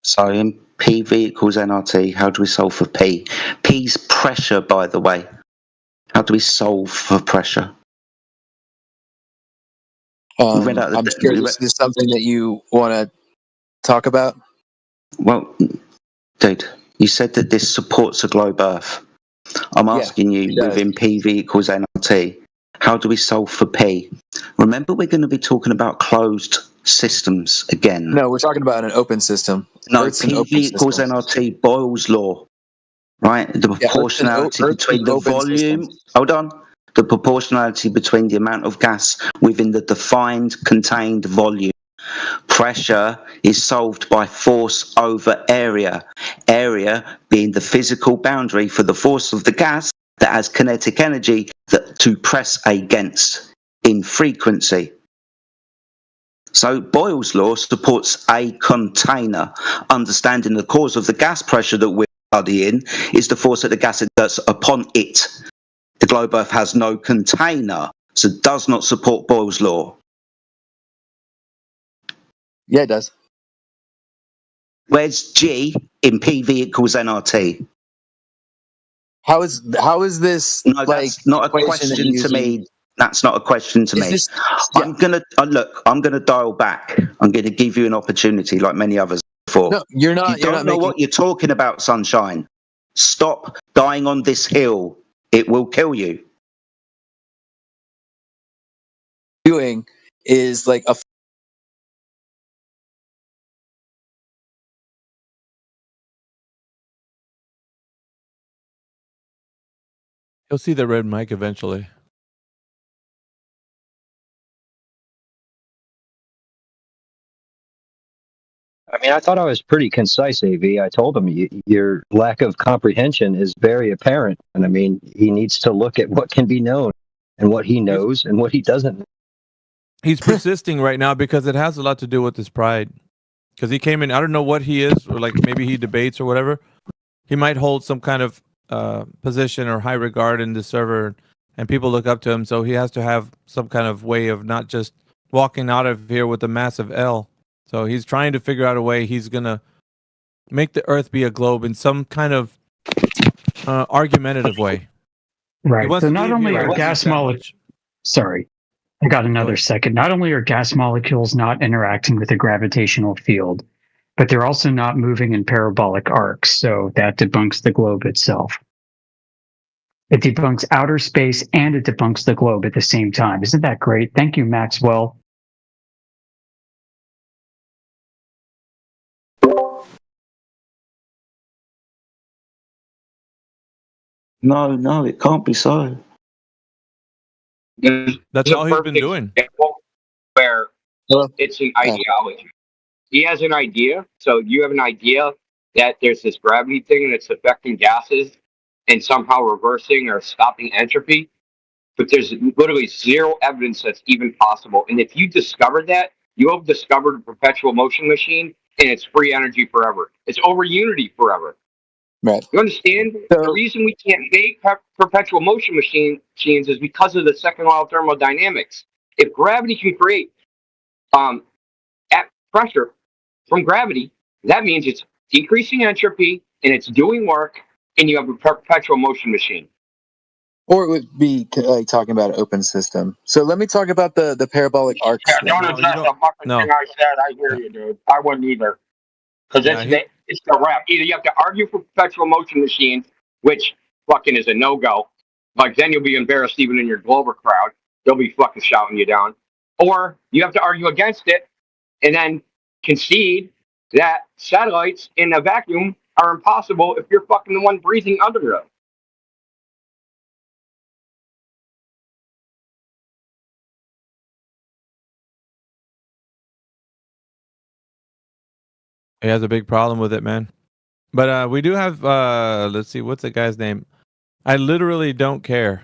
So in PV equals nRT, how do we solve for P? P's pressure, by the way. How do we solve for pressure? I'm sure this is something that you want to talk about. Well, dude, you said that this supports a globe Earth. I'm asking you, within PV equals nRT, how do we solve for P? Remember, we're going to be talking about closed systems again. No, we're talking about an open system. No, PV equals nRT, Boyle's law, right? The proportionality between the volume. Hold on. The proportionality between the amount of gas within the defined contained volume. Pressure is solved by force over area. Area being the physical boundary for the force of the gas that has kinetic energy to press against in frequency. So Boyle's law supports a container. Understanding the cause of the gas pressure that we're studying is the force that the gas exerts upon it. The globe Earth has no container, so it does not support Boyle's law. Yeah, it does. Where's G in PV equals nRT? How is this? No, that's not a question to me. That's not a question to me. I'm gonna dial back. I'm gonna give you an opportunity, like many others before. No, you're not. You don't know what you're talking about, Sunshine. Stop dying on this hill. It will kill you. Doing is like a. You'll see the red mic eventually. I mean, I thought I was pretty concise, AV. I told him your lack of comprehension is very apparent. And I mean, he needs to look at what can be known and what he knows and what he doesn't know. He's persisting right now because it has a lot to do with his pride. Because he came in, I don't know what he is, or like maybe he debates or whatever. He might hold some kind of position or high regard in the server, and people look up to him. So he has to have some kind of way of not just walking out of here with a massive L. So he's trying to figure out a way he's going to make the Earth be a globe in some kind of argumentative way. Right. So not only are gas molecules... Sorry, I got another second. Not only are gas molecules not interacting with a gravitational field, but they're also not moving in parabolic arcs. So that debunks the globe itself. It debunks outer space and it debunks the globe at the same time. Isn't that great? Thank you, Maxwell. No, it can't be so. That's all he's been doing. Where it's an ideology. He has an idea. So you have an idea that there's this gravity thing and it's affecting gases and somehow reversing or stopping entropy. But there's literally zero evidence that's even possible. And if you discovered that, you have discovered a perpetual motion machine and it's free energy forever. It's over unity forever. Right. You understand? The reason we can't make perpetual motion machines is because of the second law of thermodynamics. If gravity can create at pressure from gravity, that means it's decreasing entropy and it's doing work, and you have a perpetual motion machine. Or it would be like talking about an open system. So let me talk about the parabolic arcs. Yeah, don't address the fucking thing I said. I hear you, dude. I wouldn't either. Because it's the rap. Either you have to argue for perpetual motion machines, which fucking is a no-go. Like, then you'll be embarrassed even in your Glover crowd. They'll be fucking shouting you down. Or you have to argue against it and then concede that satellites in a vacuum are impossible if you're fucking the one breathing under them. He has a big problem with it, man. But we do have, let's see, what's the guy's name? I literally don't care.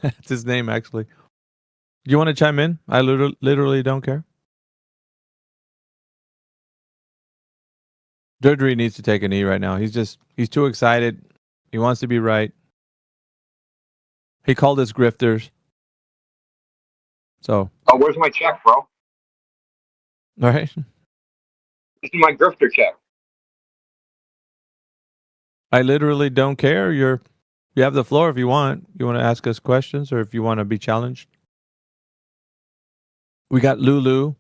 That's his name, actually. Do you want to chime in? I literally don't care. Durdry needs to take a knee right now. He's too excited. He wants to be right. He called us grifters. So. Oh, where's my check, bro? All right. This is my grifter check. I literally don't care. You have the floor if you want. You want to ask us questions or if you want to be challenged. We got Lulu.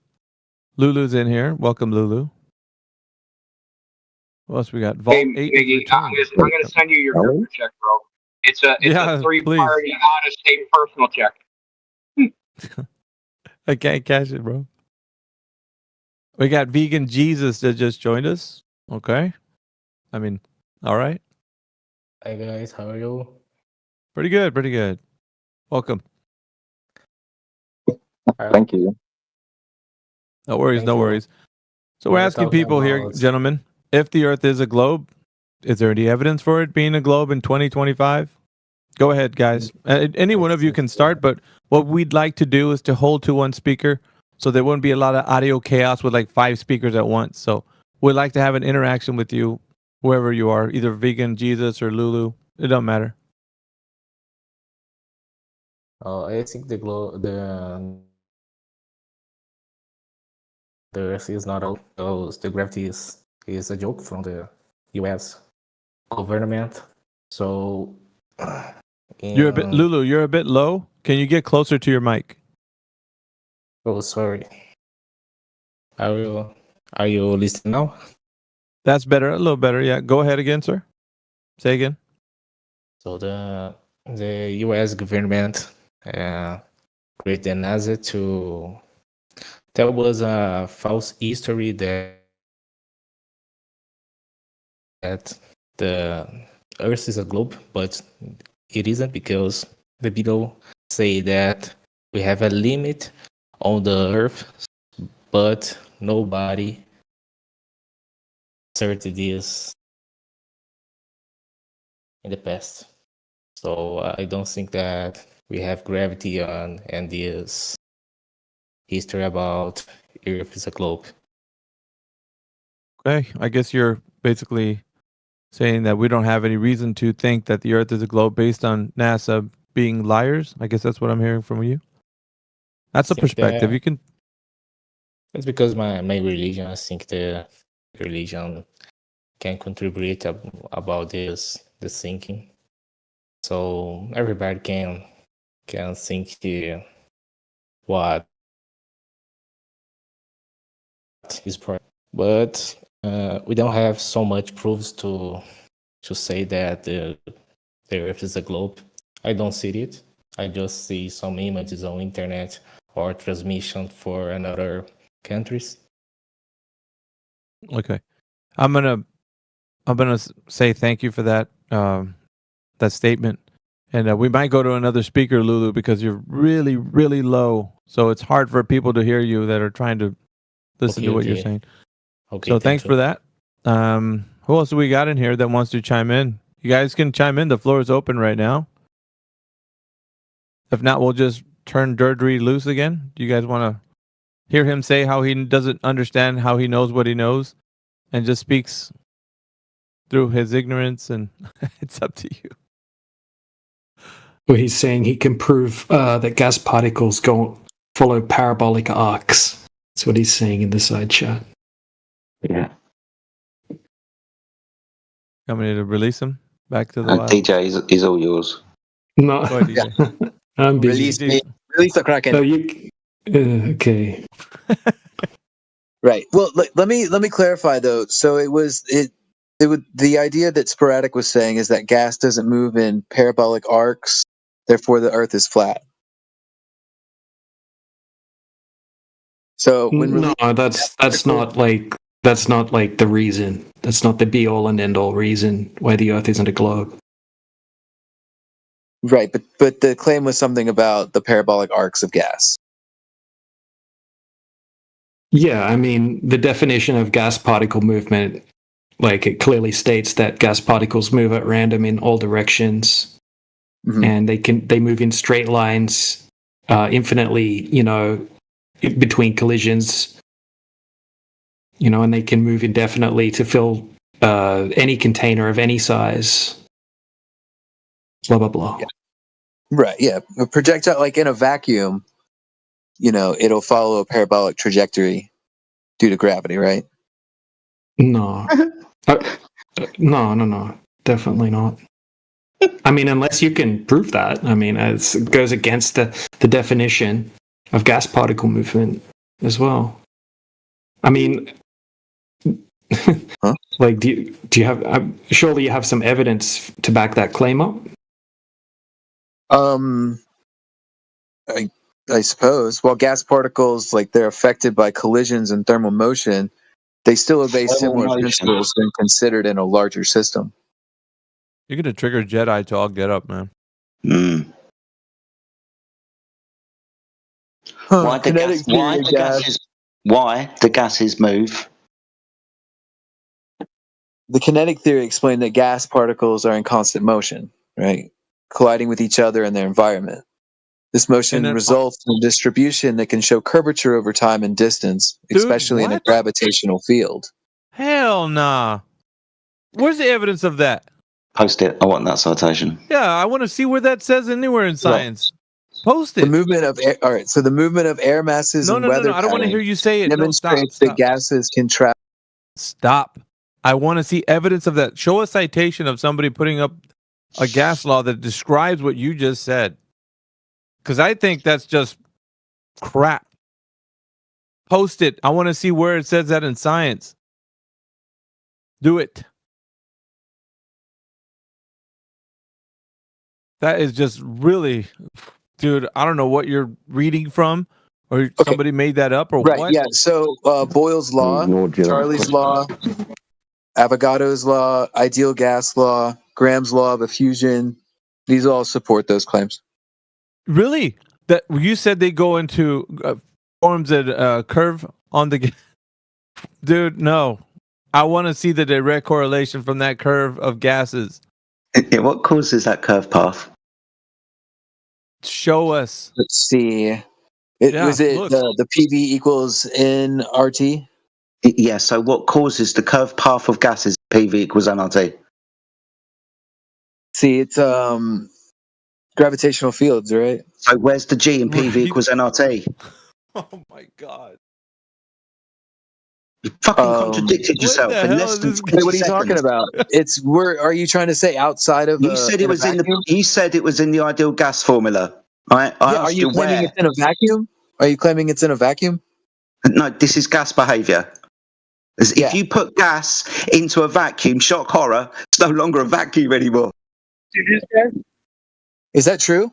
Lulu's in here. Welcome, Lulu. What else we got? Vault 8 Iggy, I'm going to send you your grifter check, bro. It's a 3-party out-of-state personal check. I can't cash it, bro. We got Vegan Jesus that just joined us. Okay. I mean, all right. Hi guys, how are you? Pretty good, pretty good. Welcome. Thank you. No worries, no worries. So we're asking people here, gentlemen, if the Earth is a globe, is there any evidence for it being a globe in 2025? Go ahead, guys. Any one of you can start, but what we'd like to do is to hold to one speaker so there wouldn't be a lot of audio chaos with like 5 speakers at once. So we'd like to have an interaction with you, wherever you are, either Vegan, Jesus, or Lulu. It don't matter. I think the Earth is not all. The gravity is a joke from the U.S. government. So You're a bit, Lulu. You're a bit low. Can you get closer to your mic? Oh, sorry. Are you listening now? That's better. A little better. Yeah. Go ahead again, sir. Say again. So the U.S. government created the NASA to. There was a false history that the Earth is a globe, but it isn't, because the people say that we have a limit on the Earth, but nobody asserted this in the past. So I don't think that we have gravity on and this history about Earth is a globe. Okay. I guess you're basically saying that we don't have any reason to think that the Earth is a globe based on NASA being liars. I guess that's what I'm hearing from you. That's a perspective. You can. It's because my religion. I think the religion can contribute about this thinking, so everybody can think what is correct. But we don't have so much proofs to say that the Earth is a globe. I don't see it. I just see some images on internet or transmission for another countries. Okay, I'm gonna say thank you for that that statement, and we might go to another speaker, Lulu, because you're really, really low, so it's hard for people to hear you that are trying to listen to what you're saying. Okay. So thanks for that. Who else do we got in here that wants to chime in? You guys can chime in. The floor is open right now. If not, we'll just turn Deirdre loose again. Do you guys want to hear him say how he doesn't understand how he knows what he knows and just speaks through his ignorance? And it's up to you. Well, he's saying he can prove that gas particles follow parabolic arcs. That's what he's saying in the side chat. Yeah. Want me to release him back to the wild? DJ is all yours. No, Go ahead, DJ. I'm busy. Release the Kraken. So okay. Right. Well, let me clarify though. So it would the idea that Sporadic was saying is that gas doesn't move in parabolic arcs, therefore the Earth is flat. So No, that's not like the reason. That's not the be all and end all reason why the Earth isn't a globe. Right, but the claim was something about the parabolic arcs of gas. Yeah, I mean the definition of gas particle movement, like it clearly states that gas particles move at random in all directions, and they move in straight lines, infinitely, between collisions, and they can move indefinitely to fill any container of any size. Blah blah blah. Yeah. Right. Yeah. A projectile, like in a vacuum, it'll follow a parabolic trajectory due to gravity, right? No. No. Definitely not. I mean, unless you can prove that. I mean, it goes against the definition of gas particle movement as well. I mean, like, do you have? Surely you have some evidence to back that claim up. I suppose. While gas particles, like they're affected by collisions and thermal motion, they still obey similar principles when considered in a larger system. You're gonna trigger Jedi to all get up, man. Why the gases move? The kinetic theory explained that gas particles are in constant motion, right? Colliding with each other and their environment. This motion results in a distribution that can show curvature over time and distance, especially in a gravitational field. Hell nah. Where's the evidence of that? Post it. I want that citation. Yeah, I want to see where that says anywhere in science. Post it. The movement of air, all right. So the movement of air masses and weather. No. I don't want to hear you say it. Demonstrates that gases can travel. Stop. I want to see evidence of that. Show a citation of somebody putting up a gas law that describes what you just said. Because I think that's just crap. Post it. I want to see where it says that in science. Do it. That is just really, dude, I don't know what you're reading from, or somebody made that up, or Right, what. yeah. So Boyle's law, Charlie's law, Avogadro's law, ideal gas law, Graham's law of diffusion, these all support those claims. Really? That you said they go into forms a curve on the dude? No, I want to see the direct correlation from that curve of gases. What causes that curve path? Show us. Let's see. Was it the PV equals nRT? Yeah. So what causes the curve path of gases? PV equals nRT. See, it's gravitational fields, right? So where's the G in PV equals nRT? Oh my god! You fucking contradicted yourself in less than 20 what are you talking about? It's where are you trying to say outside of? You said it was in the. You said it was in the ideal gas formula. Right? Are you claiming it's in a vacuum? Are you claiming it's in a vacuum? No, this is gas behavior. If you put gas into a vacuum, shock horror, it's no longer a vacuum anymore. Is that true?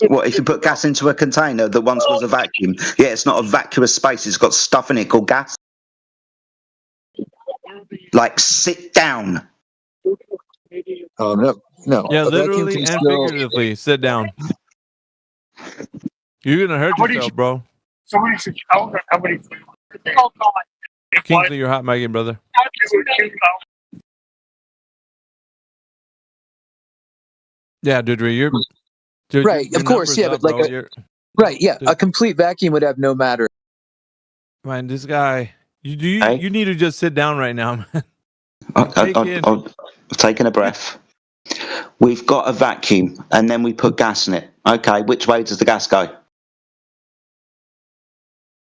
What if you put gas into a container that once was a vacuum? Yeah, it's not a vacuous space. It's got stuff in it called gas. Like, sit down. Oh no. Yeah, literally and figuratively, sit down. You're gonna hurt yourself, bro. Somebody should count how many. Kingsley, you're hot, Megan, brother. Yeah, dude, you're right. Of course, yeah, but like right, yeah, a complete vacuum would have no matter. Man, this guy, you need to just sit down right now, man. I'm taking a breath. We've got a vacuum, and then we put gas in it. Okay, which way does the gas go?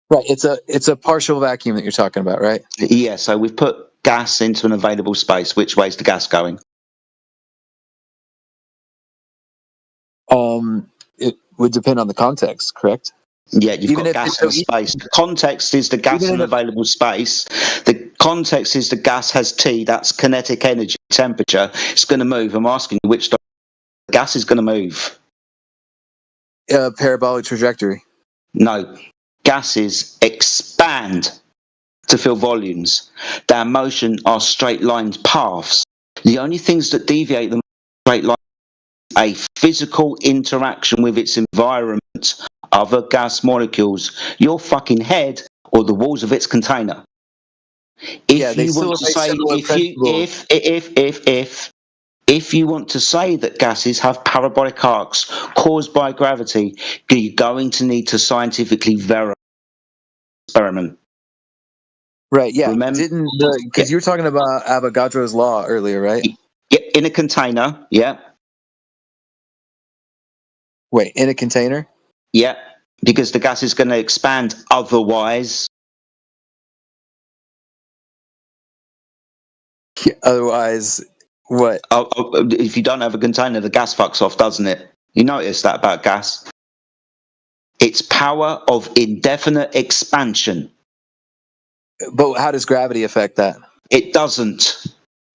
Right, it's a partial vacuum that you're talking about, right? Yeah, so we've put gas into an available space. Which way is the gas going? It would depend on the context, correct? Yeah, you've got gas in space. The context is the gas in available space. The context is the gas has T, that's kinetic energy, temperature. It's going to move. I'm asking you which direction the gas is going to move. Parabolic trajectory. No. Gases expand to fill volumes. Their motion are straight-lined paths. The only things that deviate them straight line a physical interaction with its environment, other gas molecules, your fucking head, or the walls of its container. If you want to say that gases have parabolic arcs caused by gravity, you're going to need to scientifically verify experiment. Right, yeah. Because you were talking about Avogadro's law earlier, right? Yeah, in a container, yeah. Wait, in a container? Yeah, because the gas is going to expand otherwise. Yeah, otherwise, what? If you don't have a container, the gas fucks off, doesn't it? You notice that about gas? Its power of indefinite expansion. But how does gravity affect that? It doesn't.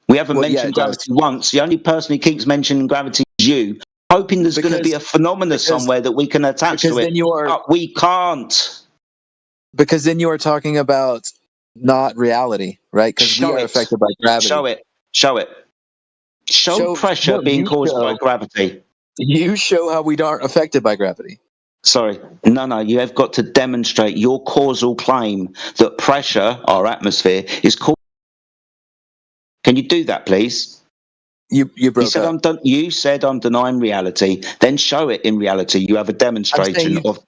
We haven't mentioned gravity once. The only person who keeps mentioning gravity is you, hoping there's going to be a phenomenon somewhere that we can attach to it. But we can't. Because then you are talking about not reality, right? Because we are affected by gravity. Show it. Show pressure being caused by gravity. You show how we aren't affected by gravity. Sorry. No, you have got to demonstrate your causal claim that pressure, our atmosphere, is caused. Can you do that, please? You broke up. You said I'm denying reality. Then show it in reality. You have a demonstration of.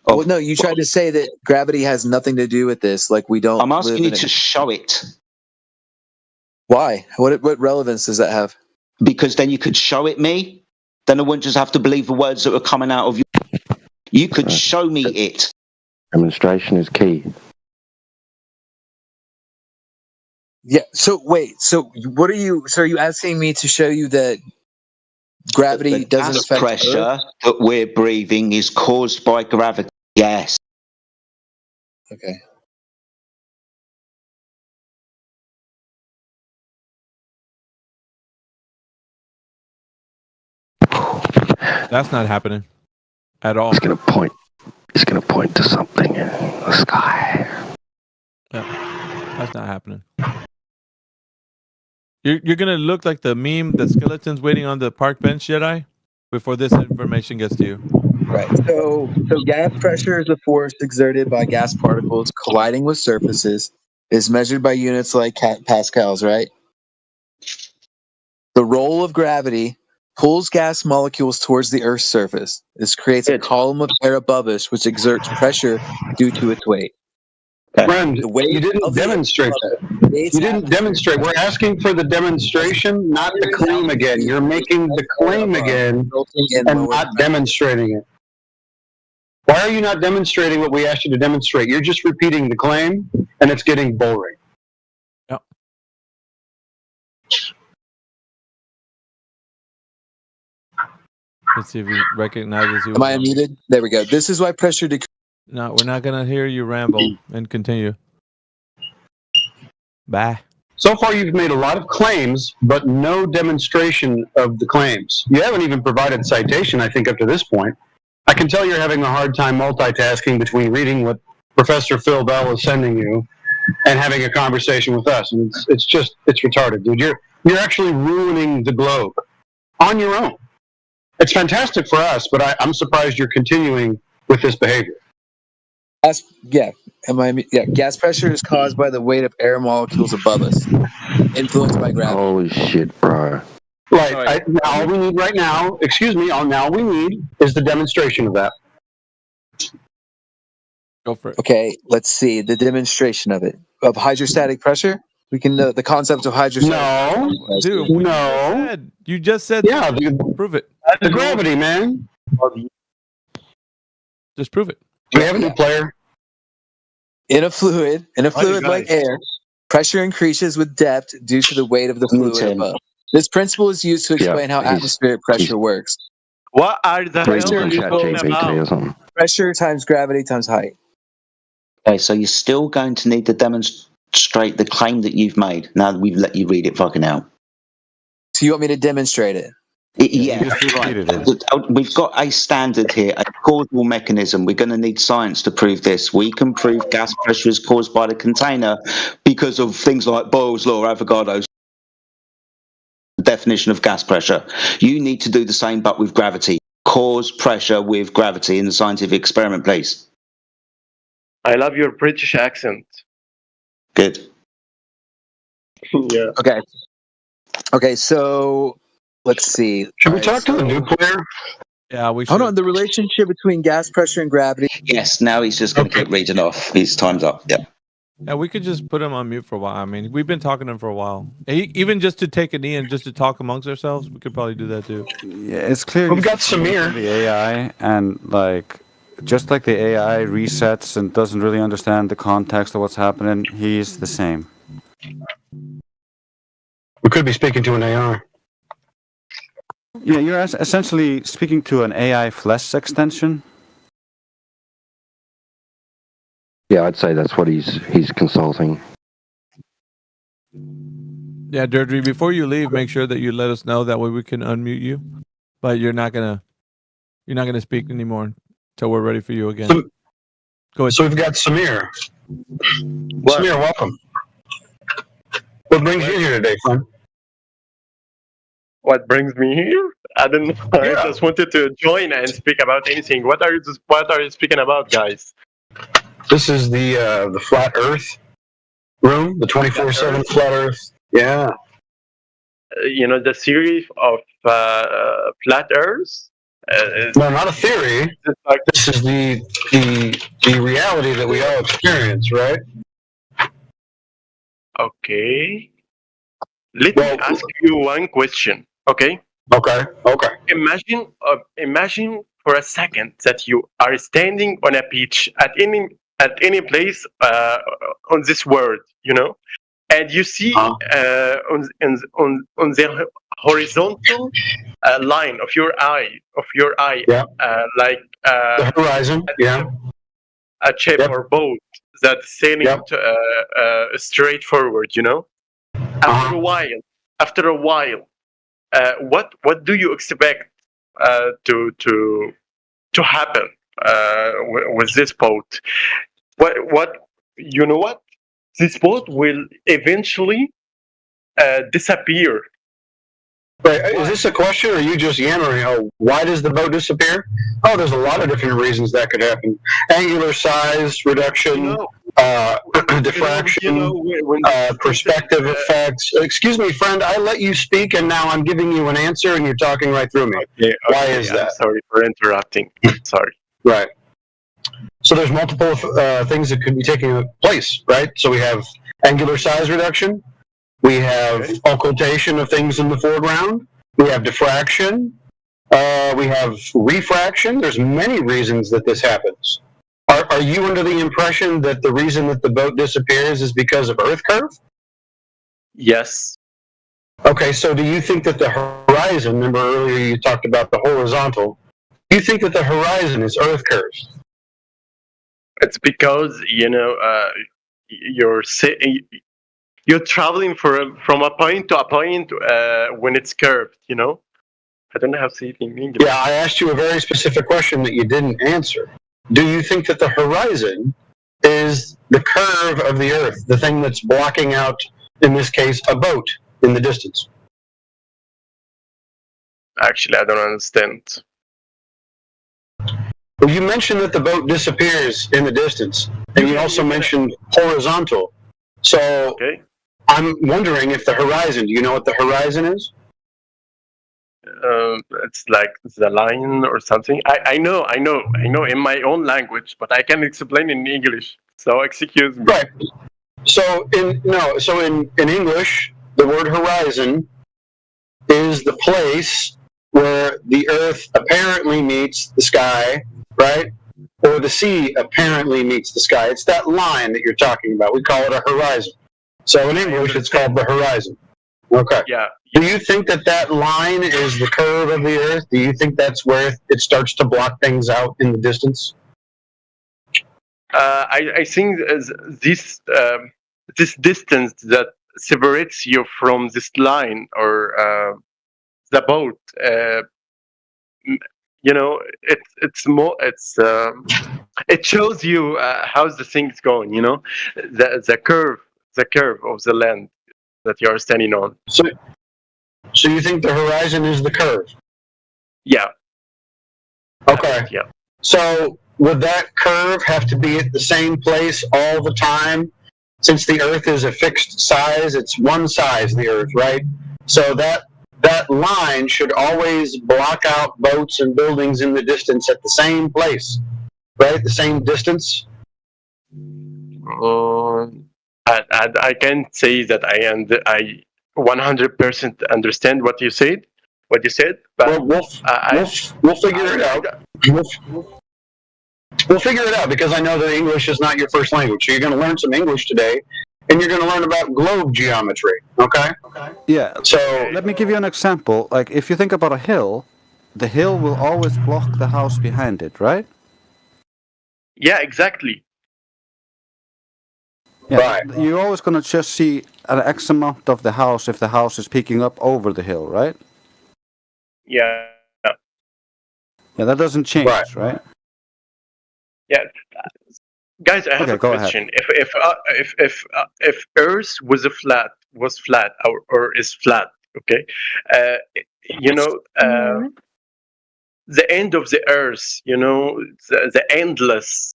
Well, no, you tried to say that gravity has nothing to do with this. Like we don't. I'm asking you to show it. Why? What relevance does that have? Because then you could show it me. Then I wouldn't just have to believe the words that were coming out of you. You could show me it. Demonstration is key. Yeah. So wait. So what are you? So are you asking me to show you that gravity doesn't gas affect pressure Earth? that we're breathing is caused by gravity. Yes. Okay. That's not happening at all. It's gonna point to something in the sky. Yeah, that's not happening. You're gonna look like the meme, the skeletons waiting on the park bench, Jedi, before this information gets to you. Right. So gas pressure is a force exerted by gas particles colliding with surfaces. Is measured by units like pascals, right? The role of gravity pulls gas molecules towards the Earth's surface. This creates a column of air above us, which exerts pressure due to its weight. Friend, you didn't demonstrate that. You didn't demonstrate. We're asking for the demonstration, not the claim again. You're making the claim again and not demonstrating it. Why are you not demonstrating what we asked you to demonstrate? You're just repeating the claim, and it's getting boring. Yep. Let's see if he recognizes you. Am I unmuted? There we go. This is why pressure decreases. No, we're not gonna hear you ramble and continue. Bye. So far, you've made a lot of claims, but no demonstration of the claims. You haven't even provided citation, I think, up to this point. I can tell you're having a hard time multitasking between reading what Professor Phil Bell is sending you and having a conversation with us. And it's retarded, dude. You're actually ruining the globe on your own. It's fantastic for us, but I'm surprised you're continuing with this behavior. Gas pressure is caused by the weight of air molecules above us, influenced by gravity. Holy shit, bro. Right. All we need right now, all we need is the demonstration of that. Go for it. Okay, let's see the demonstration of it. Of hydrostatic pressure? We can know the concept of hydrostatic pressure. Dude, you just said yeah, prove it. The gravity, man. Just prove it. Do we have a new player? In a fluid like air, pressure increases with depth due to the weight of the fluid above. This principle is used to explain how atmospheric pressure works. What are the Pressure times gravity times height. Okay, so you're still going to need to demonstrate the claim that you've made. Now that we've let you read it fucking out. So you want me to demonstrate it? Yeah, right. We've got a standard here, a causal mechanism. We're going to need science to prove this. We can prove gas pressure is caused by the container because of things like Boyle's law, Avogadro's definition of gas pressure. You need to do the same, but with gravity. Cause pressure with gravity in the scientific experiment, please. I love your British accent. Good. Yeah. Okay, so let's see. Should we talk to the new player? Yeah, we should. Hold on, the relationship between gas pressure and gravity. Yes, now he's just going to keep reading off. His time's up. Yeah. Yeah, we could just put him on mute for a while. I mean, we've been talking to him for a while. Even just to take a knee and just to talk amongst ourselves, we could probably do that too. Yeah, it's clear. We've got Samir. The AI, and just like the AI resets and doesn't really understand the context of what's happening, he's the same. We could be speaking to an AI. Yeah, you're essentially speaking to an AI flesh extension. Yeah, I'd say that's what he's consulting. Yeah, Deirdre, before you leave, make sure that you let us know. That way we can unmute you. But you're not gonna speak anymore until we're ready for you again. Go ahead. So we've got Samir. Samir, welcome. What brings you here today, friend? What brings me here? I don't know. I just wanted to join and speak about anything. What are you speaking about, guys? This is the flat Earth room, the 24/7 flat Earth. Yeah. The theory of flat Earth. No, not a theory. This is the reality that we all experience, right? Okay. Let me ask you one question. Okay. Okay. Imagine for a second that you are standing on a beach at any place on this world, and you see on the horizontal line of your eye, like the horizon, a ship or boat that's sailing straight forward. After a while, what do you expect to happen with this boat? What this boat will eventually disappear. Right. Is this a question, or are you just yammering? Oh, why does the boat disappear? Oh, there's a lot of different reasons that could happen. Angular size reduction, diffraction, perspective effects. Excuse me, friend, I let you speak, and now I'm giving you an answer, and you're talking right through me. Why is that? Sorry for interrupting. Sorry. Right. So there's multiple things that could be taking place, right? So we have angular size reduction. We have occultation of things in the foreground. We have diffraction. We have refraction. There's many reasons that this happens. Are you under the impression that the reason that the boat disappears is because of Earth curve? Yes. Okay, so do you think that the horizon, remember earlier you talked about the horizontal, do you think that the horizon is Earth curves? It's because, you're traveling from a point to a point when it's curved, I don't know how to say it in English. Yeah, I asked you a very specific question that you didn't answer. Do you think that the horizon is the curve of the Earth, the thing that's blocking out, in this case, a boat in the distance? Actually, I don't understand. Well, you mentioned that the boat disappears in the distance, and you also mentioned horizontal. So I'm wondering if the horizon, do you know what the horizon is? It's like the line or something. I know in my own language, but I can explain in English. So excuse me. Right. So in English, the word horizon is the place where the Earth apparently meets the sky, right? Or the sea apparently meets the sky. It's that line that you're talking about. We call it a horizon. So in English, it's called the horizon. Okay. Yeah. Do you think that line is the curve of the Earth? Do you think that's where it starts to block things out in the distance? I think this distance that separates you from this line or the boat, it shows you how's the thing's going. The curve of the land that you are standing on. So you think the horizon is the curve? Yeah. Okay. Yeah. So would that curve have to be at the same place all the time? Since the Earth is a fixed size, it's one size, the Earth, right? So that line should always block out boats and buildings in the distance at the same place, right? The same distance? I can't say that I 100% understand what you said. But we'll figure it out. We'll figure it out because I know that English is not your first language. So you're going to learn some English today, and you're going to learn about globe geometry. Okay? Yeah. So let me give you an example. Like if you think about a hill, the hill will always block the house behind it, right? Yeah, exactly. Yeah, right. You're always going to just see an X amount of the house if the house is peeking up over the hill, right? Yeah. Yeah, that doesn't change, right? Yeah. Guys, I have a question. If Earth was flat or is flat, okay? The end of the Earth, the endless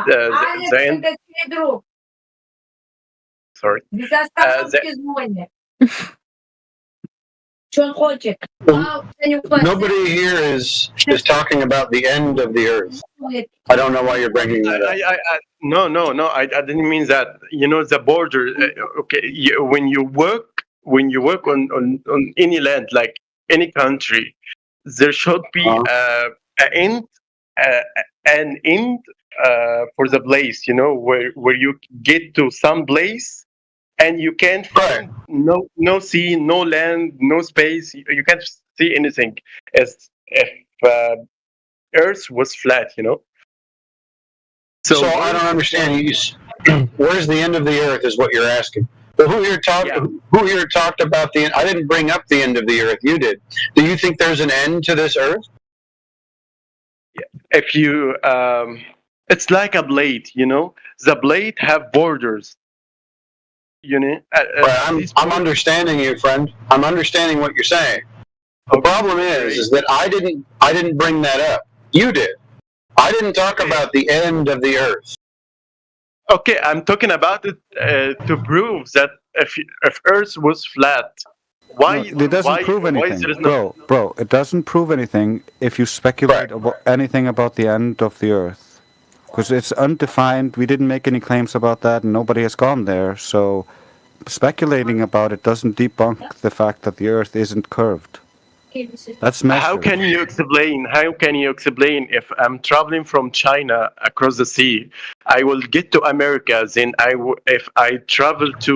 the end. Sorry. Nobody here is talking about the end of the Earth. I don't know why you're bringing that up. No. I didn't mean that. The border. Okay, when you work on any land, like any country, there should be an end for the place. Where you get to some place and you can't find no sea, no land, no space. You can't see anything. As if Earth was flat, you know. So I don't understand. Where's the end of the Earth? Is what you're asking. But who here talked about the end? I didn't bring up the end of the Earth. You did. Do you think there's an end to this Earth? If you, it's like a blade, you know. The blade have borders. You know. I'm understanding you, friend. I'm understanding what you're saying. The problem is that I didn't bring that up. You did. I didn't talk about the end of the Earth. Okay, I'm talking about it to prove that if Earth was flat, why? No, it doesn't prove anything, bro. It doesn't prove anything if you speculate about anything about the end of the Earth, because it's undefined. We didn't make any claims about that, and nobody has gone there. So, speculating about it doesn't debunk the fact that the Earth isn't curved. That's measured. How can you explain? How can you explain if I'm traveling from China across the sea, I will get to America? Then if I travel to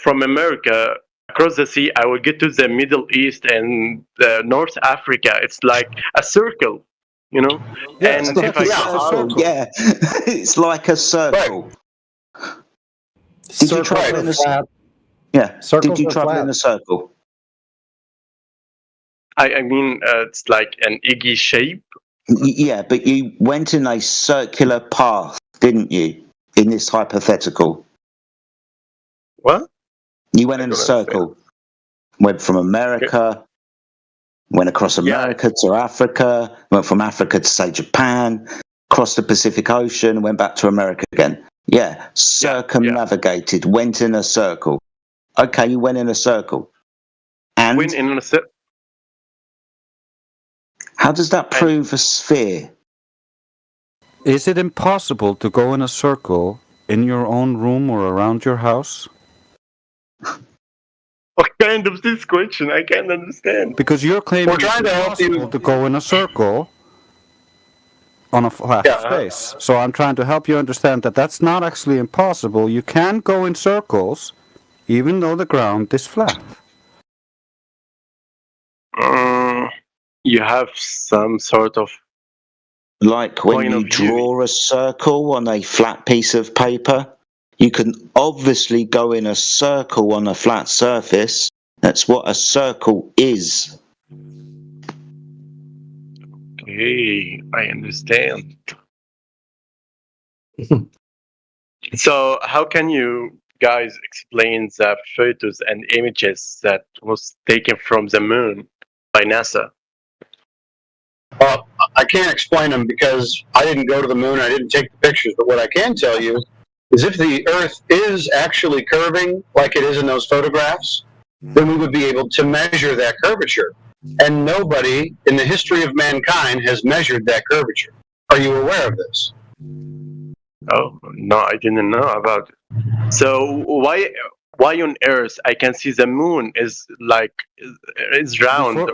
from America across the sea, I will get to the Middle East and North Africa. It's like a circle, you know. Yeah, and it's like a circle. Yeah, it's like a circle. Did you travel in a circle? Yeah. Did you travel in a circle? I mean, it's like an eggy shape. Yeah, but you went in a circular path, didn't you? In this hypothetical. What? You went in a circle. Went from America, went across America to Africa, went from Africa to, say, Japan, crossed the Pacific Ocean, went back to America again. Yeah, circumnavigated, went in a circle. Okay, you went in a circle. And went in a circle. How does that prove a sphere? Is it impossible to go in a circle in your own room or around your house? What kind of this question? I can't understand. Because you're claiming it's impossible to go in a circle on a flat space. So I'm trying to help you understand that that's not actually impossible. You can go in circles even though the ground is flat. You have some sort of... Like when you draw a circle on a flat piece of paper, you can obviously go in a circle on a flat surface. That's what a circle is. Okay, I understand. So how can you guys explain the photos and images that was taken from the moon by NASA? Well, I can't explain them because I didn't go to the moon. I didn't take the pictures. But what I can tell you is if the Earth is actually curving like it is in those photographs, then we would be able to measure that curvature. And nobody in the history of mankind has measured that curvature. Are you aware of this? Oh, no, I didn't know about it. So why on Earth I can see the moon is round?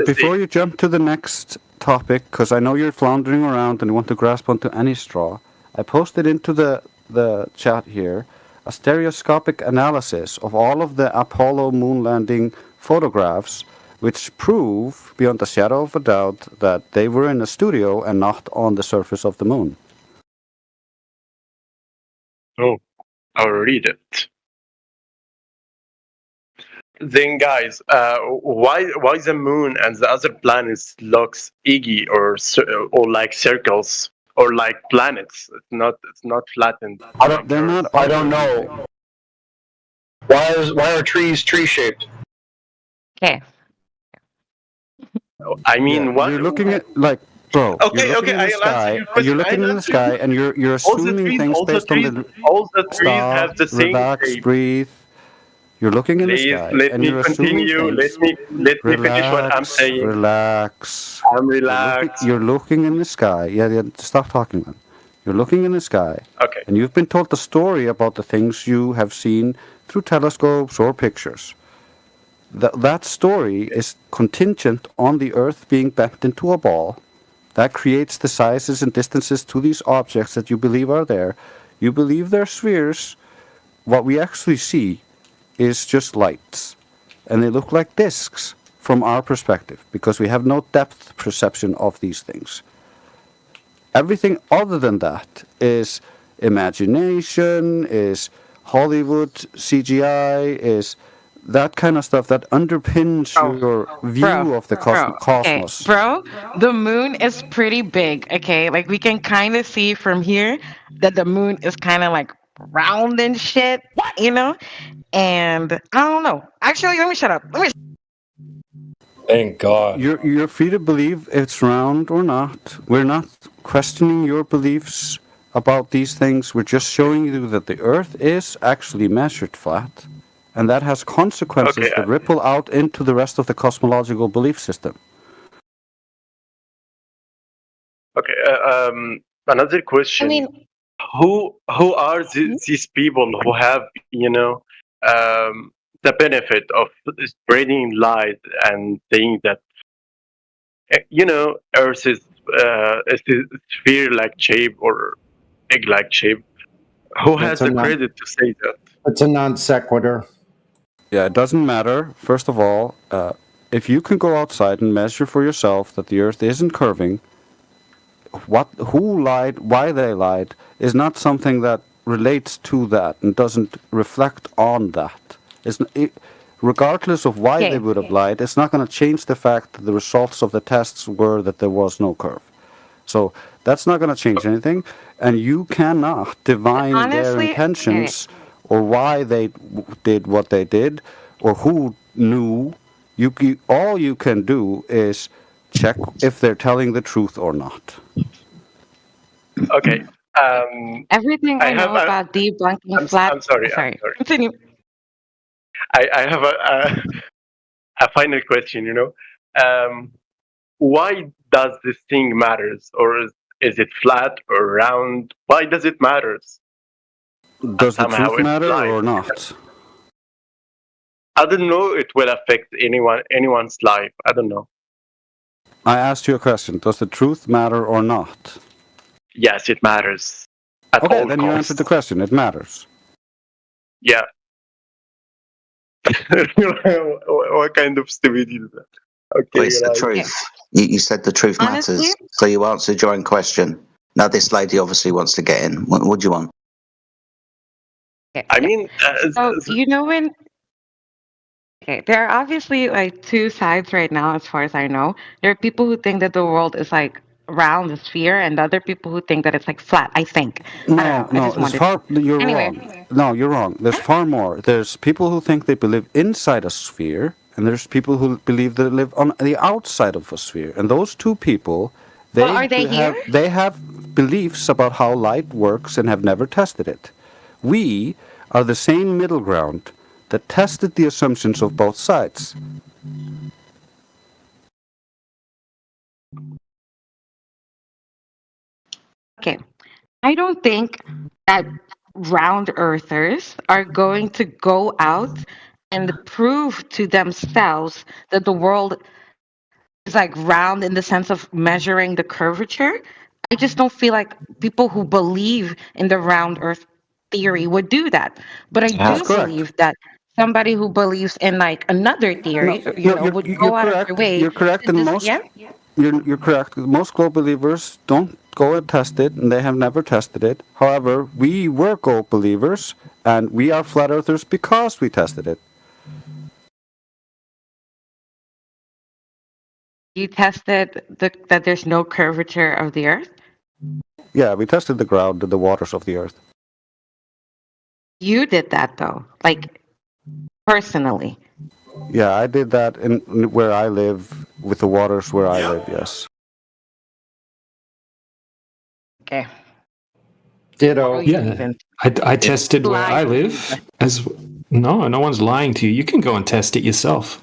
Before you jump to the next topic, because I know you're floundering around and want to grasp onto any straw, I posted into the chat here a stereoscopic analysis of all of the Apollo moon landing photographs, which prove beyond a shadow of a doubt that they were in a studio and not on the surface of the moon. Oh, I'll read it. Then, guys, why the moon and the other planets looks eggy or like circles or like planets? It's not flattened. I don't know. Why are trees tree shaped? Okay. I mean, what you're looking at, like, bro. Okay, You're looking in the sky, and you're assuming things based on the all the trees have the same relax, shape. breathe. You're looking in the sky, Let and me you're assuming continue. things. Let me finish what I'm saying. Relax. I'm relaxed. You're looking in the sky. Yeah. Stop talking, man. You're looking in the sky. Okay. And you've been told the story about the things you have seen through telescopes or pictures. That story is contingent on the Earth being bent into a ball. That creates the sizes and distances to these objects that you believe are there. You believe they're spheres. What we actually see is just lights. And they look like disks from our perspective because we have no depth perception of these things. Everything other than that is imagination, is Hollywood CGI, is that kind of stuff that underpins your view of the cosmos. Bro, the moon is pretty big, okay? Like, we can kind of see from here that the moon is kind of like round and shit, you know? And I don't know. Actually, let me shut up. Thank God. You're free to believe it's round or not. We're not questioning your beliefs about these things. We're just showing you that the Earth is actually measured flat. And that has consequences that ripple out into the rest of the cosmological belief system. Okay. Another question. I mean, who are these people who have, the benefit of spreading light and saying that, Earth is a sphere-like shape or egg-like shape? Who has the credit to say that? It's a non sequitur. Yeah, it doesn't matter. First of all, if you can go outside and measure for yourself that the Earth isn't curving, who lied, why they lied, is not something that relates to that and doesn't reflect on that. Regardless of why they would have lied, it's not going to change the fact that the results of the tests were that there was no curve. So that's not going to change anything, and you cannot divine their intentions or why they did what they did or who knew. All you can do is check if they're telling the truth or not. Okay. Everything I know about debunking flat. I'm sorry. Continue. I have a final question. Why does this thing matters, or is it flat or round? Why does it matter? Does the truth matter or not? I don't know. It will affect anyone's life. I don't know. I asked you a question. Does the truth matter or not? Yes, it matters. Okay, then you answered the question. It matters. Yeah. What kind of stupidity is that? Okay, well, it's the truth. You said the truth matters, so you answered your own question. Now this lady obviously wants to get in. What do you want? I mean, so when there are obviously like two sides right now, as far as I know. There are people who think that the world is like round, a sphere, and other people who think that it's like flat. I think. No, you're wrong. No, you're wrong. There's far more. There's people who think they live inside a sphere, and there's people who believe they live on the outside of a sphere. And those two people, they have beliefs about how light works and have never tested it. We are the same middle ground that tested the assumptions of both sides. Okay. I don't think that round earthers are going to go out and prove to themselves that the world is like round in the sense of measuring the curvature. I just don't feel like people who believe in the round earth theory would do that. But I do believe that somebody who believes in like another theory, would go out of their way. You're correct in most. You're correct. Most globe believers don't go and test it, and they have never tested it. However, we were globe believers, and we are flat earthers because we tested it. You tested that there's no curvature of the earth? Yeah, we tested the ground and the waters of the earth. You did that though, like personally. Yeah, I did that in where I live, with the waters where I live, yes. Okay. Ditto. Yeah, I tested where I live. No one's lying to you. You can go and test it yourself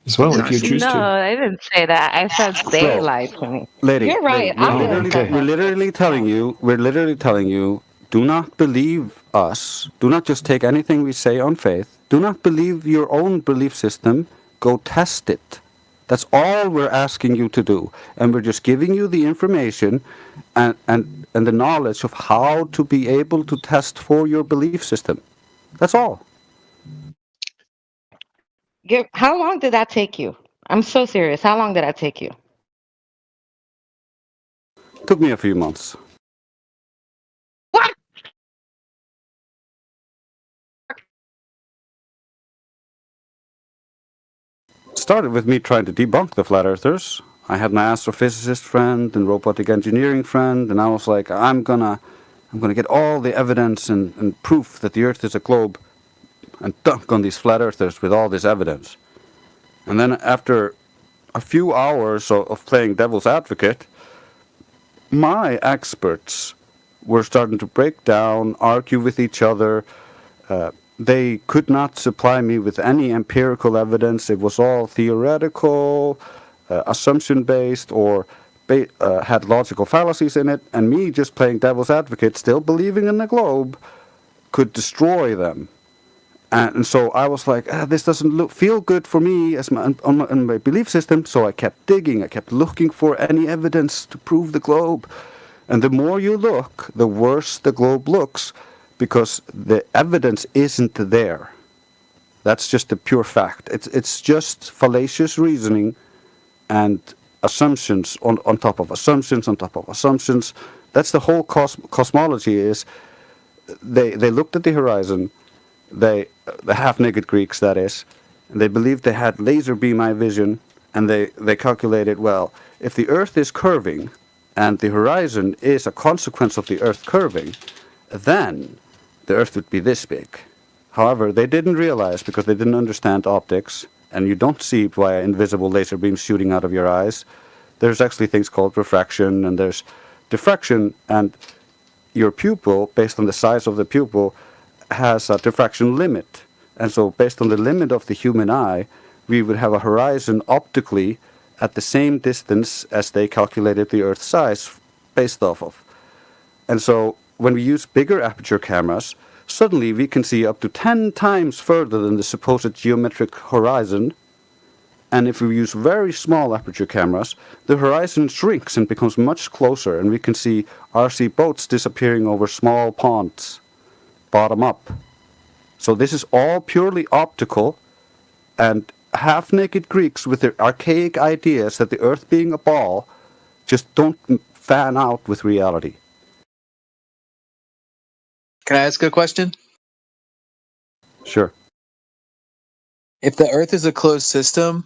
as well if you choose to. No, I didn't say that. I said they lied to me. Lady, you're right. We're literally telling you, do not believe us. Do not just take anything we say on faith. Do not believe your own belief system. Go test it. That's all we're asking you to do. And we're just giving you the information and the knowledge of how to be able to test for your belief system. That's all. How long did that take you? I'm so serious. How long did that take you? Took me a few months. What? Started with me trying to debunk the flat earthers. I had my astrophysicist friend and robotic engineering friend, and I was like, I'm gonna get all the evidence and proof that the earth is a globe and dunk on these flat earthers with all this evidence. And then after a few hours of playing devil's advocate, my experts were starting to break down, argue with each other. They could not supply me with any empirical evidence. It was all theoretical, assumption-based, or had logical fallacies in it. And me just playing devil's advocate, still believing in the globe, could destroy them. And so I was like, this doesn't feel good for me as on my belief system. So I kept digging. I kept looking for any evidence to prove the globe. And the more you look, the worse the globe looks, because the evidence isn't there. That's just a pure fact. It's just fallacious reasoning and assumptions on top of assumptions on top of assumptions. That's the whole cosmology is. They looked at the horizon, the half-naked Greeks, that is, and they believed they had laser beam eye vision, and they calculated, well, if the Earth is curving and the horizon is a consequence of the Earth curving, then the Earth would be this big. However, they didn't realize, because they didn't understand optics, and you don't see via invisible laser beams shooting out of your eyes, there's actually things called refraction, and there's diffraction, and your pupil, based on the size of the pupil, has a diffraction limit. And so based on the limit of the human eye, we would have a horizon optically at the same distance as they calculated the Earth's size based off of. And so when we use bigger aperture cameras, suddenly we can see up to 10 times further than the supposed geometric horizon. And if we use very small aperture cameras, the horizon shrinks and becomes much closer, and we can see RC boats disappearing over small ponds, bottom up. So this is all purely optical, and half-naked Greeks with their archaic ideas that the Earth being a ball just don't fan out with reality. Can I ask a question? Sure. If the Earth is a closed system,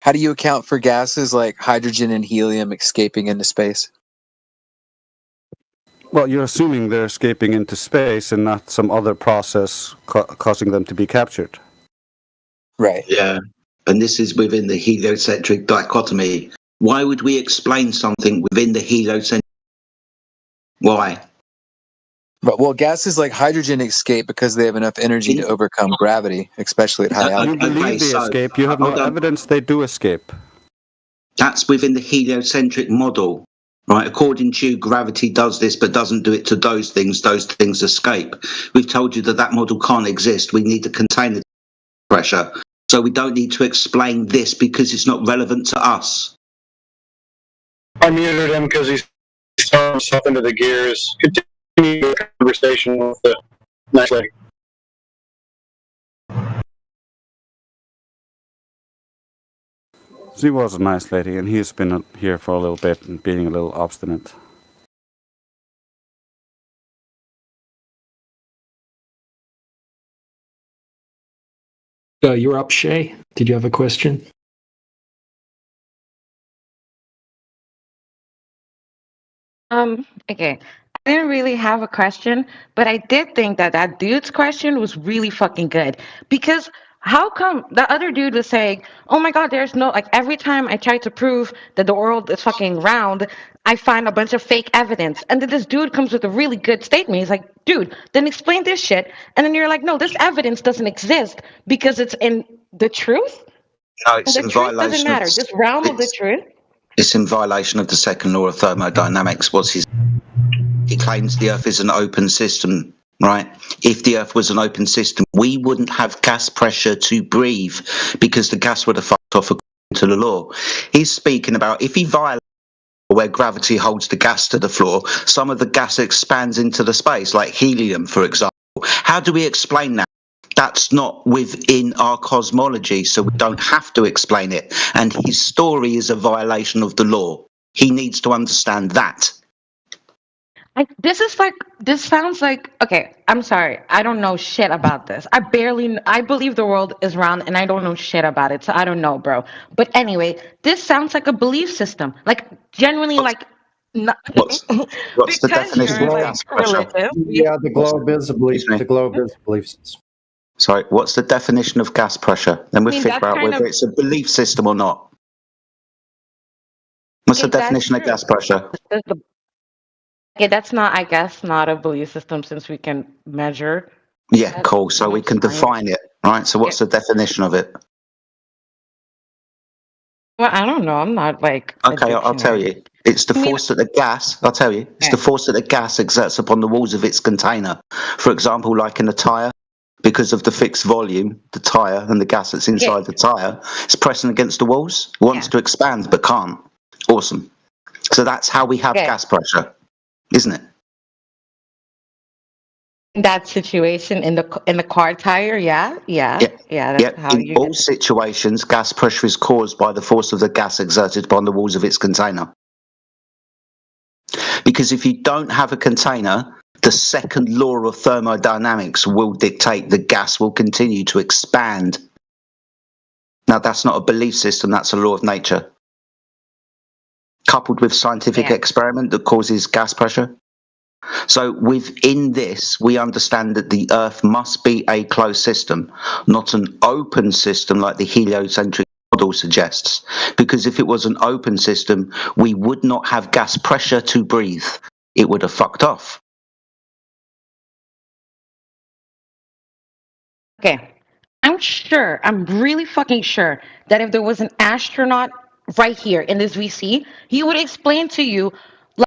how do you account for gases like hydrogen and helium escaping into space? Well, you're assuming they're escaping into space and not some other process causing them to be captured. Right. Yeah. And this is within the heliocentric dichotomy. Why would we explain something within the heliocentric? Why? Well, gases like hydrogen escape because they have enough energy to overcome gravity, especially at high You altitude. believe they escape, you have no evidence they do escape. That's within the heliocentric model, right? According to you, gravity does this but doesn't do it to those things escape. We've told you that model can't exist. We need to contain the pressure. So we don't need to explain this because it's not relevant to us. I muted him because he's throwing himself into the gears. Continue the conversation with the nice lady. She was a nice lady, and he's been here for a little bit and being a little obstinate. You're up, Shay. Did you have a question? Okay. I didn't really have a question, but I did think that dude's question was really fucking good. Because how come the other dude was saying, oh my god, there's no, like, every time I try to prove that the world is fucking round, I find a bunch of fake evidence. And then this dude comes with a really good statement. He's like, dude, then explain this shit. And then you're like, no, this evidence doesn't exist because it's in the truth. No, it's And in the truth violation doesn't matter. of This realm of the truth. It's in violation of the second law of thermodynamics. He claims the Earth is an open system, right? If the Earth was an open system, we wouldn't have gas pressure to breathe because the gas would have fucked off according to the law. He's speaking about if he violates where gravity holds the gas to the floor, some of the gas expands into the space, like helium, for example. How do we explain that? That's not within our cosmology, so we don't have to explain it. And his story is a violation of the law. He needs to understand that. This sounds like, okay, I'm sorry. I don't know shit about this. I believe the world is round and I don't know shit about it. So I don't know, bro. But anyway, this sounds like a belief system. Like, genuinely, like, not, What's the because definition you're of like gas pressure? religious. Yeah, the globe is a belief. The globe is a belief system. Sorry, what's the definition of gas pressure? Then we'll I mean, figure that's out kind whether of it's a belief system or not. What's the okay, that's definition of true. gas pressure? Okay, that's not, I guess, not a belief system since we can measure Yeah, that cool. So we with can science. define it, right? So what's the definition of it? Well, I don't know. I'm not like a Okay, I'll tell dictionary. you. It's the I mean, force that the gas, I'll tell you, it's okay. the force that the gas exerts upon the walls of its container. For example, like in a tyre, because of the fixed volume, the tyre and the gas that's inside the tyre, it's pressing against the walls, wants to expand but can't. Awesome. So that's how we have gas pressure, isn't it? In that situation in the car tire, yeah. That's how In you all get. situations, gas pressure is caused by the force of the gas exerted upon the walls of its container. Because if you don't have a container, the second law of thermodynamics will dictate the gas will continue to expand. Now, that's not a belief system, that's a law of nature. Coupled with scientific experiment that causes gas pressure. So within this, we understand that the Earth must be a closed system, not an open system like the heliocentric model suggests. Because if it was an open system, we would not have gas pressure to breathe. It would have fucked off. Okay, I'm really fucking sure that if there was an astronaut right here in this VC, he would explain to you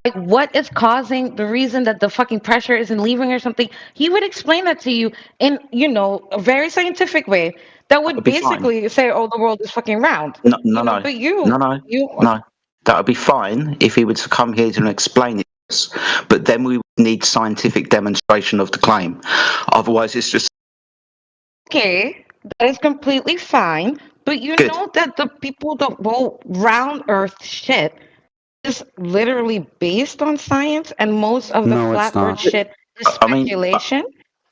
like what is causing the reason that the fucking pressure isn't leaving or something. He would explain that to you in, a very scientific way that would That'd be fine. basically say, oh, the world is fucking round. No. But you. That would be fine if he were to come here to explain it. But then we would need scientific demonstration of the claim. Otherwise, it's just Okay, that is completely fine. But you know that the people that will round earth shit is literally based on science, and most of the No, it's flat earth not. shit is speculation.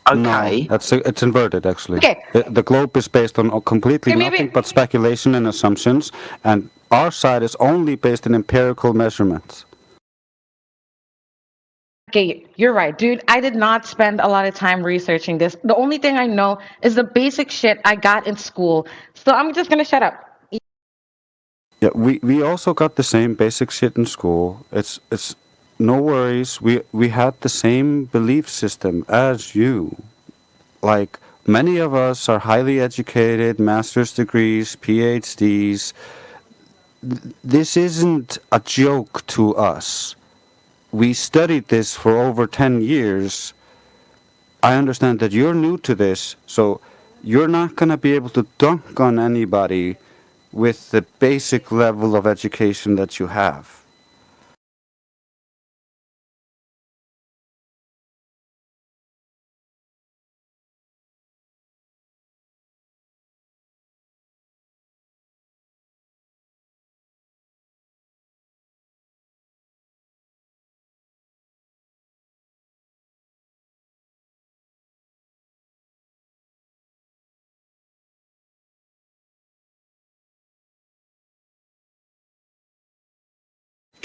Okay. No, it's inverted actually. Okay. The globe is based on completely Okay, maybe- nothing but speculation and assumptions, and our side is only based on empirical measurements. Okay, you're right, dude. I did not spend a lot of time researching this. The only thing I know is the basic shit I got in school. So I'm just gonna shut up. Yeah, we also got the same basic shit in school. It's no worries. We had the same belief system as you. Like many of us are highly educated, master's degrees, PhDs. This isn't a joke to us. We studied this for over 10 years. I understand that you're new to this, so you're not going to be able to dunk on anybody with the basic level of education that you have.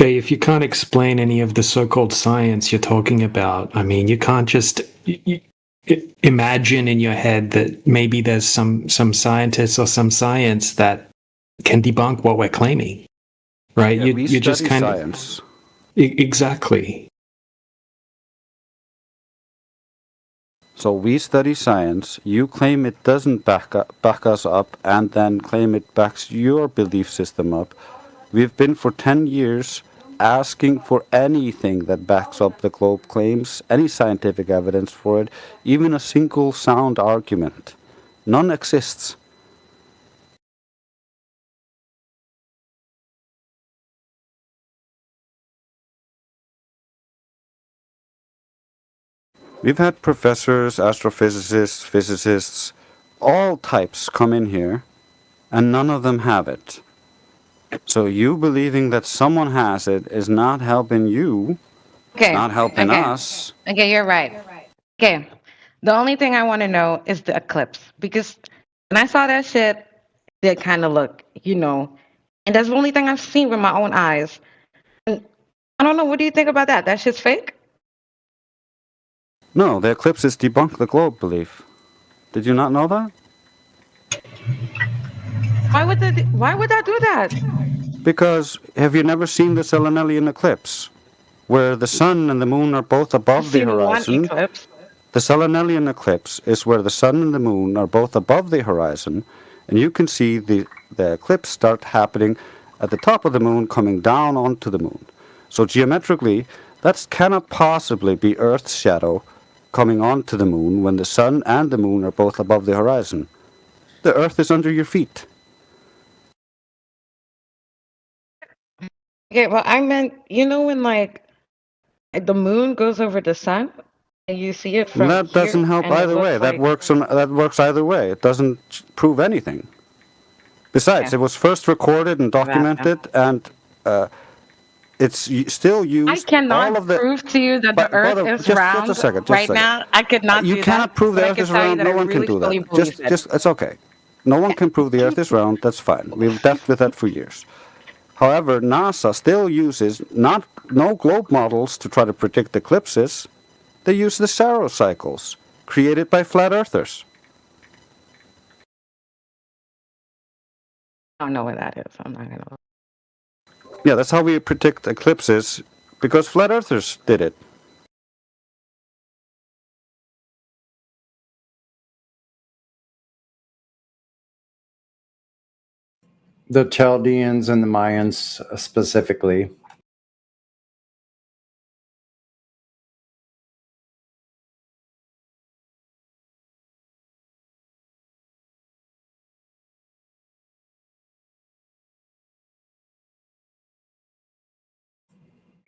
Okay, if you can't explain any of the so-called science you're talking about, I mean, you can't just imagine in your head that maybe there's some scientists or some science that can debunk what we're claiming, right? Yeah, you just study kind science. of exactly. So we study science, you claim it doesn't back us up, and then claim it backs your belief system up. We've been for 10 years asking for anything that backs up the globe claims, any scientific evidence for it, even a single sound argument. None exists. We've had professors, astrophysicists, physicists, all types come in here, and none of them have it. So you believing that someone has it is not helping you. Okay. It's not helping okay. us. Okay, you're right. Okay. The only thing I want to know is the eclipse because when I saw that shit, it did kind of look, and that's the only thing I've seen with my own eyes. And I don't know. What do you think about that? That shit's fake? No, the eclipses debunk the globe belief. Did you not know that? Why would that do that? Because have you never seen the Selenelian eclipse, where the sun and the moon are both above the horizon? One eclipse. The Selenelian eclipse is where the sun and the moon are both above the horizon, and you can see the eclipse start happening at the top of the moon coming down onto the moon. So geometrically, that cannot possibly be Earth's shadow coming onto the moon when the sun and the moon are both above the horizon. The Earth is under your feet. Okay, well, I meant, when the moon goes over the sun, and you see it from That doesn't help and it either way. looks That works either way. It doesn't prove anything. Besides, it was first recorded and documented, and it's still used. I cannot all of the, prove to you that the Earth is round just a second, right now. I could not do You cannot that, prove the but I Earth can is tell you round. that No I one can really do fully that. believe it. It's okay. No one can prove the Earth is round. That's fine. We've dealt with that for years. However, NASA still uses no globe models to try to predict eclipses. They use the Saros cycles created by flat earthers. I don't know what that is. I'm not gonna. Yeah, that's how we predict eclipses because flat earthers did it. The Chaldeans and the Mayans specifically.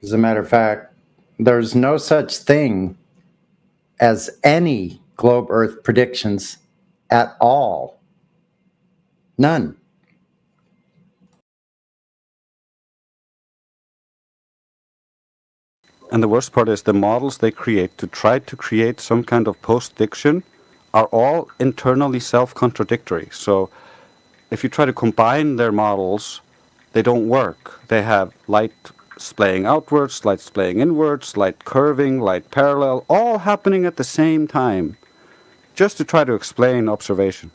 As a matter of fact, there's no such thing as any globe Earth predictions at all. None. And the worst part is the models they create to try to create some kind of post-diction are all internally self-contradictory. So if you try to combine their models, they don't work. They have light splaying outwards, light splaying inwards, light curving, light parallel, all happening at the same time, just to try to explain observation.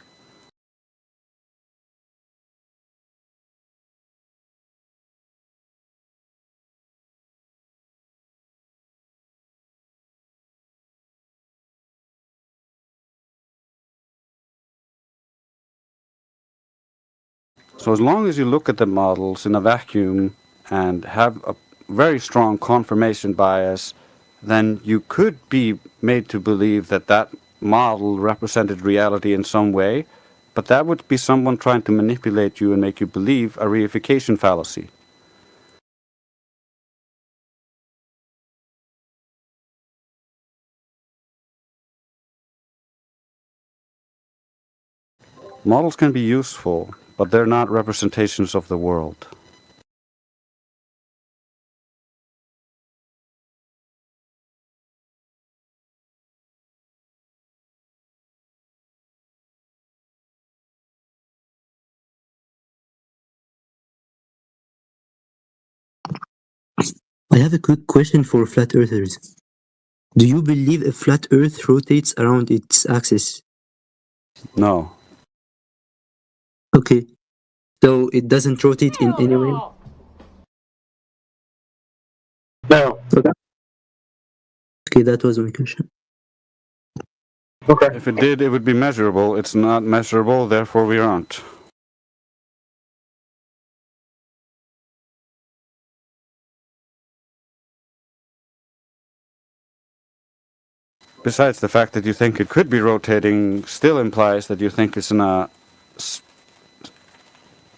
So as long as you look at the models in a vacuum and have a very strong confirmation bias, then you could be made to believe that that model represented reality in some way, but that would be someone trying to manipulate you and make you believe a reification fallacy. Models can be useful, but they're not representations of the world. I have a quick question for flat earthers. Do you believe a flat earth rotates around its axis? No. Okay. So it doesn't rotate in any way? No. Okay, that was my question. Okay. If it did, it would be measurable. It's not measurable, therefore we aren't. Besides, the fact that you think it could be rotating still implies that you think it's in a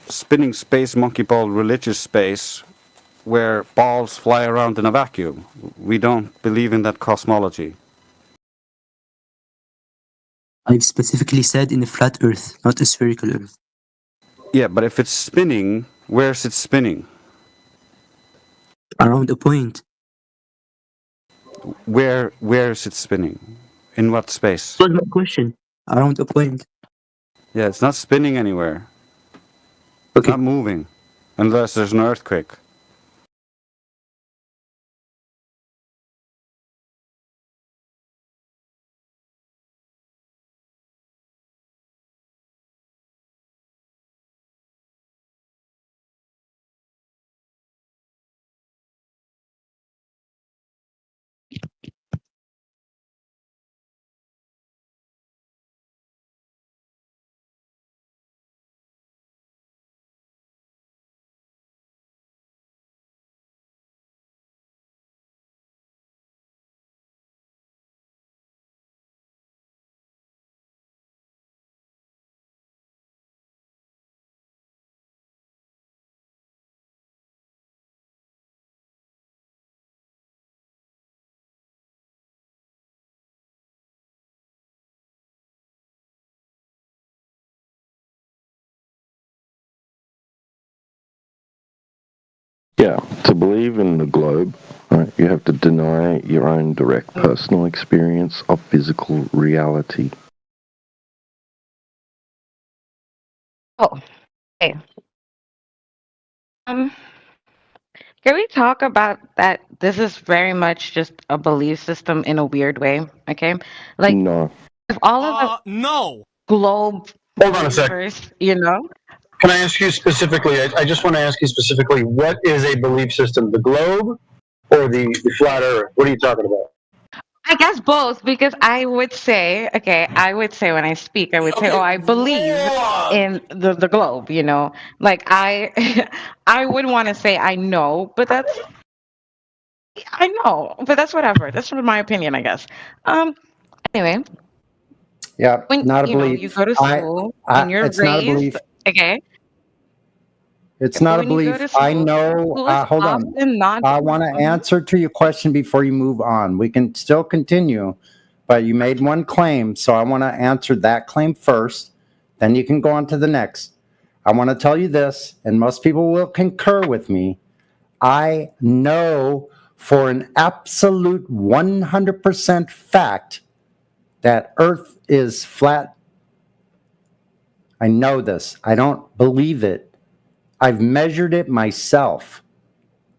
spinning space monkey ball religious space where balls fly around in a vacuum. We don't believe in that cosmology. I've specifically said in a flat Earth, not a spherical Earth. Yeah, but if it's spinning, where's it spinning? Around a point. Where is it spinning? In what space? What's my question? Around a point. Yeah, it's not spinning anywhere. It's not moving. Unless there's an earthquake. Yeah, to believe in the globe, right, you have to deny your own direct personal experience of physical reality. Oh, okay. Can we talk about that? This is very much just a belief system in a weird way. Okay, like No. if all of the No. globe Hold on a sec. believers, you know, Can I ask you specifically? I just want to ask you specifically, what is a belief system? The globe or the flat Earth? What are you talking about? I guess both, because I would say, okay, I would say when I speak, I would say, oh, I believe in the globe, you know, like I would want to say I know, but I know, but that's whatever. That's my opinion, I guess. Anyway, Yeah, when not a you know belief. you go to school and you're It's not a raised, belief. okay, It's not a when you go belief. to I school, know. school is Hold on. often not. I want to answer to your question before you move on. We can still continue, but you made one claim, so I want to answer that claim first. Then you can go on to the next. I want to tell you this, and most people will concur with me. I know for an absolute 100% fact that Earth is flat. I know this. I don't believe it. I've measured it myself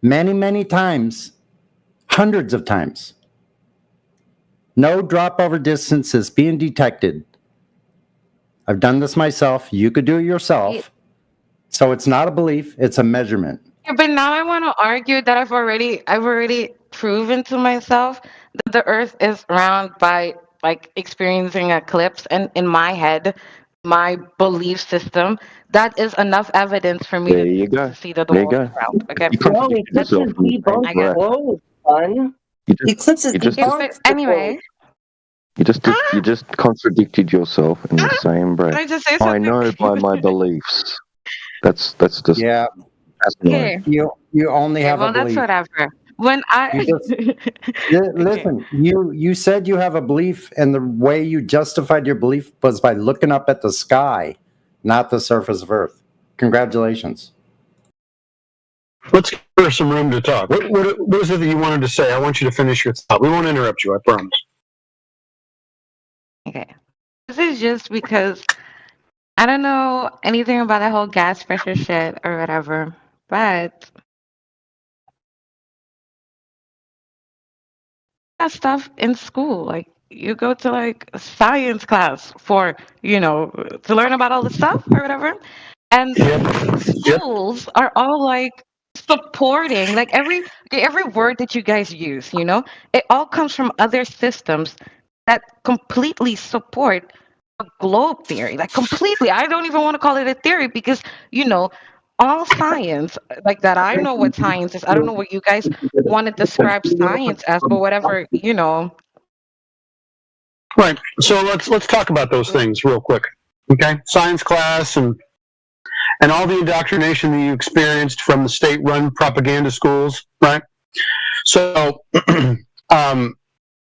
many, many times, hundreds of times. No drop over distance is being detected. I've done this myself. You could do it yourself. So it's not a belief, it's a measurement. Yeah, but now I want to argue that I've already proven to myself that the Earth is round by like experiencing eclipse, and in my head, my belief system, that is enough evidence for me There you go. to see that the There you world is go. round. Okay. You contradicted yourself. I guess. son. You just, But anyway, you just contradicted yourself in the same breath. Can I just say I something? know by my beliefs. That's just Yeah. That's Okay. You only have well, a that's belief. whatever. When I Listen, you said you have a belief, and the way you justified your belief was by looking up at the sky, not the surface of Earth. Congratulations. Let's give her some room to talk. What is it that you wanted to say? I want you to finish your thought. We won't interrupt you, I promise. Okay. This is just because I don't know anything about that whole gas pressure shit or whatever, but that stuff in school, like you go to like a science class for, you know, to learn about all the stuff or whatever. And schools are all like supporting like every word that you guys use, you know, it all comes from other systems that completely support a globe theory, like completely. I don't even want to call it a theory because, you know, all science like that. I know what science is. I don't know what you guys want to describe science as, but whatever, you know. Right. So let's talk about those things real quick. Okay. Science class and all the indoctrination that you experienced from the state-run propaganda schools, right? So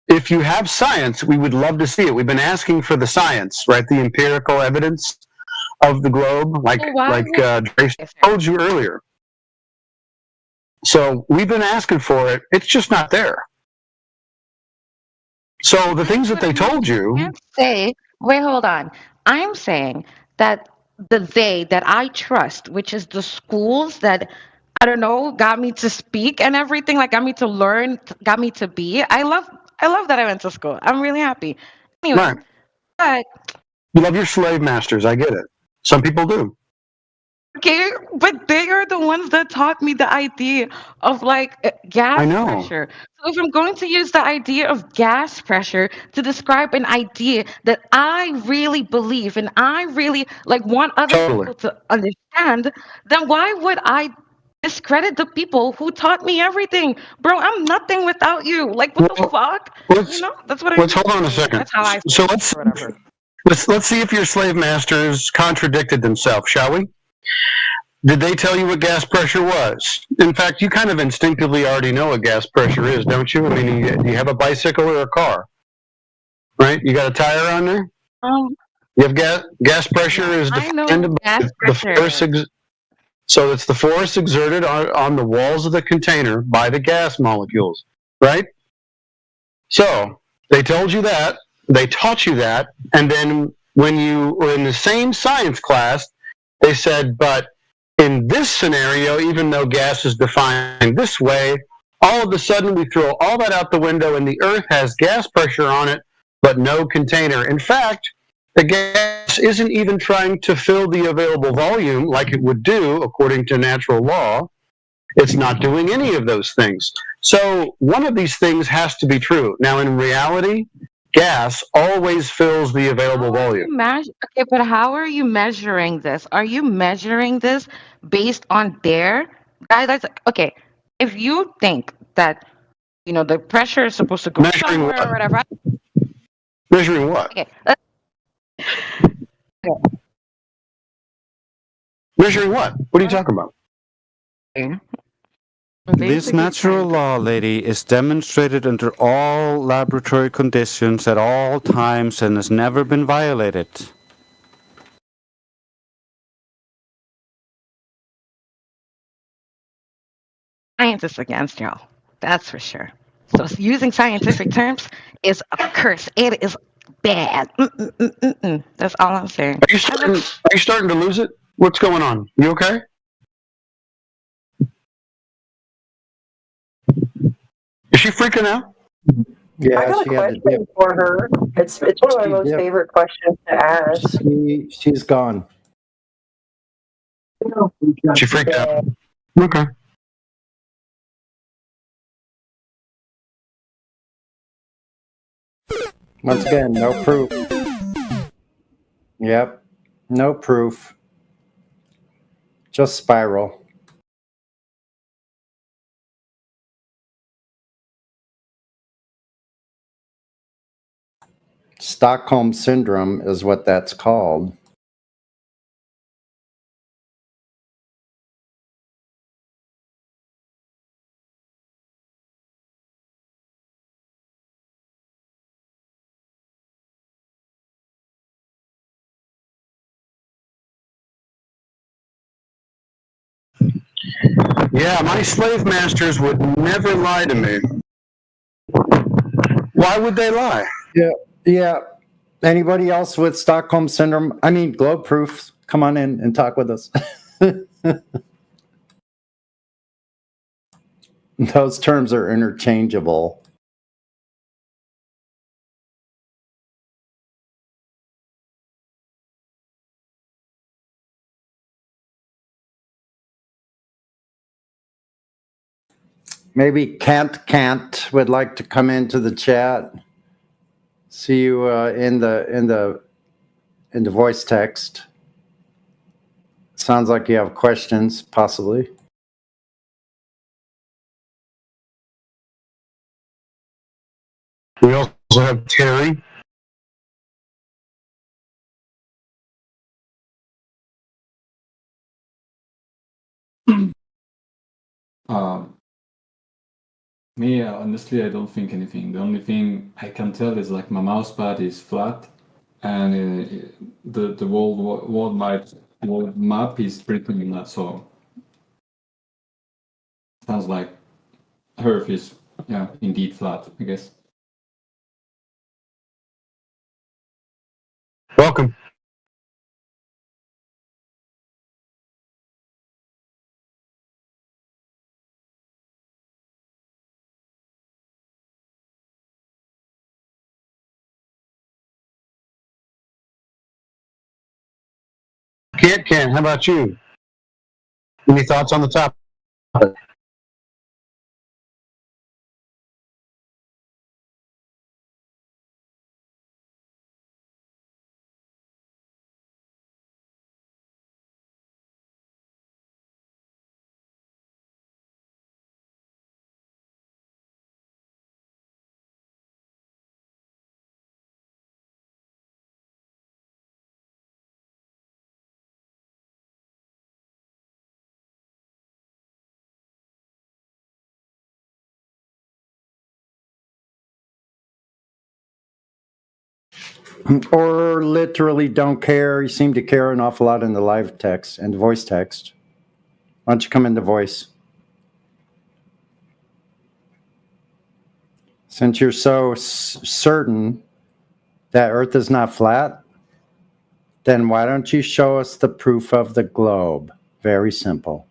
if you have science, we would love to see it. We've been asking for the science, right? The empirical evidence of the globe, like Trace told you earlier. So we've been asking for it. It's just not there. So the things that they told you. Can't say. Wait, hold on. I'm saying that that I trust, which is the schools that I don't know, got me to speak and everything, like got me to learn, got me to be. I love that I went to school. I'm really happy. Anyway, Right. but You love your slave masters. I get it. Some people do. okay, but they are the ones that taught me the idea of like gas I know. pressure. So if I'm going to use the idea of gas pressure to describe an idea that I really believe and I really like want other people to understand, then why would I discredit the people who taught me everything? Bro, I'm nothing without you. Like what the fuck? You know? That's what I Let's hold on a second. That's how I So feel, let's see if your slave masters contradicted themselves, shall we? Did they tell you what gas pressure was? In fact, you kind of instinctively already know what gas pressure is, don't you? I mean, you have a bicycle or a car, right? You got a tire on there? You have gas pressure is defined by the force. So it's the force exerted on the walls of the container by the gas molecules, right? So they told you that, they taught you that, and then when you were in the same science class, they said, but in this scenario, even though gas is defined this way, all of a sudden we throw all that out the window and the Earth has gas pressure on it, but no container. In fact, the gas isn't even trying to fill the available volume like it would do according to natural law. It's not doing any of those things. So one of these things has to be true. Now, in reality, gas always fills the available volume. Okay, but how are you measuring this? Are you measuring this based on their guidelines? Okay, if you think that the pressure is supposed to go Measuring somewhere or whatever. Measuring what? Okay. Measuring what? What are you talking about? This natural law, lady, is demonstrated under all laboratory conditions at all times and has never been violated. Science is against y'all. That's for sure. So using scientific terms is a curse. It is bad. That's all I'm saying. Are you starting to lose it? What's going on? You okay? Is she freaking out? Yeah, I got she a had to question for her. It's one of my most favorite questions to ask. She's gone. She freaked out. Okay. Once again, no proof. Yep, no proof. Just spiral. Stockholm Syndrome is what that's called. Yeah, my slave masters would never lie to me. Why would they lie? Yeah. Anybody else with Stockholm Syndrome? I mean, globe proofs. Come on in and talk with us. Those terms are interchangeable. Maybe can't would like to come into the chat. See you in the voice text. Sounds like you have questions, possibly. We also have Terry. Me, honestly, I don't think anything. The only thing I can tell is like my mouse pad is flat, and the world map is pretty much so. Sounds like Earth is indeed flat, I guess. Welcome. Ken, how about you? Any thoughts on the topic? Or literally don't care. You seem to care an awful lot in the live text and voice text. Why don't you come into voice? Since you're so certain that Earth is not flat, then why don't you show us the proof of the globe? Very simple.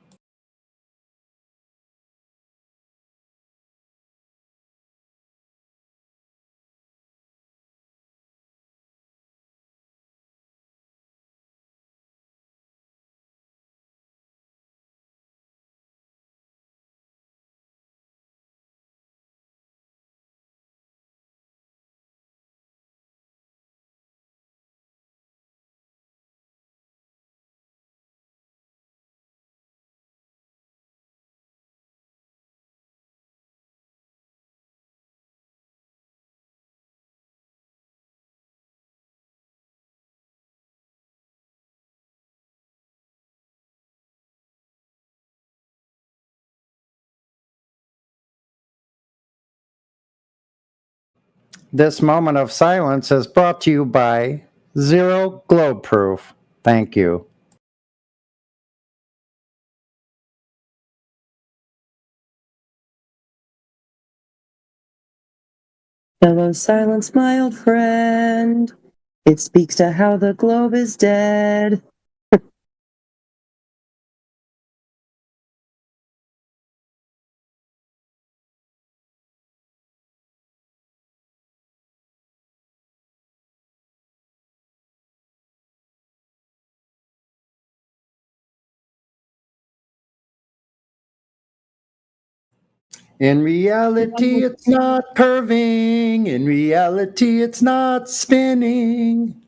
This moment of silence is brought to you by Zero Globe Proof. Thank you. Hello, silence, my old friend. It speaks to how the globe is dead. In reality, it's not curving. In reality, it's not spinning.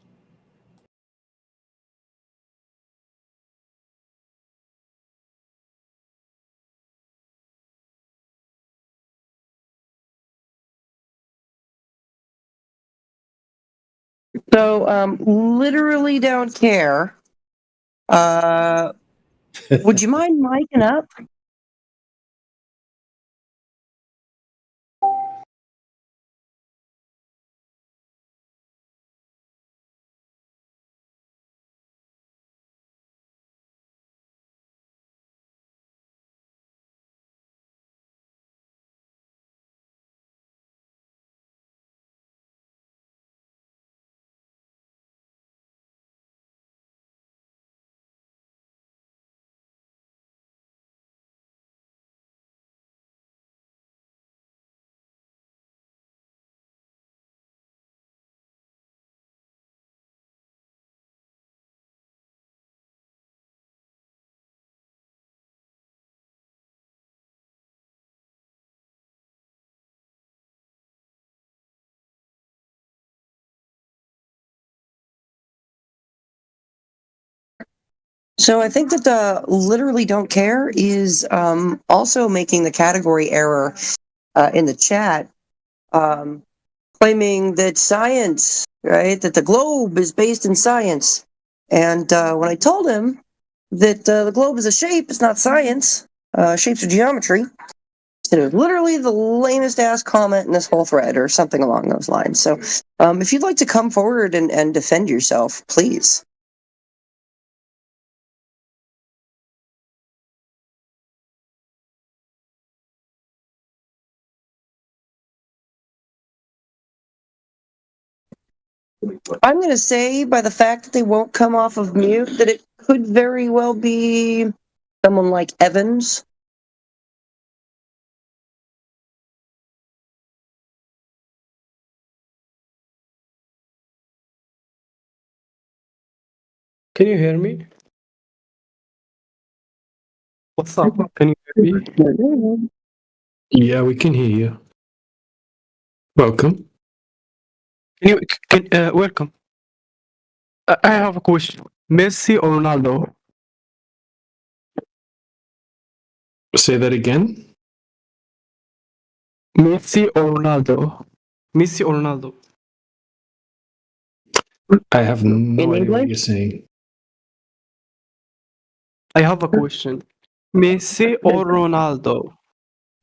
So, literally don't care. Would you mind miking up? So I think that the literally don't care is also making the category error in the chat, claiming that science, right, that the globe is based in science. And when I told him that the globe is a shape, it's not science, shapes are geometry, It was literally the lamest ass comment in this whole thread, or something along those lines. So, if you'd like to come forward and defend yourself, please. I'm going to say, by the fact that they won't come off of mute, that it could very well be someone like Evans. Can you hear me? What's up? Can you hear me? Yeah, we can hear you. Welcome. Welcome. I have a question. Messi or Ronaldo? Say that again. Messi or Ronaldo? Messi or Ronaldo? I have no In idea what English? you're saying. I have a question. Messi or Ronaldo?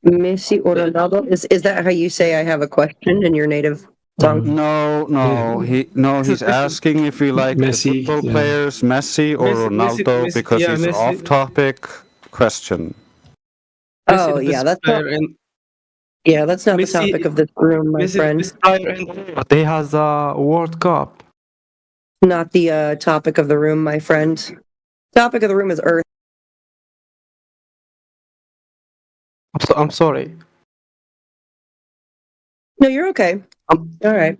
Messi or Ronaldo? Is that how you say I have a question in your native tongue? No, he's asking if you like the Messi, football yeah. players, Messi or Ronaldo, because yeah, he's Messi. off-topic question. Oh, yeah, that's not, that's not the Messi- topic of this room, my Messi friend. is player in but he has a World Cup. Not the topic of the room, my friend. Topic of the room is Earth. I'm sorry. No, you're okay. All right.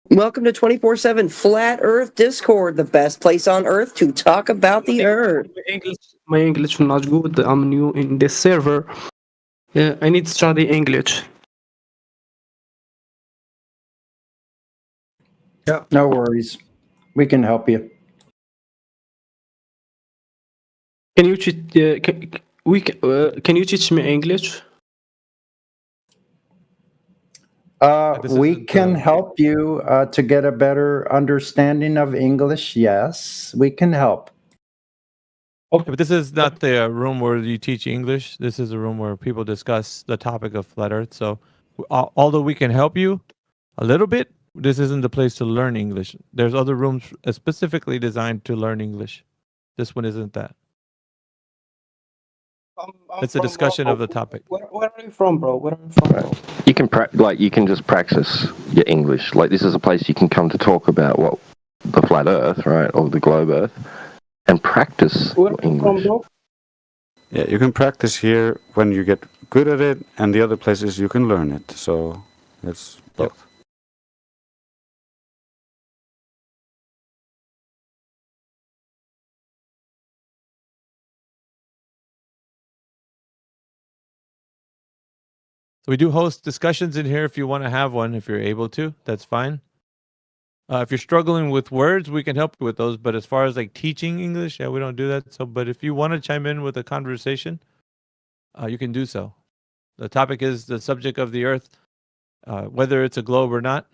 Welcome to 24/7 Flat Earth Discord, the best place on Earth to talk about the Earth. My English is not good. I'm new in this server. I need to study English. Yeah, no worries. We can help you. Can you teach? Can you teach me English? We can help you to get a better understanding of English. Yes, we can help. Okay, but this is not the room where you teach English. This is a room where people discuss the topic of flat Earth. So, although we can help you a little bit, this isn't the place to learn English. There's other rooms specifically designed to learn English. This one isn't that. It's a discussion of the topic. Where are you from, bro? Where are you from, bro? You can you can just practice your English. Like this is a place you can come to talk about what the flat Earth, right, or the globe Earth, and practice Where your are you from, English. bro? Yeah, you can practice here when you get good at it, and the other places you can learn it. So it's both. So we do host discussions in here if you want to have one, if you're able to, that's fine. If you're struggling with words, we can help you with those. But as far as like teaching English, yeah, we don't do that. So, but if you want to chime in with a conversation, you can do so. The topic is the subject of the Earth, whether it's a globe or not.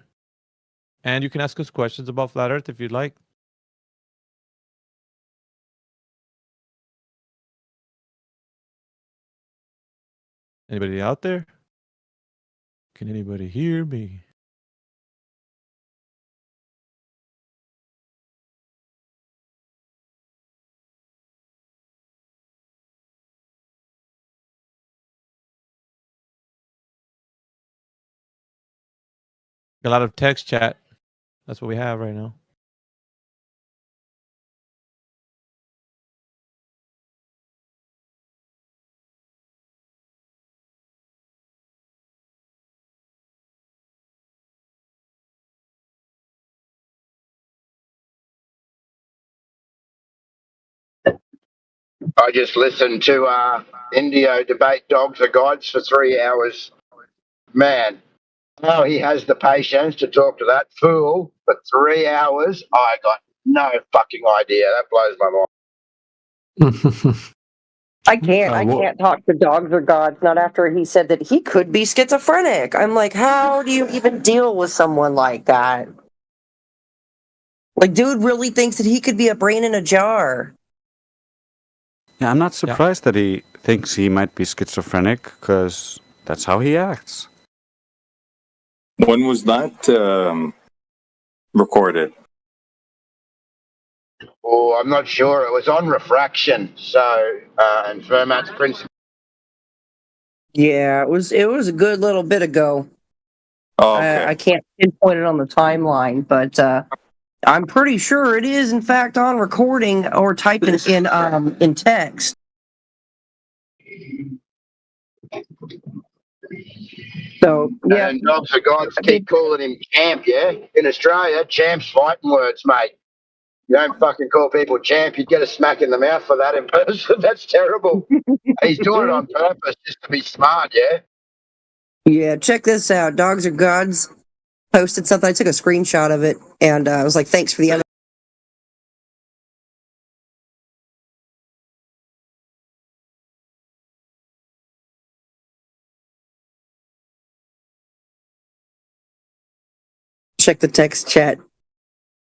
And you can ask us questions about flat Earth if you'd like. Anybody out there? Can anybody hear me? A lot of text chat. That's what we have right now. I just listened to Indio debate dogs are gods for 3 hours. Man, how he has the patience to talk to that fool for 3 hours, I got no fucking idea. That blows my mind. I can't talk to dogs or gods, not after he said that he could be schizophrenic. I'm like, how do you even deal with someone like that? Like, dude really thinks that he could be a brain in a jar. Yeah, I'm not surprised that he thinks he might be schizophrenic, because that's how he acts. When was that recorded? Oh, I'm not sure. It was on refraction, so and Fermat's principle. Yeah, it was a good little bit ago. Oh, okay. I can't pinpoint it on the timeline, but I'm pretty sure it is in fact on recording or typed in text. So yeah, And dogs for gods keep calling him champ, yeah? In Australia, champ's fighting words, mate. You don't fucking call people champ, you'd get a smack in the mouth for that in person. That's terrible. He's doing it on purpose just to be smart, yeah? Yeah, check this out. Dogs are gods posted something. I took a screenshot of it and I was like, thanks for the other. Check the text chat.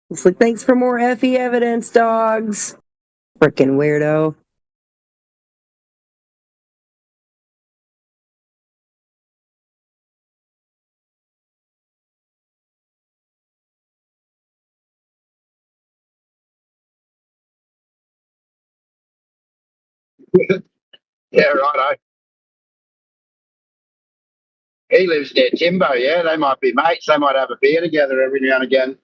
It's like, thanks for more FE evidence, dogs. Frickin' weirdo. Yeah, righto. He lives near Timbo, yeah? They might be mates. They might have a beer together every now and again.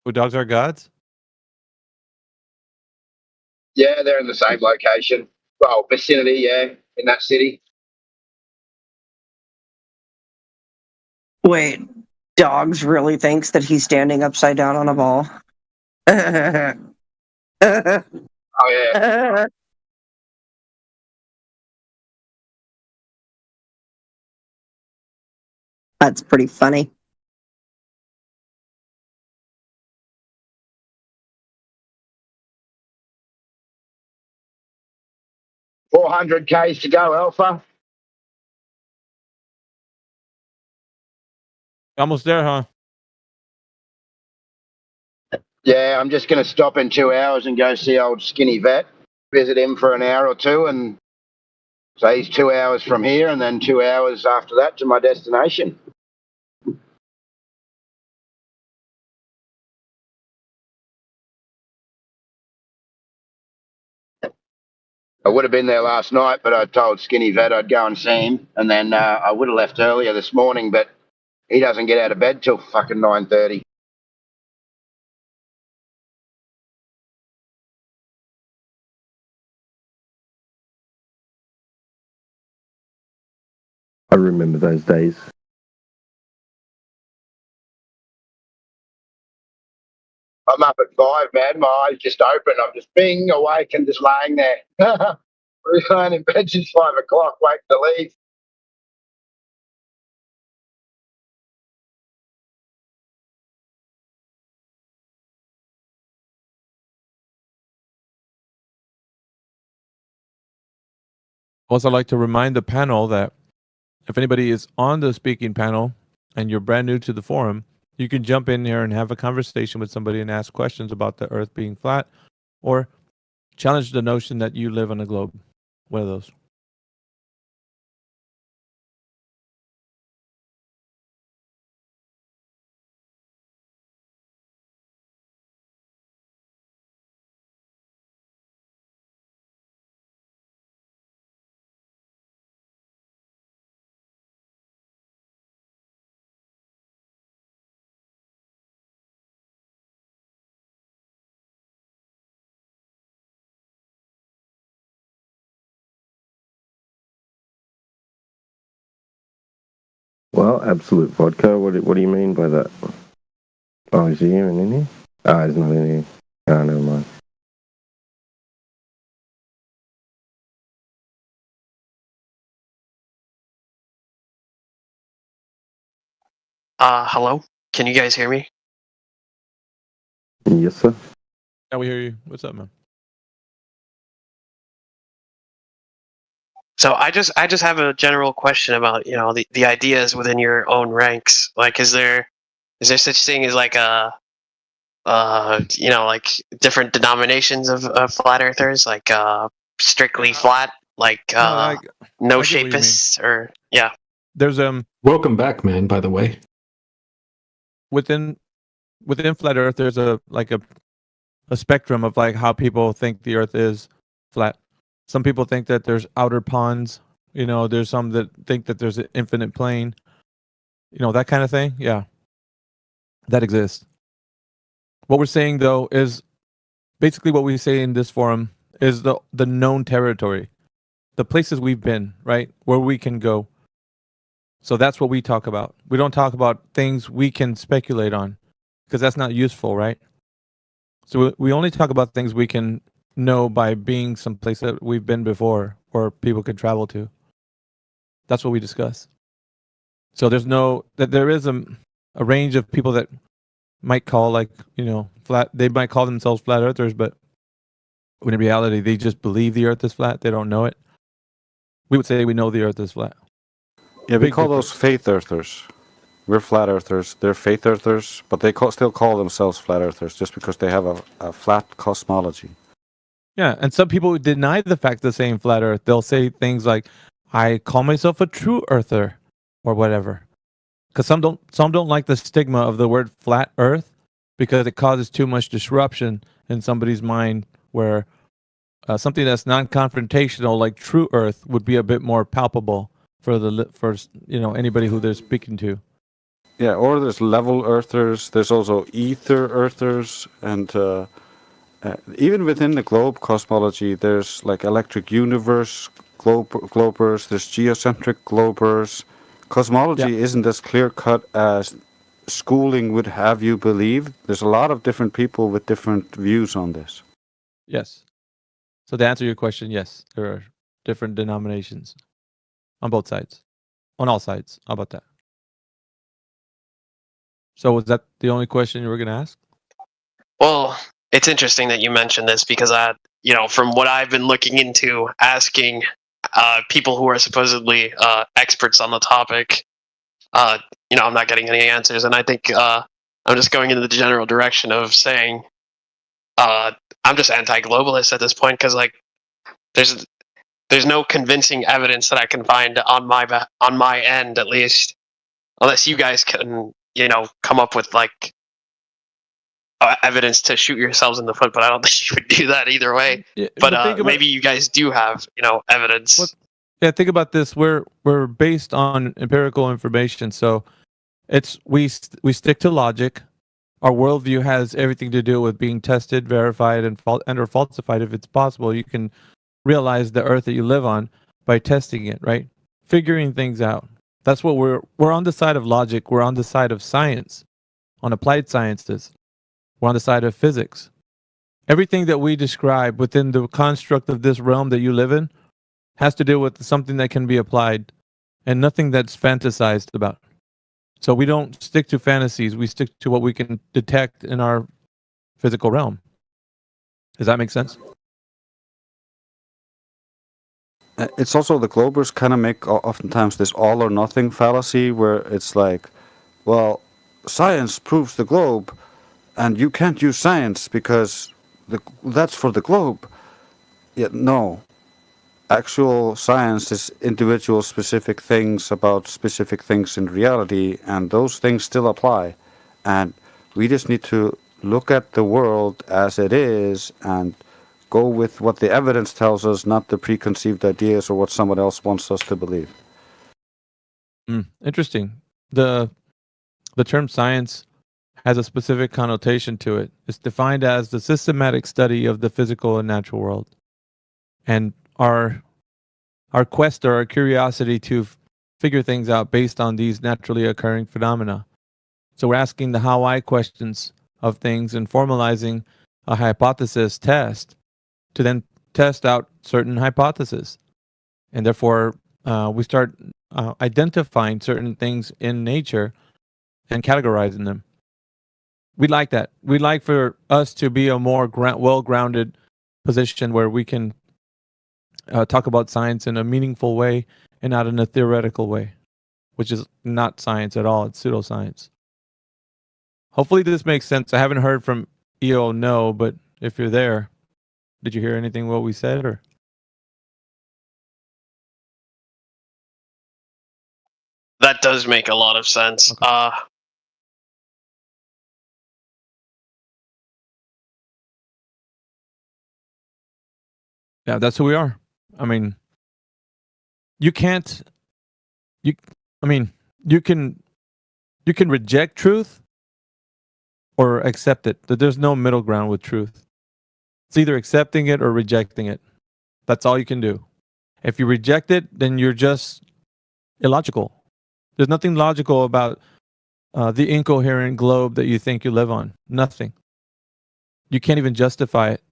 Oh, dogs are gods? Yeah, they're in the same location. Well, vicinity, yeah, in that city. Wait, dogs really thinks that he's standing upside down on a ball. Oh, yeah. That's pretty funny. $400 Ks to go, Alpha. Almost there, huh? Yeah, I'm just going to stop in 2 hours and go see old Skinny Vet, visit him for an hour or two, and so he's 2 hours from here, and then 2 hours after that to my destination. I would have been there last night, but I told Skinny Vet I'd go and see him, and then I would have left earlier this morning, but he doesn't get out of bed till fucking 9:30. I remember those days. I'm up at 5, man. My eyes just open. I'm just being awake and just laying there. We're lying in bed since 5 o'clock, waiting to leave. Also, I'd like to remind the panel that if anybody is on the speaking panel and you're brand new to the forum, you can jump in here and have a conversation with somebody and ask questions about the Earth being flat or challenge the notion that you live on a globe. One of those. Well, absolute vodka. What do you mean by that? Oh, is he even in here? Ah, he's not in here. Ah, never mind. Hello? Can you guys hear me? Yes, sir. Yeah, we hear you. What's up, man? So I just have a general question about, the ideas within your own ranks. Like, is there such thing as like a like different denominations of flat earthers, like strictly flat, like I no get what you mean. shapists, or yeah. There's Welcome back, man. By the way, within flat Earth, there's a spectrum of like how people think the Earth is flat. Some people think that there's outer ponds. There's some that think that there's an infinite plane. That kind of thing. Yeah, that exists. What we're saying though is basically what we say in this forum is the known territory, the places we've been, right, where we can go. So that's what we talk about. We don't talk about things we can speculate on, because that's not useful, right? So we only talk about things we can know by being someplace that we've been before or people could travel to. That's what we discuss. So there is a range of people that might call flat. They might call themselves flat earthers, but when in reality they just believe the Earth is flat. They don't know it. We would say we know the Earth is flat. Yeah, we Big call difference. those faith earthers. We're flat earthers. They're faith earthers, but they still call themselves flat earthers just because they have a flat cosmology. Yeah, and some people deny the fact of saying flat Earth. They'll say things like, "I call myself a true earther," or whatever. Because some don't like the stigma of the word flat Earth because it causes too much disruption in somebody's mind. Where something that's non-confrontational, like true Earth, would be a bit more palpable for anybody who they're speaking to. Yeah, or there's level earthers. There's also ether earthers, and even within the globe cosmology, there's like electric universe globers. There's geocentric globers. Cosmology isn't as clear cut as schooling would have you believe. There's a lot of different people with different views on this. Yes. So to answer your question, yes, there are different denominations on both sides, on all sides. How about that? So was that the only question you were going to ask? Well, it's interesting that you mentioned this because from what I've been looking into, asking people who are supposedly experts on the topic, I'm not getting any answers, and I think I'm just going in the general direction of saying I'm just anti-globalist at this point because there's no convincing evidence that I can find on my end, at least, unless you guys can come up with evidence to shoot yourselves in the foot. But I don't think you would do that either way. Yeah, but maybe you guys do have evidence. Yeah, think about this. We're based on empirical information, so we stick to logic. Our worldview has everything to do with being tested, verified, and or falsified if it's possible. You can realize the Earth that you live on by testing it, right? Figuring things out. That's what we're on the side of logic. We're on the side of science, on applied sciences. We're on the side of physics. Everything that we describe within the construct of this realm that you live in has to do with something that can be applied and nothing that's fantasized about. So we don't stick to fantasies. We stick to what we can detect in our physical realm. Does that make sense? It's also the globers kind of make oftentimes this all or nothing fallacy where it's like, well, science proves the globe and you can't use science because that's for the globe. Yet no. Actual science is individual specific things about specific things in reality, and those things still apply. And we just need to look at the world as it is and go with what the evidence tells us, not the preconceived ideas or what someone else wants us to believe. Interesting. The term science has a specific connotation to it. It's defined as the systematic study of the physical and natural world. And our quest or our curiosity to figure things out based on these naturally occurring phenomena. So we're asking the how-I questions of things and formalizing a hypothesis test to then test out certain hypotheses. And therefore, we start identifying certain things in nature and categorizing them. We like that. We'd like for us to be a more well-grounded position where we can talk about science in a meaningful way and not in a theoretical way, which is not science at all. It's pseudoscience. Hopefully this makes sense. I haven't heard from EO no, but if you're there, did you hear anything what we said or? That does make a lot of sense. Yeah, that's who we are. I mean, you can't. You can reject truth or accept it. There's no middle ground with truth. It's either accepting it or rejecting it. That's all you can do. If you reject it, then you're just illogical. There's nothing logical about the incoherent globe that you think you live on. Nothing. You can't even justify it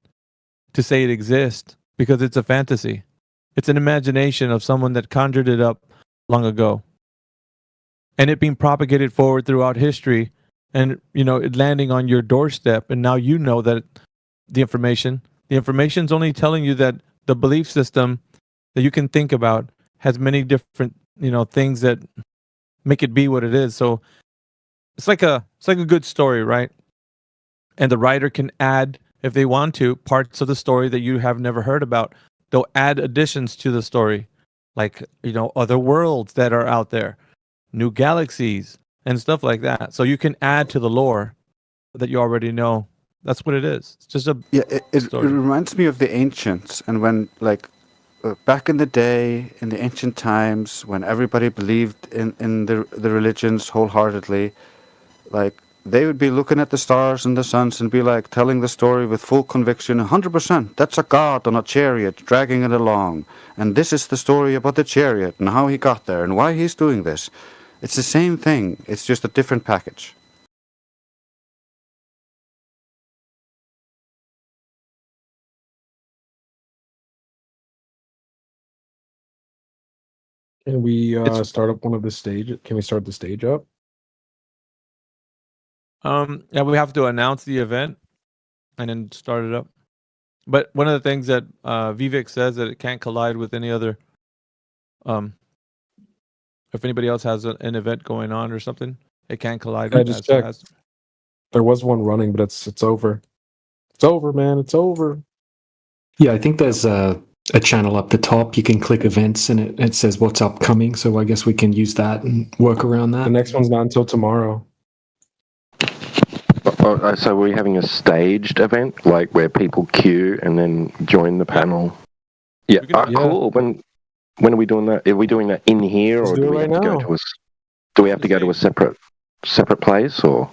to say it exists because it's a fantasy. It's an imagination of someone that conjured it up long ago. And it being propagated forward throughout history and, it landing on your doorstep. And now you know that the information's only telling you that the belief system that you can think about has many different, things that make it be what it is. So it's like a good story, right? And the writer can add, if they want to, parts of the story that you have never heard about. They'll add additions to the story, like, other worlds that are out there, new galaxies and stuff like that. So you can add to the lore that you already know. That's what it is. It's just it reminds me of the ancients, and when back in the day, in the ancient times, when everybody believed in the religions wholeheartedly, they would be looking at the stars and the suns and be telling the story with full conviction, 100%, that's a god on a chariot dragging it along. And this is the story about the chariot and how he got there and why he's doing this. It's the same thing. It's just a different package. Can we start up one of the stage? Can we start the stage up? Yeah, we have to announce the event and then start it up. But one of the things that Vivek says that it can't collide with any other. If anybody else has an event going on or something, it can't collide. I just checked. There was one running, but it's over. It's over, man. It's over. Yeah, I think there's a channel up the top. You can click events and it says what's upcoming. So I guess we can use that and work around that. The next one's not until tomorrow. So we're having a staged event, where people queue and then join the panel. Yeah, cool. When are we doing that? Are we doing that in here, or do we have to go to Do we have to go to a separate place, or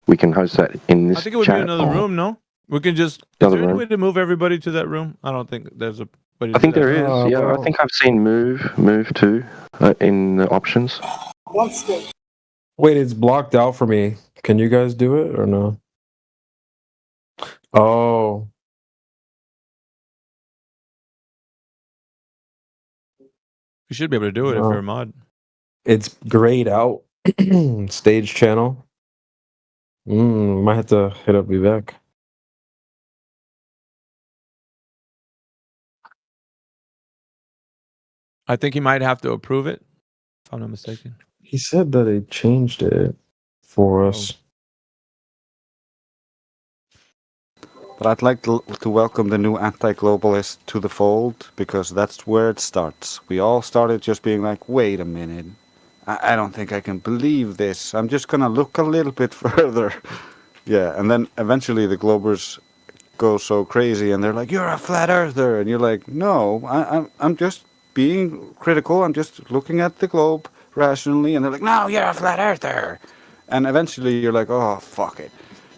we can host that in this? I think it would be another room. No, we can just. Is there any way to move everybody to that room? I don't think there's a. I think there is. Yeah, I think I've seen move too in the options. Wait, it's blocked out for me. Can you guys do it or no? Oh. You should be able to do it if you're a mod. It's grayed out. Stage channel. Might have to hit up Vivek. I think he might have to approve it, if I'm not mistaken. He said that they changed it for us. But I'd like to welcome the new anti-globalist to the fold, because that's where it starts. We all started just being like, wait a minute. I don't think I can believe this. I'm just going to look a little bit further. Yeah, and then eventually the globers go so crazy and they're like, you're a flat earther. And you're like, no, I'm just being critical. I'm just looking at the globe rationally. And they're like, no, you're a flat earther. And eventually you're like, oh, fuck it.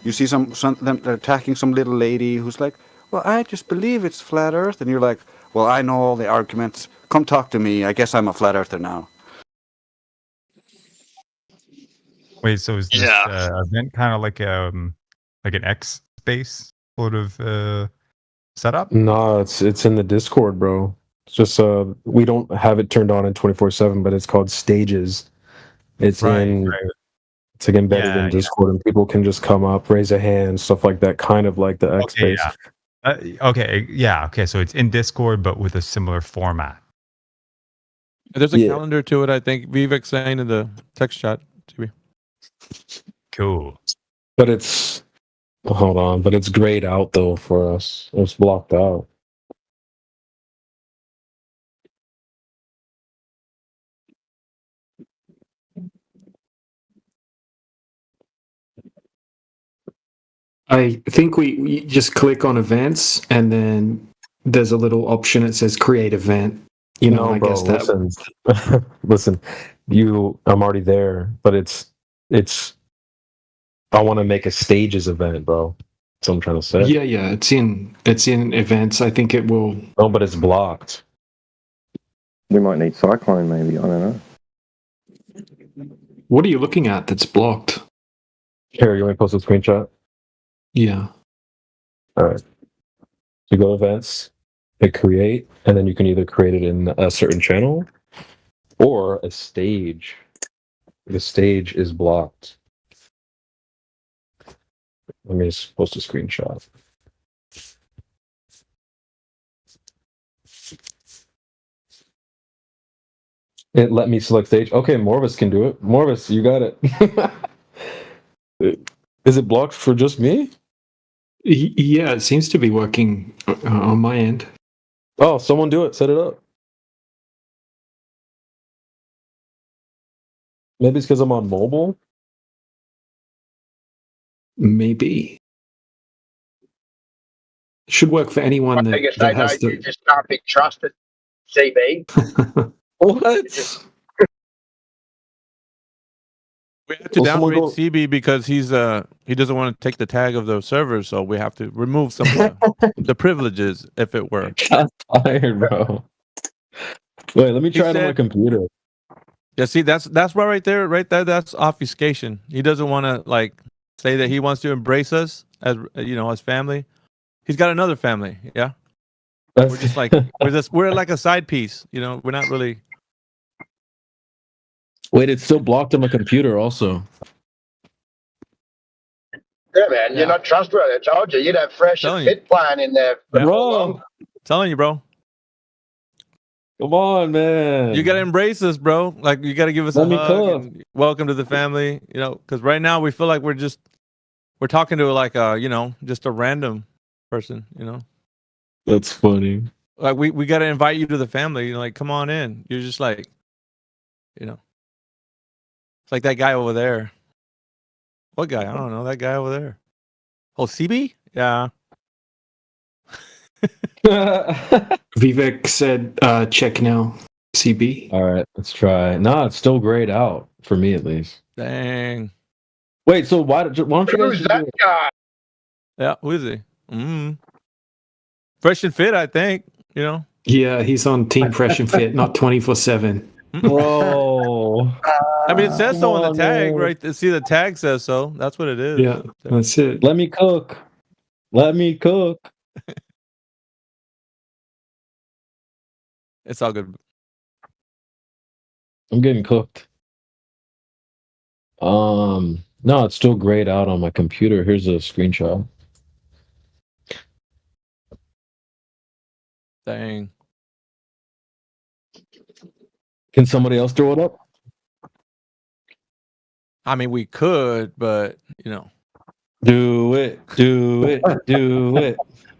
You see they're attacking some little lady who's like, well, I just believe it's flat earth. And you're like, well, I know all the arguments. Come talk to me. I guess I'm a flat earther now. Wait, so is this event kind of like an X space sort of setup? No, it's in the Discord, bro. It's just we don't have it turned on in 24/7, but it's called Stages. It's it's like embedded in Discord, and people can just come up, raise a hand, stuff like that, kind of like the X space. Okay, so it's in Discord, but with a similar format. There's a calendar to it, I think. Vivek's saying in the text chat. Cool. But it's hold on, but it's grayed out though for us. It's blocked out. I think we just click on events, and then there's a little option that says create event. You know, No, I bro, guess that. listen. Listen, I'm already there, but it's I want to make a stages event, bro. That's what I'm trying to say. Yeah, it's in events. I think it will. No, but it's blocked. We might need Cyclone, maybe. I don't know. What are you looking at that's blocked? Here, you want me to post a screenshot? Yeah. All right. You go to events, hit create, and then you can either create it in a certain channel or a stage. The stage is blocked. Let me just post a screenshot. It let me select stage. Okay, Morvis can do it. Morvis, you got it. Is it blocked for just me? Yeah, it seems to be working on my end. Oh, someone do it. Set it up. Maybe it's because I'm on mobile. Maybe. Should work for anyone I guess that they know has you the. just can't be trusted, CB. What? We have to downgrade CB because he doesn't want to take the tag of the server, so we have to remove some of the privileges if it were. Shots fired, bro. Wait, let me try it on my computer. Yeah, see, that's right there. That's obfuscation. He doesn't want to like say that he wants to embrace us as as family. He's got another family. Yeah, we're just like we're like a side piece. We're not really. Wait, it's still blocked on my computer also. Yeah, man, you're not trustworthy. I told you, you'd have Fresh and Fit playing in there. Bro, telling you, bro. Come on, man. You gotta embrace us, bro. Like you gotta give us a hug and welcome to the family. Because right now we feel like we're talking to like just a random person. That's funny. Like we gotta invite you to the family. Like come on in. You're just like, it's like that guy over there. What guy? I don't know. That guy over there. Oh, CB? Yeah. Vivek said, check now, CB. All right, let's try. No, it's still grayed out for me at least. Dang. Wait, so why don't you guys? Who's that guy? Yeah, who is he? Fresh and Fit, I think. Yeah, he's on Team Fresh and Fit, not 24/7. Bro. I mean, it says so on the tag, right? See, the tag says so. That's what it is. Yeah, that's it. Let me cook. Let me cook. It's all good. I'm getting cooked. No, it's still grayed out on my computer. Here's a screenshot. Dang. Can somebody else throw it up? I mean, we could, but Do it. Do it. Do it.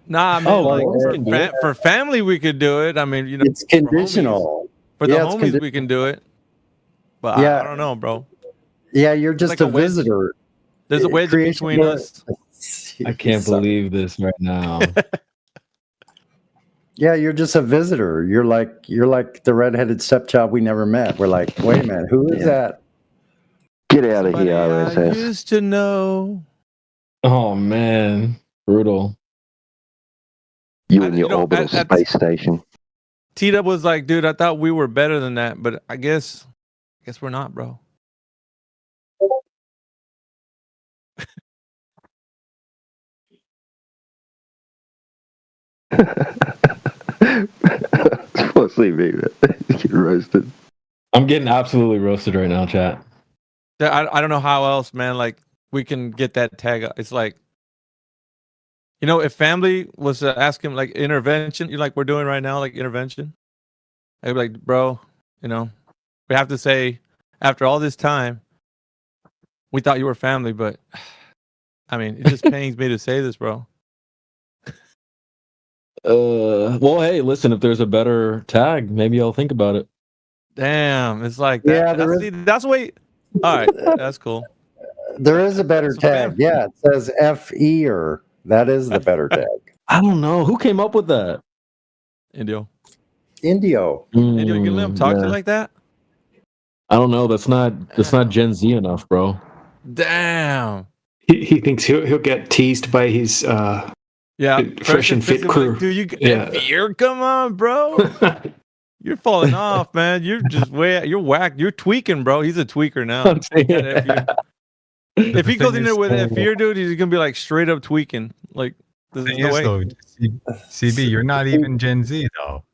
Nah, I mean, for family we could do it. I mean, it's conditional. For the homies, we can do it. But I don't know, bro. Yeah, you're just like a visitor. There's a wedge between us. I can't believe this right now. Yeah, you're just a visitor. You're like the redheaded stepchild we never met. We're like, wait a minute, who is that? Get out of here, I RSS. used to know. Oh man, brutal. You and your orbital space station. T-Dub was like, dude, I thought we were better than that, but I guess we're not, bro. What's me, get roasted. I'm getting absolutely roasted right now, chat. I don't know how else, man. Like we can get that tag. It's like, if family was to ask him like intervention, like we're doing right now, like intervention, I'd be like, bro, we have to say after all this time, we thought you were family, but I mean, it just pains me to say this, bro. Well, hey, listen, if there's a better tag, maybe I'll think about it. Damn, it's like that. Yeah, that's way. All right, that's cool. There is a better tag. Yeah, it says FE-er. That is the better tag. I don't know who came up with that. Indio. Indio. Indio, you gonna let him talk to yeah. you like that? I don't know. That's not Gen Z enough, bro. Damn. He thinks he'll get teased by his fresh and fit crew. Dude, you come on, bro. You're falling off, man. You're just you're whack. You're tweaking, bro. He's a tweaker now. If he goes in there with that fear, dude, he's gonna be like straight up tweaking. Like there's no way. Though, CB, you're not even Gen Z though.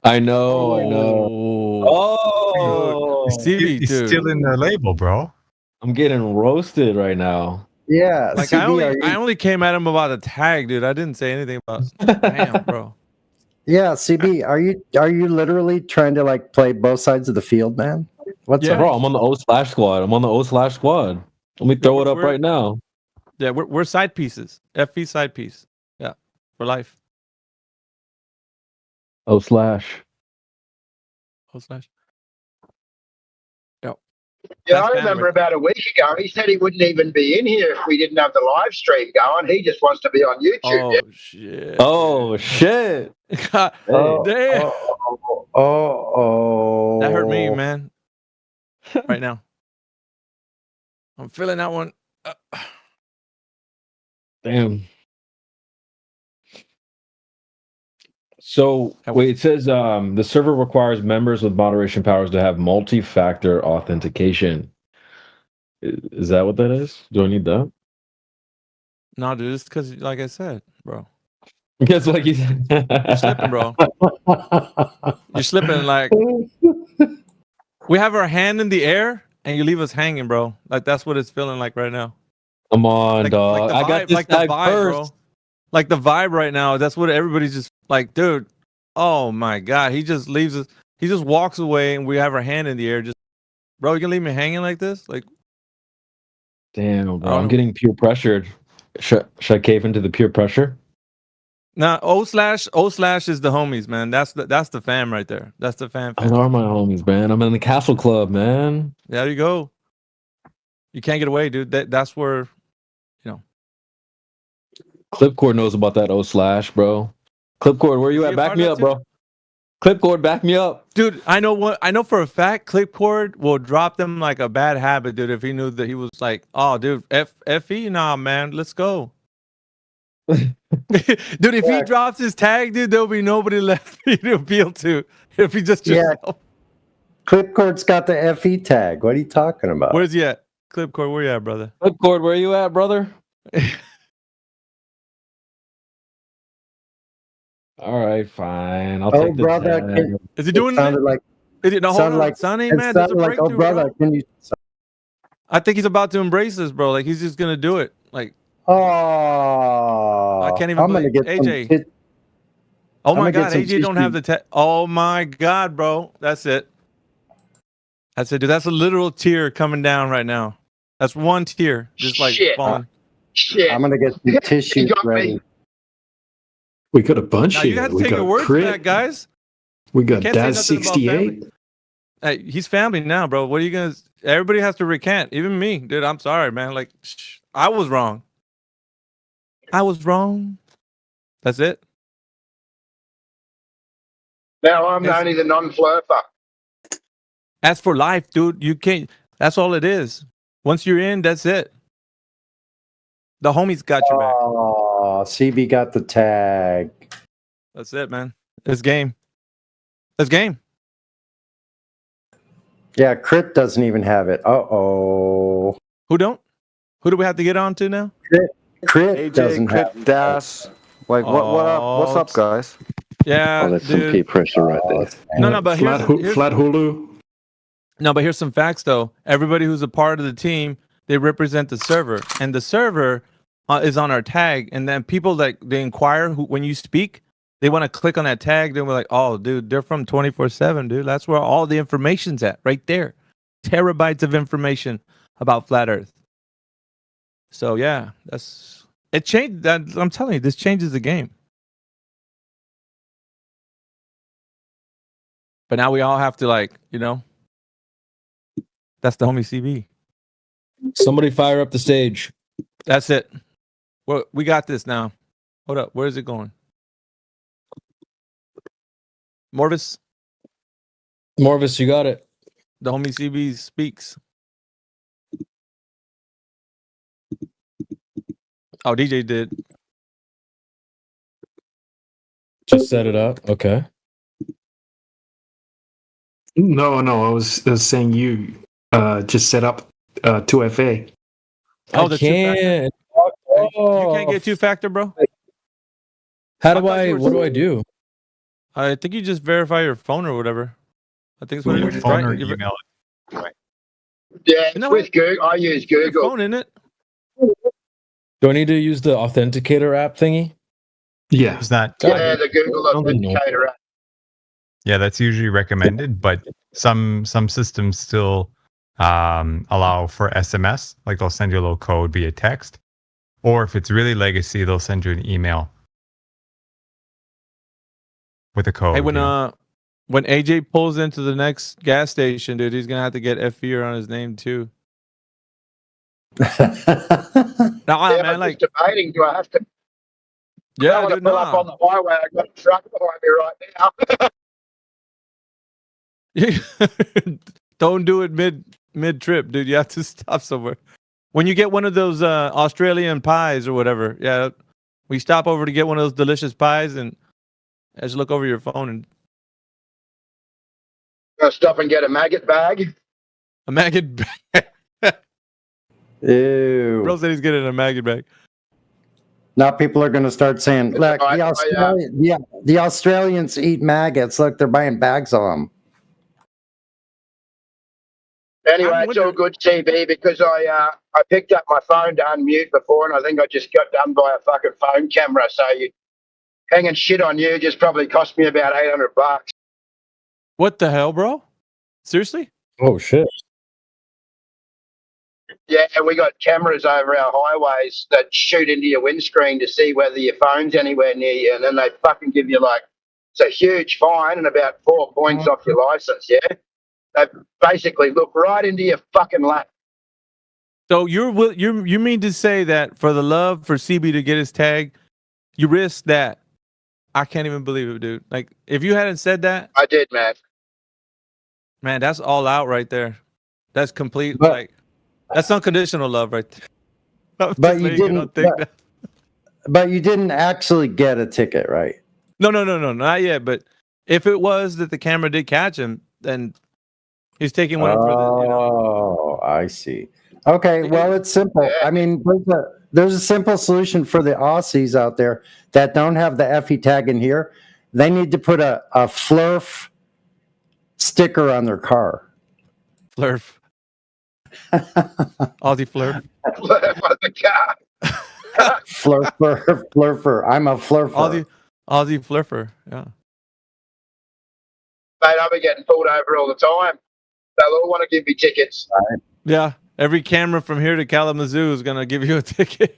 I know. Oh, CB, he's stealing the label, bro. I'm getting roasted right now. Yeah, like CB, I only came at him about the tag, dude. I didn't say anything about. Damn, bro. Yeah, CB, are you literally trying to like play both sides of the field, man? What's up? Bro, I'm on the O/squad. Let me throw it up right now. Yeah, we're side pieces. FE side piece. Yeah, for life. O/. Yeah, I remember about a week ago, he said he wouldn't even be in here if we didn't have the live stream going. He just wants to be on YouTube. Oh, shit. God damn. That hurt me, man. Right now. I'm feeling that one. Damn. So wait, it says the server requires members with moderation powers to have multi-factor authentication. Is that what that is? Do I need that? No, dude, it's because, like I said, bro. Because, like you said, you're slipping, bro. You're slipping. Like we have our hand in the air, and you leave us hanging, bro. Like that's what it's feeling like right now. Come on, dog. I got this tag first. Bro. Like the vibe right now, that's what everybody's just like, dude. Oh my god, he just leaves us. He just walks away, and we have our hand in the air. Just, bro, you can leave me hanging like this? Like, damn, bro, I'm getting peer pressured. Should I cave into the peer pressure? Nah, O/. is the homies, man. That's the fam right there. That's the fam. Those are my homies, man. I'm in the Castle Club, man. There you go. You can't get away, dude. That's where. Clipcord knows about that O/, bro. Clipcord, where you at? Back me up, bro. Clipcord, back me up. Dude, I know for a fact Clipcord will drop them like a bad habit, dude, if he knew that he was like, oh, dude, FE, nah, man, let's go. Dude, if he drops his tag, dude, there'll be nobody left for you to appeal to. If he just Clipcord's got the FE tag. What are you talking about? Where's he at? Clipcord, where you at, brother? Clipcord, where you at, brother? All right, fine. I'll take the tag. Is he doing it? Like, no, hold on, Sonny, man. There's a breakthrough, brother, bro. I think he's about to embrace this, bro. Like he's just gonna do it. Like, I can't even. I'm gonna get AJ. Oh my god, AJ don't have the tag. Oh my god, bro. That's it. That's it, dude. That's a literal tear coming down right now. That's one tear, just like falling. Shit. I'm gonna get some tissues ready. We got a bunch now, here. You have to we take got your word for that, guys. We got Can't say Daz nothing about 68. Hey, he's family now, bro. What are you gonna? Everybody has to recant, even me, dude. I'm sorry, man. Like, I was wrong. I was wrong. That's it. Now I'm only the non-flirter. As for life, dude, you can't. That's all it is. Once you're in, that's it. The homies got your back. Oh, CB got the tag. That's it, man. It's game. It's game. Yeah, Crit doesn't even have it. Uh-oh. Who don't? Who do we have to get on to now? Crit AJ, doesn't Crit, have Das. Like, what up? What's up, guys? Yeah, Oh, that's some peer pressure right there. No, but Flat Hulu. No, but here's some facts, though. Everybody who's a part of the team, they represent the server. And the server is on our tag. And then people that they inquire when you speak, they want to click on that tag. Then we're like, oh, dude, they're from 24/7, dude. That's where all the information's at, right there. Terabytes of information about Flat Earth. So yeah, it changed. That I'm telling you, this changes the game. But now we all have to that's the homie CB. Somebody fire up the stage. That's it. Well, we got this now. Hold up. Where is it going? Morvis, Morvis, you got it. the homie CB speaks. Oh, DJ did. Just set it up. Okay. No, I was saying you just set up 2FA. Oh, I the can't. You can't get 2-factor, bro. How do I? What do I do? I think you just verify your phone or whatever. I think it's what it is. Phone Right? or You email it. Yeah, it's with Google. I use Google. phone in it. Do I need to use the authenticator app thingy? Yeah. Is that? Yeah, the Google Authenticator app. Yeah, that's usually recommended, but some systems still allow for SMS. Like they'll send you a little code via text, or if it's really legacy, they'll send you an email with a code. Hey, when AJ pulls into the next gas station, dude, he's gonna have to get FVR on his name too. Yeah, man, I'm just debating. Do I have to? Yeah, I want to dude, pull up on the highway. I got a truck behind me right now. Don't do it mid trip, dude. You have to stop somewhere. When you get one of those Australian pies or whatever, yeah, we stop over to get one of those delicious pies and just look over your phone and Stop and get a maggot bag. a maggot bag. Ew. Bro said he's getting a maggot bag. Now people are going to start saying, look, the Australians eat maggots. Look, they're buying bags of them. Anyway, it's all good, CB, because I picked up my phone to unmute before, and I think I just got done by a fucking phone camera. So you hanging shit on you just probably cost me about $800. What the hell, bro? Seriously? Oh shit. Yeah, we got cameras over our highways that shoot into your windscreen to see whether your phone's anywhere near you, and then they fucking give you it's a huge fine and about 4 points off your license. Yeah, they basically look right into your fucking lap. So you mean to say that for the love for CB to get his tag, you risk that? I can't even believe it, dude. Like if you hadn't said that, I did, man. Man, that's all out right there. That's complete. That's unconditional love right there. But you didn't. But you didn't actually get a ticket, right? No, not yet. But if it was that the camera did catch him, then he's taking one for the. Oh, I see. Okay, well, it's simple. I mean, there's a simple solution for the Aussies out there that don't have the FE tag in here. They need to put a Flurf sticker on their car. Flurf. Aussie Flurf. Flurfer. I'm a flurfer. Aussie Flurfer. Yeah. Mate, I've been getting pulled over all the time. They'll all want to give me tickets. Right. Yeah. Every camera from here to Kalamazoo is gonna give you a ticket.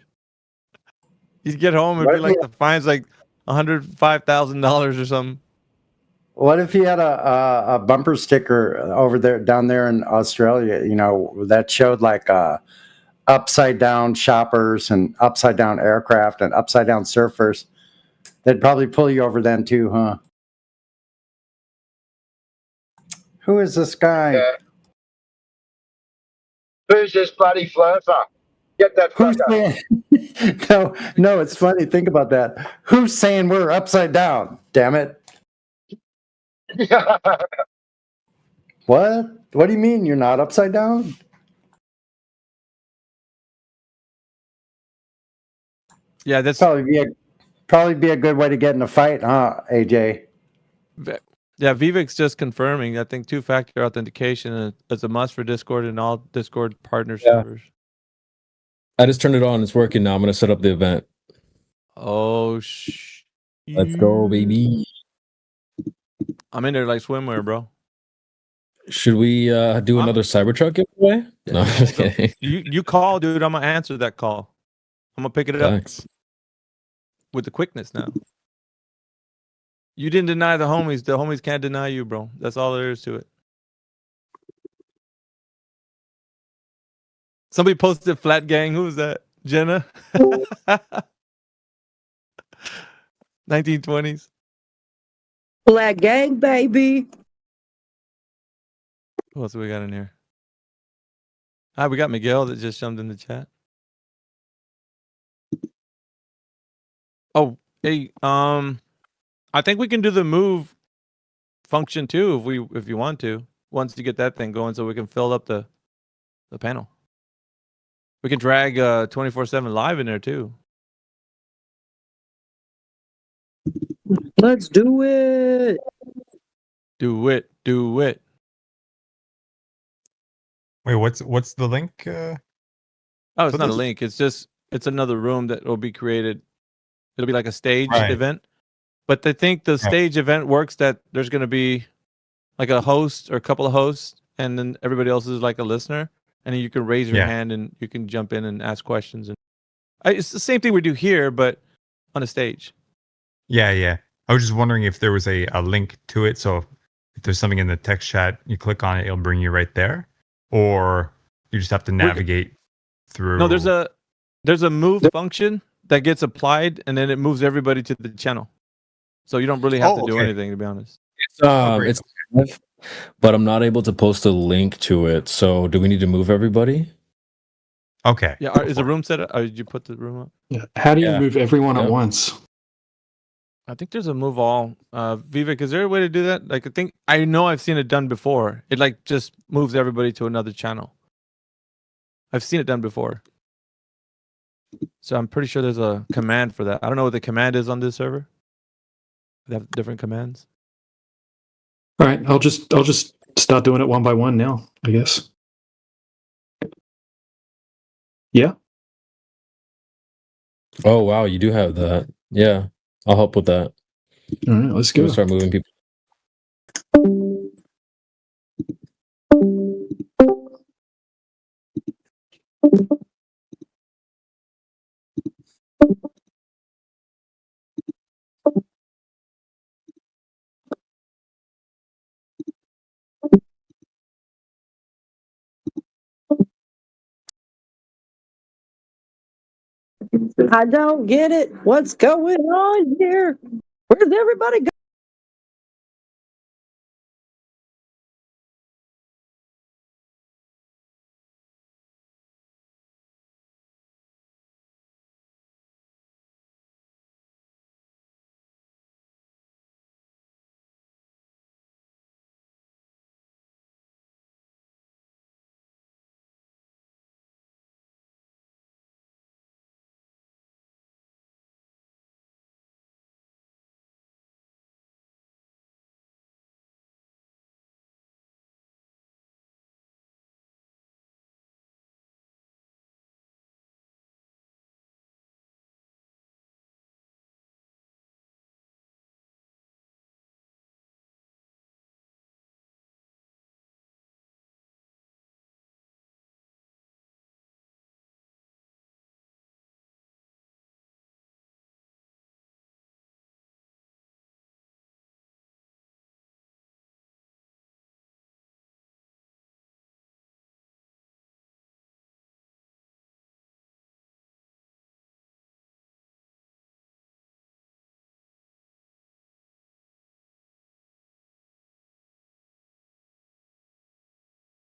You get home and be like the fine's like $105,000 or something. What if you had a bumper sticker down there in Australia, that showed upside down shoppers and upside down aircraft and upside down surfers? They'd probably pull you over then too, huh? Who is this guy? Yeah. Who's this bloody flurfer? Get that fucker. No, it's funny. Think about that. Who's saying we're upside down? Damn it. What? What do you mean you're not upside down? Yeah, that's probably be a good way to get in a fight, huh, AJ? Yeah, Vivek's just confirming. I think 2-factor authentication is a must for Discord and all Discord partner servers. I just turned it on. It's working now. I'm gonna set up the event. Oh Let's go, baby. I'm in there like swimwear, bro. Should we do another Cybertruck giveaway? No, I'm just kidding. You call, dude. I'm gonna answer that call. I'm gonna pick it up Thanks. with the quickness now. You didn't deny the homies. The homies can't deny you, bro. That's all there is to it. Somebody posted Flat Gang. Who was that? Jenna? 1920s. Black gang, baby. What else we got in here? We got Miguel that just jumped in the chat. Oh, hey, I think we can do the move function too if you want to. Once you get that thing going, so we can fill up the panel. We can drag 24/7 live in there too. Let's do it. Do it. Wait, what's the link? Oh, it's for not a this? link. It's another room that will be created. It'll be like a stage Right. event. But I think the stage event works that there's going to be like a host or a couple of hosts, and then everybody else is like a listener, and then you can raise your Yeah. hand and you can jump in and ask questions. And it's the same thing we do here, but on a stage. Yeah. I was just wondering if there was a link to it. So if there's something in the text chat, you click on it, it'll bring you right there, or you just have to navigate through. No, there's a move function that gets applied, and then it moves everybody to the channel. So you don't really have to do anything, to be honest. It's live, but I'm not able to post a link to it. So do we need to move everybody? Okay. Yeah, is the room set up? Or did you put the room up? Yeah. How do you Yeah. move everyone at Yep. once? I think there's a move all. Vivek, is there a way to do that? Like, I know I've seen it done before. It like just moves everybody to another channel. I've seen it done before. So I'm pretty sure there's a command for that. I don't know what the command is on this server. They have different commands. All right, I'll just start doing it one by one now, I guess. Yeah. Oh wow, you do have that. Yeah, I'll help with that. All right, let's We'll go. start moving people. I don't get it. What's going on here? Where's everybody go?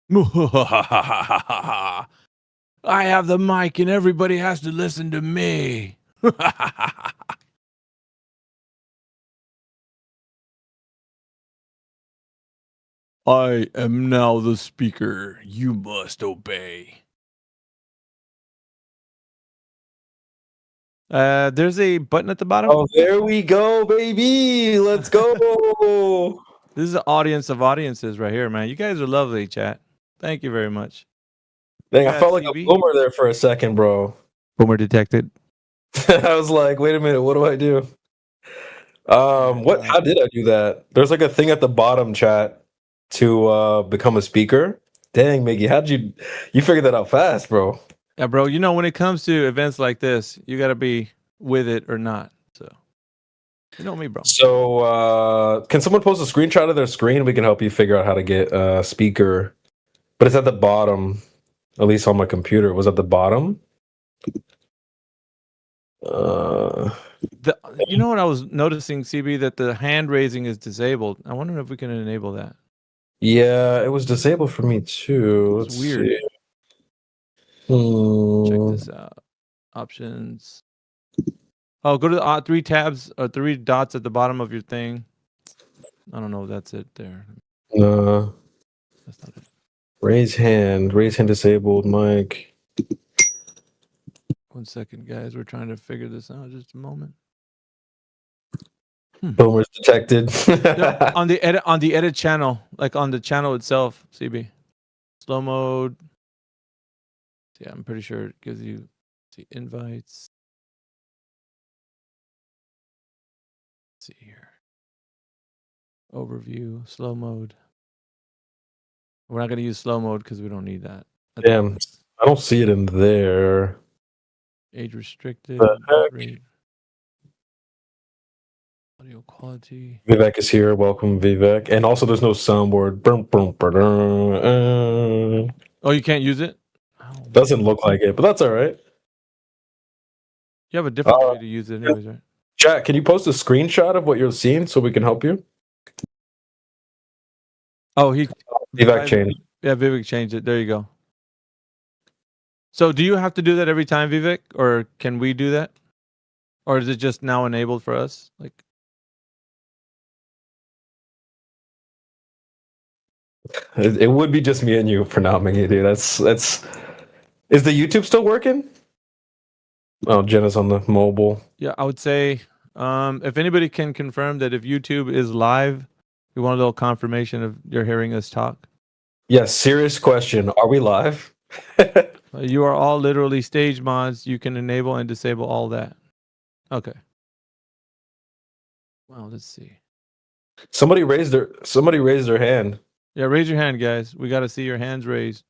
I have the mic and everybody has to listen to me. I am now the speaker. You must obey. There's a button at the bottom. Oh, there we go, baby. Let's go. This is an audience of audiences right here, man. You guys are lovely, chat. Thank you very much. Dang, I Yeah, felt like a CB. boomer there for a second, bro. Boomer detected. I was like, wait a minute, what do I do? How did I do that? There's like a thing at the bottom, chat. to become a speaker. Dang, Miggy, how'd you figured that out fast, bro? Yeah, bro. You know, when it comes to events like this, you got to be with it or not. So, you know me, bro. So, can someone post a screenshot of their screen? We can help you figure out how to get a speaker. But it's at the bottom, at least on my computer. It was at the bottom. You know what I was noticing, CB, that the hand raising is disabled. I wonder if we can enable that. Yeah, it was disabled for me too. It's Let's weird. see. Check this out. Options. Oh, go to the 3 tabs or 3 dots at the bottom of your thing. I don't know if that's it there. That's not it. Raise hand disabled, Mike. 1 second, guys. We're trying to figure this out. Just a moment. Boomer's detected. No, on the edit channel, like on the channel itself, CB. Slow mode. Yeah, I'm pretty sure it gives you the invites. Let's see here. Overview, slow mode. We're not going to use slow mode because we don't need that. Damn, I don't see it in there. Age restricted. The heck? Rate. Audio quality. Vivek is here. Welcome, Vivek. And also, there's no soundboard. Oh, you can't use it? Doesn't look like it, but that's all right. You have a different way to use it anyways, right? Chat, can you post a screenshot of what you're seeing so we can help you? Oh, Vivek changed. Yeah, Vivek changed it. There you go. So do you have to do that every time, Vivek? Or can we do that? Or is it just now enabled for us? Like, it would be just me and you for now, Mingy, dude. That's. Is the YouTube still working? Oh, Jenna's on the mobile. yeah, I would say if anybody can confirm that if YouTube is live, we want a little confirmation of you're hearing us talk. Yes, serious question. Are we live? You are all literally stage mods. You can enable and disable all that. Okay. Well, let's see. Somebody raised their hand. Yeah, raise your hand, guys. We got to see your hands raised.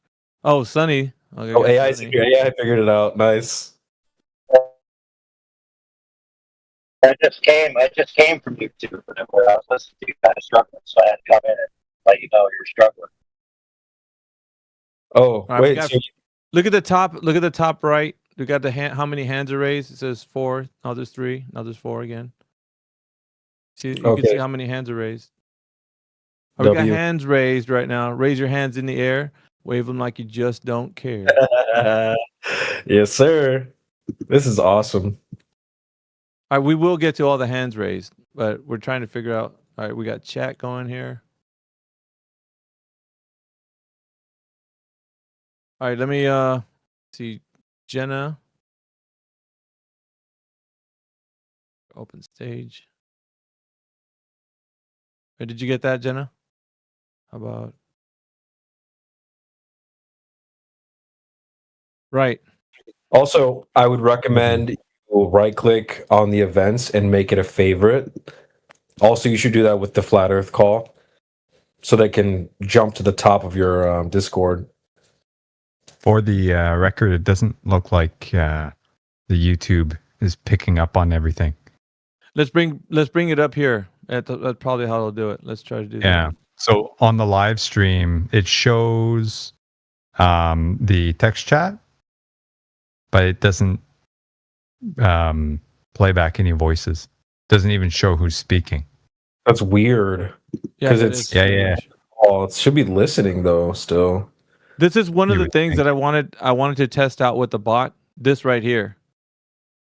Oh, Sunny. Okay, Oh, got AI Sunny. figured it out. Nice. I just came from YouTube, and I was listening to you kind of struggling, so I had to come in and let you know you're struggling. Oh, All right, we wait. got- So Look at the top. Look at the top right. We got the hand. How many hands are raised? It says 4. Now there's 3. Now there's 4 again. See, you can Okay. see how many hands are raised. Oh, we got W. hands raised right now. Raise your hands in the air. Wave them like you just don't care. yes, sir. This is awesome. All right, we will get to all the hands raised, but we're trying to figure out. All right, we got chat going here. All right, let me see. Jenna. Open stage. Wait, did you get that, Jenna? How about right? Also, I would recommend you right-click on the events and make it a favorite. Also, you should do that with the Flat Earth call, so they can jump to the top of your Discord. For the record, it doesn't look like the YouTube is picking up on everything. Let's bring it up here. That's probably how I'll do it. Let's try to do Yeah. So on the live stream, it shows the text chat, but it doesn't play back any voices. Doesn't even show who's speaking. That's weird. Yeah, Because that it's is strange. Oh, it should be listening though. Still. This is one of the things that I wanted to test out with the bot. This right here,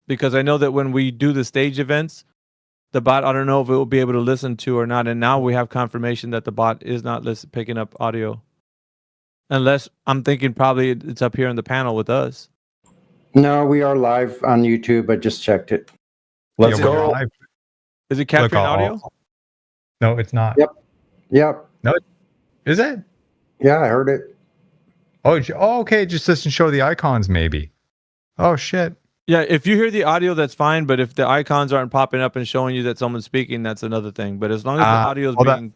because I know that when we do the stage events, the bot, I don't know if it will be able to listen to or not. And now we have confirmation that the bot is not picking up audio, unless I'm thinking probably it's up here in the panel with us. No, we are live on YouTube. I just checked it. Let's Yeah, we're go. live. Is it capturing audio? No, it's not. Yep. No, is it? Yeah, I heard it. Oh, okay. It just doesn't show the icons, maybe. Oh shit. Yeah, if you hear the audio, that's fine. But if the icons aren't popping up and showing you that someone's speaking, that's another thing. But as long as the audio is hold being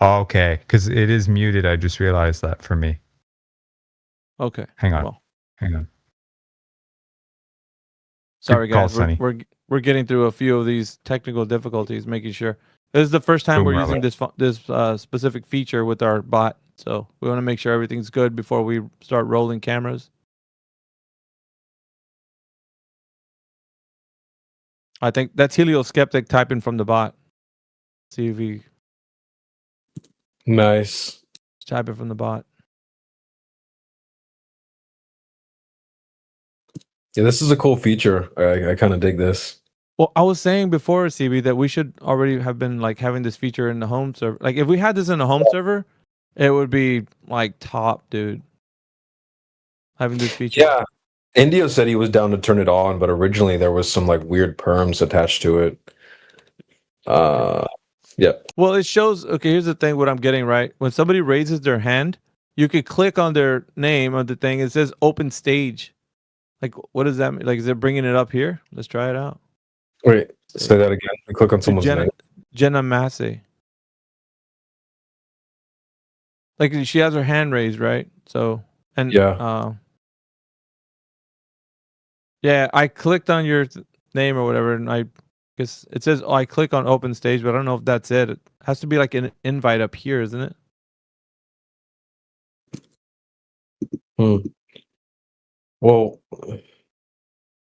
Okay, because it is muted. I just realized that for me. Okay. Hang on. Well, Hang on. sorry, Good call, guys. Sonny. We're getting through a few of these technical difficulties, making sure. This is the first time we're Boomer using this specific feature with our bot, so we want to make sure everything's good before we start rolling cameras. I think that's Helio Skeptic typing from the bot. See if he Nice. typing from the bot. Yeah, this is a cool feature. I kind of dig this. Well, I was saying before, CB, that we should already have been like having this feature in the home server. Like if we had this in the home server, it would be like top, dude. Having this feature. Yeah. Indio said he was down to turn it on, but originally there was some like weird perms attached to it. Yeah. Well, it shows. Okay, here's the thing. What I'm getting right when somebody raises their hand, you could click on their name on the thing. It says open stage. Like, what does that mean? Like, is it bringing it up here? Let's try it out. Wait, say that again. I click on someone's name. Jenna Massey. Like she has her hand raised, right? So and yeah, yeah. I clicked on your name or whatever, and I guess it says I click on open stage, but I don't know if that's it. It has to be like an invite up here, isn't it? Well,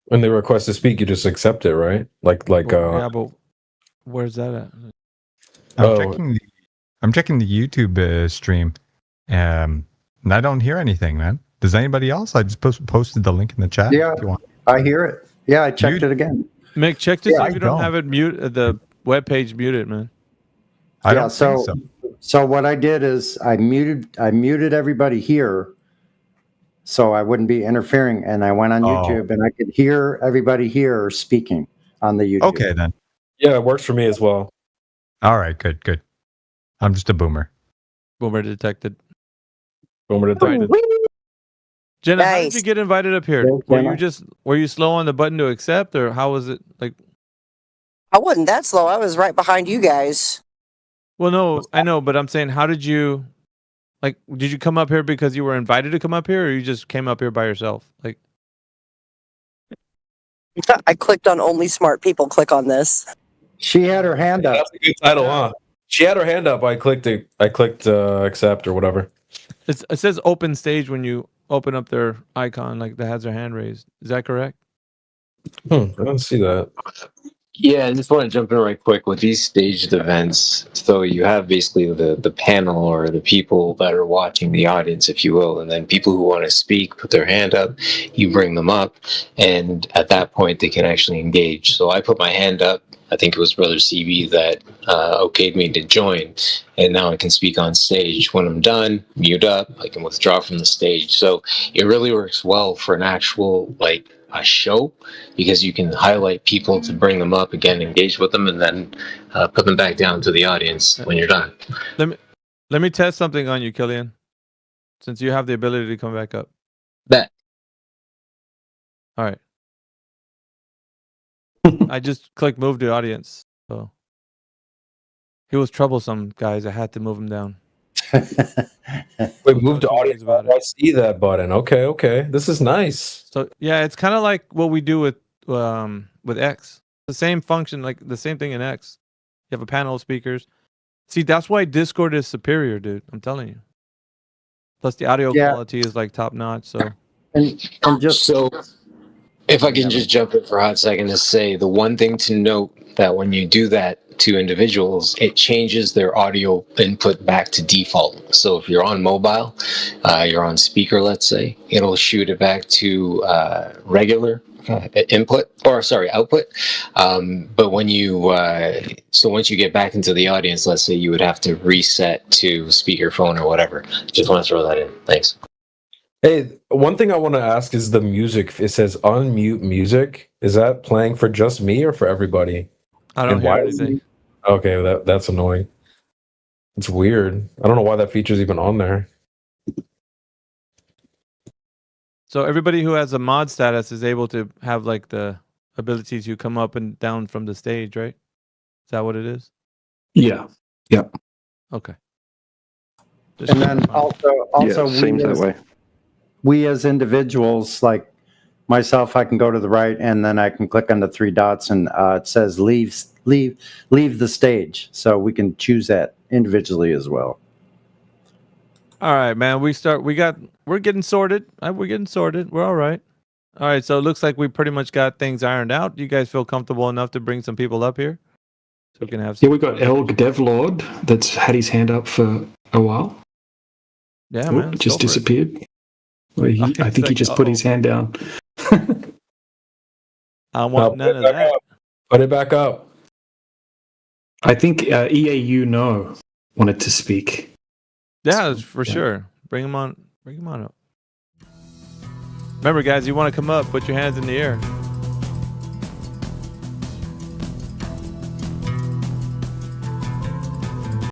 when they request to speak, you just accept it, right? Yeah, but where's that at? I'm checking the YouTube stream, and I don't hear anything, man. Does anybody else? I just posted the link in the chat. Yeah, if you want. I hear it. Yeah, I checked it again. Mick, check to see if you don't have it the web page muted, man. I don't think so. So what I did is I muted everybody here, so I wouldn't be interfering. And I went on YouTube, and I could hear everybody here speaking on the YouTube. Okay, then. Yeah, it works for me as well. All right, good. I'm just a boomer. Boomer detected. Boomer detected. Jenna, how did you get invited up here? Were you slow on the button to accept, or how was it like? I wasn't that slow. I was right behind you guys. Well, no, I know, but I'm saying, how did you, like, did you come up here because you were invited to come up here, or you just came up here by yourself? Like, I clicked on only smart people click on this. She had her hand up. That's a good title, huh? She had her hand up. I clicked accept or whatever. it says open stage when you open up their icon, like that has their hand raised. Is that correct? I don't see that. Yeah, I just want to jump in right quick with these staged events. So you have basically the panel or the people that are watching, the audience, if you will, and then people who want to speak put their hand up, you bring them up, and at that point they can actually engage. So I put my hand up. I think it was Brother CB that okayed me to join, and now I can speak on stage. When I'm done, mute up, I can withdraw from the stage. So it really works well for an actual, like, a show, because you can highlight people to bring them up again, engage with them, and then put them back down to the audience when you're done. Let me test something on you, Killian, since you have the ability to come back up. Bet. All right. I just clicked move to audience. So he was troublesome, guys. I had to move him down. Wait, move to audience. I see that button. Okay. This is nice. So yeah, it's kind of like what we do with X. The same function, like the same thing in X. You have a panel of speakers. See, that's why Discord is superior, dude. I'm telling you. Plus, the audio quality is like top notch. So, and just so, if I can just jump in for a hot second to say, the one thing to note that when you do that to individuals, it changes their audio input back to default. So if you're on mobile, you're on speaker, let's say, it'll shoot it back to regular output. But when you so once you get back into the audience, let's say, you would have to reset to speakerphone or whatever. Just want to throw that in. Thanks. Hey, one thing I want to ask is the music. It says unmute music. Is that playing for just me or for everybody? I don't hear anything. Okay, that's annoying. It's weird. I don't know why that feature's even on there. So everybody who has a mod status is able to have like the ability to come up and down from the stage, right? Is that what it is? Yeah. Yep. Okay. And then also seems that way. We as individuals, like myself, I can go to the right and then I can click on the three dots and it says leave the stage. So we can choose that individually as well. All right, man. We're getting sorted. We're getting sorted. We're all right. All right. So it looks like we pretty much got things ironed out. Do you guys feel comfortable enough to bring some people up here? So we can have some. Yeah, we got Elg Devlord that's had his hand up for a while. Yeah, Oh, man. it just disappeared. Well, I think he just put his hand down. I want none of that. Put it back up. I think EAU No wanted to speak. Yeah, for sure. Bring him on. Bring him on up. Remember, guys, you want to come up, put your hands in the air.